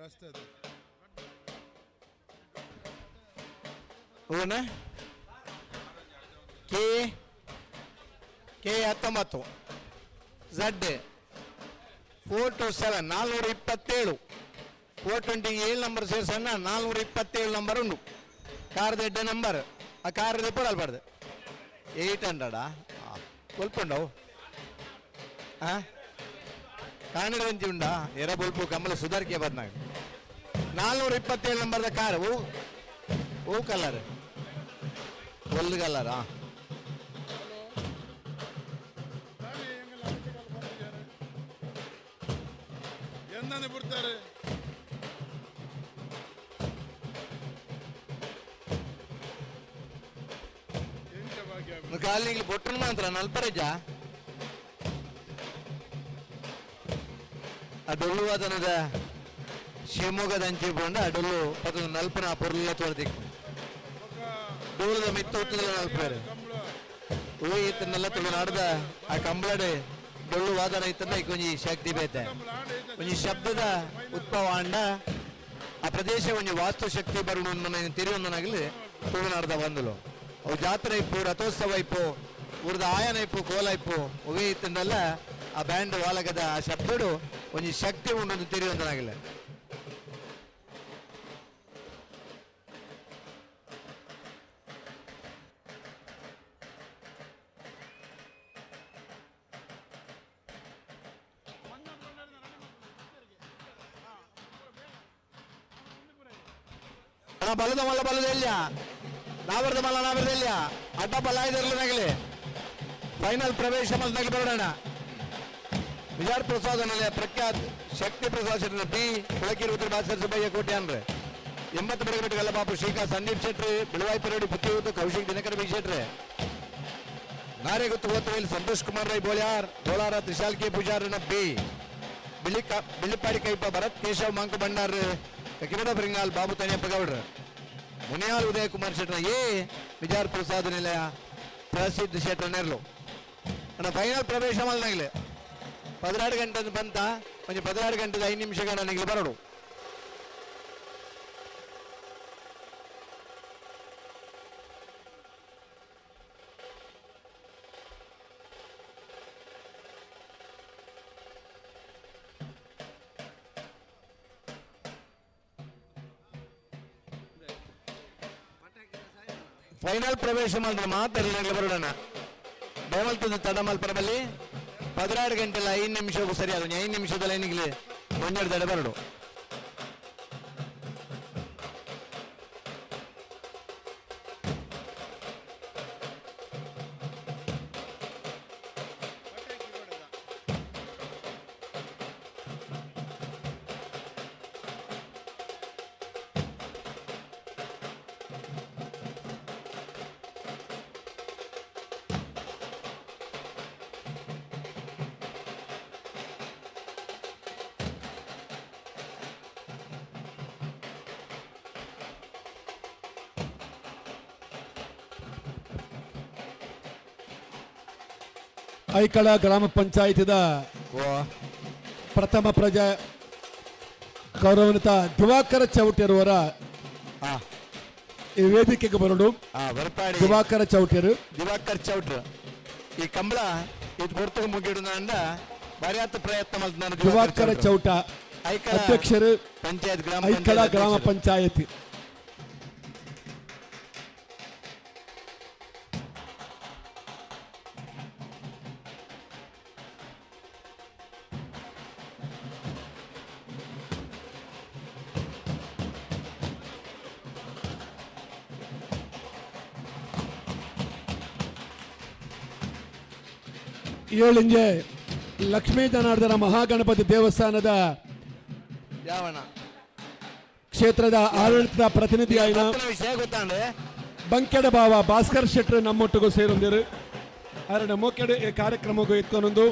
ರಸ್ತೆ ಹೂನ ಕೆ 19 Z 427 427 427 ನಂಬರ್ ಸೇರ್ಸಣ್ಣ 427 ನಂಬರ್ ಉಂಟು ಕಾರ್ ದೆಡ್ಡ ನಂಬರ್ ಆ ಕಾರ್ ಎప్పుడు ಅಲ್ಬಾರ್ದು 800 ಕೊಲ್ಪುಂಡವು ಕಾನಡ ವಂಚಿ ಉಂಡ ಎರ ಬೊಲ್ಪು ಕಮ್ಮಲ ಸುಧಾರಿಕೆ ಬಂದಾಗ 427 ನಂಬರ್ದ ಕಾರ್ ಹೂ ಕಲರ್ ಒಲ್ಲು ಕಲರ್ ಎಂದಾನೆ ಬಿಡ್ತಾರೆ ಕಾಲಿಗೆ ಬೊಟ್ಟನು ಮಾತ್ರ ನಲ್ಪರೇಜ ಅಡೊಳ್ಳು ಅದನದ ಶಿವಮೊಗ್ಗದ ಅಂಚೆ ಬಂಡ ಅಡೊಳ್ಳು ಪದ ನಲ್ಪನ ಪೊರ್ಲ ತೋರ್ದಿಕ್ಕು ಡೋಲದ ಮಿತ್ತ ಉತ್ತದ ನಲ್ಪೇರು ಓ ಈತನೆಲ್ಲ ತುಳು ನಾಡ್ದ ಆ ಕಂಬಳಡೆ ಡೊಳ್ಳು ವಾದನ ಇತ್ತಂದ ಕೊಂಚಿ ಶಕ್ತಿ ಬೇತೆ ಒಂಜಿ ಶಬ್ದದ ಉದ್ಭವ ಅಂಡ ಆ ಪ್ರದೇಶ ಒಂಜಿ ವಾಸ್ತು ಶಕ್ತಿ ಬರುಣ ತಿರುವೊಂದನಾಗಲಿ ತುಳುನಾಡ್ದ ಬಂದಲು ಅವು ಜಾತ್ರೆ ಇಪ್ಪು ರಥೋತ್ಸವ ಇಪ್ಪು ಊರದ ಆಯನ ಇಪ್ಪು ಕೋಲ ಇಪ್ಪು ಒಗೆ ಇತ್ತಂದಲ್ಲ ಆ ಬ್ಯಾಂಡ್ ವಾಲಗದ ಆ ಶಬ್ದಡು ಒಂಜಿ ಶಕ್ತಿ ಉಂಡು ತಿರುವೊಂದನಾಗಲಿ ಬಲದ ಮಲ್ಲ ಬಲದೆಲ್ಲ ನಾವರ್ದ ಮಲ್ಲ ನಾವರ್ದೆಲ್ಲ ಅಡ್ಡ ಬಲ ಇದರಲಿ ಫೈನಲ್ ಪ್ರವೇಶ ಮಲ್ನಾಗಿ ಬರೋಣ ವಿಜಾರ್ ಪ್ರಸಾದ್ ನಿಲಯ ಪ್ರಖ್ಯಾತ್ ಶಕ್ತಿ ಪ್ರಸಾದ್ ಶೆಟ್ಟಿ ಬಿ ಕುಳಕೇರಿ ಉತ್ತರ ಭಾಸ್ಕರ್ ಸುಬ್ಬಯ್ಯ ಕೋಟೆ ಅಂದ್ರೆ 80 ಬಡಗಟ್ಟು ಗಲ್ಲಬಾಪು ಶ್ರೀಕಾ ಸಂದೀಪ್ ಶೆಟ್ಟಿ ಬಿಳವಾಯಿ ಪೆರಡಿ ಪುತ್ತಿಯೂತು ಕೌಶಿಕ್ ದಿನಕರ ಬಿ ಶೆಟ್ರಿ ನಾರೆಗುತ್ತು ಓತವೇಲಿ ಸಂತೋಷ್ ಕುಮಾರ್ ರೈ ಬೋಳ್ಯಾರ್ ಬೋಳಾರ ತ್ರಿಶಾಲ್ ಕೆ ಪೂಜಾರನ ಬಿ ಬಿಳಿಪಾಡಿ ಕೈಪ ಭರತ್ ಕೇಶವ್ ಮಾಂಕ ಭಂಡಾರ್ ಕಿರಡ ಬರಿಂಗಾಲ್ ಬಾಬು ತನಿಯಪ್ಪ ಗೌಡ್ರ ಮುನಿಯಾಲ್ ಉದಯ ಕುಮಾರ್ ಶೆಟ್ರ ಎ ವಿಜಾರ್ ಪ್ರಸಾದ್ ನಿಲಯ ಪ್ರಸಿದ್ಧ ಶೆಟ್ರ ನೆರಲು ಅಣ್ಣ ಫೈನಲ್ ಪ್ರವೇಶ ಮಲ್ನಾಗ್ಲಿ 16 ಗಂಟೆ ಬಂತ ಒಂದು 16 ಗಂಟೆದ 5 ನಿಮಿಷಗಳ ನನಗೆ ಬರೋಡು ಫೈನಲ್ ಪ್ರವೇಶ ಮಾಡಿದ್ರೆ ಮಾತ್ರ ಬರೋಣ ಬಹುಮಲ್ತದ ತಡಮಲ್ಪರಬಲ್ಲಿ 16 ಗಂಟೆಲ್ಲ 5 ನಿಮಿಷಕ್ಕೂ ಸರಿಯಾದ 5 ನಿಮಿಷದ ಲೈನಿಗೆ ಒಂದೆರಡು ತಡೆ ಬರಡು ಐಕಳ ಗ್ರಾಮ ಪಂಚಾಯತಿದ ಪ್ರಥಮ ಪ್ರಜಾ ಗೌರವಾನ್ವಿತ ದಿವಾಕರ ಚೌಟ್ಯರವರ ಈ ವೇದಿಕೆಗೆ ಬರೋದು ದಿವಾಕರ ಚೌಟ್ಯರು ದಿವಾಕರ್ ಚೌಟ್ರ ಈ ಕಂಬಳ ಇದು ಕೊಡ್ತಗ ಮುಗಿಡು ಅಂದ ಭಾರಿ ಪ್ರಯತ್ನ ಮಾಡ್ತಾನೆ ದಿವಾಕರ ಚೌಟ ಅಧ್ಯಕ್ಷರು ಪಂಚಾಯತ್ ಐಕಳ ಗ್ರಾಮ ಪಂಚಾಯತಿ ಏಳಿಂಜೆ ಲಕ್ಷ್ಮೀ ಜನಾರ್ದನ ಮಹಾಗಣಪತಿ ದೇವಸ್ಥಾನದ ಕ್ಷೇತ್ರದ ಆಡಳಿತದ ಪ್ರತಿನಿಧಿಯಾಯಿನ ಬಂಕೆಡ ಬಾವ ಭಾಸ್ಕರ್ ಶೆಟ್ರು ನಮ್ಮೊಟ್ಟಿಗೂ ಸೇರೊಂದಿರು ಅವರ ಮೊಕ್ಕೆಡೆ ಈ ಕಾರ್ಯಕ್ರಮಕ್ಕೂ ಇಟ್ಕೊಂಡೊಂದು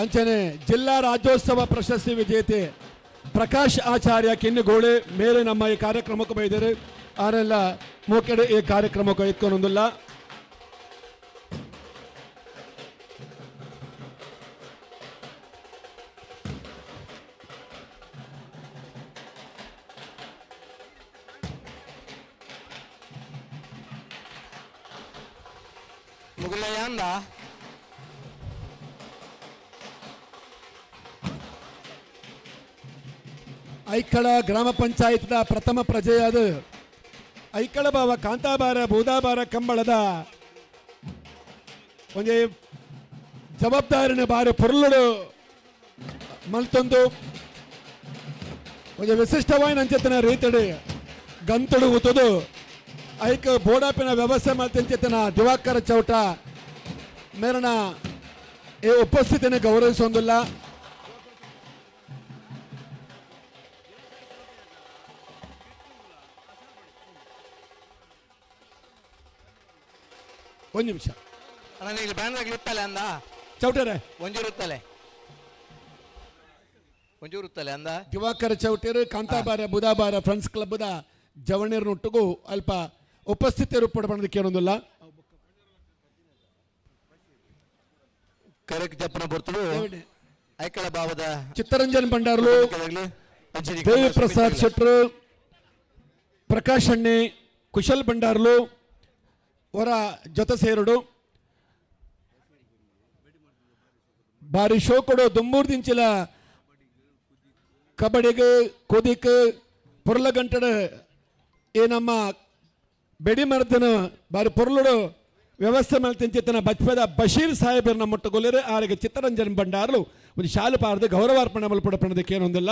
ಅಂಚನೆ ಜಿಲ್ಲಾ ರಾಜ್ಯೋತ್ಸವ ಪ್ರಶಸ್ತಿ ವಿಜೇತೆ ಪ್ರಕಾಶ್ ಆಚಾರ್ಯ ಕಿನ್ನಿಗೋಳೆ ಮೇಲೆ ನಮ್ಮ ಈ ಕಾರ್ಯಕ್ರಮಕ್ಕೆ ಬೈದರು ಅವರೆಲ್ಲ ಮೊಕ್ಕೆಡೆ ಈ ಕಾರ್ಯಕ್ರಮಕ್ಕೆ ಇಟ್ಕೊಂಡೊಂದಿಲ್ಲ ಮುಗುಲಯ್ಯ ಅಂದ ಐಕ್ಕಳ ಗ್ರಾಮ ಪಂಚಾಯತ್ನ ಪ್ರಥಮ ಪ್ರಜೆಯಾದ ಐಕ್ಕಳ ಬಾವ ಕಾಂತಾಬಾರ ಬೂದಾಬಾರ ಕಂಬಳದ ಒಂದೇ ಜವಾಬ್ದಾರಿನ ಬಾರಿ ಪೊರ್ಲುಡು ಮಲ್ತೊಂದು ಒಂದು ವಿಶಿಷ್ಟವಾದ ಅಂಚೆತನ ರೀತಿಡಿ ಗಂತುಡು ಉತ್ತದು ಐಕ ಬೋಡಾಪಿನ ವ್ಯವಸ್ಥೆ ಮಾಡ್ತಂಚೆತನ ದಿವಾಕರ ಚೌಟ ಮೇರನ ಈ ಉಪಸ್ಥಿತಿನ ಗೌರವಿಸೊಂದಿಲ್ಲ. ಒಂದು ನಿಮಿಷ ಅಣ್ಣ ಇಲ್ಲಿ ಬ್ಯಾನರ್ ಇತ್ತಲೆ ಅಂದ ಚೌಟರೆ ಒಂಜೂರುತ್ತಲೆ ಅಂದ ದಿವಾಕರ ಚೌಟರು ಕಾಂತಾಬಾರ ಬುಧಾಬಾರ ಫ್ರೆಂಡ್ಸ್ ಕ್ಲಬ್ದ ಜವಣಿಯರನ್ನೊಟ್ಟಿಗೂ ಅಲ್ಪ ಉಪಸ್ಥಿತಿಯರು ಪಡಬಣ್ಣದಕ್ಕೆ ಏನೊಂದಿಲ್ಲ. ಕರೆಕ್ ಜಪ್ಪನ ಬರ್ತಳು ಐಕಳ ಭಾವದ ಚಿತ್ತರಂಜನ್ ಭಂಡಾರ್ಲು ದೇವಿ ಪ್ರಸಾದ್ ಶೆಟ್ರು ಪ್ರಕಾಶ್ ಅಣ್ಣೆ ಕುಶಲ್ ಭಂಡಾರ್ಲು ಅವರ ಜೊತೆ ಸೇರುಡು ಬಾರಿ ಶೋ ಕೊಡೋ ದುಮ್ಮೂರು ದಿಂಚಿಲ ಕಬಡ್ಡಿಗೆ ಕುದಿಕ್ ಪೊರ್ಲಗಂಟಡ ಈ ನಮ್ಮ ಬೆಡಿ ಮರದನ ಬಾರಿ ಪೊರ್ಲುಡು ವ್ಯವಸ್ಥೆ ಮಾಡ್ತಿಂಚಿತನ ಬಚ್ಪದ ಬಶೀರ್ ಸಾಹೇಬರ್ ನಮ್ಮೊಟ್ಟುಗೊಲ್ಲರೆ ಆರಿಗೆ ಚಿತ್ತರಂಜನ್ ಭಂಡಾರ್ಲು ಒಂದು ಶಾಲು ಪಾರ್ದು ಗೌರವಾರ್ಪಣೆ ಮಲ್ಪಡಪಣದಕ್ಕೆ ಏನೊಂದಿಲ್ಲ.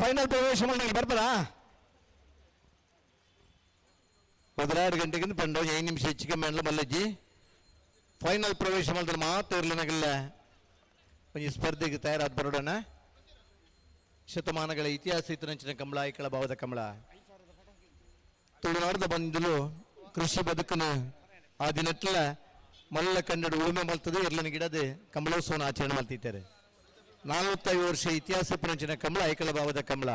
ಫೈನಲ್ ಪ್ರವೇಶ ಮಾಡಿ ಬರ್ತಾರಾ 16 ಗಂಟೆಗಿಂತ ಪಂಡ 5 ನಿಮಿಷ ಹೆಚ್ಚಿಗೆ ಮಾಡಲು ಮಲ್ಲಜ್ಜಿ ಫೈನಲ್ ಪ್ರವೇಶ ಮಾಡಿದ್ರೆ ಮಾತ್ರ ಇರಲಿಲ್ಲ ಒಂದು ಸ್ಪರ್ಧೆಗೆ ತಯಾರಾದ ಬರೋಣ. ಶತಮಾನಗಳ ಇತಿಹಾಸ ಇತರಂಚಿನ ಕಂಬಳ ಐಕಳ ಭಾವದ ಕಂಬಳ ತುಳುನಾಡದ ಬಂದಲು ಕೃಷಿ ಬದುಕನ್ನು ಆ ದಿನಟ್ಲ ಮಲ್ಲ ಕನ್ನಡ ಉಳುಮೆ ಮಲ್ತದೆ ಇರ್ಲನ ಗಿಡದ ಕಂಬಳೋತ್ಸವನ ಆಚರಣೆ ಮಾಡ್ತಿದ್ದಾರೆ. 45 ವರ್ಷ ಇತಿಹಾಸ ಪರಂಚಿನ ಕಂಬಳ ಐಕಳ ಭಾವದ ಕಂಬಳ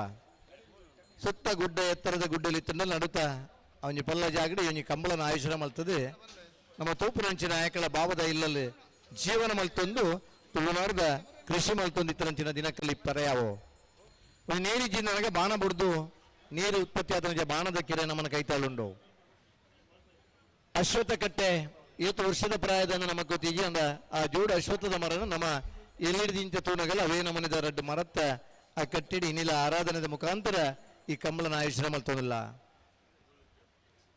ಸುತ್ತ ಗುಡ್ಡ ಎತ್ತರದ ಗುಡ್ಡಲಿ ತಂಡಲ್ಲಿ ನಡುತ್ತಾ ಅವನಿ ಪಲ್ಲ ಜಾಗಡಿ ಅವನಿ ಕಂಬಳನ ಆಯೋಜನೆ ಮಲ್ತದೆ. ನಮ್ಮ ತೂಪುರಂಚಿನ ಐಕಳ ಭಾವದ ಇಲ್ಲಲ್ಲಿ ಜೀವನ ಮಲ್ತೊಂದು ತುಳುನಾಡದ ಕೃಷಿ ಮಲ್ತೊಂದು ಇತ್ತರಂಚಿನ ದಿನಕ್ಕಲ್ಲಿ ಪರ್ಯಾವು ಒಂದು ನೀರಿಜಿ ನನಗೆ ಬಾಣ ಬುಡ್ದು ನೀರು ಉತ್ಪತ್ತಿ ಆದ ಬಾಣದ ಕೆರೆ ನಮ್ಮನ್ನ ಕೈತಾಳುಂಡು ಅಶ್ವತ್ಥ ಕಟ್ಟೆ 7 ವರ್ಷದ ಪ್ರಾಯದ ನಮಗೆ ಗೊತ್ತಿಜಿ ಅಂದ ಆ ಜೋಡು ಅಶ್ವತ್ಥದ ಮರನ ನಮ್ಮ ಎಲ್ಲಿಡಿದಿಂಚ ತೂಣಗಳು ಅವೇ ನಮ್ಮನೆದ ರಡ್ಡು ಮರತ್ತ ಆ ಕಟ್ಟಿಡಿ ಇನ್ನಿಲ್ಲ ಆರಾಧನೆದ ಮುಖಾಂತರ ಈ ಕಂಬಳನ ಆಯೋಜನೆ ಮಲ್ತೋದಿಲ್ಲ.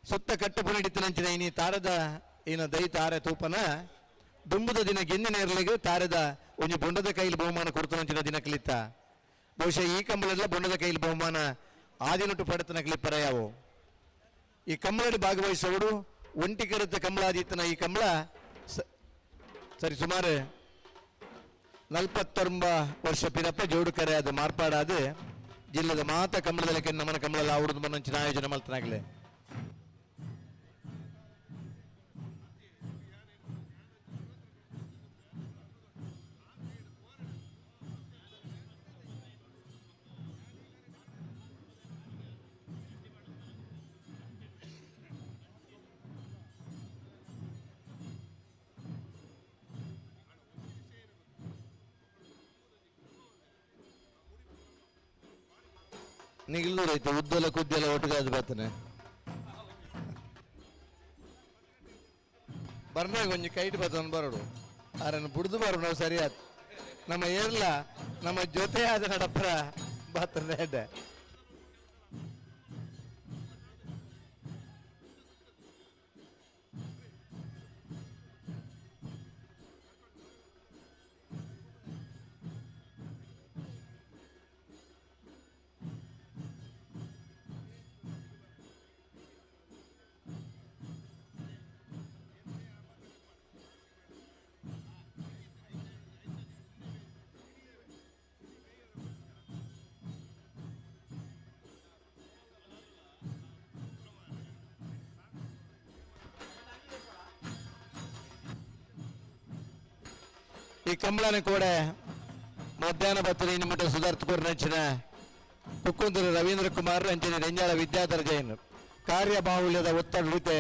ಸುತ್ತ ಕಟ್ಟು ಪುನಡಿತನಂಚಿನ ಇನಿ ತಾರದ ಏನ ದೈ ತಾರೆ ತೂಪನ ದುಂಬುದ ದಿನ ಗೆಂದಿನ ಇರಲಿಗೆ ತಾರದ ಒಂದು ಬೊಂಡದ ಕೈಲಿ ಬಹುಮಾನ ಕೊಡ್ತನಂಚಿನ ದಿನ ಕಲಿತ ಬಹುಶಃ ಈ ಕಂಬಳೆಲ್ಲ ಬೊಂಡದ ಕೈಲಿ ಬಹುಮಾನ ಆದಿನೊಟ್ಟು ಪಡೆತನ ಕ್ಲಿಪ್ಪರ ಯಾವು ಈ ಕಂಬಳಲ್ಲಿ ಭಾಗವಹಿಸುವವರು ಒಂಟಿ ಕರೆತ ಕಂಬಳಾದಿತ್ತನ ಈ ಕಂಬಳ ಸರಿ ಸುಮಾರು 49 ವರ್ಷ ಪಿರಪ್ಪ ಜೋಡು ಕರೆ ಅದು ಮಾರ್ಪಾಡಾದ ಜಿಲ್ಲೆದ ಮಾತ ಕಂಬಳದಲ್ಲಿ ನಮ್ಮನ ಕಂಬಳ ಆವಡದು ಮನಂಚಿನ ಆಯೋಜನೆ ಮಾಡ್ತಾನಾಗಲೇ. ನಿಗಿಲ್ಲೂರೈತೆ ಉದ್ದಲ ಕುದ್ದೆಲ್ಲ ಒಟ್ಟಿಗೆ ಅದು ಬರ್ತಾನೆ ಬರ್ನಾಗ ಒಂಜಿ ಕೈಟ್ ಬರ್ತಾನೆ ಬರೋಡು ಆರನ್ನು ಬುಡ್ದು ಬರೋಡು ನಾವು ಸರಿಯಾದ ನಮ್ಮ ಏರ್ಲ ನಮ್ಮ ಜೊತೆ ಆದ ನಡಪ್ರ ಬರ್ತಾನೆ ಹೆಡ್ಡ ಈ ಕಂಬಳನ ಕೂಡ ಮಧ್ಯಾಹ್ನ ಬತ್ತನೆ ನಿಮ್ಮಟ ಸುಧಾರ್ತಕೂರ್ ನಂಚಿನ ಕುಕ್ಕುಂದೂರು ರವೀಂದ್ರ ಕುಮಾರ್ ಅಂಚಿನ ರೆಂಜಾಳ ವಿದ್ಯಾಧರ ಜೈನ್ ಕಾರ್ಯ ಬಾಹುಳ್ಯದ ಒತ್ತಡ ಉಳಿತೆ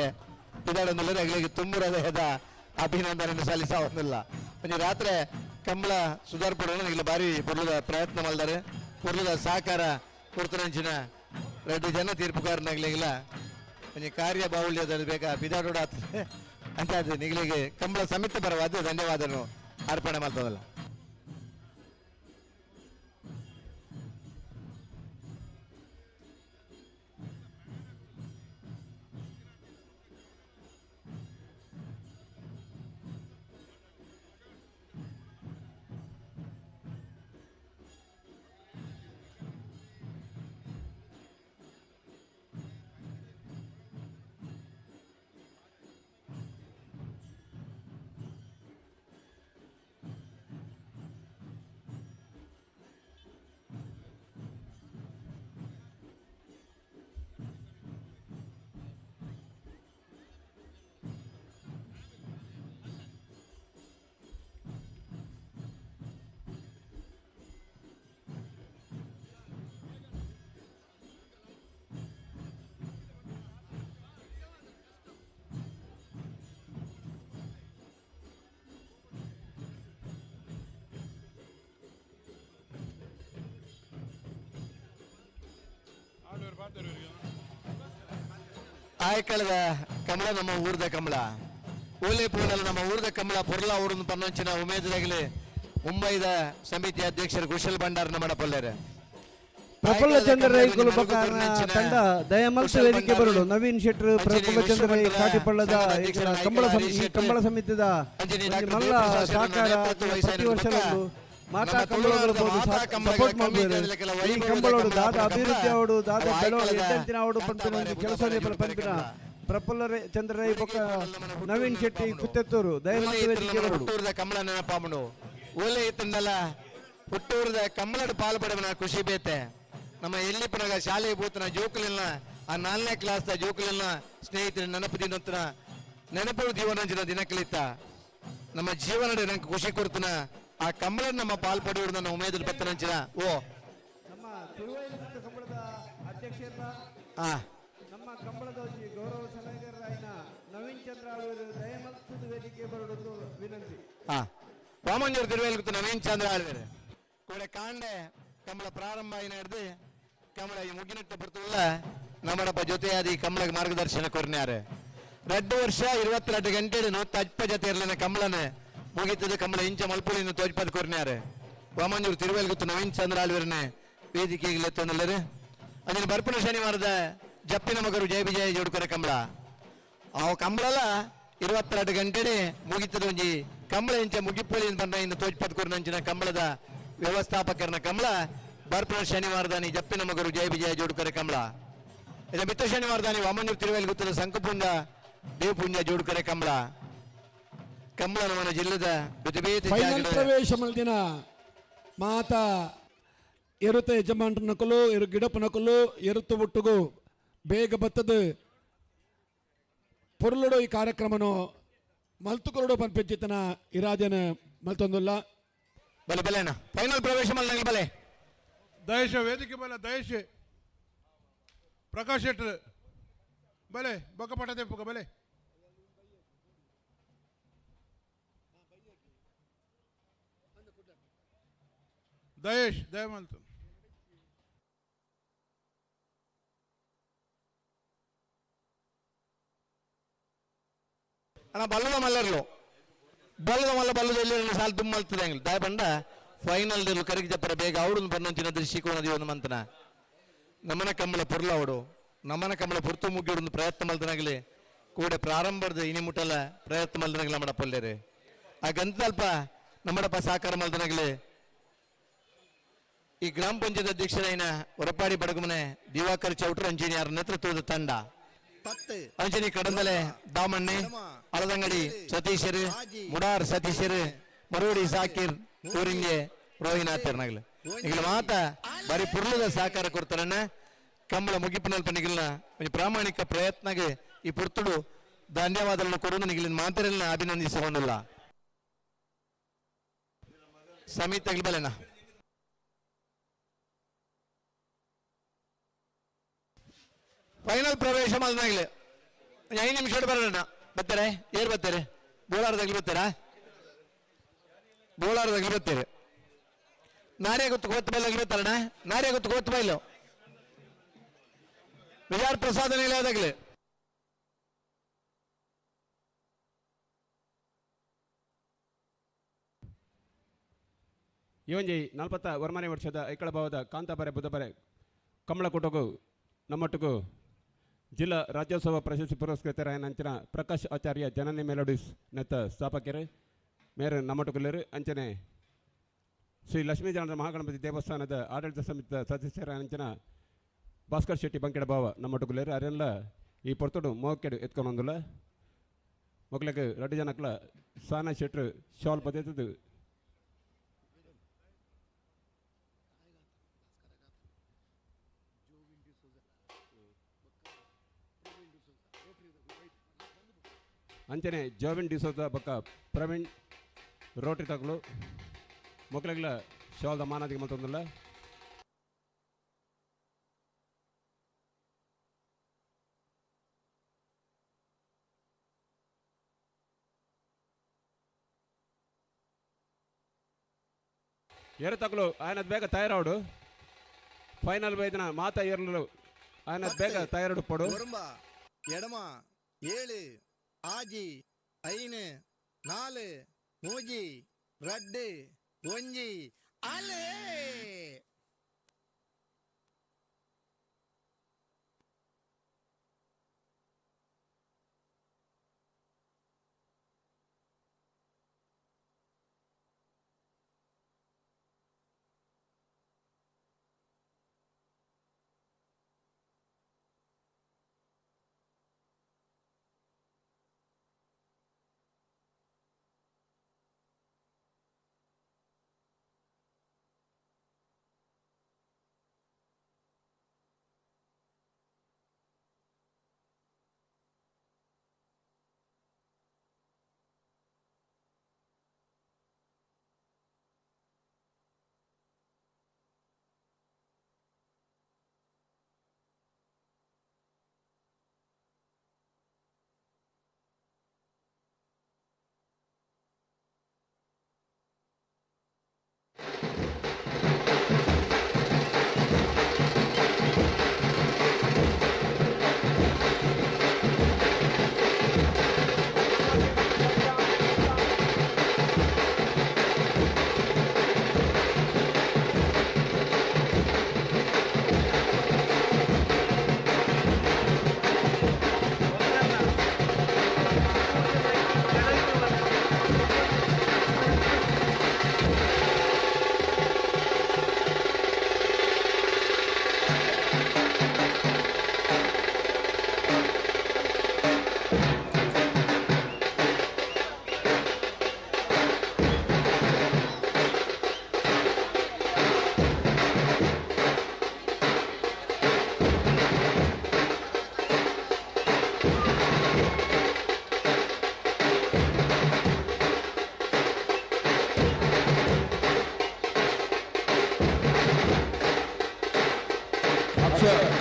ಇದಾಡೊಂದು ಅಗಲಿಗೆ ತುಂಬುರದ ಹೆದ ಅಭಿನಂದನೆ ಸಲ್ಲಿಸೋದಿಲ್ಲ ಒಂಜಿ ರಾತ್ರಿ ಕಂಬಳ ಸುಧಾರ್ಪಡೋಣ ಈಗಲ ಬಾರಿ ಪುರ್ಲದ ಪ್ರಯತ್ನ ಮಾಡಿದಾರೆ ಪುರ್ಲದ ಸಹಕಾರ ಕೊಡ್ತನಂಚಿನ 2 ಜನ ತೀರ್ಪುಗಾರನಾಗ್ಲಿಲ್ಲ ಒಂಜಿ ಕಾರ್ಯ ಬಾಹುಳ್ಯದಲ್ಲಿ ಬೇಕಾ ಬಿದಾಡೋಡ ಅಂತ ನಿಗಲಿಗೆ ಕಂಬಳ ಸಮಿತಿ ಪರವಾದ ಧನ್ಯವಾದನು ಅರ್ಪಣೆ ಮಾಡ್ತದಲ್ಲ. ಆಯ್ಕಳದ ಕಮಲ ನಮ್ಮ ಊರದ ಕಮಲ ಓಲೆ ಪೂರ್ಣಲ್ಲ ನಮ್ಮ ಊರದ ಕಮಲ ಪೊರ್ಲಾ ಊರನ್ನು ಪನ್ನೊಂಚಿನ ಉಮೇದಾಗಲಿ ಮುಂಬೈದ ಸಮಿತಿ ಅಧ್ಯಕ್ಷರು ಕುಶಲ್ ಭಂಡಾರನ ಮಾಡಪಲ್ಲಾರೆ ಪ್ರಫುಲ್ಲ ಚಂದ್ರ ರೈ ಕುಲಬಕಾರ ತಂಡ ದಯಮಲ್ಸ ವೇದಿಕೆ ಬರಲು ನವೀನ್ ಶೆಟ್ರು ಪ್ರಫುಲ್ಲ ಚಂದ್ರ ರೈ ಕಾಟಿಪಳ್ಳದ ಕಂಬಳ ಸಮಿತಿದ ಮಲ್ಲ ಸಹಕಾರ ಪ್ರತಿ ವರ್ಷ ಮಾತಾ ಕಂಬಳಗಳು ಸಪೋರ್ಟ್ ಮಾಡಬಹುದು ಈ ಕಂಬಳೋಡು ದಾದ ಅಭಿವೃದ್ಧಿ ಅವಡು ದಾದ ಬೆಳವಣಿಗೆ ಎದ್ದಂತಿನ ಅವಡು ಪಂಪಿನ ಕೆಲಸ ಪಂಪಿನ ಪ್ರಫುಲ್ಲ ಚಂದ್ರ ರೈ ಬೊಕ್ಕ ನವೀನ್ ಶೆಟ್ಟಿ ಕುತ್ತೆತ್ತೂರು ದಯಮಲ್ಸ ವೇದಿಕೆ ಬರಲು ಕಮಲ ನೆನಪಾಮನು ಓಲೆ ಇತ್ತಂದಲ್ಲ ಹುಟ್ಟೂರದ ಕಮಲದ ಪಾಲ್ಪಡವನ ಖುಷಿ ಬೇತೆ ನಮ್ಮ ಎಲ್ಲಿಪನಾಗ ಶಾಲೆಗೆ ಹೋತನ ಜೋಕಲಿಲ್ಲ ಆ 4ನೇ ಕ್ಲಾಸ್ ಜೋಕಲಿಲ್ಲ ಸ್ನೇಹಿತರ ನೆನಪು ದಿನೋತ್ತರ ನೆನಪು ಜೀವನ ದಿನ ಕಲಿತ ನಮ್ಮ ಜೀವನ ನಂಗೆ ಖುಷಿ ಕೊಡ್ತನ ಆ ಕಮಲ ನಮ್ಮ ಪಾಲ್ಪಡುವುದು ನನ್ನ ಉಮೇದಲ್ ಪತ್ತನಂಚಿನ ಓ ನಮ್ಮ ಕಂಬಳದ ಅಧ್ಯಕ್ಷರ ನಮ್ಮ ಕಂಬಳದ ಗೌರವ ಸಲಹೆಗಾರರಾಯಿನ ನವೀನ್ ಚಂದ್ರ ಅವರು ದಯಮಲ್ಸದ ವೇದಿಕೆ ಬರಲು ವಿನಂತಿ ವಾಮಂಜೂರು ತಿರುವೇಲ್ಗುತ್ತು ನವೀನ್ ಚಂದ್ರ ಆಳ್ವೇರೆ ಕೂಡ ಕಾಂಡೆ ಕಮಲ ಪ್ರಾರಂಭ ಹಿಡಿದು ಕಮಲ ಈ ಮುಗಿನಟ್ಟ ಬರ್ತಲ್ಲ ನಮ್ಮಡಪ್ಪ ಜೊತೆಯಾದಿ ಕಮಲಗೆ ಮಾರ್ಗದರ್ಶನ ಕೊರ್ನ್ಯಾರೆ 2 ವರ್ಷ 22 ಗಂಟೆ ತಜ್ಪ ಜೊತೆ ಇರಲಿನ ಕಮಲನ ಮುಗಿತದ ಕಮಲ ಇಂಚ ಮಲ್ಪುಳಿನ ತೋಜ್ಪದ ಕೊರ್ನ್ಯಾರೆ ವಾಮಂಜೂರು ತಿರುವೇಲ್ಗುತ್ತು ನವೀನ್ ಚಂದ್ರ ಆಳ್ವೇರನೆ ವೇದಿಕೆಗೆ ಎತ್ತೊಂದಲ್ಲರೆ ಅದನ್ನು ಬರ್ಪಣ ಶನಿವಾರದ ಜಪ್ಪಿನ ಮಗರು ಜಯ ವಿಜಯ ಜೋಡ್ಕೊರೆ ಕಮಲ ಆ ಕಮಲಲ 22 ಗಂಟೆ ಮುಗಿತದ ಒಂಜಿ ಕಂಬಳ ಇಂಚ ಮುಗಿಪ್ಪಳಿ ಬಂದ ಇನ್ನು ತೋಜ್ಪದ ಕೊರ್ನಂಚಿನ ಕಂಬಳದ ವ್ಯವಸ್ಥಾಪಕರನ ಕಮಲ ಬರ್ಪಣ ಶನಿವಾರದಾನಿ ಜಪ್ಪಿನ ಮಗರು ಜಯ ವಿಜಯ ಜೋಡ್ಕರೆ ಕಮಲ ಇದು ಮಿತ್ರ ಶನಿವಾರದಾನಿ ವಾಮಂಜೂರು ತಿರುವೇಲಿ ಗೊತ್ತದ ಸಂಕುಪುಂಜ ದೇವಪುಂಜ ಜೋಡ್ಕರೆ ಕಮಲ ಕಮಲ ನಮ್ಮ ಜಿಲ್ಲೆದ ಪ್ರವೇಶ ಮಲ್ದಿನ ಮಾತ ಎರುತ ಯಜಮಾನ್ರ ನಕಲು ಎರು ಗಿಡಪ ನಕಲು ಎರುತು ಒಟ್ಟುಗು ಬೇಗ ಬತ್ತದ ಪೊರ್ಲುಡು ಈ ಕಾರ್ಯಕ್ರಮನು ಮಲ್ತುಕೊರಡು ಪಂಪಿಂಚಿತನ ಇರಾಜನ ಮಲ್ತೊಂದುಲ್ಲ ಬಲೆ ಬಲೆನ ಫೈನಲ್ ಪ್ರವೇಶ ಮಲ್ನಂಗ್ ಬಲೆ ದಯೇಶ ವೇದಿಕೆ ಬಲ ದಯೇಶ ಪ್ರಕಾಶ್ ಶೆಟ್ಟರ್ ಬಲೆ ಬೊಕ್ಕಪಟ ತೆಪ್ಪುಗ ಬಲೆ ದಯೇಶ್ ದಯಮಲ್ತು ಅಣ್ಣ ಬಲ್ಲದ ಮಲ್ಲರ್ಲು ಬಲ್ಲದ ಮಲ್ಲ ಬಲ್ಲದ ಎಲ್ಲಿ ಸಾಲು ತುಂಬಲ್ತದೆ ಹಂಗಿಲ್ಲ ದಾಯ ಬಂಡ ಫೈನಲ್ ಕರಗಿ ಜಪ್ಪರ ಬೇಗ ಅವಡು ಬನ್ನೊಂಚಿನ ದೃಷ್ಟಿಕೋನದಿ ಒಂದು ಮಂತನ ನಮ್ಮನ ಕಂಬಳ ಪುರ್ಲ ಅವಡು ನಮ್ಮನ ಕಂಬಳ ಪುರ್ತು ಮುಗಿಡು ಪ್ರಯತ್ನ ಮಲ್ದನಾಗಲಿ ಕೂಡ ಪ್ರಾರಂಭದ ಇನಿ ಮುಟ್ಟಲ ಪ್ರಯತ್ನ ಮಲ್ದನಾಗಲಿ ನಮ್ಮಡ ಪೊಲ್ಲೇರೆ ಆ ಗಂತಲ್ಪ ನಮ್ಮಡಪ್ಪ ಸಾಕಾರ ಮಲ್ದನಾಗಲಿ ಈ ಗ್ರಾಮ ಪಂಚಾಯತ್ ಅಧ್ಯಕ್ಷರಾಯಿನ ಹೊರಪಾಡಿ ಬಡಗುಮನೆ ದಿವಾಕರ್ ಚೌಟ್ರ ಇಂಜಿನಿಯರ್ ನೇತೃತ್ವದ ತಂಡ ಅಂಜನಿ ಕಡಂದಲೆ ದಾಮಣ್ಣೆ ಅಳದಂಗಡಿ ಸತೀಶರು ಮುಡಾರ್ ಸತೀಶರು ಮರೋಡಿ ಸಾಕಿರ್ ಊರಿಂಗೆ ರೋಹಿನಾಥ್ ನಗಲು ಈಗ ಮಾತ ಬಾರಿ ಪುರ್ಲದ ಸಹಕಾರ ಕೊಡ್ತಾರಣ್ಣ ಕಂಬಳ ಮುಗಿಪಿನಲ್ಲಿ ಪಣಿಗಿಲ್ನ ಒಂದು ಪ್ರಾಮಾಣಿಕ ಪ್ರಯತ್ನಗೆ ಈ ಪುರ್ತುಡು ಧನ್ಯವಾದಗಳನ್ನು ಕೊಡೋದು ನಿಗಿಲಿನ ಮಾತರೆಲ್ಲ ಅಭಿನಂದಿಸಿಕೊಂಡಿಲ್ಲ ಸಮಿತಿ ಬಲೆನ ಫೈನಲ್ ಪ್ರವೇಶ ಮಾಡಿದಾಗಲೇ 5 ನಿಮಿಷ ಬರೋಣ ಬರ್ತಾರೆ ಏರ್ ಬರ್ತಾರೆ ಬೋಳಾರದಲ್ಲಿ ಬರ್ತೀರಾ? ಬೋಳಾರದಲ್ಲಿ ಬರ್ತೀರಿ. ನಾರೇ ಗೊತ್ತು ಗೊತ್ತು ಬೈಲ್ ಬರ್ತಾರಣ. ನಾರೇ ಗೊತ್ತು ಗೊತ್ತು ಬೈಲು ವಿಜಾರ ಪ್ರಸಾದ ನಿಲಯದಾಗಲಿ. ಇವೊಂಜಿ 41 ವರ್ಷದ ಐಕಳಭಾವದ ಕಾಂತಾಬಾರೆ ಬುಧಬಾರೆ ಕಮಲಕುಟಗೂ ನಮ್ಮೊಟ್ಟಿಗೂ ಜಿಲ್ಲಾ ರಾಜ್ಯೋತ್ಸವ ಪ್ರಶಸ್ತಿ ಪುರಸ್ಕೃತರ ಅಂಚನ ಪ್ರಕಾಶ್ ಆಚಾರ್ಯ ಜನನಿ ಮೆಲೋಡಿಸ್ ನೆತ್ತ ಸ್ಥಾಪಕರು ಮೇರೆ ನಮ್ಮೊಟ್ಟುಗಲ್ಲರು ಅಂಚನೆ ಶ್ರೀ ಲಕ್ಷ್ಮೀ ಜನರ ಮಹಾಗಣಪತಿ ದೇವಸ್ಥಾನದ ಆಡಳಿತ ಸಮಿತಿಯ ಸದಸ್ಯರ ಅಂಚನ ಭಾಸ್ಕರ್ ಶೆಟ್ಟಿ ಬಂಕೆಡ ಭಾವ ನಮ್ಮೊಟ್ಟುಗಲ್ಲರು ಅರೆಲ್ಲ ಈ ಪೊರ್ತುಡು ಮೋಕೆಡು ಎತ್ಕೊಂಡೊಂದುಲ್ಲ ಮಕ್ಕಳಿಗೆ 2 ಜನಕ್ಕಳ ಸಾನ ಶೆಟ್ರು ಶಾಲ್ ಬದೆತದು ಅಂಚನೆ ಜೋವಿನ್ ಡಿಸೋದ ಬಕ್ಕ ಪ್ರವೀಣ್ ರೋಟರಿ ತಗಲು ಮಕ್ಕಳಿಗೆಲ್ಲ ಶಾಲ್ದ ಮಾನಾದಿಗೆ ಮತ್ತೊಂದಿಲ್ಲ. ಏರು ತಗಲು ఆయన ಬೇಗ ತಯಾರಾಡು. ಫೈನಲ್ ಬೈದಿನ ಮಾತಾ ಏರ್ಲು ఆయన ಬೇಗ ತಯಾರಾಡು ಪಡು. ಎಡಮ 7 ஆஜி 5 4 3 2 1 அலே.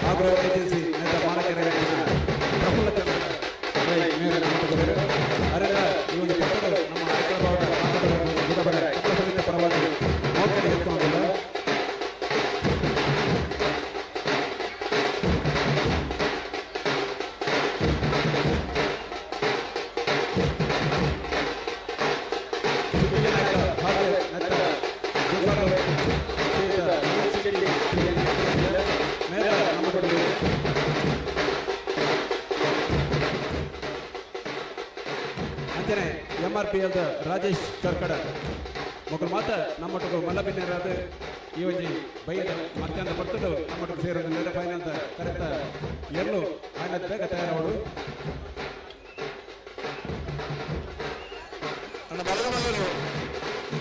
ಆಗ್ರೋ ಏಜೆನ್ಸಿ ನೇತ ಮಾಲಕರ ಪ್ರಫುಲ್ಲ ಚಂದ್ರ ಮೇಲೆ ನಮ್ಮೊಟ್ಟಿಗೆ ಅರೆಲ್ಲ ಈ ಒಂದು ಪತ್ರಗಳು ನಮ್ಮ ಐಕಳಭಾವದ ಬುಧಬಾರೆ ಸಮಿತಿ ಪರವಾಗಿ ಮೋಕೆಡೆ ಎತ್ಕೊಂಡಿಲ್ಲ. ಅಂಚನೆ MRPL ರಾಜೇಶ್ ಚರ್ಕಡ ಮಕ್ಕಳು ಮಾತ್ರ ನಮ್ಮೊಟ್ಟಿಗೆ ಮಲ್ಲಬಿನ್ನೇರಾದ ಈ ಒಂದು ಬೈಯದ ಮಧ್ಯಾಹ್ನ ಬರ್ತದ್ದು ನಮ್ಮೊಟ್ಟಿಗೆ ಸೇರೋದು ನೆರೆ ಫೈನಲ್ ಕರೆಕ್ಟ ಎಲ್ಲೂ ఆయన ಬೇಗ ತಯಾರವಡು.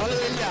ಬಲವಿಲ್ಲ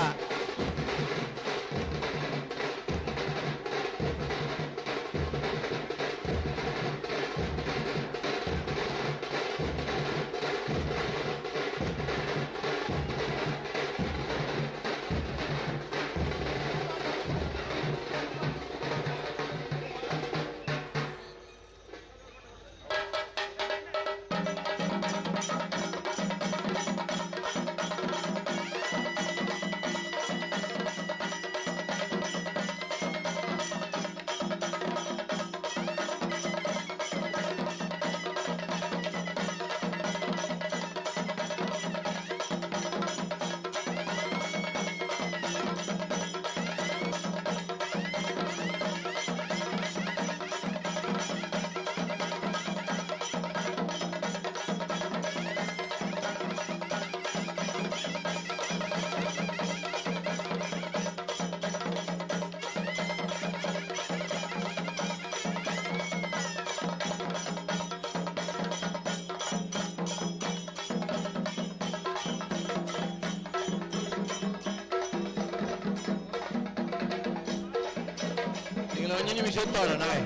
ಇಲ್ಲ ಒಂದು ನಿಮಿಷ ಹೊತ್ತೋಣ ನಾವೇ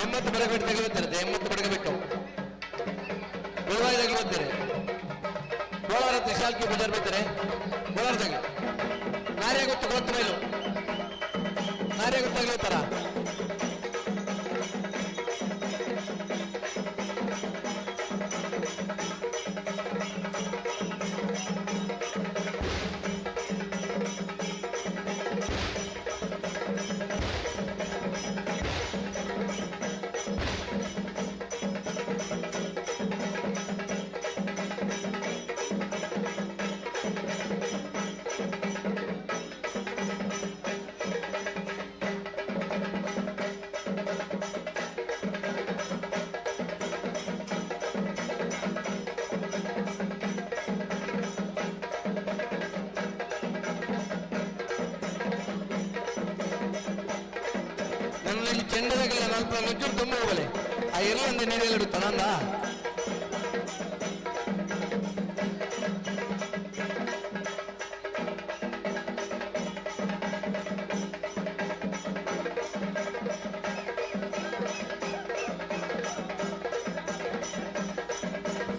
80 ಬಡಗಟ್ಟು ತೆಗೆಯುತ್ತಾರೆ 80 ಬಡಗಬಿಟ್ಟು ಬೆಳವಾಯಿ ತೆಗೆಯುತ್ತಾರೆ ಕೋಲಾರ ತ್ರಿಶಾಲ್ಕಿ ಬಜಾರ್ ಬರ್ತಾರೆ ಕೋಲಾರ ತೆಗೆ ನಾರೇ ಗೊತ್ತು ಗೊತ್ತು ಮೇಲು ನಾರೇ ಗೊತ್ತು ತೆಗೆಯುತ್ತಾರ ನನ್ನಲ್ಲಿ ಚೆಂಡದಾಗೆಲ್ಲ ನಾಲ್ಕು ನುಜ್ಜುರು ತುಂಬ ಹೋಗಲೆ ಆ ಎಲ್ಲ ಒಂದು ನೀಡಿಡುತ್ತ ನಂದ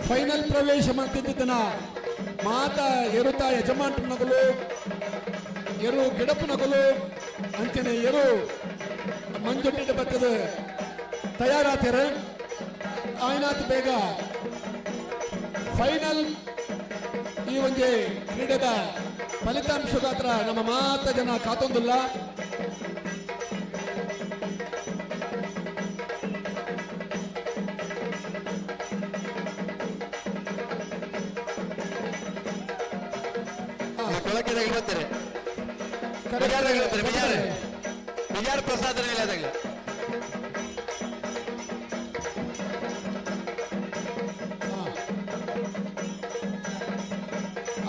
ಫೈನಲ್ ಪ್ರವೇಶ ಮಾಡ್ತಿದ್ದನ ಮಾತ ಎರುತ ಯಜಮಾನ್ರನಗಲು ಎರು ಗಿಡಪನಗಲು ಅಂಚನೆ ಎರು ಮಂಜೊಟ್ಟಿದ ಬತ್ತದ ತಯಾರಾತಿರ ಆಯ್ನಾತ್ ಬೇಗ ಫೈನಲ್ ಈ ಒಂದು ಕ್ರೀಡೆದ ಫಲಿತಾಂಶಗಾತ್ರ ನಮ್ಮ ಮಾತ ಜನ ಕಾತೊಂದಿಲ್ಲ ಕೊಳಕೆ ತೆಗೆಯುತ್ತಾರೆ ವಿಜಾರ ಪ್ರಸಾದ ನಿಲಯದಾಗಲಿ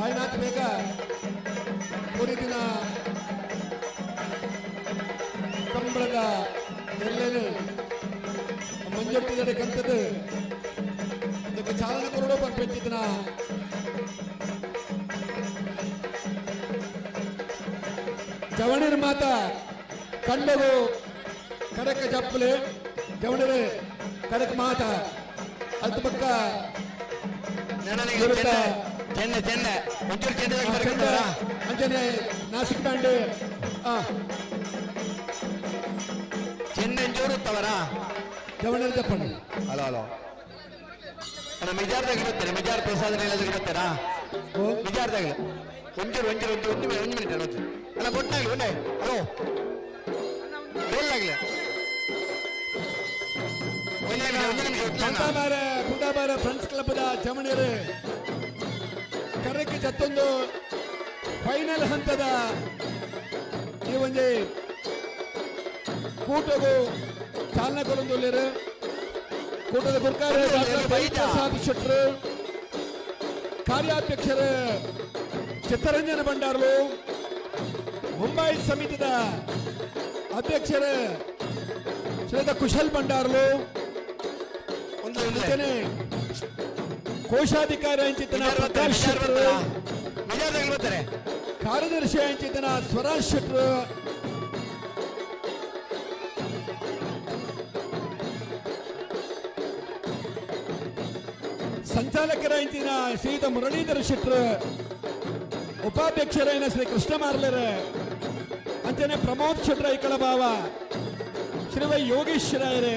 ಆಯ್ನಾತ್ ಬೇಗ ಪೂರಿ ದಿನ ಕಂಬಳದ ಎಲ್ಲೇನು ಮಂಜೊಟ್ಟಿದರೆ ಕಂತದ್ದು ಇದಕ್ಕೆ ಚಾಲನೆ ಕೊರಡು ಬರ್ಬೇಕಿದ್ದನ ಜವಣಿರ್ ಮಾತ ಕಂಡವು ಕಡಕ ಜಪ್ಪಲೆ ಜವಣಿರೆ ಕಡಕ ಮಾತ ಅದ್ ಪಕ್ಕ ಚೆಂಡೆ ಚೆಂಡೆ ಒಂಚೂರು ಚೆಂಡೆ ಅಂಜನೆ ನಾಸಿಕ್ ಬ್ಯಾಂಡ್ ಚೆಂಡೆ ಜೋರುತ್ತವರ ಜವಣಿರ್ ಜಪ್ಪಣೆ ಹಲೋ ಹಲೋ ಮಿಜಾರ್ದಾಗ ಇರುತ್ತಾರೆ ಮಿಜಾರ್ ಪ್ರಸಾದ ನಿಲಯದಾಗ ಇರುತ್ತಾರಾ ಮಿಜಾರ್ದಾಗ ಒಂಚೂರು ಒಂಚೂರು ಒಂಚೂರು ಒಂದು ಮಿನಿಟ್ ಅನ್ನೋದು ಅಲ್ಲ ಕೊಟ್ಟಾಗ್ಲಿ ಒಂದೇ ಹಲೋ ಹೇಳಾಗ್ಲಿ ಕುಂದಾಬಾರ ಫ್ರೆಂಡ್ಸ್ ಕ್ಲಬ್ದ ಜಮಣಿಯರು ಕರೆಕ್ಕೆ ಜತ್ತೊಂದು ಫೈನಲ್ ಹಂತದ ಈ ಒಂದು ಕೂಟಗೂ ಚಾಲನೆ ಕೊಡೊಂದು ಕೂಟದ ಗುರ್ಕಾರ ಪ್ರಸಾದ್ ಶೆಟ್ರು ಕಾರ್ಯಾಧ್ಯಕ್ಷರು ಚಿತ್ತರಂಜನ ಭಂಡಾರ್ಲು ಮುಂಬೈ ಸಮಿತಿದ ಅಧ್ಯಕ್ಷರು ಶ್ರೀಯುತ ಕುಶಲ್ ಭಂಡಾರ್ಲು ಕೋಶಾಧಿಕಾರಿ ಅಂಚಿತನ ಪ್ರಕಾಶ್ ಶೆಟ್ರು ಕಾರ್ಯದರ್ಶಿ ಅಂಚಿತನ ಸ್ವರಾಜ್ ಶೆಟ್ರು ಸಂಚಾಲಕರ ಅಂಚಿನ ಶ್ರೀಯುತ ಮುರಳೀಧರ ಶೆಟ್ರು ಉಪಾಧ್ಯಕ್ಷರಾಯನ ಶ್ರೀ ಕೃಷ್ಣ ಮಾರ್ಲರ ಅಂಚನೆ ಪ್ರಮೋದ್ ಶೆಟ್ರ ಐಕಳ ಭಾವ ಶ್ರೀ ವೈ ಯೋಗೇಶ್ ರಾಯರೇ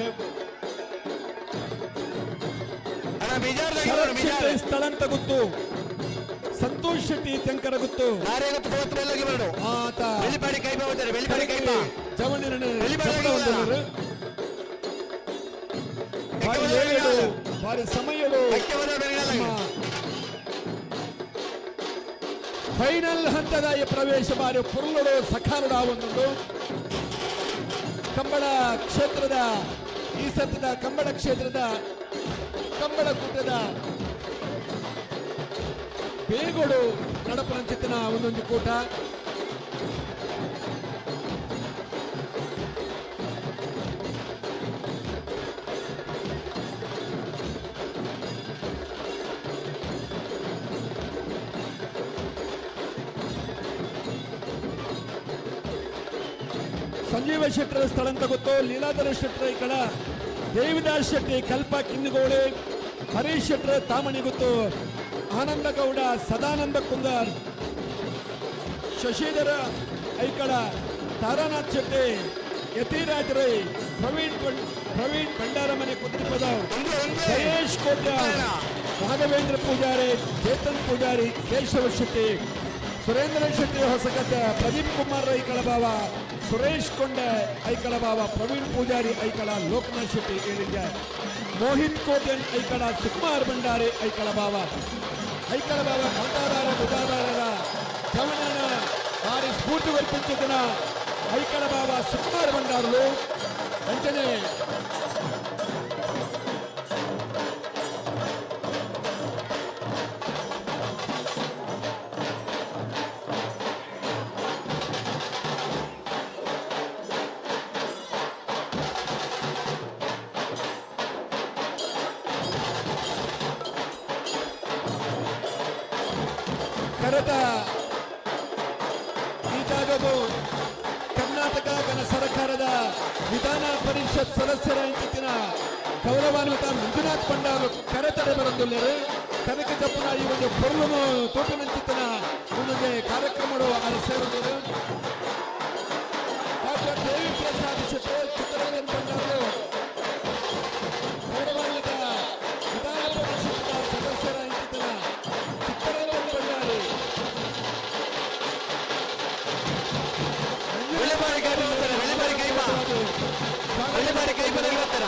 ಸ್ಥಳಂತ ಗೊತ್ತು ಸಂತೋಷ್ ಶೆಟ್ಟಿ ತೆಂಕರ ಗೊತ್ತು ಆತ ಭಾರಿ ಸಮಯಗಳು ಫೈನಲ್ ಹಂತದ ಈ ಪ್ರವೇಶ ಬಾರಿ ಪುರುಳರು ಸಖಾಲುಡ ಒಂದೊಂದು ಕಂಬಳ ಕ್ಷೇತ್ರದ ಈ ಸತದ ಕಂಬಳ ಕ್ಷೇತ್ರದ ಕಂಬಳ ಕೂಟದ ಬೇಗೋಡು ನಡಪನಂಚಿತ್ತಿನ ಒಂದೊಂದು ಕೂಟ ಸಂಜೀವ ಶೆಟ್ಟರ ಸ್ಥಳ ಅಂತ ಗೊತ್ತು. ಲೀಲಾಧರ ಶೆಟ್ಟರ ಈ ಕಳ, ದೇವಿದಾಸ್ ಶೆಟ್ಟಿ ಕಲ್ಪ ಕಿನ್ನಿಗೋಳಿ, ಹರೀಶ್ ಶೆಟ್ಟರ ತಾಮಣಿ ಗೊತ್ತು, ಆನಂದ ಗೌಡ, ಸದಾನಂದ ಕುಂದರ್, ಶಶಿಧರ ಐಕಳ, ತಾರಾನಾಥ್ ಶೆಟ್ಟಿ, ಯತಿರಾಜ್ ರೈ, ಪ್ರವೀಣ್ ಭಂಡಾರಮನೆ ಕುದ್ರಿಪದ, ಜಯೇಶ್ ಕೋಟ್ಯ, ರಾಘವೇಂದ್ರ ಪೂಜಾರಿ, ಚೇತನ್ ಪೂಜಾರಿ, ಕೇಶವ ಶೆಟ್ಟಿ, ಸುರೇಂದ್ರ ಶೆಟ್ಟಿ ಹೊಸಗದ್ದೆ, ಪ್ರದೀಪ್ ಕುಮಾರ್ ಐಕಳ ಭಾವ, ಸುರೇಶ್ ಕೊಂಡೆ ಐಕಳ ಭಾವ, ಪ್ರವೀಣ್ ಪೂಜಾರಿ ಐಕಳ, ಲೋಕನಾಥ್ ಶೆಟ್ಟಿ ಏಳಿಗೆ, ಮೋಹಿತ್ ಕೋಟ್ಯನ್ ಐಕಳ, ಸುಕುಮಾರ್ ಭಂಡಾರಿ ಐಕಳ ಭಾವ, ಕಾಂತಾದಾರ ಬುಧಾದಾರರ ಚವನನ ಭಾರಿ ಸ್ಫೂರ್ತಿ ವರ್ಪಿಸಿದ ಐಕಳ ಭಾವ ಸುಕುಮಾರ್ ಭಂಡಾರಲು ವಂಚನೆ ಕರೆದ ಈ ಜಾಗವು ಕರ್ನಾಟಕ ಸರ್ಕಾರದ ವಿಧಾನ ಪರಿಷತ್ ಸದಸ್ಯರ ಇಂಚಿನ ಗೌರವಾನ್ವಿತ ಮಂಜುನಾಥ್ ಭಂಡಾರು ಕರೆತಡೆ ಬರಂದುಳ್ಳರು ಕನಕ ಜಪ್ಪನ ಈ ಒಂದು ಪೊರ್ಲು ತೋಪಿನಂಚಿನ ಒಂದೊಂದೇ ಕಾರ್ಯಕ್ರಮಗಳು ಅಲ್ಲಿ ಸೇರಿದರು. ಡಾಕ್ಟರ್ ದೇವಿ ಪ್ರಸಾದ್ ಶೆಟ್ಟಿ ಚಿತ್ರರಂಜನ್ ಭಂಡಾರು ಗೌರವಾನ್ವಿತ ವಿಧಾನ ಪರಿಷತ್ ಸದಸ್ಯರ ಇಂಚಿನ ಚಿತ್ರರಂಜನ್ ಭಂಡಾರಿ ಕೈ ಬದಲಿರ್ತಾರ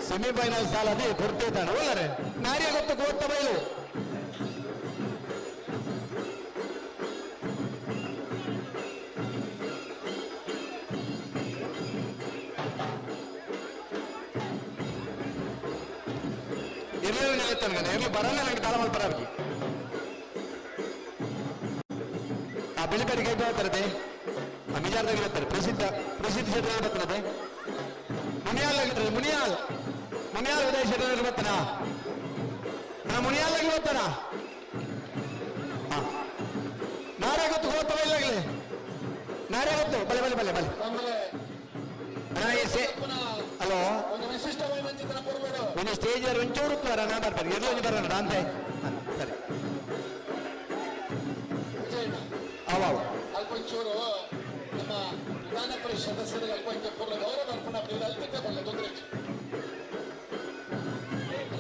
ಸೆಮಿಫೈನಲ್ ಸಾಲ ಅದೇ ಕೊಡ್ತಿದ್ದಾನೆ ಒಳ್ಳೆ ನಾರಿಯ ಗೊತ್ತು ಕೋತ್ತ ಬಯಲು ಇರ್ಲಿ ಬರಲ್ಲ ನಂಗೆ ಕಾಲ ಮಾಡ್ಬಾರ ಆ ಬೆಳಿಬರಿಗೆ ಕೈ ತರದೆ ಮಿಜಾರ್ದಾಗ ಬರ್ತಾರೆ ಪ್ರಸಿದ್ಧ ಶೆಟ್ಟಿ ಬರ್ತಾನೆ ಮುನಿಯಾಲ್ ಉದಯ ಶೆಟ್ಟಿ ಬರ್ತಾನ ಮುನಿಯಾಲ್ ಬರ್ತಾನ ನಾರೇ ಗೊತ್ತು ಹೋಗ್ತವ ಇಲ್ಲಾಗ್ಲಿ ನಾರೇ ಗೊತ್ತು ಬಲೆ ಹಲೋ ಒಂದು ಸ್ಟೇಜ್ ಒಂಚೂರು ನಾ ಬರ್ತಾರೆ ಎಲ್ಲೋ ಬರೋಣ ಅಂತೆ ಸರಿ ಅವ ಅಲ್ಪಂಚೂರು ನಮ್ಮ ವಿಧಾನ ಪರಿಷತ್ ಸದಸ್ಯರಿಗೆ ಅಲ್ಪಂಚ ಪೂರ್ಣ ಗೌರವ ಅರ್ಪಣೆ ಅಲ್ಪಕ್ಕೆ ಬರಲ್ಲ ತೊಂದರೆ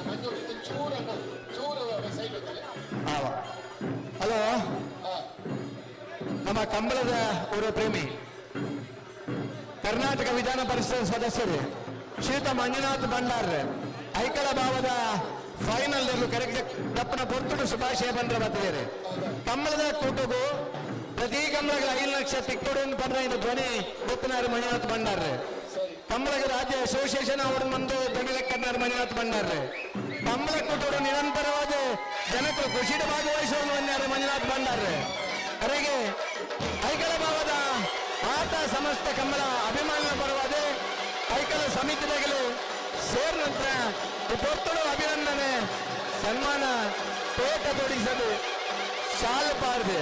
ಮಂಜೂರು ಚೂರು ಸೈಡ್ ಅವ ಹಲೋ ನಮ್ಮ ಕಂಬಳದ ಊರ ಪ್ರೇಮಿ ಕರ್ನಾಟಕ ವಿಧಾನ ಪರಿಷತ್ ಸದಸ್ಯರು ಶ್ರೀಯುತ ಮಂಜುನಾಥ್ ಭಂಡಾರ್ ಐಕಳ ಭಾವದ ಫೈನಲ್ ಕರೆಕ್ಟ್ ತಪ್ಪನ ಪೊರ್ತುಡು ಶುಭಾಶಯ ಬಂದ್ರೆ ಬರ್ತಿದ್ದಾರೆ ಕಂಬಳದ ಕೂಟಗೂ ಪ್ರತಿ ಕಂಬಳಗಳ 5 ಲಕ್ಷ ತಿಕ್ಕೊಡು ಬಂದ್ರೆ ಇದು ಧ್ವನಿ ಗೊತ್ತಿನಾರು ಮಂಜುನಾಥ್ ಭಂಡಾರ್ ಕಂಬಳಗ ರಾಜ್ಯ ಅಸೋಸಿಯೇಷನ್ ಅವರು ಬಂದು ಧ್ವನಿ ಲೆಕ್ಕನಾರು ಮಂಜುನಾಥ್ ಭಂಡಾರ್ ಕಂಬಳ ಕೂಟೋಡು ನಿರಂತರವಾದ ಜನಕರು ಖುಷಿಯ ಭಾಗವಹಿಸುವ ಮಂಜುನಾಥ್ ಭಂಡಾರ್ ಅವರಿಗೆ ಐಕಳ ಭಾವದ ಆತ ಸಮಸ್ತ ಕಂಬಳ ಅಭಿಮಾನ ಪರವಾದ ಐಕಳ ಸಮಿತಿಗಳು ಸೇರ್ ನಂತರ ಪೊರ್ತುಡು ಅಭಿನಂದನೆ ಸನ್ಮಾನ ಪೇಟ ತೊಡಿಸಲು ಶಾಲು ಪಾರ್ದೆ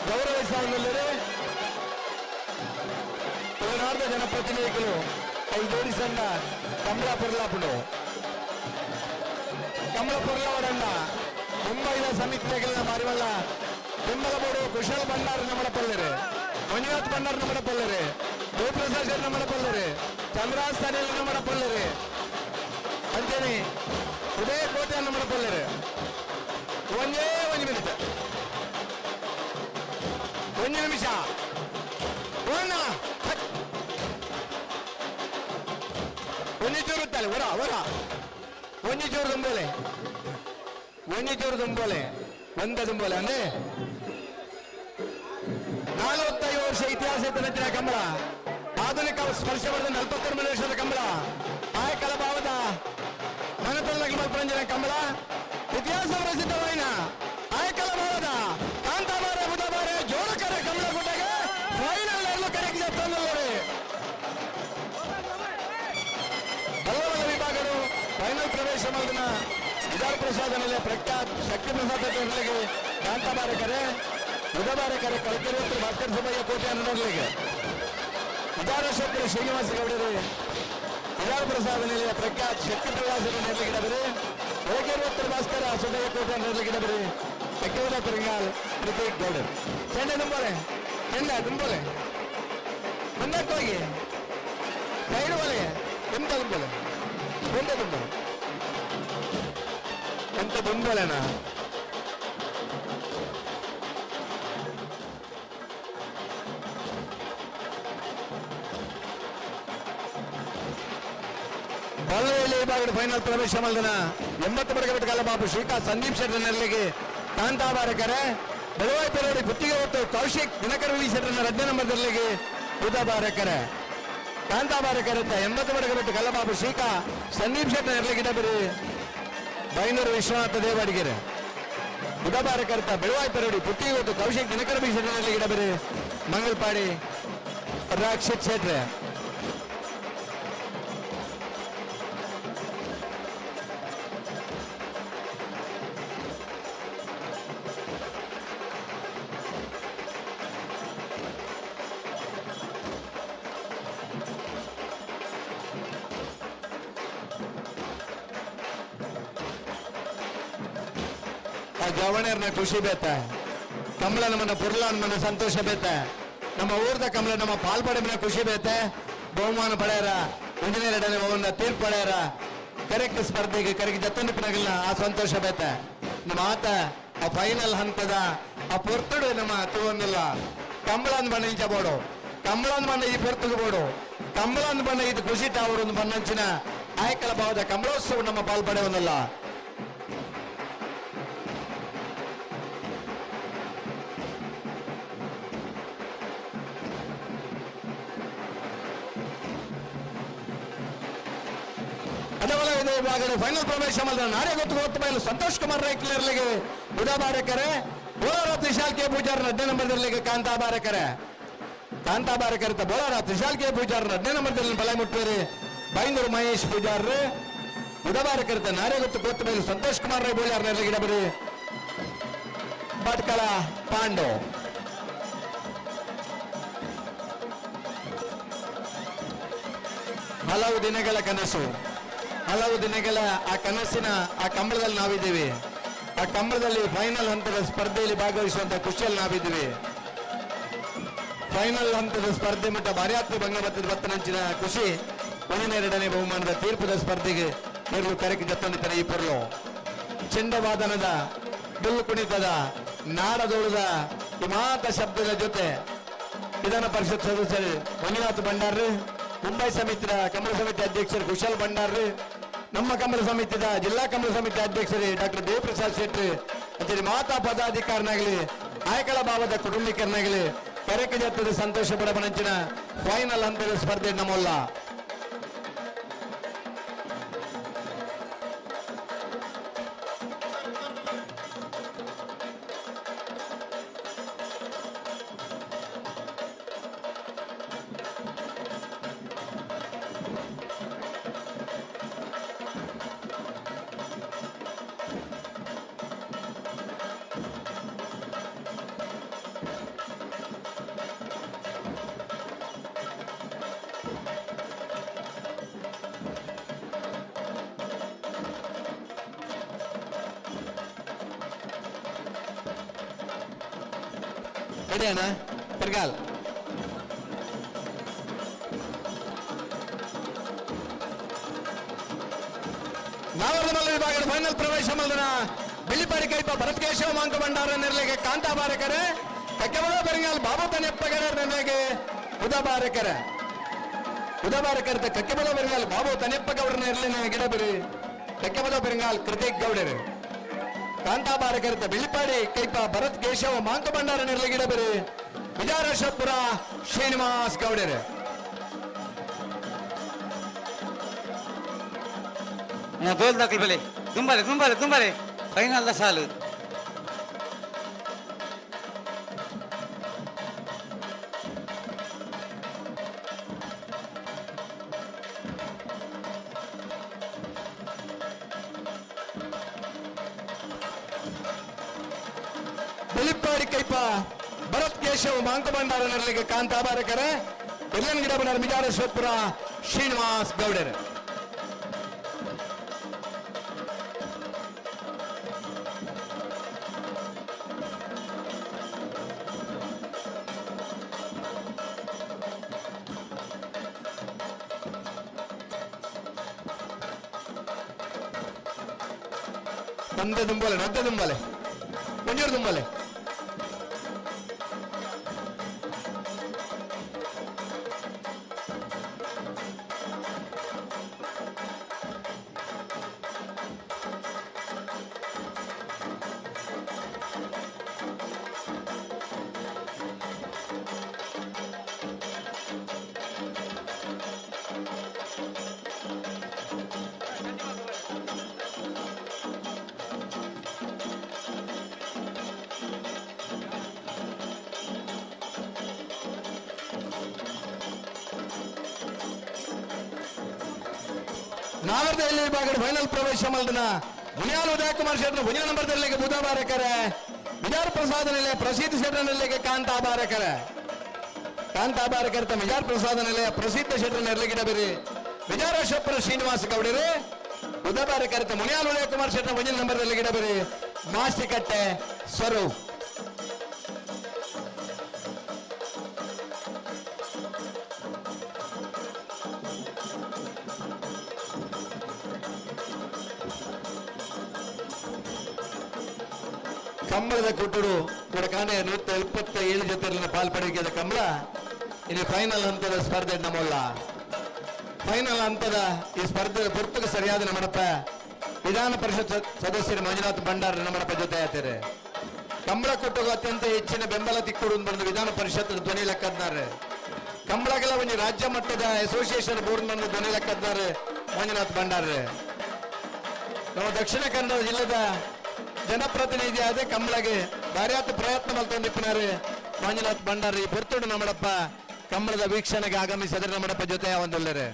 ಗೌರವಿಸುವುದಲ್ಲದೆ ತುಳುನಾಡಿನ ಜನಪ್ರತಿನಿಧಿಗಳು ಕೈ ಜೋಡಿಸಂಡ ಕಂಬಳ ಪೊರ್ಲಾಪುಡು ಕಂಬಳ ಪೊರ್ಲಾವಡಂಡ ಮುಂಬೈನ ಸಮಿತಿಗಳನ್ನ ಮಾರಿವಲ್ಲ ಬೆಂಬಲ ಬೋರ್ಡು ಕುಶಲ್ ಭಂಡಾರ್ ನಮ್ಮ ಪಲ್ಲರೆ ಮಂಜುನಾಥ್ ಭಂಡಾರ್ ನಮ್ಮ ಪಲ್ಲರೆ ಗೋಪ್ರಸಾದ್ ನಮ್ಮ ಪಲ್ಲರೆ ಚಂದ್ರಾಸ್ಥಾನಿ ನಮ್ಮ ಪಲ್ಲರೆ ಅಂತೇನೆ ಉದಯ ಕೋಟೆ ನಮ್ಮ ಪಲ್ಲರೆ ಒಂದೇ ಒಂದು ಮಿನಿಟ್ ಒಂದು ನಿಮಿಷ ಒಂದಿಚೂರುತ್ತಲೆ ಹೊರ ಒಂದಿಚೂರು ದುಂಬೋಲೆ ಒಂದ ದುಂಬೋಲೆ ಅಂದ್ರೆ 45 ವರ್ಷ ಇತಿಹಾಸ ಇದ್ದ ಕಂಬಳ ಆಧುನಿಕ ಸ್ಪರ್ಶವಾದ 49 ವರ್ಷದ ಕಂಬಳ ಆಯಕಲ ಭಾವದ ಮನತೊಲ್ಲ ಮಲ್ಪರಂಜನ ಕಂಬಳ ಇತಿಹಾಸ ಪ್ರಸಿದ್ಧವಾಯಿನ ಆಯಕಲ ಭಾವದ ಕಾಂತಾಬಾರ ಬುಧಬಾರ ಜೋಡಕರ ಕಂಬಳ ಕೂಟಗೆ ಫೈನಲ್ ಎಲ್ಲೂ ಕರೆಕ್ಟ್ ತಂದಲ್ಲವೇ ಬಲ್ಲವಲ್ಲ ವಿಭಾಗಗಳು ಫೈನಲ್ ಪ್ರವೇಶ ಮಾಡಿದ ವಿಧಾನ ಪ್ರಸಾದನಲ್ಲಿ ಪ್ರಖ್ಯಾತ್ ಶಕ್ತಿ ಪ್ರಸಾದ ಕಾಂತಾಬಾರಕರೆ ಬುಧಬಾರಕರೆ ಕಳಕಿರುವಂತ ಭಾಸ್ಕರ್ ಸುಬ್ಬಯ್ಯ ಕೋಟೆ ಅನ್ನೋರ್ಲಿಗೆ ವಿಧಾನಸಭೆ ಶ್ರೀನಿವಾಸ ಗೌಡರು ವಿಧಾನ ಪ್ರಸಾದ ನಿಲಯ ಪ್ರಖ್ಯಾತ್ ಶಕ್ತಿ ಪ್ರವಾಸದ ನೆರಳಿಗಿಡಬರಿ ಹೋಗಿರುವಂತ ಭಾಸ್ಕರ ಸುಬ್ಬಯ್ಯ ಕೋಟೆ ನೆರಳಿಗಿಡಬರಿ ಅಕ್ಕಿವಲ ಪೆರಿಂಗಾಲ್ ಪ್ರತೀಕ್ ಗೌಡರು ಚೆಂಡೆ ತುಂಬಲೆ ಮುಂದಕ್ಕೆ ಹೋಗಿ ಸೈಡ್ ಒಳಗೆ ಎಂತ ತುಂಬಲೆ ಎಂತ ತುಂಬಲೆನಾ ಬಲ್ಲವೆಯಲ್ಲಿ ವಿಭಾಗದ ಫೈನಲ್ ಪ್ರವೇಶ ಮಾಡಿದ 80 ಬಡಗಬಿಟ್ಟ ಕಾಲಬಾಬು ಶ್ರೀಕಾಂತ್ ಸಂದೀಪ್ ಶೆಟ್ಟರ್ ನೆರಳಿಗೆ ಕಾಂತಾಬಾರಕರೆ ಬೆಳವಾಯಿ ಪೆರೋಡಿ ಗುತ್ತಿಗೆ ಹೊತ್ತು ಕೌಶಿಕ್ ದಿನಕರ ಶೆಟ್ಟರ್ 2ನೇ ನಂಬರ್ ನೆರಳಿಗೆ ಬುಧಬಾರಕರೆ ಕಾಂತಾಬಾರಕರೆ 80 ಬಡಗಬಿಟ್ಟ ಕಾಲಬಾಬು ಶ್ರೀಕಾ ಸಂದೀಪ್ ಶೆಟ್ಟರ್ ನೆರಳಿಗೆ ಇಡಬರಿ ಬೈನೂರು ವಿಶ್ವನಾಥ ದೇವಾಡಿಗೆರೆ ಬುಧಬಾರಕರ್ತ ಬೆಳವಾಯಿ ಪೆರೋಡಿ ಗುತ್ತಿಗೆ ಹೊತ್ತು ಕೌಶಿಕ್ ದಿನಕರ ಶೆಟ್ಟರ್ ನೆರಳಿಗೆ ಇಡಬರಿ ಮಂಗಲ್ಪಾಡಿ ರಾಕ್ಷಿತ್ ಶೆಟ್ರೆ ಜವಣರ್ನ ಖುಷಿ ಬೇತ ಕಮಲ ನಮ್ಮನ್ನ ಪುರ್ಲ ನನ್ನ ಸಂತೋಷ ಬೇತ ನಮ್ಮ ಊರ್ದ ಕಮಲ ನಮ್ಮ ಪಾಲ್ಪಡೆ ಖುಷಿ ಬೇತೆ ಬಹುಮಾನ ಪಡೆಯರ ಇಂಜಿನಿಯರ್ ಒಂದು ತೀರ್ಪು ಪಡೆಯರ ಕರೆಕ್ಟ್ ಸ್ಪರ್ಧೆಗೆ ಕರೆಕ್ಟ್ ಜತ್ತನಿಪಿನಾಗಲ್ಲ ಆ ಸಂತೋಷ ಬೇತೆ ನಮ್ಮ ಆತ ಆ ಫೈನಲ್ ಹಂತದ ಆ ಪೊರ್ತುಡು ನಮ್ಮ ತಗೊಂಡಿಲ್ಲ ಕಂಬಳಂದ್ ಬಣ್ಣ ಇಂಚಬೋಡು ಕಂಬಳಂದ್ ಬಣ್ಣ ಈ ಪೊರ್ತುಗಬೋಡು ಕಂಬಳಂದ್ ಬಣ್ಣ ಇದು ಖುಷಿ ಟಾವರ್ ಒಂದು ಬಣ್ಣಂಚಿನ ಆಯಕಲ ಭಾವದ ಕಂಬಳೋತ್ಸವ ನಮ್ಮ ಪಾಲ್ಪಡೆ ಒಂದಲ್ಲ ವಿಭಾಗದ ಫೈನಲ್ ಪ್ರವೇಶ ಮಾಡಿದ ನಾಳೆ ಗೊತ್ತು ಮೇಲೆ ಸಂತೋಷ್ ಕುಮಾರ್ ರೈಕ್ಲರ್ಲಿಗೆ ಬುಧಬಾರಕರೆ ಬೋಳರ ತ್ರಿಶಾಲ್ ಕೆ ಪೂಜಾರ್ 2ನೇ ನಂಬರ್ದಲ್ಲಿಗೆ ಕಾಂತಾಬಾರಕರೆ ಕಾಂತಾಬಾರ ಕರೆತ ಬೋಳಾರ ತ್ರಿಶಾಲ್ ಕೆ ಪೂಜಾರ್ 2ನೇ ನಂಬರ್ದಲ್ಲಿ ಬಲ ಮುಟ್ಟುವರೆ ಬೈಂದೂರು ಮಹೇಶ್ ಪೂಜಾರ್ ಬುಧವಾರ ಕರೆತ ನಾರೇಗುತ್ತು ಕೋತ ಮೇಲೆ ಸಂತೋಷ್ ಕುಮಾರ್ ರೈ ಬೋಳಾರ್ ನೆರಗಿಡಬರಿ ಭಟ್ಕಳ ಪಾಂಡು ಹಲವು ದಿನಗಳ ಕನಸು, ಹಲವು ದಿನಗಳ ಆ ಕನಸಿನ ಆ ಕಂಬಳದಲ್ಲಿ ನಾವಿದ್ದೀವಿ. ಆ ಕಂಬಳದಲ್ಲಿ ಫೈನಲ್ ಹಂತದ ಸ್ಪರ್ಧೆಯಲ್ಲಿ ಭಾಗವಹಿಸುವಂತ ಖುಷಿಯಲ್ಲಿ ನಾವಿದ್ದೀವಿ. ಫೈನಲ್ ಹಂತದ ಸ್ಪರ್ಧೆ ಮಟ್ಟ ಭಾರ್ಯಾತ್ಮ ಭಂಗಮತ್ತದ ಬತ್ತನಂಚಿನ ಖುಷಿ 12ನೇ ಬಹುಮಾನದ ತೀರ್ಪದ ಸ್ಪರ್ಧೆಗೆ ಮೊದಲು ಕರೆಗೆ ಜತ್ತೊಂದಿದ್ದಾನೆ. ಈ ಪೊರ್ಲು ಚೆಂಡವಾದನದ ಡೊಳ್ಳು ಕುಣಿತದ ನಾಡದೋಳದ ಹಿಮಾತ ಶಬ್ದದ ಜೊತೆ ವಿಧಾನ ಪರಿಷತ್ ಸದಸ್ಯರು ಮಂಜುನಾಥ್ ಭಂಡಾರ್ರು, ಮುಂಬೈ ಸಮಿತಿಯ ಕಮಲ ಸಮಿತಿ ಅಧ್ಯಕ್ಷರು ಕುಶಲ್ ಭಂಡಾರ್ರು, ನಮ್ಮ ಕಮಲ ಸಮಿತಿಯ ಜಿಲ್ಲಾ ಕಮಲ ಸಮಿತಿ ಅಧ್ಯಕ್ಷರು ಡಾಕ್ಟರ್ ದೇವಪ್ರಸಾದ್ ಶೆಟ್ಟಿ ಅದೇ ಮಾತಾ ಪದಾಧಿಕಾರನಾಗಲಿ ಆಯಕಳ ಭಾವದ ಕುಟುಂಬಿಕರನಾಗಲಿ ಕರೆಕೆ ಜತ್ತದ ಸಂತೋಷ ಪಡಬನಂಚಿನ ಫೈನಲ್ ಹಂತದ ಸ್ಪರ್ಧೆ ನಮ್ಮಲ್ಲ. ರೆಡಿಯಾನ ಪರ್ಗಾಲ್ ನಾವರ್ಧಮಲ್ಲ ವಿಭಾಗದ ಫೈನಲ್ ಪ್ರವೇಶ ಮಲ್ದನ ಬೆಳ್ಳಿಪಾಡಿ ಕೈಪ ಭರತ್ ಕೇಶವ ಮಾಂಕ ಭಂಡಾರ ನೆರಳಿಗೆ ಕಾಂತಾಬಾರಕರೆ ಕಕ್ಕೆಬಳ ಬೆರಂಗಾಲ್ ಬಾಬು ತನೆಪ್ಪಗರ ನೆರಳಿಗೆ ಉದಬಾರಕರ ಕಕ್ಕೆಬಳ ಬೆರಂಗಾಲ್ ಬಾಬು ತನೆಪ್ಪಗೌಡ ನೆರಳಿನ ಗಿಡಬರಿ ಕಕ್ಕೆಬಳ ಬೆರಂಗಾಲ್ ಕೃತಿಕ್ ಗೌಡರು ಕಾಂತಾಬಾರಕರಿತ ಬೆಳ್ಳಿಪಾಡಿ ಕೈಪ ಭರತ್ ಕೇಶವ ಮಾಂಕ ಭಂಡಾರ ನೆರಳಿಗೆ ಗಿಡಬರಿ ವಿಜಯರಾಶಪುರ ಶ್ರೀನಿವಾಸ್ ಗೌಡರು ಗೋಲ್ ದಾಖಲು ಬೆಲೆ ತುಂಬಾಲೆ ಫೈನಲ್ ಸಾಲು ಬೆಳ್ಳಿಪಾಡಿ ಕೈಪ ಭರತ್ ಕೇಶವ ಮಾಂಕ ಭಂಡಾರ ನೆರಳಿಗೆ ಕಾಂತಾಬಾರಕರ ಎಲ್ಲನ್ ಗಿಡ ಬಣ್ಣರ ವಿಜಯರಾಶಪುರ ಶ್ರೀನಿವಾಸ್ ಗೌಡರು ಒಂದೇ ದುಂಬಲೆ ಮಂಜೂರು ದುಂಬಲೆ ನಾಗರದಲ್ಲಿ ವಿಭಾಗದ ಫೈನಲ್ ಪ್ರವೇಶ ಮಲ್ದನ ಮುನಿಯಾಲ್ ಉದಯಕುಮಾರ್ ಶೆಟ್ರು 1ನೇ ನಂಬರ್ದಲ್ಲಿಗೆ ಬುಧವಾರಕರೆ ವಿಜಾರ ಪ್ರಸಾದ ನಿಲಯ ಪ್ರಸಿದ್ಧ ಶೆಟ್ರ ನೆಲೆಗೆ ಕಾಂತಾಬಾರಕರೆ ವಿಜಾರ ಪ್ರಸಾದ ನಿಲಯ ಪ್ರಸಿದ್ಧ ಶೆಟ್ರ ನೆರಳಿಗಿಡಬೇರಿ ವಿಜಯರಾಶಪುರ ಶ್ರೀನಿವಾಸ ಗೌಡರು ಬುಧವಾರಕರಿತ ಮುನಿಯಾಲ್ ಉದಯಕುಮಾರ್ ಶೆಟ್ರ 1ನೇ ನಂಬರ್ದಲ್ಲಿ ಗಿಡಬೇರಿ ಮಾಸ್ತಿಕಟ್ಟೆ ಸ್ವರೂಪ್ ಕಂಬಳದ ಕೊಟ್ಟರು ಕೊಡಕಾನೆ 127 ಜೊತೆಯಲ್ಲಿನ ಪಾಲ್ಪಡಿಕೆಯ ಕಂಬಳ ಇನ್ನು ಫೈನಲ್ ಹಂತದ ಸ್ಪರ್ಧೆ ನಮ್ಮಲ್ಲ. ಫೈನಲ್ ಹಂತದ ಈ ಸ್ಪರ್ಧೆ ಪುರ್ತಕ ಸರಿಯಾದ ನಮ್ಮಡಪ್ಪ ವಿಧಾನ ಪರಿಷತ್ ಸದಸ್ಯರು ಮಂಜುನಾಥ್ ಭಂಡಾರ ನಮ್ಮಡಪ್ಪ ಜೊತೆ ಆಯ್ತಾರೆ. ಕಂಬಳ ಕೊಟ್ಟರು ಅತ್ಯಂತ ಹೆಚ್ಚಿನ ಬೆಂಬಲ ತಿಕ್ಕೊಡು ಬಂದು ವಿಧಾನ ಪರಿಷತ್ ಧ್ವನಿ ಲೆಕ್ಕದ್ನಾರೆ. ಕಂಬಳಗಳ ಒಂದು ರಾಜ್ಯ ಮಟ್ಟದ ಅಸೋಸಿಯೇಷನ್ ಬೋರ್ಡ್ ನನ್ನ ಧ್ವನಿ ಲೆಕ್ಕದ್ನಾರೆ ಮಂಜುನಾಥ್ ಭಂಡಾರ. ನಮ್ಮ ದಕ್ಷಿಣ ಕನ್ನಡ ಜಿಲ್ಲೆದ ಜನಪ್ರತಿನಿಧಿ ಆದ ಕಂಬಳಗೆ ಭಾರ್ಯಾತ ಪ್ರಯತ್ನ ಮಲ್ತೊಂದಿಪ್ಪಿನಾರೆ ಮಂಜುನಾಥ್ ಭಂಡಾರಿ ಪೊರ್ತುಡು ನಮ್ಮಡಪ್ಪ ಕಂಬಳದ ವೀಕ್ಷಣೆಗೆ ಆಗಮಿಸಿದರೆ ನಮ್ಮಡಪ್ಪ ಜೊತೆ ಒಂದೊಳ್ಳೆರೆ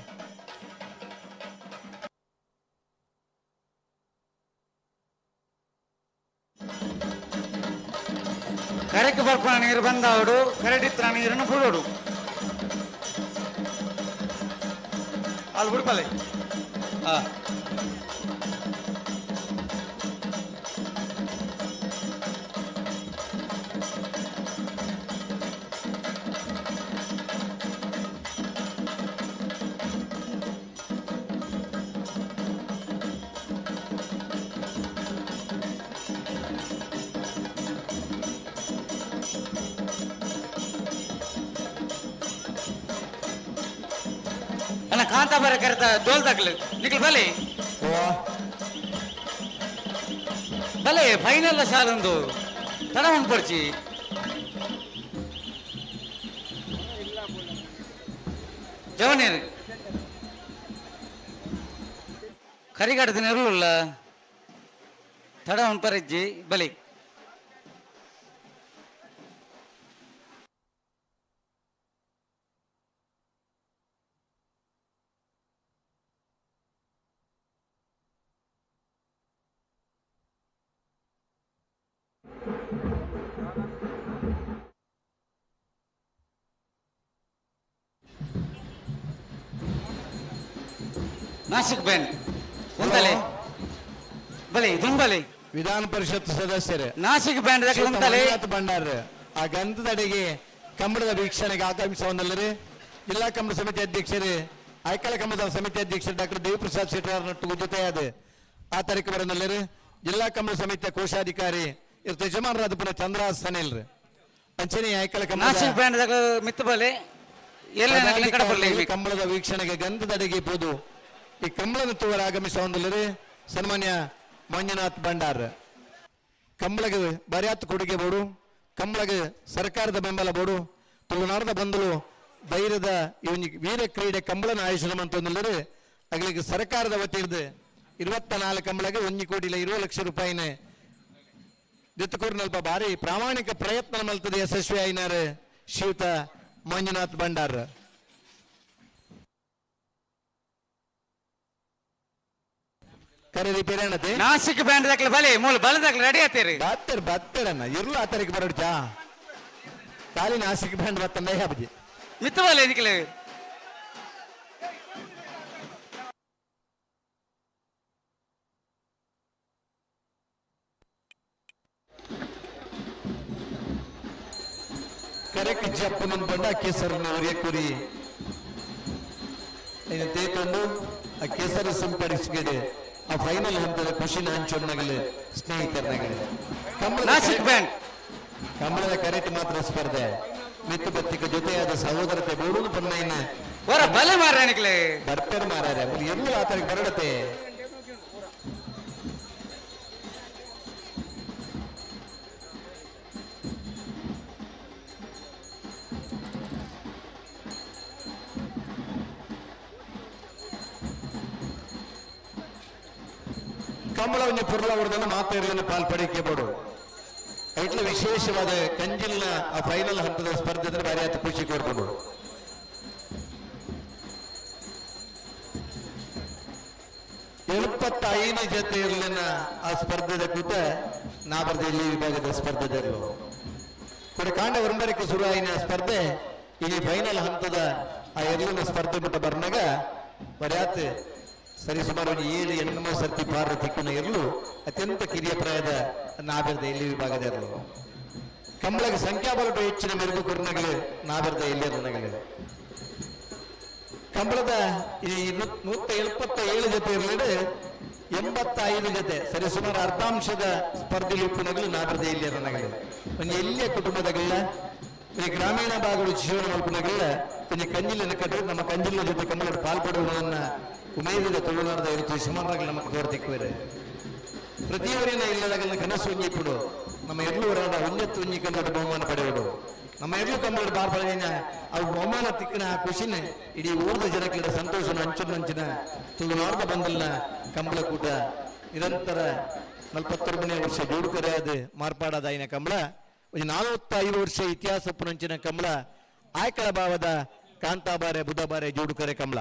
ಕರೆಕ್ ಬರ್ಪಣ ನೀರು ಬಂದಾವಡು ಕರೆಡಿತ್ರ ನೀರನ್ನು ಬಿಡೋಡು ಅಲ್ಲಿ ಬಿಡ್ಪಲೆ ಹಾ ಅಣ್ಣ ಕಾಂತ ಬರ ಕರೆತ ಡೋಲ್ ತಗ್ಲು ನಿಖಲ್ ಬಲೆ ಬಲೆ ಫೈನಲ್ ಸಾಲೊಂದು ತಡ ಹೊಂದ್ಪಡ್ಚಿ ಜವನೀರು ಕರಿಗಾಡದ ನೆರಳು ತಡ ಹೊಂದ್ಪರಜ್ಜಿ ಬಲೆ ನಾಸಿಕ್ ಬ್ಯಾಂಡ್ ಉಂಟಲೆ ಬಲೆ ದುಂಬಲೆ ವಿಧಾನ ಪರಿಷತ್ ಸದಸ್ಯರು ನಾಸಿಕ್ ಬ್ಯಾಂಡ್ ಉಂಟಲೆ ಭಂಡಾರ ಆ ಗಂಧದಡಿಗೆ ಕಂಬಳದ ವೀಕ್ಷಣೆಗೆ ಆಗಮಿಸುವಲ್ಲರು ಜಿಲ್ಲಾ ಕಂಬಳ ಸಮಿತಿ ಅಧ್ಯಕ್ಷರು ಐಕಳ ಕಂಬಳದ ಸಮಿತಿ ಅಧ್ಯಕ್ಷರು ಡಾಕ್ಟರ್ ದೇವಪ್ರಸಾದ್ ಶೆಟ್ಟರ್ ಜೊತೆಯಾದ ಆ ತಾರೀಕು ಬರನಲ್ಲರು ಜಿಲ್ಲಾ ಕಂಬಳ ಸಮಿತಿಯ ಕೋಶಾಧಿಕಾರಿ ಇವ್ರ ಯಜಮಾನರಾದ ಪುನಃ ಚಂದ್ರಾಸ್ ಸನಿಲ್ ಅಂಚನೆ ಐಕಳ ನಾಸಿಕ್ ಬ್ಯಾಂಡ್ ಮಿತ್ತ ಬಲೆ ಕಂಬಳದ ವೀಕ್ಷಣೆಗೆ ಗಂಧದಡಿಗೆ ಬೋದು ಈ ಕಂಬಳದ ತೂವರ ಆಗಮಿಸುವಲ್ಲರು ಸನ್ಮಾನ್ಯ ಮಂಜುನಾಥ್ ಭಂಡಾರ್ ಕಂಬಳಗೆ ಬರ್ಯಾತ್ ಕೊಡುಗೆ ಬೋಡು ಕಂಬಳಗೆ ಸರ್ಕಾರದ ಬೆಂಬಲ ಬೋಡು ತುಳುನಾಡದ ಬಂದಲು ಧೈರ್ಯದ ಇವನಿಗೆ ವೀರ ಕ್ರೀಡೆ ಕಂಬಳನ ಆಯೋಜನೆ ಅಂತಂದ್ರೆ ಅಗಲಿಗೆ ಸರ್ಕಾರದ ವತಿಯಿಂದ 24 ಕಂಬಳಗೆ 1 ಕೋಟಿ 20 ಲಕ್ಷ ರೂಪಾಯಿನ ದಿತ್ತುಕೋರ್ನಲ್ಪ ಭಾರಿ ಪ್ರಾಮಾಣಿಕ ಪ್ರಯತ್ನ ಮಲ್ತದೆ ಯಶಸ್ವಿ ಆಯ್ನಾರ ಶ್ರೀಯುತ ಮಂಜುನಾಥ್ ಭಂಡಾರ್ ಕರೆ ಪೇರಣತೆ ನಾಸಿಕ್ ಬ್ಯಾಂಡ್ ದಾಖಲೆ ಬಲೆ ಮೂಲ ಬಲ ದಾಖಲೆ ರೆಡಿ ಆತೇರಿ ಬತ್ತರನ್ನ ಇರ್ಲು ಆ ತಾರೀಕು ಬರೋಡ್ಚಾ ಖಾಲಿ ನಾಸಿಕ್ ಬ್ಯಾಂಡ್ ಬತ್ತಂದ ಹಬ್ಬಜಿ ಮಿತ್ತ ಬಲೆ ನಿಕ್ಲೆ ಕರೆಕ್ಟ್ ಜಪ್ಪನ ಬಂಡ ಕೇಸರನ ಅವರಿಗೆ ಕುರಿ ಇನ್ನು ತೇಕೊಂಡು ಆ ಕೇಸರ ಸಿಂಪಡಿಸಿದೆ ಆ ಫೈನಲ್ ಹಂತದ ಖುಷಿನ ಹಂಚೊನ್ನಗಲು ಸ್ನೇಹಿತರನಗಲು ನಾಸಿಕ್ ಬ್ಯಾಂಡ್ ಕಂಬಳದ ಕರೆಕ್ಟ್ ಮಾತ್ರ ಸ್ಪರ್ಧೆ ಮಿತ್ತು ಬತ್ತಿಕ ಜೊತೆಯಾದ ಸಹೋದರತೆ ಬೋಡೂನು ಪನ್ನೈನ ಹೊರ ಬಲೆ ಮಾರಾಣಿಕ್ಲೆ ಬರ್ಪೇರ್ ಮಾರಾರೆ ಎಲ್ಲೂ ಆ ತಾರೀಕು ಬರಡತೆ ಕಂಬಳವನ್ನು ಪುರ್ಲವರ್ಧನ ಮಾತೆಯರನ್ನು ಪಾಲ್ಪಡಿಕೆ ಬೋಡು ಐಟ್ಲ ವಿಶೇಷವಾದ ಕಂಜಿಲ್ನ ಆ ಫೈನಲ್ ಹಂತದ ಸ್ಪರ್ಧೆ ಅಂದ್ರೆ ಭಾರಿ ಆತ ಖುಷಿ ಕೊಡ್ಕೊಂಡು 75 ಜೊತೆ ಇರಲಿನ ಆ ಸ್ಪರ್ಧೆದ ಕೂತ ನಾ ಬರ್ದೆ ಇಲ್ಲಿ ವಿಭಾಗದ ಸ್ಪರ್ಧೆದರು ಕೂಡ ಕಾಂಡ ವರಂಬರಕ್ಕೆ ಶುರು ಆಯಿನ ಸ್ಪರ್ಧೆ ಇಲ್ಲಿ ಫೈನಲ್ ಹಂತದ ಆ ಎರ್ಲಿನ ಸ್ಪರ್ಧೆ ಬಿಟ್ಟು ಬರ್ನಾಗ ಬರ್ಯಾತ್ ಸರಿ ಸುಮಾರು 7-8 ಸರ್ತಿ ಪಾರ ತಿಕ್ಕಿನ ಇರಲು ಅತ್ಯಂತ ಕಿರಿಯ ಪ್ರಾಯದ ನಾಬೆರ್ದ ಇಲ್ಲಿ ವಿಭಾಗದ ಇರಲು ಕಂಬಳಗೆ ಸಂಖ್ಯಾಬಲಟು ಹೆಚ್ಚಿನ ಮೆರುಗು ಕುರ್ನಗಳು ನಾಬೆರ್ದ ಇಲ್ಲಿ ನನಗಲೆ ಕಂಬಳದ ಈ 177 ಜೊತೆ ಇರಲಿಡೆ 85 ಜೊತೆ ಸರಿ ಸುಮಾರು ಅರ್ಧಾಂಶದ ಸ್ಪರ್ಧೆ ಉಪ್ಪುನಗಳು ನಾಬೆರ್ದ ಇಲ್ಲಿ ನನಗಲೆ ಒಂದು ಎಲ್ಲಿಯ ಕುಟುಂಬದಗಳ ಈ ಗ್ರಾಮೀಣ ಭಾಗಗಳು ಜೀವನ ಮಲ್ಪನಗಳ ಒಂದು ಕಂಜಿಲಿನ ಕಟ್ಟೆ ನಮ್ಮ ಕಂಜಿಲಿನ ಜೊತೆ ಕಂಬಳ ಪಾಲ್ಪಡುವುದನ್ನ ಉಮೇದಿದ ತುಳುನಾಡದ ಇರುತ್ತದೆ ಸುಮಾರಾಗಿ ನಮಗೆ ತೋರ್ತಿಕ್ಕುವರೆ ಪ್ರತಿಯವರಿನ ಇಲ್ಲದಾಗಲ್ಲ ಕನಸು ಉಂಜಿಪ್ಪುಡು ನಮ್ಮ ಎರ್ಲು ಹೊರಾಡ ಒಂಜತ್ತು ಉಂಜಿ ಕನ್ನಡ ಬಹುಮಾನ ಪಡೆಯುವುದು ನಮ್ಮ ಎರ್ಲು ಕಂಬಳ ಬಾರ್ಪಡಿನ ಅವು ಬಹುಮಾನ ತಿಕ್ಕಿನ ಆ ಖುಷಿನ ಇಡೀ ಊರದ ಜನಕ್ಕಿಡ ಸಂತೋಷನ ಹಂಚಿನ ತುಳುನಾಡದ ಬಂದಲ್ನ ಕಂಬಳ ಕೂಟ ನಿರಂತರ 49ನೇ ವರ್ಷ ಜೋಡುಕರೆಯಾದ ಮಾರ್ಪಾಡಾದ ಆಯ್ನ ಕಂಬಳ ಒಂದು 45 ವರ್ಷ ಇತಿಹಾಸ ಪುನಂಚಿನ ಕಂಬಳ ಆಯ್ಕಳ ಭಾವದ ಕಾಂತಾಬಾರೆ ಬುಧಬಾರೆ ಜೋಡುಕರೆ ಕಂಬಳ.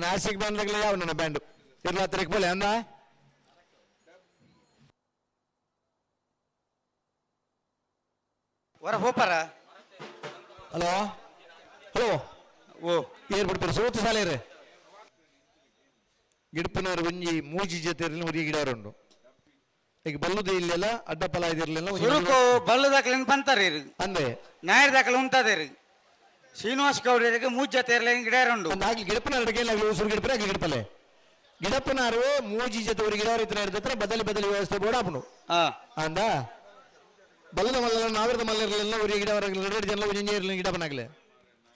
ನಾಸಿಕ್ ಬ್ಯಾಂಡ್ಗಳು ಯಾವ ನನ್ನ ಬ್ಯಾಂಡು ಇರ್ಲಾ ತಿರುಗ್ಬೋಲೆ ಅಂದ ಹೊರ ಹೋಪಾರ. ಹಲೋ ಹಲೋ ಓ ಏರ್ ಬಿಡ್ತಾರೆ ಸೋತು ಸಾಲೇರು ಗಿಡಪನವರು ಒಂಜಿ ಮೂಜಿ ಜೊತೆ ಉರಿ ಗಿಡವರುಂಡು ಈಗ ಬಲ್ಲುದು ಇಲ್ಲೆಲ್ಲ ಅಡ್ಡಪಲ ಇದಿರ್ಲಿಲ್ಲ ಸುರುಕು ಬಲ್ಲದಾಕಲೇನು ಬಂತಾರೆ ಅಂದ್ರೆ ನ್ಯಾಯ ದಾಖಲೆ ಉಂಟದೆ ಶ್ರೀನಿವಾಸ ಗೌಡರಿಗೆ ಮೂಜ ತೇರ್ಲ ಗಿಡ ಉಂಡು ಆಗ್ಲಿ ಗಿಡಪನಾರಿಗೆ ಉಸುರು ಗಿಡಪನ ಆಗ್ಲಿ ಗಿಡಪಲೆ ಗಿಡಪನಾರು ಮೂಜಿ ಜೊತೆ ಉರಿ ಗಿಡ ಇರ್ತಾರೆ ಬದಲಿ ಬದಲಿ ವ್ಯವಸ್ಥೆ ಬೋಡಾಪನು ಅಂದ ಬಲ್ಲದ ಮಲ್ಲ ನಾವಿರದ ಮಲ್ಲರ್ಲೆಲ್ಲ ಉರಿ ಗಿಡ ಎರಡು ಜನ ಒಂಜಿ ಗಿಡಪನಾಗ್ಲೆ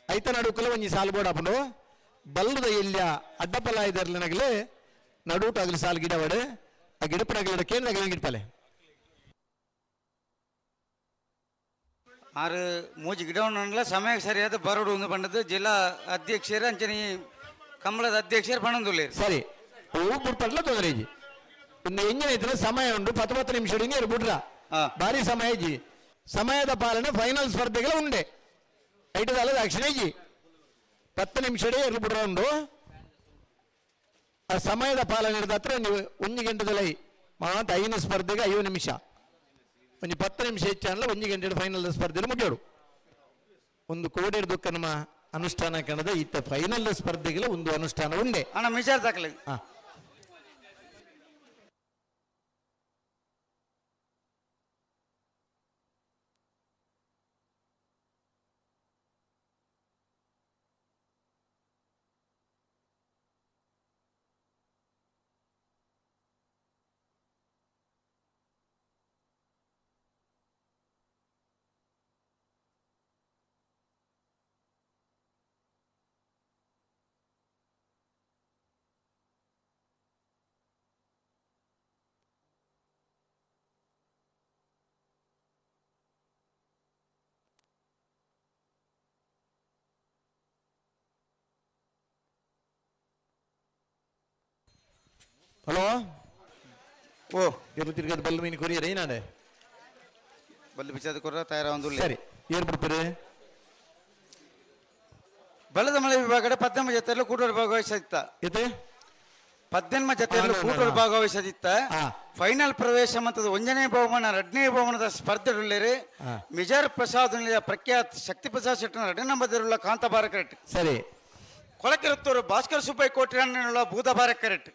ಐತ ನಡುಕಲ್ಲ ಒಂಜಿ ಸಾಲು ಬೋಡಾಪನು ಬಲ್ಲದ ಇಲ್ಲ ಅಡ್ಡಪಲ ಇದರ್ಲನಾಗ್ಲೆ ನಡುಟ ಆಗ್ಲಿ ಸಾಲು ಗಿಡ ಒಡೆ ಆ ಗಿಡಪನಾಗ್ಲಿ ಕೇಂದ್ರ ಗಿಡಪಲೆ ಆರು ಮೂಜಿ ಗಿಡವನ್ನೆಲ್ಲ ಸಮಯಕ್ಕೆ ಸರಿಯಾದ ಬರಡು ಒಂದು ಬಂದದ್ದು ಜಿಲ್ಲಾ ಅಧ್ಯಕ್ಷರು ಅಂಚನೆ ಕಂಬಳದ ಅಧ್ಯಕ್ಷರು ಬಣ್ಣದುಲ್ಲ ಸರಿ ಹೂ ಬಿಡ್ಪಡ್ಲ ತೊಂದರೆ ಇಜಿ ಇನ್ನು ಎಂಜಿನ ಇದ್ರೆ ಸಮಯ ಉಂಟು 10 ನಿಮಿಷ ನೀರು ಬಿಡ್ರ ಭಾರಿ ಸಮಯ ಇಜಿ ಸಮಯದ ಪಾಲನೆ ಫೈನಲ್ ಸ್ಪರ್ಧೆಗಳ ಉಂಡೆ ಐದು ಸಾಲದ ಅಕ್ಷಣ ಇಜಿ 10 ನಿಮಿಷ ಇರ್ಲು ಬಿಡ್ರ ಉಂಡು ಆ ಸಮಯದ ಪಾಲನೆ ಹಿಡಿದ ಹತ್ರ ನೀವು 1 ಗಂಟೆದಲ್ಲಿ ಮಾತ್ರ 5 ಸ್ಪರ್ಧೆಗೆ 5 ನಿಮಿಷ ಒಂದು 10 ನಿಮಿಷ ಹೆಚ್ಚಲ್ಲ 1 ಗಂಟೆ ಫೈನಲ್ ಸ್ಪರ್ಧೆಯಲ್ಲಿ ಮುಗಿಯೋಡು ಒಂದು ಕೋಡಿ ದುಃಖ ನಮ್ಮ ಅನುಷ್ಠಾನ ಕಾಣದ ಇತ್ತ ಫೈನಲ್ ಸ್ಪರ್ಧೆಗಳ ಒಂದು ಅನುಷ್ಠಾನ ಉಂಡೆ ಅಣ್ಣ ಮಿಜಾರ್ ದಾಖಲೆ ಹಲೋ ಓ ಏನು ತಿರ್ಗದ ಬಲ್ಲು ಮೀನು ಕೊರಿಯರ್ ಏನಾಡೆ ಬಲ್ಲು ಬಿಚ್ಚದ ಕೊರ ತಯಾರ ಒಂದು ಸರಿ ಏನ್ ಬಿಡ್ತೀರಿ ಬಲ್ಲದ ಮಳೆ ವಿಭಾಗದ 18 ಜೊತೆಯಲ್ಲೂ ಕೂಟೂರು ಭಾಗವಹಿಸಿತ್ತ ಇದು 18 ಜೊತೆಯಲ್ಲೂ ಕೂಟೂರು ಭಾಗವಹಿಸಿತ್ತ ಫೈನಲ್ ಪ್ರವೇಶ ಮತ್ತದ 1ನೇ ಬಹುಮಾನ 2ನೇ ಬಹುಮಾನದ ಸ್ಪರ್ಧೆಗಳಲ್ಲಿ ಮಿಜಾರ್ ಪ್ರಸಾದ್ ಪ್ರಖ್ಯಾತ್ ಶಕ್ತಿ ಪ್ರಸಾದ್ ಶೆಟ್ಟನ 2ನೇ ನಂಬರ್ ಕಾಂತಾಬಾರ ಕರೆಕ್ಟ್ ಸರಿ ಕೊಳಕಿರುತ್ತೂರು ಭಾಸ್ಕರ್ ಸುಬ್ಬಯ್ಯ ಕೋಟ್ಯಾನ್നുള്ള ಬೂದಬಾರ ಕರೆಕ್ಟ್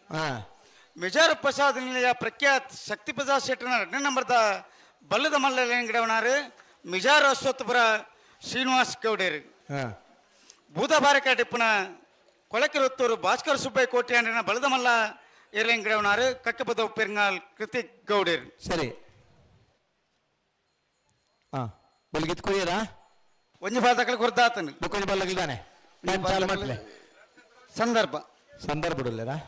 ಮಿಜಾರ್ ಪ್ರಸಾದ್ ನಿಲಯ ಪ್ರಖ್ಯಾತ್ ಶಕ್ತಿ ಪ್ರಸಾದ್ ಶೆಟ್ಟನ 2ನೇ ನಂಬರ್ದ ಬಲ್ಲದ ಮಲ್ಲ ಗಿಡವನಾರು ಮಿಜಾರ್ ಅಶ್ವತ್ಪುರ ಶ್ರೀನಿವಾಸ್ ಗೌಡರು ಬೂದಬಾರ ಕರೆಕ್ಟ್ ಕೊಳಕಿರುತ್ತೂರು ಭಾಸ್ಕರ್ ಸುಬ್ಬಯ್ಯ ಕೋಟ್ಯಾನ್ರಿನ ಬಲ್ಲದ ಮಲ್ಲ ಏರ್ಲೈನ್ ಗಿಡವನಾರು ಕಕ್ಕಬದ ಪೆರ್ಗಾಲ್ ಕೃತಿಕ್ ಗೌಡರು ಸರಿ ಬಲ್ಗಿತ್ ಕೊರಿಯರಾ ಒಂಜಿ ಬಾದಕಲ್ ಕೊರ್ದಾತನು ಬುಕ್ಕೊಂಜಿ ಬಲ್ಲಗಿದ್ದಾನೆ ಸಂದರ್ಭ ಸಂದರ್ಭ ಬಿಡಲ್ಲೇರಾ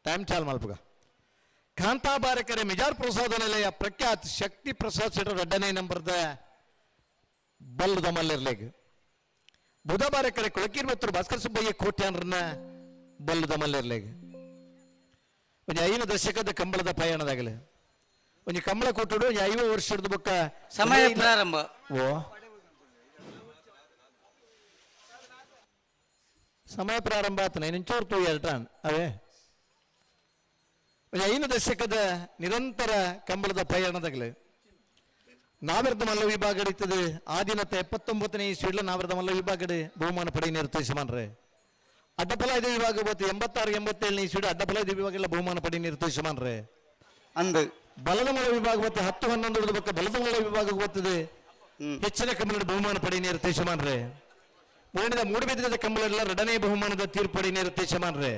ಟೈಮ್ ಚಾಲ್ ಮಲ್ಪಗ ಕಾಂತಾಬಾರಕರೆ ಮಿಜಾರ್ ಪ್ರಸಾದ ನಿಲಯ ಪ್ರಖ್ಯಾತ್ ಶಕ್ತಿ ಪ್ರಸಾದ್ ಶೆಟ್ಟರ್ 2ನೇ ನಂಬರ್ದ ಬಲ್ಲದ ಮಲ್ಲಿರ್ಲೆಗ್ ಬುಧಬಾರಕರೆ ಕೊಳಕಿರ್ವತ್ತೂರು ಭಾಸ್ಕರ್ ಸುಬ್ಬಯ್ಯ ಕೋಟ್ಯಾನ್ರನ್ನ ಬಲ್ಲದ ಮಲ್ಲಿರ್ಲೆಗ್ ಒಂದು 5 ದಶಕದ ಕಂಬಳದ ಪಯಣದಾಗಲಿ ಒಂದು ಕಂಬಳ ಕೊಟ್ಟಡು 5 ವರ್ಷದ ಬುಕ್ಕ ಸಮಯ ಪ್ರಾರಂಭ ಓ ಸಮಯ ಪ್ರಾರಂಭ ಆತನ ಇನ್ನೊಂಚೂರು ತೂ ಎರಟಾನ್ ಅವೇ 5 ದಶಕದ ನಿರಂತರ ಕಂಬಳದ ಪಯಣದಾಗಲಿ ನಾವಿರದ ಮಲ್ಲ ವಿಭಾಗ ಇರ್ತದೆ ಆದಿನತೆ 79ನೇ ಇಸ್ವಿಡ್ಲ ನಾವಿರದ ಮಲ್ಲ ವಿಭಾಗ ಬಹುಮಾನ ಪಡೆ ನಿರ್ದೇಶಮಾನ್ರೆ ಅಡ್ಡಫಲ ಇದು ವಿಭಾಗ ಬತ್ತು 86 87ನೇ ಇಸ್ವಿಡ್ ಅಡ್ಡಫಲ ಇದು ವಿಭಾಗ ಎಲ್ಲ ಬಹುಮಾನ ಪಡೆ ನಿರ್ದೇಶಮಾನ್ರೆ ಅಂದು ಬಲದ ಮಲ್ಲ ವಿಭಾಗ ಬತ್ತು 10 11 ಬಕ್ಕ ಬಲದ ಮಲ್ಲ ವಿಭಾಗ ಬರ್ತದೆ ಹೆಚ್ಚಿನ ಕಂಬಳದ ಬಹುಮಾನ ಪಡೆ ನಿರ್ದೇಶಮಾನ್ರೆ ಮೂಡಿದ ಮೂಡುಬಿದ್ರದ ಕಂಬಳೆಲ್ಲ 2ನೇ ಬಹುಮಾನದ ತೀರ್ಪಡಿ ನಿರ್ದೇಶಮಾನ್ರೆ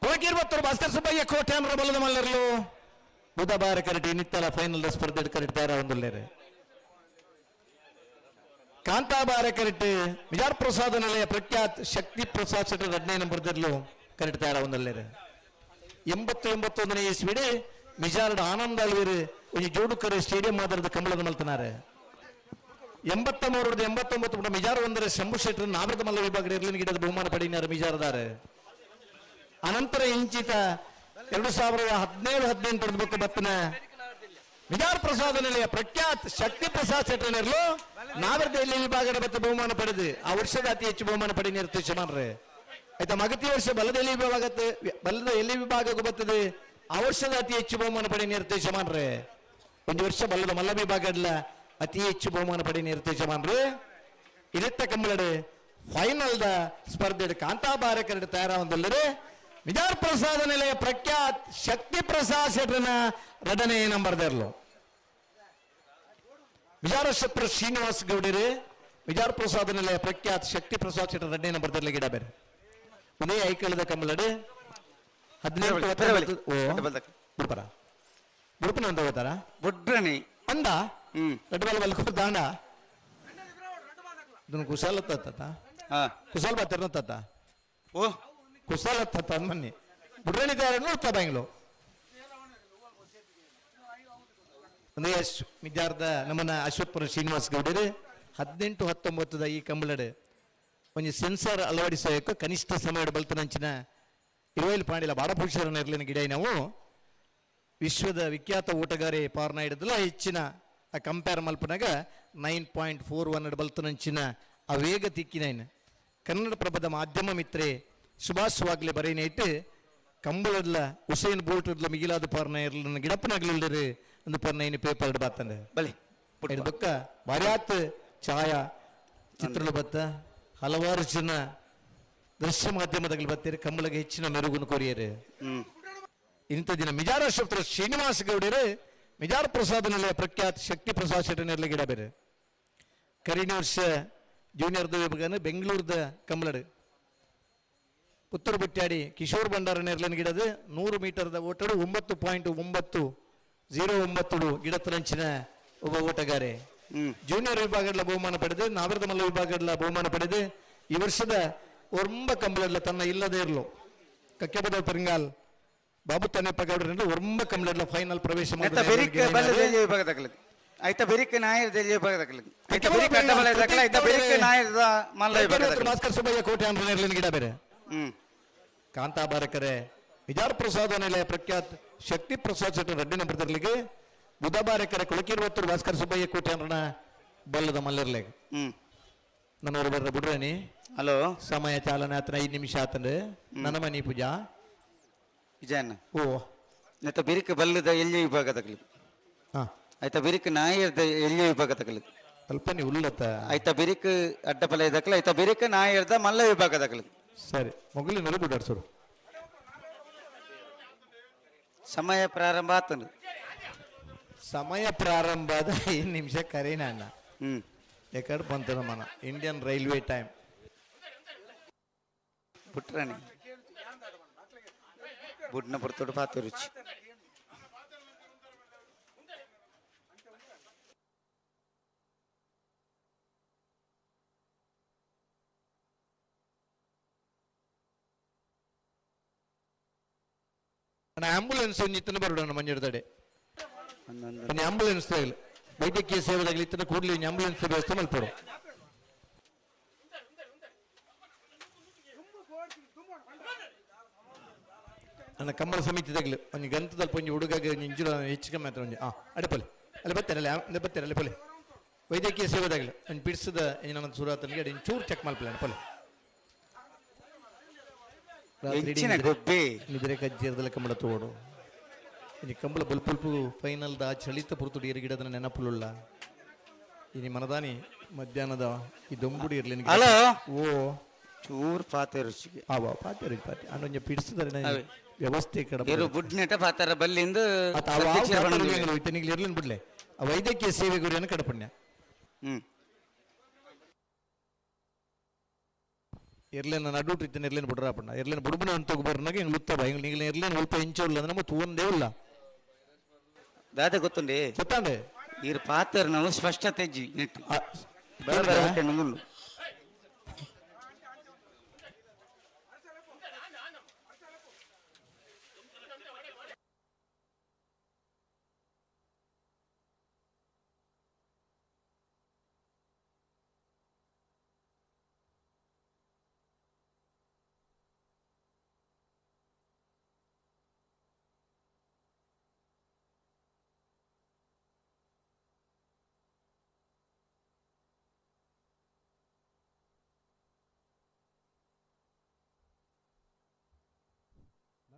ಕೊಳಕಿರ್ವತ್ತೂರು ಭಾಸ್ಕರ್ ಸುಬ್ಬಯ್ಯ ಕೋಟ್ಯಾನ್ರ ಬಲದ ಮಲ್ಲರ್ಲು ಬುಧಬಾರ ಕರಟಿ ನಿತ್ತಲ ಫೈನಲ್ ಸ್ಪರ್ಧೆ ಕರೆಕ್ಟ್ ತಯಾರ ಒಂದುಲ್ಲೇರೆ ಕಾಂತಾಬಾರ ಕರೆಕ್ಟ್ ಮಿಜಾರ್ ಪ್ರಸಾದ ನಿಲಯ ಪ್ರಖ್ಯಾತ್ ಶಕ್ತಿ ಪ್ರಸಾದ್ ಶೆಟ್ಟರ್ 2ನೇ ನಂಬರ್ದಲ್ಲೂ ಕರೆಕ್ಟ್ ತಯಾರ ಒಂದಲ್ಲೇರೆ 80-81ನೇ ಇಸ್ವಿಡಿ ಮಿಜಾರ್ಡ್ ಆನಂದ ಅಲ್ವೀರ್ ಒಂದು ಜೋಡುಕರೆ ಸ್ಟೇಡಿಯಂ ಮಾದರದ ಕಂಬಳದ ಮಲ್ತನಾರೆ 83 ಮಿಜಾರ್ 1 ಶಂಭು ಶೆಟ್ಟರ್ ನಾವೃತ ಮಲ್ಲ ವಿಭಾಗದ ಇರ್ಲಿನ ಗಿಡದ ಬಹುಮಾನ ಪಡೆಯಿನಾರು ಮಿಜಾರದಾರೆ. ಅನಂತರ ಇಂಚಿತ 2017-18 ಬುಕ್ ಬತ್ತನ ಮಿಜಾರ್ ಪ್ರಸಾದ ನಿಲಯ ಪ್ರಖ್ಯಾತ್ ಶಕ್ತಿ ಪ್ರಸಾದ್ ಶೆಟ್ಟರ್ನರ್ಲು ನಾವೃತ ಎಲ್ಲಿ ವಿಭಾಗದ ಬತ್ತ ಬಹುಮಾನ ಪಡೆದು ಆ ವರ್ಷದ ಅತಿ ಹೆಚ್ಚು ಬಹುಮಾನ ಪಡಿ ನಿರ್ದೇಶಮಾನ್ರೆ ಆಯ್ತಾ. ಮಗತಿ ವರ್ಷ ಬಲ್ಲದ ಎಲ್ಲಿ ವಿಭಾಗಕ್ಕೆ ಬರ್ತದೆ ಆ ವರ್ಷದ ಅತಿ ಹೆಚ್ಚು ಬಹುಮಾನ ಪಡಿ ನಿರ್ದೇಶಮಾನ್ರೆ. ಒಂದು ವರ್ಷ ಬಲ್ಲದ ಮಲ್ಲ ವಿಭಾಗದ ಅತಿ ಹೆಚ್ಚು ಬಹುಮಾನ ಪಡಿ ನಿರ್ದೇಶಮಾನ್ರೆ. ಇರತ್ತ ಕಂಬಳಡೆ ಫೈನಲ್ ದ ಸ್ಪರ್ಧೆ ಕಾಂತಾಬಾರಕರಡು ತಯಾರಾವಲ್ಲದೆ ಮಿಜಾರ್ ಪ್ರಸಾದ ನಿಲಯ ಪ್ರಖ್ಯಾತ್ ಶಕ್ತಿ ಪ್ರಸಾದ್ ಶೆಟ್ಟರ್ನ 2ನೇ ನಂಬರ್ದರ್ಲು ವಿಜಾರ ಶೆಟ್ರ ಶ್ರೀನಿವಾಸ್ ಗೌಡರು ವಿಜಾರ್ ಪ್ರಸಾದ ನಿಲಯ ಪ್ರಖ್ಯಾತ್ ಶಕ್ತಿ ಪ್ರಸಾದ್ ಶೆಟ್ಟರ್ 2ನೇ ನಂಬರ್ದಲ್ಲಿ ಗಿಡ ಬೇರೆ ಉದಯ ಐಕಳದ ಕಂಬಳಡೆ 18 ಬುಡ್ಪರ ಬುಡ್ಪನ ಅಂತ ಹೋಗ್ತಾರ ಬುಡ್ರನಿ ಅಂದ ರೆಡ್ ಬಾಲ್ ಬಲ್ಕೂರ್ ದಾಂಡ ಇದನ್ನು ಕುಶಾಲ ತತ್ತ ಕುಶಾಲ್ ಬಾತಿರ್ನ ತತ್ತ ಓ ಕುಶಾಲ ತತ್ತ ಮನ್ನಿ ಬುಡ್ರನಿ ತಯಾರ ನೋಡ್ತಾ ಬ್ಯಾಂಗ್ಲೋ ಒಂದು ವಿದ್ಯಾರ್ಥ ನಮ್ಮನ್ನ ಅಶ್ವತ್ಪುರ ಶ್ರೀನಿವಾಸ್ ಗೌಡರು 18-19 ಈ ಕಂಬಳಡೆ ಒಂದು ಸೆನ್ಸರ್ ಅಳವಡಿಸೋಕೆ ಕನಿಷ್ಠ ಸಮಯ ಬಲ್ತನಂಚಿನ 20 ಪಾಂಡಿಲ ಬಾಡಭೂಷಣ ಇರ್ಲಿನ ಗಿಡ ನಾವು ವಿಶ್ವದ ವಿಖ್ಯಾತ ಓಟಗಾರೆ ಪಾರ್ನ ಹಿಡಿದಲ್ಲ ಹೆಚ್ಚಿನ ಕಂಪೇರ್ ಮಲ್ಪನಾಗ 9.41 ಬಲ್ತನಂಚಿನ ಆ ವೇಗ ತಿಕ್ಕಿನ ಕನ್ನಡ ಪ್ರಭದ ಮಾಧ್ಯಮ ಮಿತ್ರೆ ಸುಭಾಷ್ ವಾಗ್ಲೆ ಬರೇನೇಟ್ ಕಂಬಳದ ಹುಸೇನ್ ಬೋಲ್ಟ್ ಮಿಗಿಲಾದ ಪಾರ್ನ ಇರ್ಲಿನ ಗಿಡಪ್ಪನಾಗ್ಲಿಲ್ಲರು ಒಂದು ಪರ್ನ ಪೇಪರ್ ಬಾತಂದೆ ಬಲಿ ಬೊಕ್ಕ ಭಾರ್ಯಾತ್ ಛಾಯಾ ಚಿತ್ರಗಳು ಬತ್ತ ಹಲವಾರು ಜನ ದೃಶ್ಯ ಮಾಧ್ಯಮದಲ್ಲಿ ಬರ್ತೀರಿ ಕಂಬಳಿಗೆ ಹೆಚ್ಚಿನ ಮೆರುಗನ್ನು ಕೋರಿಯರು. ಇಂಥ ದಿನ ಮಿಜಾರ ಶೆಟ್ರ ಶ್ರೀನಿವಾಸ ಗೌಡರು ಮಿಜಾರ್ ಪ್ರಸಾದ ನಿಲಯ ಪ್ರಖ್ಯಾತ್ ಶಕ್ತಿ ಪ್ರಸಾದ್ ಶೆಟ್ಟರ್ನಲ್ಲಿ ಗಿಡ ಬೇರೆ ಕರಿನ ವರ್ಷ ಜೂನಿಯರ್ ವಿಭಾಗನ ಬೆಂಗಳೂರದ ಕಂಬಳಡು ಪುತ್ತೂರು ಬುಟ್ಟಾಡಿ ಕಿಶೋರ್ ಭಂಡಾರ ನೆರ್ಲಿನ ಗಿಡದ 100 ಮೀಟರ್ದ ಓಟಡು 9.09 ಗಿಡತರಂಚಿನ ಒಬ್ಬ ಓಟಗಾರೆ ಜೂನಿಯರ್ ವಿಭಾಗದ ಬಹುಮಾನ ಪಡೆದು ನಾವರದ ಮಲ್ಲ ವಿಭಾಗದ ಬಹುಮಾನ ಪಡೆದು ಈ ವರ್ಷದ ಒರ್ಂಬ ಕಂಬಳಲ್ಲ ತನ್ನ ಇಲ್ಲದೇ ಇರಲು ಕಕ್ಕೆಬದ ಪೆರಿಂಗಾಲ್ ಬಾಬು ತನ್ನಪ್ಪ ಗೌಡರಿಂದ ಒರ್ಂಬ ಕಂಬಳಲ್ಲ ಫೈನಲ್ ಪ್ರವೇಶ ಭಾಸ್ಕರ್ ಸುಬ್ಬಯ್ಯ ಕೋಟೆ ಅಂದ್ರೆ ಗಿಡ ಬೇರೆ ಕಾಂತಾಬಾರಕರೆ ವಿಜಾರ್ ಪ್ರಸಾದ ನಿಲಯ ಪ್ರಖ್ಯಾತ್ ಶಕ್ತಿ ಪ್ರಸಾದ್ ಶೆಟ್ಟರ್ 2ನೇ ನಂಬರ್ದಲ್ಲಿಗೆ ಬುಧಬಾರಕರೆ ಕುಳಕಿರುವತ್ತೂರು ಭಾಸ್ಕರ್ ಸುಬ್ಬಯ್ಯ ಕೋಟೆ ಅಂದ್ರೆ ಬಲ್ಲದ ಮಲ್ಲರ್ಲೆಗ್ ನನ್ನವರು ಬರ್ರ ಬಿಡ್ರೇನಿ ಹಲೋ ಸಮಯ ಚಾಲನೆ ಆತನ 5 ನಿಮಿಷ ಆತಂದ್ರೆ ನನ್ನ ಮನಿ ಪೂಜಾ ವಿಜಯಣ್ಣ ಓ ಆಯ್ತಾ ಬಿರಿಕ ಬಲ್ಲದ ಎಲ್ಲಿ ವಿಭಾಗದಲ್ಲಿ ಆಯ್ತಾ ಬಿರಿಕ ನಾಯರ್ದ ಎಲ್ಲಿ ವಿಭಾಗದಲ್ಲಿ ಅಲ್ಪನಿ ಉಲ್ಲತ್ತ ಆಯ್ತಾ ಬಿರಿಕ ಅಡ್ಡಪಲ ಇದಕ್ಕಲ್ಲ ಆಯ್ತಾ ಬಿರಿಕ ನಾಯರ್ದ ಮಲ್ಲ ವಿಭಾಗದಲ್ಲಿ ಸರಿ ಮೊಗಲಿ ನೆಲಗುಡಾಡ್ಸೋರು ಸಮಯ ಪ್ರಾರಂಭ ಆತನು ಸಮಯ ಪ್ರಾರಂಭದ 5 ನಿಮಿಷ ಕರೀನ ಅಣ್ಣ ಎಕಡೆ ಬಂತದ ಮನ ಇಂಡಿಯನ್ ರೈಲ್ವೆ ಟೈಮ್ ಬಿಟ್ರಾಣಿ ಬುಡ್ನ ಬರ್ತೋಡು ಪಾತು ರುಚಿ ಆಂಬುಲೆನ್ಸ್ ಇತ್ತನ ಬರೋಣ ಮಂಜುಡದಡೆ ಆಂಬುಲೆನ್ಸ್ ವೈದ್ಯಕೀಯ ಸೇವೆದಾಗಲಿ ಇತ್ತನ ಕೂಡಲೇ ಆಂಬುಲೆನ್ಸ್ ವ್ಯವಸ್ಥೆ ಮಲ್ಪಡು ನನ್ನ ಕಂಬಳ ಸಮಿತಿದಾಗಲಿ ಒಂದು ಗಂತದಲ್ಲಿ ಪೊಂಜಿ ಹುಡುಗಾಗ ಇಂಜುರ ಹೆಚ್ಚು ಕಮ್ಮಿ ಆಯ್ತು ಒಂದು ಅಡೆಪಲ್ಲಿ ಅಲ್ಲಿ ಬರ್ತಾರೆ ಅಲ್ಲಿ ಪೊಲೆ ವೈದ್ಯಕೀಯ ಸೇವೆದಾಗಲಿ ಒಂದು ಬಿಡಿಸಿದ ನನ್ನ ಸುರಾತನಿಗೆ ಅಡಿ ಚೂರು ಚೆಕ್ ಮಲ್ಪಲ್ಲ ಅಡೆಪಲ್ಲಿ ನಿದ್ರೆ ಕಜ್ಜೀರದಲ್ಲಿ ಕಂಬಳ ತೋಡು ಇನಿ ಕಂಬಳ ಬಲ್ಪುಲ್ಪು ಫೈನಲ್ ದ ಚಳಿತ ಪುರ್ತುಡಿ ಗಿಡದ ನೆನಪುಲ್ಲ ಇನಿ ಮನದಾನಿ ಮಧ್ಯಾಹ್ನದ ಈ ದೊಂಬುಡಿ ಇರ್ಲಿ ಓ ಚೂರ್ ಪಾತೆ ರುಚಿಗೆ ಪಾತೆ ಅನ್ನೊಂಜ ಪಿಡಿಸಿದ್ರೆ ವ್ಯವಸ್ಥೆ ಕಡೆ ಬುಡ್ನೆಟ ಪಾತಾರ ಬಲ್ಲಿಂದ ಇರ್ಲಿನ್ ಬಿಡ್ಲೆ ಆ ವೈದ್ಯಕೀಯ ಸೇವೆ ಗುರಿಯನ್ನು ಕಡಪಣ್ಯ ಇರ್ಲೇನ ನಡುಟ್ಟು ಇತ್ತನ ಇರ್ಲೇನು ಬಿಡ್ರಪ್ಪಣ್ಣ ಇರ್ಲೇನು ಬುಡುಬನ ಅಂತ ಬರ್ನಾಗ ಹಿಂಗೆ ಮುತ್ತಬ ಹಿಂಗೆ ನೀವು ಇರ್ಲೇನು ಸ್ವಲ್ಪ ಇಂಚಲ್ಲ ಅಂದ್ರೆ ನಮ್ಮ ತೂವಂದೇ ಇಲ್ಲ ದಾದ ಗೊತ್ತುಂಡಿ ಗೊತ್ತಾಂಡೆ ಇರ್ ಪಾತ್ರ ನಾವು ಸ್ಪಷ್ಟತೆ ನೆಟ್ಟು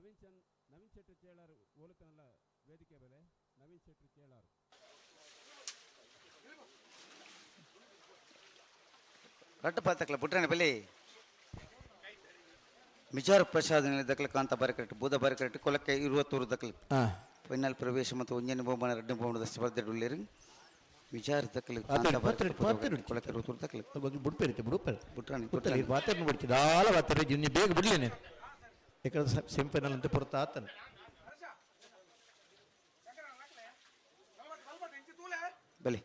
ನವೀನ್ ಶೆಟ್ಟಿ ಚೇಳಾರು ಓಲುತನಲ್ಲ ವೇದಿಕೆ ಬೆಲೆ ನವೀನ್ ಶೆಟ್ಟಿ ಚೇಳಾರು ರಟ್ಟು ಪಾತಕ್ಲ ಪುಟ್ರನ ಬೆಲೆ ಮಿಜಾರ್ ಪ್ರಸಾದ್ ದಕ್ಕಲ ಕಾಂತ ಬಾರಕರೆಟ್ ಬೂದ ಬಾರಕರೆಟ್ ಕೊಲಕ್ಕೆ 20 ದಕ್ಕಲ ಫೈನಲ್ ಪ್ರವೇಶ ಮತ್ತು ಒಂಜನೆ ಬಹುಮಾನ ರಡ್ಡು ಬಹುಮಾನದ ಸ್ಪರ್ಧೆ ಉಳ್ಳೇರು ವಿಚಾರ ದಕ್ಕಲ ಕಾಂತ ಬಾರಕರೆಟ್ ಕೊಲಕ್ಕೆ 20 ದಕ್ಕಲ ಬಿಡ್ಪೇರಿತೆ ಪುಟ್ರಾನಿ ಪುಟ್ರಾನಿ ಬಾತೇನು ಬಿಡ್ತಿದ್ದ ಆಳ ಬಾತಾರೆ ಇನ್ನು ಬೇಗ ಬಿಡ್ಲೇನೆ ಯಾಕಂದ್ರೆ ಸೆಮಿಫೈನಲ್ ಅಂತ ಪುರತ ಆತನೆ ಬಲಿ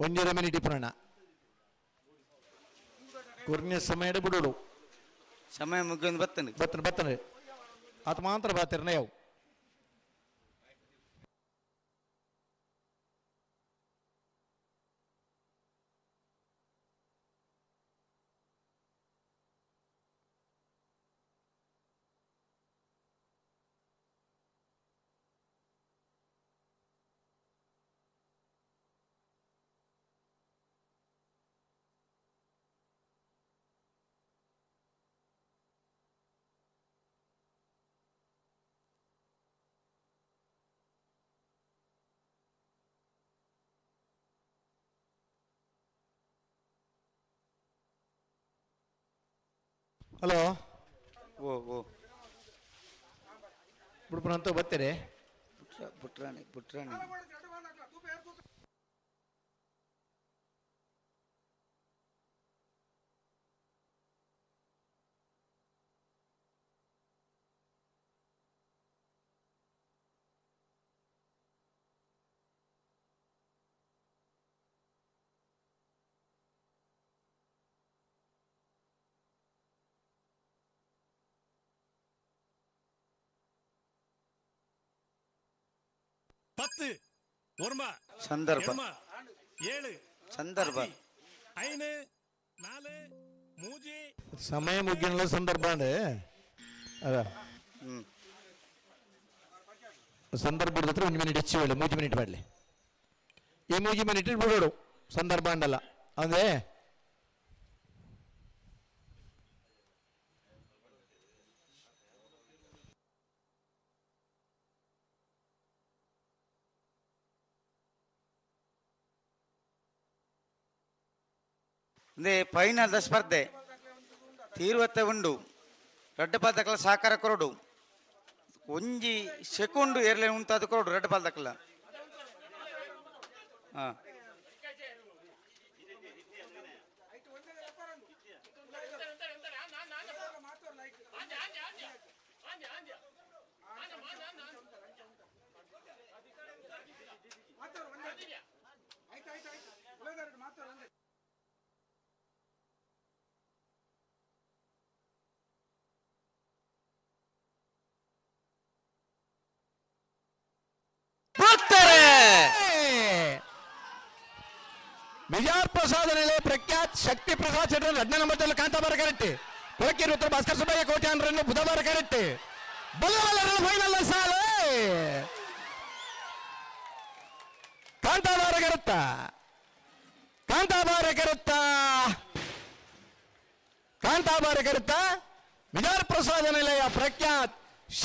ಒಂದರ ಮಿನಿಟ್ ಪುರಾಣ ಕೊರ್ನೆ ಸಮಯ ಬಿಡೋಡು ಸಮಯ ಮುಗಿಯೊಂದು ಬತ್ತನೆ ಅದು ಮಾತ್ರ ಬಾತಿರ್ನ ಯಾವ ಹಲೋ ಓ ಬಿಡ್ಪುರ ಅಂತ ಬರ್ತೀರಿ ಪುಟ್ರಾಣಿ பத்து ஒருமா ಸಂದರ್ಭ ஏழு ಸಂದರ್ಭ ஐந்து நாலு மூஜி ಸಮಯ ಮುಗಿಯಲ್ಲ ಸಂದರ್ಭ ಅಂದ್ರೆ ಅದ ಸಂದರ್ಭ ಹಿಡಿದ್ರೆ 1 ಮಿನಿಟ್ ಹೆಚ್ಚು ಹೇಳಿ 3 ಮಿನಿಟ್ ಮಾಡಲಿ ಈ 3 ಮಿನಿಟ್ ಬಿಡೋಡು ಸಂದರ್ಭ ಅಂಡಲ್ಲ ಅಂದ್ರೆ ಫೈನಲ್ ಸ್ಪರ್ಧೆ ತೀರ್ವತ್ತೆ ಉಂಡು ರೆಡ್ ಬಾಲ್ ದಕ್ಕಲ ಸಹಕಾರ ಕೊರಡು ಒಂಜಿ ಸೆಕೆಂಡ್ ಏರ್ಲೆ ಉಂಟಾದ ಕೊರಡು ರೆಡ್ ಬಾಲ್ ದಕ್ಕಲ ವಿಜಾರ್ ಪ್ರಸಾದ್ ಪ್ರಖ್ಯಾತ್ ಶಕ್ತಿ ಪ್ರಸಾದ್ ಶೆಟ್ಟರ್ 2ನೇ ನಂಬರ್ ಕಾಂತಾಬಾರ ಕರೆಕ್ಟ್ ಕೊಳಕೇರಿ ಉತ್ತರ ಭಾಸ್ಕರ್ ಸುಬ್ಬಯ್ಯ ಕೋಟ್ಯಾನ್ರನ್ನು ಬುಧವಾರ ಕರೆಕ್ಟ್ ಬಲ್ಲವಲ್ಲರ ಫೈನಲ್ ಸಾಲ ಕಾಂತಾಬಾರ ಕರುತ್ತಾ ವಿಜಾರ್ ಪ್ರಸಾದ್ ನಿಲಯ ಪ್ರಖ್ಯಾತ್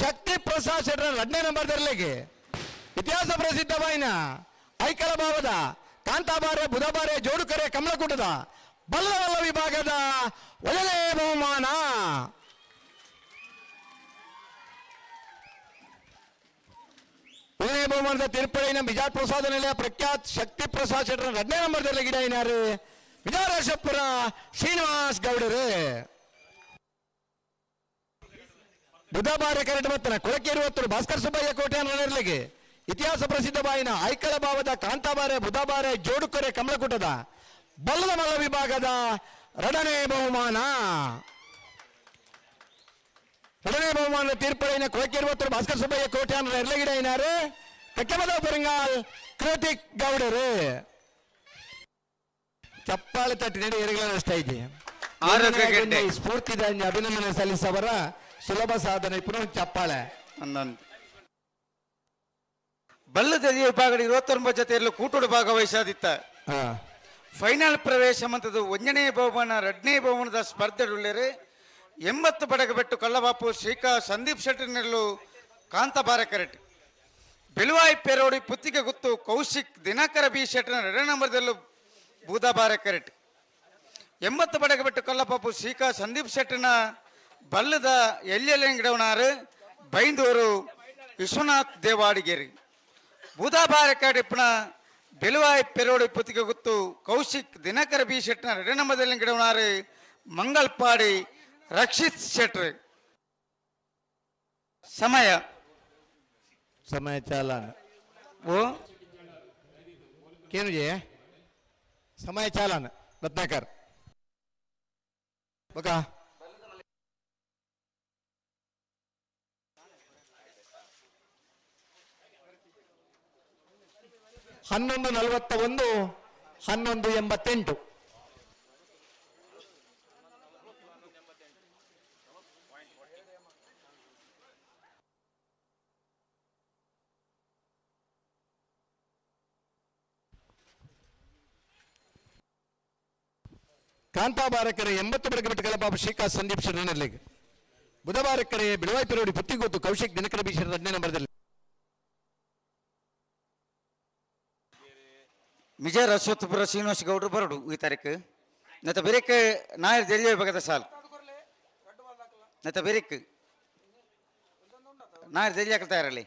ಶಕ್ತಿ ಪ್ರಸಾದ್ ಶೆಟ್ಟರ್ 2ನೇ ನಂಬರ್ ದರ್ಲೆಗೆ ಇತಿಹಾಸ ಪ್ರಸಿದ್ಧವಾಯಿನ ಐಕಳ ಭಾವದ ಕಾಂತಾಬಾರೆ ಬುಧಬಾರೆ ಜೋಡುಕರೆ ಕಮಲಕೂಟದ ಬಲ್ಲವಲ್ಲ ವಿಭಾಗದ ಒಳ್ಳೆಯ ಬಹುಮಾನ ಒಂದನೇ ಬಹುಮಾನದ ತೀರ್ಪಡೆಯಿನ ಮಿಜಾರ್ ಪ್ರಸಾದ ನಿಲಯ ಪ್ರಖ್ಯಾತ್ ಶಕ್ತಿ ಪ್ರಸಾದ್ ಶೆಟ್ಟರ್ 2ನೇ ನಂಬರ್ದಲ್ಲಿ ಗಿಡ ಏನಾರು ವಿಜಯರಾಜಪುರ ಶ್ರೀನಿವಾಸ್ ಗೌಡರು ಬುಧವಾರ ಕರೆಕ್ಟ್ ಬರ್ತನ ಕೊಳಕೇರಿ ಹೊತ್ತರು ಭಾಸ್ಕರ್ ಸುಬ್ಬಯ್ಯ ಕೋಟೆ ಅನ್ನಲಿಗೆ ಇತಿಹಾಸ ಪ್ರಸಿದ್ಧ ಬಾಯಿನ ಐಕಳ ಭಾವದ ಕಾಂತಾಬಾರೆ ಬುಧವಾರ ಜೋಡುಕೊರೆ ಕಮಲಕೂಟದ ಬಲ್ಲದ ಮಲ್ಲ ವಿಭಾಗದ 2ನೇ ಬಹುಮಾನ ತೀರ್ಪಡೆಯಿನ ಕೊಳಕೇರಿ ಹೊತ್ತರು ಭಾಸ್ಕರ್ ಸುಬ್ಬಯ್ಯ ಕೋಟೆ ಅನ್ನೋ ಎರಲಗಿಡ ಏನಾರು ಕಕ್ಕೆಮದ ಪರಂಗಾಲ್ ಕೃತಿಕ್ ಗೌಡರು ಚಪ್ಪಾಳೆ ತಟ್ಟಿ ನಡಿ ಎರಗಲಷ್ಟ ಇದೆ ಸ್ಫೂರ್ತಿದಾಂಜ ಅಭಿನಂದನೆ ಸಲ್ಲಿಸವರ ಸುಲಭ ಸಾಧನೆ ಪುನಃ ಚಪ್ಪಾಳೆ ಬಲ್ಲದಲ್ಲಿ ವಿಭಾಗದ 29 ಜೊತೆಯಲ್ಲೂ ಕೂಟೋಡು ಭಾಗವಹಿಸಾದಿತ್ತ ಫೈನಲ್ ಪ್ರವೇಶ ಮಂತದ 1ನೇ ಬಹುಮಾನ 2ನೇ ಬಹುಮಾನದ ಸ್ಪರ್ಧೆಡುಳ್ಳರೆ 80 ಬಡಗಬೆಟ್ಟು ಕಲ್ಲಬಾಪು ಶ್ರೀಕಾ ಸಂದೀಪ್ ಶೆಟ್ಟರ್ನೆಲ್ಲು ಕಾಂತಬಾರ ಕರೆಟ್ ಬೆಳುವಾಯಿ ಪೇರೋಡಿ ಪುತ್ತಿಗೆ ಗುತ್ತು ಕೌಶಿಕ್ ದಿನಕರ ಬಿ ಶೆಟ್ಟರ್ನ 2ನೇ ನಂಬರ್ದಲ್ಲೂ ಬೂದಾಬಾರ ಕರೆಟ್ 80 ಬಡಗಬೆಟ್ಟು ಕಲ್ಲಬಾಪು ಶ್ರೀಕಾ ಸಂದೀಪ್ ಶೆಟ್ಟರ್ನ ಬಲ್ಲದ ಎಲ್ಯಲೆಂಗಿಡವನಾರು ಬೈಂದೂರು ವಿಶ್ವನಾಥ್ ದೇವಾಡಿಗೇರಿ ಬೂದಾಬಾರ ಕರೆಟ್ನ ಬೆಳುವಾಯಿ ಪೇರೋಡಿ ಪುತ್ತಿಗೆ ಗುತ್ತು ಕೌಶಿಕ್ ದಿನಕರ ಬಿ ಶೆಟ್ಟರ್ನ 2ನೇ ನಂಬರ್ದಲ್ಲಿ ಗಿಡವನಾರು ಮಂಗಲ್ಪಾಡಿ ರಕ್ಷಿತ್ ಶೆಟ್ರ್ ಸಮಯ ಚಾಲನ ಓ ಕೇನು ಸಮಯ ಚಾಲನ ರತ್ನಾಕರ್ ಬಕ 11:41 11:88 ಕಾಂತಾಬಾರಕರೆ 80 ಬಡಗಬೆಟ್ಟು ಕಲಪಾಪ ಶ್ರೀಕಾ ಸಂದೀಪ್ ಶೆಟ್ಟರ್ನಲ್ಲಿಗೆ ಬುಧವಾರಕರೆ ಬಿಳುವಾಯಿ ಪೆರೋಡಿ ಪುತ್ತಿಗೊತ್ತು ಕೌಶಿಕ್ ದಿನಕರ ಬಿ ಶೆಟ್ಟರ್ 2ನೇ ನಂಬರ್ದಲ್ಲಿ ಮಿಜರ್ ಅಶ್ವತ್ಥಪುರ ಶ್ರೀನಿವಾಸ ಗೌಡ್ರು ಬರಡು ಈ ತಾರೀಕು ನತ್ತ ಬೇರೆಕ್ ನಾಯರ್ ಜಲ್ಯ ವಿಭಾಗದ ಸಾಲ್ ನತ್ತ ಬೇರೆಕ್ ನಾಯರ್ ಜಲ್ಯ ತಯಾರಲ್ಲಿ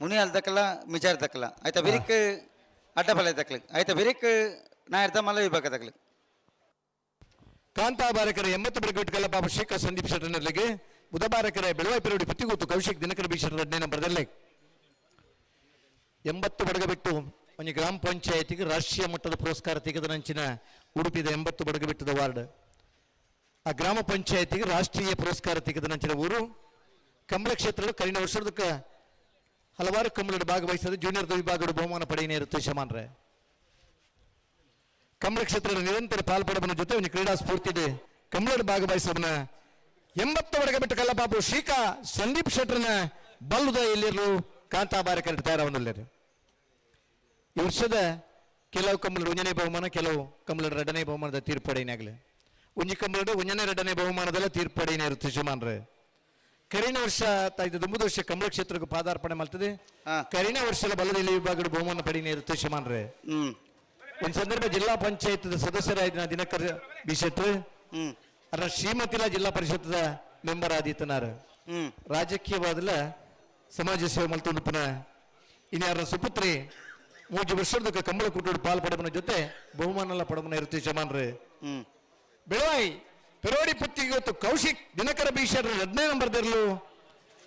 ಮುನಿಯಾಲ್ ದಕ್ಕಲ ಮಿಜಾರ್ ದಕ್ಕಲ ಆಯ್ತಾ ಬೇರೆಕ್ ಅಡ್ಡಬಲ ದಕ್ಕಲ ಆಯ್ತಾ ಬೇರೆಕ್ ನಾಯರ್ ಮಲ್ಲ ವಿಭಾಗ ದಕ್ಕಲ ಕಾಂತಾಬಾರಕರೆ 80 ಬಡಗಬೆಟ್ಟು ಕಲಪಾಪ ಶ್ರೀಕಾ ಸಂದೀಪ್ ಶೆಟ್ಟರ್ನಲ್ಲಿಗೆ ಬುಧವಾರಕರೆ ಬೆಳುವಾಯಿ ಪೆರೋಡಿ ಪುತ್ತಿಗೊತ್ತು ಕೌಶಿಕ್ ದಿನಕರ ಬಿ ಶೆಟ್ಟರ್ 2ನೇ ನಂಬರ್ದಲ್ಲಿ 80 ಬಡಗಬೆಟ್ಟು ಒಂದು ಗ್ರಾಮ ಪಂಚಾಯತಿಗೆ ರಾಷ್ಟ್ರೀಯ ಮಟ್ಟದ ಪುರಸ್ಕಾರ ತೆಗೆದನಂಚಿನ ಉಡುಪಿದ 80 ಬಡಗಬೆಟ್ಟದ ವಾರ್ಡ್ ಆ ಗ್ರಾಮ ಪಂಚಾಯತಿಗೆ ರಾಷ್ಟ್ರೀಯ ಪುರಸ್ಕಾರ ತೆಗೆದನಂಚಿನ ಊರು ಕಂಬಳ ಕ್ಷೇತ್ರದ ಕರಿನ ವರ್ಷದಕ್ಕೆ ಹಲವಾರು ಕಂಬಳದ ಭಾಗವಹಿಸದ ಜೂನಿಯರ್ ವಿಭಾಗದ ಬಹುಮಾನ ಪಡೆಯನೇ ಇರುತ್ತೆ ಶಮಾನ್ರೆ ಕಂಬಳ ಕ್ಷೇತ್ರದ ನಿರಂತರ ಪಾಲ್ಪಡಬನ ಜೊತೆ ಒಂದು ಕ್ರೀಡಾ ಸ್ಫೂರ್ತಿ ಇದೆ ಕಂಬಳದ ಭಾಗವಹಿಸಬನ 80 ಬಡಗಬೆಟ್ಟು ಕಲ್ಲಪಾಪು ಶ್ರೀಕಾ ಸಂದೀಪ್ ಶೆಟ್ಟರ್ನ ಬಲ್ಲುದ ಎಲ್ಲಿರಲು ಕಾಂತಾಬಾರ ಕರೆಕ್ಟ್ ತಯಾರವನ್ನಲ್ಲರು ಈ ವರ್ಷದ ಕೆಲವು ಕಂಬಳದ 1ನೇ ಬಹುಮಾನ ಕೆಲವು ಕಂಬಳದ 2ನೇ ಬಹುಮಾನದ ತೀರ್ಪಡೆಯನ್ನಾಗಲಿ ಒಂಜಿ ಕಂಬಳದ 1ನೇ 2ನೇ ಬಹುಮಾನದಲ್ಲ ತೀರ್ಪಡೆಯೇ ಇರುತ್ತೆ ಶಮಾನ್ರೆ ಕರಿನ ವರ್ಷ ತಾಯ್ದು 9 ವರ್ಷ ಕಂಬಳ ಕ್ಷೇತ್ರಕ್ಕೆ ಪಾದಾರ್ಪಣೆ ಮಾಡ್ತದೆ ಕರಿನ ವರ್ಷದ ಬಲ್ಲದಲ್ಲಿ ವಿಭಾಗದ ಬಹುಮಾನ ಪಡೆಯೇ ಇರುತ್ತೆ ಶಮಾನ್ರೆ ಒಂದು ಸಂದರ್ಭ ಜಿಲ್ಲಾ ಪಂಚಾಯತ್ ಸದಸ್ಯರಾದ ದಿನಕರ ಬಿ ಶೆಟ್ಟರ್ ಅದರ ಶ್ರೀಮತಿಲ ಜಿಲ್ಲಾ ಪರಿಷತ್ದ ಮೆಂಬರ್ ಆದಿತ್ತನಾರು ರಾಜಕೀಯವಾದಲ್ಲ ಸಮಾಜ ಸೇವೆ ಮಲ್ತೊಂದು ಪುನಃ ಇನ್ಯಾರ ಸುಪುತ್ರಿ 3 ವರ್ಷದ ಕಂಬಳ ಕೂಟೋಡು ಪಾಲ್ಪಡಬನ ಜೊತೆ ಬಹುಮಾನ ಎಲ್ಲ ಪಡಬನ ಇರುತ್ತೆ ಶಮಾನ್ರೆ ಬೆಳವಾಯಿ ಪೆರೋಡಿ ಪುತ್ತಿಗೆ ಇವತ್ತು ಕೌಶಿಕ್ ದಿನಕರ ಬಿ ಶೆಟ್ಟರ್ 2ನೇ ನಂಬರ್ದಲ್ಲೂ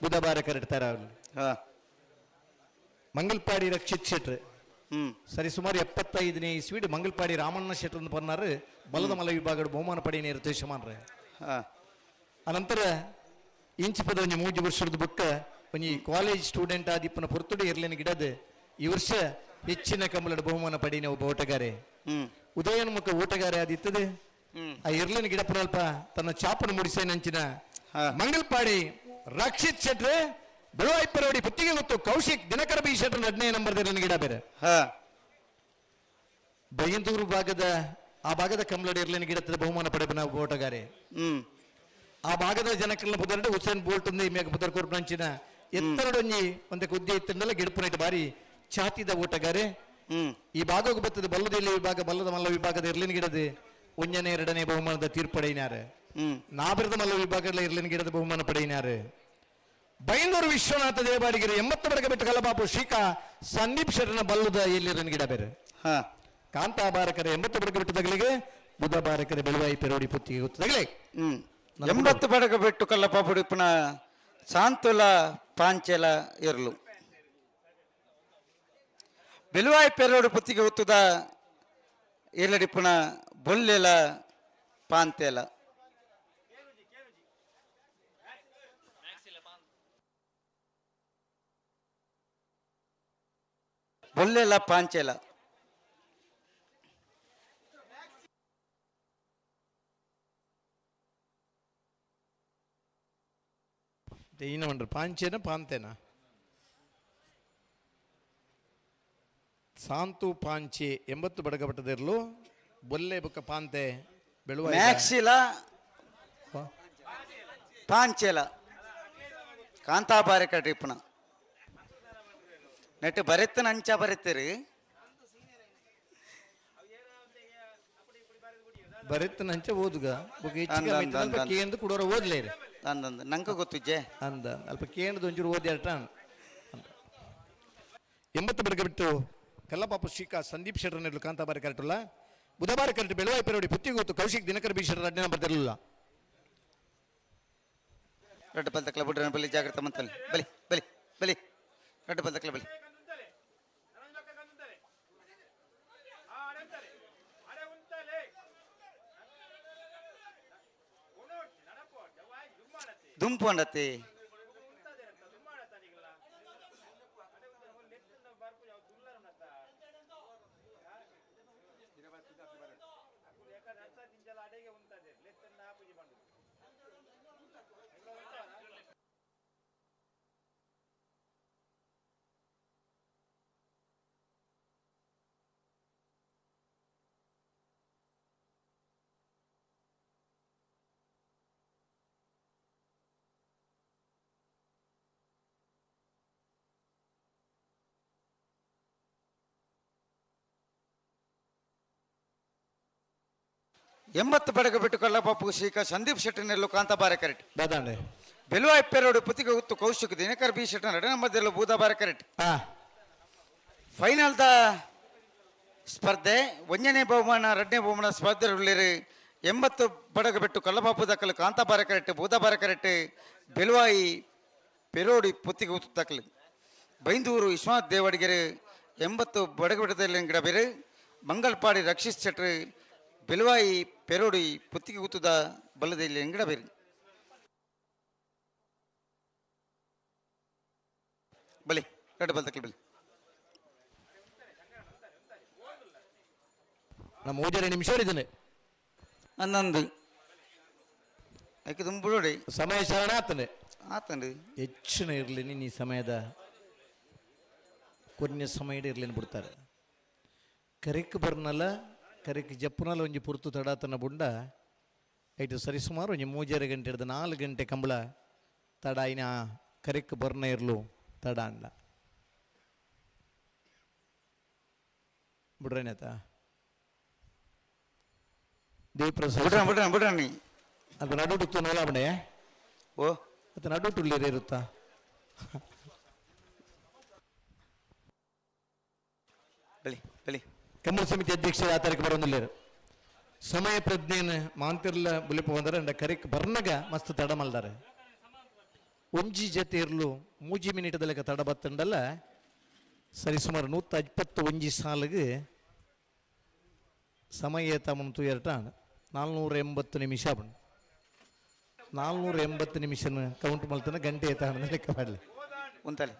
ಬುಧವಾರ ಕರೆಡ್ತಾರ ಮಂಗಲ್ಪಾಡಿ ರಕ್ಷಿತ್ ಶೆಟ್ರ್ ಸರಿ ಸುಮಾರು 75ನೇ ಇಸ್ವಿಡ್ ಮಂಗಲ್ಪಾಡಿ ರಾಮಣ್ಣ ಶೆಟ್ಟರ್ ಪನ್ನಾರು ಬಲ್ಲದ ಮಲ್ಲ ವಿಭಾಗದ ಬಹುಮಾನ ಪಡೆಯನೇ ಇರುತ್ತೆ ಶಮಾನ್ರೆ ಅನಂತರ ಇಂಚು ಪದ ಒಂದು 3 ವರ್ಷದ ಬುಕ್ಕ ಒಂದು ಕಾಲೇಜ್ ಸ್ಟೂಡೆಂಟ್ ಆದಿಪ್ಪನ ಪುರ್ತುಡು ಇರ್ಲಿನ ಗಿಡದ ಈ ವರ್ಷ ಹೆಚ್ಚಿನ ಕಂಬಳದ ಬಹುಮಾನ ಪಡೆಯನೇ ಒಬ್ಬ ಓಟಗಾರೆ ಉದಯನ್ಮುಖ ಓಟಗಾರೆ ಆದಿತ್ತದು ಆ ಇರ್ಲಿನ ಗಿಡ ಪುನಲ್ಪ ತನ್ನ ಚಾಪನ ಮುಡಿಸೆ ನಂಚಿನ ಮಂಗಲ್ಪಾಡಿ ರಕ್ಷಿತ್ ಶೆಟ್ರ್ ಬೆಳುವಾಯಿ ಪೆರೋಡಿ ಪುತ್ತಿಗೆ ಮತ್ತು ಕೌಶಿಕ್ ದಿನಕರ ಬಿ ಶೆಟ್ಟರ್ 2ನೇ ನಂಬರ್ದಲ್ಲಿ ಗಿಡ ಬೇರೆ ಬೈಂದೂರು ಭಾಗದ ಆ ಭಾಗದ ಕಂಬಳದ ಇರ್ಲಿನ ಗಿಡದ ಬಹುಮಾನ ಪಡೆಬನ ಒಬ್ಬ ಓಟಗಾರೆ ಆ ಭಾಗದ ಜನಕಲ್ನ ಪುದರ್ಡೆ ಹುಸೇನ್ ಬೋಲ್ಟ್ ಮೇಘ ಪುದರ್ ಕೋರ್ಪಂಚಿನ ಎತ್ತರಡೊಂಜಿ ಒಂದಕ್ಕೆ ಉದ್ದೆ ಇತ್ತಂದಲ್ಲ ಗಿಡಪುನೈಟ್ ಬಾರಿ ಛಾತಿದ ಓಟಗಾರೆ ಈ ಭಾಗಕ್ಕೆ ಬರ್ತದೆ ಬಲ್ಲದಲ್ಲಿ ವಿಭಾಗ ಬಲ್ಲದ ಮಲ್ಲ ವಿಭಾಗದ ಇರ್ಲಿನ ಗಿಡದ 1ನೇ 2ನೇ ಬಹುಮಾನದ ತೀರ್ಪಡೆಯಿನಾರೆ ನಾಬರದ ಮಲ್ಲ ವಿಭಾಗದ ಇರ್ಲಿನ ಗಿಡದ ಬಹುಮಾನ ಪಡೆಯಿನಾರೆ ಬೈಂದೂರು ವಿಶ್ವನಾಥ ದೇವಾಡಿಗೆರೆ 80 ಬಡಗ ಬಿಟ್ಟು ಕಲ್ಲಬಾಪು ಶ್ರೀಕ ಸಂದೀಪ್ ಶೆಟ್ಟನ ಬಲ್ಲುದ ಎಲ್ಲಿರನ್ ಗಿಡ ಬೇರೆ ಕಾಂತಾ ಬಾರಕರೆ 80 ಬಡಗ ಬಿಟ್ಟು ತಗಲಿಗೆ ಬುಧ ಬಾರಕರೆ ಬೆಳುವಾಯಿ ಪೆರೋಡಿ ಪುತ್ತಿಗೆ ಗೊತ್ತಾಗಲೇ 80 ಬಡಗ ಬಿಟ್ಟು ಕಲ್ಲಪಾಪು ಪುನ ಸಾಂತುಲ ಪಾಂಚೆಲ ಇರ್ಲು ಬೆಳುವಾಯಿ ಪೆರೋಡಿ ಪುತ್ತಿಗೆ ಗೊತ್ತದ ಇರ್ಲಡಿ ಪುನ ಬೊಲ್ಲೆಲ ಪಾಂತೆಲ ಬೊಲ್ಲೆಲ ಪಾಂಚೆಲ ಏನಂಡ್ರೆ ಪಾಂಚೆನ ಪಾಂತೆನ ಸಾಂತು ಪಾಂಚೆ 80 ಬಡಗ ಬಿಟ್ಟದಿರ್ಲು ಬೊಲ್ಲೆ ಬುಕ್ಕ ಪಾಂತೆ ಬೆಳುವಾಯಿ ಮ್ಯಾಕ್ಸಿಲ ಪಾಂಚೆಲ ಕಾಂತಾ ಬಾರಕಟ್ಟಿ ಪುನ ನೆಟ್ಟು ಬರೆತ್ತನ ಅಂಚ ಬರೆತ್ತೀರಿ ಬರೆತ್ತನ ಅಂಚ ಓದುಗ ಕೇಂದ್ರ ಕೊಡೋರ ಓದ್ಲೇ ಅಂದಂದ ನಂಗೆ ಗೊತ್ತಿಜ್ಜೆ ಅಂದ ಅಲ್ಪ ಕೇಂದ್ರದ ಒಂಚೂರು ಓದಿ ಅರ್ಟ 80 ಬಡಗ ಬಿಟ್ಟು ಕಲ್ಲಪಾಪು ಶ್ರೀಕ ಸಂದೀಪ್ ಶೆಟ್ಟರ್ನೆಲ್ಲ ಕಾಂತಾ ಬಾರಿ ಕರೆಕ್ಟಲ್ಲ ಬುಧವಾರ ಕರೆಕ್ಟ್ ಬೆಳುವಾಯಿ ಪೆರೋಡಿ ಪುತ್ತಿಗೆ ಗೊತ್ತು ಕೌಶಿಕ್ ದಿನಕರ ಬೀಶರ ಅಡ್ಡಿನ ಬರ್ತಿರಲಿಲ್ಲ ರಡ್ಡು ಪಲ್ ತಕ್ಲ ಬಿಡ್ರೆ ಬಲಿ ಜಾಗ್ರತ ಮಂತಲ್ಲಿ ಬಲಿ ಬಲಿ ಬಲಿ ರಡ್ಡು ಪಲ್ ತಕ್ಲ ಬಲಿ ದುಂಪು ಅಂಡತಿ ಎಂಬತ್ತು ಬಡಗ ಬಿಟ್ಟು ಕಲ್ಲಪಾಪು ಶ್ರೀಕ ಸಂದೀಪ್ ಶೆಟ್ಟನೆಲ್ಲು ಕಾಂತಾ ಬಾರೆ ಕರೆಕ್ಟ್ ದಾದಾಂಡೆ ಬೆಳುವಾಯಿ ಪೆರೋಡು ಪುತ್ತಿಗೆ ಉತ್ತು ಕೌಶಿಕ್ ದಿನಕರ್ ಬಿ ಶೆಟ್ಟನ ರಡ ನಂಬರ್ದೆಲ್ಲು ಬೂದ ಬಾರೆ ಕರೆಕ್ಟ್ ಫೈನಲ್ ದ ಸ್ಪರ್ಧೆ 1ನೇ ಬಹುಮಾನ 2ನೇ ಬಹುಮಾನ ಸ್ಪರ್ಧೆಯಲ್ಲಿ 80 ಬಡಗ ಬಿಟ್ಟು ಕಲ್ಲಪಾಪು ದಕ್ಕಲು ಕಾಂತಾ ಬಾರೆ ಕರೆಕ್ಟ್ ಬೂದ ಬಾರೆ ಕರೆಕ್ಟ್ ಬೆಳುವಾಯಿ ಪೆರೋಡಿ ಪುತ್ತಿಗೆ ಉತ್ತು ದಕ್ಕಲು ಬೈಂದೂರು ವಿಶ್ವನಾಥ್ ದೇವಡಿಗೆರೆ 80 ಬಡಗ ಬಿಟ್ಟದಲ್ಲಿ ಗಿಡ ಬೇರೆ ಮಂಗಲ್ಪಾಡಿ ರಕ್ಷಿತ್ ಶೆಟ್ಟಿ ಬೆಳುವಾಯಿ ಪೆರೋಡಿ ಪುತ್ತಿಗೆ ಗುತ್ತದ ಬಲ್ಲದಲ್ಲಿ ಎಂಗಡ ಬೇರೆ ಬಲಿ ಎರಡು ಬಲ್ ತಕ್ಕಲಿ ಬಲಿ ನಮ್ಮ 2 ನಿಮಿಷ ಇದ್ದಾನೆ ಹನ್ನೊಂದು ಯಾಕೆ ತುಂಬಿಡೋಡಿ ಸಮಯ ಶರಣ ಆತನೆ ಆತಂಡು ಹೆಚ್ಚಿನ ಇರಲಿ ನೀನು ಈ ಸಮಯದ ಕೊನೆಯ ಸಮಯ ಇರಲಿನ ಬಿಡ್ತಾರೆ ಕರೆಕ್ ಬರ್ನಲ್ಲ ಕರೆಕ್ ಜಪ್ಪುನಲ್ಲ ಒಂಜಿ ಪುರ್ತು ತಡಾತನ ಬುಂಡ ಐಟು ಸರಿಸುಮಾರು ಒಂಜಿ 3 ಗಂಟೆ ಹಿಡ್ದು 4 ಗಂಟೆ ಕಂಬಳ ತಡ ಇನ ಕರೆಕ್ ಬರ್ನ ಇರ್ಲು ತಡ ಅಂಡ ಬಿಡ್ರೇನೇತ ದೇವಪ್ರಸಾದ್ ಬಿಡ್ರಿ ಅದು ನಡುಟು ನೋಲಾಬಣೆ ಓ ಅದು ನಡುಟುಳ್ಳಿರೇ ಇರುತ್ತಾ ಬಲಿ ಬಲಿ ಕಮ್ಮಲ ಸಮಿತಿ ಅಧ್ಯಕ್ಷರು ಆ ತಾರೀಕು ಬರೋದಿಲ್ಲ ಸಮಯ ಪ್ರಜ್ಞೆಯನ್ನು ಮಾಂತಿರ್ಲ ಬುಲಿಪ ಬಂದರೆ ಅಂಡ ಕರೆಕ್ ಬರ್ನಗ ಮಸ್ತ್ ತಡ ಮಲ್ದಾರೆ ಒಂಜಿ ಜೊತೆ ಇರ್ಲು 3 ಮಿನಿಟ್ದಲೆಕ್ಕ ತಡ ಬತ್ತಂಡಲ್ಲ ಸರಿ ಸುಮಾರು 151 ಸಾಲಿಗೆ ಸಮಯ ತಮ್ಮಂತು ಎರಟ 480 ನಿಮಿಷ ಬಂದು 480 ನಿಮಿಷನ ಕೌಂಟ್ ಮಲ್ತನ ಗಂಟೆ ತಾಣ ಲೆಕ್ಕ ಮಾಡಲಿ ಉಂತಲಿ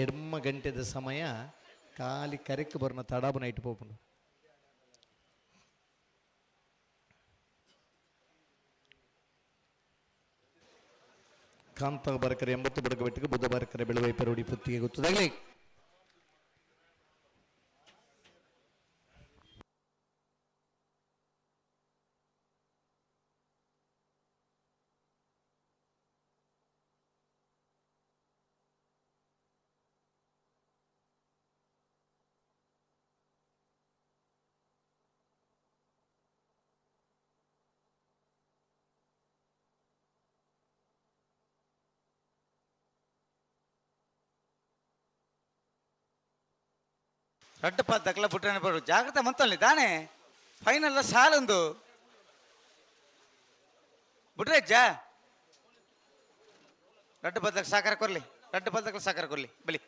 ಎಡ್ಮ ಗಂಟೆದ ಸಮಯ ಖಾಲಿ ಕರೆಕ್ ಬರ್ನ ತಡಾಬನ ಇಟ್ಟು ಹೋಗ್ಬಿಡು ಕಾಂತ ಬರಕರೆ 80 ಬಡಗ ಬೆಟ್ಟಿಗೆ ಬುದ್ಧ ಬರಕರೆ ಬೆಳುವೈ ಪೆರೋಡಿ ಪುತ್ತಿಗೆ ಗೊತ್ತದಾಗಲಿ ರಡ್ಡು ಪದ್ದಕ್ಲ ಬಿಟ್ರೆ ಬರು ಜಾಗ್ರತೆ ಮಂತಲ್ಲಿ ತಾನೇ ಫೈನಲ್ ಸಾಲೊಂದು ಬಿಟ್ರೆ ಅಜ್ಜ ರಡ್ಡು ಪದ್ದಕ್ಕೆ ಸಾಕಾರ ಕೊರ್ಲಿ ರಡ್ಡು ಪದ್ದಕ್ಕೆ ಸಾಕಾರ ಕೊರ್ಲಿ ಬಲಿ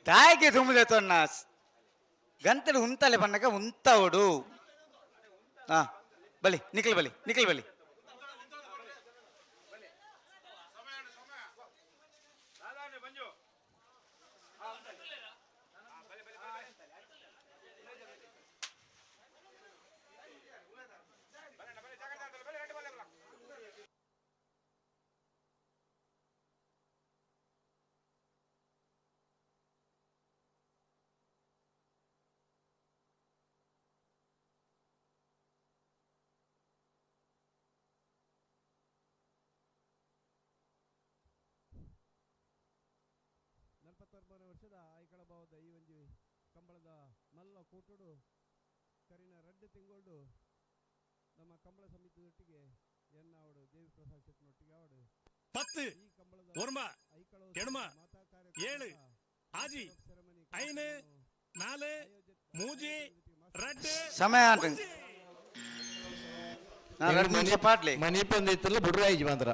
ತಾಯಿಗೆ ತುಂಬಿದೆ ತೊನ್ನ ಗಂತಲು ಉಂತಲೆ ಬಣ್ಣಗ ಉಂತವಡು ಹಾ ಬಲಿ ನಿಖಲ್ ಬಲಿ ವರ್ಷದ ಆಯ್ಕಳ ಭಾವದ ಈ ಒಂಜಿ ಕಂಬಳದ ಮಲ್ಲ ಕೂಟುಡು ಕರಿನ ರಡ್ಡು ತಿಂಗಳು ನಮ್ಮ ಕಂಬಳ ಸಮಿತಿಯೊಟ್ಟಿಗೆ ಎನ್ನಾವಡು ದೇವಿ ಪ್ರಸಾದ್ ಶೆಟ್ಟಿನೊಟ್ಟಿಗೆ ಆವಡು 10 ಓರ್ಮ ಎಡ್ಮ 7 ಆಜಿ 5 4 ಮೂಜಿ ರಡ್ಡು ಸಮಯ ನಾ 2 ನಿಮಿಷ ಪಾಡ್ಲಿ ಮನಿ ಪಂದಿತ್ತಲ್ಲ ಬಿಡ್ರಿ ಐಜ್ ಮಾತ್ರ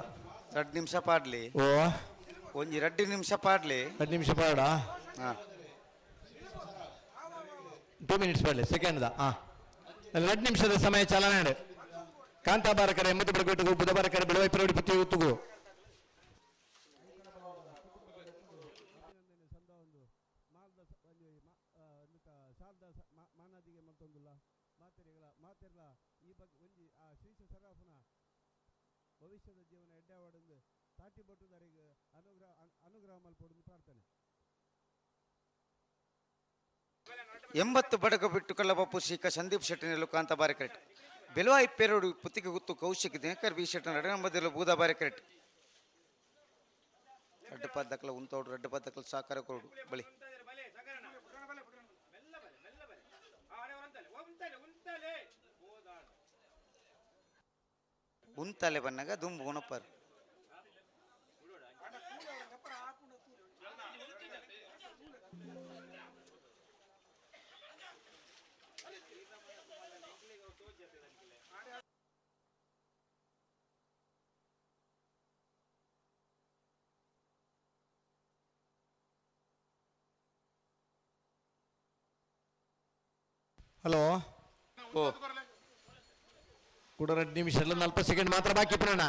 2 ನಿಮಿಷ ಪಾಡ್ಲಿ ಓ ಒಂಜಿ 2 ನಿಮಿಷ ಪಾಡ್ಲಿ 2 ನಿಮಿಷ ಪಾಡಾ ಹಾ 2 ಮಿನಿಟ್ಸ್ ಪಾಡ್ಲಿ ಸೆಕೆಂಡ್ ದಾ 2 ನಿಮಿಷದ ಸಮಯ ಚಾಲನೆ ಕಾಂತಾಬಾರಕರ ಎಂಬತ್ತು ಬಿಡಬೇಕು ಬುಧಬಾರಕರ ಬೆಳವೈ ಪರವಡಿ ಪುತ್ತಿ ಉತ್ತುಗು ಮಾನಾದಿಗೆ ಮತ್ತೊಂದುಲ್ಲ ಮಾತೆರ್ಲ ಈ ಬಗ್ಗೆ ಒಂಜಿ ಆ ಶ್ರೀಶ ಸರಾಫನ ಭವಿಷ್ಯದ ಜೀವನ ಎಡ್ಡಾವಡಂದು ತಾಟಿ ಬಟ್ಟುದಾರಿಗೆ ಅನುಗ್ರಹ ಮಲ್ಪೊಂದು ಪ್ರಾರ್ಥನೆ 80 ಬಡಗ ಬಿಟ್ಟು ಕಲ್ಲಬಪ್ಪು ಶ್ರೀಕ ಸಂದೀಪ್ ಶೆಟ್ಟಿನಲ್ಲೂ ಕಾಂತ ಬಾರಿ ಕರೆಕ್ಟ್ ಬೆಲವಾಯಿ ಪೇರೋಡು ಪುತ್ತಿಗೆ ಗುತ್ತು ಕೌಶಿಕ್ ದಿನಕರ್ ವಿ ಶೆಟ್ಟನ ನಡನಂಬದಿಲ್ಲ ಬೂದ ಬಾರಿ ಕರೆಕ್ಟ್ ರಡ್ಡು ಪದ್ದಕಲ ಉಂತೋಡು ರಡ್ಡು ಪದ್ದಕಲ ಸಾಕಾರ ಕೊಡು ಬಳಿ ಉಂತಲೆ ಬನ್ನಗ ದುಂಬು ಉಣಪರ್ ಹಲೋ ಓ ಕೂಡ 2 ನಿಮಿಷ 40 ಸೆಕೆಂಡ್ ಮಾತ್ರ ಬಾಕಿ ಪ್ರಾಣ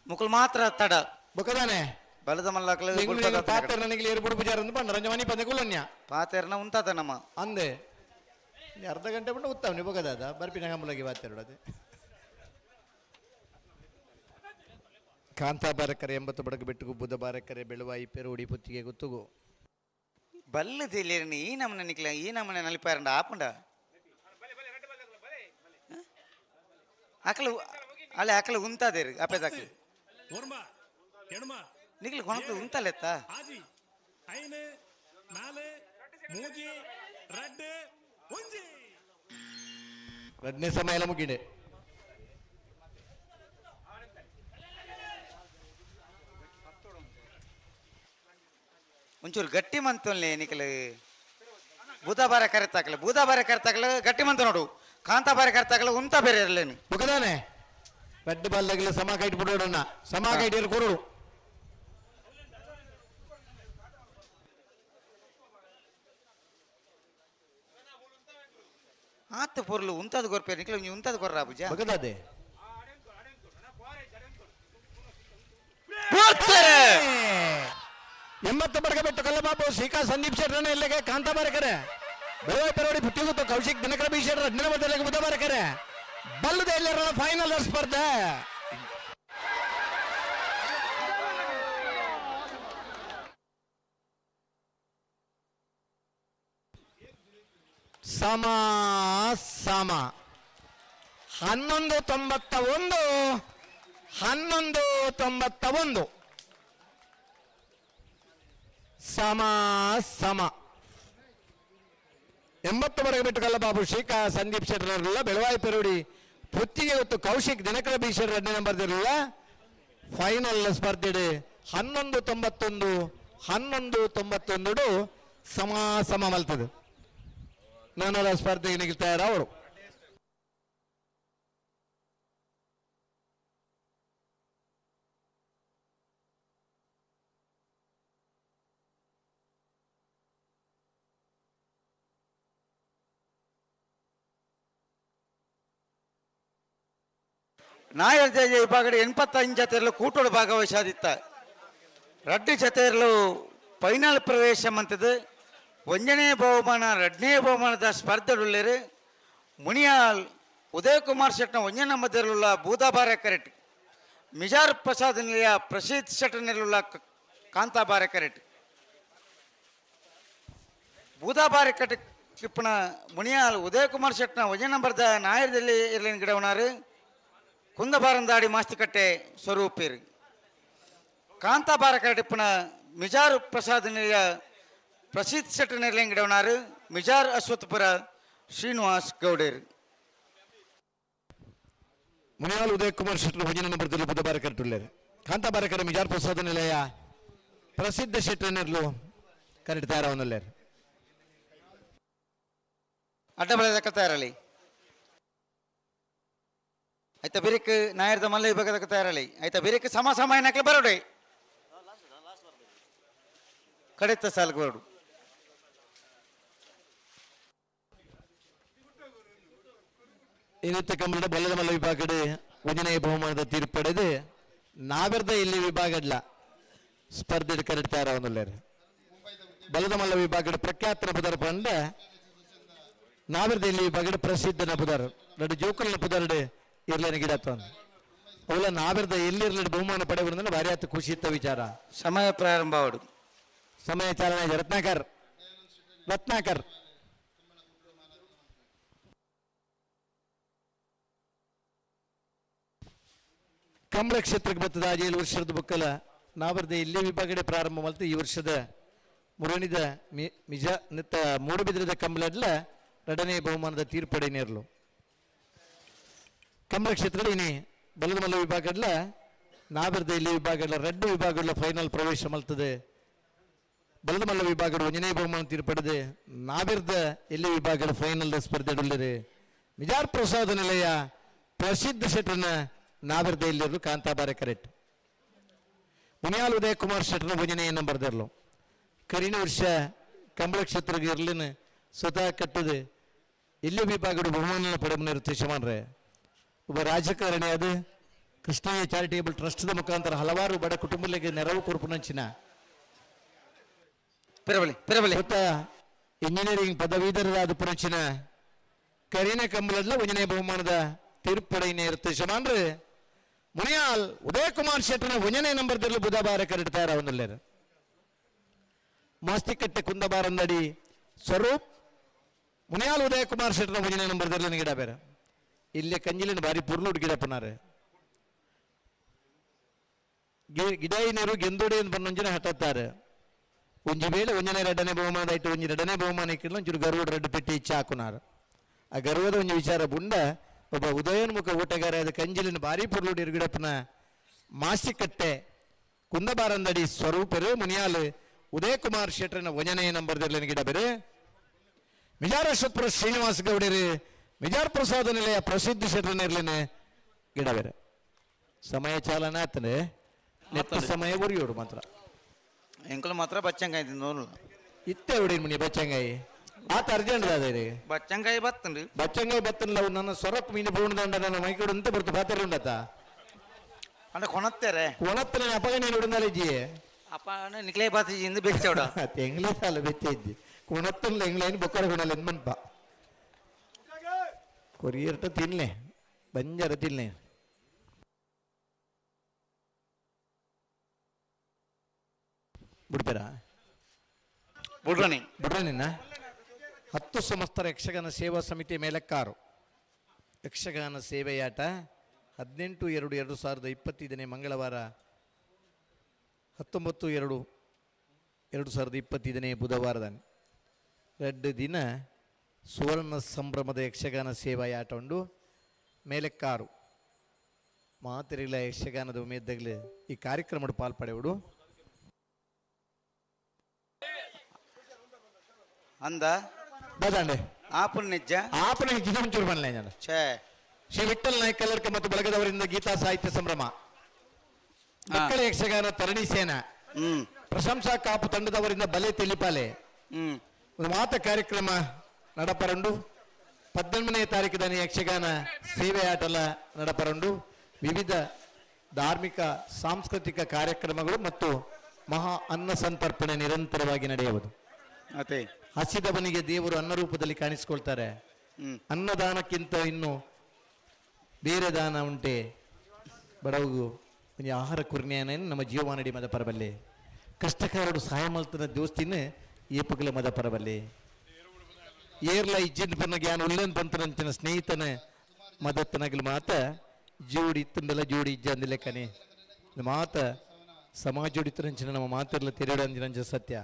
ಮುಕುಲ್ ಮಾತ್ರ ತಡ ಬೊಕದಾನೆ ಬಲದ ಮಲ್ಲಕಲ ಪಾತೆರ್ ನನಗೆ ಏರು ಬುಡು ಪೂಜಾರ ಅಂತ ಬಂಡ ರಂಜಮನಿ ಪಂದೆ ಕುಲನ್ಯ ಪಾತೆರ್ನ ಉಂತಾತ ನಮ್ಮ ಅಂದೆ ಅರ್ಧ ಗಂಟೆ ಬಿಟ್ಟು ಉತ್ತವನಿ ಬೊಕದಾದ ಬರ್ಪಿನ ಗಂಬಲಗಿ ಪಾತೆರಡದೆ ಕಾಂತಾಬಾರಕರೆ 80 ಬಡಗ ಬಿಟ್ಟು ಬುಧಬಾರಕರೆ ಬೆಳುವಾಯಿ ಪೆರೋಡಿ ಪುತ್ತಿಗೆ ಗುತ್ತುಗು ಬಲ್ಲು ತಿಳಿಯರ್ನಿ ಈ ನಮ್ಮನೆ ನಿಕ್ಲ ಈ ನಮ್ಮನೆ ನಲಿಪಾರಂಡ ಆಪುಂಡ ಅಕಲು ಅಲೆ ಅಕಲು ಉಂತಾದೇರು ಅಪೆದಾಕಲು ಓರ್ಮ ಎಡ್ಮ ನಿಕ್ಲು ಕೊಣಕಲು ಉಂತಲೆತ್ತ ಆಜಿ 5 4 ಮೂಜಿ ರಡ್ಡು ಒಂಜಿ ಎರಡನೇ ಸಮಯ ಎಲ್ಲ ಮುಗಿಡೆ ಒಂಚೂರು ಗಟ್ಟಿ ಮಂತೊಲ್ಲೆ ನಿಕಲು ಬೂದಾಬಾರ ಕರೆತಾಕಲ ಗಟ್ಟಿ ಮಂತ ನೋಡು ಕಾಂತಾಬಾರ ಕರೆತಾಕಲ ಉಂತ ಬೇರೆ ಇರಲೇನು ಬೊಕದಾನೆ ರೆಡ್ ಬಾಲ್ದಾಗಲ ಸಮ ಕೈಟ್ ಬಿಡೋಡಣ್ಣ ಸಮ ಕೈಟ್ ಕೊರಡು ಆತ ಪೊರ್ಲು ಉಂತದ ಗೊರ್ಪೆ ನಿಕಲು ಉಂತದ ಕೊರ್ರ ಬುಜ ಬೊಕದಾದೆ ಎಂಬತ್ತು ಬಡಗ ಬಿಟ್ಟು ಕಲ್ಲಬಾಬು ಶ್ರೀಕಾ ಸಂದೀಪ್ ಶೆಟ್ಟರನ್ನ ಇಲ್ಲಿಗೆ ಕಾಂತಾಬಾರಕರೆ ಬೆಳವಾಯಿ ಪೆರೋಡಿ ಪುಟ್ಟಿಗುತ್ತು ಕೌಶಿಕ್ ದಿನಕರ ಬಿ ಶೆಟ್ಟರ ಅಡ್ಡಿನ ಬದಲಿಗೆ ಬುಧಬಾರಕರೆ ಬಲ್ಲದ ಎಲ್ಲರ ಫೈನಲ್ ಸ್ಪರ್ಧೆ ಸಮ ಸಮ 11:91 ಸಮ ಸಮ 80 ಬಡಗ ಬಿಟ್ಟು ಕಲ್ಲಬಾಬು ಶ್ರೀಕಾ ಸಂದೀಪ್ ಶೆಟ್ಟರಲ್ಲ ಬೆಳವಾಯಿ ಪೆರೋಡಿ ಪುತ್ತಿಗೆ ಇವತ್ತು ಕೌಶಿಕ್ ದಿನಕರ ಬೀಸರ್ 2ನೇ ನಂಬರ್ದಿರಲಿಲ್ಲ ಫೈನಲ್ ಸ್ಪರ್ಧೆ 11:91 ಸಮ ಮಲ್ತದೆ ನಾನರ ಸ್ಪರ್ಧೆಗೆ ನಿಲ್ತಾರ ಅವರು. ನಾಯರ್ ಜಯ ವಿಭಾಗದ 85 ಜತೆಯಲ್ಲೂ ಕೂಟೋಡು ಭಾಗವಹಿಸಾದಿತ್ತ 2 ಜತೆಯಲ್ಲೂ ಫೈನಲ್ ಪ್ರವೇಶ ಮಂತದ್ದು 1ನೇ ಬಹುಮಾನ 2ನೇ ಬಹುಮಾನದ ಸ್ಪರ್ಧೆಯುಳ್ಳರು ಮುನಿಯಾಲ್ ಉದಯ್ ಕುಮಾರ್ ಶೆಟ್ನ 1ನೇ ನಂಬರ್ದಲ್ಲಿರುವ ಬೂದಾಬಾರ ಕರೆಟ್ ಮಿಜಾರ್ ಪ್ರಸಾದ್ ನಿಲಯ ಪ್ರಸಿದ್ಧ ಶೆಟ್ನಲ್ಲಿರುವ ಕಾಂತಾಬಾರ ಕರೆಟ್ ಬೂದಾಬಾರ ಕರೆಟ್ ಕಿಪ್ಪನ ಮುನಿಯಾಲ್ ಉದಯ್ ಕುಮಾರ್ ಶೆಟ್ನ 1ನೇ ನಂಬರ್ದ ನಾಯರ್ದಲ್ಲಿ ಇರಲಿನ ಗಿಡವನಾರು ಕುಂದಬಾರಂದಾಡಿ ಮಾಸ್ತಿಕಟ್ಟೆ ಸ್ವರೂಪೇರು ಕಾಂತಾಬಾರ ಕರೆಟಿಪ್ಪನ ಮಿಜಾರ್ ಪ್ರಸಾದ್ ನಿಲಯ ಪ್ರಸಿದ್ಧ ಶೆಟ್ಟ ನಿರ್ಲಿಂಗಿಡವನಾರು ಮಿಜಾರ್ ಅಶ್ವತ್ಪುರ ಶ್ರೀನಿವಾಸ್ ಗೌಡೇರು. ಮುನಿಯಾಲ್ ಉದಯ್ ಕುಮಾರ್ ಶೆಟ್ಟರು 1ನೇ ನಂಬರ್ದಲ್ಲಿ ಬುಧವಾರ ಕರೆಟುಳ್ಳರು ಕಾಂತಾಬಾರ ಕರೆ ಮಿಜಾರ್ ಪ್ರಸಾದ ನಿಲಯ ಪ್ರಸಿದ್ಧ ಶೆಟ್ಟರ್ನರ್ಲು ಕರೆಟ್ ತಯಾರವನ್ನಲ್ಲೇರು ಅಡ್ಡ ಬೆಳೆದ ತಯಾರಲಿ ಆಯ್ತಾ ಬಿರಿಕ್ ನಾಯರ್ದ ಮಲ್ಲ ವಿಭಾಗದ ತಯಾರಲಿ ಆಯ್ತಾ ಬಿರಿಕ್ ಸಮ ಏನಕ್ಕೆ ಬರೋಡೆ ಕಡೆತ್ತ ಸಾಲ್ಗೆ ಬರೋಡು. ಇನ್ನಿತ್ತ ಕಮ್ಮಡ ಬಲ್ಲದ ಮಲ್ಲ ವಿಭಾಗದ 1ನೇ ಬಹುಮಾನದ ತೀರ್ಪು ಪಡೆದು ನಾವೆರ್ದ ಇಲ್ಲಿ ವಿಭಾಗಡ್ಲ ಸ್ಪರ್ಧೆ ಕರೆಟ್ ತಯಾರವನ್ನಲ್ಲೇರು ಬಲ್ಲದ ಮಲ್ಲ ವಿಭಾಗದ ಪ್ರಖ್ಯಾತ ನಪುದರ ಪಂಡ ನಾವೆರ್ದ ಇಲ್ಲಿ ವಿಭಾಗದ ಪ್ರಸಿದ್ಧ ನಪುದರ್ 2 ಜೋಕಲ್ ನಪುದರ್ಡೆ ಇರ್ಲೇನ ಗಿಡತ್ತ ಅವಳ ನಾವೆರ್ದ ಎಲ್ಲಿರ್ಲಿ ಬಹುಮಾನ ಪಡೆಯುವುದನ್ನು ಭಾರಿ ಆತ ಖುಷಿ ಇತ್ತ ವಿಚಾರ. ಸಮಯ ಪ್ರಾರಂಭ ಅವಡು ಸಮಯ ಚಾಲನೆ ರತ್ನಾಕರ್ ಕಂಬಳ ಕ್ಷೇತ್ರಕ್ಕೆ ಬರ್ತದ 7 ವರ್ಷದ ಬುಕ್ಕಲ ನಾವರ್ದ ಇಲ್ಲಿ ವಿಭಾಗಡೆ ಪ್ರಾರಂಭ ಮಲ್ತು ಈ ವರ್ಷದ ಮುರಣಿದ ಮೂಡುಬಿದ್ರದ ಕಂಬಳಡ್ಲ 2ನೇ ಬಹುಮಾನದ ತೀರ್ಪಡೆ ನೇರ್ಲು ಕಂಬಳ ಕ್ಷೇತ್ರ ಇನಿ ಬಲದ ಮಲ್ಲ ವಿಭಾಗಡ್ಲ ನಾವರ್ದ ಇಲ್ಲಿ ವಿಭಾಗಡ್ಲ 2 ವಿಭಾಗಡ್ಲ ಫೈನಲ್ ಪ್ರವೇಶ ಮಲ್ತದೆ ಬಲದ ಮಲ್ಲ ವಿಭಾಗದ 1ನೇ ಬಹುಮಾನ ತೀರ್ಪಡೆದು ನಾವೆರ್ದ ಇಲ್ಲಿ ವಿಭಾಗದ ಫೈನಲ್ ಸ್ಪರ್ಧೆಡುಳ್ಳರು ಮಿಜಾರ್ ಪ್ರಸಾದ ನಿಲಯ ಪ್ರಸಿದ್ಧ ಶೆಟ್ರನ ನಾವೆರ್ದ ಇಲ್ಲಿರು ಕಾಂತಾಬಾರ ಕರೆಟ್ ಮುನಿಯಾಲ್ ಉದಯ್ ಕುಮಾರ್ ಶೆಟ್ರನ 1ನೇ ನಂಬರ್ದರ್ಲು ಕರಿನ ವರ್ಷ ಕಂಬಳ ಕ್ಷೇತ್ರಕ್ಕೆ ಇರ್ಲಿನ ಸ್ವತಃ ಕಟ್ಟದು ಇಲ್ಲಿ ವಿಭಾಗದ ಬಹುಮಾನ ಪಡೆಮನಿರುತ್ತೆ ಶಮಾನ್ರೆ ಒಬ್ಬ ರಾಜಕಾರಣಿ ಅದು ಕೃಷ್ಣಯ್ಯ ಚಾರಿಟೇಬಲ್ ಟ್ರಸ್ಟ್ದ ಮುಖಾಂತರ ಹಲವಾರು ಬಡ ಕುಟುಂಬಗಳಿಗೆ ನೆರವು ಕೊರ್ಪುನಂಚಿನ ಇಂಜಿನಿಯರಿಂಗ್ ಪದವೀಧರರಾದ ಪುನಂಚಿನ ಕರಿನ ಕಂಬಳಡ್ಲ 1ನೇ ಬಹುಮಾನದ ತೀರ್ಪಡೆಯೇ ಇರುತ್ತೆ ಶಮಾನ್ರೆ ಮುನಿಯಾಲ್ ಉದಯ್ ಕುಮಾರ್ ಶೆಟ್ರನ 1ನೇ ನಂಬರ್ದಲ್ಲಿ ಬುಧವಾರ ಕರೆಟ್ ತಯಾರವನ್ನಲ್ಲೇರು ಮಾಸ್ತಿಕಟ್ಟೆ ಕುಂದಬಾರಂದಡಿ ಸ್ವರೂಪ್ ಮುನಿಯಾಲ್ ಉದಯ್ ಕುಮಾರ್ ಶೆಟ್ರನ 1ನೇ ನಂಬರ್ದಲ್ಲಿ ಗಿಡ ಬೇರೆ ಇಲ್ಲೇ ಕಂಜಿಲಿನ ಬಾರಿ ಪುರ್ಲೂಡ್ ಗಿಡ ಪುನಾರೆ ಗಿಡ ನೀರು ಗೆಂದೋಡೆ ಅಂತ ಬನ್ನೊಂಜಿನ ಹತ್ತಾರೆ ಒಂಜಿ ವೇಳೆ 1ನೇ 2ನೇ ಬಹುಮಾನ ಆಯ್ತು 2ನೇ ಬಹುಮಾನ ಇಕ್ಕಿಲ್ಲ ಒಂಚೂರು ಗರ್ವದ 2 ಪೆಟ್ಟಿ ಇಚ್ಚ ಹಾಕುನಾರು ಆ ಗರ್ವದ ಒಂಜಿ ವಿಚಾರ ಬುಂಡ ಒಬ್ಬ ಉದಯೋನ್ಮುಖ ಊಟಗಾರ ಆದ ಕಂಜಿಲಿನ ಬಾರಿ ಪುರ್ಲೂಡ್ ಇರುಗಿಡಪ್ಪನ ಮಾಸ್ತಿಕಟ್ಟೆ ಕುಂದಬಾರಂದಡಿ ಸ್ವರೂಪರು ಮುನಿಯಾಲ್ ಉದಯ್ ಕುಮಾರ್ ಶೆಟ್ರನ 1ನೇ ನಂಬರ್ದಲ್ಲಿ ಗಿಡ ಬೇರೆ ಮಿಜಾರ್ ಅಶ್ವತ್ಪುರ ಶ್ರೀನಿವಾಸ್ ಗೌಡರು ಮಿಜಾರ್ ಪ್ರಸಾದ ನಿಲಯ ಪ್ರಸಿದ್ಧ ಶೆಟ್ರನ ಇರ್ಲೇನೆ ಗಿಡ ಬೇರೆ ಸಮಯ ಚಾಲನೆ ಆತನೆ ನೆತ್ತ ಸಮಯ ಒರಿಯೋಡು ಮಾತ್ರ ಎಂಕಲು ಮಾತ್ರ ಬಚ್ಚಂಗಾಯಿ ತಿಂದೋನು ಇತ್ತೆ ಹೊಡಿ ಮುನಿ ಬಚ್ಚಂಗಾಯಿ ಆತ ಅರ್ಜೆಂಟ್ ಅದೇ ಬಚ್ಚಂಗಾಯಿ ಬತ್ತನ್ರಿ ಬಚ್ಚಂಗಾಯಿ ಬತ್ತಲ್ಲ ನನ್ನ ಸೊರಪ್ ಮೀನು ಬೋಣದಂಡ ನನ್ನ ಮೈಕೂಡು ಅಂತ ಬರ್ತು ಪಾತ್ರ ಉಂಡತ್ತ ಅಂದ್ರೆ ಕೊಣತ್ತೇರೆ ಕೊಣತ್ತನ ಅಪಗ ನೀನು ಉಡಂದಲ್ಲ ಇಜ್ಜಿ ಅಪ್ಪ ನಿಕ್ಲೇ ಬಾತಿ ಇಂದ ಬೆಚ್ಚವಡ ಎಂಗ್ಲೇ ಸಾಲ ಬೆಚ್ಚ ಇಜ್ಜಿ ಕೊಣತ್ತಲ್ಲ ಎಂಗ್ಲೈನ್ ಬೊಕ್ಕರ ಕೊಣಲ್ಲ ಎನ್ಮನ್ಪ ಕೊರಿಯರ್ಟ ತಿನ್ನೆ ಬಂಜರ ತಿನ್ನೆ ಬಿಡ್ಬೇರಾ ಬಿಡ್ರನಿನ್ನ 10 ಸಂವತ್ಸರ ಯಕ್ಷಗಾನ ಸೇವಾ ಸಮಿತಿ ಮೇಲಕ್ಕಾರು ಯಕ್ಷಗಾನ ಸೇವೆಯಾಟ 18/2/2025 ಮಂಗಳವಾರ 19/2/2025 ಬುಧವಾರದ 2 ದಿನ ಸುವರ್ಣ ಸಂಭ್ರಮದ ಯಕ್ಷಗಾನ ಸೇವೆಯಾಟ ಉಂಡು ಮೇಲೆಕ್ಕಾರು ಮಾತಿರಿಲ ಯಕ್ಷಗಾನದ ಉಮೇದಗಳು ಈ ಕಾರ್ಯಕ್ರಮದ ಪಾಲ್ಪಡೆಯುವುದು ಅಂದ ಬದಾಂಡೆ ಆಪುಲ್ ನಿಜ ಆಪನ ಹೆಚ್ಚಿನ ಮುಂಚೂರು ಬನ್ನಲೆ ನಾನು ಛೇ ಶ್ರೀ ವಿಠಲ್ ನಾಯ್ಕ ಕಲ್ಲರ್ಕ ಮತ್ತು ಬಳಗದವರಿಂದ ಗೀತಾ ಸಾಹಿತ್ಯ ಸಂಭ್ರಮ ಮಕ್ಕಳ ಯಕ್ಷಗಾನ ತರಣಿ ಸೇನಾ ಪ್ರಶಂಸಾ ಕಾಪು ತಂಡದವರಿಂದ ಬಲೆ ತೆಲಿಪಾಲೆ ಒಂದು ಮಾತ ಕಾರ್ಯಕ್ರಮ ನಡಪರಂಡು 18ನೇ ತಾರೀಕಿನ ಯಕ್ಷಗಾನ ಸೇವೆ ಆಟಲ ನಡಪರಂಡು ವಿವಿಧ ಧಾರ್ಮಿಕ ಸಾಂಸ್ಕೃತಿಕ ಕಾರ್ಯಕ್ರಮಗಳು ಮತ್ತು ಮಹಾ ಅನ್ನ ಸಂತರ್ಪಣೆ ನಿರಂತರವಾಗಿ ನಡೆಯುವುದು. ಅದೇ ಹಸಿದವನಿಗೆ ದೇವರು ಅನ್ನ ರೂಪದಲ್ಲಿ ಕಾಣಿಸಿಕೊಳ್ತಾರೆ. ಅನ್ನದಾನಕ್ಕಿಂತ ಇನ್ನು ಬೇರೆ ದಾನ ಉಂಟೆ ಬಡವಗೂ ಒಂದು ಆಹಾರ ಕುರ್ನ್ಯಾನ ನಮ್ಮ ಜೀವಮಾನಡಿ ಮದ ಪರಬಲ್ಲೆ ಕಷ್ಟಕಾರರು ಸಹಾಯ ಮಲ್ತನ ದೋಸ್ತಿನ ಏಪಗಲ ಮದ ಪರಬಲ್ಲೆ ಏರ್ಲ ಇಜ್ಜಿನ ಪನ್ನ ಜ್ಞಾನ ಉಳ್ಳನ್ ಪಂತನಂಚಿನ ಸ್ನೇಹಿತನ ಮದತ್ತನಗಲು ಮಾತ ಜೋಡಿ ತುಂಡಲ ಜೋಡಿ ಇಜ್ಜ ಅಂದಿಲ್ಲ ಕನೆ ಮಾತ ಸಮಾಜ ಜೋಡಿತರಂಚಿನ ನಮ್ಮ ಮಾತಿರ್ಲ ತೆರೆಯಡ ಅಂಜಿನ ಸತ್ಯ.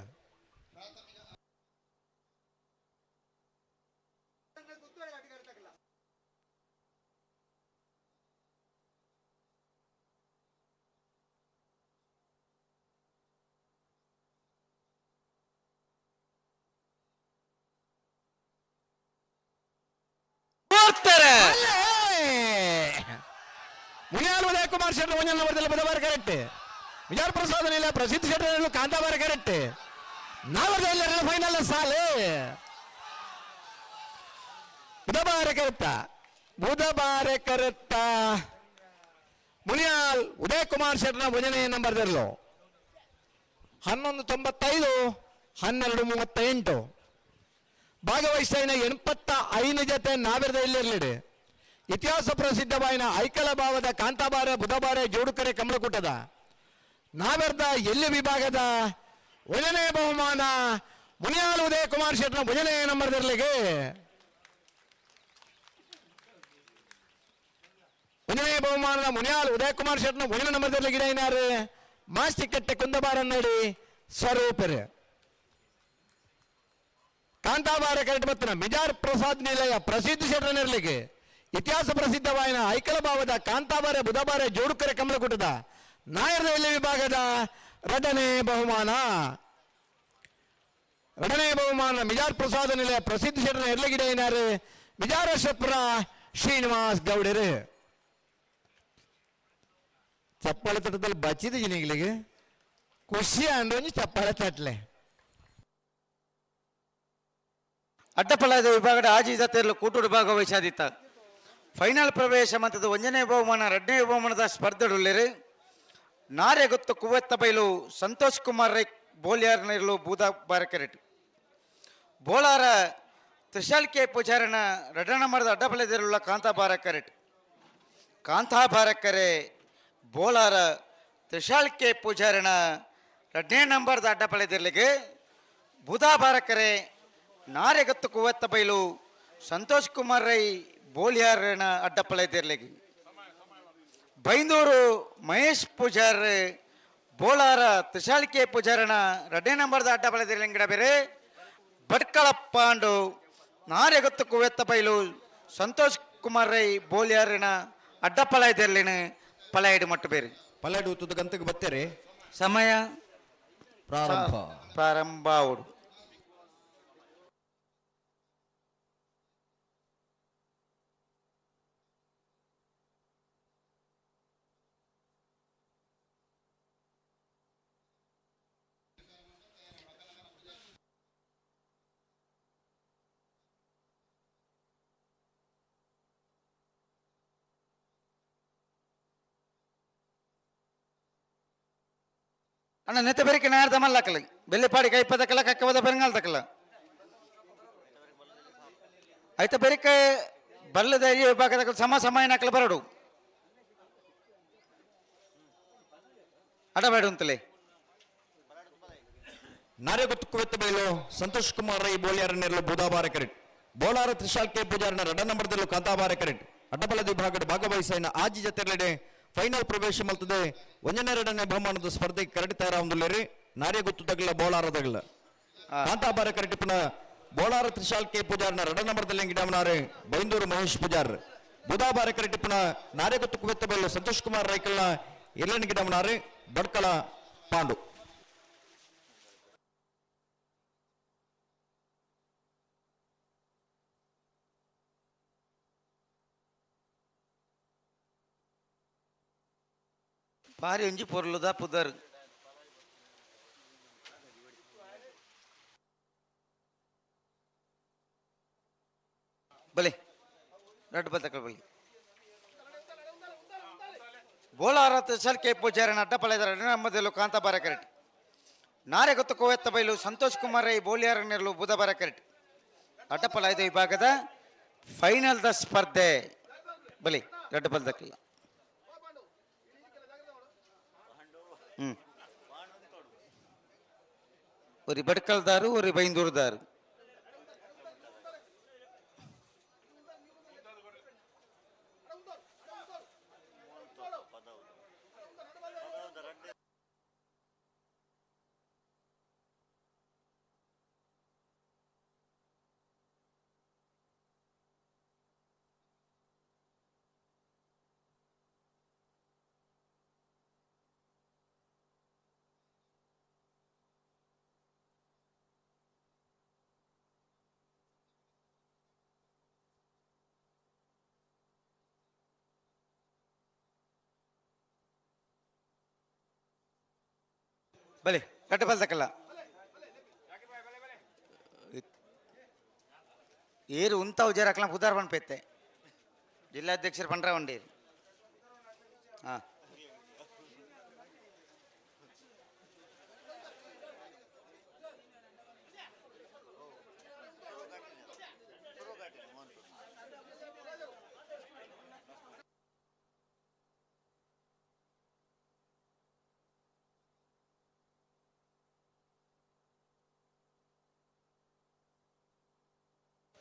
ಮುನಿಯಾಲ್ ಉದಯ ಕುಮಾರ್ ಶೆಟ್ಟರ್ ಒಂಜಲ್ ನಂಬರ್ದಲ್ಲಿ ಬುಧವಾರ ಕರೆಕ್ಟ್ ವಿಜಾರ್ ಪ್ರಸಾದ್ ಇಲ್ಲ ಪ್ರಸಿದ್ಧ ಶೆಟ್ಟರ್ ಕಾಂತಾಬಾರ ಕರೆಕ್ಟ್ ನಾವರ್ದಲ್ಲಿ ಫೈನಲ್ ಸಾಲು ಬುಧವಾರ ಕರೆಕ್ಟ ಮುನಿಯಾಲ್ ಉದಯ ಕುಮಾರ್ ಶೆಟ್ಟರ್ನ 1ನೇ ನಂಬರ್ದಲ್ಲೂ 11:95 12:38 ಭಾಗವಹಿಸಿದ 85 ಜೊತೆ ನಾವೆರ್ದ ಇಲ್ಲಿರ್ಲಿಡೆ ಇತಿಹಾಸ ಪ್ರಸಿದ್ಧವಾಯಿನ ಐಕಲ ಭಾವದ ಕಾಂತಾಬಾರ ಬುಧಬಾರ ಜೋಡುಕರೆ ಕಮಲಕೂಟದ ನಾವೆರ್ದ ಎಲ್ಲಿ ವಿಭಾಗದ 1ನೇ ಬಹುಮಾನ ಮುನಿಯಾಲ್ ಉದಯ ಕುಮಾರ್ ಶೆಟ್ಟರ್ನ 1ನೇ ನಂಬರ್ದಲ್ಲಿಗೆ 1ನೇ ಬಹುಮಾನದ ಮುನಿಯಾಲ್ ಉದಯ ಕುಮಾರ್ ಶೆಟ್ಟರ್ನ 1ನೇ ನಂಬರ್ದಲ್ಲಿ ಗಿಡೈನಾರು ಮಾಸ್ತಿಕಟ್ಟೆ ಕುಂದಬಾರ ನೋಡಿ ಸ್ವರೂಪರು ಕಾಂತಾಬಾರ ಕರೆಕ್ಟ್ ಬತ್ತನ ಮಿಜಾರ್ ಪ್ರಸಾದ್ ನಿಲಯ ಪ್ರಸಿದ್ಧ ಶೆಟ್ಟರ್ನಿರ್ಲಿಕ್ಕೆ ಇತಿಹಾಸ ಪ್ರಸಿದ್ಧವಾಯಿನ ಐಕಲ ಭಾವದ ಕಾಂತಾಬಾರ ಬುಧಬಾರ ಜೋಡುಕರೆ ಕಮಲಕೂಟದ ನಾಯರ್ದ ಎಲ್ಲಿ ವಿಭಾಗದ 2ನೇ ಬಹುಮಾನ ಮಿಜಾರ್ ಪ್ರಸಾದ ನಿಲಯ ಪ್ರಸಿದ್ಧ ಶೆಟ್ಟರ್ನ ಎರ್ಲಗಿಡ ಏನಾರು ಮಿಜಾರ ಶಪುರ ಶ್ರೀನಿವಾಸ್ ಗೌಡರು ಚಪ್ಪಾಳೆ ತಟ್ಟದಲ್ಲಿ ಬಚ್ಚಿದ ಜಿನಿಗಳಿಗೆ ಖುಷಿ ಅಂಡೊಂಜಿ ಚಪ್ಪಾಳೆ ತಟ್ಲೆ ಅಡ್ಡಪಳ್ಳದ ವಿಭಾಗದ ಆಜಿ ಜಾತ್ರೆಯಲ್ಲಿ ಕೂಟೂರು ಭಾಗವಹಿಸಾದಿತ್ತ ಫೈನಲ್ ಪ್ರವೇಶ ಮತದ 1ನೇ ಬಹುಮಾನ 2ನೇ ಬಹುಮಾನದ ಸ್ಪರ್ಧೆಡುಳ್ಳರು ನಾರೆ ಗೊತ್ತು ಕುವೆತ್ತ ಬೈಲು ಸಂತೋಷ್ ಕುಮಾರ್ ರೈ ಬೋಲ್ಯಾರ್ನಿರಲು ಬೂದಾಬಾರ ಕೆರೆಟ್ ಬೋಳಾರ ತ್ರಿಶಾಲ್ ಕೆ ಪೂಜಾರನ 2ನೇ ನಂಬರ್ದ ಅಡ್ಡಪಳ್ಳದಿರುವ ಕಾಂತಾಬಾರ ಕೆರೆ ಬೋಳಾರ ತ್ರಿಶಾಲ್ ಕೆ ಪೂಜಾರನ 2ನೇ ನಂಬರ್ದ ಅಡ್ಡಪಳ್ಳದಿರ್ಲಿಗೆ ಬೂದಾಬಾರ ಕೆರೆ ನಾರೆಗತ್ತು ಕುವೆತ್ತ ಬೈಲು ಸಂತೋಷ್ ಕುಮಾರ್ ರೈ ಬೋಲಿಯಾರನ ಅಡ್ಡಪಳೆದಿರ್ಲಿಗೆ ಬೈಂದೂರು ಮಹೇಶ್ ಪೂಜಾರ್ ಬೋಳಾರ ತ್ರಿಶಾಲಿಕೆ ಪೂಜಾರನ 2ನೇ ನಂಬರ್ದ ಅಡ್ಡಪಳೆದಿರ್ಲಿಂಗಿಡ ಬೇರೆ ಬಡ್ಕಳ ಪಾಂಡು ನಾರೆಗತ್ತು ಕುವೆತ್ತ ಬೈಲು ಸಂತೋಷ್ ಕುಮಾರ್ ರೈ ಬೋಲಿಯಾರನ ಅಡ್ಡಪಳೆದಿರ್ಲಿನ ಪಳೆಯಡು ಮಟ್ಟು ಬೇರೆ ಪಲ್ಲೆಡು ತುದು ಗಂತಕ್ಕೆ ಬತ್ತೇರೆ ಸಮಯ ಪ್ರಾರಂಭ ಆವಡು ಅಣ್ಣ ನೆತ್ತ ಬೆರಿಕೆ ನಾರ್ದ ಮಲ್ಲಕ್ಕಲ್ಲ ಬೆಳ್ಳಿಪಾಡಿ ಕೈ ಪದಕಲ್ಲ ಕಕ್ಕವದ ಬೆರಂಗಾಲ್ ತಕ್ಕಲ್ಲ ಆಯ್ತ ಬೆರಿಕೆ ಬಲ್ಲದ ಈ ವಿಭಾಗದ ಸಮಯ ನಾಕಲ್ಲ ಬರಡು ಅಡಬೇಡು ಅಂತಲೇ ನಾರೆಗೊತ್ತು ಕುವೆತ್ತ ಬೈಲು ಸಂತೋಷ್ ಕುಮಾರ್ ರೈ ಬೋಳಿಯಾರನ್ನೆರಲು ಬುಧವಾರ ಕರೆಕ್ಟ್ ಬೋಳಾರ ತ್ರಿಶಾಲ್ ಕೆ ಪೂಜಾರನ 2ನೇ ನಂಬರ್ದಲ್ಲೂ ಕಾಂತಾಬಾರ ಕರೆಕ್ಟ್ ಅಡ್ಡಬಲದ ವಿಭಾಗದ ಭಾಗವಹಿಸಿನ ಆಜಿ ಜತೆಗಳೆಡೆ ಫೈನಲ್ ಪ್ರವೇಶ ಮಲ್ತದೆ 1ನೇ 2ನೇ ಬಹುಮಾನದ ಸ್ಪರ್ಧೆಗೆ ಕರೆಕ್ಟ್ ತಯಾರಾಗುವುದಿಲ್ಲ ನಾರೆಗೊತ್ತು ತಗಲ ಬೋಳಾರ ತಗಲ ಕಾಂತಾಬಾರ ಕರೆಕ್ಟ್ ಪುನಃ ಬೋಳಾರ ತ್ರಿಶಾಲ್ ಕೆ ಪೂಜಾರನ 2ನೇ ನಂಬರ್ದಲ್ಲಿ ಗಿಡಮನಾರೆ ಬೈಂದೂರು ಮಹೇಶ್ ಪೂಜಾರ್ ಬುಧಾಬಾರ ಕರೆಕ್ಟ್ ಪುನಃ ನಾರೆಗೊತ್ತು ಕುವೆತ್ತ ಬೈಲು ಸಂತೋಷ್ ಕುಮಾರ್ ರೈಕಲ್ನ ಎರಡನೇ ಗಿಡಮನಾರೆ ಬಡ್ಕಳ ಪಾಂಡು. ಪಾರಿ ಒಂಜಿ ಪೊರ್ಲುದ ಪುದರ್ ಬಲೆ ರಡ್ಡು ಬಲ್ತಕಲ್ ಬಲಿ ಬೋಳಾರ ತಿರ್ಸಾಲ್ ಕೆ ಪೂಜಾರನ ಅಡ್ಡಪಳೆದ ನಮ್ಮದಲ್ಲೂ ಕಾಂತಾಬಾರ ಕರೆಕ್ಟ್ ನಾರೆ ಗೊತ್ತು ಕೋವೆತ್ತ ಬೈಲು ಸಂತೋಷ್ ಕುಮಾರ್ ರೈ ಬೋಳಿಯಾರನೆರಲು ಬುಧಬಾರ ಕರೆಕ್ಟ್ ಅಡ್ಡಪಲ 5 ವಿಭಾಗದ ಫೈನಲ್ ದ ಸ್ಪರ್ಧೆ ಬಲಿ ರಡ್ಡು ಬಲ್ತಕಲ್ಲ ஒரு படுக்கல்தாரு ஒரு பைந்தூர்தாரு ಬಲೆ ಕಟ್ಟು ಬಲ್ತಕ್ಕಲ್ಲ ಏರು ಉಂತ ಉಜಾರ ಹಾಕ್ಲ ಉದಾರ ಪಣ್ಪೆತ್ತೆ ಜಿಲ್ಲಾಧ್ಯಕ್ಷರು ಪಂಡ್ರ ಒಂಡೇರು ಹಾ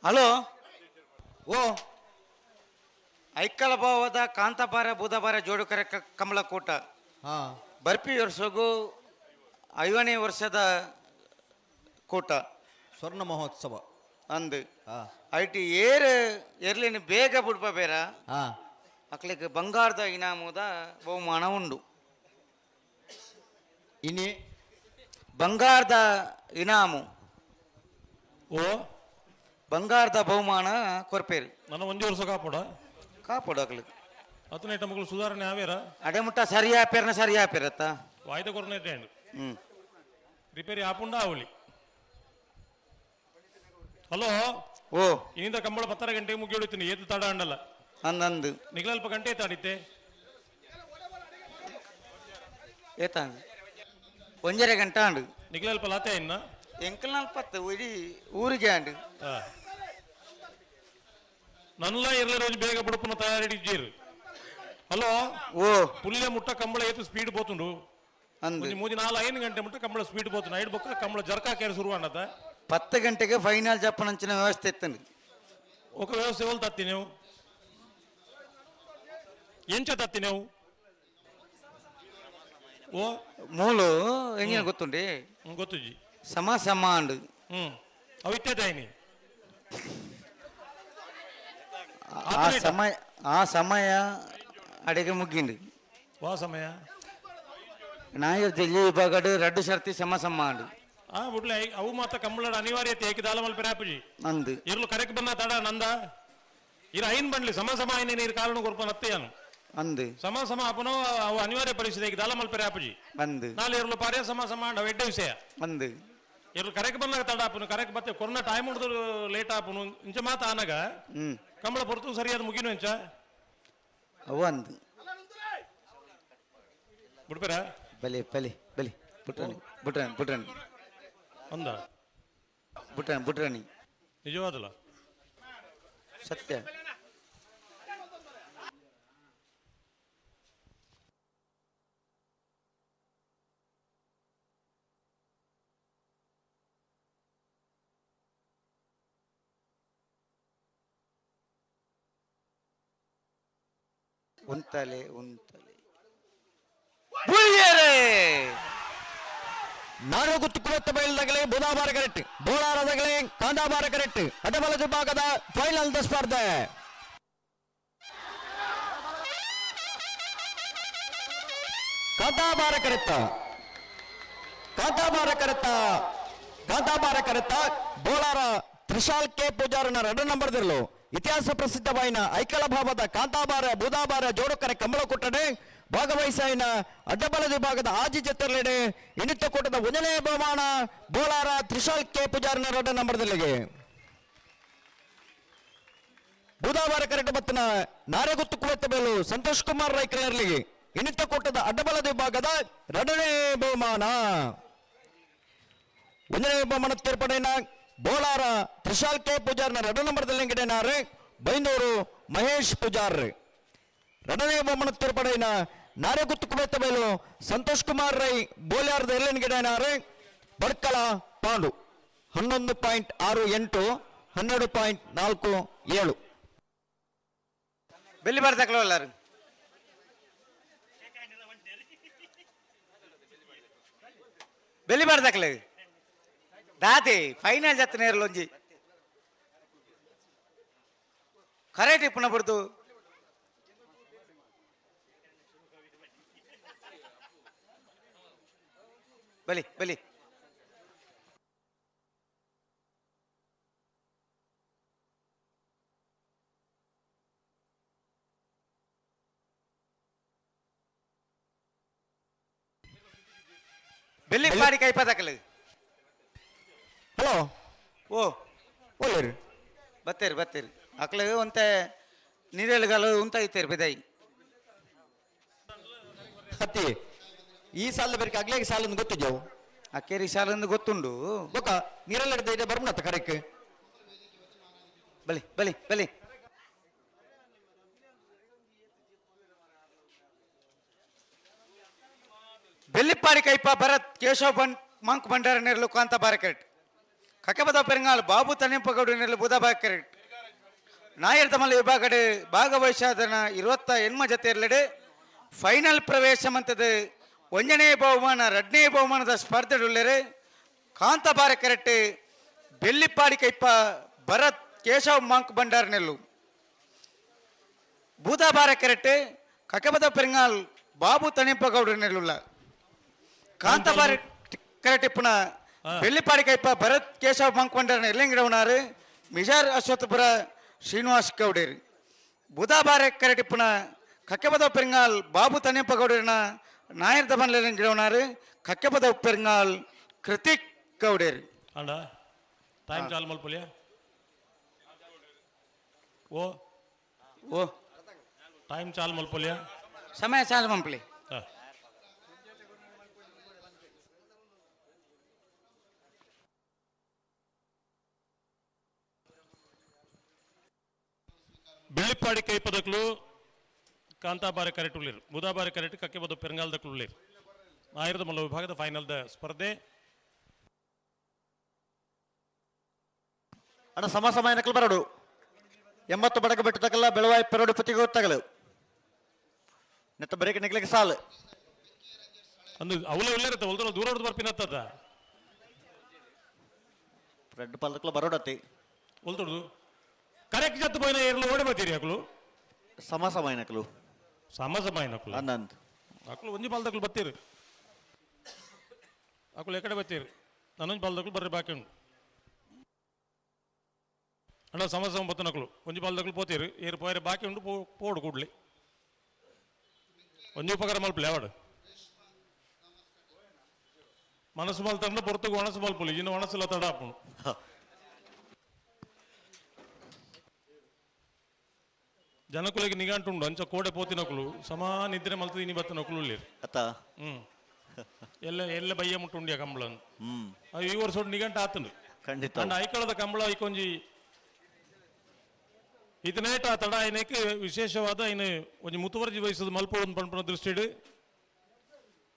ಹಲೋ ಓ ಐಕ್ಕಳ ಭಾವದ ಕಾಂತಾಬಾರ ಬುಧಬಾರ ಜೋಡುಕರ ಕಮಲಕೂಟ ಬರ್ಪಿ ವರ್ಷಗೂ 5ನೇ ವರ್ಷದ ಕೂಟ ಸ್ವರ್ಣ ಮಹೋತ್ಸವ ಅಂದು ಐಟಿ ಏರು ಎರ್ಲಿನ ಬೇಗ ಬಿಡ್ಪ ಬೇರ ಅಕ್ಲಿಗೆ ಬಂಗಾರದ ಇನಾಮದ ಬಹುಮಾನ ಉಂಡು ಇನ್ನೇ ಬಂಗಾರದ ಇನಾಮು ಓ ಬಂಗಾರದ ಬಹುಮಾನ ಕೊರ್ಪೇರು ನನ್ನ 1 ವರ್ಷ ಕಾಪೋಡು ಅಕ್ಲಿಗೆ 18 ಮಕ್ಕಳು ಸುಧಾರಣೆ ಆವೇರ ಅಡೆಮುಟ್ಟ ಸರಿ ಆಪೇರ್ನ ಸರಿ ಆಪೇರತ್ತ ವಾಯ್ದೆ ಕೊರನೇಟೆ ರಿಪೇರಿ ಆಪುಂಡ ಅವಳಿ ಹಲೋ ಓ ಇನ್ನಿಂದ ಕಂಬಳ 10 ಗಂಟೆಗೆ ಮುಗಿಯುತ್ತೀನಿ ಏತು ತಡ ಅಂಡಲ್ಲ ಅಂದಂದು ನಿಗಲಲ್ಪ ಗಂಟೆ ತಾಡಿತ್ತೆ ಏತ 1.5 ಗಂಟೆ ಅಂಡು ನಿಗಲಲ್ಪ ಲಾತೆ ಇನ್ನ ಎಂಕಲ್ 40 ಇಡೀ ಊರಿಗೆ ಅಂಡು ನನ್ಲ ಇರ್ಲ ರೋಜು ಬೇಗ ಬುಡಪುನ ತಯಾರಿಡಿದ್ದೀರು ಹಲೋ ಓ ಪುಲ್ಯ ಮುಟ್ಟ ಕಂಬಳ ಏತು ಸ್ಪೀಡ್ పోతుండు ಅಂದು ಮೂದಿ 4-5 ಗಂಟೆ ಮುಟ್ಟ ಕಂಬಳ ಸ್ಪೀಡ್ పోతుంది ಐದು ಬೊಕ್ಕ ಕಂಬಳ ಜರ್ಕಾ ಕೇರ್ ಶುರು ಅನ್ನದ 10 ಗಂಟೆಗೆ ಫೈನಲ್ ಜಪ್ಪನಂಚಿನ ವ್ಯವಸ್ಥೆ ಇತ್ತಂದು ఒక వ్యవస్థ ఎవరు తత్తి నువ్వు ఎంచ తత్తి నువ్వు ఓ ಮೂಲು ಹೆಂಗಿನ ಗೊತ್ತುಂಡಿ ಗೊತ್ತುಜಿ ಸಮ ಸಮ ಅಂಡು ಅವು ಇತ್ತೇದಾಯಿನಿ ಆ ಸಮಯ ಅಡಿಗೆ ಮುಗ್ಗಿಂಡು ವಾ ಸಮಯ ನಾಯಿ ಜಿಲ್ಲೆ ವಿಭಾಗಡು ರಡ್ಡು ಶರ್ತಿ ಸಮ ಸಮ ಅಂಡು ಬಿಡ್ಲೆ ಅವು ಮಾತ್ರ ಕಂಬಳದ ಅನಿವಾರ್ಯತೆ ಏಕೆ ದಾಲ ಮಲ್ಪೆ ರಾಪುಜಿ ಅಂದು ಇರ್ಲು ಕರೆಕ್ಟ್ ಬಂದ ತಡ ನಂದ ಇರ ಐನ್ ಬಂಡ್ಲಿ ಸಮ ಸಮ ಐನೆ ನೀರು ಕಾರಣ ಕೊರ್ಪನ ಅತ್ತೆಯಾನು ಅಂದು ಸಮ ಸಮ ಅಪನೋ ಅವು ಅನಿವಾರ್ಯ ಪರಿಸ್ಥಿತಿ ದಾಲ ಮಲ್ಪೆ ರಾಪುಜಿ ಅಂದು ನಾಳೆ ಇರ್ಲು ಪಾರ್ಯ ಸಮ ಸಮ ಅಂಡ ಎಡ್ಡೆ ವಿಷಯ ಅಂದು ಇರ್ಲು ಕರೆಕ್ಟ್ ಬಂದಾಗ ತಡ ಆಪನು ಕರೆಕ್ಟ್ ಬತ್ತೆ ಕೊರೋನಾ ಟೈಮ್ ಹಿಡಿದು ಲೇಟ್ ಆಪನು ಇಂಚ ಮಾತ ಆನಾಗ ಕಂಬಳ ಹೊರತು ಸರಿಯಾದ ಮುಗಿನು ಇಂಚ ಅವು ಅಂದು ಬಿಡ್ಬೇರ ಬಲಿ ಬಲಿ ಬಲಿ ಬುಟ್ರಾಣಿ ಬುಟ್ರಾಣಿ ಬುಟ್ರಾಣಿ ಅಂದ ಬುಟ್ರಾಣಿ ಬುಟ್ರಾಣಿ ನಿಜವಾದಲ್ಲ ಸತ್ಯ ಉಂತಲೆ ಉಂತಲೆ ನಾಡು ಗುತ್ತು ಬಯಲುದಾಗಲೇ ಬುಧಾಬಾರ ಕರೆಕ್ಟ್ ಬೋಳಾರದಾಗಲೇ ಕಾಂದಾಬಾರ ಕರೆಕ್ಟ್ ಅಡ್ಡಬಲ ವಿಭಾಗದ ಫೈನಲ್ ದ ಸ್ಪರ್ಧೆ ಕಾಂತಾಬಾರ ಕರೆತ್ತ ಕಾಂತಾಬಾರ ಕರೆತ್ತ ಕಾಂತಾಬಾರ ಕರೆತ್ತ ಬೋಳಾರ ತ್ರಿಶಾಲ್ ಕೆ ಪೂಜಾರನ 2 ನಂಬರ್ದಿರಲು ಇತಿಹಾಸ ಪ್ರಸಿದ್ಧವಾಯಿನ ಐಕಳ ಭಾವದ ಕಾಂತಾಬಾರ ಬೂದಾಬಾರ ಜೋಡುಕರೆ ಕಂಬಳ ಕೊಟ್ಟಡೆ ಭಾಗವಹಿಸಾಯಿನ ಅಡ್ಡಬಲ ವಿಭಾಗದ ಆಜಿ ಜೊತೆಲೆಡೆ ಇನಿತ್ತ ಕೂಟದ 1ನೇ ಬಹುಮಾನ ಬೋಳಾರ ತ್ರಿಶಾಲ್ ಕೆ ಪೂಜಾರನ 2 ನಂಬರ್ದಲ್ಲಿಗೆ ಬೂದಾಬಾರ ಕರೆಕ್ಟ್ ಬತ್ತನ ನಾರೆಗುತ್ತು ಕುವೆತ್ತ ಬೇಲು ಸಂತೋಷ್ ಕುಮಾರ್ ರೈಕಲರ್ಲಿಗೆ ಇನಿತ್ತ ಕೂಟದ ಅಡ್ಡಬಲದ ವಿಭಾಗದ 2ನೇ ಬಹುಮಾನ 1ನೇ ಬಹುಮಾನ ತೇರ್ಪಡೆನ ಬೋಳಾರ ತ್ರಿಶಾಲ್ ಕೆ ಪೂಜಾರ್ನ 2 ನಂಬರ್ದಲ್ಲಿ ಗಿಡನಾರೆ ಬೈಂದೂರು ಮಹೇಶ್ ಪೂಜಾರ್ 2ನೇ ಬಹುಮಾನ ತೇರ್ಪಡೆನ ನಾರೆಗುತ್ತು ಕುವೆತ್ತ ಬೇಲು ಸಂತೋಷ್ ಕುಮಾರ್ ರೈ ಬೋಲ್ಯಾರ್ದ ಎಲ್ಲಿನ ಗಿಡನಾರೆ ಬಡ್ಕಳ ಪಾಂಡು 11.68 12.47 ಬೆಲ್ಲಿ ಬರ್ದಾಕ್ಲೋ ಎಲ್ಲಾರು ಬೆಲ್ಲಿ ಬರ್ದಾಕ್ಲೆ ದಾತಿ ಫೈನಲ್ ಜತ್ತ ನೇರ್ಲೊಂಜಿ ಕರೆಕ್ಟ್ ಇಪ್ಪುನ ಬಿಡ್ತು ಬಲಿ ಬಲಿ ಬೆಲ್ಲಿ ಪಾಡಿ ಕೈ ಪದಕಲು ಹಲೋ ಓ ಒಳ್ಳೆರಿ ಬತ್ತೇರಿ ಬತ್ತೇರಿ ಅಕ್ಲೆ ಒಂತೆ ನೀರೆಲ್ಗಲು ಉಂತ ಐತೇರಿ ಬಿದಾಯಿ ಹತ್ತಿ ಈ ಸಾಲ ಬೇರೆ ಆಗ್ಲೇ ಸಾಲ ಗೊತ್ತಿದ್ದೆವು ಅಕ್ಕೇರಿ ಶಾಲೆಂದು ಗೊತ್ತುಂಡು ಬೊಕ್ಕ ನೀರೆಲ್ಲ ಹಿಡ್ದ ಬರ್ಮನತ್ತ ಕರೆಕ್ ಬಲಿ ಬಲಿ ಬಲಿ ಬೆಲ್ಲಿಪ್ಪಾಡಿ ಕೈಪ ಭರತ್ ಕೇಶವ್ ಮಂಕ್ ಭಂಡಾರ ನೆರಲು ಕಾಂತಾಬಾರ ಕೆರೆಟ್ ಕಕೆಬದ ಪೆರಂಗಾಲ್ ಬಾಬು ತನೆಂಪಗೌಡ ನೆರಲು ಬುಧಬಾರ ಕೆರೆಟ್ ನಾಯರ್ ತಮಲ ವಿಭಾಗಡೆ ಭಾಗವಹಿಸಾದನ 28 ಜತೆಯರ್ಲೆಡೆ ಫೈನಲ್ ಪ್ರವೇಶ ಮಂತದ 1ನೇ ಬಹುಮಾನ 2ನೇ ಬಹುಮಾನದ ಸ್ಪರ್ಧೆಡುಳ್ಳರೆ ಕಾಂತಾಬಾರ ಕೆರೆಟ್ ಬೆಲ್ಲಿಪ್ಪಾಡಿ ಕೈಪ ಭರತ್ ಕೇಶವ್ ಮಂಕ್ ಭಂಡಾರ ನೆರಲು ಬೂದಾಬಾರ ಕೆರೆಟ್ ಕಕೆಬದ ಪೆರಂಗಾಲ್ ಬಾಬು ತನೆಂಪಗೌಡ ನೆರಳುಲ್ಲ ಕಾಂತಾಬಾರ ಕೆರೆಟ್ ಇಪ್ಪುನ ಬೆಲ್ಲಿಪಾಡಿ ಕೈಪ ಭರತ್ ಕೇಶವ್ ಮಂಕ್ ಭಂಡಾರ ನೆರಲಿಂಗಿಡವನಾರು ಮಿಜಾರ್ ಅಶ್ವತ್ಥಪುರ ಶ್ರೀನಿವಾಸ್ ಗೌಡೇರಿ ಬುಧಾಬಾರ ಕೆರೆಟ್ ಇಪ್ಪುನ ಕಕ್ಕೆಬದ ಪೆರಂಗಾಲ್ ಬಾಬು ತನೆಂಪಗೌಡರಿನ ನಾಯರ್ ದಮನ್ ಗಿಡವನಾರು ಕಕ್ಕೆಬದ ಪೆರಂಗಾಲ್ ಕೃತಿಕ್ ಗೌಡೇರಿ ಅಂಡ ಟೈಮ್ ಚಾಲು ಮಲ್ಪುಲಿಯ ಓ ಓ ಟೈಮ್ ಚಾಲು ಮಲ್ಪುಲಿಯ ಸಮಯ ಚಾಲು ಮಂಪ್ಲಿ ಬೆಳ್ಳಿಪ್ಪಾಡಿ ಕೈ ಪದಕಲು ಕಾಂತಾಬಾರ ಕರೆಟ್ ಉಳ್ಳೇರು ಬುಧಾಬಾರ ಕರೆಟ್ ಕಕ್ಕೆ ಬದು ಪೆರಂಗಾಲ್ದಕ್ಕಲು ಉಳ್ಳೇರು ಆಯುರ್ದ ಮಲ್ಲ ವಿಭಾಗದ ಫೈನಲ್ದ ಸ್ಪರ್ಧೆ ಅಣ್ಣ ಸಮ ಸಮಯ ನಕಲು ಬರಡು 80 ಬಡಕ ಬಿಟ್ಟು ತಕಲ್ಲ ಬೆಳವಾಯಿ ಪೆರಡು ಪತಿಗೆ ಗೊತ್ತಾಗಲು ನೆತ್ತ ಬರೇಕ ನಿಗ್ಲಿಕ್ಕೆ ಸಾಲು ಅಂದು ಅವಲ ಉಳ್ಳೇರತ್ತೆ ಒಲ್ದ್ರ ದೂರ ಹೊಡೆದು ಬರ್ಪಿನತ್ತದ ರೆಡ್ ಪಲ್ದಕ್ಲ ಬರೋಡತ್ತಿ ಒಲ್ತೊಡ್ದು ಕರೆಕ್ಟ್ ಜತ್ತು ಪೋಯಿನ ಏರ್ಲು ಓಡಿ ಬರ್ತೀರಿ ಅಕ್ಲು ಸಮ ಸಮಯ ನಕಲು ನಕಲು ಅನ್ನಂದ್ ಅಕ್ಲು ಒಂಜಿ ಬಾಲ್ದಕ್ಲು ಬತ್ತೀರಿ ಅಕ್ಲು ಎಕಡೆ ಬತ್ತೀರಿ ನಾನೊಂದು ಬಾಲ್ದಕ್ಲು ಬರ್ರಿ ಬಾಕಿ ಉಂಟು ಅಣ್ಣ ಸಮ ಬತ್ತು ನಕಲು ಒಂಜಿ ಬಾಲ್ದಕ್ಲು ಪೋತೀರಿ ಏರು ಪೋಯರೆ ಬಾಕಿ ಉಂಟು ಪೋಡು ಕೂಡ್ಲಿ ಒಂಜಿ ಉಪಕಾರ ಮಲ್ಪಲಿ ಯಾವಡು ಮನಸ್ಸು ಮಲ್ತಂಡ ಪೊರ್ತುಗು ಒಣಸು ಮಲ್ಪಲಿ ಇನ್ನು ಒಣಸಲ್ಲ ತಡ ಹಾಪುಣು ಜನಕುಲಿಗೆ ನಿಘಂಟುಂಡು ಅಂಚ ಕೋಡೆ ಪೋತಿನಕುಲು ಸಮಾ ನಿದ್ರೆ ಮಲ್ತದ ಇನಿ ಬತ್ತ ನಕುಲು ಅತ್ತ ಎಲ್ಲ ಎಲ್ಲ ಬಯ್ಯ ಮುಟ್ಟುಂಡಿಯ ಕಂಬಳ ಅದು ಈ ವರ್ಷ ನಿಘಂಟ ಆತಂಡು ಖಂಡಿತ ಅಂಡ ಐಕಳದ ಕಂಬಳ ಐಕೊಂಜಿ ಇದನೇಟ ತಡ ಐನಕ್ಕೆ ವಿಶೇಷವಾದ ಐನು ಒಂಜಿ ಮುತುವರ್ಜಿ ವಹಿಸೋದು ಮಲ್ಪೋದು ಪಂಪನ ದೃಷ್ಟಿಡು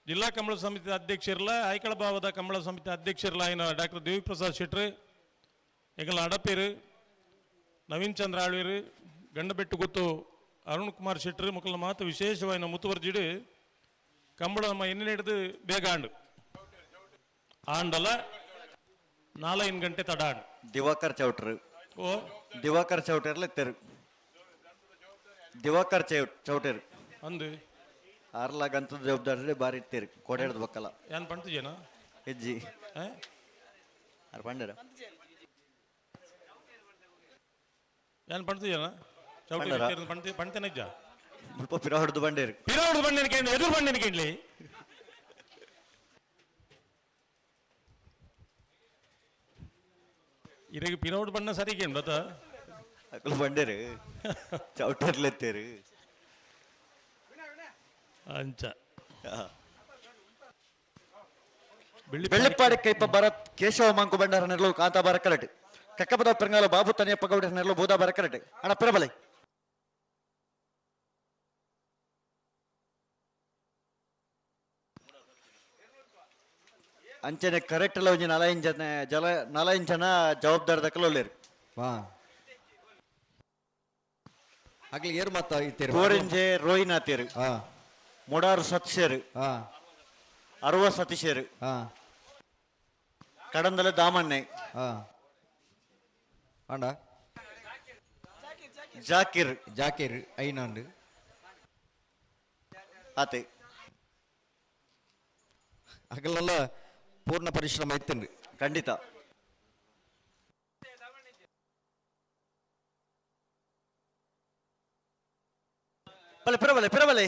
ಜಿಲ್ಲಾ ಕಂಬಳ ಸಮಿತಿ ಅಧ್ಯಕ್ಷರಲ್ಲ ಐಕಳ ಭಾವದ ಕಂಬಳ ಸಮಿತಿ ಅಧ್ಯಕ್ಷರಲ್ಲ ಐನ ಡಾಕ್ಟರ್ ದೇವಿ ಪ್ರಸಾದ್ ಶೆಟ್ರು ಎಗಲ ಅಡಪೇರು ನವೀನ್ ಚಂದ್ರ ಆಳ್ವೀರು ಗಂಡಬೆಟ್ಟು ಗೊತ್ತು ಅರುಣ್ ಕುಮಾರ್ ಶೆಟ್ರು ಮುಕ್ಕಲ ಮಾತು ವಿಶೇಷವಾದ ಮುತುವರ್ಜಿಡು ಕಂಬಳ ನಮ್ಮ ಎಣ್ಣೆ ಹಿಡಿದು ಬೇಗ ಆಂಡಲ 4 ಗಂಟೆ ತಡ ಆಂಡು ದಿವಾಕರ್ ಚೌಟ್ರು ಓ ದಿವಾಕರ್ ಚೌಟರ್ಲ ಎತ್ತರು ದಿವಾಕರ್ ಚೌಟರು ಅಂದು ಆರ್ಲಾಗಂತದ ಜವಾಬ್ದಾರಿ ಬಾರಿ ಇರ್ತೀರಿ ಕೋಟೆ ಹಿಡ್ದು ಬಕ್ಕಲ್ಲ ಏನ್ ಪಂಡ್ತಿಜೇನ ಹೆಜ್ಜಿ ಅರ್ ಪಂಡರ ಏನ್ ಪಂಡ್ತಿಜೇನ ಚೌಟಿ ಪಂಡ್ತೇನಜ್ಜ ಸ್ವಲ್ಪ ಪಿರ ಹೊಡೆದು ಬಂಡೇರಿ ಪಿರೋಡ್ ಬಂದೇನ ಕೇಳಿ ಎದುರು ಬಂದೇನ ಕೇಳಿ ಇರಗೆ ಪಿರೋಡ್ ಬಣ್ಣ ಸರಿ ಕೇಳಿ ಬತ್ತ ಅಕ್ಕಲು ಬಂಡೇರಿ ಚೌಟರ್ಲೆತ್ತೇರಿ ಅಂಚ ಬೆಳ್ಳಿಪ್ಪಾಡಿ ಕೈಪ ಭರತ್ ಕೇಶವ ಮಂಕು ಬಂಡಾರ ನೆರಳು ಕಾಂತ ಬರಕರಟೆ ಕಕ್ಕಪದ ಪೆರಂಗಾಲ ಬಾಬು ತನಿಯಪ್ಪ ಗೌಡ ನೆರಳು ಬೂದ ಬರಕರಟೆ ಅಣ್ಣ ಪಿರಬಲೆ ಅಂಚನೆ ಕರೆಕ್ಟ್ ಅಲ್ಲ ಒಂಜಿ ನಲೈನ್ ಜನ ಜವಾಬ್ದಾರಿ ದಕ್ಕಲೊಲ್ಲೇರು ವಾ ಆಗ್ಲಿ ಏರ್ ಮಾತ ಇತ್ತೀರಿ ಕೋರಿಂಜೆ ರೋಹಿನ್ ಆತೇರು ಮುಡಾರು ಸತ್ಯರು ಅರುವ ಸತೀಶರು ಕಡಂದಲ ದಾಮಣ್ಣೆ ಆಂಡ ಜಾಕಿರ್ ಜಾಕೀರ್ ಐನಾಂಡು ಆತೆ ಹಗಲೆಲ್ಲ ಪೂರ್ಣ ಪರಿಶ್ರಮ ಇತ್ತೇನ್ರಿ ಖಂಡಿತ ಬಲೆ ಪಿರಬಲೆ ಪಿರಬಲೆ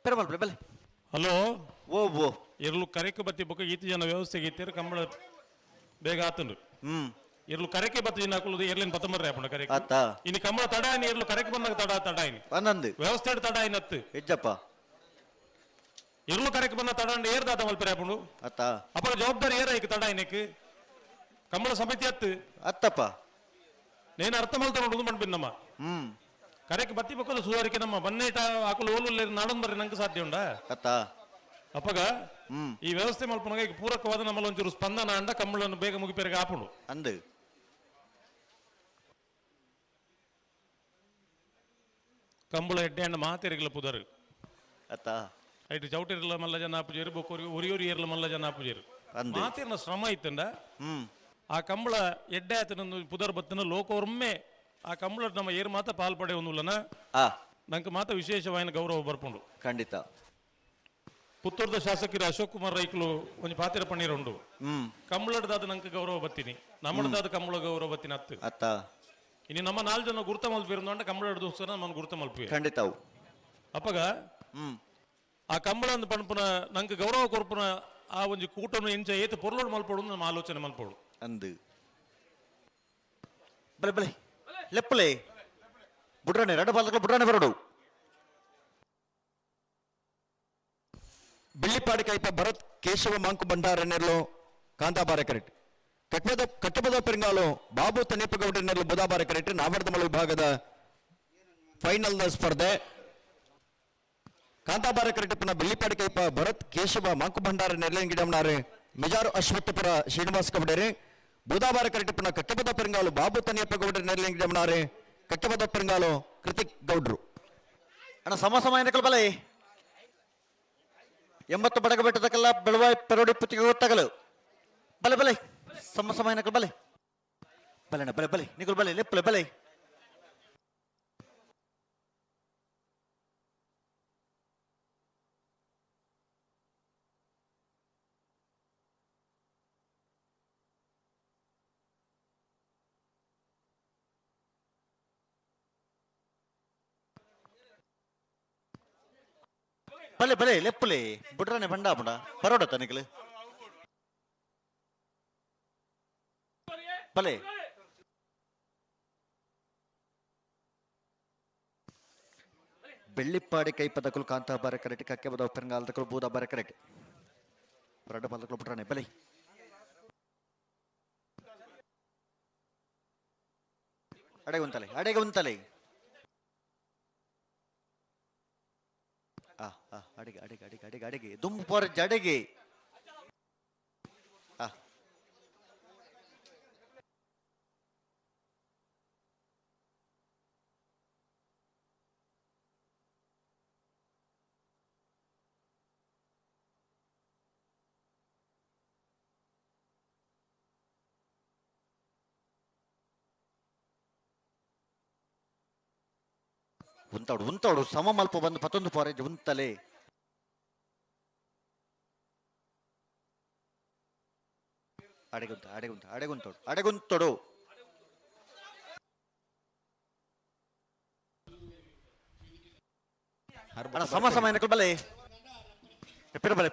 ಪಿರಬಲ್ ಬಲೆ ಹಲೋ ಓ ಓ ಇರ್ಲು ಕರೆಕೆ ಬತ್ತಿ ಬೊಕ್ಕ ಈತಿ ಜನ ವ್ಯವಸ್ಥೆಗೆ ಇತ್ತೀರ ಕಂಬಳ ಬೇಗ ಆತಂಡು ಇರ್ಲು ಕರೆಕೆ ಬತ್ತಿ ಜನ ಹಾಕೊಳ್ಳೋದು ಎರ್ಲಿನ ಪತ್ತಮರ್ರೆ ಆಪಣ ಕರೆಕೆ ಆತ ಇನ್ನು ಕಂಬಳ ತಡ ಆಯ್ನಿ ಇರ್ಲು ಕರೆಕೆ ಬಂದಾಗ ತಡ ಆಯ್ನಿ ಒಂದೊಂದು ವ್ಯವಸ್ಥೆ ತಡ ಆಯ್ನತ್ತು ಹೆಜ್ಜಪ್ಪ ಇರ್ಲು ಕರೆಕೆ ಬಂದ ತಡ ಅಂಡ್ ಏರ್ದಾತ ಮಲ್ಪರೆ ಆಪುಂಡು ಅತ್ತ ಅಪ್ಪ ಜವಾಬ್ದಾರಿ ಏರ ಐಕ್ ತಡ ಆಯ್ನಕ್ಕೆ ಕಂಬಳ ಸಮಿತಿ ಅತ್ತು ಅತ್ತಪ್ಪ నేను అర్థం వెళ్తాను ఉంటుంది పంపిన్నమ్మా కరెక్ట్ బత్తి పక్కన సువారికేనమ్మా బన్నేట ఆకులు ఓలు లేదు నాడన్ బర్రి ನಂಗೆ ಸಾಧ್ಯ ಉಂಡ ಅತ್ತ ಅಪ್ಪಗ ಈ ವ್ಯವಸ್ಥೆ ಮಲ್ಪನಗ ಈಗ ಪೂರಕವಾದ ನಮ್ಮಲ್ಲಿ ಒಂಚೂರು ಸ್ಪಂದನ ಅಂಡ ಕಂಬಳನ್ನು ಬೇಗ ಮುಗಿಪೇರಿಗೆ ಆಪುಂಡು ಅಂದು ಕಂಬಳ ಎಡ್ಡೆ ಅಂಡ ಮಾತೇರಿಗಲ ಪುದರ್ ಅತ್ತ ಐಟು ಚೌಟಿರ್ಲ ಮಲ್ಲ ಜನ ಪೂಜೆರು ಬೊಕ್ಕೋರಿ ಒರಿಯೋರಿ ಏರ್ಲ ಮಲ್ಲ ಜನ ಪೂಜೆರು ಮಾತೇರಿನ ಶ್ರಮ ಇತ್ತಂಡ ಆ ಕಂಬಳ ಎಡ್ಡೆ ಆತನೊಂದು ಪುದರ್ ಬತ್ತನ ಲೋಕವೊಮ್ಮೆ ಆ ಕಂಬಳ ನಮ್ಮ ಏರು ಮಾತ ಪಾಲ್ಪಡೆ ಒಂದುಲ್ಲನ ನಂಗೆ ಮಾತ ವಿಶೇಷವಾದ ಗೌರವ ಬರ್ಪುಂಡು ಖಂಡಿತ ಪುತ್ತೂರ್ದ ಶಾಸಕರು ಅಶೋಕ್ ಕುಮಾರ್ ರೈಕ್ಲು ಒಂದು ಪಾತಿರ ಪನ್ನೀರ್ ಉಂಡು ಕಂಬಳದಾದ ನಂಗೆ ಗೌರವ ಬತ್ತೀನಿ ನಮ್ಮದಾದ ಕಂಬಳ ಗೌರವ ಬತ್ತೀನಿ ಅತ್ತು ಅತ್ತ ಇನ್ನು ನಮ್ಮ 4 ಜನ ಗುರುತ ಮಲ್ಪಿರು ಅಂಡ ಕಂಬಳ ಹಿಡಿದು ನಮ್ಮ ಗುರುತ ಮಲ್ಪಿ ಖಂಡಿತ ಅಪ್ಪಗ ಆ ಕಂಬಳ ಅಂದ ಪಣಪನ ನಂಗೆ ಗೌರವ ಕೊರ್ಪನ ಆ ಒಂದು ಕೂಟನು ಎಂಚ ಏತು ಪೊರ್ಲೋಡು ಮಲ್ಪೋಡು ನಮ್ಮ ಆಲೋಚನೆ ಮಲ್ಪೋಡು ಅಂದು ಬಲೆ ಬಲೆ ಲೆಪ್ಪಲೆ ಬುಡ್ರಾಣೆ ಎರಡು ಬಾಲಕಲು ಬುಡ್ರಾಣೆ ಬರೋಡು ಬೆಳ್ಳಿಪಾಡಿ ಕೈಪ ಭರತ್ ಕೇಶವ ಮಂಕು ಬಂಡಾರ ನೆರಳು ಕಾಂತಾಬಾರ ಕರೆಕ್ಟ್ ಕಟ್ಟಪದ ಪೆರಿಂಗಾಲು ಬಾಬು ತನಿಪಗೌಡ ನೆರಳು ಬುಧಾಬಾರ ಕರೆಕ್ಟ್ ನಾವರ್ಧಮಳ ವಿಭಾಗದ ಫೈನಲ್ನ ಸ್ಪರ್ಧೆ ಕಾಂತಾಬಾರ ಕರೆಕ್ಟ್ ಪುನಃ ಬೆಳ್ಳಿಪಾಡಿ ಕೈಪ ಭರತ್ ಕೇಶವ ಮಂಕು ಬಂಡಾರ ನೆರಳಿನ ಗಿಡಮ್ನಾರೆ ಮೆಜಾರು ಅಶ್ವತ್ಥಪುರ ಶ್ರೀನಿವಾಸ್ ಕಬಡೇರಿ ಬುಧಾಬಾರ ಕರೆಕ್ಟ್ ಪುನಃ ಕಟ್ಟಪದ ಪೆರಿಂಗಾಲು ಬಾಬು ತನಿಯಪ್ಪಗೌಡ ನೆರಳಿನ ಗಿಡಮ್ನಾರೆ ಕಟ್ಟಪದ ಪೆರಿಂಗಾಲು ಕೃತಿಕ್ ಗೌಡ್ರು ಅಣ್ಣ ಸಮ ಏನಕ್ಕಲ್ಲ ಬಲೆ 80 ಬಡಗ ಬೆಟ್ಟದಕ್ಕೆಲ್ಲ ಬೆಳವಾಯಿ ಪೆರೋಡಿ ಪುತ್ತಿಗೆ ಗೊತ್ತಾಗಲು ಬಲೆ ಬಲೆ ಸಮ ಏನಕ್ಕಲ್ಲ ಬಲೆ ಬಲೆನ ಬಲೆ ಬಲೆ ನಿಗುಲ್ ಬಲೆ ಲೆಪ್ಪಲೆ ಬಲೆ ಬಲೆ ಬಲೆ ಲೆಪ್ಪಲೆ ಬುಡ್ರಾನೆ ಬಂಡ ಬುಡ ಪರೋಡ ತನಿಕಲು ಬಲೆ ಬೆಳ್ಳಿಪ್ಪಾಡಿ ಕೈಪದಕಲು ಕಾಂತ ಬಾರ ಕರೆಕ್ಟ್ ಕಕ್ಕೆ ಬದ ಪೆರಂಗಾಲದಕಲು ಬೂದ ಬಾರ ಕರೆಕ್ಟ್ ಬರಡ ಬಾಲದಕಲು ಬುಡ್ರಾನೆ ಬಲೆ ಅಡೆಗೆ ಉಂತಲೆ ಅಡಿಗೆ ದುಂಬು ಪೋರ ಜಡೆಗೆ ಉಂತಾಡು ಸಮ ಮಲ್ಪ ಬಂದು 11 ಪೋರೆ ಉಂತಲೆ ಅಡೆಗುಂತೋಡು ಸಮ ಸಮ ಏನಕ್ಕೆ ಬಲೆ ಪಿರಬಲೆ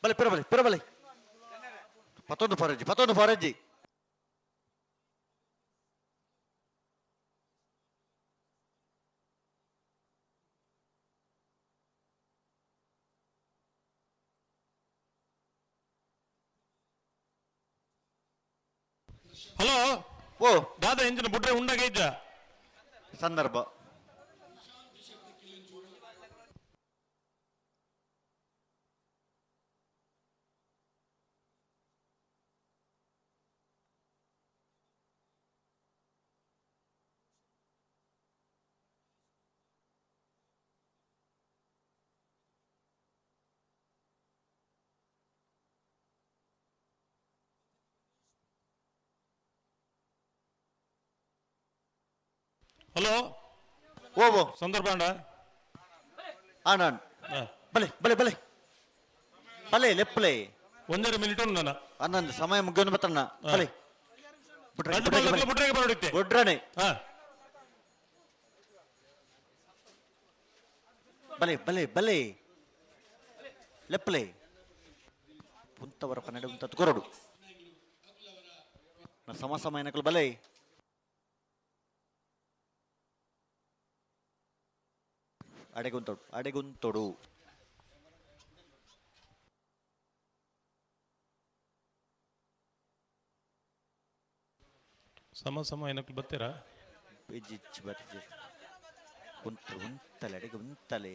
ಬಲೆ ಪಿರಬಲೆ ಪತ್ತೊಂದು ಫಾರೆಜ್ಜಿ ಹಲೋ ಓ ದಾದಾ ಎಂಜಿನ ಬುಡ್ರೆ ಉಂಡಾಗ ಇದ್ದ ಸಂದರ್ಭ ಹಲೋ ಓ ಸಂದರ್ಭ ಅಂಡ ಆನಂದ್ ಬಲೆ ಲೆಪ್ಪಲೆ 1.5 ಮಿನಿಟ್ ಉಂಡು ನಾನು ಅನ್ನೊಂದು ಸಮಯ ಮುಗಿಯೋನು ಬತ್ತಣ್ಣ ಬಲೆ ಬುಡ್ರೆಗೆ ಬರೋಡಿತ್ತೆ ಗೊಡ್ರನೆ ಬಲೆ ಲೆಪ್ಪಲೆ ಪುಂತವರ ಪನ್ನಡೆ ಉಂತದ್ದು ಕೊರಡು ಸಮ ಏನಕ್ಕಲು ಬಲೆ ಅಡೆಗುಂತೋಡು ಸಮ ಏನಕ್ಕೆ ಬರ್ತೀರಾ ಉಂತಲೆ ಅಡೆಗುಂತಲೆ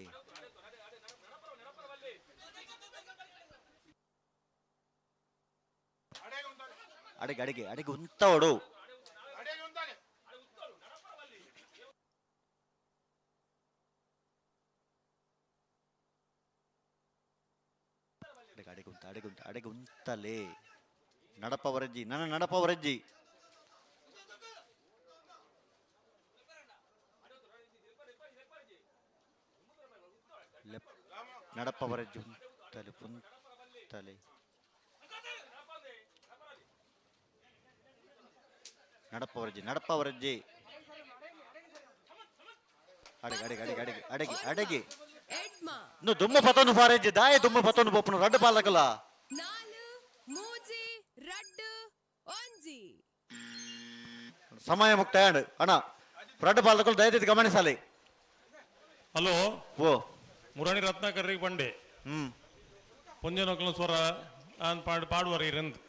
ಅಡೆಗೆ ಉಂತೋಡು ಅಡೆಗುಂತಲೆ ನಡಪವರಜ್ಜಿ ನಡಪವರಜ್ಜಿ ಪುಂತಲೆ ನಡಪವರಜ್ಜಿ ಅಡೆಗೆ నువ్వు దుమ్ము పతోను ఫారెజ్జి దాయ దుమ్ము పతోను పోపును రడ్డు పాలకల 4 3 2 1 ಸಮಯ ಮುಕ್ತಾಯ ಅಣ್ಣ ರಡ್ಡು ಪಾಲಕಲು ದಯచేసి ಗಮನಿಸಲಿ ಹಲೋ ಓ ಮುರಾಣಿ ರತ್ನಾಕರ್ರಿಗೆ ಬಂಡೆ ಪೊಂಜನಕಲ ಸ್ವರ ಆನ್ ಪಾಡುವರ ಇರಂದು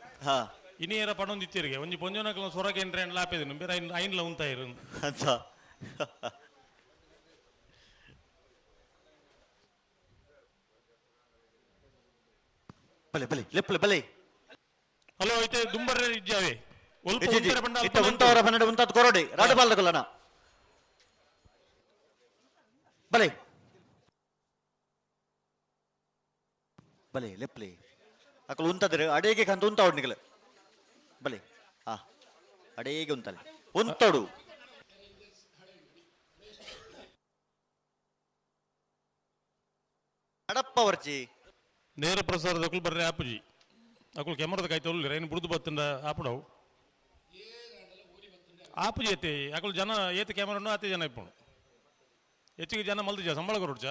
ಇನಿಯರ ಪಡೊಂದಿತ್ತಿರಿಗೆ ಒಂಜಿ ಪೊಂಜನಕಲ ಸ್ವರಕ್ಕೆ ಎಂಟ್ರೆ ಲಾಪೇದಿನ ಬೇರೆ ಐನ್ಲ ಉಂತಾ ಇರಂದು ಅಂತ ಬಲೆ ಹಲೋ ಐತೆ ದುಂಬರ್ರೆ ಇಜ್ಜಾವೆ ಉಂತವರ ಪನ್ನಡೆ ಉಂತದ್ದು ಕೊರಡಿ ರಾಡು ಪಾಲಕಲನ ಬಲೆ ಲೆಪ್ಲೆ ಅಕಲು ಉಂತದ್ರೆ ಅಡೇಗೆ ಕಂತ ಉಂತಾವಡ್ ನಿಗಲ ಬಲೆ ಅಡೇಗೆ ಉಂತಲೆ ಉಂತಡು ನಡಪ್ಪವರ್ಚಿ ನೇರ ಪ್ರಸಾರದ ಅಕುಲ್ ಬರ್ರೆ ಆಪುಜಿ ಅಕುಲ್ ಕ್ಯಾಮರಾದ ಕಾಯ್ತು ಒಳ್ಳೆ ಏನು ಬುಡ್ದು ಬತ್ತಂದ ಆಪುಡವು ಆಪುಜಿ ಐತೆ ಅಕುಲ್ ಜನ ಏತ ಕ್ಯಾಮರಾ ಆತೆ ಜನ ಇಪ್ಪು ಹೆಚ್ಚಿಗೆ ಜನ ಮಲ್ದ ಸಂಬಳ ಕೊರಡ್ಚ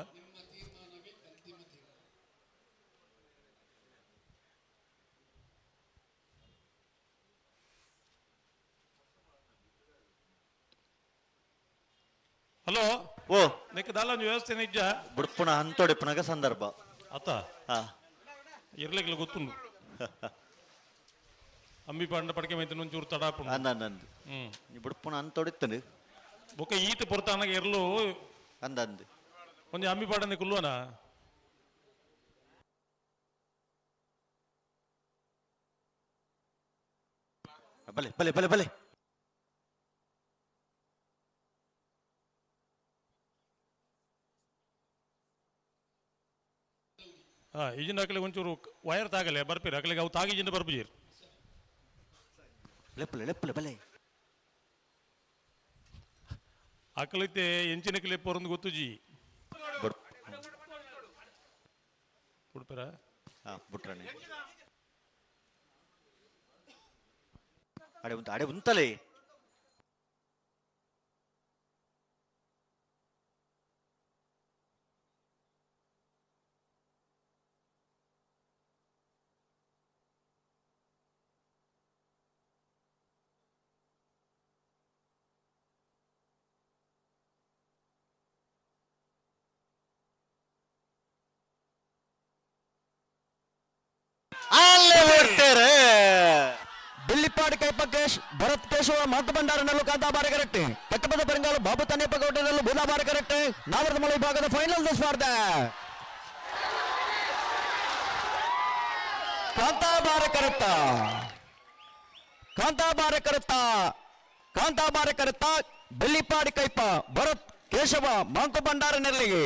ಹಲೋ ಓ ನೆಕ್ ದಾಲ ವ್ಯವಸ್ಥೆ ನಿಜ ಬುಡ್ಪುಣ ಹಂತೋಡಿಪ್ಪುನಗ ಸಂದರ್ಭ ಅತ್ತ ಇರ್ಲಿಕ್ಕೆ ಗೊತ್ತುಂಡು ಅಂಬಿ ಪಂಡ ಪಡಕೆ ಮೈತ ಒಂಚೂರು ತಡಾಪು ಅಂದಂದು ಬುಡ್ಪುಣ ಹಂತೋಡಿತ್ತಂಡು ಬೊಕ್ಕ ಈತ ಪೊರ್ತಾನಾಗ ಇರ್ಲು ಅಂದಂದು ಒಂಜಿ ಅಂಬಿ ಪಾಡನೆ ಕುಲ್ವನ ಬಲೆ ಈಜಿನ ಅಕಲಿಗೆ ಒಂಚೂರು ವೈರ್ ತಾಗಲೆ ಬರ್ಪೀರಿ ಅಕಲಿಗೆ ಅವು ತಾಗಿಜಿಂದ ಬರ್ಬೀರ್ ಲೆಪ್ಪಲೆ ಬಲೆ ಅಕಲಿತೆ ಎಂಚಿನ ಕಿಲೆ ಪೊರಂದು ಗೊತ್ತುಜಿ ಕೊಡ್ಪರ ಬಿಟ್ರನೆ ಅಡೆ ಉಂತಲೇ ಬಿಲ್ಲಿಪಾಡಿ ಕೈಪಕೇಶ್ ಭರತ್ ಕೇಶವ ಮಾತುಬಂಡಾರನಲ್ಲೂ ಕಾಂತಾಬಾರ ಕರೆಕ್ಟ್ ಕಟ್ಟಬದ ಪರಂಗಾಲು ಬಾಬು ತನ್ಯಪ್ಪ ಗೌಡನಲ್ಲೂ ಬೂದಾಬಾರ ಕರೆಕ್ಟ್ ನಾವರದ ಮಳೆ ವಿಭಾಗದ ಫೈನಲ್ ಸ್ಪರ್ಧೆ ಕಾಂತಾಬಾರ ಕರೆತ್ತ ಬಿಲ್ಲಿಪಾಡಿ ಕೈಪ ಭರತ್ ಕೇಶವ ಮಾಂಕು ನೆಲ್ಲಿಗೆ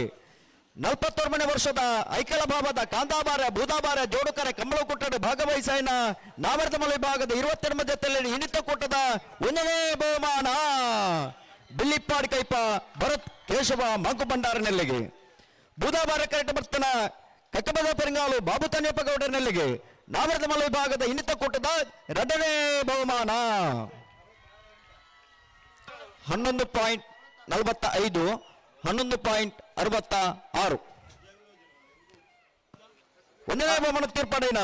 41ನೇ ವರ್ಷದ ಐಕಳ ಭಾವದ ಕಾಂತಾಬಾರ ಬೂದಾಬಾರ ಜೋಡುಕರೆ ಕಂಬಳ ಕೊಟ್ಟಡ ಭಾಗವಹಿಸಾಯನ ನಾವರ್ಧಮಲ ವಿಭಾಗದ 28 ಜೊತೆಯಲ್ಲಿ ಇನಿತ ಕೊಟ್ಟದ 1ನೇ ಬಹುಮಾನ ಬಿಲ್ಲಿಪಾಡಿ ಕೈಪ ಭರತ್ ಕೇಶವ ಮಾಂಕು ನೆಲ್ಲಿಗೆ ಬೂದಾಬಾರ ಕರೆಕ್ಟ್ ಬರ್ತನ ಕಕ್ಕಬದ ಪೆರಂಗಾಲು ಬಾಬು ತನ್ಯಪ್ಪ ಗೌಡ ನೆಲ್ಲಿಗೆ ನಾವರ್ಧಮಲ ವಿಭಾಗದ ಇನಿತ ಕೊಟ್ಟದ 2ನೇ ಬಹುಮಾನ 11.45 11.66 ಒಂದನೇ ಬಹುಮಾನ ತೀರ್ಪಾಡಿನ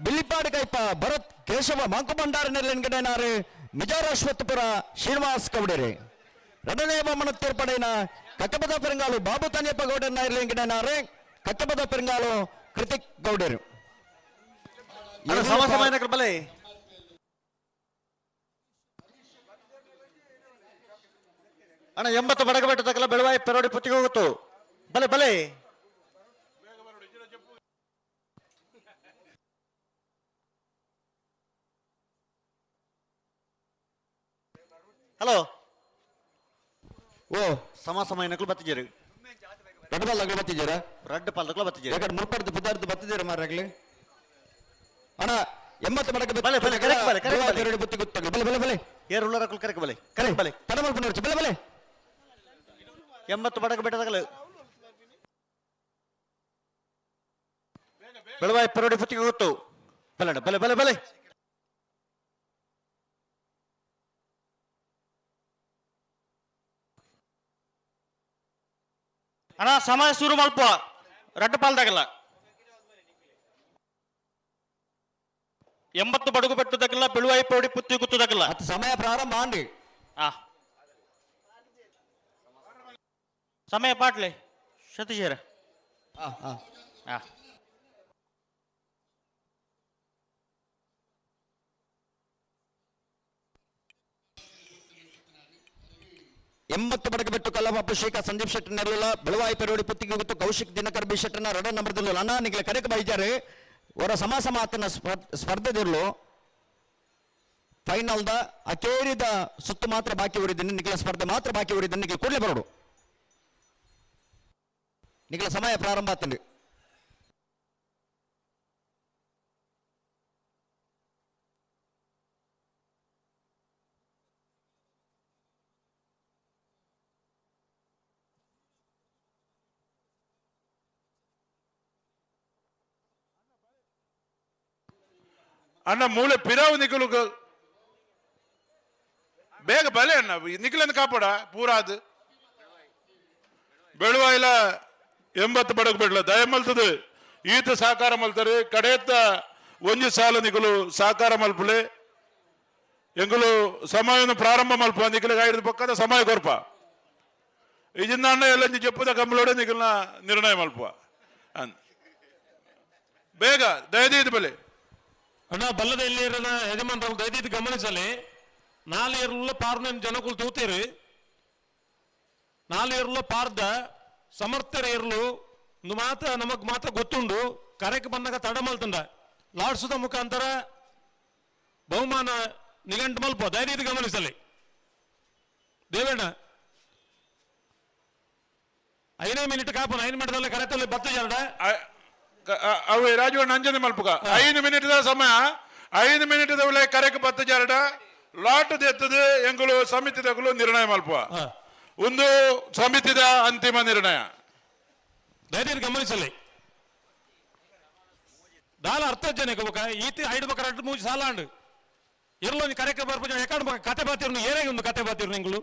ಬಿಲ್ಲಿಪಾಡಿ ಕೈಪ ಭರತ್ ಕೇಶವ ಮಾಂಕು ನೆಲ್ಲಿಗಡೆನಾರು ಮಿಜಾರ ಅಶ್ವತ್ಥಪುರ ಶ್ರೀನಿವಾಸ್ ಕವಡೇರಿ 2ನೇ ಬಹುಮಾನ ತೀರ್ಪಾಡಿನ ಕಕ್ಕಬದ ಪೆರಂಗಾಲು ಬಾಬು ತನ್ಯಪ್ಪ ಗೌಡ ನೆಲ್ಲಿಗಡೆನಾರು ಕಕ್ಕಬದ ಪೆರಂಗಾಲು ಕೃತಿಕ್ ಗೌಡರು ಬಲೆ ಅಣ್ಣ 80 ಬಡಗಬೆಟ್ಟದಕ್ಕೆಲ್ಲ ಬೆಳವಾಯಿ ಪೆರೋಡಿ ಪುತ್ತಿಗೆ ಹೋಗುತ್ತು ಬಲೆ ಹಲೋ ಓ ಸಮಯನಕ್ಕೂ ಬತ್ತಿದ್ದೀರಿ ರೆಡ್ ಪಾಲ್ದಕ್ಕೂ ಬತ್ತಿದ್ದೀರಾ ರೆಡ್ ಪಾಲ್ದಕ್ಕೂ ಬತ್ತಿದ್ದೀರಿ ಯಾಕಂದ್ರೆ ಮುಲ್ಪಡ್ದು ಪದಾರ್ಥ ಬತ್ತಿದ್ದೀರಾ ಮಾರಾಗ್ಲಿ ಅಣ್ಣ 80 ಬಡಗ ಬಲೆ ಬುತ್ತಿ ಗೊತ್ತಾಗಲಿ ಬಲೆ ಏರು ಉಳ್ಳರಕ್ಕೂ ಕರೆಕ್ ಬಲೆ ತಡ ಮಾಡ್ಕೊಂಡು ಬಲೆ 80 ಬಡಗ ಬೆಟ್ಟದಾಗಲ್ಲ ಬೆಳವಾಯಿ ಪೆರೋಡಿ ಪುತ್ತಿಗೆ ಗೊತ್ತು ಬಲೆ ಅಣ್ಣ ಸಮಯ ಶುರು ಮಲ್ಪ ರೆಡ್ ಪಾಲ್ದಾಗಲ್ಲ 80 ಬಡಗು ಬೆಟ್ಟದಾಗಲ್ಲ ಬೆಳವಾಯಿ ಪೆರೋಡಿ ಪುತ್ತಿ ಗುತ್ತದಾಗಲ್ಲ ಸಮಯ ಪ್ರಾರಂಭ ಅಂಡಿ ಸಮಯ ಪಾಟ್ಲೆ ಸತೀಶರ ಎಂಬತ್ತು ಬಡಗ ಬೆಟ್ಟು ಕಲ್ಲಪ್ಪ ಶೇಖ ಸಂದೀಪ್ ಶೆಟ್ಟಿ ನೆರವಿಲ್ಲ ಬೆಳವಾಯಿ ಪೆರೋಡಿ ಪುತ್ತಿಗೆ ಗೊತ್ತು ಕೌಶಿಕ್ ದಿನಕರ್ ಬಿ ಶೆಟ್ಟನ 2 ನಂಬರ್ದಲ್ಲೂ ಅಣ್ಣ ನಿಗಲ ಕರೆಕ್ ಬೈಜಾರೆ ಅವರ ಸಮಾಸ ಮಾತನ್ನ ಸ್ಪರ್ಧೆದಿರ್ಲು ಫೈನಲ್ದ ಅಕೇರಿದ ಸುತ್ತು ಮಾತ್ರ ಬಾಕಿ ಉಳಿದಿನಿ ನಿಖಿಲ ಸ್ಪರ್ಧೆ ಮಾತ್ರ ಬಾಕಿ ಉಳಿದಿನಿ ನಿಖಿಲ ಕೂಡಲೇ ಬರೋಡು ನಿಖಿಲ ಸಮಯ ಪ್ರಾರಂಭ ಆತಂಡಿ ಅಣ್ಣ ಮೂಳೆ ಪಿರಾವು ನಿಖಲು ಬೇಗ ಬಲೆ ಅಣ್ಣ ನಿಖಿಲನ್ನು ಕಾಪಾಡ ಪೂರಾದು ಬೆಳುವಾಯಿಲ 80 ಬಡಗು ಬಿಡ್ಲ ದಯಮಲ್ತದು ಈತ ಸಹಕಾರ ಮಲ್ತಾರೆ ಕಡೆಯತ್ತ ಒಂಜಿ ಸಾಲ ನಿಖಲು ಸಹಕಾರ ಮಲ್ಪಲೆ ಎಂಗುಲು ಸಮಯವನ್ನು ಪ್ರಾರಂಭ ಮಲ್ಪ ನಿಖಲಿಗೆ ಐದು ಪಕ್ಕದ ಸಮಯ ಕೊರ್ಪ ಇಜಿಂದ ಅಣ್ಣ ಎಲ್ಲ ಜಪ್ಪದ ಕಂಬಳೋಡೆ ನಿಖಲ್ನ ನಿರ್ಣಯ ಮಲ್ಪ ಬೇಗ ದಯದೀದು ಬಲೆ ಅಣ್ಣ ಬಲ್ಲದ ಎಲ್ಲಿರನ ಯಜಮಾನ್ರು ದಯದೀದು ಗಮನಿಸಲಿ 4 ಏರ್ಲ ಪಾರ್ನ ಜನಕುಲು ತೂತೇರು 4 ಏರ್ಲ ಪಾರ್ದ ಸಮರ್ಥರ ಏರ್ಲು ಮಾತ ನಮಗ್ ಮಾತ ಗೊತ್ತುಂಡು ಕರೆಕ್ ಬಂದಾಗ ತಡ ಮಲ್ತಂಡ ಲಾಡ್ಸುದ ಮುಖಾಂತರ ಬಹುಮಾನ ನಿಗಂಟು ಮಲ್ಪ ದಯದೀದು ಗಮನಿಸಲಿ ದೇವೇಣ 5 ಮಿನಿಟ್ ಕಾಪನ 5 ಮಿನಿಟ್ ಕರೆತಲ್ಲಿ ಬತ್ತು ಜರಡ ಅವು ರಾಜವಣ್ಣ ಅಂಜನೆ ಮಲ್ಪುಗ 5 ಮಿನಿಟ್ ಸಮಯ 5 ಮಿನಿಟ್ ಕರೆಕ್ 10 ಜರಡ ಲಾಟ್ ದೆತ್ತದು ಎಂಗಳು ಸಮಿತಿದಗಳು ನಿರ್ಣಯ ಮಲ್ಪುವ ಒಂದು ಸಮಿತಿದ ಅಂತಿಮ ನಿರ್ಣಯ ದಯವಿಟ್ಟು ಗಮನಿಸಲಿ ದಾಲ ಅರ್ಥ ಜನಕ್ಕೆ ಈತಿ ಐದು ಬಕ್ಕ ರಟ್ಟು ಮೂಜಿ ಸಾಲ ಅಂಡು ಇರಲೊಂದು ಕಾರ್ಯಕ್ರಮ ಬರ್ಬೋದು ಯಾಕಂಡ್ ಕತೆ ಬಾತಿರ್ನು ಏನಾಗಿ ಒಂದು ಕತೆ ಬಾತಿರ್ನು ನಿಂಗಳು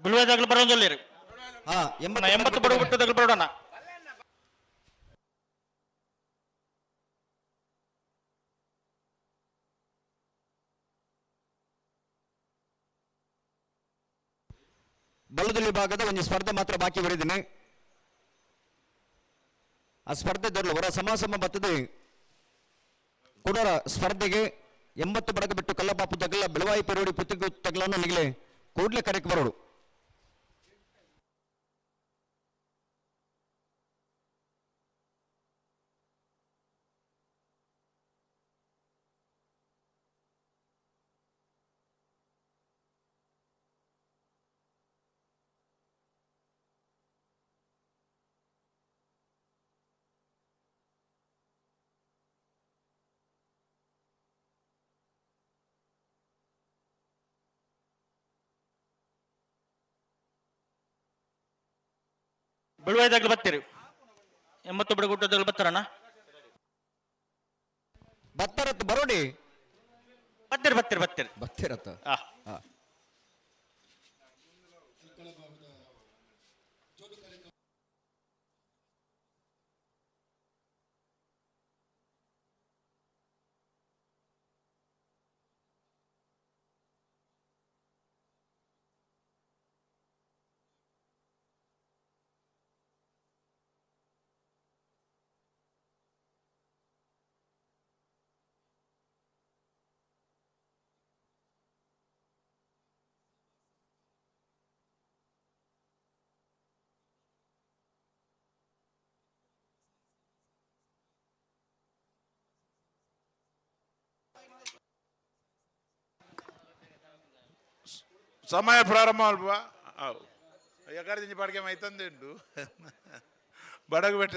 ಬಿಳುವದಾಗಲು ಬರೋದಿಲ್ಲ ಹಾ 80 ಬಡ ಬಿಟ್ಟದಾಗಲು ಬರೋಣ ಬಲ್ಲದಲ್ಲಿ ಭಾಗದ ಒಂದು ಸ್ಪರ್ಧೆ ಮಾತ್ರ ಬಾಕಿ ಬರೆದಿನಿ ಆ ಸ್ಪರ್ಧೆ ಹೊರ ಸಮಾಸಮ ಬರ್ತದೆ ಕೊಡೋರ ಸ್ಪರ್ಧೆಗೆ 80 ಬಡಗ ಬಿಟ್ಟು ಕಲ್ಲಪಾಪು ತಗಲ ಬೆಳವಾಯಿ ಪೆರೋಡಿ ಪುತ್ತಿಗೆ ತಗಲನ್ನು ನಿಗಲೆ ಕೂಡಲೇ ಕರೆಕ್ ಬರೋಡು ಬಿಳುವದಾಗಲು ಬರ್ತೀರಿ 80 ಬಡ ಗುಟ್ಟದಾಗಲು ಬರ್ತಾರಣ್ಣ ಬತ್ತರತ್ ಬರೋಡಿ ಬರ್ತೀರಿ ಬತ್ತಿರತ್ತ ಸಮಯ ಪ್ರಾರಂಭ ಅಲ್ವಾ ಯಾಕಂದ್ರೆ ಬಾಡಿಗೆ ಮೈತಂದೆ ಉಂಟು ಬಡಗು ಬೆಟ್ಟ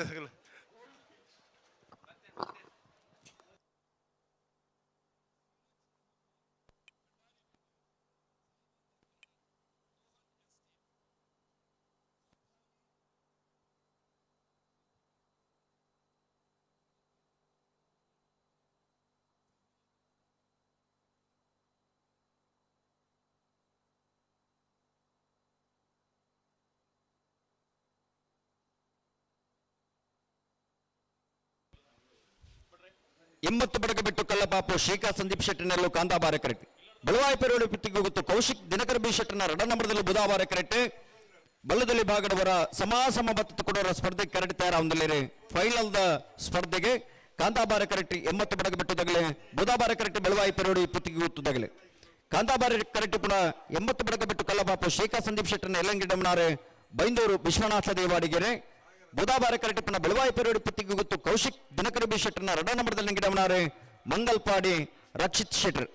ಎಂಬತ್ತು ಬಡಗ ಬಿಟ್ಟು ಕಲ್ಲಪಾಪು ಶ್ರೀಕಾ ಸಂದೀಪ್ ಶೆಟ್ಟಿನಲ್ಲೂ ಕಾಂತಾಬಾರ ಕರೆಕ್ಟ್ ಬಲವಾಯಿ ಪೆರೋಡಿ ಪುತ್ತಿಗೆ ಗೊತ್ತು ಕೌಶಿಕ್ ದಿನಕರ್ ಬಿ ಶೆಟ್ಟನ ರಡ ನಂಬರದಲ್ಲಿ ಬುಧವಾರ ಕರೆಕ್ಟ್ ಬಲ್ಲದಲ್ಲಿ ಭಾಗದವರ ಸಮಾಸಮ ಬತ್ತ ಕೊಡೋರ ಸ್ಪರ್ಧೆ ಕರೆಕ್ಟ್ ತಯಾರಾವಲ್ಲಿ ಫೈನಲ್ ದ ಸ್ಪರ್ಧೆಗೆ ಕಾಂತಾಬಾರ ಕರೆಕ್ಟ್ 80 ಬಡಗ ಬಿಟ್ಟು ತಗಲೆ ಬುಧವಾರ ಕರೆಕ್ಟ್ ಬೆಳವಾಯಿ ಪೆರೋಡಿ ಪುತ್ತಿಗೆ ಗೊತ್ತು ತಗಲೆ ಕಾಂತಾಬಾರ ಕರೆಕ್ಟ್ ಪುನಃ 80 ಬಡಗ ಬಿಟ್ಟು ಕಲ್ಲಪಾಪು ಶ್ರೀಕಾ ಸಂದೀಪ್ ಶೆಟ್ಟನ ಎಲ್ಲಂಗಿಡಮನಾರೆ ಬೈಂದೂರು ವಿಶ್ವನಾಥ ದೇವಾಡಿಗೆರೆ ಬುಧವಾರ ಕರೆಕ್ಟ್ ಪುನಃ ಬೆಳವಾಯಿ ಪೆರೋಡಿ ಪುತ್ತಿಗೆ ಗೊತ್ತು ಕೌಶಿಕ್ ದಿನಕರ್ ಬಿ ಶೆಟ್ಟನ ರಡ ನಂಬರದಲ್ಲಿ ಗಿಡಮನಾರೆ ಮಂಗಲ್ಪಾಡಿ ರಕ್ಷಿತ್ ಶೆಟ್ಟರ್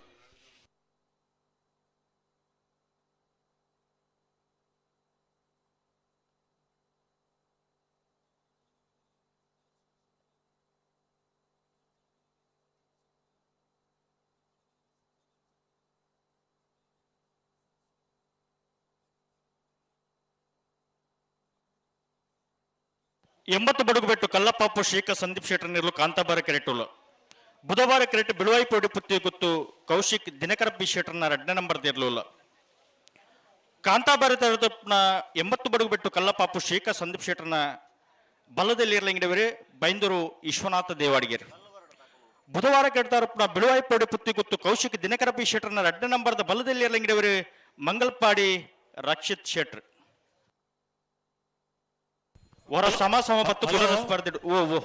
ಎಂಬತ್ತು ಬಡುಗು ಬಿಟ್ಟು ಕಲ್ಲಪ್ಪ ಶ್ರೀಕ ಸಂದೀಪ್ ಶೆಟ್ಟರ್ ನಿರ್ಲು ಕಾಂತಾಬಾರ ಕೆರೆಟುಲು ಬುಧವಾರ ಕೆರೆಟ್ ಬಿಳುವಾಯಿ ಪೋಡಿ ಪುತ್ತಿ ಗೊತ್ತು ಕೌಶಿಕ್ ದಿನಕರ ಬಿ ಶೆಟ್ಟರ್ನ 2ನೇ ನಂಬರ್ ಇರಲಿಲ್ಲ ಕಾಂತಾಬಾರ ತರದಪ್ನ 80 ಬಡುಗು ಬಿಟ್ಟು ಕಲ್ಲಪ್ಪ ಶ್ರೀಕ ಸಂದೀಪ್ ಶೆಟ್ಟರ್ನ ಬಲದಲ್ಲಿ ಇರಲಿಂಗಿಡವರೇ ಬೈಂದೂರು ವಿಶ್ವನಾಥ ದೇವಾಡಿಗೆರೆ ಬುಧವಾರ ಕೆಡ್ತಾರಪ್ನ ಬಿಳುವಾಯಿ ಪೋಡಿ ಪುತ್ತಿ ಗೊತ್ತು ಕೌಶಿಕ್ ದಿನಕರ ಬಿ ಶೆಟ್ಟರ್ನ 2ನೇ ನಂಬರ್ದ ಬಲದಲ್ಲಿ ಇರಲಿಂಗಿಡವರೇ ಮಂಗಲ್ಪಾಡಿ ರಕ್ಷಿತ್ ಶೆಟ್ಟರ್ ಹೊರ ಸಮ ಪತ್ತು ಕುಲರ ಸ್ಪರ್ಧೆ ಓ ಓ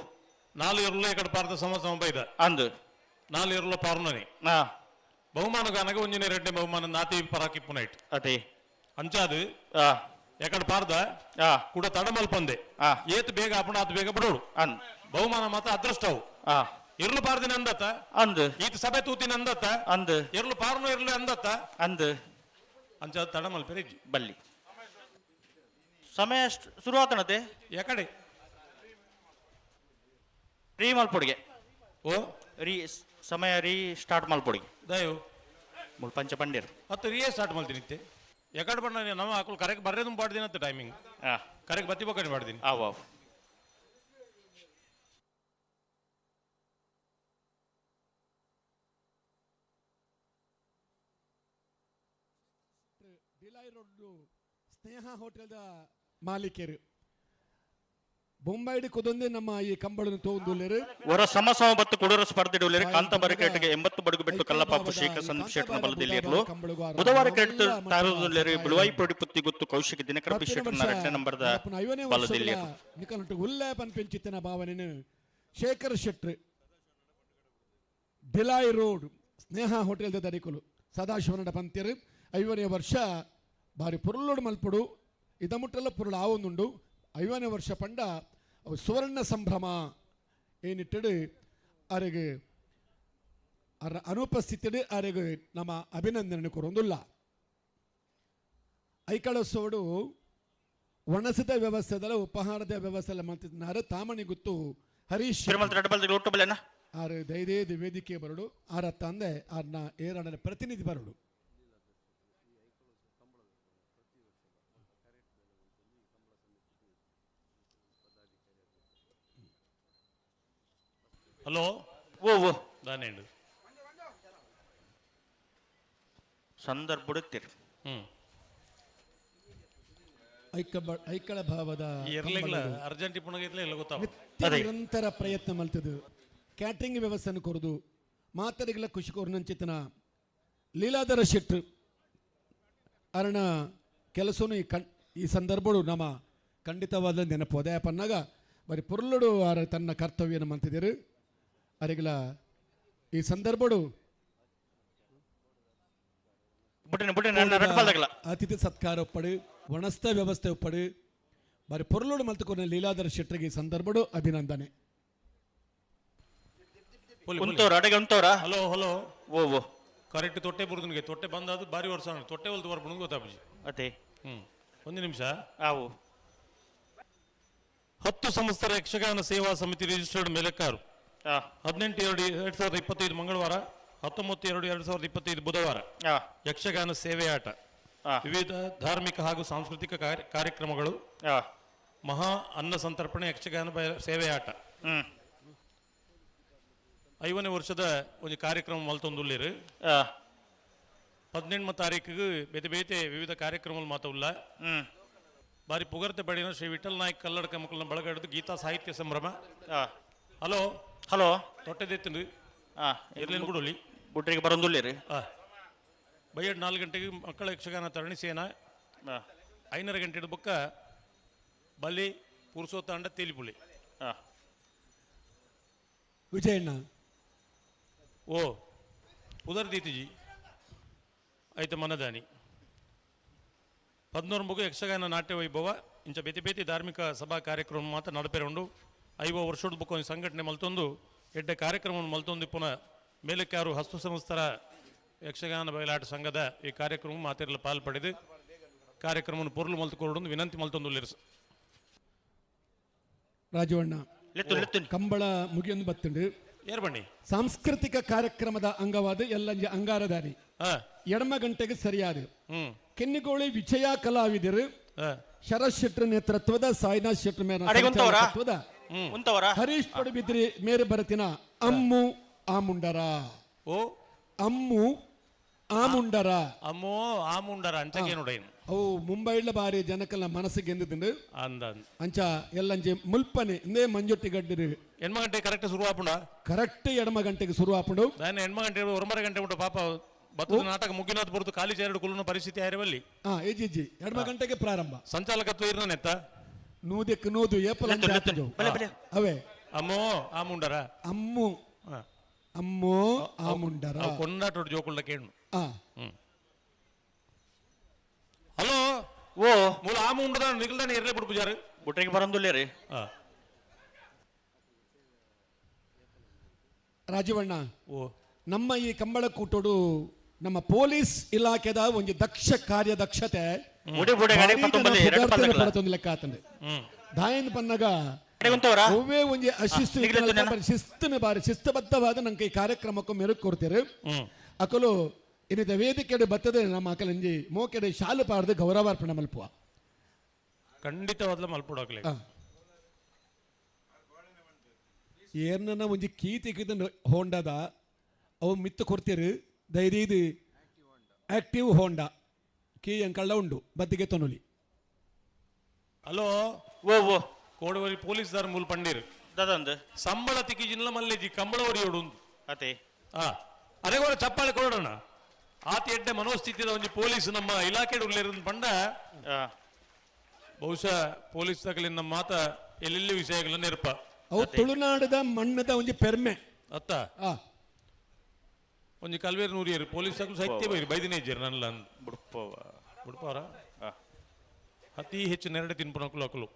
4 ಇರುಳು ఇక్కడ ಪಾರ್ದ ಸಮ ಬೈದ ಅಂದು 4 ಇರುಳು ಪಾರ್ನನಿ ಬಹುಮಾನ ಗಾನಗ ಒಂಜಿನ ರೆಡ್ಡೆ ಬಹುಮಾನ ನಾತಿ ಪರಾಕಿ ಪುನೈಟ್ ಅದೇ ಅಂಚಾದು ಎಕಡ ಪಾರ್ದ ಕೂಡ ತಡಮಲ್ ಪಂದೆ ಏತ್ ಬೇಗ ಅಪಣ ಆತ ಬೇಗ ಬಡೋಡು ಅನ್ ಬಹುಮಾನ ಮಾತ್ರ ಅದೃಷ್ಟವು ಇರ್ಲು ಪಾರ್ದಿನ ಅಂದತ್ತ ಅಂದು ಈತ ಸಭೆ ತೂತಿನ ಅಂದತ್ತ ಅಂದು ಇರ್ಲು ಪಾರ್ನು ಇರ್ಲು ಅಂದತ್ತ ಅಂದು ಅಂಚ ತಡ ಮಲ್ಪೆರೆ ಬಲ್ಲಿ ಸಮಯ ಶುರುವಾತನತೆ ಯಾಕಡೆ ರೀ ಮಲ್ಪೊಡಿಗೆ ಓ ರೀ ಸಮಯ ರೀ ಸ್ಟಾರ್ಟ್ ಮಲ್ಪೊಡಿಗೆ ದಯವು ಮುಲ್ಪಂಚ ಪಂಡ್ಯರು ಹತ್ತು ರೀಯೇ ಸ್ಟಾರ್ಟ್ ಮಾಡ್ತೀನಿ ಯಾಕಡೆ ಬಣ್ಣ ನಾವು ಹಾಕಲು ಕರೆಕ್ಟ್ ಬರ್ರೇದು ಮಾಡ್ತೀನಿ ಅಂತ ಟೈಮಿಂಗ್ ಕರೆಕ್ಟ್ ಬತ್ತಿ ಬಕ್ಕನೆ ಮಾಡ್ತೀನಿ ಅವು ಅವು ಡಿಲೈ ರೋಡ್ ಸ್ನೇಹ ಹೋಟೆಲ್ದ ಮಾಲೀಕರು ಬೊಂಬೈಡಿ ಕುದೊಂದೇ ನಮ್ಮ ಈ ಕಂಬಳನ್ನು ತೋಂದುಲ್ಲೇರು ಹೊರ ಸಮಸಮ ಬತ್ತು ಕುಡೂರ ಸ್ಪರ್ಧೆ ಉಳ್ಳೇರು ಕಾಂತಾಬಾರಿ ಕ್ರಿಕೆಟ್ಗೆ 80 ಬಡುಗು ಬಿಟ್ಟು ಕಲ್ಲಪ್ಪ ಶೇಖರ್ ಸಂದೀಪ್ ಶೆಟ್ಟರ್ ಬಲದಲ್ಲಿರಲು ಬುಧವಾರ ಕ್ರಿಕೆಟ್ ತಾರೂರಿನಲ್ಲಿ ಬಿಳುವಾಯಿ ಪೊಡಿ ಪುತ್ತಿ ಗೊತ್ತು ಕೌಶಿಕ ದಿನಕರ ಶೆಟ್ಟರ್ನ 2ನೇ ನಂಬರ್ದ ಬಲದಲ್ಲಿ ನಿಕಲಂಟು ಉಲ್ಲೇಪನ್ ಪೆಂಚಿತ್ತಿನ ಭಾವನೆನು ಶೇಖರ್ ಶೆಟ್ರ್ ಡಿಲಾಯ್ ರೋಡ್ ಸ್ನೇಹ ಹೋಟೆಲ್ದ ದರಿಕುಲು ಸದಾಶಿವನಡ ಪಂತ್ಯರು 5ನೇ ವರ್ಷ ಬಾರಿ ಪುರುಳೋಡು ಮಲ್ಪಡು ಇದಮುಟ್ಟೆಲ್ಲ ಪುರುಳು ಆವೊಂದುಂಡು 5ನೇ ವರ್ಷ ಪಂಡ ಅವು ಸುವರ್ಣ ಸಂಭ್ರಮ ಏನಿಟ್ಟಡು ಅವರಿಗೆ ಅವರ ಅನುಪಸ್ಥಿತಿಡು ಅವರಿಗೆ ನಮ್ಮ ಅಭಿನಂದನೆ ಕೊರೊಂದುಲ್ಲ ಐಕಳ ಸೋಡು ಒಣಸದ ವ್ಯವಸ್ಥೆದಲ್ಲ ಉಪಹಾರದ ವ್ಯವಸ್ಥೆ ಮಾಡ್ತಿದ್ದಾರೆ ತಾಮಣಿ ಗುತ್ತು ಹರೀಶ್ ಆರು ದೈದೇದ ವೇದಿಕೆ ಬರಡು ಆರ ತಂದೆ ಅವ್ರನ್ನ ಏರಣ್ಣನ ಪ್ರತಿನಿಧಿ ಬರಡು ಹಲೋ ಓ ಓ ದಾನೇಂಡು ಸಂದರ್ಭ ಬಿಡುತ್ತೀರಿ ಐಕಳ ಭಾವದ ಅರ್ಜೆಂಟಿ ಪುಣಗಿತ್ಲೆ ಎಲ್ಲ ಗೊತ್ತಾಗ ನಿರಂತರ ಪ್ರಯತ್ನ ಮಲ್ತದು ಕ್ಯಾಟ್ರಿಂಗ್ ವ್ಯವಸ್ಥೆಯನ್ನು ಕೊರದು ಮಾತರಿಗಳ ಖುಷಿ ಕೋರ್ನಂಚಿತನ ಲೀಲಾಧರ ಶೆಟ್ರು ಅರಣ ಕೆಲಸನು ಈ ಸಂದರ್ಭಗಳು ನಮ್ಮ ಖಂಡಿತವಾದ ನೆನಪು ಅದೇ ಪನ್ನಾಗ ಬರೀ ಪುರುಳುಡು ಆರ ತನ್ನ ಕರ್ತವ್ಯನ ಮಂತಿದ್ದೀರು ಅರಿಗಳ ಈ ಸಂದರ್ಭಗಳು ಅತಿಥಿ ಸತ್ಕಾರ ಒಪ್ಪಡು ಒಣಸ್ತ ವ್ಯವಸ್ಥೆ ಒಪ್ಪಡು ಬರೀ ಪೊರ್ಲೋಡು ಮಲ್ತುಕೊಂಡ ಲೀಲಾಧರ ಶೆಟ್ಟರಿಗೆ ಸಂದರ್ಭಡು ಅಭಿನಂದನೆ ಹಲೋ ಹಲೋ ಓ ಓ ಕರೆಕ್ಟ್ ತೊಟ್ಟೆ ಬುರ್ದನಿಗೆ ತೊಟ್ಟೆ ಬಂದಾದ ಬಾರಿ ವರ್ಷ ತೊಟ್ಟೆ ಹೊಲ್ತು ಬರ್ಬಿಡು ಗೊತ್ತಾಪಜಿ ಅದೇ ಒಂದು ನಿಮಿಷ ಅವು 10 ಸಂವತ್ಸರ ಯಕ್ಷಗಾನ ಸೇವಾ ಸಮಿತಿ ರಿಜಿಸ್ಟರ್ಡ್ ಮೇಲೆಕ್ಕಾರು 18/2/2025 ಮಂಗಳವಾರ 19/2/2025 ಬುಧವಾರ ಯಕ್ಷಗಾನ ಸೇವೆ ಆಟ ವಿವಿಧ ಧಾರ್ಮಿಕ ಹಾಗೂ ಸಾಂಸ್ಕೃತಿಕ ಕಾರ್ಯಕ್ರಮಗಳು ಮಹಾ ಅನ್ನ ಸಂತರ್ಪಣೆ ಯಕ್ಷಗಾನ ಸೇವೆ ಆಟ 5ನೇ ವರ್ಷದ ಒಂದು ಕಾರ್ಯಕ್ರಮ ಮಲ್ತೊಂದುಲ್ಲೇರು 18ನೇ ತಾರೀಕಿಗೆ ಬೇತೆ ಬೇತೆ ವಿವಿಧ ಕಾರ್ಯಕ್ರಮಗಳು ಮಾತುಲ್ಲ ಬಾರಿ ಪುಗರ್ತೆ ಬಡಿನ ಶ್ರೀ ವಿಠಲ್ ನಾಯ್ಕ ಕಲ್ಲಡ ಕಮಕಲ್ನ ಬಳಗಡದು ಗೀತಾ ಸಾಹಿತ್ಯ ಸಂಭ್ರಮ ಹಲೋ ಹಲೋ ತೊಟ್ಟೆದೆತ್ತಂದು ಇರ್ಲೇನು ಬಿಡೋಲಿ ಬುಟ್ರಿಗೆ ಬರೋದಿಲ್ಲ ಬೈಯಡ್ 4 ಗಂಟೆಗೆ ಮಕ್ಕಳ ಯಕ್ಷಗಾನ ತರಣಿ ಸೇನಾ 5:30 ಗಂಟೆ ಬುಕ್ಕ ಬಲ್ಲಿ ಪುರುಷೋತ್ತಾಂಡ ತೇಲಿಪುಳಿ ವಿಜಯಣ್ಣ ಓ ಉದರ್ದೀತಿಜಿ ಆಯ್ತು ಮನದಾನಿ 14 ಯಕ್ಷಗಾನ ನಾಟ್ಯ ವೈಭವ ಇಂಚ ಬೇತಿ ಬೇತಿ ಧಾರ್ಮಿಕ ಸಭಾ ಕಾರ್ಯಕ್ರಮ ಮಾತ್ರ ನಡಪೆರೊಂಡು 5 ವರ್ಷದ ಬುಕ್ಕ ಒಂದು ಸಂಘಟನೆ ಮಲ್ತೊಂದು ಎಡ್ಡೆ ಕಾರ್ಯಕ್ರಮವನ್ನು ಮಲ್ತೊಂದು ಪುನಃ ಮೇಲಕ್ಕಾರು ಹಸ್ತು ಸಂಸ್ಥರ ಯಕ್ಷಗಾನ ಬಯಲಾಟ ಸಂಘದ ಈ ಕಾರ್ಯಕ್ರಮ ಮಾತಿರಲು ಪಾಲ್ಪಡೆದು ಕಾರ್ಯಕ್ರಮವನ್ನು ಪೊರ್ಲು ಮಲ್ತುಕೊಂಡು ವಿನಂತಿ ಮಲ್ತೊಂದು ರಾಜವಣ್ಣ ಕಂಬಳ ಮುಗಿಯೊಂದು ಬತ್ತುಂಡು ಏರ್ ಬನ್ನಿ ಸಾಂಸ್ಕೃತಿಕ ಕಾರ್ಯಕ್ರಮದ ಅಂಗವಾದ ಎಲ್ಲ ಅಂಗಾರದಾನಿ ಎಡಮ ಗಂಟೆಗೆ ಸರಿಯಾದ ಕೆನ್ನಿಗೋಳಿ ವಿಜಯ ಕಲಾವಿದರು ಶರತ್ ಶೆಟ್ರ ನೇತೃತ್ವದ ಸಾಯಿನಾಥ್ ಶೆಟ್ರ ನೇತೃತ್ವದ ಹರೀಶ್ ಪಡುಬಿದ್ರಿ ಮೇರೆ ಬರತಿನ ಅಮ್ಮು ಆಮುಂಡರ ಓ ಅಮ್ಮು ಆಮುಂಡರ ಅಮ್ಮೋ ಆಮುಂಡರ ಅಂಚಗೆ ನೋಡೇನು ಅವು ಮುಂಬೈಲ ಬಾರಿ ಜನಕಲ್ಲ ಮನಸ್ಸಿಗೆ ಎಂದಿದ್ದು ಅಂದ ಅಂಚ ಎಲ್ಲಂಜೆ ಮುಲ್ಪನೆ ಇಂದೇ ಮಂಜೊಟ್ಟಿ ಗಡ್ಡಿರು ಎಣ್ಮ ಗಂಟೆ ಕರೆಕ್ಟ್ ಶುರು ಆಪುಂಡ ಕರೆಕ್ಟ್ ಎಡಮ ಗಂಟೆಗೆ ಶುರು ಆಪುಂಡು ನಾನು ಎಣ್ಮ ಗಂಟೆ 1:30 ಗಂಟೆ ಉಂಟು ಪಾಪ ಬತ್ತದ ನಾಟಕ ಮುಗಿನೋದು ಬರುದು ಖಾಲಿ ಚೇರಡು ಕುಲುನ ಪರಿಸ್ಥಿತಿ ಆಯ್ರವಲ್ಲಿ ಏಜಿ ಎಡಮ ಗಂಟೆಗೆ ಪ್ರಾರಂಭ ಸಂಚಾಲಕತ್ವ ಇರ್ನ ನೆತ್ತ ನೂದಕ್ಕೆ ನೂದು ಏಪಲ ಅವೇ ಅಮ್ಮೋ ಆಮುಂಡರ ಅಮ್ಮು ಅಮ್ಮೋ ಆಮುಂಡರ ಕೊಂಡಾಟೋಡು ಜೋಕುಳ್ಳ ಕೇಳು ಹಲೋ ಓ ಮೂಲ ಆಮುಂಡದ ನಿಗಲ್ದಾನೆ ಇರ್ಲೇ ಬಿಡು ಪೂಜಾರು ಬುಟ್ರಿಗೆ ಬರೋದಿಲ್ಲ ರೀ ರಾಜೀವಣ್ಣ ಓ ನಮ್ಮ ಈ ಕಂಬಳಕೂಟೋಡು ನಮ್ಮ ಪೊಲೀಸ್ ಇಲಾಖೆದ ಒಂದು ಕಾರ್ಯದಕ್ಷತೆ ಲೆಕ್ಕ ಆತಂದೆ ದಾಯನ್ ಪನ್ನಗ ಒವ್ವೇ ಒಂದು ಶಿಸ್ತುಬದ್ಧವಾದ ನಂಗೆ ಈ ಕಾರ್ಯಕ್ರಮಕ್ಕೂ ಮೆರುಗು ಕೊಡ್ತೀರಿ ಅಕಲು ಇನ್ನಿದ ವೇದಿಕೆಡೆ ಬರ್ತದೆ ನಮ್ಮ ಅಕಲಂಜಿ ಮೋಕೆಡೆ ಶಾಲು ಪಾಡ್ದು ಗೌರವಾರ್ಪಣೆ ಮಲ್ಪುವ ಖಂಡಿತವಾದ್ಲ ಮಲ್ಪುಡಾಗ್ಲಿ ಏರ್ನ ಒಂಜಿ ಕೀತಿಕಿದ ಹೋಂಡದ ಅವು ಮಿತ್ತು ಕೊಡ್ತೀರಿ ಧೈರ್ಯದು ಆಕ್ಟಿವ್ ಹೋಂಡಾ ಕೀ ಅಂಕಳ್ಳ ಉಂಡು ಬದ್ದಿಗೆ ತೊನುಲಿ ಹಲೋ ಓ ಓ ಕೋಡವರಿ ಪೊಲೀಸ್ ದಾರ ಮೂಲ ಪಂಡೀರ್ ದಾದಂದು ಸಂಬಳ ತಿಕ್ಕಿಜಿನ್ಲ ಮಲ್ಲೆಜಿ ಕಂಬಳ ಹೊರಿಯೋಡು ಅತೆ ಅದೇ ಕೂಡ ಚಪ್ಪಾಳೆ ಕೊಡೋಣ ಆತ ಎಡ್ಡೆ ಮನೋಸ್ಥಿತಿದ ಒಂದು ಪೊಲೀಸ್ ನಮ್ಮ ಇಲಾಖೆ ಉಳ್ಳೇರನ್ ಪಂಡ ಬಹುಶಃ ಪೊಲೀಸ್ ತಗಲಿನ ನಮ್ಮ ಮಾತ ಎಲ್ಲೆಲ್ಲಿ ವಿಷಯಗಳನ್ನ ಇರಪ ಅವು ತುಳುನಾಡದ ಮಣ್ಣದ ಒಂದು ಪೆರ್ಮೆ ಅತ್ತ ಒಂದು ಕಲ್ವೇರು ನೂರಿಯರು ಪೊಲೀಸ್ ತಗಲು ಸತ್ಯ ಬೈರಿ ಬೈದಿನೇ ಇದ್ದೀರಿ ನನ್ನ ಬಿಡ್ಪವರ ಅತಿ ಹೆಚ್ಚು ನೆರಡೆ ತಿನ್ಪುಣಕಲು ಅಕಲು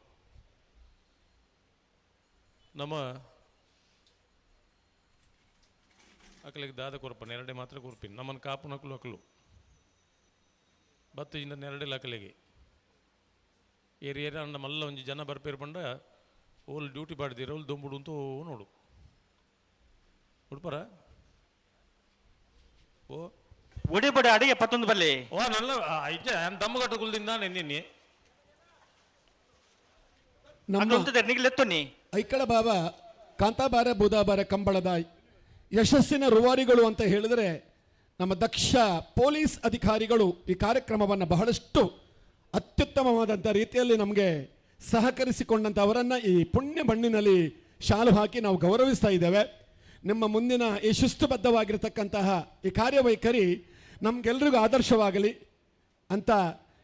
ನಮ್ಮ ಅಕಲಿಗೆ ದಾದ ಕೊರಪ ನೆರಡೆ ಮಾತ್ರ ಕೊರ್ಪಿನ್ ನಮ್ಮನ್ನು ಕಾಪುನಕಲು ಅಕಲು ಬತ್ತು ಇಂದ ನೆರಡೆಲ್ಲ ಅಕಲಿಗೆ ಏರಿಯೇರ ಅಂಡ ಮಲ್ಲ ಒಂಜಿ ಜನ ಬರ್ಪೇರು ಪಂಡ ಓಲ್ ಡ್ಯೂಟಿ ಪಾಡ್ದಿರ ಓಲ್ ದೊಂಬುಡು ಅಂತೂ ನೋಡು ಉಡ್ಪರ ಓ ಒಡಿಬಡಿ ಅಡಿಗೆ ಪತ್ತೊಂದು ಬಲ್ಲಿ ಓ ನಲ್ಲ ಐಜ ದಮ್ಮಗಟ್ಟ ಕುಲ್ದಿಂದ ನೆನ್ನೆ ನಿಗ್ಲೆತ್ತೊನ್ನಿ ಐಕಳ ಬಾಬಾ ಕಾಂತಾಬಾರ ಬೂದಾಬಾರ ಕಂಬಳದ ಯಶಸ್ಸಿನ ರೂವಾರಿಗಳು ಅಂತ ಹೇಳಿದರೆ ನಮ್ಮ ದಕ್ಷ ಪೊಲೀಸ್ ಅಧಿಕಾರಿಗಳು ಈ ಕಾರ್ಯಕ್ರಮವನ್ನು ಬಹಳಷ್ಟು ಅತ್ಯುತ್ತಮವಾದಂಥ ರೀತಿಯಲ್ಲಿ ನಮಗೆ ಸಹಕರಿಸಿಕೊಂಡಂಥ ಅವರನ್ನು ಈ ಪುಣ್ಯ ಮಣ್ಣಿನಲ್ಲಿ ಶಾಲು ಹಾಕಿ ನಾವು ಗೌರವಿಸ್ತಾ ಇದ್ದೇವೆ. ನಿಮ್ಮ ಮುಂದಿನ ಈ ಶಿಸ್ತುಬದ್ಧವಾಗಿರತಕ್ಕಂತಹ ಈ ಕಾರ್ಯವೈಖರಿ ನಮಗೆಲ್ಲರಿಗೂ ಆದರ್ಶವಾಗಲಿ ಅಂತ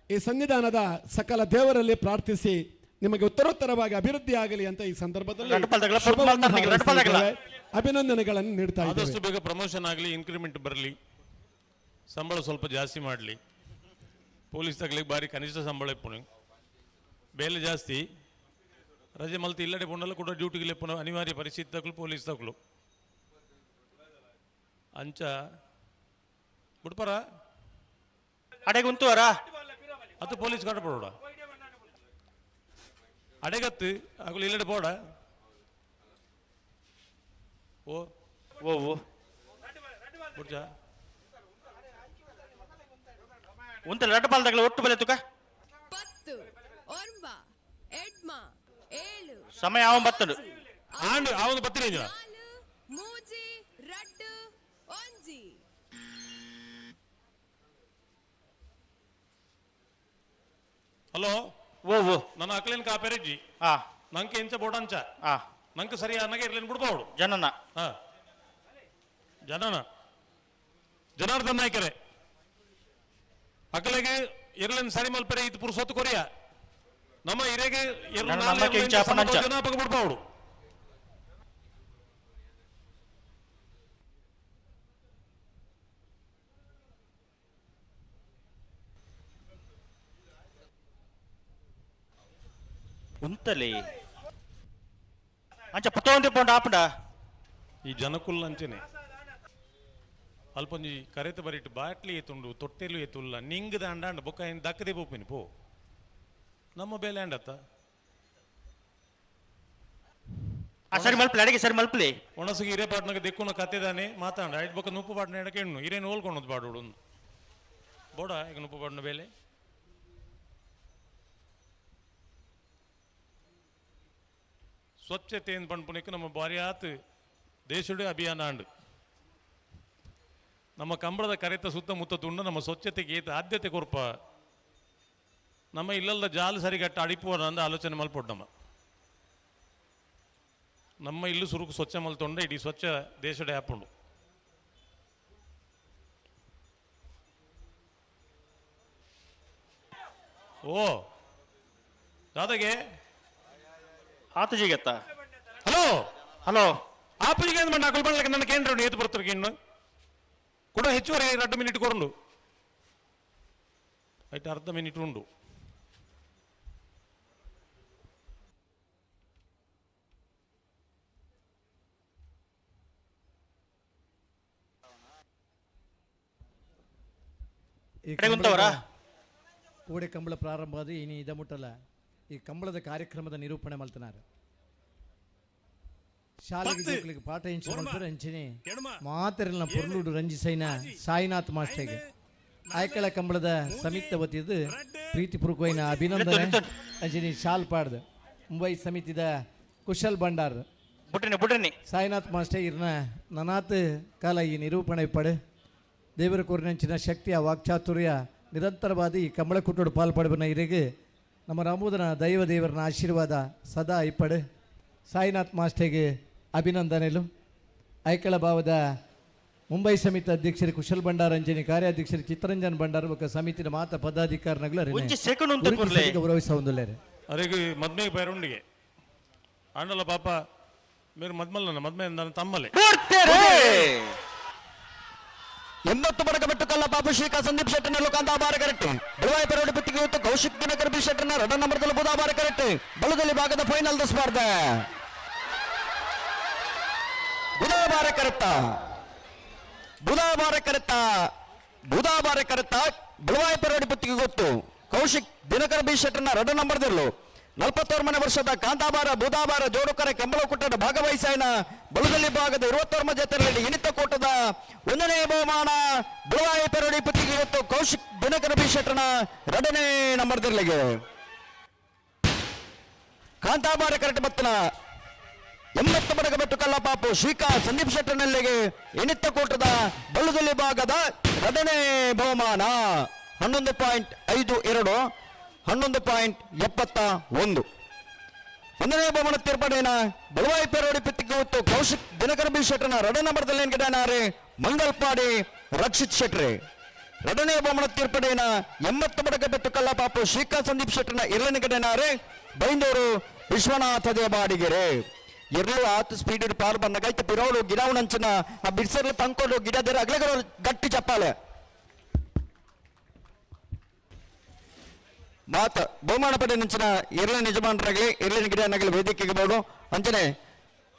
ಈ ಸನ್ನಿಧಾನದ ಸಕಲ ದೇವರಲ್ಲಿ ಪ್ರಾರ್ಥಿಸಿ ನಿಮಗೆ ಉತ್ತರೋತ್ತರವಾಗಿ ಅಭಿವೃದ್ಧಿ ಆಗಲಿ ಅಂತ ಈ ಸಂದರ್ಭದಲ್ಲಿ ಅಭಿನಂದನೆಗಳನ್ನು ನೀಡ್ತಾ ಇದ್ದೇವೆ. ಆದಷ್ಟು ಬೇಗ ಪ್ರಮೋಷನ್ ಆಗಲಿ, ಇನ್ಕ್ರಿಮೆಂಟ್ ಬರಲಿ, ಸಂಬಳ ಸ್ವಲ್ಪ ಜಾಸ್ತಿ ಮಾಡಲಿ. ಪೊಲೀಸ್ ತಗಲಿಗೆ ಬಾರಿ ಕನಿಷ್ಠ ಸಂಬಳ ಇಪ್ಪುಣಿ ಬೇಲೆ ಜಾಸ್ತಿ ರಜೆ ಮಲ್ತಿ ಇಲ್ಲಡೆ ಪುಂಡಲ್ಲ ಕೂಡ ಡ್ಯೂಟಿಗೆ ಲೆಪ್ಪುನ ಅನಿವಾರ್ಯ ಪರಿಸ್ಥಿತಿ ತಗಲು ಪೊಲೀಸ್ ತಗಲು ಅಂಚ ಬಿಡ್ಪಾರ ಅಡೆಗುಂತುವರ ಅದು ಪೊಲೀಸ್ ಕಟ್ಟಪಡೋಡ ಅಡೆಗತ್ತು ಆಗಲು ಇಲ್ಲಡೆ ಪೋಡ ಓ ಓ ಓ ಬಿಡ್ಜ ಉಂತ ಲಡ್ಡ ಪಾಲ್ದಾಗಲ ಒಟ್ಟು ಬೆಲೆ ತುಕ 10 9 8 7 ಸಮಯ ಅವನ್ ಬತ್ತನು ಆಂಡ್ ಅವನು ಬತ್ತಿನ 4 3 2 1 ಹಲೋ ಓ ಓ ನನ್ನ ಅಕ್ಲೇನ್ ಕಾಪೇರಿಜ್ಜಿ ನಂಗೆ ಎಂಚ ಬೋಡಂಚ ನಂಗೆ ಸರಿ ಅನ್ನಗೆ ಇರ್ಲೇನು ಬಿಡ್ಬೋದು ಜನನ ಜನನ ಜನಾರ್ದನ್ ನಾಯ್ಕರೇ ಅಕಲೆಗೆ ಇರ್ಲೇನು ಸರಿ ಮಲ್ಪರೆ ಇದು ಪುರುಸೊತ್ತು ಕೊರಿಯ ನಮ್ಮ ಹಿರೇಗೆ ಜನಾಪಕ ಬಿಡ್ಬೋದು ಉಂತಲಿ ಅಂಚ ಪುತ್ತೊಂದು ಪೋಂಡ ಆಪುಂಡ ಈ ಜನಕುಲ್ಲ ಅಂಚನೆ ಅಲ್ಪೊಂಜಿ ಕರೆತ ಬರಿಟ್ಟು ಬಾಟ್ಲಿ ಎತ್ತುಂಡು ತೊಟ್ಟೆಲು ಎತ್ತುಲ್ಲ ನಿಂಗದ ಅಂಡ ಬೊಕ್ಕ ಏನು ದಕ್ಕದೆ ಬೋಪಿನಿ ಪೋ ನಮ್ಮ ಬೇಲೆ ಅಂಡತ್ತ ಸರಿ ಮಲ್ಪಲಿ ಅಡಿಗೆ ಸರಿ ಮಲ್ಪಲಿ ಒಣಸಿಗೆ ಹಿರೇ ಪಾಟ್ನಾಗ ದೆಕ್ಕುನ ಕತ್ತೆದಾನೆ ಮಾತಾಡ ಐದು ಬೊಕ್ಕ ನುಪ್ಪು ಪಾಟ್ನ ಎಡಕ್ಕೆ ಹೆಣ್ಣು ಹಿರೇನು ಹೋಲ್ಕೊಂಡು ಬಾಡೋಡು ಬೋಡ ಈಗ ನುಪ್ಪು ಪಾಟ್ನ ಬೇಲೆ ಸ್ವಚ್ಛತೆಯನ್ನು ಪಂಪುನಕ್ಕೆ ನಮ್ಮ ಬಾರಿ ಆತು ದೇಶದ ಅಭಿಯಾನ ಅಂಡು ನಮ್ಮ ಕಂಬಳದ ಕರೆತ ಸುತ್ತಮುತ್ತ ತುಂಡು ನಮ್ಮ ಸ್ವಚ್ಛತೆಗೆ ಏತ ಆದ್ಯತೆ ಕೊರ್ಪ ನಮ್ಮ ಇಲ್ಲೆಲ್ಲ ಜಾಲು ಸರಿಗಟ್ಟ ಅಡಿಪುವ ಅಂದ ಆಲೋಚನೆ ಮಲ್ಪೊಡ್ ನಮ್ಮ ಇಲ್ಲು ಸುರುಕು ಸ್ವಚ್ಛ ಮಲ್ತೊಂಡ ಇಡೀ ಸ್ವಚ್ಛ ದೇಶದ ಆಪುಂಡು ಓ ದಾದಾಗೆ ಆತಜಿಗೆತ್ತ ಹಲೋ ಹಲೋ ಆಪಲಿಗೆ ಏನು ಮಾಡಿ ಅಕಲ್ ನನ್ನ ಕೇಂದ್ರ ಏತು ಬರ್ತಾರೆ ಇನ್ನು ಕೂಡ ಹೆಚ್ಚುವರಿ 2 ಮಿನಿಟ್ ಕೊರಂಡು ಆಯ್ತು ಅರ್ಧ ಮಿನಿಟ್ ಉಂಡು ಕೋಡೆ ಕಂಬಳ ಪ್ರಾರಂಭ ಅದು ಇನಿ ಇದ ಮುಟ್ಟಲ್ಲ ಈ ಕಂಬಳದ ಕಾರ್ಯಕ್ರಮದ ನಿರೂಪಣೆ ಮಲ್ತನಾರು ಶಾಲೆಗೆ ಮಕ್ಕಳಿಗೆ ಪಾಠ ಹೆಂಚು ಮಾಡ್ತಾರೆ ಹೆಂಚಿನಿ ಮಾತರಿನ ಪೊರ್ಲೂಡು ರಂಜಿಸೈನ ಸಾಯಿನಾಥ್ ಮಾಸ್ಟರ್ಗೆ ಆಯ್ಕಳ ಕಂಬಳದ ಸಮಿತಿ ವತಿದು ಪ್ರೀತಿಪೂರ್ವಕವಾದ ಅಭಿನಂದನೆ ಅಂಚಿನಿ ಶಾಲ್ ಪಾಡ್ದು ಮುಂಬೈ ಸಮಿತಿದ ಕುಶಲ್ ಭಂಡಾರ್ ಸಾಯಿನಾಥ್ ಮಾಸ್ಟರ್ ಇರ್ನ ನನಾತ್ ಕಾಲ ಈ ನಿರೂಪಣೆ ಪಡೆ ದೇವರ ಕೋರಿನಂಚಿನ ಶಕ್ತಿಯ ವಾಕ್ಚಾತುರ್ಯ ನಿರಂತರವಾದ ಈ ಕಂಬಳ ಕುಟ್ಟೋಡು ಪಾಲ್ಪಡುವನ ಇರೆಗೆ ನಮ್ಮ ರಾಮೋದನ ದೈವ ದೇವರನ ಆಶೀರ್ವಾದ ಸದಾ ಇಪ್ಪಡು ಸಾಯಿನಾಥ್ ಮಾಸ್ಟರ್ಗೆ ಅಭಿನಂದನೆಲು ಐಕಳ ಭಾವದ ಮುಂಬೈ ಸಮಿತಿ ಅಧ್ಯಕ್ಷರು ಕುಶಲ್ ಭಂಡಾರ್ ಅಂಜನಿ ಕಾರ್ಯಾಧ್ಯಕ್ಷರು ಚಿತ್ತರಂಜನ್ ಭಂಡಾರ್ ఒక ಸಮಿತಿನ ಮಾತ ಪದಾಧಿಕಾರಿಗಳು ಗೌರವಿಸೊಂದುಲ್ಲೇರೆ ಅರೆಗೆ ಮದ್ಮೆ ಬೈರುಂಡಿಗೆ ಆಂಡಲ ಪಾಪ మీరు మద్మల మద్మే ನನ್ನ ತಮ್ಮಲೆ 80 ಬಡಗಬೆಟ್ಟು ಕಲ್ಲ ಪಾಪು ಶ್ರೀಕಾ ಸಂದೀಪ್ ಶೆಟ್ಟನಲ್ಲೂ ಕಾಂತಾಬಾರ ಕರೆಕ್ಟ್ ಬೆಳವಾಯಿ ಪೆರೋಡಿ ಪುತ್ತಿಗೆ ಇವತ್ತು ಕೌಶಿಕ್ ದಿನಕರ್ ಬಿ ಶೆಟ್ಟನ ರಡ ನಂಬರ್ದಲ್ಲಿ ಬುಧಾಬಾರ ಕರೆಕ್ಟ್ ಬಲದಲ್ಲಿ ಭಾಗದ ಫೈನಲ್ ದ ಸ್ಪರ್ಧೆ ಬುಧಾಬಾರ ಕರೆತ್ತ ಬೆಳವಾಯಿ ಪೆರೋಡಿ ಪುತ್ತಿಗೆ ಗೊತ್ತು ಕೌಶಿಕ್ ದಿನಕರ್ ಬಿ ಶೆಟ್ಟನ ರಡ ನಂಬರ್ದಲ್ಲೂ 46 ವರ್ಷದ ಕಾಂತಾಬಾರ ಬುಧಾಬಾರ ಜೋಡುಕರ ಕೆಂಬಳ ಕುಟ್ಟದ ಭಾಗವಹಿಸಾಯನ ಬಲದಲ್ಲಿ ಭಾಗದ 26 ಜೊತೆಯಲ್ಲಿ ಇನಿತ ಕೂಟದ 1ನೇ ಬಹುಮಾನ ಬೆಳವಾಯಿ ಪೆರೋಡಿ ಪುತ್ತಿಗೆ ಇವತ್ತು ಕೌಶಿಕ್ ದಿನಕರ ಬಿ ಶೆಟ್ಟನ 2ನೇ ನಂಬರ್ದಲ್ಲಿಗೆ ಕಾಂತಾಬಾರ ಕರೆಕ್ಟ್ ಬತ್ತನ 80 ಬಡಗಬೆಟ್ಟು ಕಲ್ಲ ಪಾಪು ಶ್ರೀಕಾ ಸಂದೀಪ್ ಶೆಟ್ಟನಲ್ಲಿಗೆ ಇನಿತ ಕೂಟದ ಬಲದಲ್ಲಿ ಭಾಗದ 2ನೇ ಬಹುಮಾನ 11.52 11.71 ಒಂದನೇ ಬಹುಮಾನ ತೀರ್ಪಡೆನ ಬೆಳವಾಯಿ ಪೆರೋಡಿ ಪುತ್ತಿಗೆ ಹೊತ್ತು ಕೌಶಿಕ್ ದಿನಕರ್ ಬಿ ಶೆಟ್ಟನ 2 ನಂಬರ್ದಲ್ಲಿ ಗಿಡನಾರೆ ಮಂಗಲ್ಪಾಡಿ ರಕ್ಷಿತ್ ಶೆಟ್ರೆ 2ನೇ ಬಹುಮಾನ ತೀರ್ಪಡೆನ 80 ಬಡಗಬೆಟ್ಟು ಕಲ್ಲ ಪಾಪು ಶ್ರೀಕಾ ಸಂದೀಪ್ ಶೆಟ್ಟನ 2ನೇ ಗಿಡನಾರೆ ಬೈಂದೂರು ವಿಶ್ವನಾಥ ದೇವಾಡಿಗೆರೆ 2 ಆತು ಸ್ಪೀಡ್ ಪಾಲ್ ಬಂದಾಗೈತೆ ಪಿರೋಡು ಗಿಡವನಂಚಿನ ಆ ಬಿಡ್ಸರ್ಲು ತಂಕೊಂಡು ಗಿಡದರ ಅಗ್ಲಗರು ಗಟ್ಟಿ ಚಪ್ಪಾಳೆ ಮಾತ ಬಹುಮಾನ ಪಡೆ ನಂಚಿನ ಎರಡನೇ ಯಜಮಾನರಾಗಲಿ ಎರಡನೇ ಗಿಡನಾಗಲಿ ವೇದಿಕೆಗೆ ಬೋಡು ಅಂಚನೆ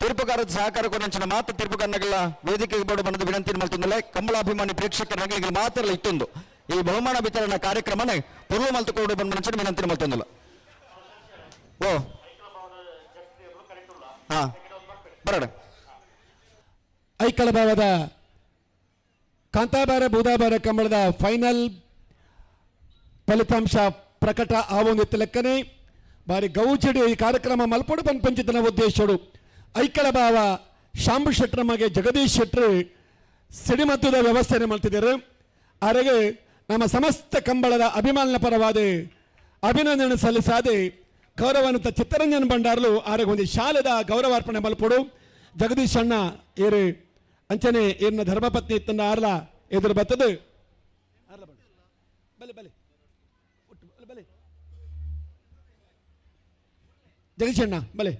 ತೀರ್ಪುಗಾರದ ಸಹಕಾರಕ್ಕೂ ನಂಚಿನ ಮಾತ ತೀರ್ಪುಗಾರನಾಗಲ್ಲ ವೇದಿಕೆಗೆ ಬೋಡು ಬಣ್ಣದ ವಿನಂತಿ ಮಾಡ್ತಿದ್ದಲ್ಲ ಕಮಲಾಭಿಮಾನಿ ಪ್ರೇಕ್ಷಕರಾಗಲಿ ಮಾತ್ರ ಇತ್ತೊಂದು ಈ ಬಹುಮಾನ ವಿತರಣಾ ಕಾರ್ಯಕ್ರಮನೇ ಪೂರ್ವ ಮಲ್ತುಕೊಂಡು ಬಂದ ನಂಚಿನ ವಿನಂತಿ ಮಾಡ್ತಿದ್ದಲ್ಲ ಓ ಹಾ ಬರೋಣ ಐಕಳ ಭಾವದ ಕಾಂತಾಬಾರ ಬುಧಾಬಾರ ಕಂಬಳದ ಫೈನಲ್ ಫಲಿತಾಂಶ ಪ್ರಕಟ ಆವೊಂದಿತ್ತ ಲೆಕ್ಕನೆ ಬಾರಿ ಗೌಚಡಿ ಈ ಕಾರ್ಯಕ್ರಮ ಮಲ್ಪಡು ಪಂಚಿತನ ಉದ್ದೇಶಡು ಐಕಳ ಭಾವ ಶಾಂಬು ಶೆಟ್ರ ಮಗೆ ಜಗದೀಶ್ ಶೆಟ್ರು ಸಿಡಿಮದ್ದದ ವ್ಯವಸ್ಥೆ ಮಾಡ್ತಿದ್ದಾರೆ ಅವರಿಗೆ ನಮ್ಮ ಸಮಸ್ತ ಕಂಬಳದ ಅಭಿಮಾನ ಪರವಾದ ಅಭಿನಂದನೆ ಸಲ್ಲಿಸಾದೆ ಗೌರವಾನ್ವಿತ ಚಿತ್ತರಂಜನ್ ಭಂಡಾರ್ಲು ಅವರಿಗೆ ಒಂದು ಶಾಲೆದ ಗೌರವಾರ್ಪಣೆ ಮಲ್ಪಡು ಜಗದೀಶ್ ಅಣ್ಣ ಏರು ಅಂಚನೆ ಏನ ಧರ್ಮಪತ್ನಿ ತನ್ನ ಆರ್ಲ ಎದುರು ಬರ್ತದೆ ಜಗದೀಶ್ ಅಣ್ಣ ಬಲೆ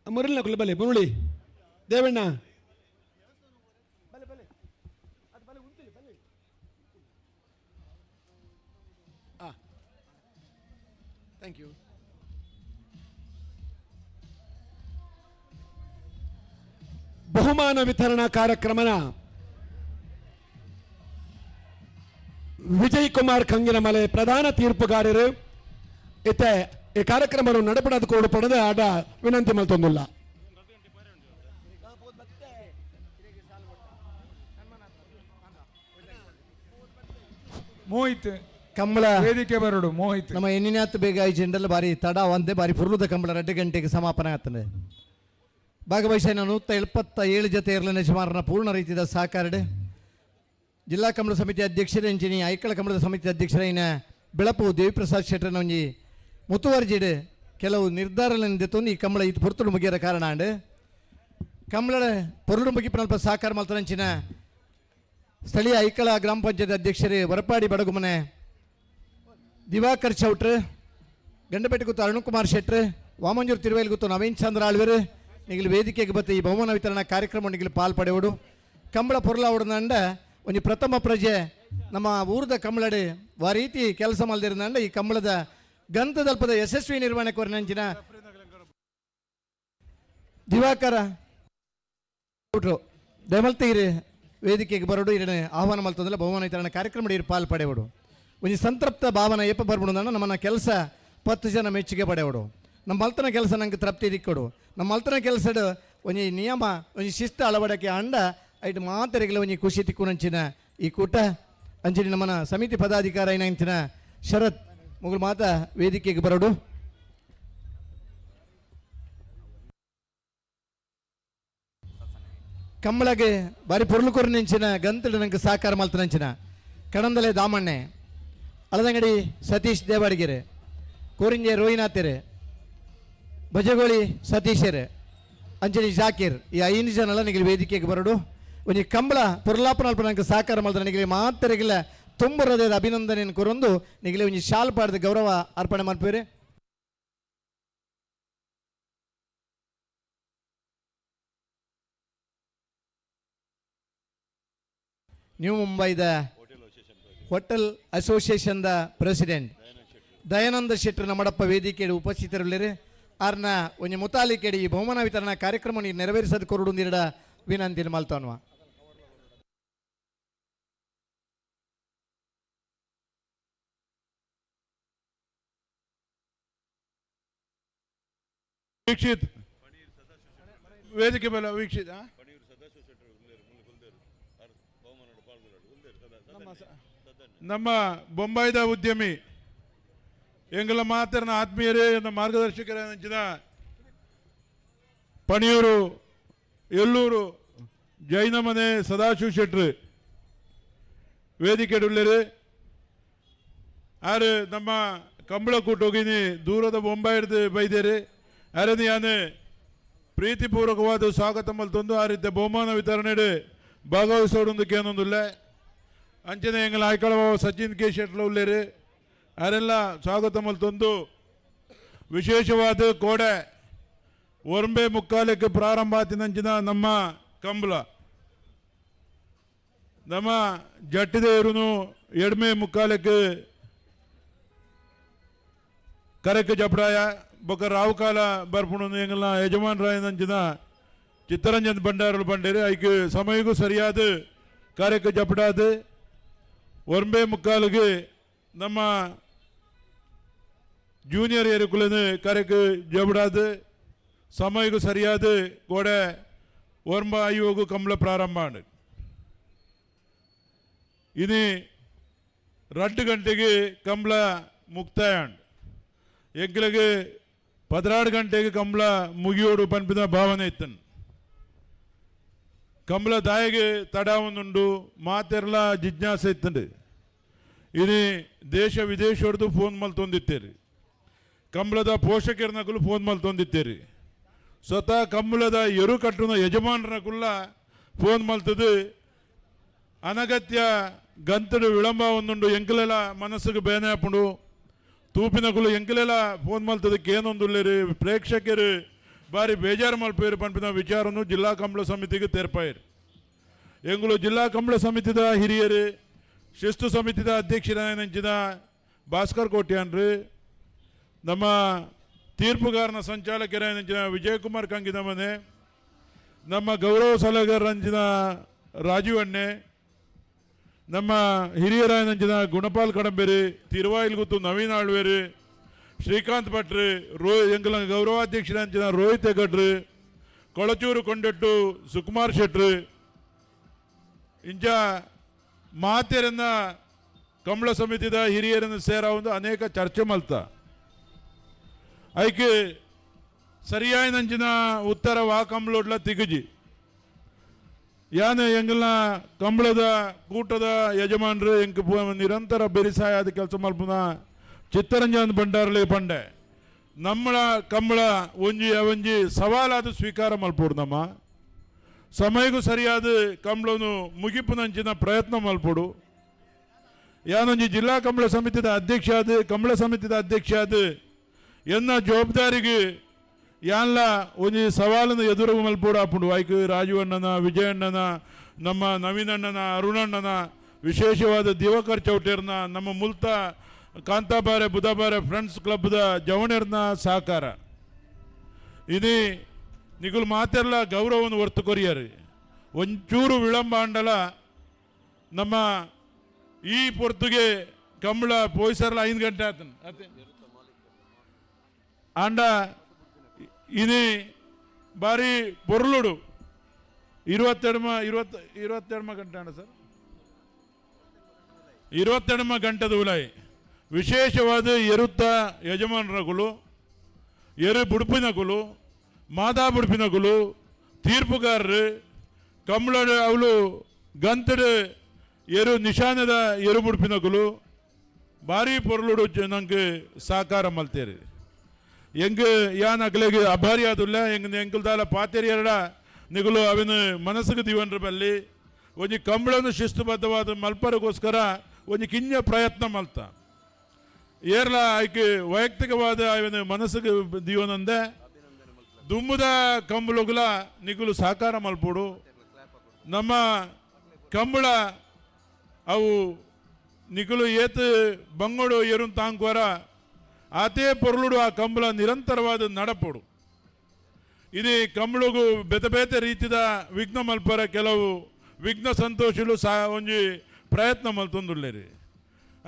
ಮುರಳಿನ ಕುಲ್ಲ ಬಲೆ ಮುರಳಿ ದೇವಣ್ಣ ಥ್ಯಾಂಕ್ ಯು ಬಹುಮಾನ ವಿತರಣಾ ಕಾರ್ಯಕ್ರಮನ ವಿಜಯ್ ಕುಮಾರ್ ಕಂಗಿನಮಲೆ ಪ್ರಧಾನ ತೀರ್ಪುಗಾರರು ಇತ್ತೆ ಈ ಕಾರ್ಯಕ್ರಮವನ್ನು ನಡೆಪಡೋದು ಪಡೆದ ಆಡ ವಿನಂತಿ ಮಲ್ತೊಂದಿಲ್ಲ ಮೋಹಿತ್ ಕಂಬಳ ವೇದಿಕೆ ಬರೋಡು ಮೋಹಿತ್ ನಮ್ಮ ಎನ್ನಿನಾತ್ ಬೇಗ ಈ ಜೆಂಡಲ್ ಬಾರಿ ತಡ ಒಂದೇ ಬಾರಿ ಪುರ್ಲುದ ಕಂಬಳ 2 ಗಂಟೆಗೆ ಸಮಾಪನ ಆಗ್ತದೆ ಭಾಗವಹಿಸಿನ 177 ಜೊತೆ ಇರಲಿನ ಯಜಮಾನರನ್ನ ಪೂರ್ಣ ರೀತಿಯ ಸಹಕಾರ ಜಿಲ್ಲಾ ಕಂಬಳ ಸಮಿತಿ ಅಧ್ಯಕ್ಷರ ಎಂಜಿನಿ ಐಕಳ ಕಂಬಳದ ಸಮಿತಿ ಅಧ್ಯಕ್ಷರೈನ ಬೆಳಪು ದೇವಿಪ್ರಸಾದ್ ಶೆಟ್ಟರ್ನ ಒಂಜಿ ಮುತುವರ್ಜಿಡ್ ಕೆಲವು ನಿರ್ಧಾರಗಳನ್ನು ತಂದು ಈ ಕಂಬಳ ಇದು ಪೊರ್ತುಡು ಮುಗಿಯರ ಕಾರಣ ಅಂಡ್ ಕಂಬಳ ಪೊರುಡು ಮುಗಿಪ ನಲ್ಪ ಸಹಕಾರ ಮಲ್ತನಂಚಿನ ಸ್ಥಳೀಯ ಐಕಳ ಗ್ರಾಮ ಪಂಚಾಯತ್ ಅಧ್ಯಕ್ಷರು ವರಪಾಡಿ ಬಡಗುಮನೆ ದಿವಾಕರ್ ಚೌಟ್ರು ಗಂಡಪೇಟೆ ಕೂತು ಅರುಣಕುಮಾರ್ ಶೆಟ್ರು ವಾಮಂಜೂರು ತಿರುವೇಲ್ ಕೂತು ನವೀನ್ ಚಂದ್ರ ಆಳ್ವರು ನಿಗಲು ವೇದಿಕೆಗೆ ಬತ್ತು ಈ ಬಹುಮಾನ ವಿತರಣಾ ಕಾರ್ಯಕ್ರಮ ನಿಗಲು ಪಾಲ್ಪಡೆವಡು ಕಂಬಳ ಪೊರ್ಲಾವಡಂಡ ಒಂದು ಪ್ರಥಮ ಪ್ರಜೆ ನಮ್ಮ ಊರದ ಕಂಬಳಡು ಆ ರೀತಿ ಕೆಲಸ ಮಲ್ದಿರಂದ ಈ ಕಂಬಳದ ಗಂಧದಲ್ಪದ ಯಶಸ್ವಿ ನಿರ್ವಹಣೆ ಕೋರಿನಂಚಿನ ದಿವಾಕರ ದಯಮಲ್ತೀರಿ ವೇದಿಕೆಗೆ ಬರೋಡು ಇರಡೆ ಆಹ್ವಾನ ಮಲ್ತಂದ್ರೆ ಬಹುಮಾನ ವಿತರಣೆ ಕಾರ್ಯಕ್ರಮ ಇರು ಪಾಲ್ ಪಡೆಯೋಡು ಒಂಜಿ ಸಂತೃಪ್ತ ಭಾವನ ಏಪ ಬರ್ಬಿಡು ನಮ್ಮನ್ನ ಕೆಲಸ 10 ಜನ ಮೆಚ್ಚುಗೆ ಪಡೆಯೋಡು ನಮ್ಮ ಮಲ್ತನ ಕೆಲಸ ನಂಗೆ ತೃಪ್ತಿ ದಿಕ್ಕೊಡು ನಮ್ಮ ಮಲ್ತನ ಕೆಲಸದ ಒಂಜಿ ನಿಯಮ ಒಂಜಿ ಶಿಸ್ತು ಅಳವಡಿಕೆ ಅಂಡ ಐಟ್ ಮಾತರಿಗಳ ಒಂಜಿ ಖುಷಿ ತಿಕ್ಕುನಂಚಿನ ಈ ಕೂಟ ಅಂಚಿನ ನಮ್ಮನ ಸಮಿತಿ ಪದಾಧಿಕಾರ ಏನಂಚಿನ ಶರತ್ ಮುಗುಳು ಮಾತ ವೇದಿಕೆಗೆ ಬರೋಡು ಕಂಬಳಗೆ ಬಾರಿ ಪೊರ್ಲು ಕೊರ್ನಿಂಚಿನ ಗಂತಲು ನಂಗೆ ಸಾಕಾರ ಮಲ್ತನಂಚಿನ ಕಣಂದಲೆ ದಾಮಣ್ಣೆ ಅಳದಂಗಡಿ ಸತೀಶ್ ದೇವಾಡಿಗೆರೆ ಕೋರಿಂಜೆ ರೋಹಿನಾಥೆರೆ ಭಜಗೋಳಿ ಸತೀಶರೆ ಅಂಜನಿ ಜಾಕೀರ್ ಈ 5 ಜನ ನಿಗಲಿ ವೇದಿಕೆಗೆ ಬರೋಡು ಒಂಜಿ ಕಂಬಳ ಪೊರ್ಲಾಪನ ಅಲ್ಪ ನಂಗೆ ಸಾಕಾರ ಮಲ್ತ ನಿಗಲಿ ಮಾತರಿಗಿಲ್ಲ ತುಂಬ ಹೃದಯದ ಅಭಿನಂದನೆಯನ್ನು ಕೊರೊಂದು ನಿಗಲಿ ಒಂಜಿ ಶಾಲ್ ಪಾಡ್ದ ಗೌರವ ಅರ್ಪಣೆ ಮಾಡ್ಪೇರೆ ನ್ಯೂ ಮುಂಬೈದ ಹೋಟೆಲ್ ಅಸೋಸಿಯೇಷನ್ದ ಪ್ರೆಸಿಡೆಂಟ್ ದಯಾನಂದ ಶೆಟ್ಟರ್ ನಮ್ಮಡಪ್ಪ ವೇದಿಕೆಯಲ್ಲಿ ಉಪಸ್ಥಿತರಿಲ್ಲರು ಆರ್ನ ಒಂಜಿ ಮುತಾಲಿಕೆಡಿ ಈ ಬಹುಮಾನ ವಿತರಣಾ ಕಾರ್ಯಕ್ರಮ ನೆರವೇರಿಸದ ಕೊರಡು ನೀಡ ವಿನಂತಿ ಮಲ್ತೋನ್ವ ವೀಕ್ಷಿತ್ ವೇದಿಕೆ ಮೇಲೆ ವೀಕ್ಷಿತ ನಮ್ಮ ಬೊಂಬಾಯಿದ ಉದ್ಯಮಿ ಎಂಗಲ ಮಾತರನ ಆತ್ಮೀಯರೇ ಮಾರ್ಗದರ್ಶಕರ ಪಣಿಯೂರು ಎಲ್ಲೂರು ಜೈನ ಮನೆ ಸದಾಶಿವ ಶೆಟ್ರು ವೇದಿಕೆ ಉಳ್ಳರು ಆರು ನಮ್ಮ ಕಂಬಳ ಕೂಟೋಗಿನಿ ದೂರದ ಬೊಂಬಾಯಿಡ್ದು ಬೈದೇರಿ ಅರದು ಯಾನೆ ಪ್ರೀತಿಪೂರ್ವಕವಾದ ಸ್ವಾಗತ ಮಲ್ತೊಂದು ಆ ರೀತಿಯ ಬಹುಮಾನ ವಿತರಣೆ ಭಾಗವಹಿಸೋಡೊಂದು ಕೇನೊಂದಿಲ್ಲ ಅಂಚನೆ ಎಂಗಲ ಆಯ್ಕಳ ಸಚಿನ್ ಕೆ ಶೆಟ್ಲ ಉಳ್ಳೇರು ಅವರೆಲ್ಲ ಸ್ವಾಗತ ಮಲ್ತೊಂದು ವಿಶೇಷವಾದ ಕೋಡೆ ಒರಂಬೆ ಮುಕ್ಕಾಲಕ್ಕೆ ಪ್ರಾರಂಭ ಆತಿನಂಚಿನ ನಮ್ಮ ಕಂಬಳ ನಮ್ಮ ಜಟ್ಟಿದೇವರುನು ಎಡ್ಮೆ ಮುಕ್ಕಾಲಕ್ಕೆ ಕರೆಕ್ಕೆ ಜಪಡಾಯ ಬೊಕ್ಕ ರಾವುಕಾಲ ಬರ್ಪುಣು ಎಂಗಲ ಯಜಮಾನರಾಯನಂಚಿನ ಚಿತ್ತರಂಜನ್ ಭಂಡಾರಲು ಬಂಡೇರಿ ಐಕೆ ಸಮಯಕ್ಕೂ ಸರಿಯಾದ ಕಾರ್ಯಕ್ಕೆ ಜಪಡಾದು ಒರಂಬೆ ಮುಕ್ಕಾಲಿಗೆ ನಮ್ಮ ಜೂನಿಯರ್ ಏರುಕುಲನ್ನು ಕಾರ್ಯಕ್ಕೆ ಜಪಡಾದು ಸಮಯಕ್ಕೂ ಸರಿಯಾದ ಗೋಡೆ ಒರಂಬ ಅಯ್ಯೋಗು ಕಂಬಳ ಪ್ರಾರಂಭ ಆಂಡು ಇನಿ 2 ಗಂಟೆಗೆ ಕಂಬಳ ಮುಕ್ತಾಯ ಆಂಡು ಎಂಕ್ಲೆಗೆ 16 ಗಂಟೆಗೆ ಕಂಬಳ ಮುಗಿಯೋಡು ಪಂಪಿನ ಭಾವನೆ ಇತ್ತನು ಕಂಬಳ ದಾಯಿಗೆ ತಡ ಒಂದುಂಡು ಮಾತೆರ್ಲ ಜಿಜ್ಞಾಸೆ ಇತ್ತಂಡು ಇನಿ ದೇಶ ವಿದೇಶದ್ದು ಫೋನ್ ಮಲ್ತೊಂದಿತ್ತೇರಿ ಕಂಬಳದ ಪೋಷಕರನಕುಲು ಫೋನ್ ಮಲ್ತೊಂದಿತ್ತೇರಿ ಸ್ವತಃ ಕಂಬಳದ ಎರು ಕಟ್ಟುನ ಯಜಮಾನರಕುಲ್ಲ ಫೋನ್ ಮಲ್ತದು ಅನಗತ್ಯ ಗಂತಡು ವಿಳಂಬ ಒಂದುಂಡು ಎಂಕಲೆಲ್ಲ ಮನಸ್ಸಿಗೆ ಬೇನೆ ಹಾಪುಂಡು ತೂಪಿನಕುಲು ಎಂಕಲೆಲ್ಲ ಫೋನ್ ಮಲ್ತದಕ್ಕೆ ಏನೊಂದುಳ್ಳೇರಿ ಪ್ರೇಕ್ಷಕರು ಬಾರಿ ಬೇಜಾರು ಮಲ್ಪೇರು ಪಂಪಿನ ವಿಚಾರನು ಜಿಲ್ಲಾ ಕಂಬಳ ಸಮಿತಿಗೆ ತೆರಪಾಯಿರು ಎಂಗುಲು ಜಿಲ್ಲಾ ಕಂಬಳ ಸಮಿತಿದ ಹಿರಿಯರು ಶಿಸ್ತು ಸಮಿತಿದ ಅಧ್ಯಕ್ಷರಾಗಿನ ಭಾಸ್ಕರ್ ಕೋಟ್ಯಾನ್ರು ನಮ್ಮ ತೀರ್ಪುಗಾರನ ಸಂಚಾಲಕರಾಗಿನ ವಿಜಯಕುಮಾರ್ ಕಂಗಿದ ಮನೆ ನಮ್ಮ ಗೌರವ ಸಲಹೆಗಾರರಂಜಿನ ರಾಜೀವ್ ಅಣ್ಣೆ ನಮ್ಮ ಹಿರಿಯರಾಗಿನ ಗುಣಪಾಲ್ ಕಡಂಬೇರಿ ತಿರುವಾಯಿಲ್ಗುತ್ತು ನವೀನ್ ಆಳ್ವೇರು ಶ್ರೀಕಾಂತ್ ಭಟ್ರು ಎಂಗಲ ಗೌರವಾಧ್ಯಕ್ಷರಂಚಿನ ರೋಹಿತ್ ಹೆಗಡ್ರು ಕೊಳಚೂರು ಕೊಂಡಟ್ಟು ಸುಕುಮಾರ್ ಶೆಟ್ರು ಇಂಚ ಮಾತೆರನ್ನ ಕಂಬಳ ಸಮಿತಿದ ಹಿರಿಯರನ್ನು ಸೇರ ಒಂದು ಅನೇಕ ಚರ್ಚೆ ಮಲ್ತ ಐಕೆ ಸರಿಯಾಗಿ ನಂಚಿನ ಉತ್ತರ ವಾ ಕಂಬಳೋಡ್ಲ ತಿಗುಜಿ ಯಾನೆ ಎಂಗಲ್ನ ಕಂಬಳದ ಕೂಟದ ಯಜಮಾನರು ಎಂಕ್ ನಿರಂತರ ಬೆರಿಸಾಯಾದ ಕೆಲಸ ಮಲ್ಪನ ಚಿತ್ತರಂಜನ್ ಭಂಡಾರಲೆ ಪಂಡೆ ನಮ್ಮಳ ಕಂಬಳ ಒಂಜಿ ಅವಂಜಿ ಸವಾಲಾದ ಸ್ವೀಕಾರ ಮಲ್ಪೋಡು ನಮ್ಮ ಸಮಯಕ್ಕೂ ಸರಿಯಾದ ಕಂಬಳನು ಮುಗಿಪುನಂಚಿನ ಪ್ರಯತ್ನ ಮಲ್ಪೋಡು ಯಾನೊಂಜಿ ಜಿಲ್ಲಾ ಕಂಬಳ ಸಮಿತಿದ ಅಧ್ಯಕ್ಷ ಆದ ಕಂಬಳ ಸಮಿತಿದ ಅಧ್ಯಕ್ಷ ಆದ ಎನ್ನ ಜವಾಬ್ದಾರಿಗೆ ಯಾನ್ಲ ಒಂಜಿ ಸವಾಲನ್ನು ಎದುರು ಮಲ್ಪೋಡು ಆಪುಂಡು ಐಕ್ ರಾಜುವಣ್ಣನ ವಿಜಯಣ್ಣನ ನಮ್ಮ ನವೀನಣ್ಣನ ಅರುಣಣ್ಣನ ವಿಶೇಷವಾದ ದಿವಕರ್ ಚೌಟೇರ್ನ ನಮ್ಮ ಮುಲ್ತ ಕಾಂತಾಬಾರೆ ಬುಧಬಾರೆ ಫ್ರೆಂಡ್ಸ್ ಕ್ಲಬ್ದ ಜವಣರ್ನ ಸಹಕಾರ ಇನಿ ನಿಗುಲು ಮಾತೆಲ್ಲ ಗೌರವವನ್ನು ಹೊರ್ತು ಕೊರಿಯಾರಿ ಒಂಚೂರು ವಿಳಂಬ ಅಂಡಲ ನಮ್ಮ ಈ ಪೊರ್ತುಗೆ ಕಂಬಳ ಪೋಯ್ಸರ್ಲ 5 ಗಂಟೆ ಆತನ ಅಂಡ ಇನಿ ಬಾರಿ ಪೊರ್ಲುಡು 22 ಗಂಟೆ ಅಂಡ ಸರ್ 22 ಗಂಟೆದ ಉಲಾಯಿ ವಿಶೇಷವಾದ ಎರುತ್ತ ಯಜಮಾನರಗಳು ಎರು ಬುಡುಪಿನಗಳು ಮಾದಾ ಬುಡುಪಿನಗಳು ತೀರ್ಪುಗಾರರು ಕಂಬಳ ಅವಳು ಗಂತಡು ಎರು ನಿಶಾನದ ಎರು ಬುಡುಪಿನಗಳು ಭಾರಿ ಪೊರ್ಲುಡು ನಂಗೆ ಸಹಕಾರ ಮಲ್ತೇರಿ ಎಂಗ ಯಾನ್ ಅಗಲೆಗೆ ಅಭಾರಿ ಆದುಲ್ಲ ಎಂಕಲ್ದಾಲ ಪಾತೇರಿ ಎರಡ ನಿಗಲು ಅವಿನ ಮನಸ್ಸಿಗೆ ದಿವನ್ರ ಬಲ್ಲಿ ಒಂಜಿ ಕಂಬಳನ್ನು ಶಿಸ್ತುಬದ್ಧವಾದ ಮಲ್ಪರಿಗೋಸ್ಕರ ಒಂಜಿ ಕಿಂಜ ಪ್ರಯತ್ನ ಮಲ್ತ ಏರ್ಲ ಆಯ್ಕೆ ವೈಯಕ್ತಿಕವಾದ ಅವನ ಮನಸ್ಸಿಗೆ ದಿವನಂದೆ ದುಮ್ಮದ ಕಂಬಳುಗಳ ನಿಗುಲು ಸಹಕಾರ ಮಲ್ಪೋಡು ನಮ್ಮ ಕಂಬಳ ಅವು ನಿಗುಲು ಏತು ಬಂಗೋಡು ಎರು ತಾಂಕ್ವರ ಆತೇ ಪೊರ್ಲುಡು ಆ ಕಂಬಳ ನಿರಂತರವಾದ ನಡಪೋಡು ಇದು ಕಂಬಳಿಗೂ ಬೇತೆ ಬೇತೆ ರೀತಿಯ ವಿಘ್ನ ಮಲ್ಪರ ಕೆಲವು ವಿಘ್ನ ಸಂತೋಷಲು ಸಹ ಒಂಜಿ ಪ್ರಯತ್ನ ಮಲ್ತೊಂದುಲ್ಲೇರಿ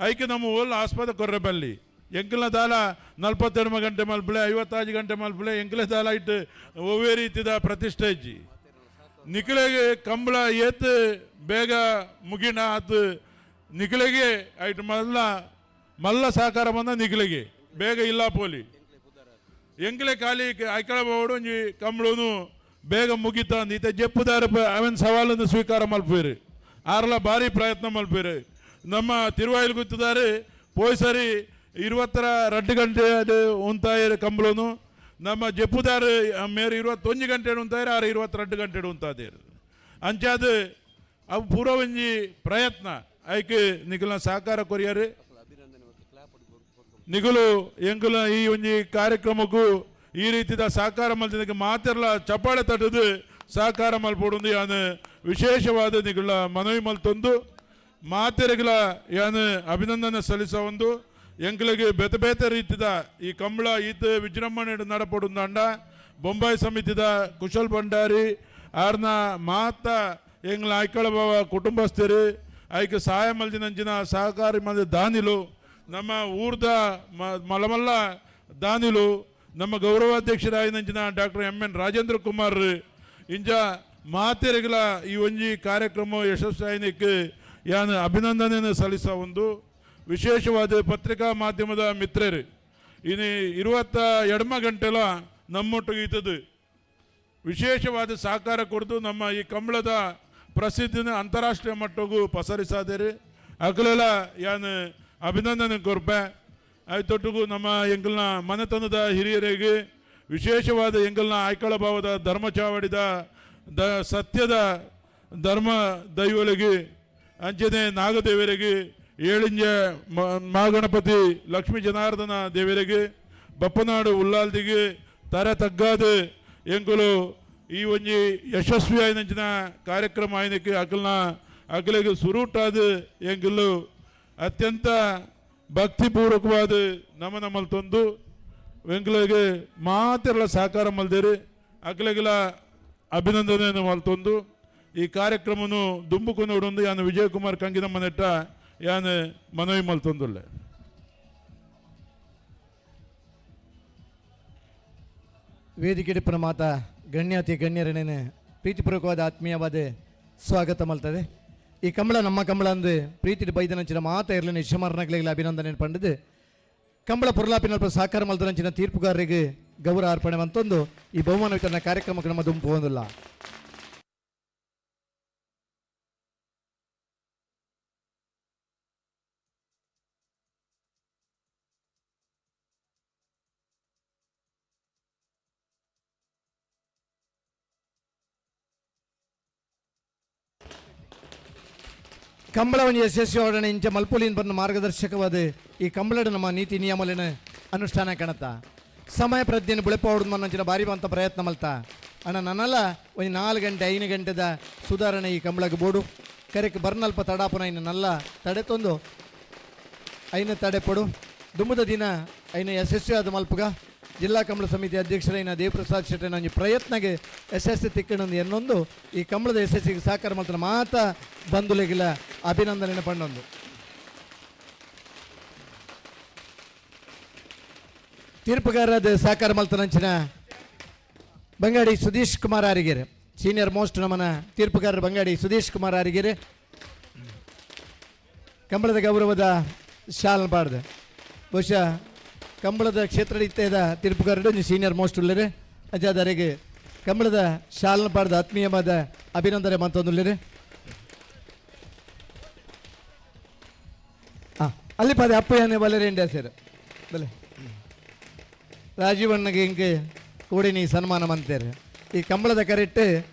ಐಕೆ ನಮ್ಮ ಓಲ್ ಆಸ್ಪದ ಕೊರ್ರೆ ಬಲ್ಲಿ ಎಂಕಲ ದಾಲ 42 ಗಂಟೆ ಮಲ್ಪಲೆ 55 ಗಂಟೆ ಮಲ್ಪಲೆ ಎಂಕಲೆ ದಾಲ ಇಟ್ಟು ಒವ್ವೇ ರೀತಿಯ ಪ್ರತಿಷ್ಠೆ ಇಜ್ಜಿ ನಿಖಿಲೆಗೆ ಕಂಬಳ ಏತ್ ಬೇಗ ಮುಗಿನ ಆತು ನಿಖಿಲೆಗೆ ಐಟ್ ಮಲ್ಲ ಸಹಕಾರ ಬಂದ ನಿಖಿಲೆಗೆ ಬೇಗ ಇಲ್ಲ ಪೋಲಿ ಎಂಕಲೆ ಖಾಲಿ ಐಕಳ ಬೋಡು ಒಂಜಿ ಕಂಬಳನು ಬೇಗ ಮುಗಿತ ಈತ ಜಪ್ಪುದಾರ ಅವನ್ ಸವಾಲನ್ನು ಸ್ವೀಕಾರ ಮಲ್ಪೇರಿ ಆರ್ಲ ಭಾರಿ ಪ್ರಯತ್ನ ಮಲ್ಪೇರಿ ನಮ್ಮ ತಿರುವಾಯಿಲ್ ಗುತ್ತಿದ್ದಾರೆ ಪೋಯ್ಸರಿ 22 ಗಂಟೆ ಉಂತಾಯಿರ ಕಂಬಳನು ನಮ್ಮ ಜಪ್ಪುದಾರ ಮೇರೆ 21 ಗಂಟೆ ಉಂತಾಯಿರ ಆರು 22 ಗಂಟೆ ಉಂತಾದೇರು ಅಂಚಾದ ಅವು ಪೂರ ಒಂಜಿ ಪ್ರಯತ್ನ ಐಕೆ ನಿಖಿಲ್ನ ಸಹಕಾರ ಕೊರಿಯರು ನಿಗುಲು ಎಂಕುಲ ಈ ಒಂಜಿ ಕಾರ್ಯಕ್ರಮಕ್ಕೂ ಈ ರೀತಿಯ ಸಹಕಾರ ಮಲ್ತಿದ್ದಕ್ಕೆ ಮಾತೆರ್ಲ ಚಪ್ಪಾಳೆ ತಟ್ಟದು ಸಹಕಾರ ಮಲ್ಪೊಡು ಯಾನು ವಿಶೇಷವಾದ ನಿಗುಲ ಮನವಿ ಮಲ್ತೊಂದು ಮಾತೆರೆಗಳ ಯಾನು ಅಭಿನಂದನೆ ಸಲ್ಲಿಸ ಒಂದು ಎಂಕಲಿಗೆ ಬೇತೆ ಬೇತೆ ರೀತಿದ ಈ ಕಂಬಳ ಈತ ವಿಜೃಂಭಣೆ ನಡಪಡು ಅಂಡ ಬೊಂಬಾಯಿ ಸಮಿತಿದ ಕುಶಲ್ ಭಂಡಾರಿ ಆರ್ನ ಮಾತ ಎಂಗ್ಲ ಐಕಳ ಬಾವ ಕುಟುಂಬಸ್ಥರು ಐಕೆ ಸಹಾಯ ಮಲ್ದಿನಂಚಿನ ಸಹಕಾರಿ ಮಲ್ದ ದಾನಿಲು ನಮ್ಮ ಊರ್ದ ಮಲಮಲ್ಲ ದಾನಿಲು ನಮ್ಮ ಗೌರವಾಧ್ಯಕ್ಷರಾಯಿನಂಚಿನ ಡಾಕ್ಟರ್ MN ರಾಜೇಂದ್ರ ಕುಮಾರ್ ಇಂಜ ಮಾತೆರೆಗಳ ಈ ಒಂಜಿ ಕಾರ್ಯಕ್ರಮ ಯಶಸ್ವಿಯಾಯನಕ್ಕೆ ಯಾನು ಅಭಿನಂದನೆಯನ್ನು ಸಲ್ಲಿಸ ಒಂದು ವಿಶೇಷವಾದ ಪತ್ರಿಕಾ ಮಾಧ್ಯಮದ ಮಿತ್ರರು ಇನ್ನು 22 ಗಂಟೆಲ ನಮ್ಮೊಟ್ಟಿಗೆ ಇದ್ದದು ವಿಶೇಷವಾದ ಸಹಕಾರ ಕೊಡ್ದು ನಮ್ಮ ಈ ಕಂಬಳದ ಪ್ರಸಿದ್ಧಿನ ಅಂತಾರಾಷ್ಟ್ರೀಯ ಮಟ್ಟಗೂ ಪಸರಿಸಾದೇರಿ ಅಗಲೆಲ್ಲ ಯಾನು ಅಭಿನಂದನೆ ಕೊರ್ಪೆ ಆಯ್ತೊಟ್ಟಿಗೂ ನಮ್ಮ ಎಂಗಲ್ನ ಮನೆತನದ ಹಿರಿಯರಿಗೆ ವಿಶೇಷವಾದ ಎಂಗಲ್ನ ಆಯ್ಕಳ ಭಾವದ ಧರ್ಮ ಚಾವಡಿದ ಸತ್ಯದ ಧರ್ಮ ದೈವಲಿಗೆ ಅಂಚನೆ ನಾಗದೇವರಿಗೆ ಏಳಿಂಜ ಮಹಾಗಣಪತಿ ಲಕ್ಷ್ಮೀ ಜನಾರ್ದನ ದೇವರಿಗೆ ಬಪ್ಪನಾಡು ಉಲ್ಲಾಲ್ದಿಗೆ ತರ ತಗ್ಗಾದ ಎಂಕುಲು ಈ ಒಂಜಿ ಯಶಸ್ವಿ ಆಯ್ನಂಚಿನ ಕಾರ್ಯಕ್ರಮ ಆಯ್ನಕ್ಕೆ ಅಕಲಿಗೆ ಸುರೂಟಾದ ಎಂಕುಲು ಅತ್ಯಂತ ಭಕ್ತಿಪೂರ್ವಕವಾದ ನಮನ ಮಲ್ತೊಂದು ಎಂಕಲಿಗೆ ಮಾತೆಲ್ಲ ಸಹಕಾರ ಮಲ್ದೇರಿ ಅಕಲಿಗೆಲ್ಲ ಅಭಿನಂದನೆಯನ್ನು ಮಲ್ತೊಂದು ಈ ಕಾರ್ಯಕ್ರಮನು ದುಂಬುಕು ನೋಡೊಂದು ಯಾನು ವಿಜಯಕುಮಾರ್ ಕಂಗಿನಮ್ಮ ನೆಟ್ಟ ಯಾನು ಮನವಿ ಮಲ್ತೊಂದುಲ್ಲೆ ವೇದಿಕೆ ಪ್ರಮಾತ ಗಣ್ಯಾತಿ ಗಣ್ಯರನೇನೆ ಪ್ರೀತಿಪೂರ್ವಕವಾದ ಆತ್ಮೀಯವಾದ ಸ್ವಾಗತ ಮಲ್ತದೆ ಈ ಕಂಬಳ ನಮ್ಮ ಕಂಬಳ ಅಂದು ಪ್ರೀತಿ ಬೈದನಂಚಿನ ಮಾತ ಇರಲಿನ ಯಶಮಾರನಗಳಿಗೆ ಅಭಿನಂದನೆ ಪಂಡಿದ್ದು ಕಂಬಳ ಪುರ್ಲಾಪಿನ ಸಹಕಾರ ಮಲ್ತನಂಚಿನ ತೀರ್ಪುಗಾರರಿಗೆ ಗೌರವ ಅರ್ಪಣೆ ಅಂತಂದು ಈ ಬಹುಮಾನ ವಿತರಣಾ ಕಾರ್ಯಕ್ರಮಕ್ಕೆ ನಮ್ಮ ದುಂಪು ಹೊಂದಿಲ್ಲ. ಕಂಬಳವನ್ನು ಯಶಸ್ವಿ ಅವಡನೆ ಇಂಚ ಮಲ್ಪುಲಿನ ಬಂದ ಮಾರ್ಗದರ್ಶಕವಾದ ಈ ಕಂಬಳದ ನಮ್ಮ ನೀತಿ ನಿಯಮಲಿನ ಅನುಷ್ಠಾನ ಕಾಣತ್ತ ಸಮಯ ಪ್ರಜ್ಞೆಯನ್ನು ಬೆಳಪೋಡು ಮನ್ನಂಚಿನ ಬಾರಿ ಬಂತ ಪ್ರಯತ್ನ ಮಲ್ತಾ ಅಣ್ಣ ನನ್ನಲ್ಲ ಒಂದು 4 ಗಂಟೆ 5 ಗಂಟೆದ ಸುಧಾರಣೆ ಈ ಕಂಬಳಕ್ಕೆ ಬೋಡು ಕರೆಕ್ ಬರ್ನಲ್ಪ ತಡಾಪುನ ಇನ್ನು ನಲ್ಲ ತಡೆತೊಂದು ಐನ ತಡೆ ಪಡು ದುಮ್ಮದ ದಿನ ಐನ ಯಶಸ್ವಿ ಆದ ಮಲ್ಪುಗ ಜಿಲ್ಲಾ ಕಂಬಳ ಸಮಿತಿ ಅಧ್ಯಕ್ಷರೈನ ದೇವಪ್ರಸಾದ್ ಶೆಟ್ಟನ ಒಂಜಿ ಪ್ರಯತ್ನಗೆ ಯಶಸ್ಸು ತಿಕ್ಕಣಂದು ಎನ್ನೊಂದು ಈ ಕಂಬಳದ ಯಶಸ್ಸಿಗೆ ಸಹಕಾರ ಮಾಡ್ತಾನೆ ಮಾತ ಬಂಧುಲೆಗಿಲ ಅಭಿನಂದನೆ ಪಣ್ಣೊಂದು. ತೀರ್ಪುಗಾರರಾದ ಸಹಕಾರ ಮಲ್ತನಂಚಿನ ಬಂಗಾಡಿ ಸುಧೀಶ್ ಕುಮಾರ್ ಆರಿಗೆರೆ ಸೀನಿಯರ್ ಮೋಸ್ಟ್ ನಮ್ಮನ ತೀರ್ಪುಗಾರರ ಬಂಗಾಡಿ ಸುಧೀಶ್ ಕುಮಾರ್ ಆರಿಗೆರೆ ಕಂಬಳದ ಗೌರವದ ಶಾಲ್ ಪಾಡ್ದೆ. ಬಹುಶಃ ಕಂಬಳದ ಕ್ಷೇತ್ರಡಿತ್ತದ ತೀರ್ಪುಗಾರರು ಸೀನಿಯರ್ ಮೋಸ್ಟ್ ಉಳ್ಳರೆ ಅಜಾದರಿಗೆ ಕಂಬಳದ ಶಾಲ್ನ ಪಾಡ್ದ ಆತ್ಮೀಯವಾದ ಅಭಿನಂದನೆ ಮತ್ತೊಂದುಳ್ಳರೆ. ಅಲ್ಲಿ ಪಾದೆ ಅಪ್ಪಯ್ಯನೇ ಬಲ್ಲರೇಂಡ್ಯಾ ಸೇರು ಬಲೆ ರಾಜೀವಣ್ಣಗೆ ಹಿಂಗೆ ಕೂಡಿ ನೀ ಸನ್ಮಾನ ಮಂತೇರು. ಈ ಕಂಬಳದ ಕರೆಕ್ಟ್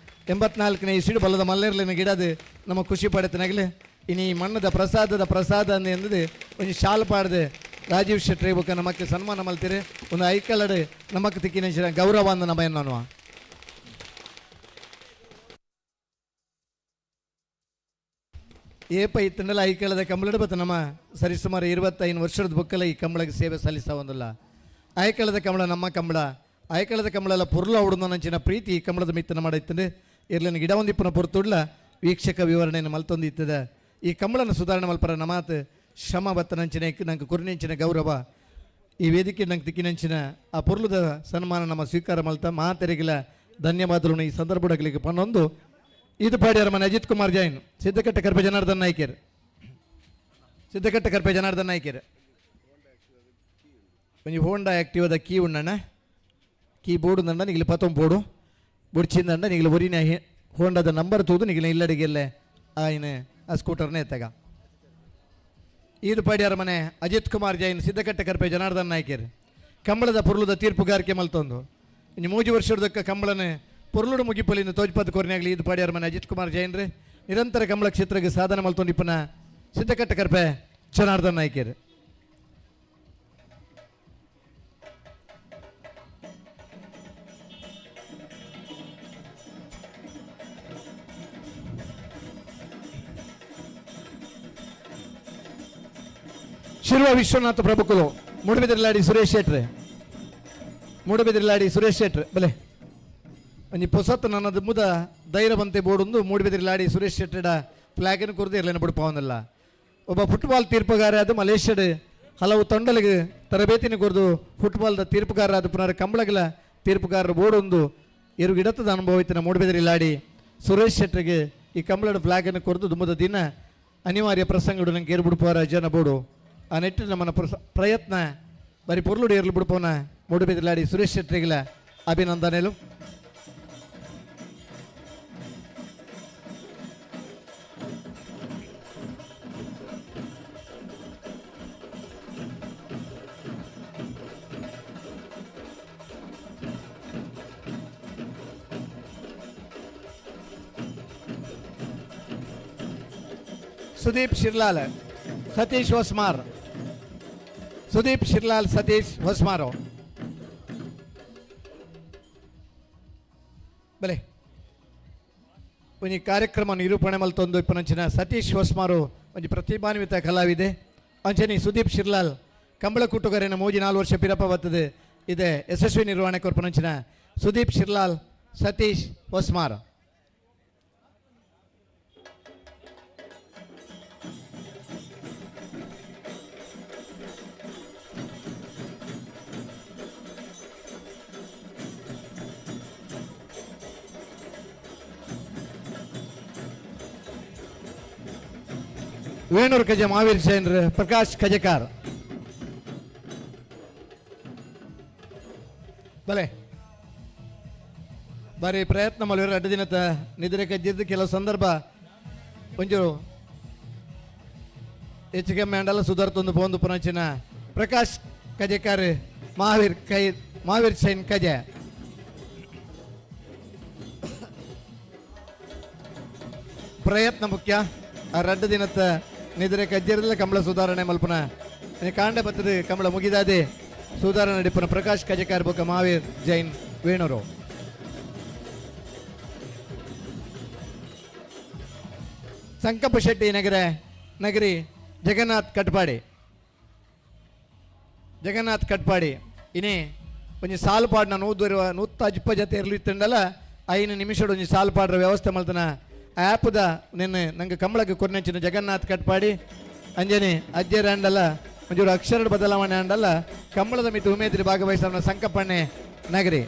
84ನೇ ಇಸಿಡು ಬಲ್ಲದ ಮಲ್ಲೇರ್ಲಿನ ಗಿಡದು ನಮ್ಮ ಖುಷಿ ಪಡೆತನಾಗಲಿ ಇನ್ನು ಈ ಮಣ್ಣದ ಪ್ರಸಾದ ಎಂದದು ಒಂದು ಶಾಲ್ ಪಾಡ್ದೆ ರಾಜೀವ್ ಶೆಟ್ಟಿ ಬುಕ್ಕ ನಮಕ್ಕೆ ಸನ್ಮಾನ ಮಲ್ತೀರಿ ಒಂದು ಐಕಲಡ್ ನಮಕ್ಕೆ ತಿಕ್ಕಿನ ಗೌರವ ಅಂದ ನಮ್ಮ ಎನ್ನುವ ಏಪ ಇತ್ತಂಡಲ್ಲ ಐಕಳದ ಕಂಬಳದ ಬತ್ತ ನಮ್ಮ ಸರಿಸುಮಾರು 25 ವರ್ಷದ ಬುಕ್ಕಲ್ಲ ಈ ಕಂಬಳಕ್ಕೆ ಸೇವೆ ಸಲ್ಲಿಸ್ತಾ ಒಂದಲ್ಲ. ಆಯ್ಕಳದ ಕಂಬಳ ನಮ್ಮ ಕಂಬಳ ಆಯ್ಕಳದ ಕಂಬಳೆಲ್ಲ ಪುರ್ಲ ಹುಡುನ ನಂಚಿನ ಪ್ರೀತಿ ಈ ಕಂಬಳದ ಮಿತ್ತನ ಮಾಡಿತ್ತಂದ್ರೆ ಇರ್ಲಿನ ಗಿಡ ಒಂದಿಪ್ಪನ ಪುರ್ತುಡ್ಲ ವೀಕ್ಷಕ ವಿವರಣೆಯನ್ನು ಮಲ್ತೊಂದಿತ್ತದ. ಈ ಕಂಬಳನ ಸುಧಾರಣೆ ಮಲ್ಪರ ನಮಾತ್ ಶ್ರಮ ಬತ್ತ ನಂಚಿನ ನಂಗೆ ಕುರಿನೆಂಚಿನ ಗೌರವ ಈ ವೇದಿಕೆ ನಂಗೆ ತಿಕ್ಕಿನಂಚಿನ ಆ ಪುರ್ಲದ ಸನ್ಮಾನ ನಮ್ಮ ಸ್ವೀಕಾರ ಮಲ್ತ ಮಾತೆರೆಗಿಲ ಧನ್ಯವಾದಗಳು ಈ ಸಂದರ್ಭಗಳಿಗೆ ಪನ್ನೊಂದು. ಇದು ಪಾಡ್ಯಾರ ಮನೆ ಅಜಿತ್ ಕುಮಾರ್ ಜೈನ್ ಸಿದ್ದಕಟ್ಟೆ ಕರ್ಪೆ ಜನಾರ್ದನ್ ನಾಯ್ಕರ್ ಸಿದ್ದಕಟ್ಟೆ ಕರ್ಪೆ ಜನಾರ್ದನ್ ನಾಯ್ಕರ್ కొంచెం హోండా యాక్టివ్ కీ ఉండన్న కీ బోర్డు ఉందండ నీకు పతం పోడు బొడిచిందండ నీకు ఒరిన హోంಡಾದ ನಂಬರ್ ತೂದು ನೀಗಿನ ಇಲ್ಲಡಿಗೆಲ್ಲ ಆಯ್ನ ಆ ಸ್ಕೂಟರ್ನೇ ಎತ್ತಾಗ. ಇದು ಪಾಡ್ಯಾರ ಮನೆ ಅಜಿತ್ ಕುಮಾರ್ ಜೈನ್ ಸಿದ್ದಕಟ್ಟೆ ಕರ್ಪೆ ಜನಾರ್ದನ್ ನಾಯ್ಕರ್ ಕಂಬಳದ ಪುರ್ಲುದ ತೀರ್ಪುಗಾರಿಕೆ ಮಲ್ತೊಂದು ಇನ್ನು 3 ವರ್ಷದಕ್ಕ ಕಂಬಳನೆ ಪುರ್ಲುಡು ಮುಗಿಪಲಿಂದ ತೋಜ್ಪತ್ ಕೊರನೆಯಾಗಲಿ. ಇದು ಪಾಡ್ಯಾರ ಮನೆ ಅಜಿತ್ ಕುಮಾರ್ ಜೈನ್ ರೀ ನಿರಂತರ ಕಂಬಳ ಕ್ಷೇತ್ರಕ್ಕೆ ಸಾಧನೆ ಮಲ್ತೊಂದು ಇಪ್ಪನ ಸಿದ್ದಕಟ್ಟೆ ಕರ್ಪೆ ಜನಾರ್ದನ್ ನಾಯ್ಕರ್. ಶಿರುವ ವಿಶ್ವನಾಥ ಪ್ರಭುಕುಲು ಮೂಡುಬಿದಿರ್ಲಾಡಿ ಸುರೇಶ್ ಶೆಟ್ರೆ ಮೂಡುಬಿದಿರ್ಲಾಡಿ ಸುರೇಶ್ ಶೆಟ್ರೆ ಬಲೆ ಒಂಜಿ ಪೊಸತ್ ನನ್ನದು ಮುದ ಧೈರ್ಯ ಬಂತೆ ಬೋಡೊಂದು ಮೂಡುಬಿದಿರ್ಲಾಡಿ ಸುರೇಶ್ ಶೆಟ್ಟಡ ಫ್ಲಾಗಿನ ಕುರಿದು ಇರಲೇನು ಬಿಡ್ಪಾವನಲ್ಲ. ಒಬ್ಬ ಫುಟ್ಬಾಲ್ ತೀರ್ಪುಗಾರ ಅದು ಮಲೇಷ್ಯಾಡ್ ಹಲವು ತಂಡಲಿಗೆ ತರಬೇತಿನ ಕುರಿದು ಫುಟ್ಬಾಲ್ದ ತೀರ್ಪುಗಾರ ಅದು ಪುನರ್ ಕಂಬಳಗಲ ತೀರ್ಪುಗಾರರು ಬೋಡೊಂದು ಇರು ಗಿಡತದ ಅನುಭವ ಇತ್ತಿನ ಮೂಡುಬಿದಿರ್ಲಾಡಿ ಸುರೇಶ್ ಶೆಟ್ರಿಗೆ ಈ ಕಂಬಳದ ಫ್ಲಾಗನ್ನು ಕುರಿದು ದುಮ್ಮದ ದಿನ ಅನಿವಾರ್ಯ ಪ್ರಸಂಗಗಳು ನಂಗೆ ಏರು ಬಿಡ್ಪೋರ ಜನ ಬೋಡು ಆ ನಿಟ್ಟಿನ ನಮ್ಮನ್ನ ಪ್ರಯತ್ನ ಬರೀ ಪೊರ್ಲುಡು ಏರ್ಲು ಬಿಡ್ಪೋನ ಮೂಡುಬಿದಿರ್ಲಾಡಿ ಸುರೇಶ್ ಶೆಟ್ಟಿಗಳ ಅಭಿನಂದನೆಗಳು. ಸುದೀಪ್ ಶಿರ್ಲಾಲ್ ಸತೀಶ್ ಹೊಸ್ಮಾರ್ ಸುದೀಪ್ ಶಿರ್ಲಾಲ್ ಸತೀಶ್ ಹೊಸ್ಮಾರು ಬಲೆ ಒಂಜಿ ಕಾರ್ಯಕ್ರಮ ನಿರೂಪಣೆ ಮಲ್ತೊಂದು ಇಪ್ಪನಂಚಿನ ಸತೀಶ್ ಹೊಸ್ಮಾರು ಒಂಜಿ ಪ್ರತಿಭಾನ್ವಿತ ಕಲಾವಿದೆ ಅಂಚನಿ ಸುದೀಪ್ ಶಿರ್ಲಾಲ್ ಕಂಬಳ ಕೂಟುಗಾರಿನ 4 ವರ್ಷ ಪಿರಪ ಬರ್ತದೆ ಇದೆ ಯಶಸ್ವಿ ನಿರ್ವಹಣೆ ಕೊರ್ಪನಂಚಿನ ಸುದೀಪ್ ಶಿರ್ಲಾಲ್ ಸತೀಶ್ ಹೊಸ್ಮಾರ್. ವೇಣೂರು ಕಜ ಮಹಾವೀರ್ ಜೈನ್ ಪ್ರಕಾಶ್ ಕಜಕಾರ್ ಬಲೆ ಬಾರಿ ಪ್ರಯತ್ನ ಮಾಡಿದ್ರು 2 ದಿನದ ನಿದ್ರೆ ಕಜ್ಜಿದ್ದು ಕೆಲವು ಸಂದರ್ಭ ಒಂಚೂರು ಹೆಚ್ಚು ಕಮ್ಮಿ ಅಂಡಲ್ಲ ಸುಧಾರ್ತೊಂದು ಪೋಂದು ಪುನಂಚಿನ ಪ್ರಕಾಶ್ ಕಜಕಾರ್ ಮಹಾವೀರ್ ಜೈನ್ ಕಜ ಪ್ರಯತ್ನ ಮುಖ್ಯ. ಆ 2 ದಿನದ ನಿದ್ರೆ ಕಜ್ಜಿರಲ್ಲ ಕಂಬಳ ಸುಧಾರಣೆ ಮಲ್ಪನ ಕಾಂಡೆ ಬತ್ತದ ಕಂಬಳ ಮುಗಿದಾದೆ ಸುಧಾರಣೆ ನಡಿಪನ ಪ್ರಕಾಶ್ ಕಜಕಾರ್ ಬೊಕ್ಕ ಮಹಾವೀರ್ ಜೈನ್ ವೇಣೂರು. ಸಂಕಪ್ಪ ಶೆಟ್ಟಿ ನಗರಿ ಜಗನ್ನಾಥ್ ಕಟ್ಪಾಡಿ ಇನ್ನೇ ಒಂಜಿ ಸಾಲು ಪಾಡ್ನ 120 ಜೊತೆ ಇರಲಿ ಇತ್ತಂಡಲ್ಲ 5 ನಿಮಿಷ ಒಂಜಿ ಸಾಲು ಪಾಡ್ರ ವ್ಯವಸ್ಥೆ ಮಲ್ತನ ಆ್ಯಪ್ದ ನಿನ್ನೆ ನಂಗೆ ಕಂಬಳಕ್ಕೆ ಕೊರ್ನೆಂಚಿನ ಜಗನ್ನಾಥ್ ಕಟ್ಪಾಡಿ ಅಂಜನಿ ಅಜ್ಜೇರ ಅಂಡಲ್ಲ ಒಂಚೂರು ಅಕ್ಷರ ಬದಲಾವಣೆ ಅಂಡಲ್ಲ ಕಂಬಳದ ಮಿತ್ತು ಉಮೇದ್ರಿ ಭಾಗವಹಿಸೋಣ ಸಂಕಪ್ಪಣ್ಣೆ ನಗರಿ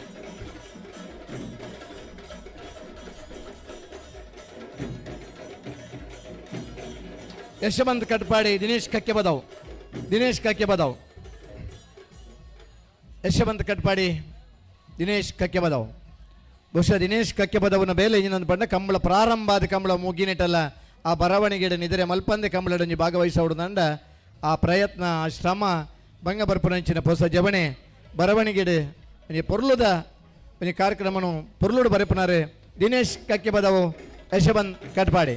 ಯಶವಂತ್ ಕಟ್ಪಾಡಿ ದಿನೇಶ್ ಕಕ್ಕೆ ಬದಾವ್ ಯಶವಂತ್ ಕಟ್ಪಾಡಿ ದಿನೇಶ್ ಕಕ್ಕೆ ಬದಾವ್ ಬಹುಶಃ ದಿನೇಶ್ ಕಕ್ಕೆ ಬದವನ ಬೇಲೆ ಇನ್ನೊಂದು ಪಂಡ ಕಂಬಳ ಪ್ರಾರಂಭ ಆದ ಕಂಬಳ ಮುಗಿನಿಟ್ಟಲ್ಲ ಆ ಬರವಣಿಗೆಡ ನಿದ್ರೆ ಮಲ್ಪಂದೆ ಕಂಬಳಡಂಜಿ ಭಾಗವಹಿಸೋಡುದಂಡ ಆ ಪ್ರಯತ್ನ ಆ ಶ್ರಮ ಬಂಗ ಬರ್ಪುನಂಚಿನ ಹೊಸ ಜವಣೆ ಬರವಣಿಗೆಡು ಒಂಜಿ ಪೊರ್ಲುದ ಒಂಜಿ ಕಾರ್ಯಕ್ರಮನು ಪೊರ್ಲುಡು ಬರೆಪುನಾರೆ ದಿನೇಶ್ ಕಕ್ಕೆ ಬದವು ಯಶವಂತ್ ಕಟ್ಪಾಡಿ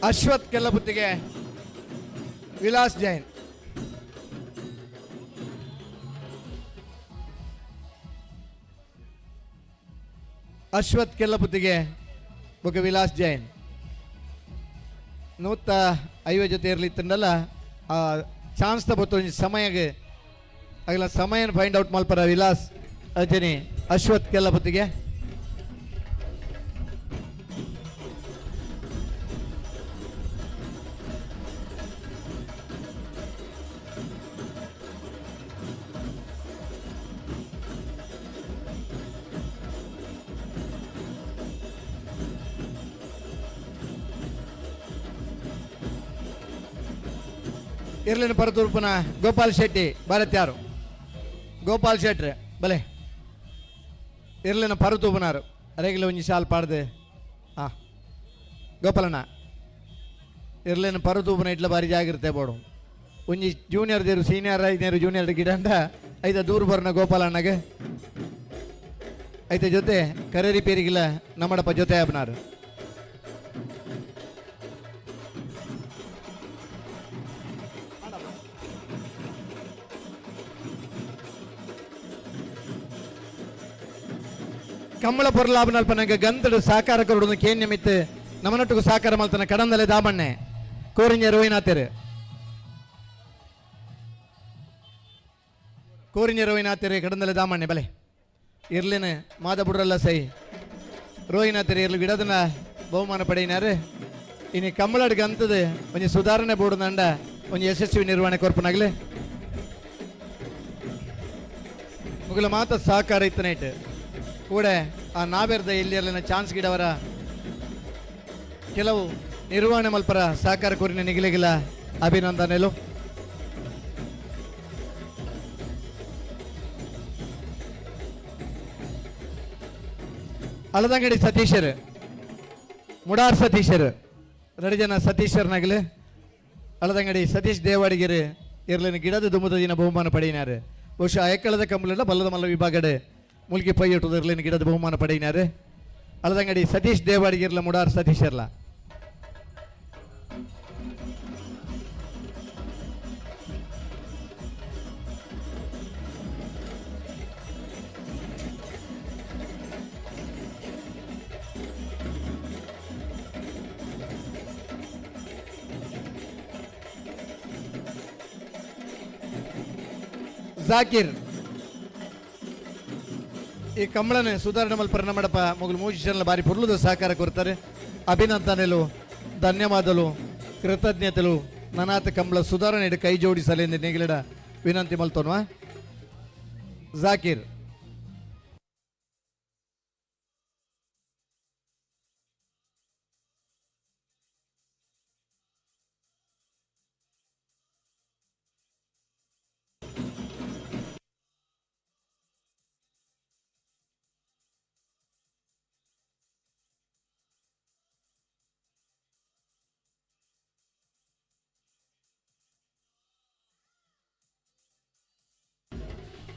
ಅಶ್ವಥ್ ಕೆಲ್ಲಬುತ್ತಿಗೆ ವಿಲಾಸ್ ಜೈನ್ ಅಶ್ವಥ್ ಕೆಲ್ಲಬುತ್ತಿಗೆ ಬೊಕ ವಿಲಾಸ್ ಜೈನ್ 150 ಜೊತೆ ಇರಲಿತ್ತಂಡಲ್ಲ ಆ ಚಾನ್ಸ್ ತಗೊತ್ತು ಸಮಯಗೆ ಆಗಲ ಸಮಯನ ಫೈಂಡ್ ಔಟ್ ಮಲ್ಪರ ವಿಲಾಸ್ ಅಜನಿ ಅಶ್ವಥ್ ಕೆಲ್ಲಬುತ್ತಿಗೆ ಇರ್ಲಿನ ಪರತೂರ್ಪುನ ಗೋಪಾಲ್ ಶೆಟ್ಟಿ ಭಾರತ್ಯಾರು ಗೋಪಾಲ್ ಶೆಟ್ರಿ ಬಲೆ ಇರ್ಲಿನ ಪರತೂಪನಾರು ಅರೆಗಿಲ ಒಂಜಿ ಶಾಲ್ ಪಾಡ್ದೆ ಗೋಪಾಲಣ್ಣ ಇರ್ಲಿನ ಪರತೂಪನ ಇಟ್ಲ ಬಾರಿ ಜಾಗಿರುತ್ತೆ ಬೋಡು ಒಂಜಿ ಜೂನಿಯರ್ ದೇರು ಸೀನಿಯರ್ ಐದ್ನೇರು ಜೂನಿಯರ್ ಗಿಡಂಡ ಐದ ದೂರ ಬರ್ನ ಗೋಪಾಲಣ್ಣಗೆ ಐತೆ ಜೊತೆ ಕರೇರಿ ಪೇರಿಗಿಲ್ಲ ನಮ್ಮಡಪ್ಪ ಜೊತೆ ಅಬ್ನಾರು ಕಮ್ಮಳ ಪೊರ್ಲಾಭನಲ್ಪ ನಂಗೆ ಗಂತಡು ಸಾಕಾರ ಕೊರಡು ಕೇನ್ ನಿಮಿತ್ತ ನಮ್ಮನೊಟ್ಟಿಗೂ ಸಾಕಾರ ಮಲ್ತನ ಕಡಂದಲೆ ದಾಮಣ್ಣೆ ಕೋರಿಂಜ ರೋಹಿನಾಥೆರೆ ಕಡಂದಲೆ ದಾಮಣ್ಣೆ ಬಲೆ ಇರ್ಲಿನ ಮಾದ ಬುಡ್ರಲ್ಲ ಸೈ ರೋಹಿನಾಥೆರೆ ಇರ್ಲಿ ಗಿಡದನ ಬಹುಮಾನ ಪಡೆಯಿನಾರು ಇನ್ನು ಕಮ್ಮಳಡ್ಗೆ ಅಂತದ ಒಂಜಿ ಸುಧಾರಣೆ ಬೋಡುದಂಡ ಒಂಜಿ ಯಶಸ್ವಿ ನಿರ್ವಹಣೆ ಕೊರ್ಪನಾಗ್ಲೆ ಮುಗಲ ಮಾತ ಸಹಕಾರ ಇತ್ತನೈಟ್ ಕೂಡ ಆ ನಾವೆರ್ದ ಇಲ್ಲಿ ಚಾನ್ಸ್ ಗಿಡವರ ಕೆಲವು ನಿರ್ವಹಣೆ ಮಲ್ಪರ ಸಹಕಾರ ಕೋರಿನ ನಿಗಿಲೆಗಿಲ್ಲ ಅಭಿನಂದನೆಲು ಅಳದಂಗಡಿ ಸತೀಶರ್ ಮುಡಾರ್ ಸತೀಶರ್ 2 ಜನ ಸತೀಶರ್ನಾಗಲಿ ಅಳದಂಗಡಿ ಸತೀಶ್ ದೇವಾಡಿಗೆರೆ ಇರ್ಲಿನ ಗಿಡದ ದುಮ್ಮದ ದಿನ ಬಹುಮಾನ ಪಡೆಯಿನಾರೆ ಬಹುಶಃ ಅಯಕ್ಕಳದ ಕಂಬಲೆಲ್ಲ ಬಲ್ಲದ ಮಲ್ಲ ವಿಭಾಗಡೆ ಮುಲ್ಕಿ ಪೈಯಿಟ್ಟು ಇರ್ಲಿನ ಗಿಡದ ಬಹುಮಾನ ಪಡೆಯಿನಾರೆ ಅಳದಂಗಡಿ ಸತೀಶ್ ದೇವಾಡಿಗಿರ್ಲ ಮುಡಾರ್ ಸತೀಶರ್ಲ ಜಾಕಿರ್ ಈ ಕಂಬಳನೆ ಸುಧಾರಣೆ ಮಲ್ಪರ ನಮ್ಮಡಪ್ಪ ಮೊಗಲು ಮೂಜಿಷನ್ಲ ಬಾರಿ ಪುರ್ಲುದ ಸಹಕಾರ ಕೊಡ್ತಾರೆ ಅಭಿನಂದನೆಲು ಧನ್ಯವಾದಲು ಕೃತಜ್ಞತೆಲು ನನಾತ ಕಂಬಳ ಸುಧಾರಣೆ ಕೈ ಜೋಡಿಸಲೆಂದು ನೆಗಿಲಿಡ ವಿನಂತಿ ಮಲ್ತೋನ್ವಾ ಜಾಕಿರ್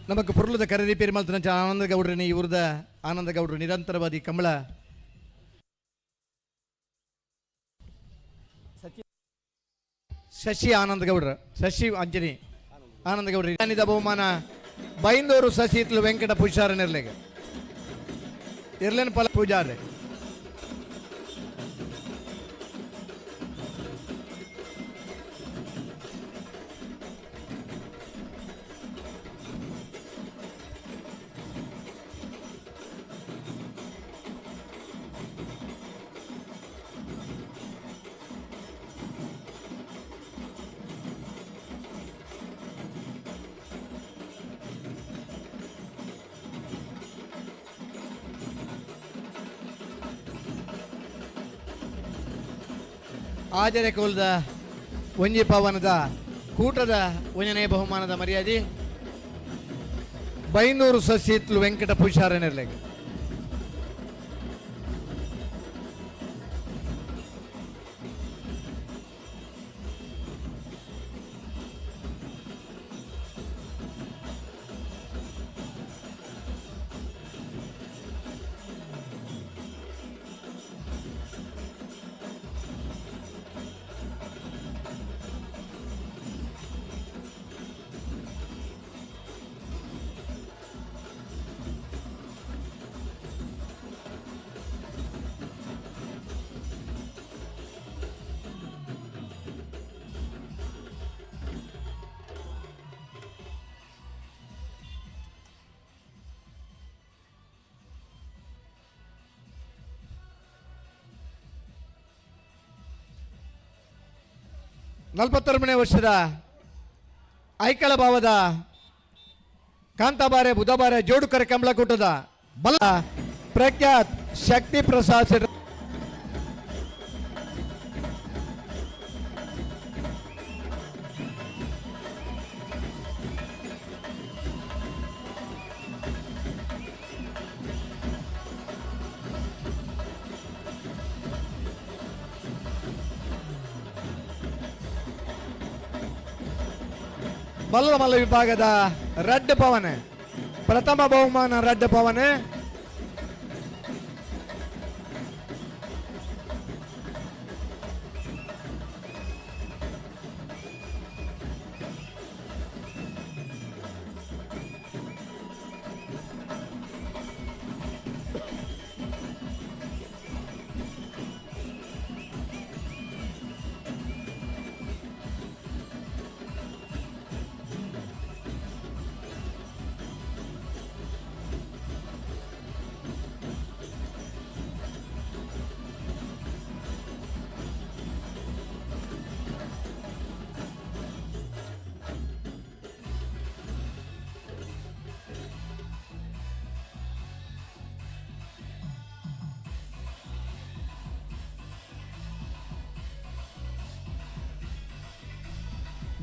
ನಮಗೆ ಪುರ್ಲದ ಕರೆರಿ ಪೇರಿಮಲ್ತನ ಆನಂದ ಗೌಡ್ರನಿ ಇವ್ರದ ಆನಂದ ಗೌಡ್ರು ನಿರಂತರವಾದಿ ಕಂಬಳ ಶಶಿ ಆನಂದ ಗೌಡ್ರ ಶಶಿ ಅಂಜನಿ ಆನಂದ ಗೌಡ್ರಿ ಬಹುಮಾನ ಬೈಂದೂರು ಸಸಿ ಇತ್ಲು ವೆಂಕಟ ಪೂಜಾರ ನಿರ್ಲೆಗೆ ಇರ್ಲೇನ್ ಫಲ ಪೂಜಾರೆ ಆಜರೆ ಕೋಲ್ದ ಒಂಜಿ ಪವನದ ಕೂಟದ ಒಂಜನೇ ಬಹುಮಾನದ ಮರ್ಯಾದೆ ಬೈಂದೂರು ಸಸಿತ್ಲು ವೆಂಕಟ ಪುಷಾರನೆರ್ಲೆಗೆ. ನಲವತ್ತೊಂಬನೇ ವರ್ಷದ ಐಕಳ ಭಾವದ ಕಾಂತಾಬಾರೆ ಬುಧಬಾರೆ ಜೋಡುಕರ ಕಂಬಳಕೂಟದ ಬಲ ಪ್ರಖ್ಯಾತ್ ಶಕ್ತಿ ಪ್ರಸಾದ್ ಮಲ್ಲಮಲ್ಲ ವಿಭಾಗದ ರೆಡ್ ಪವನ್ ಪ್ರಥಮ ಬಹುಮಾನ ರೆಡ್ ಪವನ್.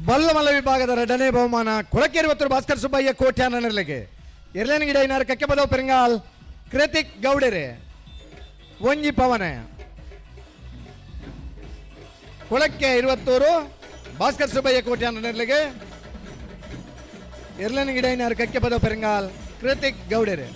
ಬಲ್ಲಮಲ್ಲ ವಿಭಾಗದ ಎರಡನೇ ಬಹುಮಾನ ಕೊಳಕೇರಿ ಒತ್ತರು ಭಾಸ್ಕರ್ ಸುಬ್ಬಯ್ಯ ಕೋಟ್ಯಾನರ್ಲೆಗೆ. ಎರಡನೇ ಗಿಡ ಕಕ್ಕೆ ಪದವ ಪೆರಿಂಗಾಲ್ ಕೃತಿಕ್ ಗೌಡೆರೆ ಒಂಜಿ ಪವನ. ಕೊಳಕ್ಕೆ 20 ಭಾಸ್ಕರ್ ಸುಬ್ಬಯ್ಯ ಕೋಟ್ಯಾನರ್ಲೆಗೆ. ಎರಡನೇ ಗಿಡ ಕಕ್ಕೆ ಪದವ ಪೆರಿಂಗಾಲ್ ಕೃತಿಕ್ ಗೌಡೆರೆ.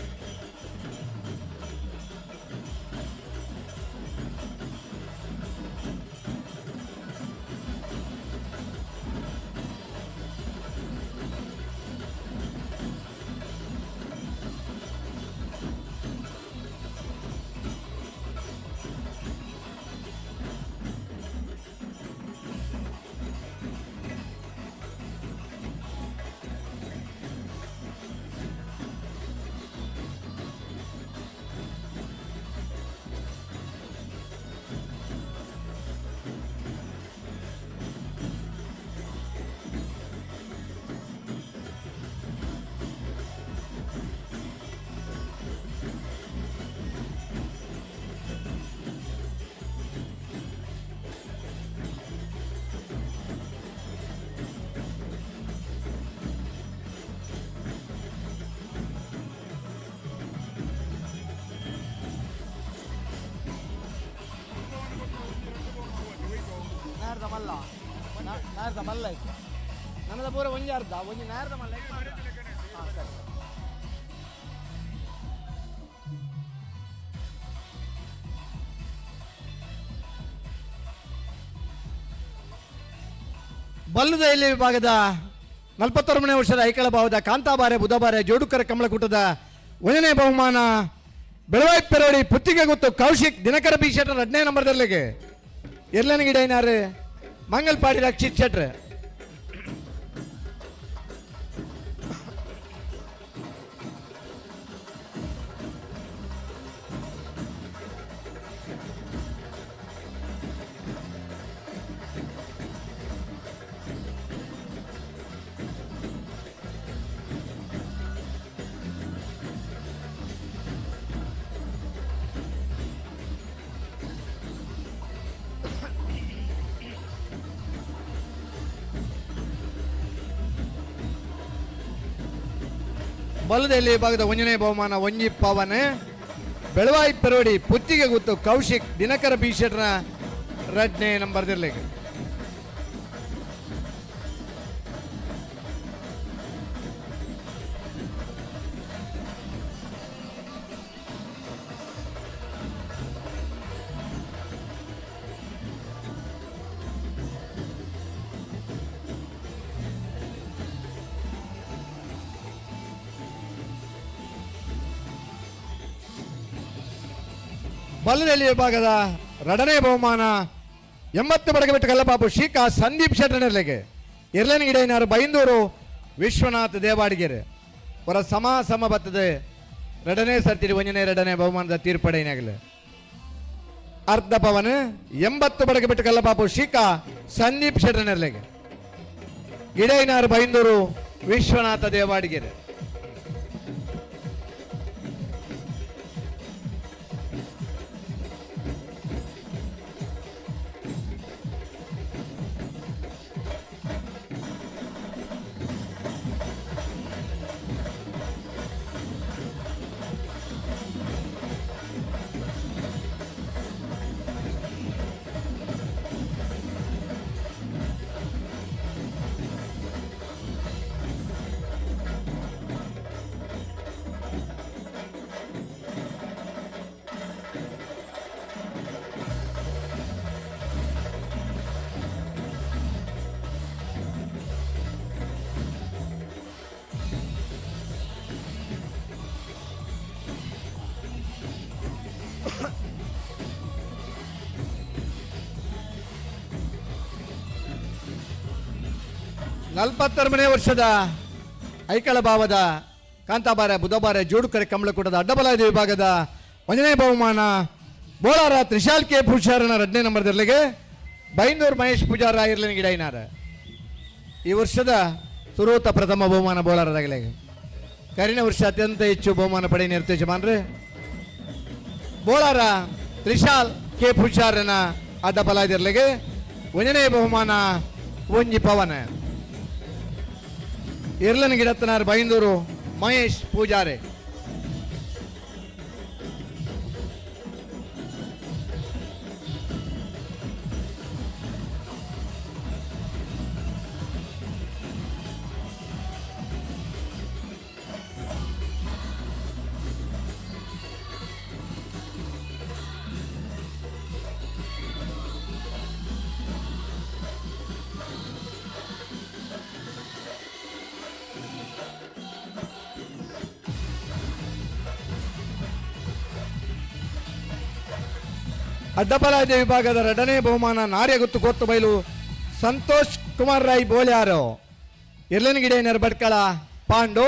ನಾರ್ದ ಮಲ್ಲ ಇತ್ತು ನನ್ನದ ಪೂರ ಒಂಜಿ ಅರ್ಧ ಒಂಜಿ ನಾರ್ದ ಮಲ್ಲ ಬಲ್ಲುದ ಇಲ್ಲಿ ವಿಭಾಗದ 41ನೇ ವರ್ಷದ ಐಕಳ ಭಾವದ ಕಾಂತಾಬಾರೆ ಬುಧಬಾರೆ ಜೋಡುಕರ ಕಂಬಳಕೂಟದ 1ನೇ ಬಹುಮಾನ ಬೆಳವಾಯಿ ಪೆರೋಡಿ ಪುತ್ತಿಗೆ ಗೊತ್ತು ಕೌಶಿಕ್ ದಿನಕರ ಬಿ ಶೆಟ್ಟರ್ 2ನೇ ನಂಬರ್ದಲ್ಲಿಗೆ. ಎರಡನೇ ಗಿಡ ಏನಾರು ಮಂಗಲ್ಪಾಡಿ ರಕ್ಷಿತ್ ಶೆಟ್ರ್. ಬಲದಲ್ಲಿ ಭಾಗದ ಒಂಜನೇ ಬಹುಮಾನ ಒಂಜಿ ಪವನ್ ಬೆಳವಾಯಿ ಪೆರೋಡಿ ಪುತ್ತಿಗೆ ಗುತ್ತು ಕೌಶಿಕ್ ದಿನಕರ ಬೀಶೆಟ್ನ 2ನೇ ನಂಬರ್ದಿರ್ಲಿ. ಬಲದಲ್ಲಿ ವಿಭಾಗದ 2ನೇ ಬಹುಮಾನ 80 ಬಡಗಬಿಟ್ಟು ಕಲ್ಲಪಾಪು ಶೀಕಾ ಸಂದೀಪ್ ಶೆಟ್ಟನರ್ಲೆಗೆ ಇರ್ಲನಿಗಿಡೇನಾರು ಬೈಂದೂರು ವಿಶ್ವನಾಥ್ ದೇವಾಡಿಗೆರೆ ಹೊರ ಸಮ ಬರ್ತದೆ 2ನೇ ಸರ್ತಿ 2ನೇ ಬಹುಮಾನದ ತೀರ್ಪಡೆಯಾಗಲಿ. ಅರ್ಧ ಪವನ್ 80 ಬಡಗಬಿಟ್ಟು ಕಲ್ಲಪಾಪು ಶೀಕಾ ಸಂದೀಪ್ ಶೆಟ್ಟನರ್ಲೆಗೆ ಗಿಡೇನಾರು ಬೈಂದೂರು ವಿಶ್ವನಾಥ ದೇವಾಡಿಗೆರೆ. ನಲವತ್ತನೇ ವರ್ಷದ ಐಕಳ ಭಾವದ ಕಾಂತಾಬಾರ ಬುಧಬಾರ ಜೋಡುಕರೆ ಕಮಲಕೂಟದ ಅಡ್ಡಬಲಾದ ವಿಭಾಗದ 1ನೇ ಬಹುಮಾನ ಬೋಳಾರ ತ್ರಿಶಾಲ್ ಕೆ ಪೂಜಾರನ 2ನೇ ನಂಬರ್ದಲ್ಲಿಗೆ ಬೈಂದೂರು ಮಹೇಶ್ ಪೂಜಾರ ಇರ್ಲಿನ ಗಿಡೈನಾರ. ಈ ವರ್ಷದ ಸುರೂತ ಪ್ರಥಮ ಬಹುಮಾನ ಬೋಳಾರದಾಗಲೇ ಕರಿನ ವರ್ಷ ಅತ್ಯಂತ ಹೆಚ್ಚು ಬಹುಮಾನ ಪಡೆಯ ಯಜಮಾನ್ರೆ ಬೋಳಾರ ತ್ರಿಶಾಲ್ ಕೆ ಪೂಜಾರನ ಅಡ್ಡಬಲಾದಿರ್ಲಿಗೆ 1ನೇ ಬಹುಮಾನ ಒಂಜಿ ಪವನ ಇರ್ಲನ ಗಿಡತ್ತನಾರ್ ಬೈಂದೂರು ಮಹೇಶ್ ಪೂಜಾರೆ. ಅಡ್ಡಬಲಾದ ವಿಭಾಗದ 2ನೇ ಬಹುಮಾನ ನಾರ್ಯಗುತ್ತು ಕೋತ್ತು ಬೈಲು ಸಂತೋಷ್ ಕುಮಾರ್ ರಾಯ್ ಬೋಳ್ಯಾರು ಇರ್ಲನಗಿಡೇನರ್ ಬಡ್ಕಳ ಪಾಂಡು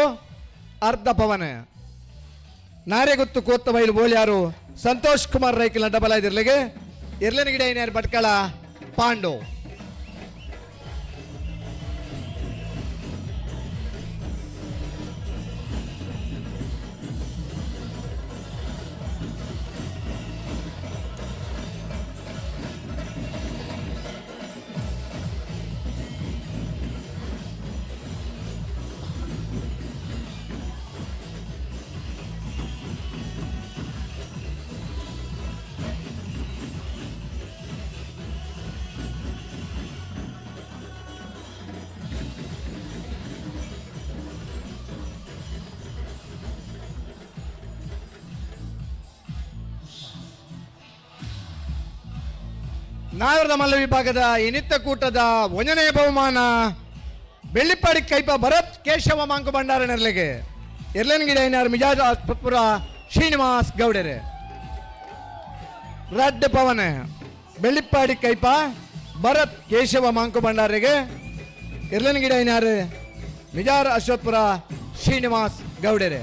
ಅರ್ಧ ಪವನ. ನಾರ್ಯಗುತ್ತು ಕೋತ್ತು ಬೈಲು ಬೋಳ್ಯಾರು ಸಂತೋಷ್ ಕುಮಾರ್ ರಾಯ್ಕಿಲ್ ಅಡ್ಡಬಲಾದಿರ್ಲಿಗೆ ಇರ್ಲನಗಿಡೇನರ್ ಬಡ್ಕಳ ಪಾಂಡು. ನಾಗರದ ಮಲ್ಲ ವಿಭಾಗದ ಇನಿತ್ತ ಕೂಟದ 1ನೇ ಬಹುಮಾನ ಬೆಳ್ಳಿಪ್ಪಾಡಿ ಕೈಪ ಭರತ್ ಕೇಶವ ಮಾಂಕು ಭಂಡಾರನರ್ಲೆಗೆ ಇರ್ಲನ್ಗಿಡೈನಾರ್ ಮಿಜಾಜ್ ಆಸ್ಪತ್ಪುರ ಶ್ರೀನಿವಾಸ್ ಗೌಡರೆ. 2 ಪವನ ಬೆಳ್ಳಿಪ್ಪಾಡಿ ಕೈಪ ಭರತ್ ಕೇಶವ ಮಾಂಕು ಭಂಡಾರಿಗೆ ಇರ್ಲನ್ಗಿಡೈನಾರ್ ಮಿಜಾರ್ ಅಶ್ವತ್ಪುರ ಶ್ರೀನಿವಾಸ್ ಗೌಡರೆ.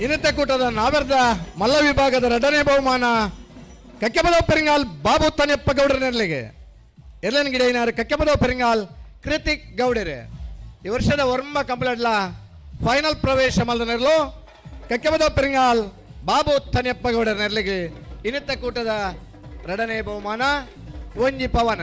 ಇನ್ನಿತ ಕೂಟದ ನಾವೆರ್ದ ಮಲ್ಲ ವಿಭಾಗದ 2ನೇ ಬಹುಮಾನ ಕಕ್ಕೆಪದ ಪೆರಿಂಗಾಲ್ ಬಾಬು ತನೆಪ್ಪ ಗೌಡರ ನೆರಳಿಗೆ. ಎರಲನ ಗಿಡೈನಾರು ಕಕ್ಕೆಪದ ಪೆರಿಂಗಾಲ್ ಕೃತಿಕ್ ಗೌಡರೆ. ಈ ವರ್ಷದ ವರ್ಮ ಕಂಪ್ಲೇಟ್ಲ ಫೈನಲ್ ಪ್ರವೇಶ ಮಲ್ದ ನೆರಳು ಕಕ್ಕೆಪದ ಪೆರಿಂಗಾಲ್ ಬಾಬು ತನೆಪ್ಪ ಗೌಡರ ನೆರಳಿಗೆ. ಇನ್ನಿತ ಕೂಟದ 2ನೇ ಬಹುಮಾನ ಒಂಜಿ ಪವನ.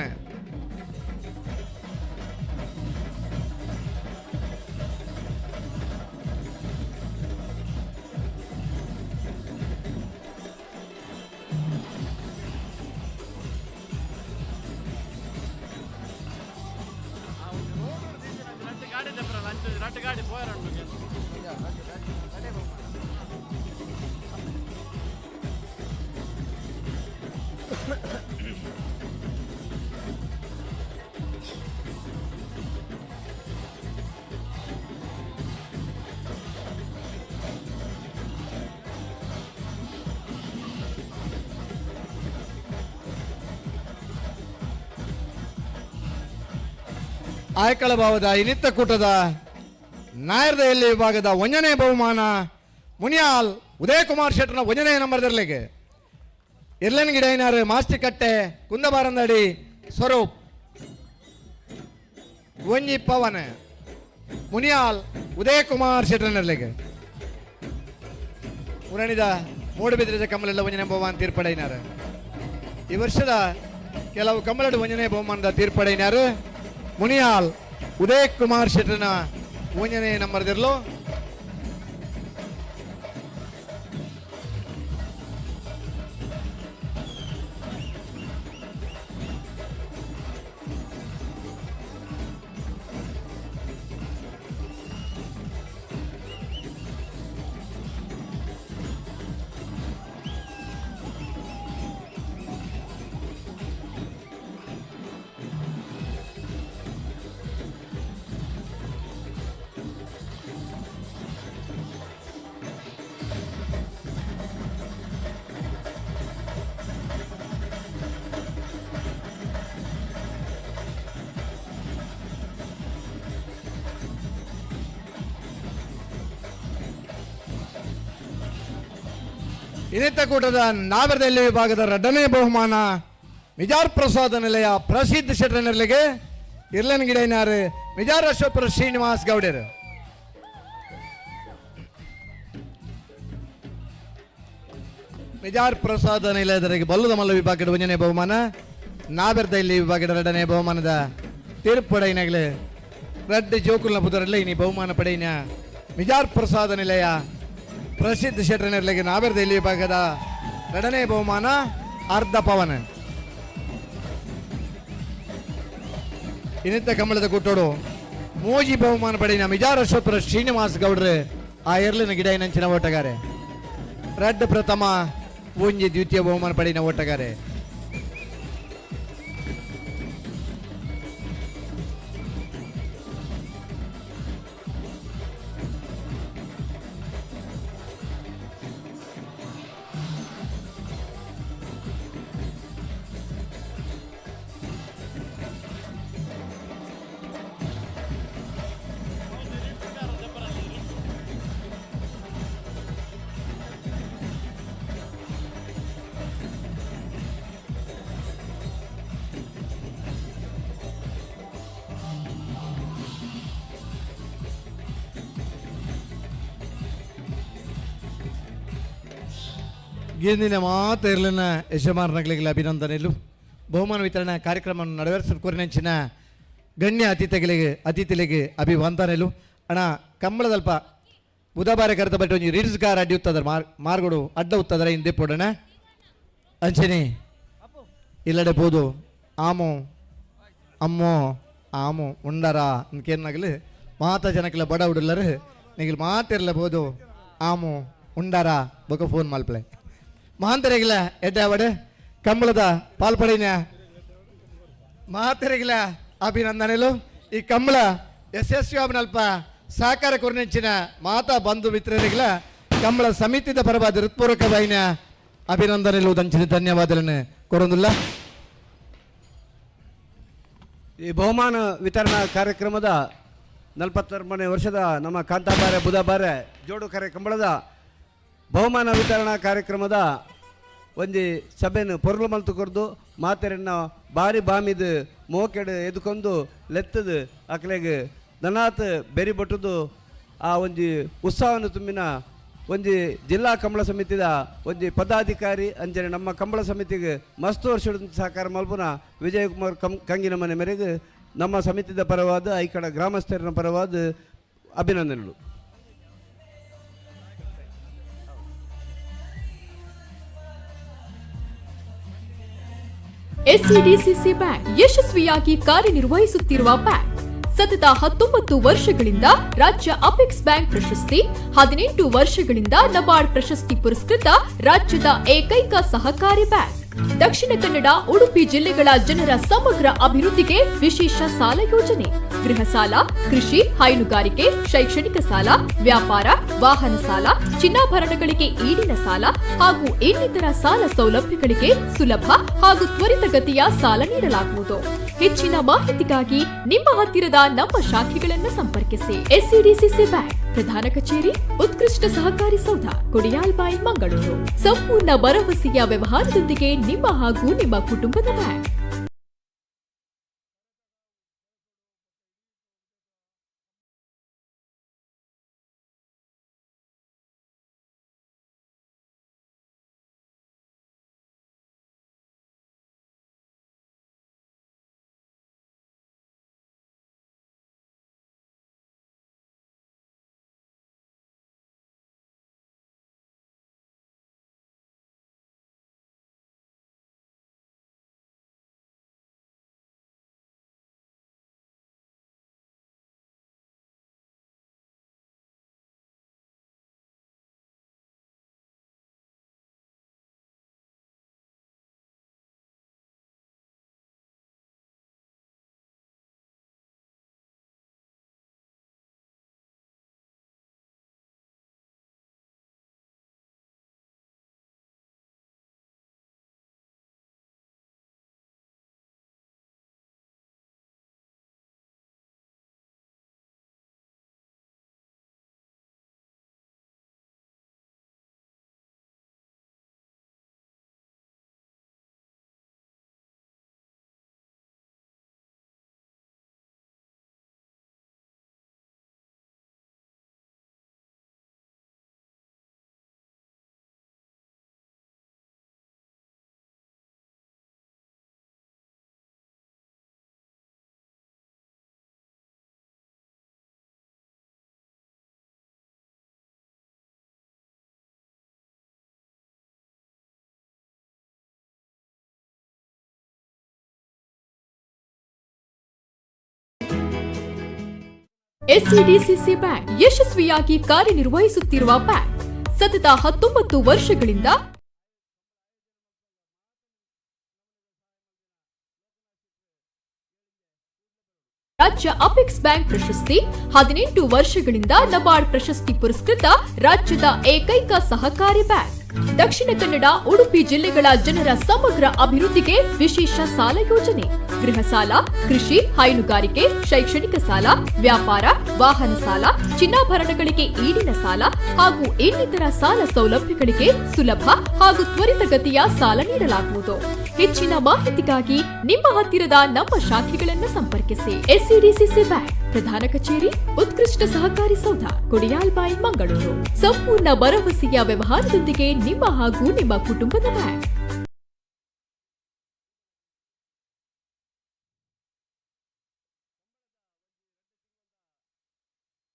ಆಯ್ಕಳ ಭಾವದ ಇನ್ನಿತ ಕೂಟದ ನಾಯರ್ದಹಳ್ಳಿ ವಿಭಾಗದ 1ನೇ ಬಹುಮಾನ ಮುನಿಯಾಲ್ ಉದಯ್ ಕುಮಾರ್ ಶೆಟ್ಟರ್ನ 1ನೇ ನಂಬರ್ದರ್ಲಿಗೆ. ಇರ್ಲನ್ ಗಿಡೈನಾರು ಮಾಸ್ತಿಕಟ್ಟೆ ಕುಂದಬಾರಂದಡಿ ಸ್ವರೂಪ್ ಒಂಜಿ ಪವನ್ ಮುನಿಯಾಲ್ ಉದಯ್ ಕುಮಾರ್ ಶೆಟ್ಟರ್ನರ್ಲಿಗೆ. ಉರಣಿದ ಮೂಡುಬಿದ್ರದ ಕಮಲೆಲ್ಲ 1ನೇ ಬಹುಮಾನ ತೀರ್ಪಡೈನಾರು. ಈ ವರ್ಷದ ಕೆಲವು ಕಮಲಡು 1ನೇ ಬಹುಮಾನದ ತೀರ್ಪಡೈನಾರು. ಮುನಿಯಾಲ್ ಉದಯ್ ಕುಮಾರ್ ಶೆಟ್ಟರ್ನ 1ನೇ ನಂಬರ್ದಿರ್ಲು. ಇನ್ನಿತ ಕೂಟದ ನಾಗರದಹಳ್ಳಿ ವಿಭಾಗದ 2ನೇ ಬಹುಮಾನ ಮಿಜಾರ್ ಪ್ರಸಾದ ನಿಲಯ ಪ್ರಸಿದ್ಧ ಶೆಟ್ಟರ ನೆರಳಿಗೆ. ಇರ್ಲನ್ ಗಿಡೈನಾರು ಮಿಜಾರ್ ಅಶ್ವಪುರ ಶ್ರೀನಿವಾಸ್ ಗೌಡರು. ಮಿಜಾರ್ ಪ್ರಸಾದ ನಿಲಯದವರೆಗೆ ಬಲ್ಲುದ ಮಲ್ಲ ವಿಭಾಗದ 1ನೇ ಬಹುಮಾನ. ನಾಗರದಹಳ್ಳಿ ವಿಭಾಗದ 2ನೇ ಬಹುಮಾನದ ತೀರ್ಪುಡೈನಾಗಲೇ ರೆಡ್ ಜೋಕುಲ್ನ ಪುದರಲ್ಲ ಇನಿ ಬಹುಮಾನ ಪಡೆಯಿನ ಮಿಜಾರ್ ಪ್ರಸಾದ ನಿಲಯ ಪ್ರಸಿದ್ಧ ಶೆಟ್ಟರ ನೆರಳಿಗೆ ನಾಗರದಹಳ್ಳಿ ವಿಭಾಗದ 2ನೇ ಬಹುಮಾನ ಅರ್ಧ ಪವನ. ಇನ್ನಿತ ಕಮಲದ ಗುಟ್ಟೋಡು ಮೋಜಿ ಬಹುಮಾನ ಪಡೆಯಿನ ಮಿಜಾರ್ ಅಶ್ವಪುರ ಶ್ರೀನಿವಾಸ್ ಗೌಡ್ರೆ ಆ ಎರ್ಲಿನ ಗಿಡ ನಂಚಿನ ಓಟಗಾರೆ. ರೆಡ್ ಪ್ರಥಮ ಒಂಜಿ ದ್ವಿತೀಯ ಬಹುಮಾನ ಪಡೆಯಿನ ಓಟಗಾರೆ. ಗೆಂದಿನ ಮಾತ ಇರಲಿನ ಯಜಮಾನರುಗಳಿಗೆ ಅಭಿನಂದನೆಗಳು. ಬಹುಮಾನ ವಿತರಣಾ ಕಾರ್ಯಕ್ರಮವನ್ನು ನೆರವೇರಿಸಲು ಕೋರಿನೆಂಚಿನ ಗಣ್ಯ ಅತಿಥಿಗಳಿಗೆ ಅಭಿವಂದನೆಗಳು. ಅಣ್ಣ ಕಂಬಳದಲ್ಪ ಬುಧವಾರ ಕರೆದ ಬಟ್ ಒಂದು ರೀಲ್ಸ್ ಕಾರ್ ಅಡ್ಡಿ ಉತ್ತದರ ಮಾರ್ಗೋಡು ಅಡ್ಡ ಉತ್ತದರ ಹಿಂದೆ ಪೋಡೋಣ ಅಂಚನೆ ಇಲ್ಲಡೆ ಬೋದು ಆಮೋ ಅಮ್ಮೋ ಆಮೋ ಉಂಡರ ಅನ್ಕೇನಾಗಲಿ ಮಾತ ಜನಕ್ಕೆಲ್ಲ ಬಡ ಉಡಲ್ಲರು ನಿಗಲ್ ಮಾತಿರ್ಲಬಹುದು ಆಮೋ ಉಂಡಾರ ಬೊಕ ಫೋನ್ ಮಲ್ಪಲೆ ಮಹಾಂತರಿಗಿಲ್ಲ ಎಡ್ಡ ಕಂಬಳದ ಪಾಲ್ಪಡಿನ ಮಹಾಂತರಿಗಿಲ್ಲ ಅಭಿನಂದನೆಲು. ಈ ಕಂಬಳ ಯಶಸ್ವಿ ಅಲ್ಪ ಸಹಕಾರ ಕೊರನೆಂಚಿನ ಮಾತಾ ಬಂಧು ಮಿತ್ರರಿಗಿಲ್ಲ ಕಂಬಳ ಸಮಿತಿದ ಪರವಾದ ಹೃತ್ಪೂರ್ವಕವಾಯಿನ ಅಭಿನಂದನೆಲು ದಂಚಿನ ಧನ್ಯವಾದಗಳನ್ನು ಕೊರೊಂದಿಲ್ಲ. ಈ ಬಹುಮಾನ ವಿತರಣಾ ಕಾರ್ಯಕ್ರಮದ 42ನೇ ವರ್ಷದ ನಮ್ಮ ಕಾಂತಾಬಾರೆ ಬುಧಬಾರೆ ಜೋಡು ಕರೆ ಕಂಬಳದ ಬಹುಮಾನ ವಿತರಣಾ ಕಾರ್ಯಕ್ರಮದ ಒಂಜಿ ಸಭೆಯನ್ನು ಪೊರ್ಲು ಮಲ್ತುಕೊರ್ದು ಮಾತೆರನ್ನ ಬಾರಿ ಬಾಮಿದು ಮೋಕೆಡು ಎದುಕೊಂಡು ಲೆತ್ತದು ಅಕ್ಲೆಗೆ ದನಾತ್ ಬೆರಿ ಬಟ್ಟುದು ಆ ಒಂಜಿ ಉತ್ಸಾಹವನ್ನು ತುಂಬಿನ ಒಂಜಿ ಜಿಲ್ಲಾ ಕಂಬಳ ಸಮಿತಿದ ಒಂಜಿ ಪದಾಧಿಕಾರಿ ಅಂಜನೆ ನಮ್ಮ ಕಂಬಳ ಸಮಿತಿಗೆ ಮಸ್ತ್ ವರ್ಷ ಸಹಕಾರ ಮಲ್ಪುನ ವಿಜಯಕುಮಾರ್ ಕಂಗಿನ ಮನೆ ಮೇರೆಗೆ ನಮ್ಮ ಸಮಿತಿದ ಪರವಾದ ಐಕಡ ಗ್ರಾಮಸ್ಥರ ಪರವಾದ ಅಭಿನಂದನೆಗಳು. ಎಸ್ಸಿಡಿಸಿಸಿ ಬ್ಯಾಂಕ್ ಯಶಸ್ವಿಯಾಗಿ ಕಾರ್ಯನಿರ್ವಹಿಸುತ್ತಿರುವ ಬ್ಯಾಂಕ್. ಸತತ 19 ವರ್ಷಗಳಿಂದ ರಾಜ್ಯ ಅಪೆಕ್ಸ್ ಬ್ಯಾಂಕ್ ಪ್ರಶಸ್ತಿ, 18 ವರ್ಷಗಳಿಂದ ನಬಾರ್ಡ್ ಪ್ರಶಸ್ತಿ ಪುರಸ್ಕೃತ ರಾಜ್ಯದ ಏಕೈಕ ಸಹಕಾರಿ ಬ್ಯಾಂಕ್. ದಕ್ಷಿಣ ಕನ್ನಡ, ಉಡುಪಿ ಜಿಲ್ಲೆಗಳ ಜನರ ಸಮಗ್ರ ಅಭಿವೃದ್ಧಿಗೆ ವಿಶೇಷ ಸಾಲ ಯೋಜನೆ, ಗೃಹ ಸಾಲ, ಕೃಷಿ, ಹೈನುಗಾರಿಕೆ, ಶೈಕ್ಷಣಿಕ ಸಾಲ, ವ್ಯಾಪಾರ, ವಾಹನ ಸಾಲ, ಚಿನ್ನಾಭರಣಗಳಿಗೆ ಈಡಿನ ಸಾಲ ಹಾಗೂ ಇನ್ನಿತರ ಸಾಲ ಸೌಲಭ್ಯಗಳಿಗೆ ಸುಲಭ ಹಾಗೂ ತ್ವರಿತಗತಿಯ ಸಾಲ ನೀಡಲಾಗುವುದು. ಹೆಚ್ಚಿನ ಮಾಹಿತಿಗಾಗಿ ನಿಮ್ಮ ಹತ್ತಿರದ ನಮ್ಮ ಶಾಖೆಗಳನ್ನು ಸಂಪರ್ಕಿಸಿ. ಎಸ್ಸಿಡಿಸಿಸಿ ಬ್ಯಾಂಕ್ ಪ್ರಧಾನ ಕಚೇರಿ, ಉತ್ಕೃಷ್ಟ ಸಹಕಾರಿ ಸೌಧ, ಕೊಡಿಯಾಲ್ಬಾಯಿ, ಮಂಗಳೂರು. ಸಂಪೂರ್ಣ ಭರವಸೆಯ ವ್ಯವಹಾರದೊಂದಿಗೆ ನಿಮ್ಮ ಹಾಗೂ ನಿಮ್ಮ ಕುಟುಂಬದ ಬ್ಯಾಂಕ್. ಎಸ್ಸಿಡಿಸಿಸಿ ಬ್ಯಾಂಕ್ ಯಶಸ್ವಿಯಾಗಿ ಕಾರ್ಯನಿರ್ವಹಿಸುತ್ತಿರುವ ಬ್ಯಾಂಕ್. ಸತತ 19 ವರ್ಷಗಳಿಂದ ರಾಜ್ಯ ಅಪೆಕ್ಸ್ ಬ್ಯಾಂಕ್ ಪ್ರಶಸ್ತಿ, 18 ವರ್ಷಗಳಿಂದ ನಬಾರ್ಡ್ ಪ್ರಶಸ್ತಿ ಪುರಸ್ಕೃತ ರಾಜ್ಯದ ಏಕೈಕ ಸಹಕಾರಿ ಬ್ಯಾಂಕ್. ದಕ್ಷಿಣ ಕನ್ನಡ, ಉಡುಪಿ ಜಿಲ್ಲೆಗಳ ಜನರ ಸಮಗ್ರ ಅಭಿವೃದ್ಧಿಗೆ ವಿಶೇಷ ಸಾಲ ಯೋಜನೆ, ಗೃಹ ಸಾಲ, ಕೃಷಿ, ಹೈನುಗಾರಿಕೆ, ಶೈಕ್ಷಣಿಕ ಸಾಲ, ವ್ಯಾಪಾರ, ವಾಹನ ಸಾಲ, ಚಿನ್ನಾಭರಣಗಳಿಗೆ ಈಡಿನ ಸಾಲ ಹಾಗೂ ಇನ್ನಿತರ ಸಾಲ ಸೌಲಭ್ಯಗಳಿಗೆ ಸುಲಭ ಹಾಗೂ ತ್ವರಿತಗತಿಯ ಸಾಲ ನೀಡಲಾಗುವುದು. ಹೆಚ್ಚಿನ ಮಾಹಿತಿಗಾಗಿ ನಿಮ್ಮ ಹತ್ತಿರದ ನಮ್ಮ ಶಾಖೆಗಳನ್ನು ಸಂಪರ್ಕಿಸಿ. ಎಸ್ಸಿಡಿಸಿಸಿ ಬ್ಯಾಂಕ್ ಪ್ರಧಾನ ಕಚೇರಿ, ಉತ್ಕೃಷ್ಟ ಸಹಕಾರಿ ಸೌಧ, ಕೊಡಿಯಾಲ್ಬಾಯಿ, ಮಂಗಳೂರು. ಸಂಪೂರ್ಣ ಭರವಸೆಯ ವ್ಯವಹಾರದೊಂದಿಗೆ ನಿಮ್ಮ ಹಾಗೂ ನಿಮ್ಮ ಕುಟುಂಬದ ಬ್ಯಾಂಕ್.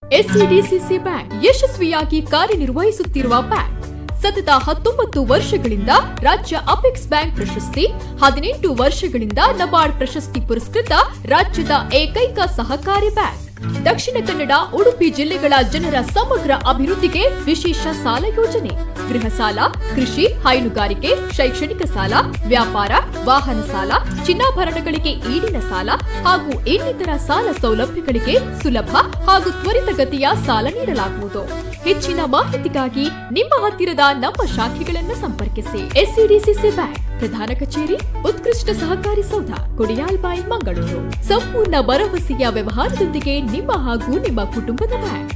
ಎಸ್ಸಿಡಿಸಿಸಿ ಬ್ಯಾಂಕ್ ಯಶಸ್ವಿಯಾಗಿ ಕಾರ್ಯನಿರ್ವಹಿಸುತ್ತಿರುವ ಬ್ಯಾಂಕ್. ಸತತ 19 ವರ್ಷಗಳಿಂದ ರಾಜ್ಯ ಅಪೆಕ್ಸ್ ಬ್ಯಾಂಕ್ ಪ್ರಶಸ್ತಿ, 18 ವರ್ಷಗಳಿಂದ ನಬಾರ್ಡ್ ಪ್ರಶಸ್ತಿ ಪುರಸ್ಕೃತ ರಾಜ್ಯದ ಏಕೈಕ ಸಹಕಾರಿ ಬ್ಯಾಂಕ್. ದಕ್ಷಿಣ ಕನ್ನಡ, ಉಡುಪಿ ಜಿಲ್ಲೆಗಳ ಜನರ ಸಮಗ್ರ ಅಭಿವೃದ್ಧಿಗೆ ವಿಶೇಷ ಸಾಲ ಯೋಜನೆ, ಗೃಹ ಸಾಲ, ಕೃಷಿ, ಹೈನುಗಾರಿಕೆ, ಶೈಕ್ಷಣಿಕ ಸಾಲ, ವ್ಯಾಪಾರ, ವಾಹನ ಸಾಲ, ಚಿನ್ನಾಭರಣಗಳಿಗೆ ಈಡಿನ ಸಾಲ ಹಾಗೂ ಇನ್ನಿತರ ಸಾಲ ಸೌಲಭ್ಯಗಳಿಗೆ ಸುಲಭ ಹಾಗೂ ತ್ವರಿತಗತಿಯ ಸಾಲ ನೀಡಲಾಗುವುದು. ಹೆಚ್ಚಿನ ಮಾಹಿತಿಗಾಗಿ ನಿಮ್ಮ ಹತ್ತಿರದ ನಮ್ಮ ಶಾಖೆಗಳನ್ನು ಸಂಪರ್ಕಿಸಿ. ಎಸ್ಸಿಡಿಸಿಸಿ ಬ್ಯಾಂಕ್ ಪ್ರಧಾನ ಕಚೇರಿ, ಉತ್ಕೃಷ್ಟ ಸಹಕಾರಿ ಸೌಧ, ಕೊಡಿಯಾಲ್ಬಾಯಿ, ಮಂಗಳೂರು. ಸಂಪೂರ್ಣ ಭರವಸೆಯ ವ್ಯವಹಾರದೊಂದಿಗೆ ನಿಮ್ಮ ಹಾಗೂ ನಿಮ್ಮ ಕುಟುಂಬದ ಬ್ಯಾಂಕ್.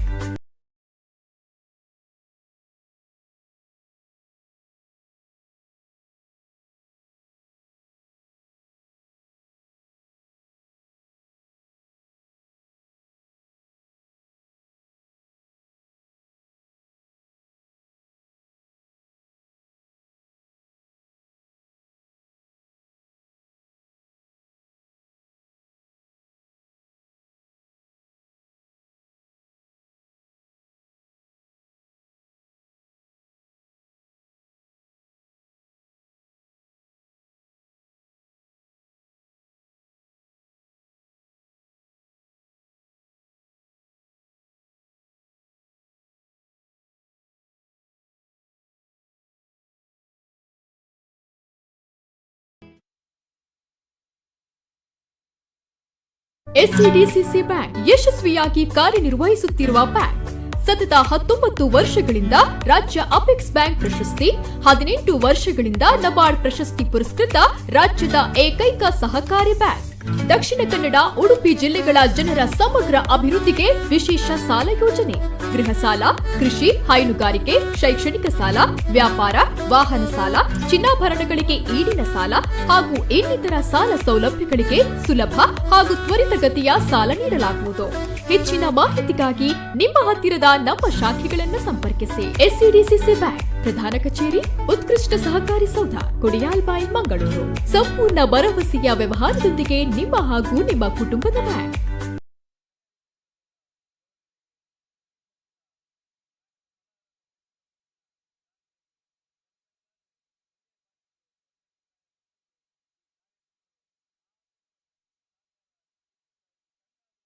ಎಸ್ಸಿಡಿಸಿಸಿ ಬ್ಯಾಂಕ್ ಯಶಸ್ವಿಯಾಗಿ ಕಾರ್ಯನಿರ್ವಹಿಸುತ್ತಿರುವ ಬ್ಯಾಂಕ್. ಸತತ 19 ವರ್ಷಗಳಿಂದ ರಾಜ್ಯ ಅಪೆಕ್ಸ್ ಬ್ಯಾಂಕ್ ಪ್ರಶಸ್ತಿ, 18 ವರ್ಷಗಳಿಂದ ನಬಾರ್ಡ್ ಪ್ರಶಸ್ತಿ ಪುರಸ್ಕೃತ ರಾಜ್ಯದ ಏಕೈಕ ಸಹಕಾರಿ ಬ್ಯಾಂಕ್. ದಕ್ಷಿಣ ಕನ್ನಡ, ಉಡುಪಿ ಜಿಲ್ಲೆಗಳ ಜನರ ಸಮಗ್ರ ಅಭಿವೃದ್ಧಿಗೆ ವಿಶೇಷ ಸಾಲ ಯೋಜನೆ, ಗೃಹ ಸಾಲ, ಕೃಷಿ, ಹೈನುಗಾರಿಕೆ, ಶೈಕ್ಷಣಿಕ ಸಾಲ, ವ್ಯಾಪಾರ, ವಾಹನ ಸಾಲ, ಚಿನ್ನಾಭರಣಗಳಿಗೆ ಈಡಿನ ಸಾಲ ಹಾಗೂ ಇನ್ನಿತರ ಸಾಲ ಸೌಲಭ್ಯಗಳಿಗೆ ಸುಲಭ ಹಾಗೂ ತ್ವರಿತಗತಿಯ ಸಾಲ ನೀಡಲಾಗುವುದು. ಹೆಚ್ಚಿನ ಮಾಹಿತಿಗಾಗಿ ನಿಮ್ಮ ಹತ್ತಿರದ ನಮ್ಮ ಶಾಖೆಗಳನ್ನು ಸಂಪರ್ಕಿಸಿ. ಎಸ್ಸಿಡಿಸಿಸಿ ಬ್ಯಾಂಕ್ ಪ್ರಧಾನ ಕಚೇರಿ, ಉತ್ಕೃಷ್ಟ ಸಹಕಾರಿ ಸೌಧ, ಕೊಡಿಯಾಲ್ಬಾಯಿ, ಮಂಗಳೂರು. ಸಂಪೂರ್ಣ ಭರವಸೆಯ ವ್ಯವಹಾರದೊಂದಿಗೆ ನಿಮ್ಮ ಹಾಗೂ ನಿಮ್ಮ ಕುಟುಂಬದ ಬ್ಯಾಂಕ್.